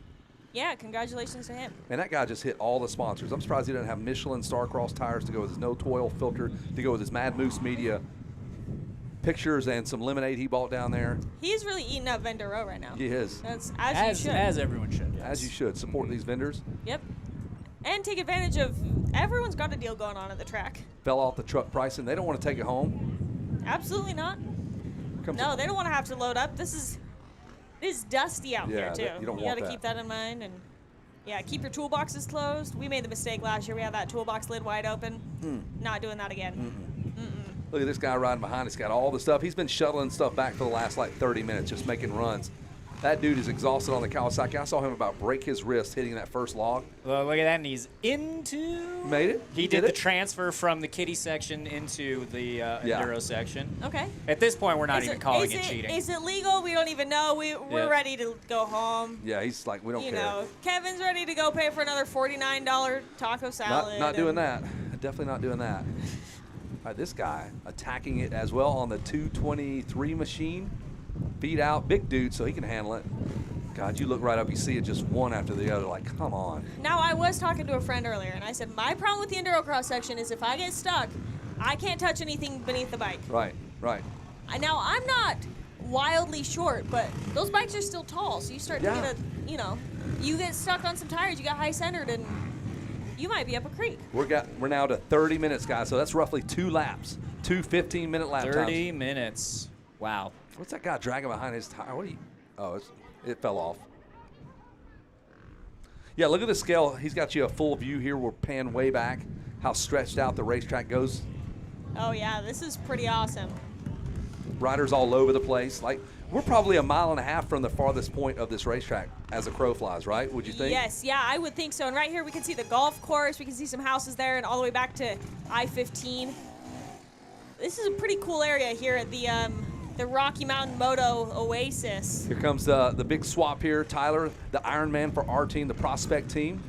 Yeah, congratulations to him. And that guy just hit all the sponsors. I'm surprised he doesn't have Michelin Starcross tires to go with his no toil filter, to go with his Mad Moose Media pictures and some lemonade he bought down there. He's really eating up Vendor Row right now. He is. That's as you should. As everyone should. Yes. As you should. Support these vendors. Yep. And take advantage of everyone's got a deal going on at the track. Fell off the truck pricing. They don't want to take it home. Absolutely not. No, they don't want to have to load up. It is dusty out here too. You don't You want got to that. keep that in mind, and yeah, keep your toolboxes closed. We made the mistake last year. We had that toolbox lid wide open. Not doing that again. Look at this guy riding behind. He's got all the stuff. He's been shuttling stuff back for the last like 30 minutes, just making runs. That dude is exhausted on the Kawasaki. I saw him about break his wrist hitting that first log. Well, look at that, and he's into. Made it. He did the transfer from the kiddie section into the enduro section. Okay. At this point, we're not even calling it cheating. Is it legal? We don't even know. We're ready to go home. Yeah, he's like, we don't You care. know, Kevin's ready to go pay for another $49 taco salad. Not doing that. Definitely not doing that. All right, this guy attacking it as well on the 223 machine. Feet out, big dude, so he can handle it. God, you look right up, you see it just one after the other, like, come on. Now, I was talking to a friend earlier, and I said, my problem with the enduro cross section is if I get stuck, I can't touch anything beneath the bike. Right. Now, I'm not wildly short, but those bikes are still tall, so you start to get you get stuck on some tires, you got high centered, and you might be up a creek. We're now to 30 minutes, guys, so that's roughly 2 laps. 2 15-minute lap times. 30 minutes. Wow. What's that guy dragging behind his tire? It fell off. Yeah, look at the scale. He's got you a full view here. We're panned way back. How stretched out the racetrack goes. Oh, yeah, this is pretty awesome. Riders all over the place. Like, we're probably a mile and a half from the farthest point of this racetrack as a crow flies, right? Would you think? Yes, yeah, I would think so. And right here we can see the golf course. We can see some houses there and all the way back to I-15. This is a pretty cool area here at the Rocky Mountain Moto Oasis. Here comes the big swap here. Tyler, the Ironman for our team, the Prospect team.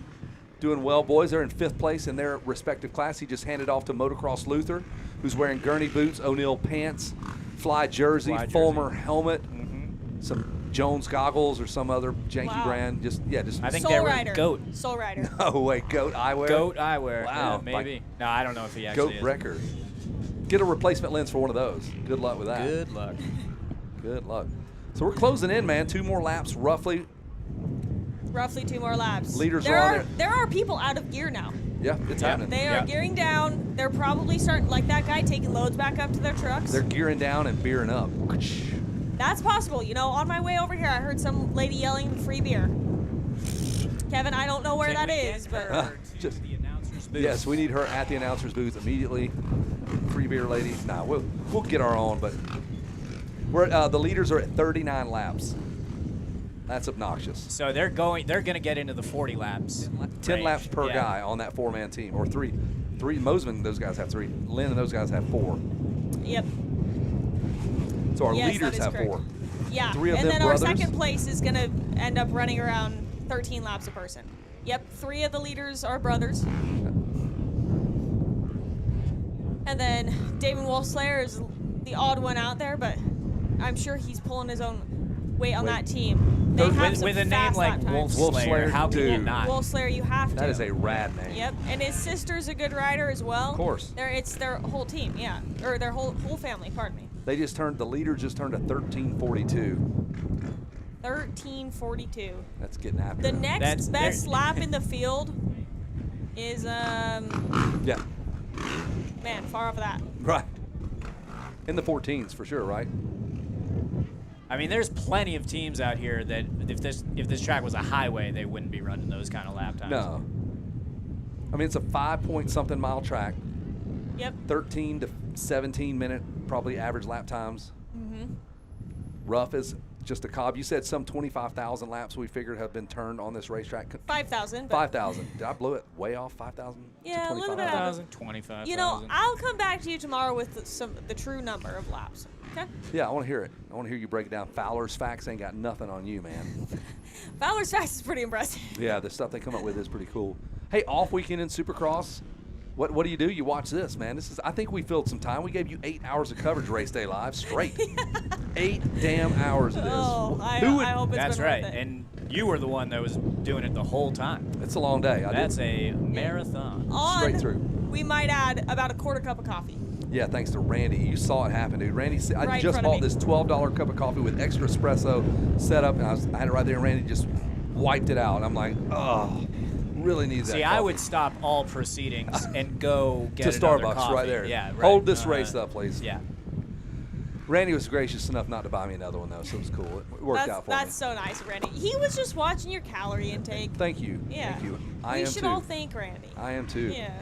Doing well, boys. They're in 5th place in their respective class. He just handed off to Motocross Luther, who's wearing Gurney boots, O'Neill pants, fly jersey, Fulmer helmet, some Jones goggles or some other janky brand. Just I think Soul they were Rider. Goat. Soul Rider. No way, Goat Eyewear. Goat Eyewear. Wow, Yeah, maybe. No, I don't know if he actually Goat is. record. Get a replacement lens for one of those. Good luck with that. Good luck. Good luck. So we're closing in, man. 2 more laps, roughly. Roughly 2 more laps. Leaders are on there. There are people out of gear now. Yeah, it's happening. They are gearing down. They're probably starting, like that guy, taking loads back up to their trucks. They're gearing down and beering up. That's possible. You know, on my way over here, I heard some lady yelling free beer. Kevin, I don't know where that is, but Yes, we need her at the announcer's booth immediately. Free beer lady. Nah, we'll get our own, but we're the leaders are at 39 laps. That's obnoxious. So they're going to get into the 40 laps. 10 range. laps per guy on that 4-man team, or 3. Mosman, those guys have 3. Lynn and those guys have 4. Yep. So our Yes, leaders that is have correct. 4. Yeah, 3 of and them then brothers. our second place is going to end up running around 13 laps a person. Yep, 3 of the leaders are brothers. And then Damon Wolfslayer is the odd one out there, but I'm sure he's pulling his own weight on that team. They have some with a name fast like lap times. Wolfslayer, how can you not? Wolfslayer, you have to. That is a rad name. Yep, and his sister's a good rider as well. Of course. It's their whole team, yeah, or their whole family. Pardon me. The leader just turned a 13:42. 13:42. That's getting after The it. next best lap in the field is Yeah. man, far off of that. Right. In the 14s for sure, right? I mean, there's plenty of teams out here that if this track was a highway, they wouldn't be running those kind of lap times. No. I mean, it's a 5-point-something mile track. Yep. 13 to 17 minute probably average lap times. Mm-hmm. Rough is just a Cobb. You said some 25,000 laps we figured have been turned on this racetrack. 5,000. 5,000. Did I blow it way off? 5,000? Yeah, a little bit out of 25,000. You know, I'll come back to you tomorrow with the true number of laps. Okay. Yeah, I want to hear it. I want to hear you break it down. Fowler's Facts ain't got nothing on you, man. Fowler's Facts is pretty impressive. Yeah, the stuff they come up with is pretty cool. Hey, off weekend in Supercross. What do? You watch this, man. I think we filled some time. We gave you 8 hours of coverage race day live straight. 8 damn hours of this. Oh, I hope it's That's been right. worth it. And you were the one that was doing it the whole time. It's a long day. That's a marathon. Straight through. We might add about a quarter cup of coffee. Yeah, thanks to Randy. You saw it happen, dude. Randy said, I Right in just front of bought me. this $12 cup of coffee with extra espresso set up, and I had it right there, and Randy just wiped it out. I'm like, oh, really need that See, coffee. I would stop all proceedings and go get to another Starbucks coffee. right there. Yeah, right. Hold this race up, please. Yeah. Randy was gracious enough not to buy me another one, though, so it was cool. It worked out for me. That's so nice, Randy. He was just watching your calorie intake. Thank you. Yeah. Thank you. We should all thank Randy. I am too. Yeah.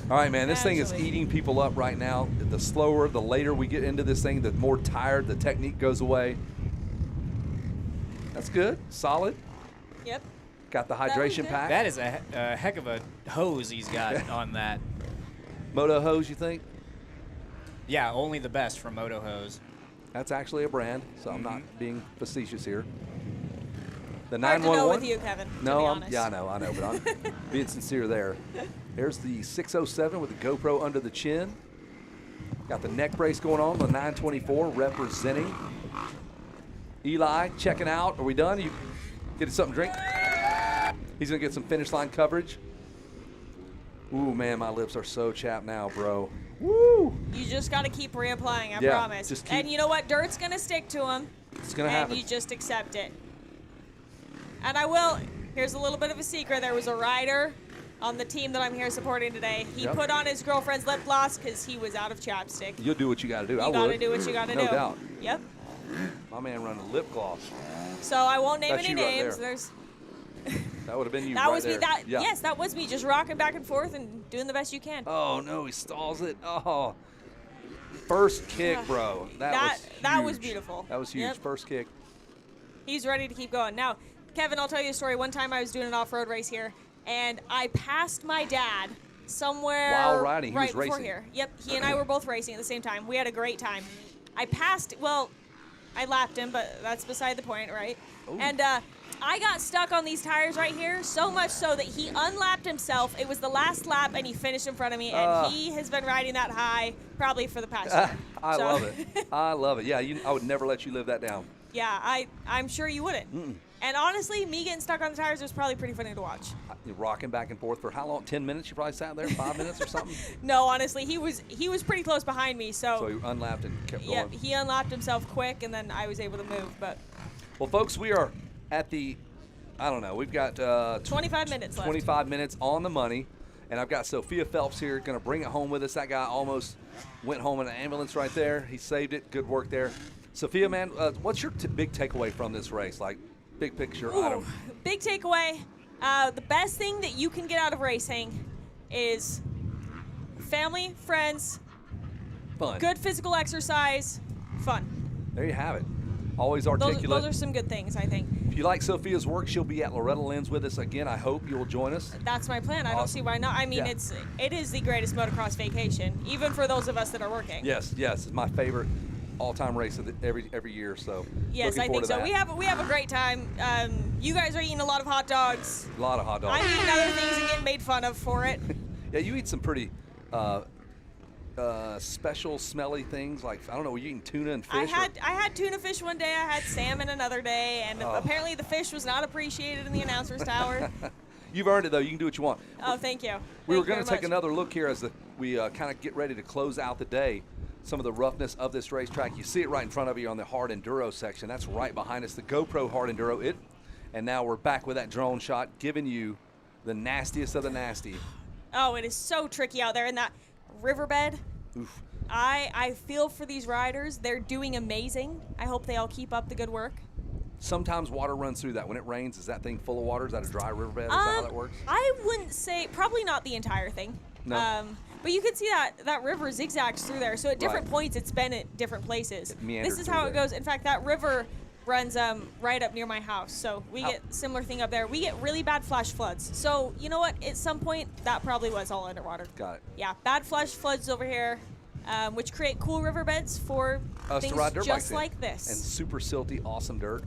All right, man, this thing is Absolutely. eating people up right now. The slower, the later we get into this thing, the more tired, the technique goes away. That's good. Solid. Yep. Got the hydration pack. That is a heck of a hose he's got on that. Moto hose, you think? Yeah, only the best from Moto Hose. That's actually a brand, so I'm not being facetious here. The Hard to know 911. with you, Kevin, to No, be I'm, honest. yeah, I know, but I'm being sincere there. There's the 607 with the GoPro under the chin. Got the neck brace going on. The 924 representing. Eli checking out. Are we done? You getting something to drink? He's gonna get some finish line coverage. Ooh, man, my lips are so chapped now, bro. Woo! You just got to keep reapplying, I Yeah, promise. just keep- And you know what? Dirt's going to stick to him. It's gonna and happen. you just accept it. And I will. Here's a little bit of a secret. There was a rider on the team that I'm here supporting today. He Yep. put on his girlfriend's lip gloss because he was out of chapstick. You'll do what you gotta do. I You would. got to do what you got to do. No doubt. Yep. My man running lip gloss. So I won't name That's any you right names. there. There's That would have been you that right was there. me. That yeah. yes, that was me. Just rocking back and forth and doing the best you can. Oh no, he stalls it. Oh, first kick, bro. That was beautiful. That was huge. Yep. First kick. He's ready to keep going. Now, Kevin, I'll tell you a story. One time I was doing an off-road race here, and I passed my dad somewhere While riding, he right was before racing. here. Yep, he and I were both racing at the same time. We had a great time. I passed, well, I lapped him, but that's beside the point, right? And I got stuck on these tires right here, so much so that he unlapped himself. It was the last lap, and he finished in front of me, and he has been riding that high probably for the past year. I So- love it. I love it. Yeah, I would never let you live that down. Yeah, I'm sure you wouldn't. And honestly, me getting stuck on the tires was probably pretty funny to watch. You're rocking back and forth for how long? 10 minutes? You probably sat there. 5 minutes or something. No, honestly, he was pretty close behind me. So you unlapped and kept yeah, going. he unlapped himself quick, and then I was able to move. But Well, folks, we are at the, I don't know, we've got 25 minutes left. 25 minutes on the money. And I've got Sophia Phelps here, going to bring it home with us. That guy almost went home in an ambulance right there. He saved it. Good work there. Sophia, man, what's your big takeaway from this race? Like, big picture item. Big takeaway. The best thing that you can get out of racing is family, friends, Fun. good physical exercise, fun. There you have it. Always Those articulate. are some good things, I think. If you like Sophia's work, she'll be at Loretta Lynn's with us again. I hope you'll join us. That's my plan. I don't see why not. I mean, Yeah. it is the greatest motocross vacation, even for those of us that are working. Yes, it's my favorite all-time race of every year. So Yes, looking I forward think so. to that. We have a great time. You guys are eating a lot of hot dogs. A lot of hot dogs. I'm eating other things and getting made fun of for it. Yeah, you eat some pretty special, smelly things. Like, I don't know, were you eating tuna and fish? I had tuna fish one day. I had salmon another day, and Oh. apparently the fish was not appreciated in the announcer's tower. You've earned it, though. You can do what you want. Oh, thank you. We were Thank you going to very take much. another look here as we kind of get ready to close out the day. Some of the roughness of this racetrack. You see it right in front of you on the hard enduro section. That's right behind us, the GoPro hard enduro. And now we're back with that drone shot, giving you the nastiest of the nasty. Oh, it is so tricky out there in that riverbed. Oof. I feel for these riders. They're doing amazing. I hope they all keep up the good work. Sometimes water runs through that. When it rains, is that thing full of water? Is that a dry riverbed? Is that how that works? I wouldn't say, probably not the entire thing. No. But you can see that river zigzags through there. So at different points, it's been at different places. This is how it goes. In fact, that river runs right up near my house. So we get similar thing up there. We get really bad flash floods. So you know what? At some point, that probably was all underwater. Got it. Yeah, bad flash floods over here, which create cool riverbeds for things to ride dirt just bikes like this. And super silty, awesome dirt.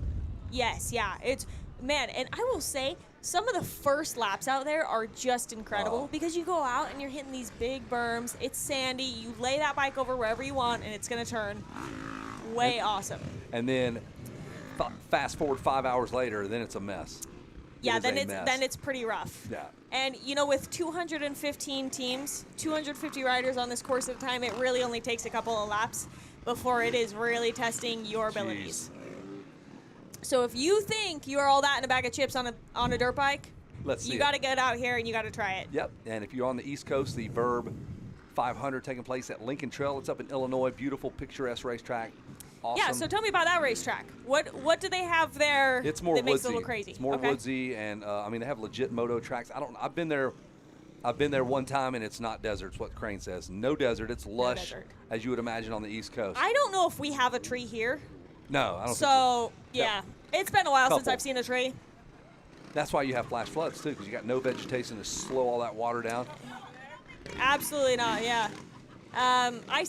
Yes, yeah. It's, man, and I will say, some of the first laps out there are just incredible because you go out and you're hitting these big berms. It's sandy. You lay that bike over wherever you want, and it's going to turn way awesome. And then fast forward 5 hours later, then it's a mess. Yeah, then it's pretty rough. Yeah. And, you know, with 215 teams, 250 riders on this course at a time, it really only takes a couple of laps before it is really testing your abilities. So if you think you are all that in a bag of chips on a dirt bike, you got to get out here and you got to try it. Yep. And if you're on the East Coast, the Verb 500 taking place at Lincoln Trail. It's up in Illinois. Beautiful, picturesque racetrack. Awesome. Yeah. So tell me about that racetrack. What do they have there? It's more that woodsy. Makes it a little crazy. It's more woodsy, and I mean they have legit moto tracks. I've been there one time, and it's not desert. It's what Crane says. No desert. It's lush, as you would imagine on the East Coast. I don't know if we have a tree here. No, I don't. So think yeah, Yep. it's been a while since Couple. I've seen a tree. That's why you have flash floods too, because you got no vegetation to slow all that water down. Absolutely not. Yeah. I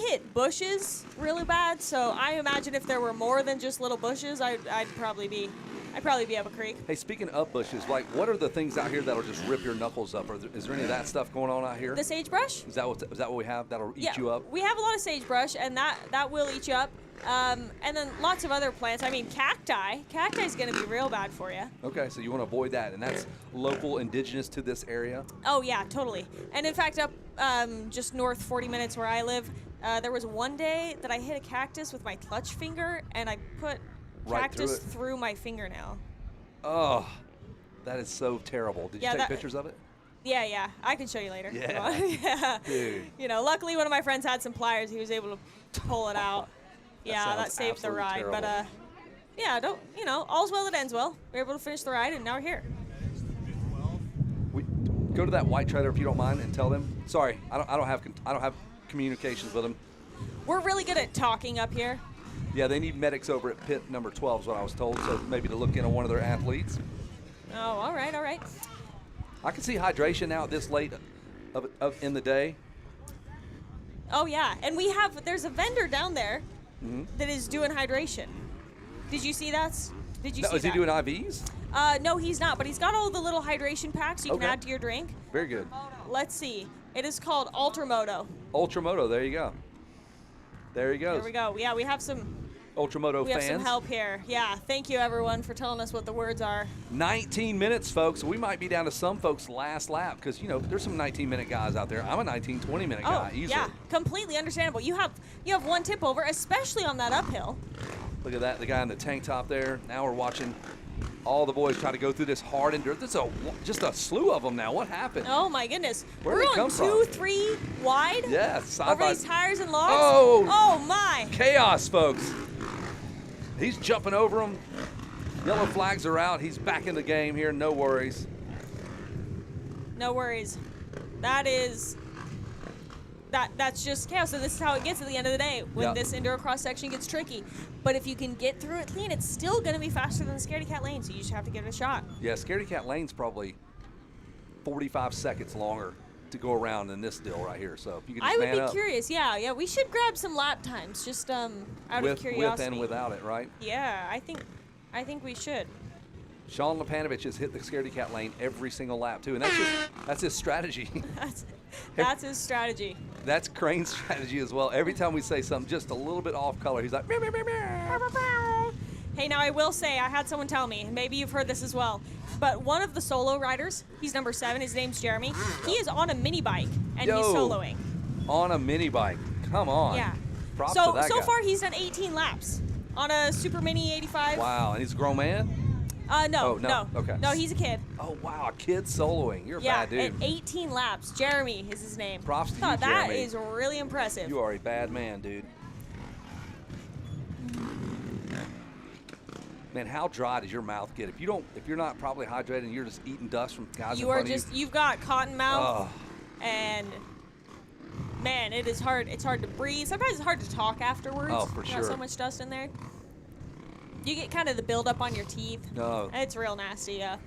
hit bushes really bad, so I imagine if there were more than just little bushes, I'd probably be up a creek. Hey, speaking of bushes, like what are the things out here that'll just rip your knuckles up? Is there any of that stuff going on out here? The sagebrush? Is that what we have? That'll eat you up? We have a lot of sagebrush, and that will eat you up. And then lots of other plants. I mean, cacti. Cacti is going to be real bad for you. Okay, so you want to avoid that, and that's local, indigenous to this area? Oh, yeah, totally. And in fact, up just north 40 minutes where I live, there was one day that I hit a cactus with my clutch finger, and I put cactus through my fingernail. Oh, that is so terrible. Did you take pictures of it? Yeah. I can show you later. Yeah. Yeah. Dude. You know, luckily one of my friends had some pliers. He was able to pull it out. Yeah, that saved the ride. Terrible. But all's well that ends well. We were able to finish the ride, and now we're here. Go to that white trailer if you don't mind and tell them. Sorry, I don't have communications with them. We're really good at talking up here. Yeah, they need medics over at pit number 12 is what I was told. So maybe to look in on one of their athletes. Oh, all right. I can see hydration now at this late in the day. Oh yeah, and there's a vendor down there that is doing hydration. Did you see that? Did you see that? Is he doing IVs? No, he's not, but he's got all the little hydration packs you can add to your drink. Very good. Let's see. It is called Ultramoto. Ultramoto, there you go. There he goes. There we go. Yeah, we have some Ultramoto fans. We have some help here. Yeah, thank you everyone for telling us what the words are. 19 minutes, folks. We might be down to some folks' last lap because, there's some 19-minute guys out there. I'm a 19, 20-minute guy easily. Yeah, completely understandable. You have one tip over, especially on that uphill. Look at that, the guy in the tank top there. Now we're watching all the boys try to go through this hard endurance. There's just a slew of them now. What happened? Oh, my goodness. Where We're did it going come 2, from? 3 wide? Yeah, over these tires and logs? Oh! Oh, my. Chaos, folks. He's jumping over them. Yellow flags are out. He's back in the game here. No worries. No worries. That's just chaos. So this is how it gets at the end of the day when this enduro cross section gets tricky. But if you can get through it clean, it's still going to be faster than the Scaredy Cat lane. So you just have to give it a shot. Yeah, Scaredy Cat lane's probably 45 seconds longer to go around than this deal right here. So if you can just I would be up. curious. Yeah. We should grab some lap times just out of curiosity. With and without it, right? Yeah, I think we should. Sean Lepanovich has hit the Scaredy Cat lane every single lap too, and that's his strategy. That's his strategy. That's Crane's strategy as well. Every time we say something just a little bit off color, he's like, meow, meow, meow, meow. Hey, now I will say, I had someone tell me, and maybe you've heard this as well, but one of the solo riders, he's number 7, his name's Jeremy, he is on a mini bike, and he's soloing. On a mini bike. Come on. Yeah. Props to that so guy. far he's done 18 laps on a Super Mini 85. Wow, and he's a grown man? No. Okay. No, he's a kid. Oh, wow, a kid soloing. You're a bad dude. Yeah, at 18 laps. Jeremy is his name. Props to you, That Jeremy. is really impressive. You are a bad man, dude. Man, how dry does your mouth get? If you're not properly hydrated and you're just eating dust from guys in front of you. You've got cotton mouth, and man, it is hard. It's hard to breathe. Sometimes it's hard to talk afterwards. Oh, for sure. Got so much dust in there. You get kind of the buildup on your teeth. No. It's real nasty, yeah.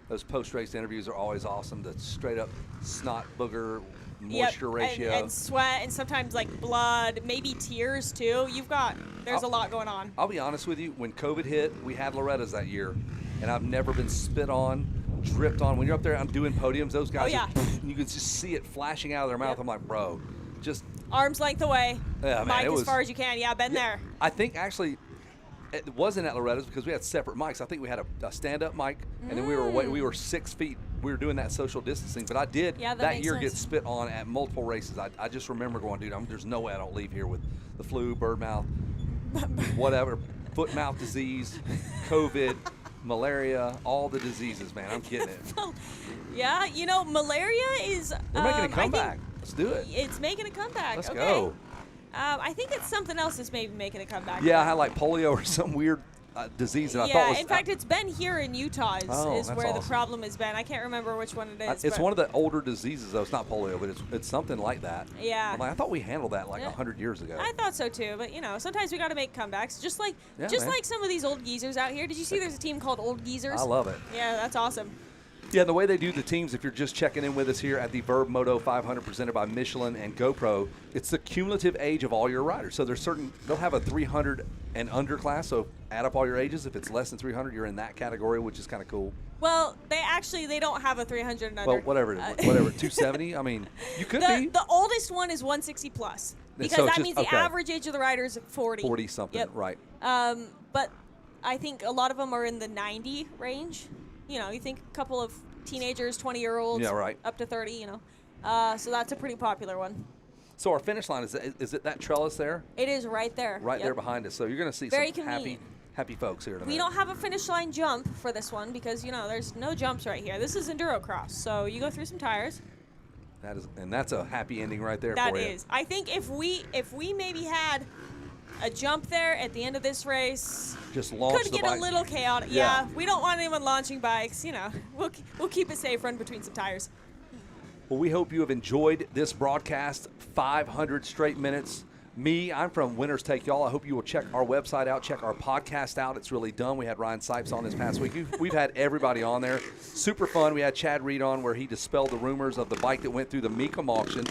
Those post-race interviews are always awesome. The straight-up snot booger moisture ratio. And sweat, and sometimes like blood, maybe tears too. There's a lot going on. I'll be honest with you. When COVID hit, we had Loretta's that year, and I've never been spit on, dripped on. When you're up there, I'm doing podiums. Those guys, you can just see it flashing out of their mouth. I'm like, bro, just arm's length away. Yeah, man, mic as far as you can. Yeah, been there. I think actually it wasn't at Loretta's because we had separate mics. I think we had a stand-up mic, and then we were 6 feet. We were doing that social distancing, but I did that year get spit on at multiple races. I just remember going, dude, there's no way I don't leave here with the flu, bird mouth, whatever, foot mouth disease, COVID, malaria, all the diseases, man. I'm getting it. Yeah, malaria is. We're making a comeback. Let's do it. It's making a comeback. Let's okay. go. I think it's something else that's maybe making a comeback. Yeah, I had like polio or some weird disease that I thought was. In fact, it's been here in Utah is where awesome. the problem has been. I can't remember which one it is. It's one of the older diseases, though. It's not polio, but it's something like that. Yeah. I'm like, I thought we handled that like 100 years ago. I thought so too, but sometimes we got to make comebacks. Just like man. like some of these old geezers out here. Did you see there's a team called Old Geezers? I love it. Yeah, that's awesome. Yeah, the way they do the teams, if you're just checking in with us here at the Vurbmoto 500 presented by Michelin and GoPro, it's the cumulative age of all your riders. So they'll have a 300 and under class, so add up all your ages. If it's less than 300, you're in that category, which is kind of cool. Well, they don't have a 300 and under. Well, whatever it is, whatever, 270, I mean, you could be. The oldest one is 160 plus, because so that means the average age of the rider is 40. 40-something, yep. right. But I think a lot of them are in the 90 range. You think a couple of teenagers, 20-year-olds, up to 30, so that's a pretty popular one. So our finish line, is it that trellis there? It is right there. Right there behind us. So you're going to see Very some happy folks here tonight. We don't have a finish line jump for this one because, there's no jumps right here. This is endurocross, so you go through some tires. That's a happy ending right there for you. That is. I think if we maybe had a jump there at the end of this race, just launch could get a little chaotic. Yeah, we don't want anyone launching bikes. We'll keep it safe, run between some tires. Well, we hope you have enjoyed this broadcast, 500 straight minutes. I'm from Winners Take Y'all. I hope you will check our website out, check our podcast out. It's really done. We had Ryan Sipes on this past week. We've had everybody on there. Super fun. We had Chad Reed on where he dispelled the rumors of the bike that went through the Mecum auction.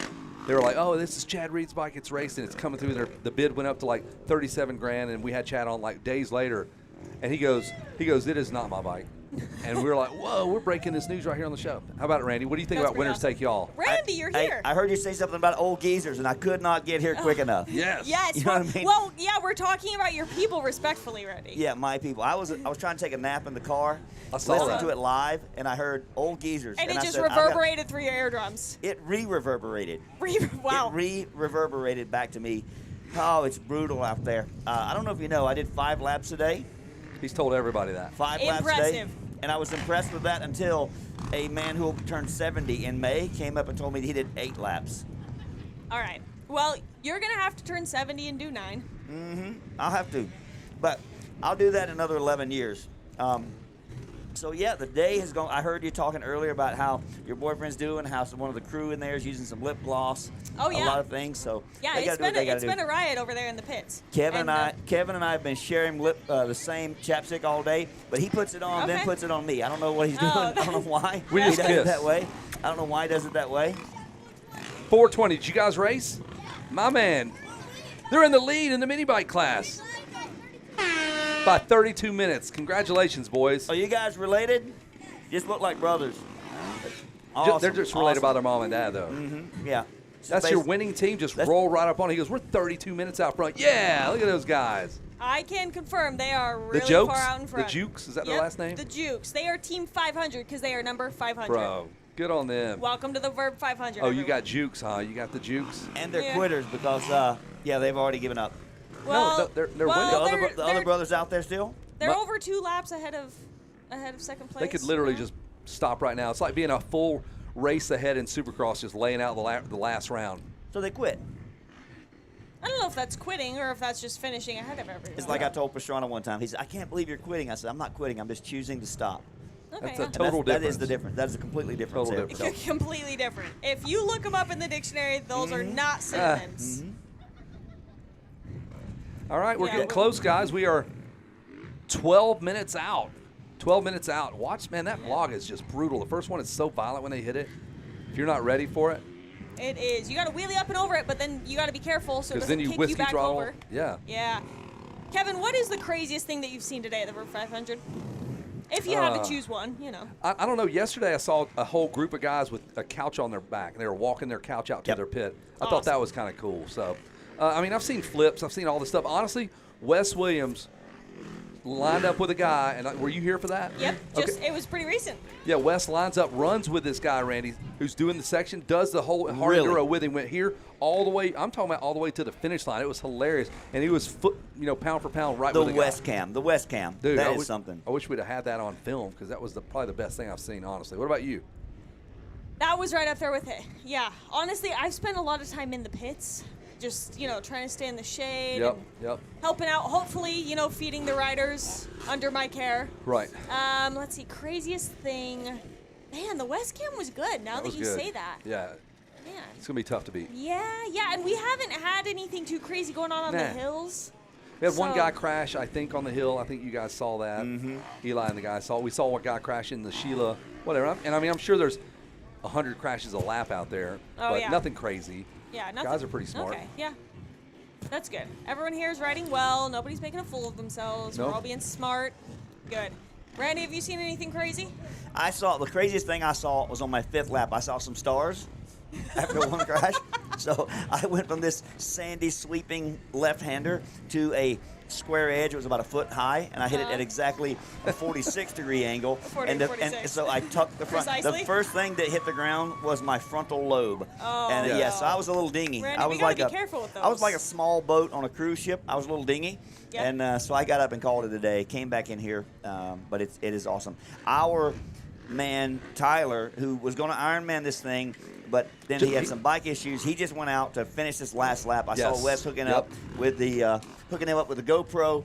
They were like, oh, this is Chad Reed's bike. It's racing. It's coming through there. The bid went up to like 37 grand, and we had Chad on like days later. And he goes, it is not my bike. And we were like, whoa, we're breaking this news right here on the show. How about it, Randy? What do you think about Winners Take Y'all? Randy, you're here. I heard you say something about old geezers, and I could not get here quick enough. Yes. Yes. You know what I mean? Well, yeah, we're talking about your people respectfully, Randy. Yeah, my people. I was trying to take a nap in the car, listening to it live, and I heard old geezers. And it just reverberated through your eardrums. It re-reverberated. Wow. It re-reverberated back to me. Oh, it's brutal out there. I don't know if you know, I did 5 laps a day. He's told everybody that. 5 laps a day. And I was impressed with that until a man who will turn 70 in May came up and told me he did 8 laps. All right. Well, you're going to have to turn 70 and do 9. Mm-hmm. I'll have to. But I'll do that in another 11 years. So, yeah, the day has gone. I heard you talking earlier about how your boyfriend's doing, how one of the crew in there is using some lip gloss. Oh, yeah. A lot of things. So yeah, it's been a riot over there in the pits. Kevin and I have been sharing the same chapstick all day, but he puts it on, then puts it on me. I don't know what he's doing. I don't know why he does it that way. I don't know why he does it that way. 420. Did you guys race? My man, they're in the lead in the mini bike class by 32 minutes. Congratulations, boys. Are you guys related? You just look like brothers. Awesome. They're just related by their mom and dad, though. Mm-hmm. Yeah. That's your winning team. Just roll right up on it. He goes, we're 32 minutes out front. Yeah, look at those guys. I can confirm they are really far out in front. The Jukes, is that their last name? The Jukes. They are Team 500 because they are number 500. Bro, good on them. Welcome to the Verb 500. Oh, you got Jukes, huh? You got the Jukes. And they're quitters because, they've already given up. Well, no, they're winning. The other brothers out there still? They're over 2 laps ahead of second place. They could literally just stop right now. It's like being a full race ahead in Supercross, just laying out the last round. So they quit. I don't know if that's quitting or if that's just finishing ahead of everyone. It's like I told Pastrana one time. He said, I can't believe you're quitting. I said, I'm not quitting. I'm just choosing to stop. Okay, That's yeah. a total difference. That is the difference. That is a completely different. Total difference. Completely different. If you look them up in the dictionary, those are not synonyms. All right, we're getting close, guys. We are 12 minutes out. 12 minutes out. Watch, man, that vlog is just brutal. The first one is so violent when they hit it. If you're not ready for it. It is. You got to wheelie up and over it, but then you got to be careful so it doesn't then you kick whiskey you back throttle. over. Yeah. Yeah. Kevin, what is the craziest thing that you've seen today at the Verb 500? If you had to choose one, you know. I don't know. Yesterday I saw a whole group of guys with a couch on their back, and they were walking their couch out to their pit. I thought that was kind of cool. So, I mean, I've seen flips. I've seen all this stuff. Honestly, Wes Williams lined up with a guy, and were you here for that? Yep. Just it was pretty recent. Yeah, Wes lines up, runs with this guy, Randy, who's doing the section, does the whole hard Really? enduro with him, went here all the way. I'm talking about all the way to the finish line. It was hilarious, and he was pound for pound right The with the West guy. Cam. The West Cam. Dude, that is something. I wish we'd have had that on film because that was probably the best thing I've seen, honestly. What about you? That was right up there with it. Yeah. Honestly, I've spent a lot of time in the pits, just, trying to stay in the shade. Yep. Helping out, hopefully, feeding the riders under my care. Right. Let's see, craziest thing. Man, the West Cam was good now that you say that. Yeah. Man. It's going to be tough to beat. Yeah, and we haven't had anything too crazy going on the hills. We had one guy crash, I think, on the hill. I think you guys saw that. Eli and the guy saw. We saw one guy crash in the Sheila, whatever. And I mean, I'm sure there's 100 crashes a lap out there, but nothing crazy. Yeah, nothing. Guys are pretty smart. Okay, yeah. That's good. Everyone here is riding well. Nobody's making a fool of themselves. Nope. We're all being smart. Good. Randy, have you seen anything crazy? I saw the craziest thing I saw was on my 5th lap. I saw some stars after one crash. So I went from this sandy sweeping left-hander to a square edge. It was about a foot high, and I hit it at exactly a 46-degree angle. 40, and 46. so I tucked the front. Precisely. The first thing that hit the ground was my frontal lobe. Oh, and no. yes, I was a little dingy. Randy, I we was gotta like be careful with I was those. like a small boat on a cruise ship. I was a little dingy. Yep. And so I got up and called it a day. Came back in here, but it is awesome. Our man Tyler, who was going to Ironman this thing, but then he had some bike issues. He just went out to finish this last lap. I saw Wes hooking up with the hooking him up with the GoPro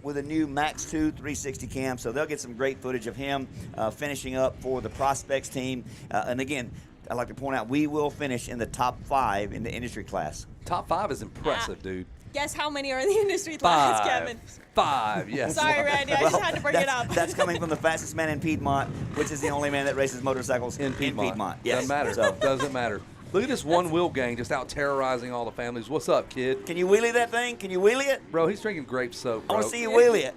with a new Max 2 360 cam. So they'll get some great footage of him finishing up for the Prospects team. And again, I'd like to point out we will finish in the top 5 in the industry class. Top 5 is impressive, dude. Guess how many are in the industry class, Kevin? 5, yes. Sorry, Randy. I just had to bring it up. That's coming from the fastest man in Piedmont, which is the only man that races motorcycles in Piedmont. Yes. Doesn't matter. So. Doesn't matter. Look at this one-wheel gang just out terrorizing all the families. What's up, kid? Can you wheelie that thing? Can you wheelie it? Bro, he's drinking grape soda. I want to see you wheelie it.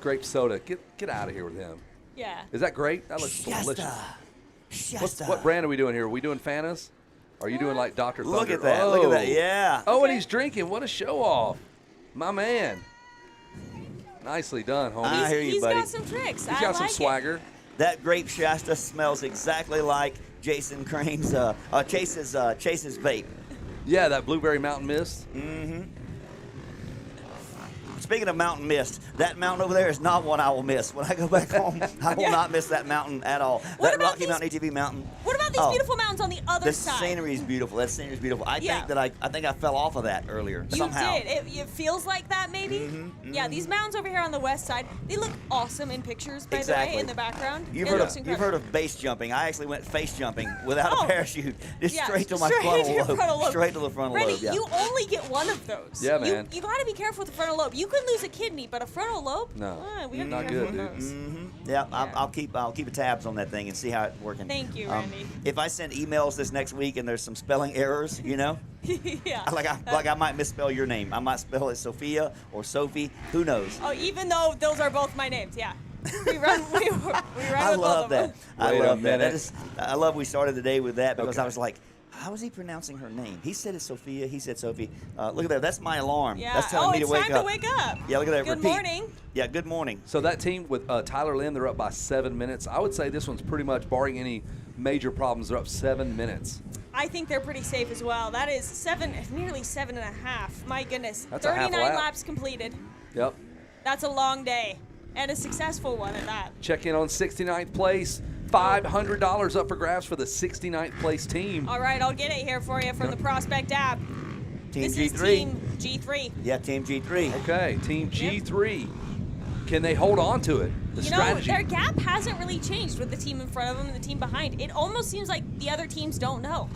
Grape soda. Get out of here with him. Yeah. Is that great? That looks delicious. Shasta. What brand are we doing here? Are we doing Fantas? Are you doing like Dr. Thunder? Look at that. Look at that. Yeah. Oh, and he's drinking. What a show-off. My man. Nicely done, homie. I hear you, buddy. He's got some tricks. He's got some swagger. That grape Shasta smells exactly like Jason Crane's Chase's vape. Yeah, that Blueberry Mountain Mist. Mm-hmm. Speaking of mountain mist, that mountain over there is not one I will miss. When I go back home, I will not miss that mountain at all. That Rocky Mountain ATV mountain. What about these beautiful mountains on the other The side? scenery is beautiful. That scenery is beautiful. I think I fell off of that earlier You somehow. did. It feels like that, maybe. Yeah, these mountains over here on the west side, they look awesome in pictures, by the way, in the background. You've It heard of base jumping. I actually went face jumping without a parachute, just Yeah, straight to my straight to frontal your lobe. frontal lobe. Straight to the frontal Randy, lobe. Yeah. you only get one of those. Yeah, man. You got to be careful with the frontal lobe. You could lose a kidney, but a frontal lobe? No. We gotta Not be careful good, with dude. those. Yeah, I'll keep tabs on that thing and see how it's working. Thank you, Randy. If I send emails this next week and there's some spelling errors, Yeah. like I might misspell your name. I might spell it Sophia or Sophie. Who knows? Oh, even though those are both my names, yeah. We run I with love both of that. them. I Wait a love that. minute. I love we started the day with that because Okay. I was like, how is he pronouncing her name? He said it's Sophia. He said Sophie. Look at that. That's my alarm. Yeah. That's telling me to it's wake time up. to wake up. Yeah, look at that. Good Repeat. morning. Yeah, good morning. So that team with Tyler Lynn, they're up by 7 minutes. I would say this one's pretty much, barring any major problems, they're up 7 minutes. I think they're pretty safe as well. That is nearly 7.5. My goodness. That's a half 39 lap. laps completed. Yep. That's a long day. And a successful one at that. Check in on 69th place. $500 up for grabs for the 69th place team. All right, I'll get it here for you from the Prospect app. Team This G3. is Team G3. Yeah, Team G3. Okay, Team G3. Can they hold on to it? strategy. Their gap hasn't really changed with the team in front of them and the team behind. It almost seems like the other teams don't know.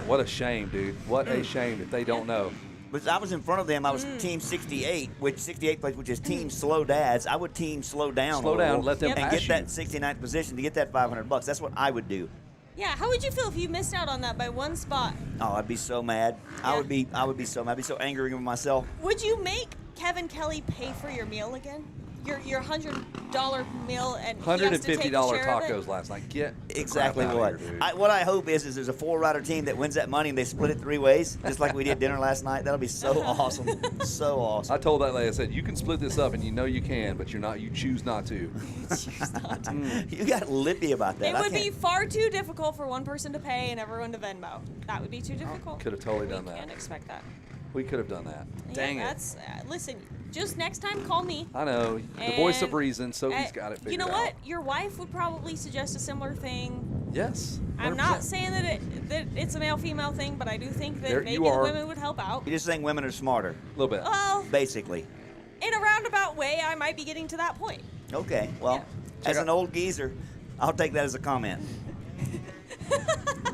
What a shame, dude. What a shame if they don't know. But I was in front of them. I was team 68, which 68 place, which is team slow dads. I would team slow down. Slow down, let them and pass get that you. 69th position to get that $500. That's what I would do. Yeah, how would you feel if you missed out on that by one spot? Oh, I'd be so mad. I would be so mad. I'd be so angry with myself. Would you make Kevin Kelly pay for your meal again? Your $100 meal and he has to take $150 a share of it? tacos last night. Get Exactly crap what. out of here, dude. What I hope is there's a 4-rider team that wins that money and they split it 3 ways, just like we did dinner last night. That'll be so awesome. So awesome. I told that lady, I said, you can split this up, and you know you can, but you choose not to. You got lippy about that. It would be far too difficult for one person to pay and everyone to Venmo. That would be too difficult. Could have totally done We that. can't expect that. We could have done that. Dang yeah, it. that's listen. Just next time, call me. I know. The voice of reason, so he's got it figured out. You know what? Your wife would probably suggest a similar thing. Yes. I'm 100%. not saying that it's a male-female thing, but I do think that There maybe you the are. women would help out. You just think women are smarter. A little bit. Well, Basically. in a roundabout way, I might be getting to that point. Okay. Well, as an old geezer, I'll take that as a comment.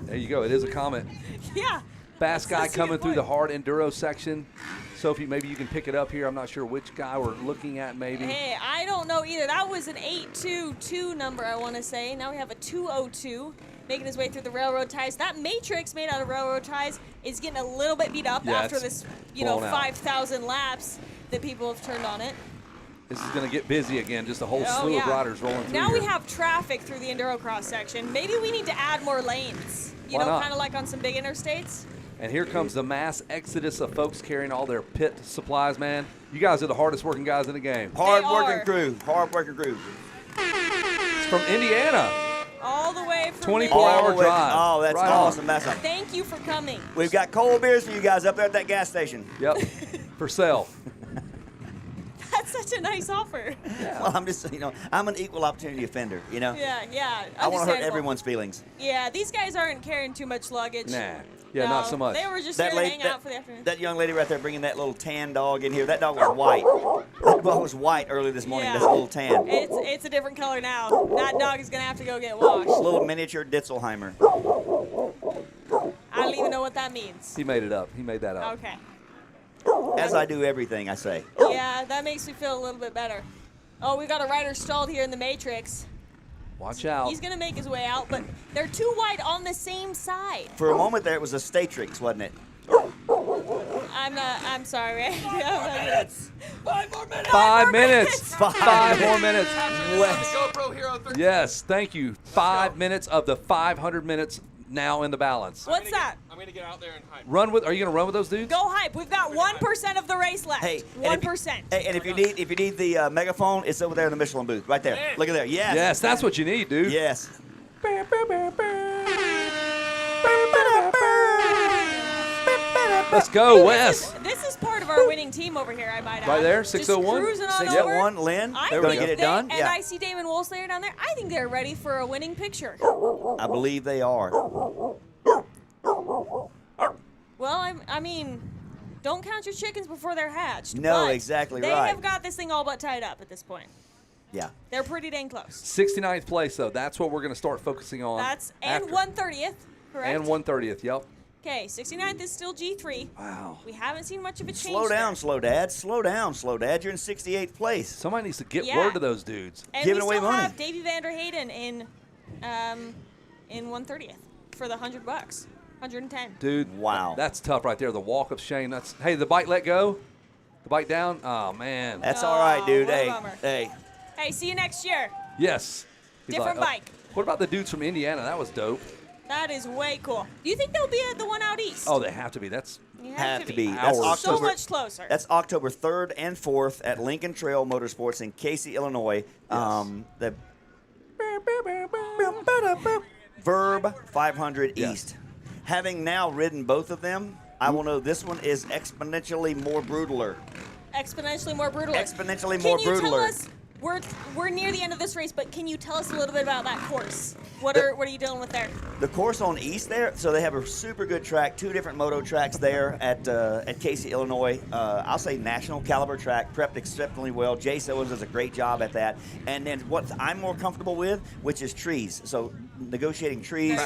There you go. It is a comment. Yeah. Bass guy That's a coming good through the point. hard enduro section. Sophie, maybe you can pick it up here. I'm not sure which guy we're looking at, maybe. Hey, I don't know either. That was an 822 number, I want to say. Now we have a 202 making his way through the railroad ties. That matrix made out of railroad ties is getting a little bit beat up Yeah, after it's this, blown out. 5,000 laps that people have turned on it. This is going to get busy again. Just a whole Oh, slew of yeah. riders rolling through Now here. we have traffic through the enduro cross section. Maybe we need to add more lanes. You Why know, not? kind of like on some big interstates. And here comes the mass exodus of folks carrying all their pit supplies, man. You guys are the hardest working guys in the game. Hard working crew. Hard working crew. It's from Indiana. All the way from 24-hour India. drive. Oh, that's Right awesome. on. That's awesome. Thank you for coming. We've got cold beers for you guys up there at that gas station. Yep. For sale. That's such a nice offer. Well, I'm just, I'm an equal opportunity offender, Yeah, I want to hurt understandable. everyone's feelings. Yeah, these guys aren't carrying too much luggage. Nah. Yeah, not so much. They were just That here to lady- hang out for the afternoon. That young lady right there bringing that little tan dog in here. That dog was white. That dog was white early this morning. Yeah. That's a little tan. It's a different color now. That dog is gonna have to go get washed. Little miniature Ditzelheimer. I don't even know what that means. He made it up. He made that up. Okay. As I do everything I say. Yeah, that makes me feel a little bit better. Oh, we got a rider stalled here in the Matrix. Watch out. He's gonna make his way out, but they're too wide on the same side. For a moment there, it was a Statrix, wasn't it? I'm sorry, Ray. 5 more minutes. 5 minutes. 5 more minutes. West. GoPro Hero 13. Yes, thank you. 5 minutes of the 500 minutes now in the balance. What's that? I'm gonna get out there and hype. Are you gonna run with those dudes? Go hype. We've got 1% of the race left. Hey, 1%. Hey, and if you need the megaphone, it's over there in the Michelin booth, right there. Look at there. Yes. Yes, that's what you need, dude. Yes. Let's go, Wes. This is part of our winning team over here, I might add. Right there, Just 601? cruising on 601, over. Lynn. I They're gonna think get it they- done. And Yeah. I see Damon Woolslayer down there. I think they're ready for a winning picture. I believe they are. Well, I mean, don't count your chickens before they're hatched. No, but exactly they right. have got this thing all but tied up at this point. Yeah. They're pretty dang close. 69th place, though. That's what we're going to start focusing on. That's and after. 1/30th, correct? And 1/30th, yep. Okay, 69th is still G3. Wow. We haven't seen much of a change. Slow down, there. slow dad. Slow down, slow dad. You're in 68th place. Somebody needs to get Yeah. word to those dudes. And Giving we away still money. have Davey Vander Hayden in 1/30th for the $100, 110. Dude, wow. That's tough right there. The walk of shame. Hey, the bike let go? The bike down? Oh, man. That's all right, dude. what a Hey, bummer. hey. Hey, see you next year. Yes. He's Different like, bike. What about the dudes from Indiana? That was dope. That is way cool. Do you think they'll be at the one out east? Oh, they have to be. That's You Have to be. That's hours. So October. much closer. That's October 3rd and 4th at Lincoln Trail Motorsports in Casey, Illinois. The Verb 500 East. Having now ridden both of them, I will know this one is exponentially more brutaler. Exponentially more brutal. Exponentially more Can you tell brutaler. us we're near the end of this race, but can you tell us a little bit about that course? What are you dealing with there? The course on East there, so they have a super good track, 2 different moto tracks there at Casey, Illinois. I'll say national caliber track, prepped exceptionally well. Jay Sowers does a great job at that. And then what I'm more comfortable with, which is trees. So negotiating trees,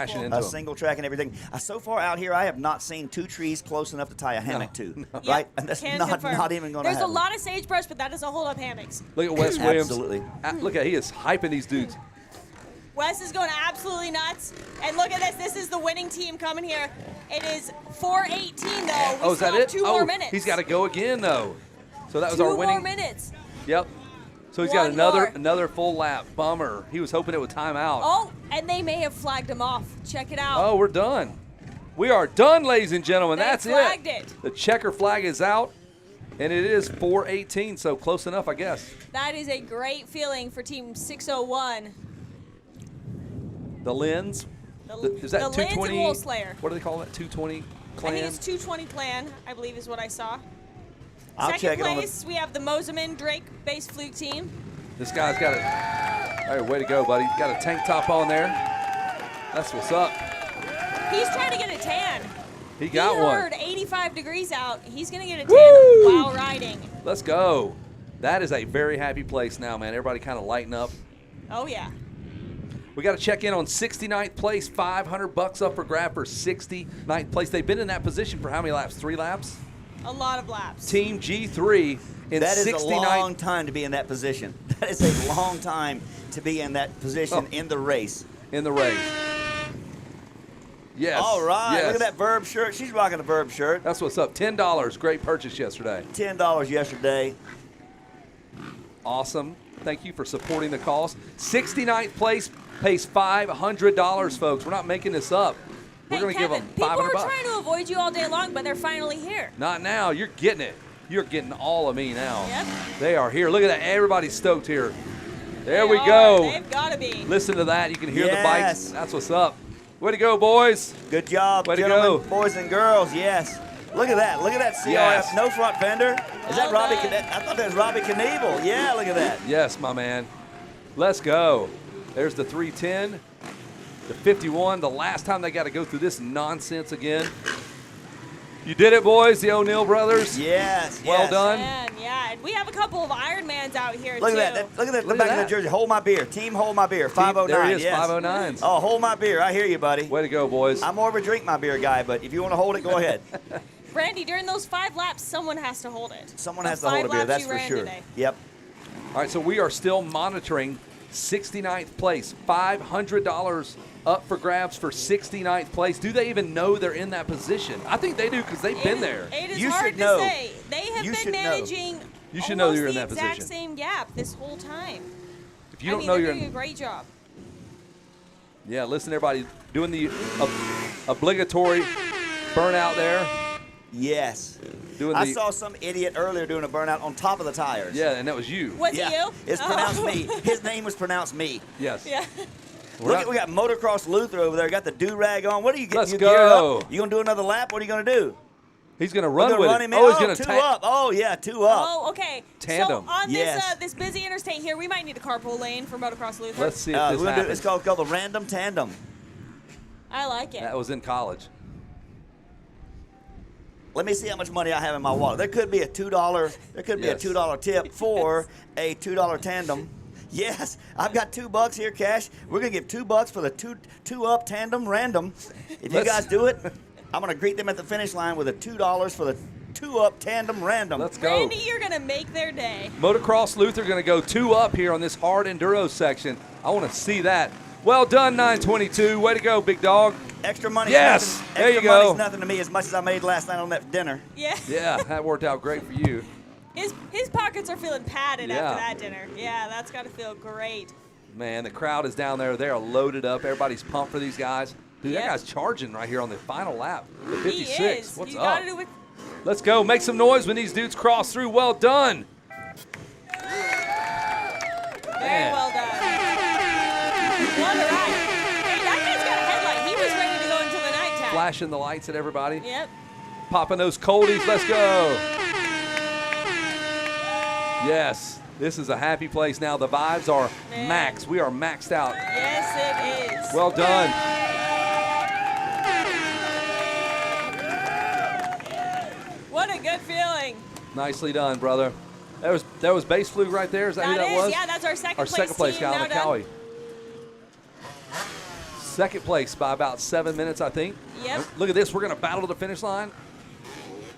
single track and everything. So far out here, I have not seen 2 trees close enough to tie a hammock to. Right? And that's not even going to happen. There's a lot of sagebrush, but that doesn't hold up hammocks. Look at Wes Williams. Absolutely. Look at he is hyping these dudes. Wes is going absolutely nuts. And look at this. This is the winning team coming here. It is 4:18 though. We is that still have it? 2 more minutes. He's got to go again though. So that was 2 our winning. more minutes. Yep. So he's One got more. another full lap. Bummer. He was hoping it would time out. Oh, and they may have flagged him off. Check it out. Oh, we're done. We are done, ladies and gentlemen. They That's flagged it. The checker flag is out, and it is 4:18, so close enough, I guess. That is a great feeling for Team 601. The Lens. Is that the Lens 220? and Wolfslayer. What do they call that? 220 clan? I think it's 220 Clan, I believe is what I saw. I'll Second check it on place, we have the Moseman Drake base fluke team. This guy's got a. All right, way to go, buddy. Got a tank top on there. That's what's up. He's trying to get a tan. He got he one. heard 85 degrees out. He's going to get a tan Woo! while riding. Let's go. That is a very happy place now, man. Everybody kind of lighten up. Oh, yeah. We got to check in on 69th place, $500 up for grab for 69th place. They've been in that position for how many laps? 3 laps? A lot of laps. Team G3 in That is 69th. a long time to be in that position. That is a long time to be in that position in the race. In the race. Yes. All right. Yes. Look at that Verb shirt. She's rocking a Verb shirt. That's what's up. $10. Great purchase yesterday. $10 yesterday. Awesome. Thank you for supporting the cause. 69th place pays $500, folks. We're not making this up. We're going to give them $500. People were trying to avoid you all day long, but they're finally here. Not now. You're getting it. You're getting all of me now. Yep. They are here. Look at that. Everybody's stoked here. There we go. They've got to be. Listen to that. You can hear the Yes. bikes. That's what's up. Way to go, boys. Good job, Way to gentlemen, go. boys and girls. Yes. Look at that. Look at that CRF. Yes. No front fender. Is that Robbie? I thought that was Robbie Knievel. Yeah, look at that. Yes, my man. Let's go. There's the 310, the 51. The last time they got to go through this nonsense again. You did it, boys, the O'Neill brothers. Yes. Well done. Man, yeah, and we have a couple of Ironmans out here, Look too. at that. Look at that. Look The back at of the that. jersey. Hold my beer. Team Hold My Beer. 509. There he is, Yes. 509s. Oh, hold my beer. I hear you, buddy. Way to go, boys. I'm more of a drink my beer guy, but if you want to hold it, go ahead. Randy, during those 5 laps, someone has to hold it. Someone The has to hold a 5 beer. laps That's you for ran sure. today. Yep. All right, so we are still monitoring 69th place. $500 up for grabs for 69th place. Do they even know they're in that position? I think they do because they've been there. It is You hard should to know. say. They have You been should know. managing You should know almost you're in the that exact position. same gap this whole time. If you don't I mean, know they're you're doing in, a great job. yeah, listen, everybody, doing the obligatory burnout there. Yes. Doing I the, saw some idiot earlier doing a burnout on top of the tires. yeah, and that was you. Was Yeah. it you? It's pronounced me. His name was pronounced me. Yes. Yeah. Look at, we got Motocross Luther over there. Got the do-rag on. What are you getting? Let's You geared go. up? You going to do another lap? What are you going to do? He's going to We're run gonna with run it. him in. Oh, he's going to two up. Oh, yeah, 2 up. Oh, okay. Tandem. So on Yes. this busy interstate here, we might need a carpool lane for Motocross Luther. Let's see if We're this gonna happens. it's called the Random Tandem. I like it. That was in college. Let me see how much money I have in my wallet. There could be a $2. There could be Yes. a $2 tip for a $2 tandem. Yes, I've got $2 here, cash. We're gonna give $2 for the two up tandem random. If you Let's- guys do it, I'm gonna greet them at the finish line with a $2 for the 2 up tandem random. Let's go. Randy, you're going to make their day. Motocross Luther going to go 2 up here on this hard enduro section. I want to see that. Well done, 922. Way to go, big dog. Extra money. Yes, Nothing, there you extra go. money's nothing to me as much as I made last night on that dinner. Yeah. Yeah, that worked out great for you. His pockets are feeling padded Yeah. after that dinner. Yeah, that's got to feel great. Man, the crowd is down there. They are loaded up. Everybody's pumped for these guys. Dude, that Yep. guy's charging right here on the final lap. The 56. He is. What's you up? gotta do it. Let's go. Make some noise when these dudes cross through. Well done. Very Man. well done. What a ride. Hey, that guy's got a headlight. He was ready to go into the nighttime. Flashing the lights at everybody. Yep. Popping those coldies. Let's go. Yes. This is a happy place now. The vibes are max. We are maxed out. Yes, it is. Well done. What a good feeling. Nicely done, brother. That was base fluke right there. Is that who that was? Yeah, that's our second place. Our second place team guy, now McCowie. Second place by about 7 minutes, I think. Yep. Look at this. We're going to battle to the finish line.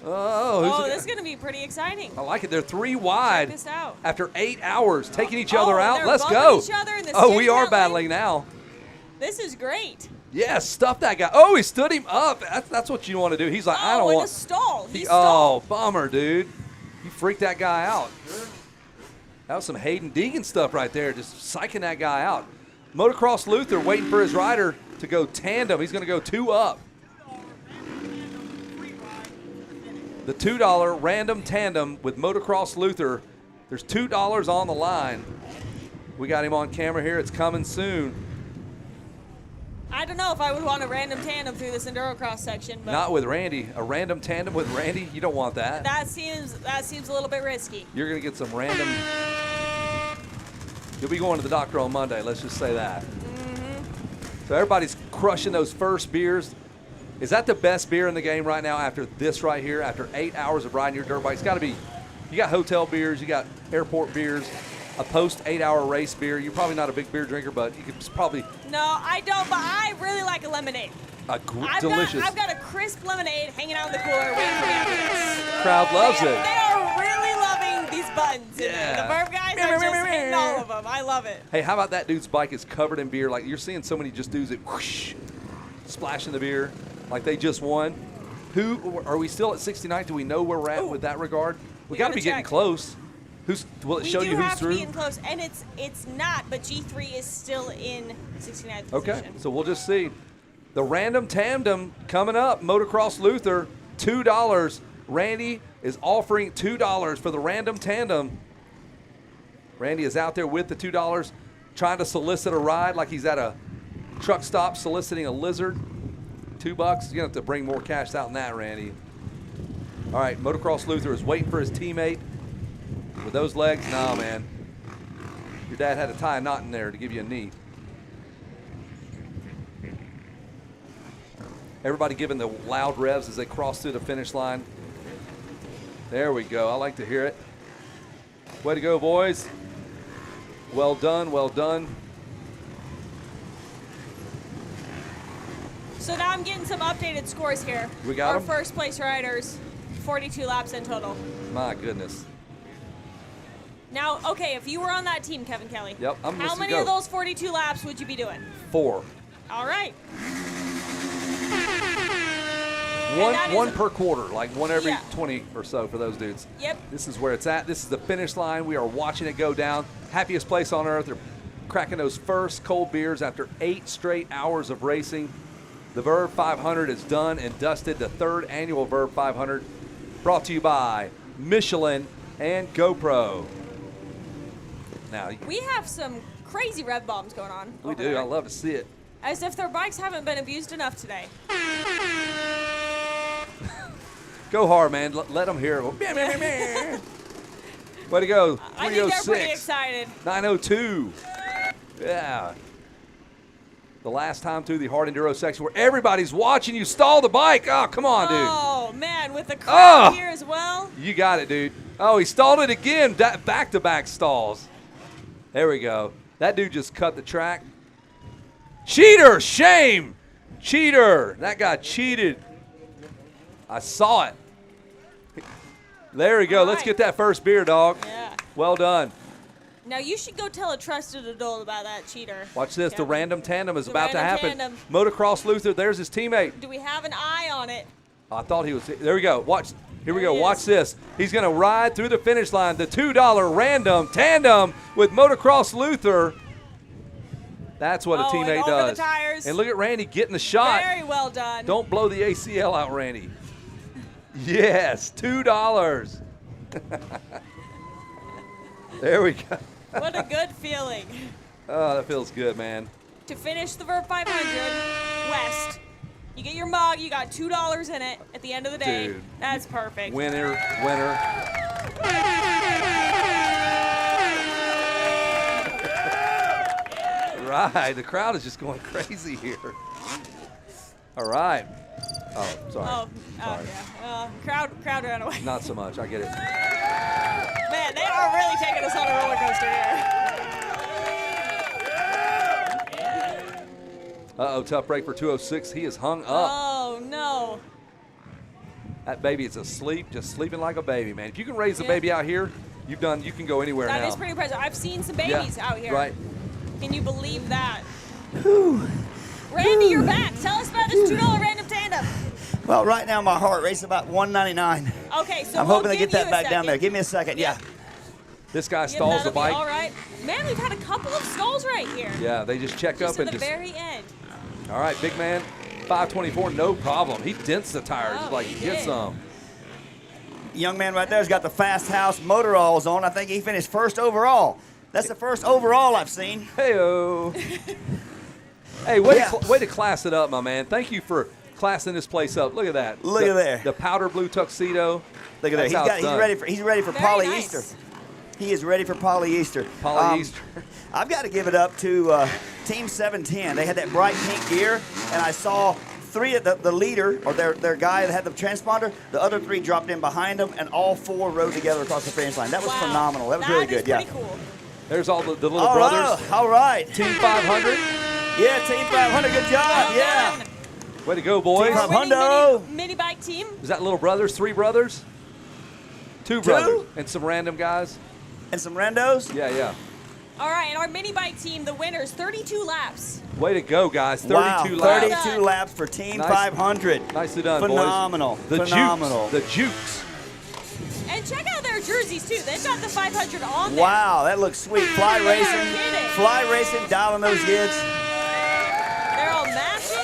This is going to be pretty exciting. I like it. They're 3 wide. Check this out. After 8 hours, taking each other out. They're Let's bumping go. each other in the We are standout battling now. This is great. Yes, stuff that guy. Oh, he stood him up. That's what you want to do. He's like, I don't want. a stall. He stalled. Bummer, dude. You freaked that guy out. That was some Hayden Deegan stuff right there, just psyching that guy out. Motocross Luther waiting for his rider to go tandem. He's going to go 2 up. The $2 random tandem with Motocross Luther. There's $2 on the line. We got him on camera here. It's coming soon. I don't know if I would want a random tandem through this endurocross section, but Not with Randy. A random tandem with Randy? You don't want that. that seems a little bit risky. You're going to get some random. You'll be going to the doctor on Monday. Let's just say that. So everybody's crushing those first beers. Is that the best beer in the game right now after this right here, after 8 hours of riding your dirt bike? It's got to be. You got hotel beers, you got airport beers, a post 8-hour race beer. You're probably not a big beer drinker, but you could probably. No, I don't, but I really like a lemonade. Delicious. I've got a crisp lemonade hanging out in the cooler waiting for me after this. Crowd loves They it. are really loving these buns. Yeah. The Verb guys are just hitting all of them. I love it. Hey, how about that dude's bike is covered in beer? Like you're seeing so many just dudes that whoosh, splashing the beer like they just won. Who are we still at 69? Do we know where we're at with that regard? We got to be getting close. Will it show you who's We do have to through? be in close, and it's not, but G3 is still in 69th Okay, position. so we'll just see. The random tandem coming up, Motocross Luther, $2. Randy is offering $2 for the random tandem. Randy is out there with the $2, trying to solicit a ride like he's at a truck stop soliciting a lizard. $2. You're going to have to bring more cash out than that, Randy. All right, Motocross Luther is waiting for his teammate. With those legs, nah, man. Your dad had to tie a knot in there to give you a knee. Everybody giving the loud revs as they cross through the finish line. There we go. I like to hear it. Way to go, boys. Well done, well done. So now I'm getting some updated scores here. We got Our 'em? first place riders, 42 laps in total. My goodness. Now, okay, if you were on that team, Kevin Kelly, Yep, I'm how just many go. of those 42 laps would you be doing? 4. All right. One per quarter, like one every Yeah. 20 or so for those dudes. Yep. This is where it's at. This is the finish line. We are watching it go down. Happiest place on earth. They're cracking those first cold beers after 8 straight hours of racing. The Verb 500 is done and dusted. The 3rd annual Verb 500 brought to you by Michelin and GoPro. Now, We have some crazy rev bombs going on. we over do. there. I love to see it. As if their bikes haven't been abused enough today. Go hard, man. Let them hear it. Way to go. I think they're pretty 306. excited. 902. Yeah. The last time through the hard enduro section where everybody's watching you stall the bike. Oh, come on, dude. Oh, man, with the crowd here as well. You got it, dude. Oh, he stalled it again. Back-to-back stalls. There we go. That dude just cut the track. Cheater! Shame! Cheater! That guy cheated. I saw it. There we go. Let's get that first beer, dog. Yeah. Well done. Now, you should go tell a trusted adult about that cheater. Watch this. The random tandem is The about to random happen. tandem. Motocross Luther, there's his teammate. Do we have an eye on it? I thought he was. There we go. Watch. Here we go. Watch this. He's going to ride through the finish line. The $2 random tandem with Motocross Luther. That's what a teammate and over does. the tires. And look at Randy getting the shot. Very well done. Don't blow the ACL out, Randy. Yes, $2. There we go. What a good feeling. Oh, that feels good, man. To finish the Verb 500 West, you get your mug, you got $2 in it at the end of the day. Dude. That's perfect. Winner, winner. right. The crowd is just going crazy here. All right. Oh, sorry. Oh, sorry. yeah. Crowd ran away. Not so much. I get it. Man, they are really taking us on a roller coaster here. Uh-oh, tough break for 206. He is hung up. Oh, no. That baby is asleep, just sleeping like a baby, man. If you can raise the baby out here, you can go anywhere now. That is pretty impressive. I've seen some babies out here. Right. Can you believe that? Randy, you're back. Tell us about this $2 random tandem. Well, right now my heart rate's about 199. Okay, so I'm hoping to get that back down there. Give me a second. Yeah. This guy Yeah, stalls the that'll be bike. all right. Man, we've had a couple of stalls right here. Yeah, they just check Just up and at the just. very end. All right, big man, 524, no problem. He dents the tires, just like get some. Young man right there's got the Fast House motoralls on. I think he finished first overall. That's the first overall I've seen. Hey-o. Hey, way to class it up, my man. Thank you for classing this place up. Look at that. Look at there. The powder blue tuxedo. Look at that. He's ready for Polly Easter. He is ready for Polly Easter. Polly Easter. I've got to give it up to Team 710. They had that bright pink gear, and I saw three of the leader, or their guy that had the transponder, the other three dropped in behind them, and all four rode together across the finish line. That was phenomenal. That was really good. Yeah. Cool. There's all the little brothers. All right. Team 500. Yeah, Team 500. Good job. Yeah. Way to go, boys. Team 500. Mini bike team. Is that little brothers? 3 brothers? 2 brothers. And some random guys? And some randos? Yeah. All right, and our mini bike team, the winners, 32 laps. Way to go, guys. 32 laps. 32 laps for Team 500. Nicely done, Phenomenal. boys. Phenomenal. The Jukes. And check out their jerseys, too. They've got the 500 on there. Wow, that looks sweet. Fly They are racing. kidding. Fly racing, dialing those kids. They're all matching.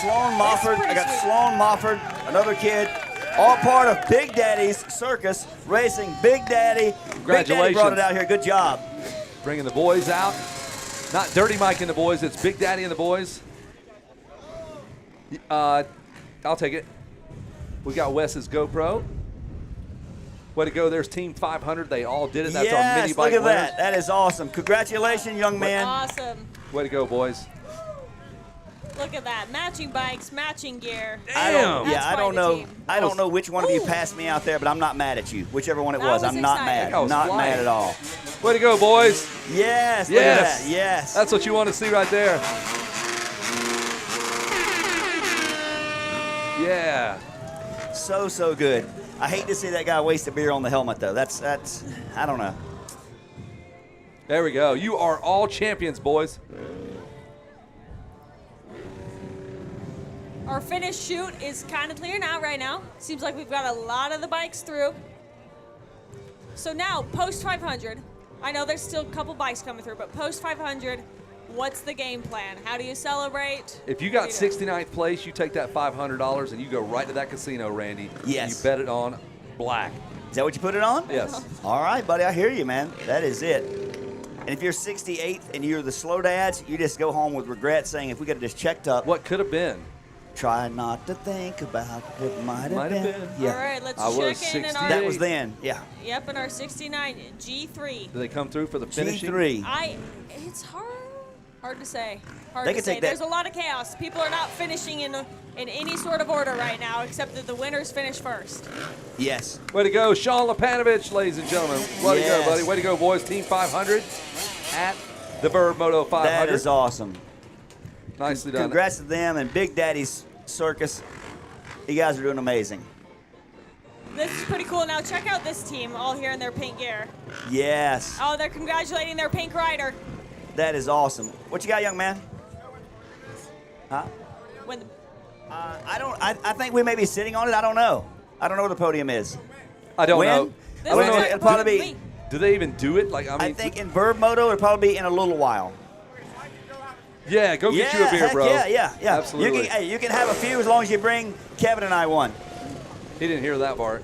Sloan Mofford. I got Sloan Mofford, another kid. All part of Big Daddy's Circus Racing. Big Daddy. Congratulations. Big Daddy brought it out here. Good job. Bringing the boys out. Not Dirty Mike and the boys. It's Big Daddy and the boys. I'll take it. We got Wes's GoPro. Way to go. There's Team 500. They all did it. That's our mini bike look at winners. that. That is awesome. Congratulations, young man. Awesome. Way to go, boys. Look at that. Matching bikes, matching gear. I don't know. I don't know which one of you passed me out there, but I'm not mad at you. Whichever one it That was, was I'm not exciting. mad. Not mad at all. Way to go, boys. Yes. Look at that. Yes. That's what you want to see right there. Yeah. So good. I hate to see that guy waste a beer on the helmet, though. That's. I don't know. There we go. You are all champions, boys. Our finish chute is kind of clearing out right now. Seems like we've got a lot of the bikes through. So now, post 500, I know there's still a couple bikes coming through, but post 500, what's the game plan? How do you celebrate? If you got 69th place, you take that $500 and you go right to that casino, Randy. Yes. And you bet it on black. Is that what you put it on? Yes. All right, buddy. I hear you, man. That is it. And if you're 68th and you're the slow dads, you just go home with regret saying, if we could have just checked up. What could have been? Try not to think about what might have been. Yeah. All right, let's I was check in 68. our. That was then, yeah. Yep, in our 69 G3. Did they come through for the finishing? G3. It's hard to say. Hard They to can say. take that- There's a lot of chaos. People are not finishing in any sort of order right now, except that the winners finish first. Yes. Way to go, Sean Lepanovich, ladies and gentlemen. Way to go, Yes. buddy. Way to go, boys. Team 500 at the Vurbmoto 500. That is awesome. Nicely done. Congrats to them and Big Daddy's Circus. You guys are doing amazing. This is pretty cool. Now check out this team, all here in their pink gear. Yes. Oh, they're congratulating their pink rider. That is awesome. What you got, young man? Huh? When the, I think we may be sitting on it. I don't know. I don't know where the podium is. I don't When? know. This I don't know. is It'll probably be. Do they even do it? Like, I think in Vurbmoto, it'll probably be in a little while. Yeah, go get you a beer, heck bro. Yeah. Absolutely. You can have a few as long as you bring Kevin and I one. He didn't hear that part.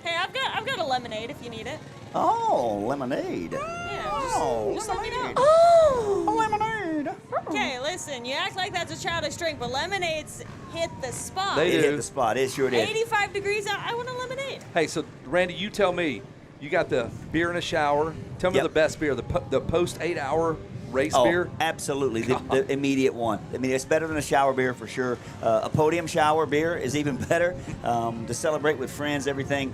hey, I've got a lemonade if you need it. Oh, lemonade. Yeah, just let me know. Oh, lemonade. Okay, listen, you act like that's a childish drink, but lemonades hit the spot. They It do. hit the spot. It sure did. 85 degrees out, I want a lemonade. Hey, so Randy, you tell me. You got the beer in a shower. Tell me the best beer, the post 8-hour race beer. Absolutely, the immediate one. I mean, it's better than a shower beer for sure. A podium shower beer is even better to celebrate with friends, everything.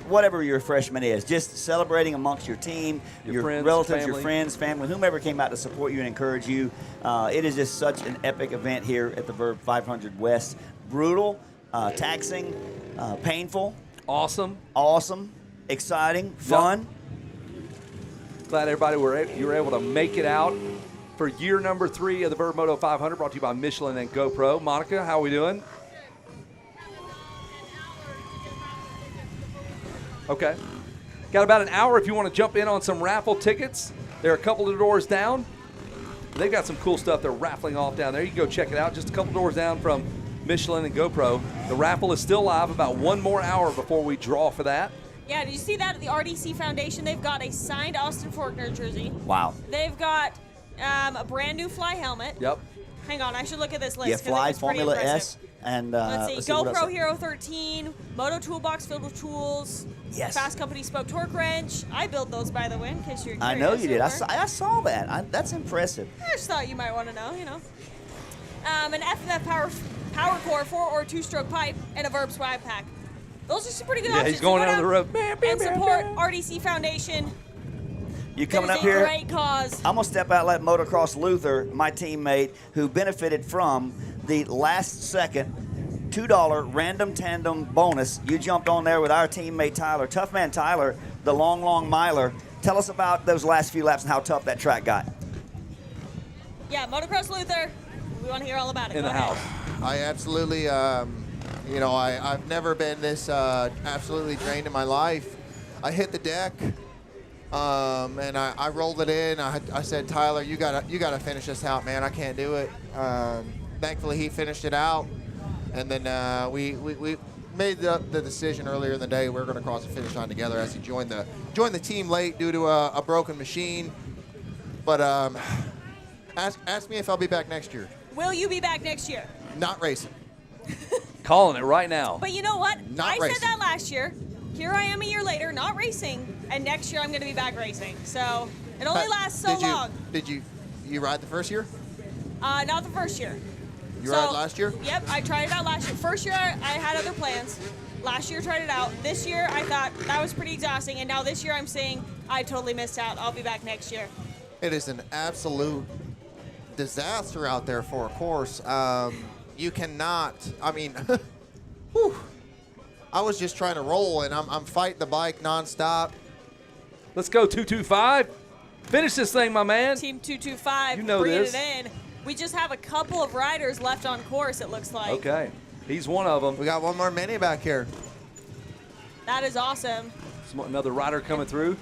Whatever your refreshment is, just celebrating amongst your team, your friends, relatives, family. your friends, family, whomever came out to support you and encourage you. It is just such an epic event here at the Verb 500 West. Brutal, taxing, painful. Awesome. Exciting, fun. Glad everybody you were able to make it out for year number 3 of the Vurbmoto 500, brought to you by Michelin and GoPro. Monica, how are we doing? Okay. Got about an hour if you want to jump in on some raffle tickets. They're a couple of doors down. They've got some cool stuff they're raffling off down there. You can go check it out. Just a couple doors down from Michelin and GoPro. The raffle is still live. About one more hour before we draw for that. Yeah, did you see that at the RDC Foundation? They've got a signed Austin Faulkner jersey. Wow. They've got a brand new Fly helmet. Yep. Hang on, I should look at this list. Yeah, 'cause Fly it was pretty Formula impressive. S and Let's see, what else? GoPro Hero 13, Moto Toolbox filled with tools. Yes. Fast Company Spoke Torque Wrench. I built those, by the way, in case you're curious. I know you did. I Silver. saw that. That's impressive. I just thought you might want to know, An FNF Power Core 4 or 2-stroke pipe and a Verb swag pack. Those are some pretty good Yeah, options. he's going So go down the road. and support RDC Foundation. You coming There's up a here? great cause. I'm gonna step out like Motocross Luther, my teammate, who benefited from the last second $2 random tandem bonus. You jumped on there with our teammate Tyler, Tough Man Tyler, the long miler. Tell us about those last few laps and how tough that track got. Yeah, Motocross Luther. We want to hear all about it. In Go the ahead. house. I absolutely, I've never been this absolutely drained in my life. I hit the deck, and I rolled it in. I said, Tyler, you gotta finish this out, man. I can't do it. Thankfully, he finished it out, and then we made the decision earlier in the day we were going to cross the finish line together as he joined the team late due to a broken machine. But ask me if I'll be back next year. Will you be back next year? Not racing. Calling it right now. But you know what? Not I racing. said that last year. Here I am a year later, not racing, and next year I'm going to be back racing. So it only lasts so long. Did you ride the first year? Not the first year. You ride last year? Yep, I tried it out last year. First year I had other plans. Last year tried it out. This year I thought that was pretty exhausting, and now this year I'm saying I totally missed out. I'll be back next year. It is an absolute disaster out there for a course. You cannot. I mean, whew. I was just trying to roll, and I'm fighting the bike nonstop. Let's go 225. Finish this thing, my man. Team 225 You know bringing this. it in. We just have a couple of riders left on course, it looks like. Okay. He's one of them. We got one more mini back here. That is awesome. Another rider coming through.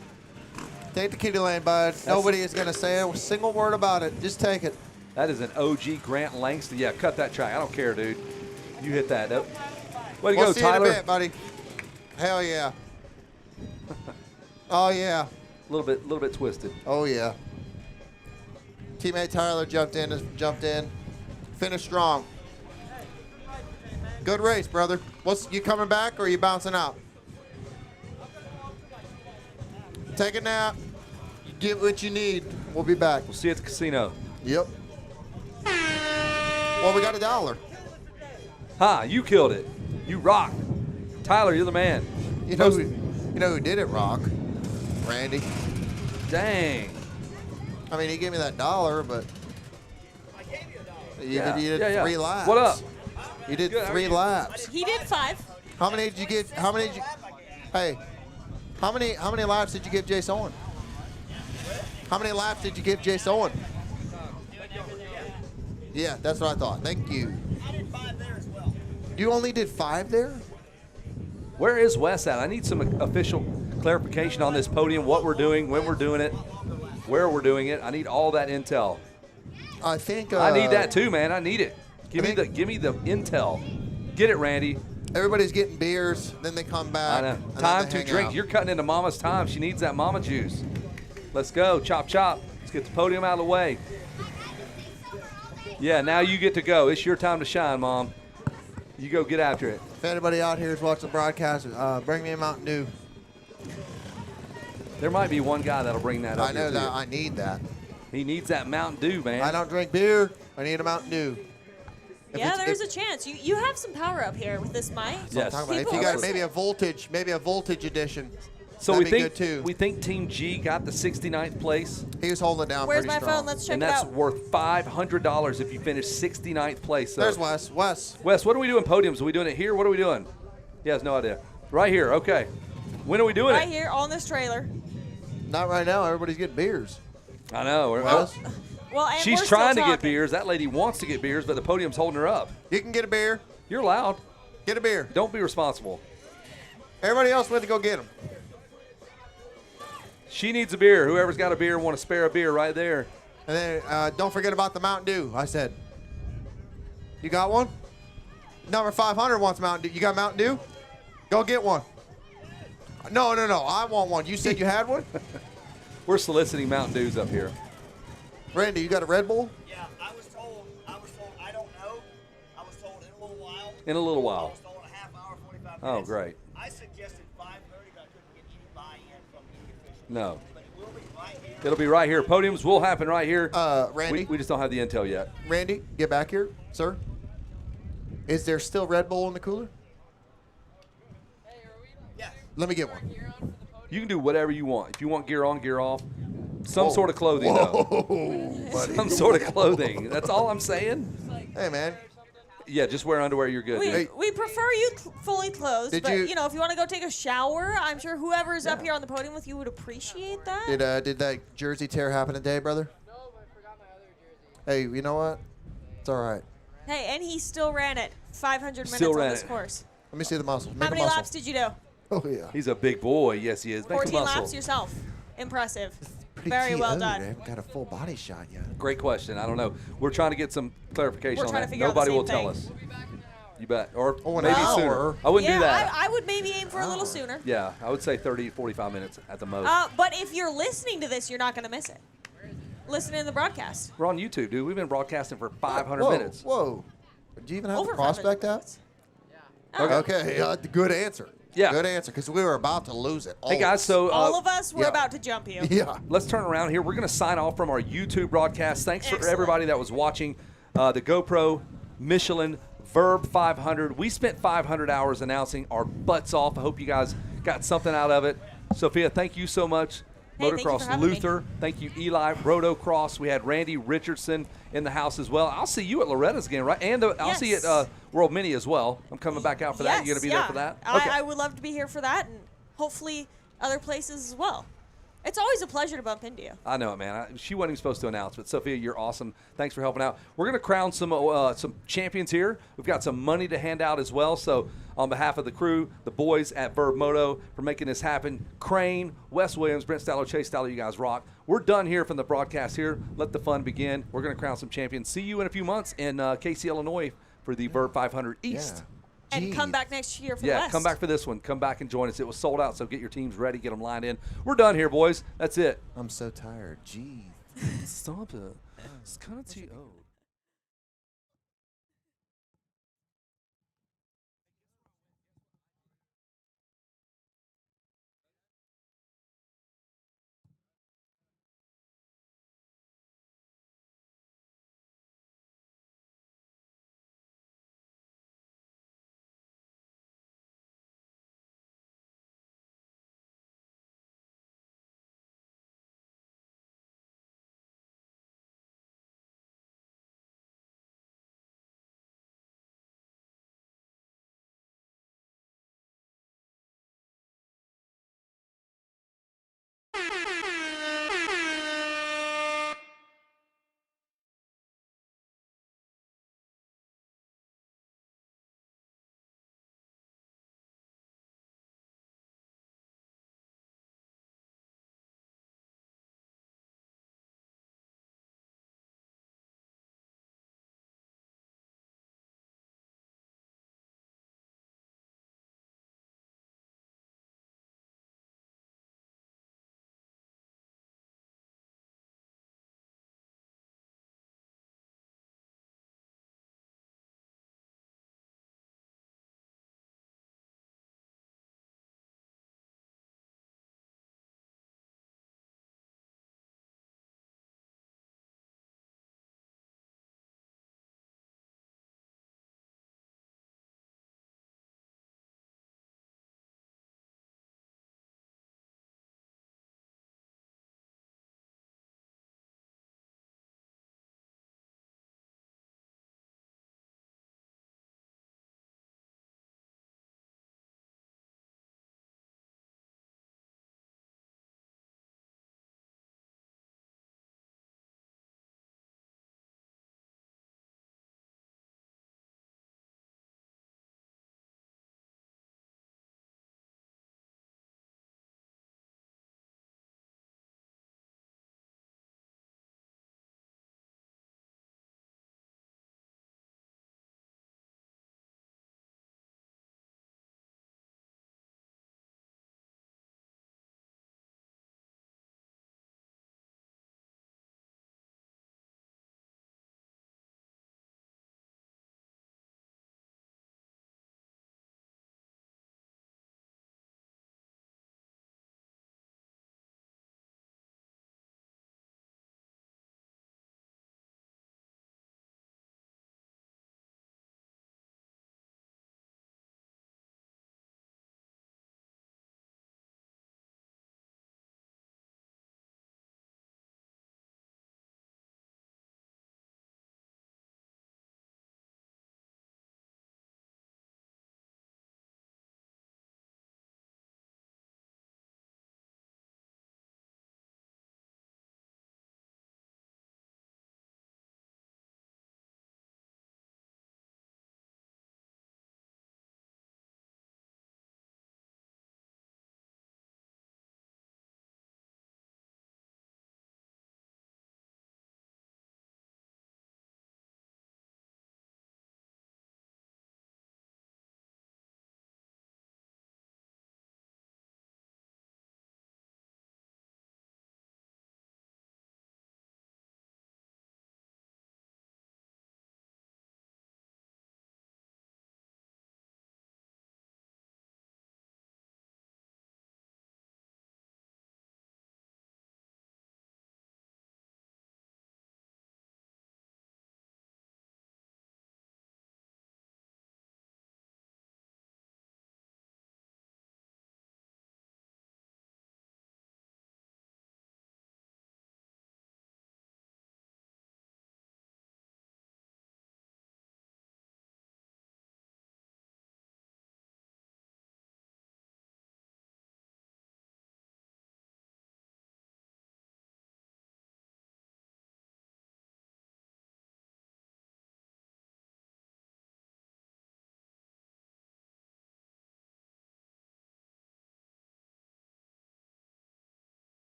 Take the kitty lane, bud. Nobody is going to say a single word about it. Just take it. That is an OG Grant Langston. Yeah, cut that track. I don't care, dude. You hit that. Way to We'll go, see Tyler. you in a bit, buddy. Hell yeah. Oh yeah. A little bit twisted. Oh yeah. Teammate Tyler jumped in. Finished strong. Good race, brother. You coming back or are you bouncing out? Take a nap. Get what you need. We'll be back. We'll see you at the casino. Yep. Well, we got $1. Ha, you killed it. You rock. Tyler, you're the man. You know who did it, Rock? Randy. Dang. I mean, he gave me that $1, but you did 3 laps. What up? You did 3 laps. He did 5. How many did you get? Hey, how many laps did you give Jace Owen? How many laps did you give Jace Owen? Yeah, that's what I thought. Thank you. I did 5 there as well. You only did 5 there? Where is Wes at? I need some official clarification on this podium, what we're doing, when we're doing it, where we're doing it. I need all that intel. I think I need that too, man. I need it. Give me the intel. Get it, Randy. Everybody's getting beers, then they come back. I know. and then Time they to hang drink. out. You're cutting into Mama's time. She needs that Mama juice. Let's go. Chop, chop. Let's get the podium out of the way. Yeah, now you get to go. It's your time to shine, Mom. You go get after it. If anybody out here is watching the broadcast, bring me a Mountain Dew. There might be one guy that'll bring that up. I know here, that. too. I need that. He needs that Mountain Dew, man. I don't drink beer. I need a Mountain Dew. Yeah, there's a chance. You have some power up here with this mic. Yes. If you got maybe a voltage edition. So that'd we be think good too. we think Team G got the 69th place. He was holding it down Where's pretty my strong. phone? Let's check And it that's out. worth $500 if you finish 69th place. So. There's Wes. Wes, what are we doing podiums? Are we doing it here? What are we doing? He has no idea. Right here. Okay. When are we doing Right it? here on this trailer. Not right now. Everybody's getting beers. I know. Wes? Well, and She's we're still trying to get talking. beers. That lady wants to get beers, but the podium's holding her up. You can get a beer. You're allowed. Get a beer. Don't be responsible. Everybody else went to go get them. She needs a beer. Whoever's got a beer, want to spare a beer right there. And then don't forget about the Mountain Dew. I said, you got one? Number 500 wants Mountain Dew. You got Mountain Dew? Go get one. No. I want one. You said you had one? We're soliciting Mountain Dews up here. Randy, you got a Red Bull? Yeah, I was told, I don't know. I was told in a little while. In a little while. I was told a half hour, 45 minutes. Oh, great. I suggested 5:30, but I couldn't get any buy-in from any official. No. But it will be right here. It'll be right here. Podiums will happen right here. Randy? We just don't have the intel yet. Randy, get back here, sir. Is there still Red Bull in the cooler? Let me get one. You can do whatever you want. If you want gear on, gear off. Some Whoa. sort of clothing, Whoa, though. buddy. Some sort of clothing. That's all I'm saying. Hey, man. Yeah, just wear underwear. You're good. dude. We prefer you fully clothed, Did but you- if you want to go take a shower, I'm sure whoever's up here on the podium with you would appreciate that. Did that jersey tear happen today, brother? No, but I forgot my other jersey. Hey, you know what? It's all right. Hey, and he still ran it 500 minutes Still on ran this it. course. Let me see the muscle. How many laps did you do? Oh, yeah. He's a big boy. Yes, he is. Make 14 a muscle. laps yourself. Impressive. Pretty Very well TO'd. I done. haven't got a full body shot yet. Great question. I don't know. We're trying to get some clarification We're on trying that. to figure out the Nobody same will tell thing. us. You bet. Or an maybe hour. sooner. I wouldn't do that. I would maybe aim for a little sooner. Yeah, I would say 30, 45 minutes at the most. But if you're listening to this, you're not going to miss it. Listen in the broadcast. We're on YouTube, dude. We've been broadcasting for 500 Whoa, minutes. Whoa. Do you even have Over the prospect 500 app? Okay, good answer. Yeah. Good answer, because we were about to lose it. Hey, guys, so All of us, we're yeah. about to jump you. Yeah. let's turn around here. We're going to sign off from our YouTube broadcast. Thanks for Excellent. everybody that was watching the GoPro Michelin Verb 500. We spent 500 hours announcing our butts off. I hope you guys got something out of it. Sophia, thank you so much. Hey, thank you for Motocross having me. Luther. Thank you, Eli. Rotocross. We had Randy Richardson in the house as well. I'll see you at Loretta's again, right? And I'll see you at World Mini as well. I'm coming back out for that. You going to be there for that? Okay. I would love to be here for that, and hopefully other places as well. It's always a pleasure to bump into you. I know it, man. She wasn't even supposed to announce, but Sophia, you're awesome. Thanks for helping out. We're going to crown some champions here. We've got some money to hand out as well. So on behalf of the crew, the boys at Vurbmoto for making this happen, Crane, Wes Williams, Brent Stallo, Chase Stallo, you guys rock. We're done here from the broadcast here. Let the fun begin. We're going to crown some champions. See you in a few months in Casey, Illinois for the Verb 500 East. And come back next year for the Yeah, West. come back for this one. Come back and join us. It was sold out, so get your teams ready. Get them lined in. We're done here, boys. That's it. I'm so tired. Jeez. Stop it. It's kind of too old.